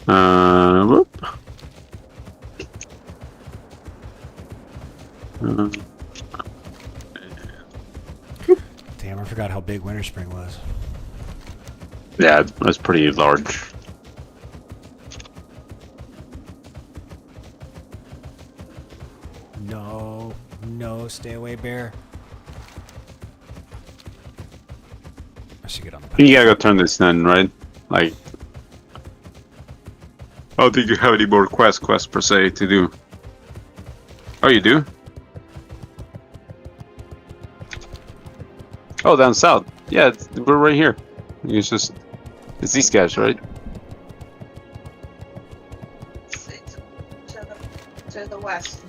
Whoop. Damn, I forgot how big Winter Spring was. Yeah, it was pretty large. No, no, stay away, bear. I should get on the You gotta go turn this in, right? Like, I don't think you have any more quests per se to do. Oh, you do? Oh, down south. Yeah, we're right here. It's just, it's these guys, right? To the west.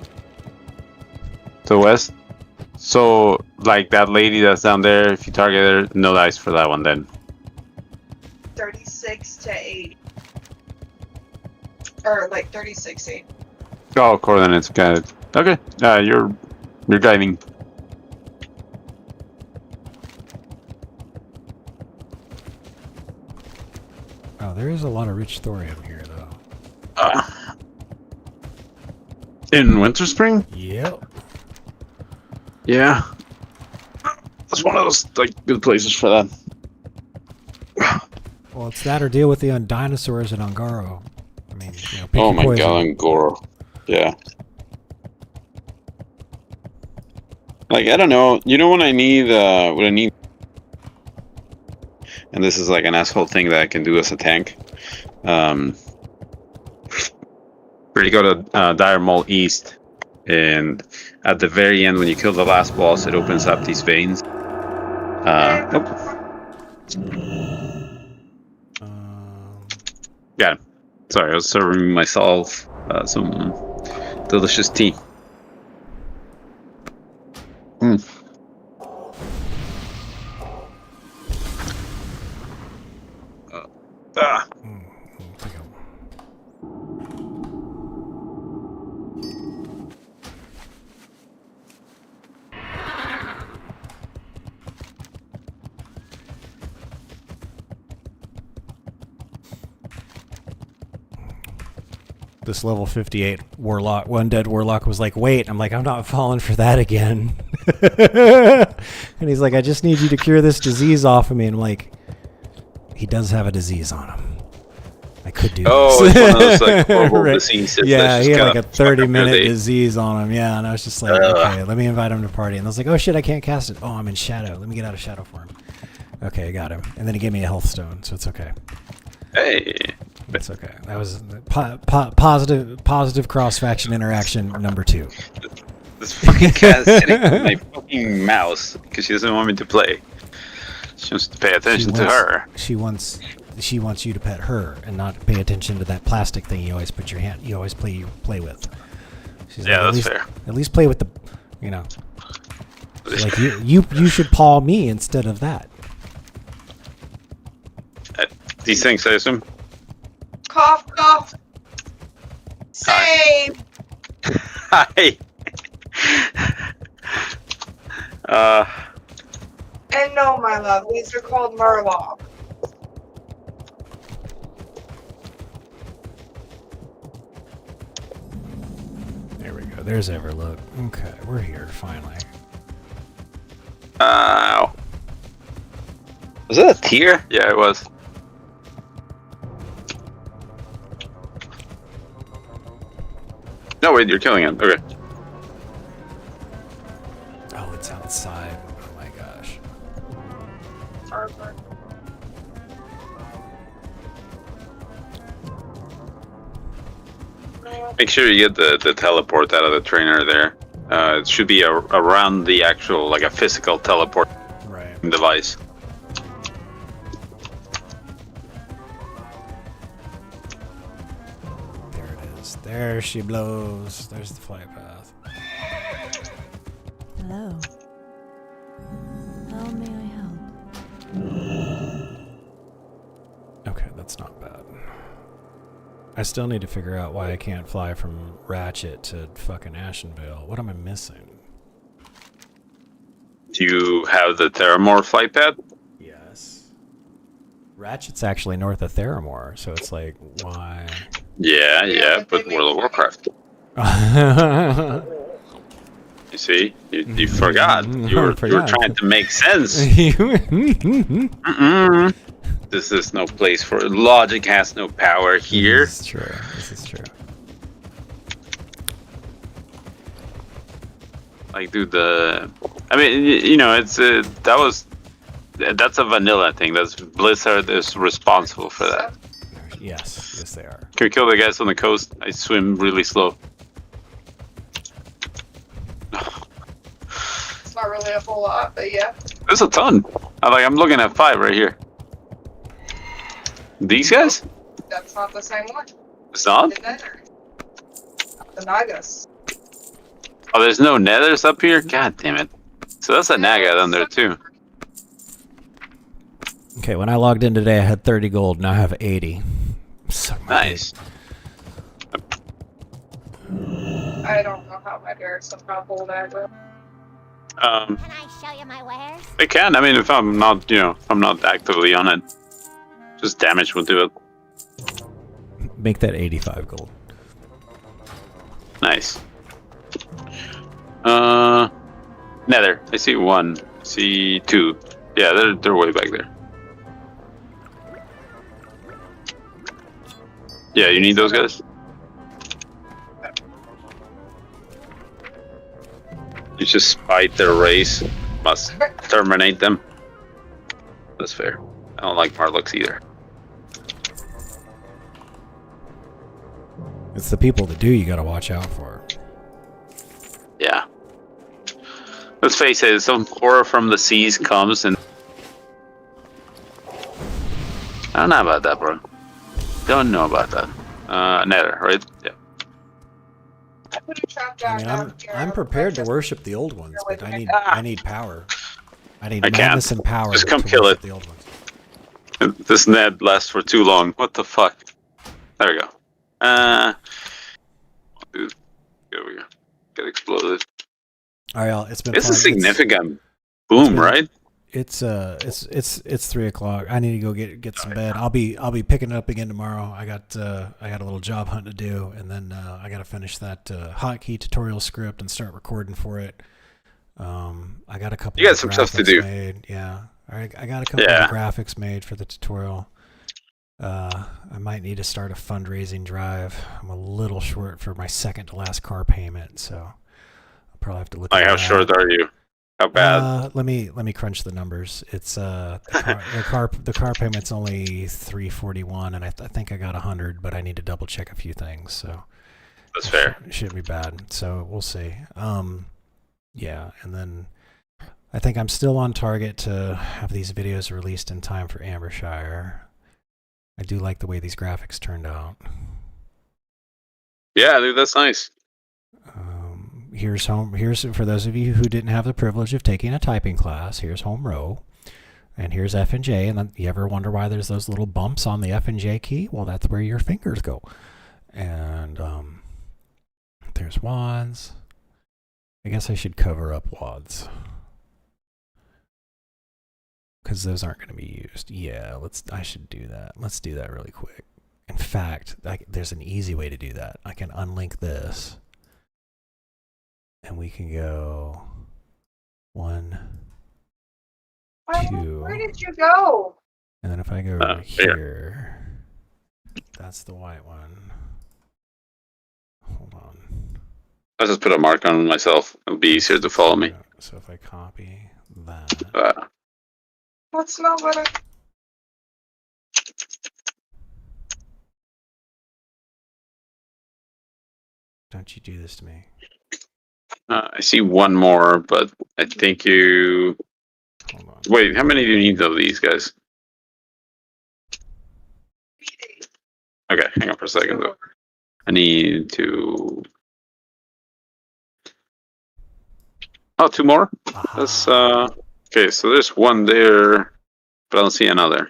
To the west? So, like that lady that's down there, if you target her, no dice for that one then. 36 to 80. Or like 36 8. Oh, coordinates, got it. Okay, you're guiding. Oh, there is a lot of rich thorium here, though. In Winter Spring? Yep. Yeah. That's one of those like good places for that. Well, it's that or deal with the dinosaurs in Ungaro. I mean, you know, Oh my poison. god, Angoro. Yeah. Like, I don't know. You know what I need? And this is like an asshole thing that I can do as a tank. Where you go to Dire Mall East, and at the very end, when you kill the last boss, it opens up these veins. Nope. Yeah. Sorry, I was serving myself some delicious tea. Mm. This level 58 warlock, undead warlock, was like, wait. I'm like, I'm not falling for that again. And he's like, I just need you to cure this disease off of me. And I'm like, he does have a disease on him. I could do Oh, this. it's one of those like horrible Right. diseases. Yeah, that's he just had like a kinda 30-minute they- disease on him. Yeah, and I was just like, okay, let me invite him to party. And I was like, oh shit, I can't cast it. Oh, I'm in shadow. Let me get out of shadow for him. Okay, I got him. And then he gave me a health stone, so it's okay. Hey. It's okay. That was positive cross-faction interaction number 2. This fucking cat is sitting on my fucking mouse because she doesn't want me to play. She wants to pay attention to her. She wants you to pet her and not pay attention to that plastic thing you always put your hand. You always play with. She's Yeah, like, that's fair. At least play with the, you know. She's like you should paw me instead of that. These things, I assume. Cough, cough. Save. Hi. And no, my love, these are called Murloc. There we go. There's Everlook. Okay, we're here finally. Ow. Was that a tear? Yeah, it was. No, wait, you're killing him. Okay. Oh, it's outside. Oh my gosh. Make sure you get the teleport out of the trainer there. It should be around the actual, like a physical teleport device. There it is. There she blows. There's the flight path. Hello. How may I help? Okay, that's not bad. I still need to figure out why I can't fly from Ratchet to fucking Ashenvale. What am I missing? Do you have the Theramore flight pad? Yes. Ratchet's actually north of Theramore, so it's like, why? Yeah, but World of Warcraft. You see, you forgot. You were trying to make sense. This is no place for logic. Has no power here. This is true. This is true. Like, dude, I mean, you know, it's that's a vanilla thing. That's Blizzard is responsible for that. Yes, they are. Can we kill the guys on the coast? I swim really slow. It's not really a whole lot, but yeah. There's a ton. I'm looking at 5 right here. These guys? That's not the same one. It's not? The nether. The Nagas. Oh, there's no nethers up here? God damn it. So that's a Naga down there too. Okay, when I logged in today, I had 30 gold. Now I have 80. So nice. I don't know how my bears somehow pull that up. Can I show you my wares? I can. I mean, if I'm not, if I'm not actively on it, just damage will do it. Make that 85 gold. Nice. Nether. I see 1. I see 2. Yeah, they're way back there. Yeah, you need those guys? You just spite their race. Must terminate them. That's fair. I don't like Marlocks either. It's the people that do you gotta watch out for. Yeah. Let's face it, some horror from the seas comes and... I don't know about that, bro. Don't know about that. Nether, right? Yeah. I mean, I'm prepared to worship the old ones, but I need power. I need madness and power. Just come to kill it. worship the old ones. This Ned lasts for too long. What the fuck? There we go. Dude, there we go. Get exploded. Alright, it's been. It's fun. a significant boom, right? It's 3 o'clock. I need to go get some bed. I'll be picking it up again tomorrow. I got a little job hunt to do, and then I got to finish that hotkey tutorial script and start recording for it. I got a couple. You got some stuff to do. Made. Yeah, I got a couple of graphics made for the tutorial. I might need to start a fundraising drive. I'm a little short for my second to last car payment, so I'll probably have to look. Like, how short are you? How bad? Let me crunch the numbers. It's the car payment's only $341, and I think I got 100, but I need to double check a few things. So that's fair. Shouldn't be bad. So we'll see. Yeah, and then I think I'm still on target to have these videos released in time for Ambershire. I do like the way these graphics turned out. Yeah, dude, that's nice. Here's for those of you who didn't have the privilege of taking a typing class. Here's home row, and here's F and J. And then you ever wonder why there's those little bumps on the F and J key? Well, that's where your fingers go. And there's WADs. I guess I should cover up WADs because those aren't going to be used. Yeah, I should do that. Let's do that really quick. In fact, there's an easy way to do that. I can unlink this. And we can go 1, 2. Where did you go? And then if I go here, that's the white one. Hold on. I'll just put a mark on myself. It'll be easier to follow me. So if I copy that. That's not what I... Don't you do this to me. I see one more, but I think you... Hold on. Wait, how many do you need of these guys? Okay, hang on for a second though. I need to... Oh, 2 more? That's, okay, so there's one there, but I don't see another.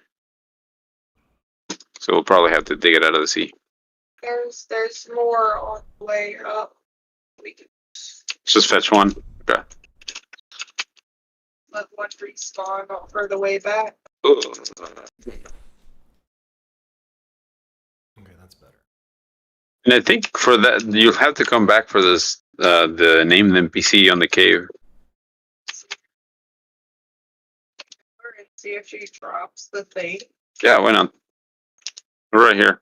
So we'll probably have to dig it out of the sea. There's more on the way up. We can Just fetch one. Okay. let one respawn for the way back. Ugh. Okay, that's better. And I think for that, you'll have to come back for this the named NPC on the cave. See if she drops the thing. Yeah, why not? Right here.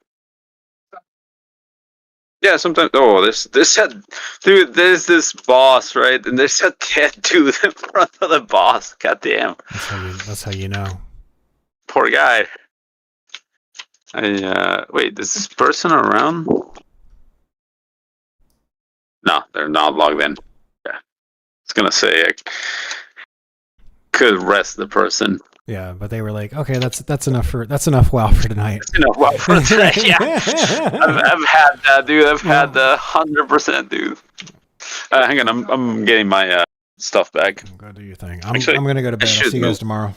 Yeah, sometimes. Oh, this had, dude. There's this boss, right? And there's a dead dude in front of the boss. God damn. That's how you know. Poor guy. Wait, is this person around? No, they're not logged in. Yeah, I was gonna say I could rest the person. Yeah, but they were like, okay, that's enough WoW for tonight. That's enough WoW for tonight. Yeah, I've had that, dude. I've had the 100%, dude. Hang on, I'm getting my stuff back. Go do your thing. I'm gonna go to bed. I'll see you guys tomorrow.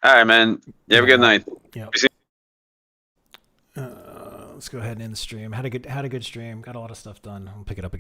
All right, man. You have a good night. Yeah. Let's go ahead and end the stream. Had a good stream. Got a lot of stuff done. I'll pick it up again.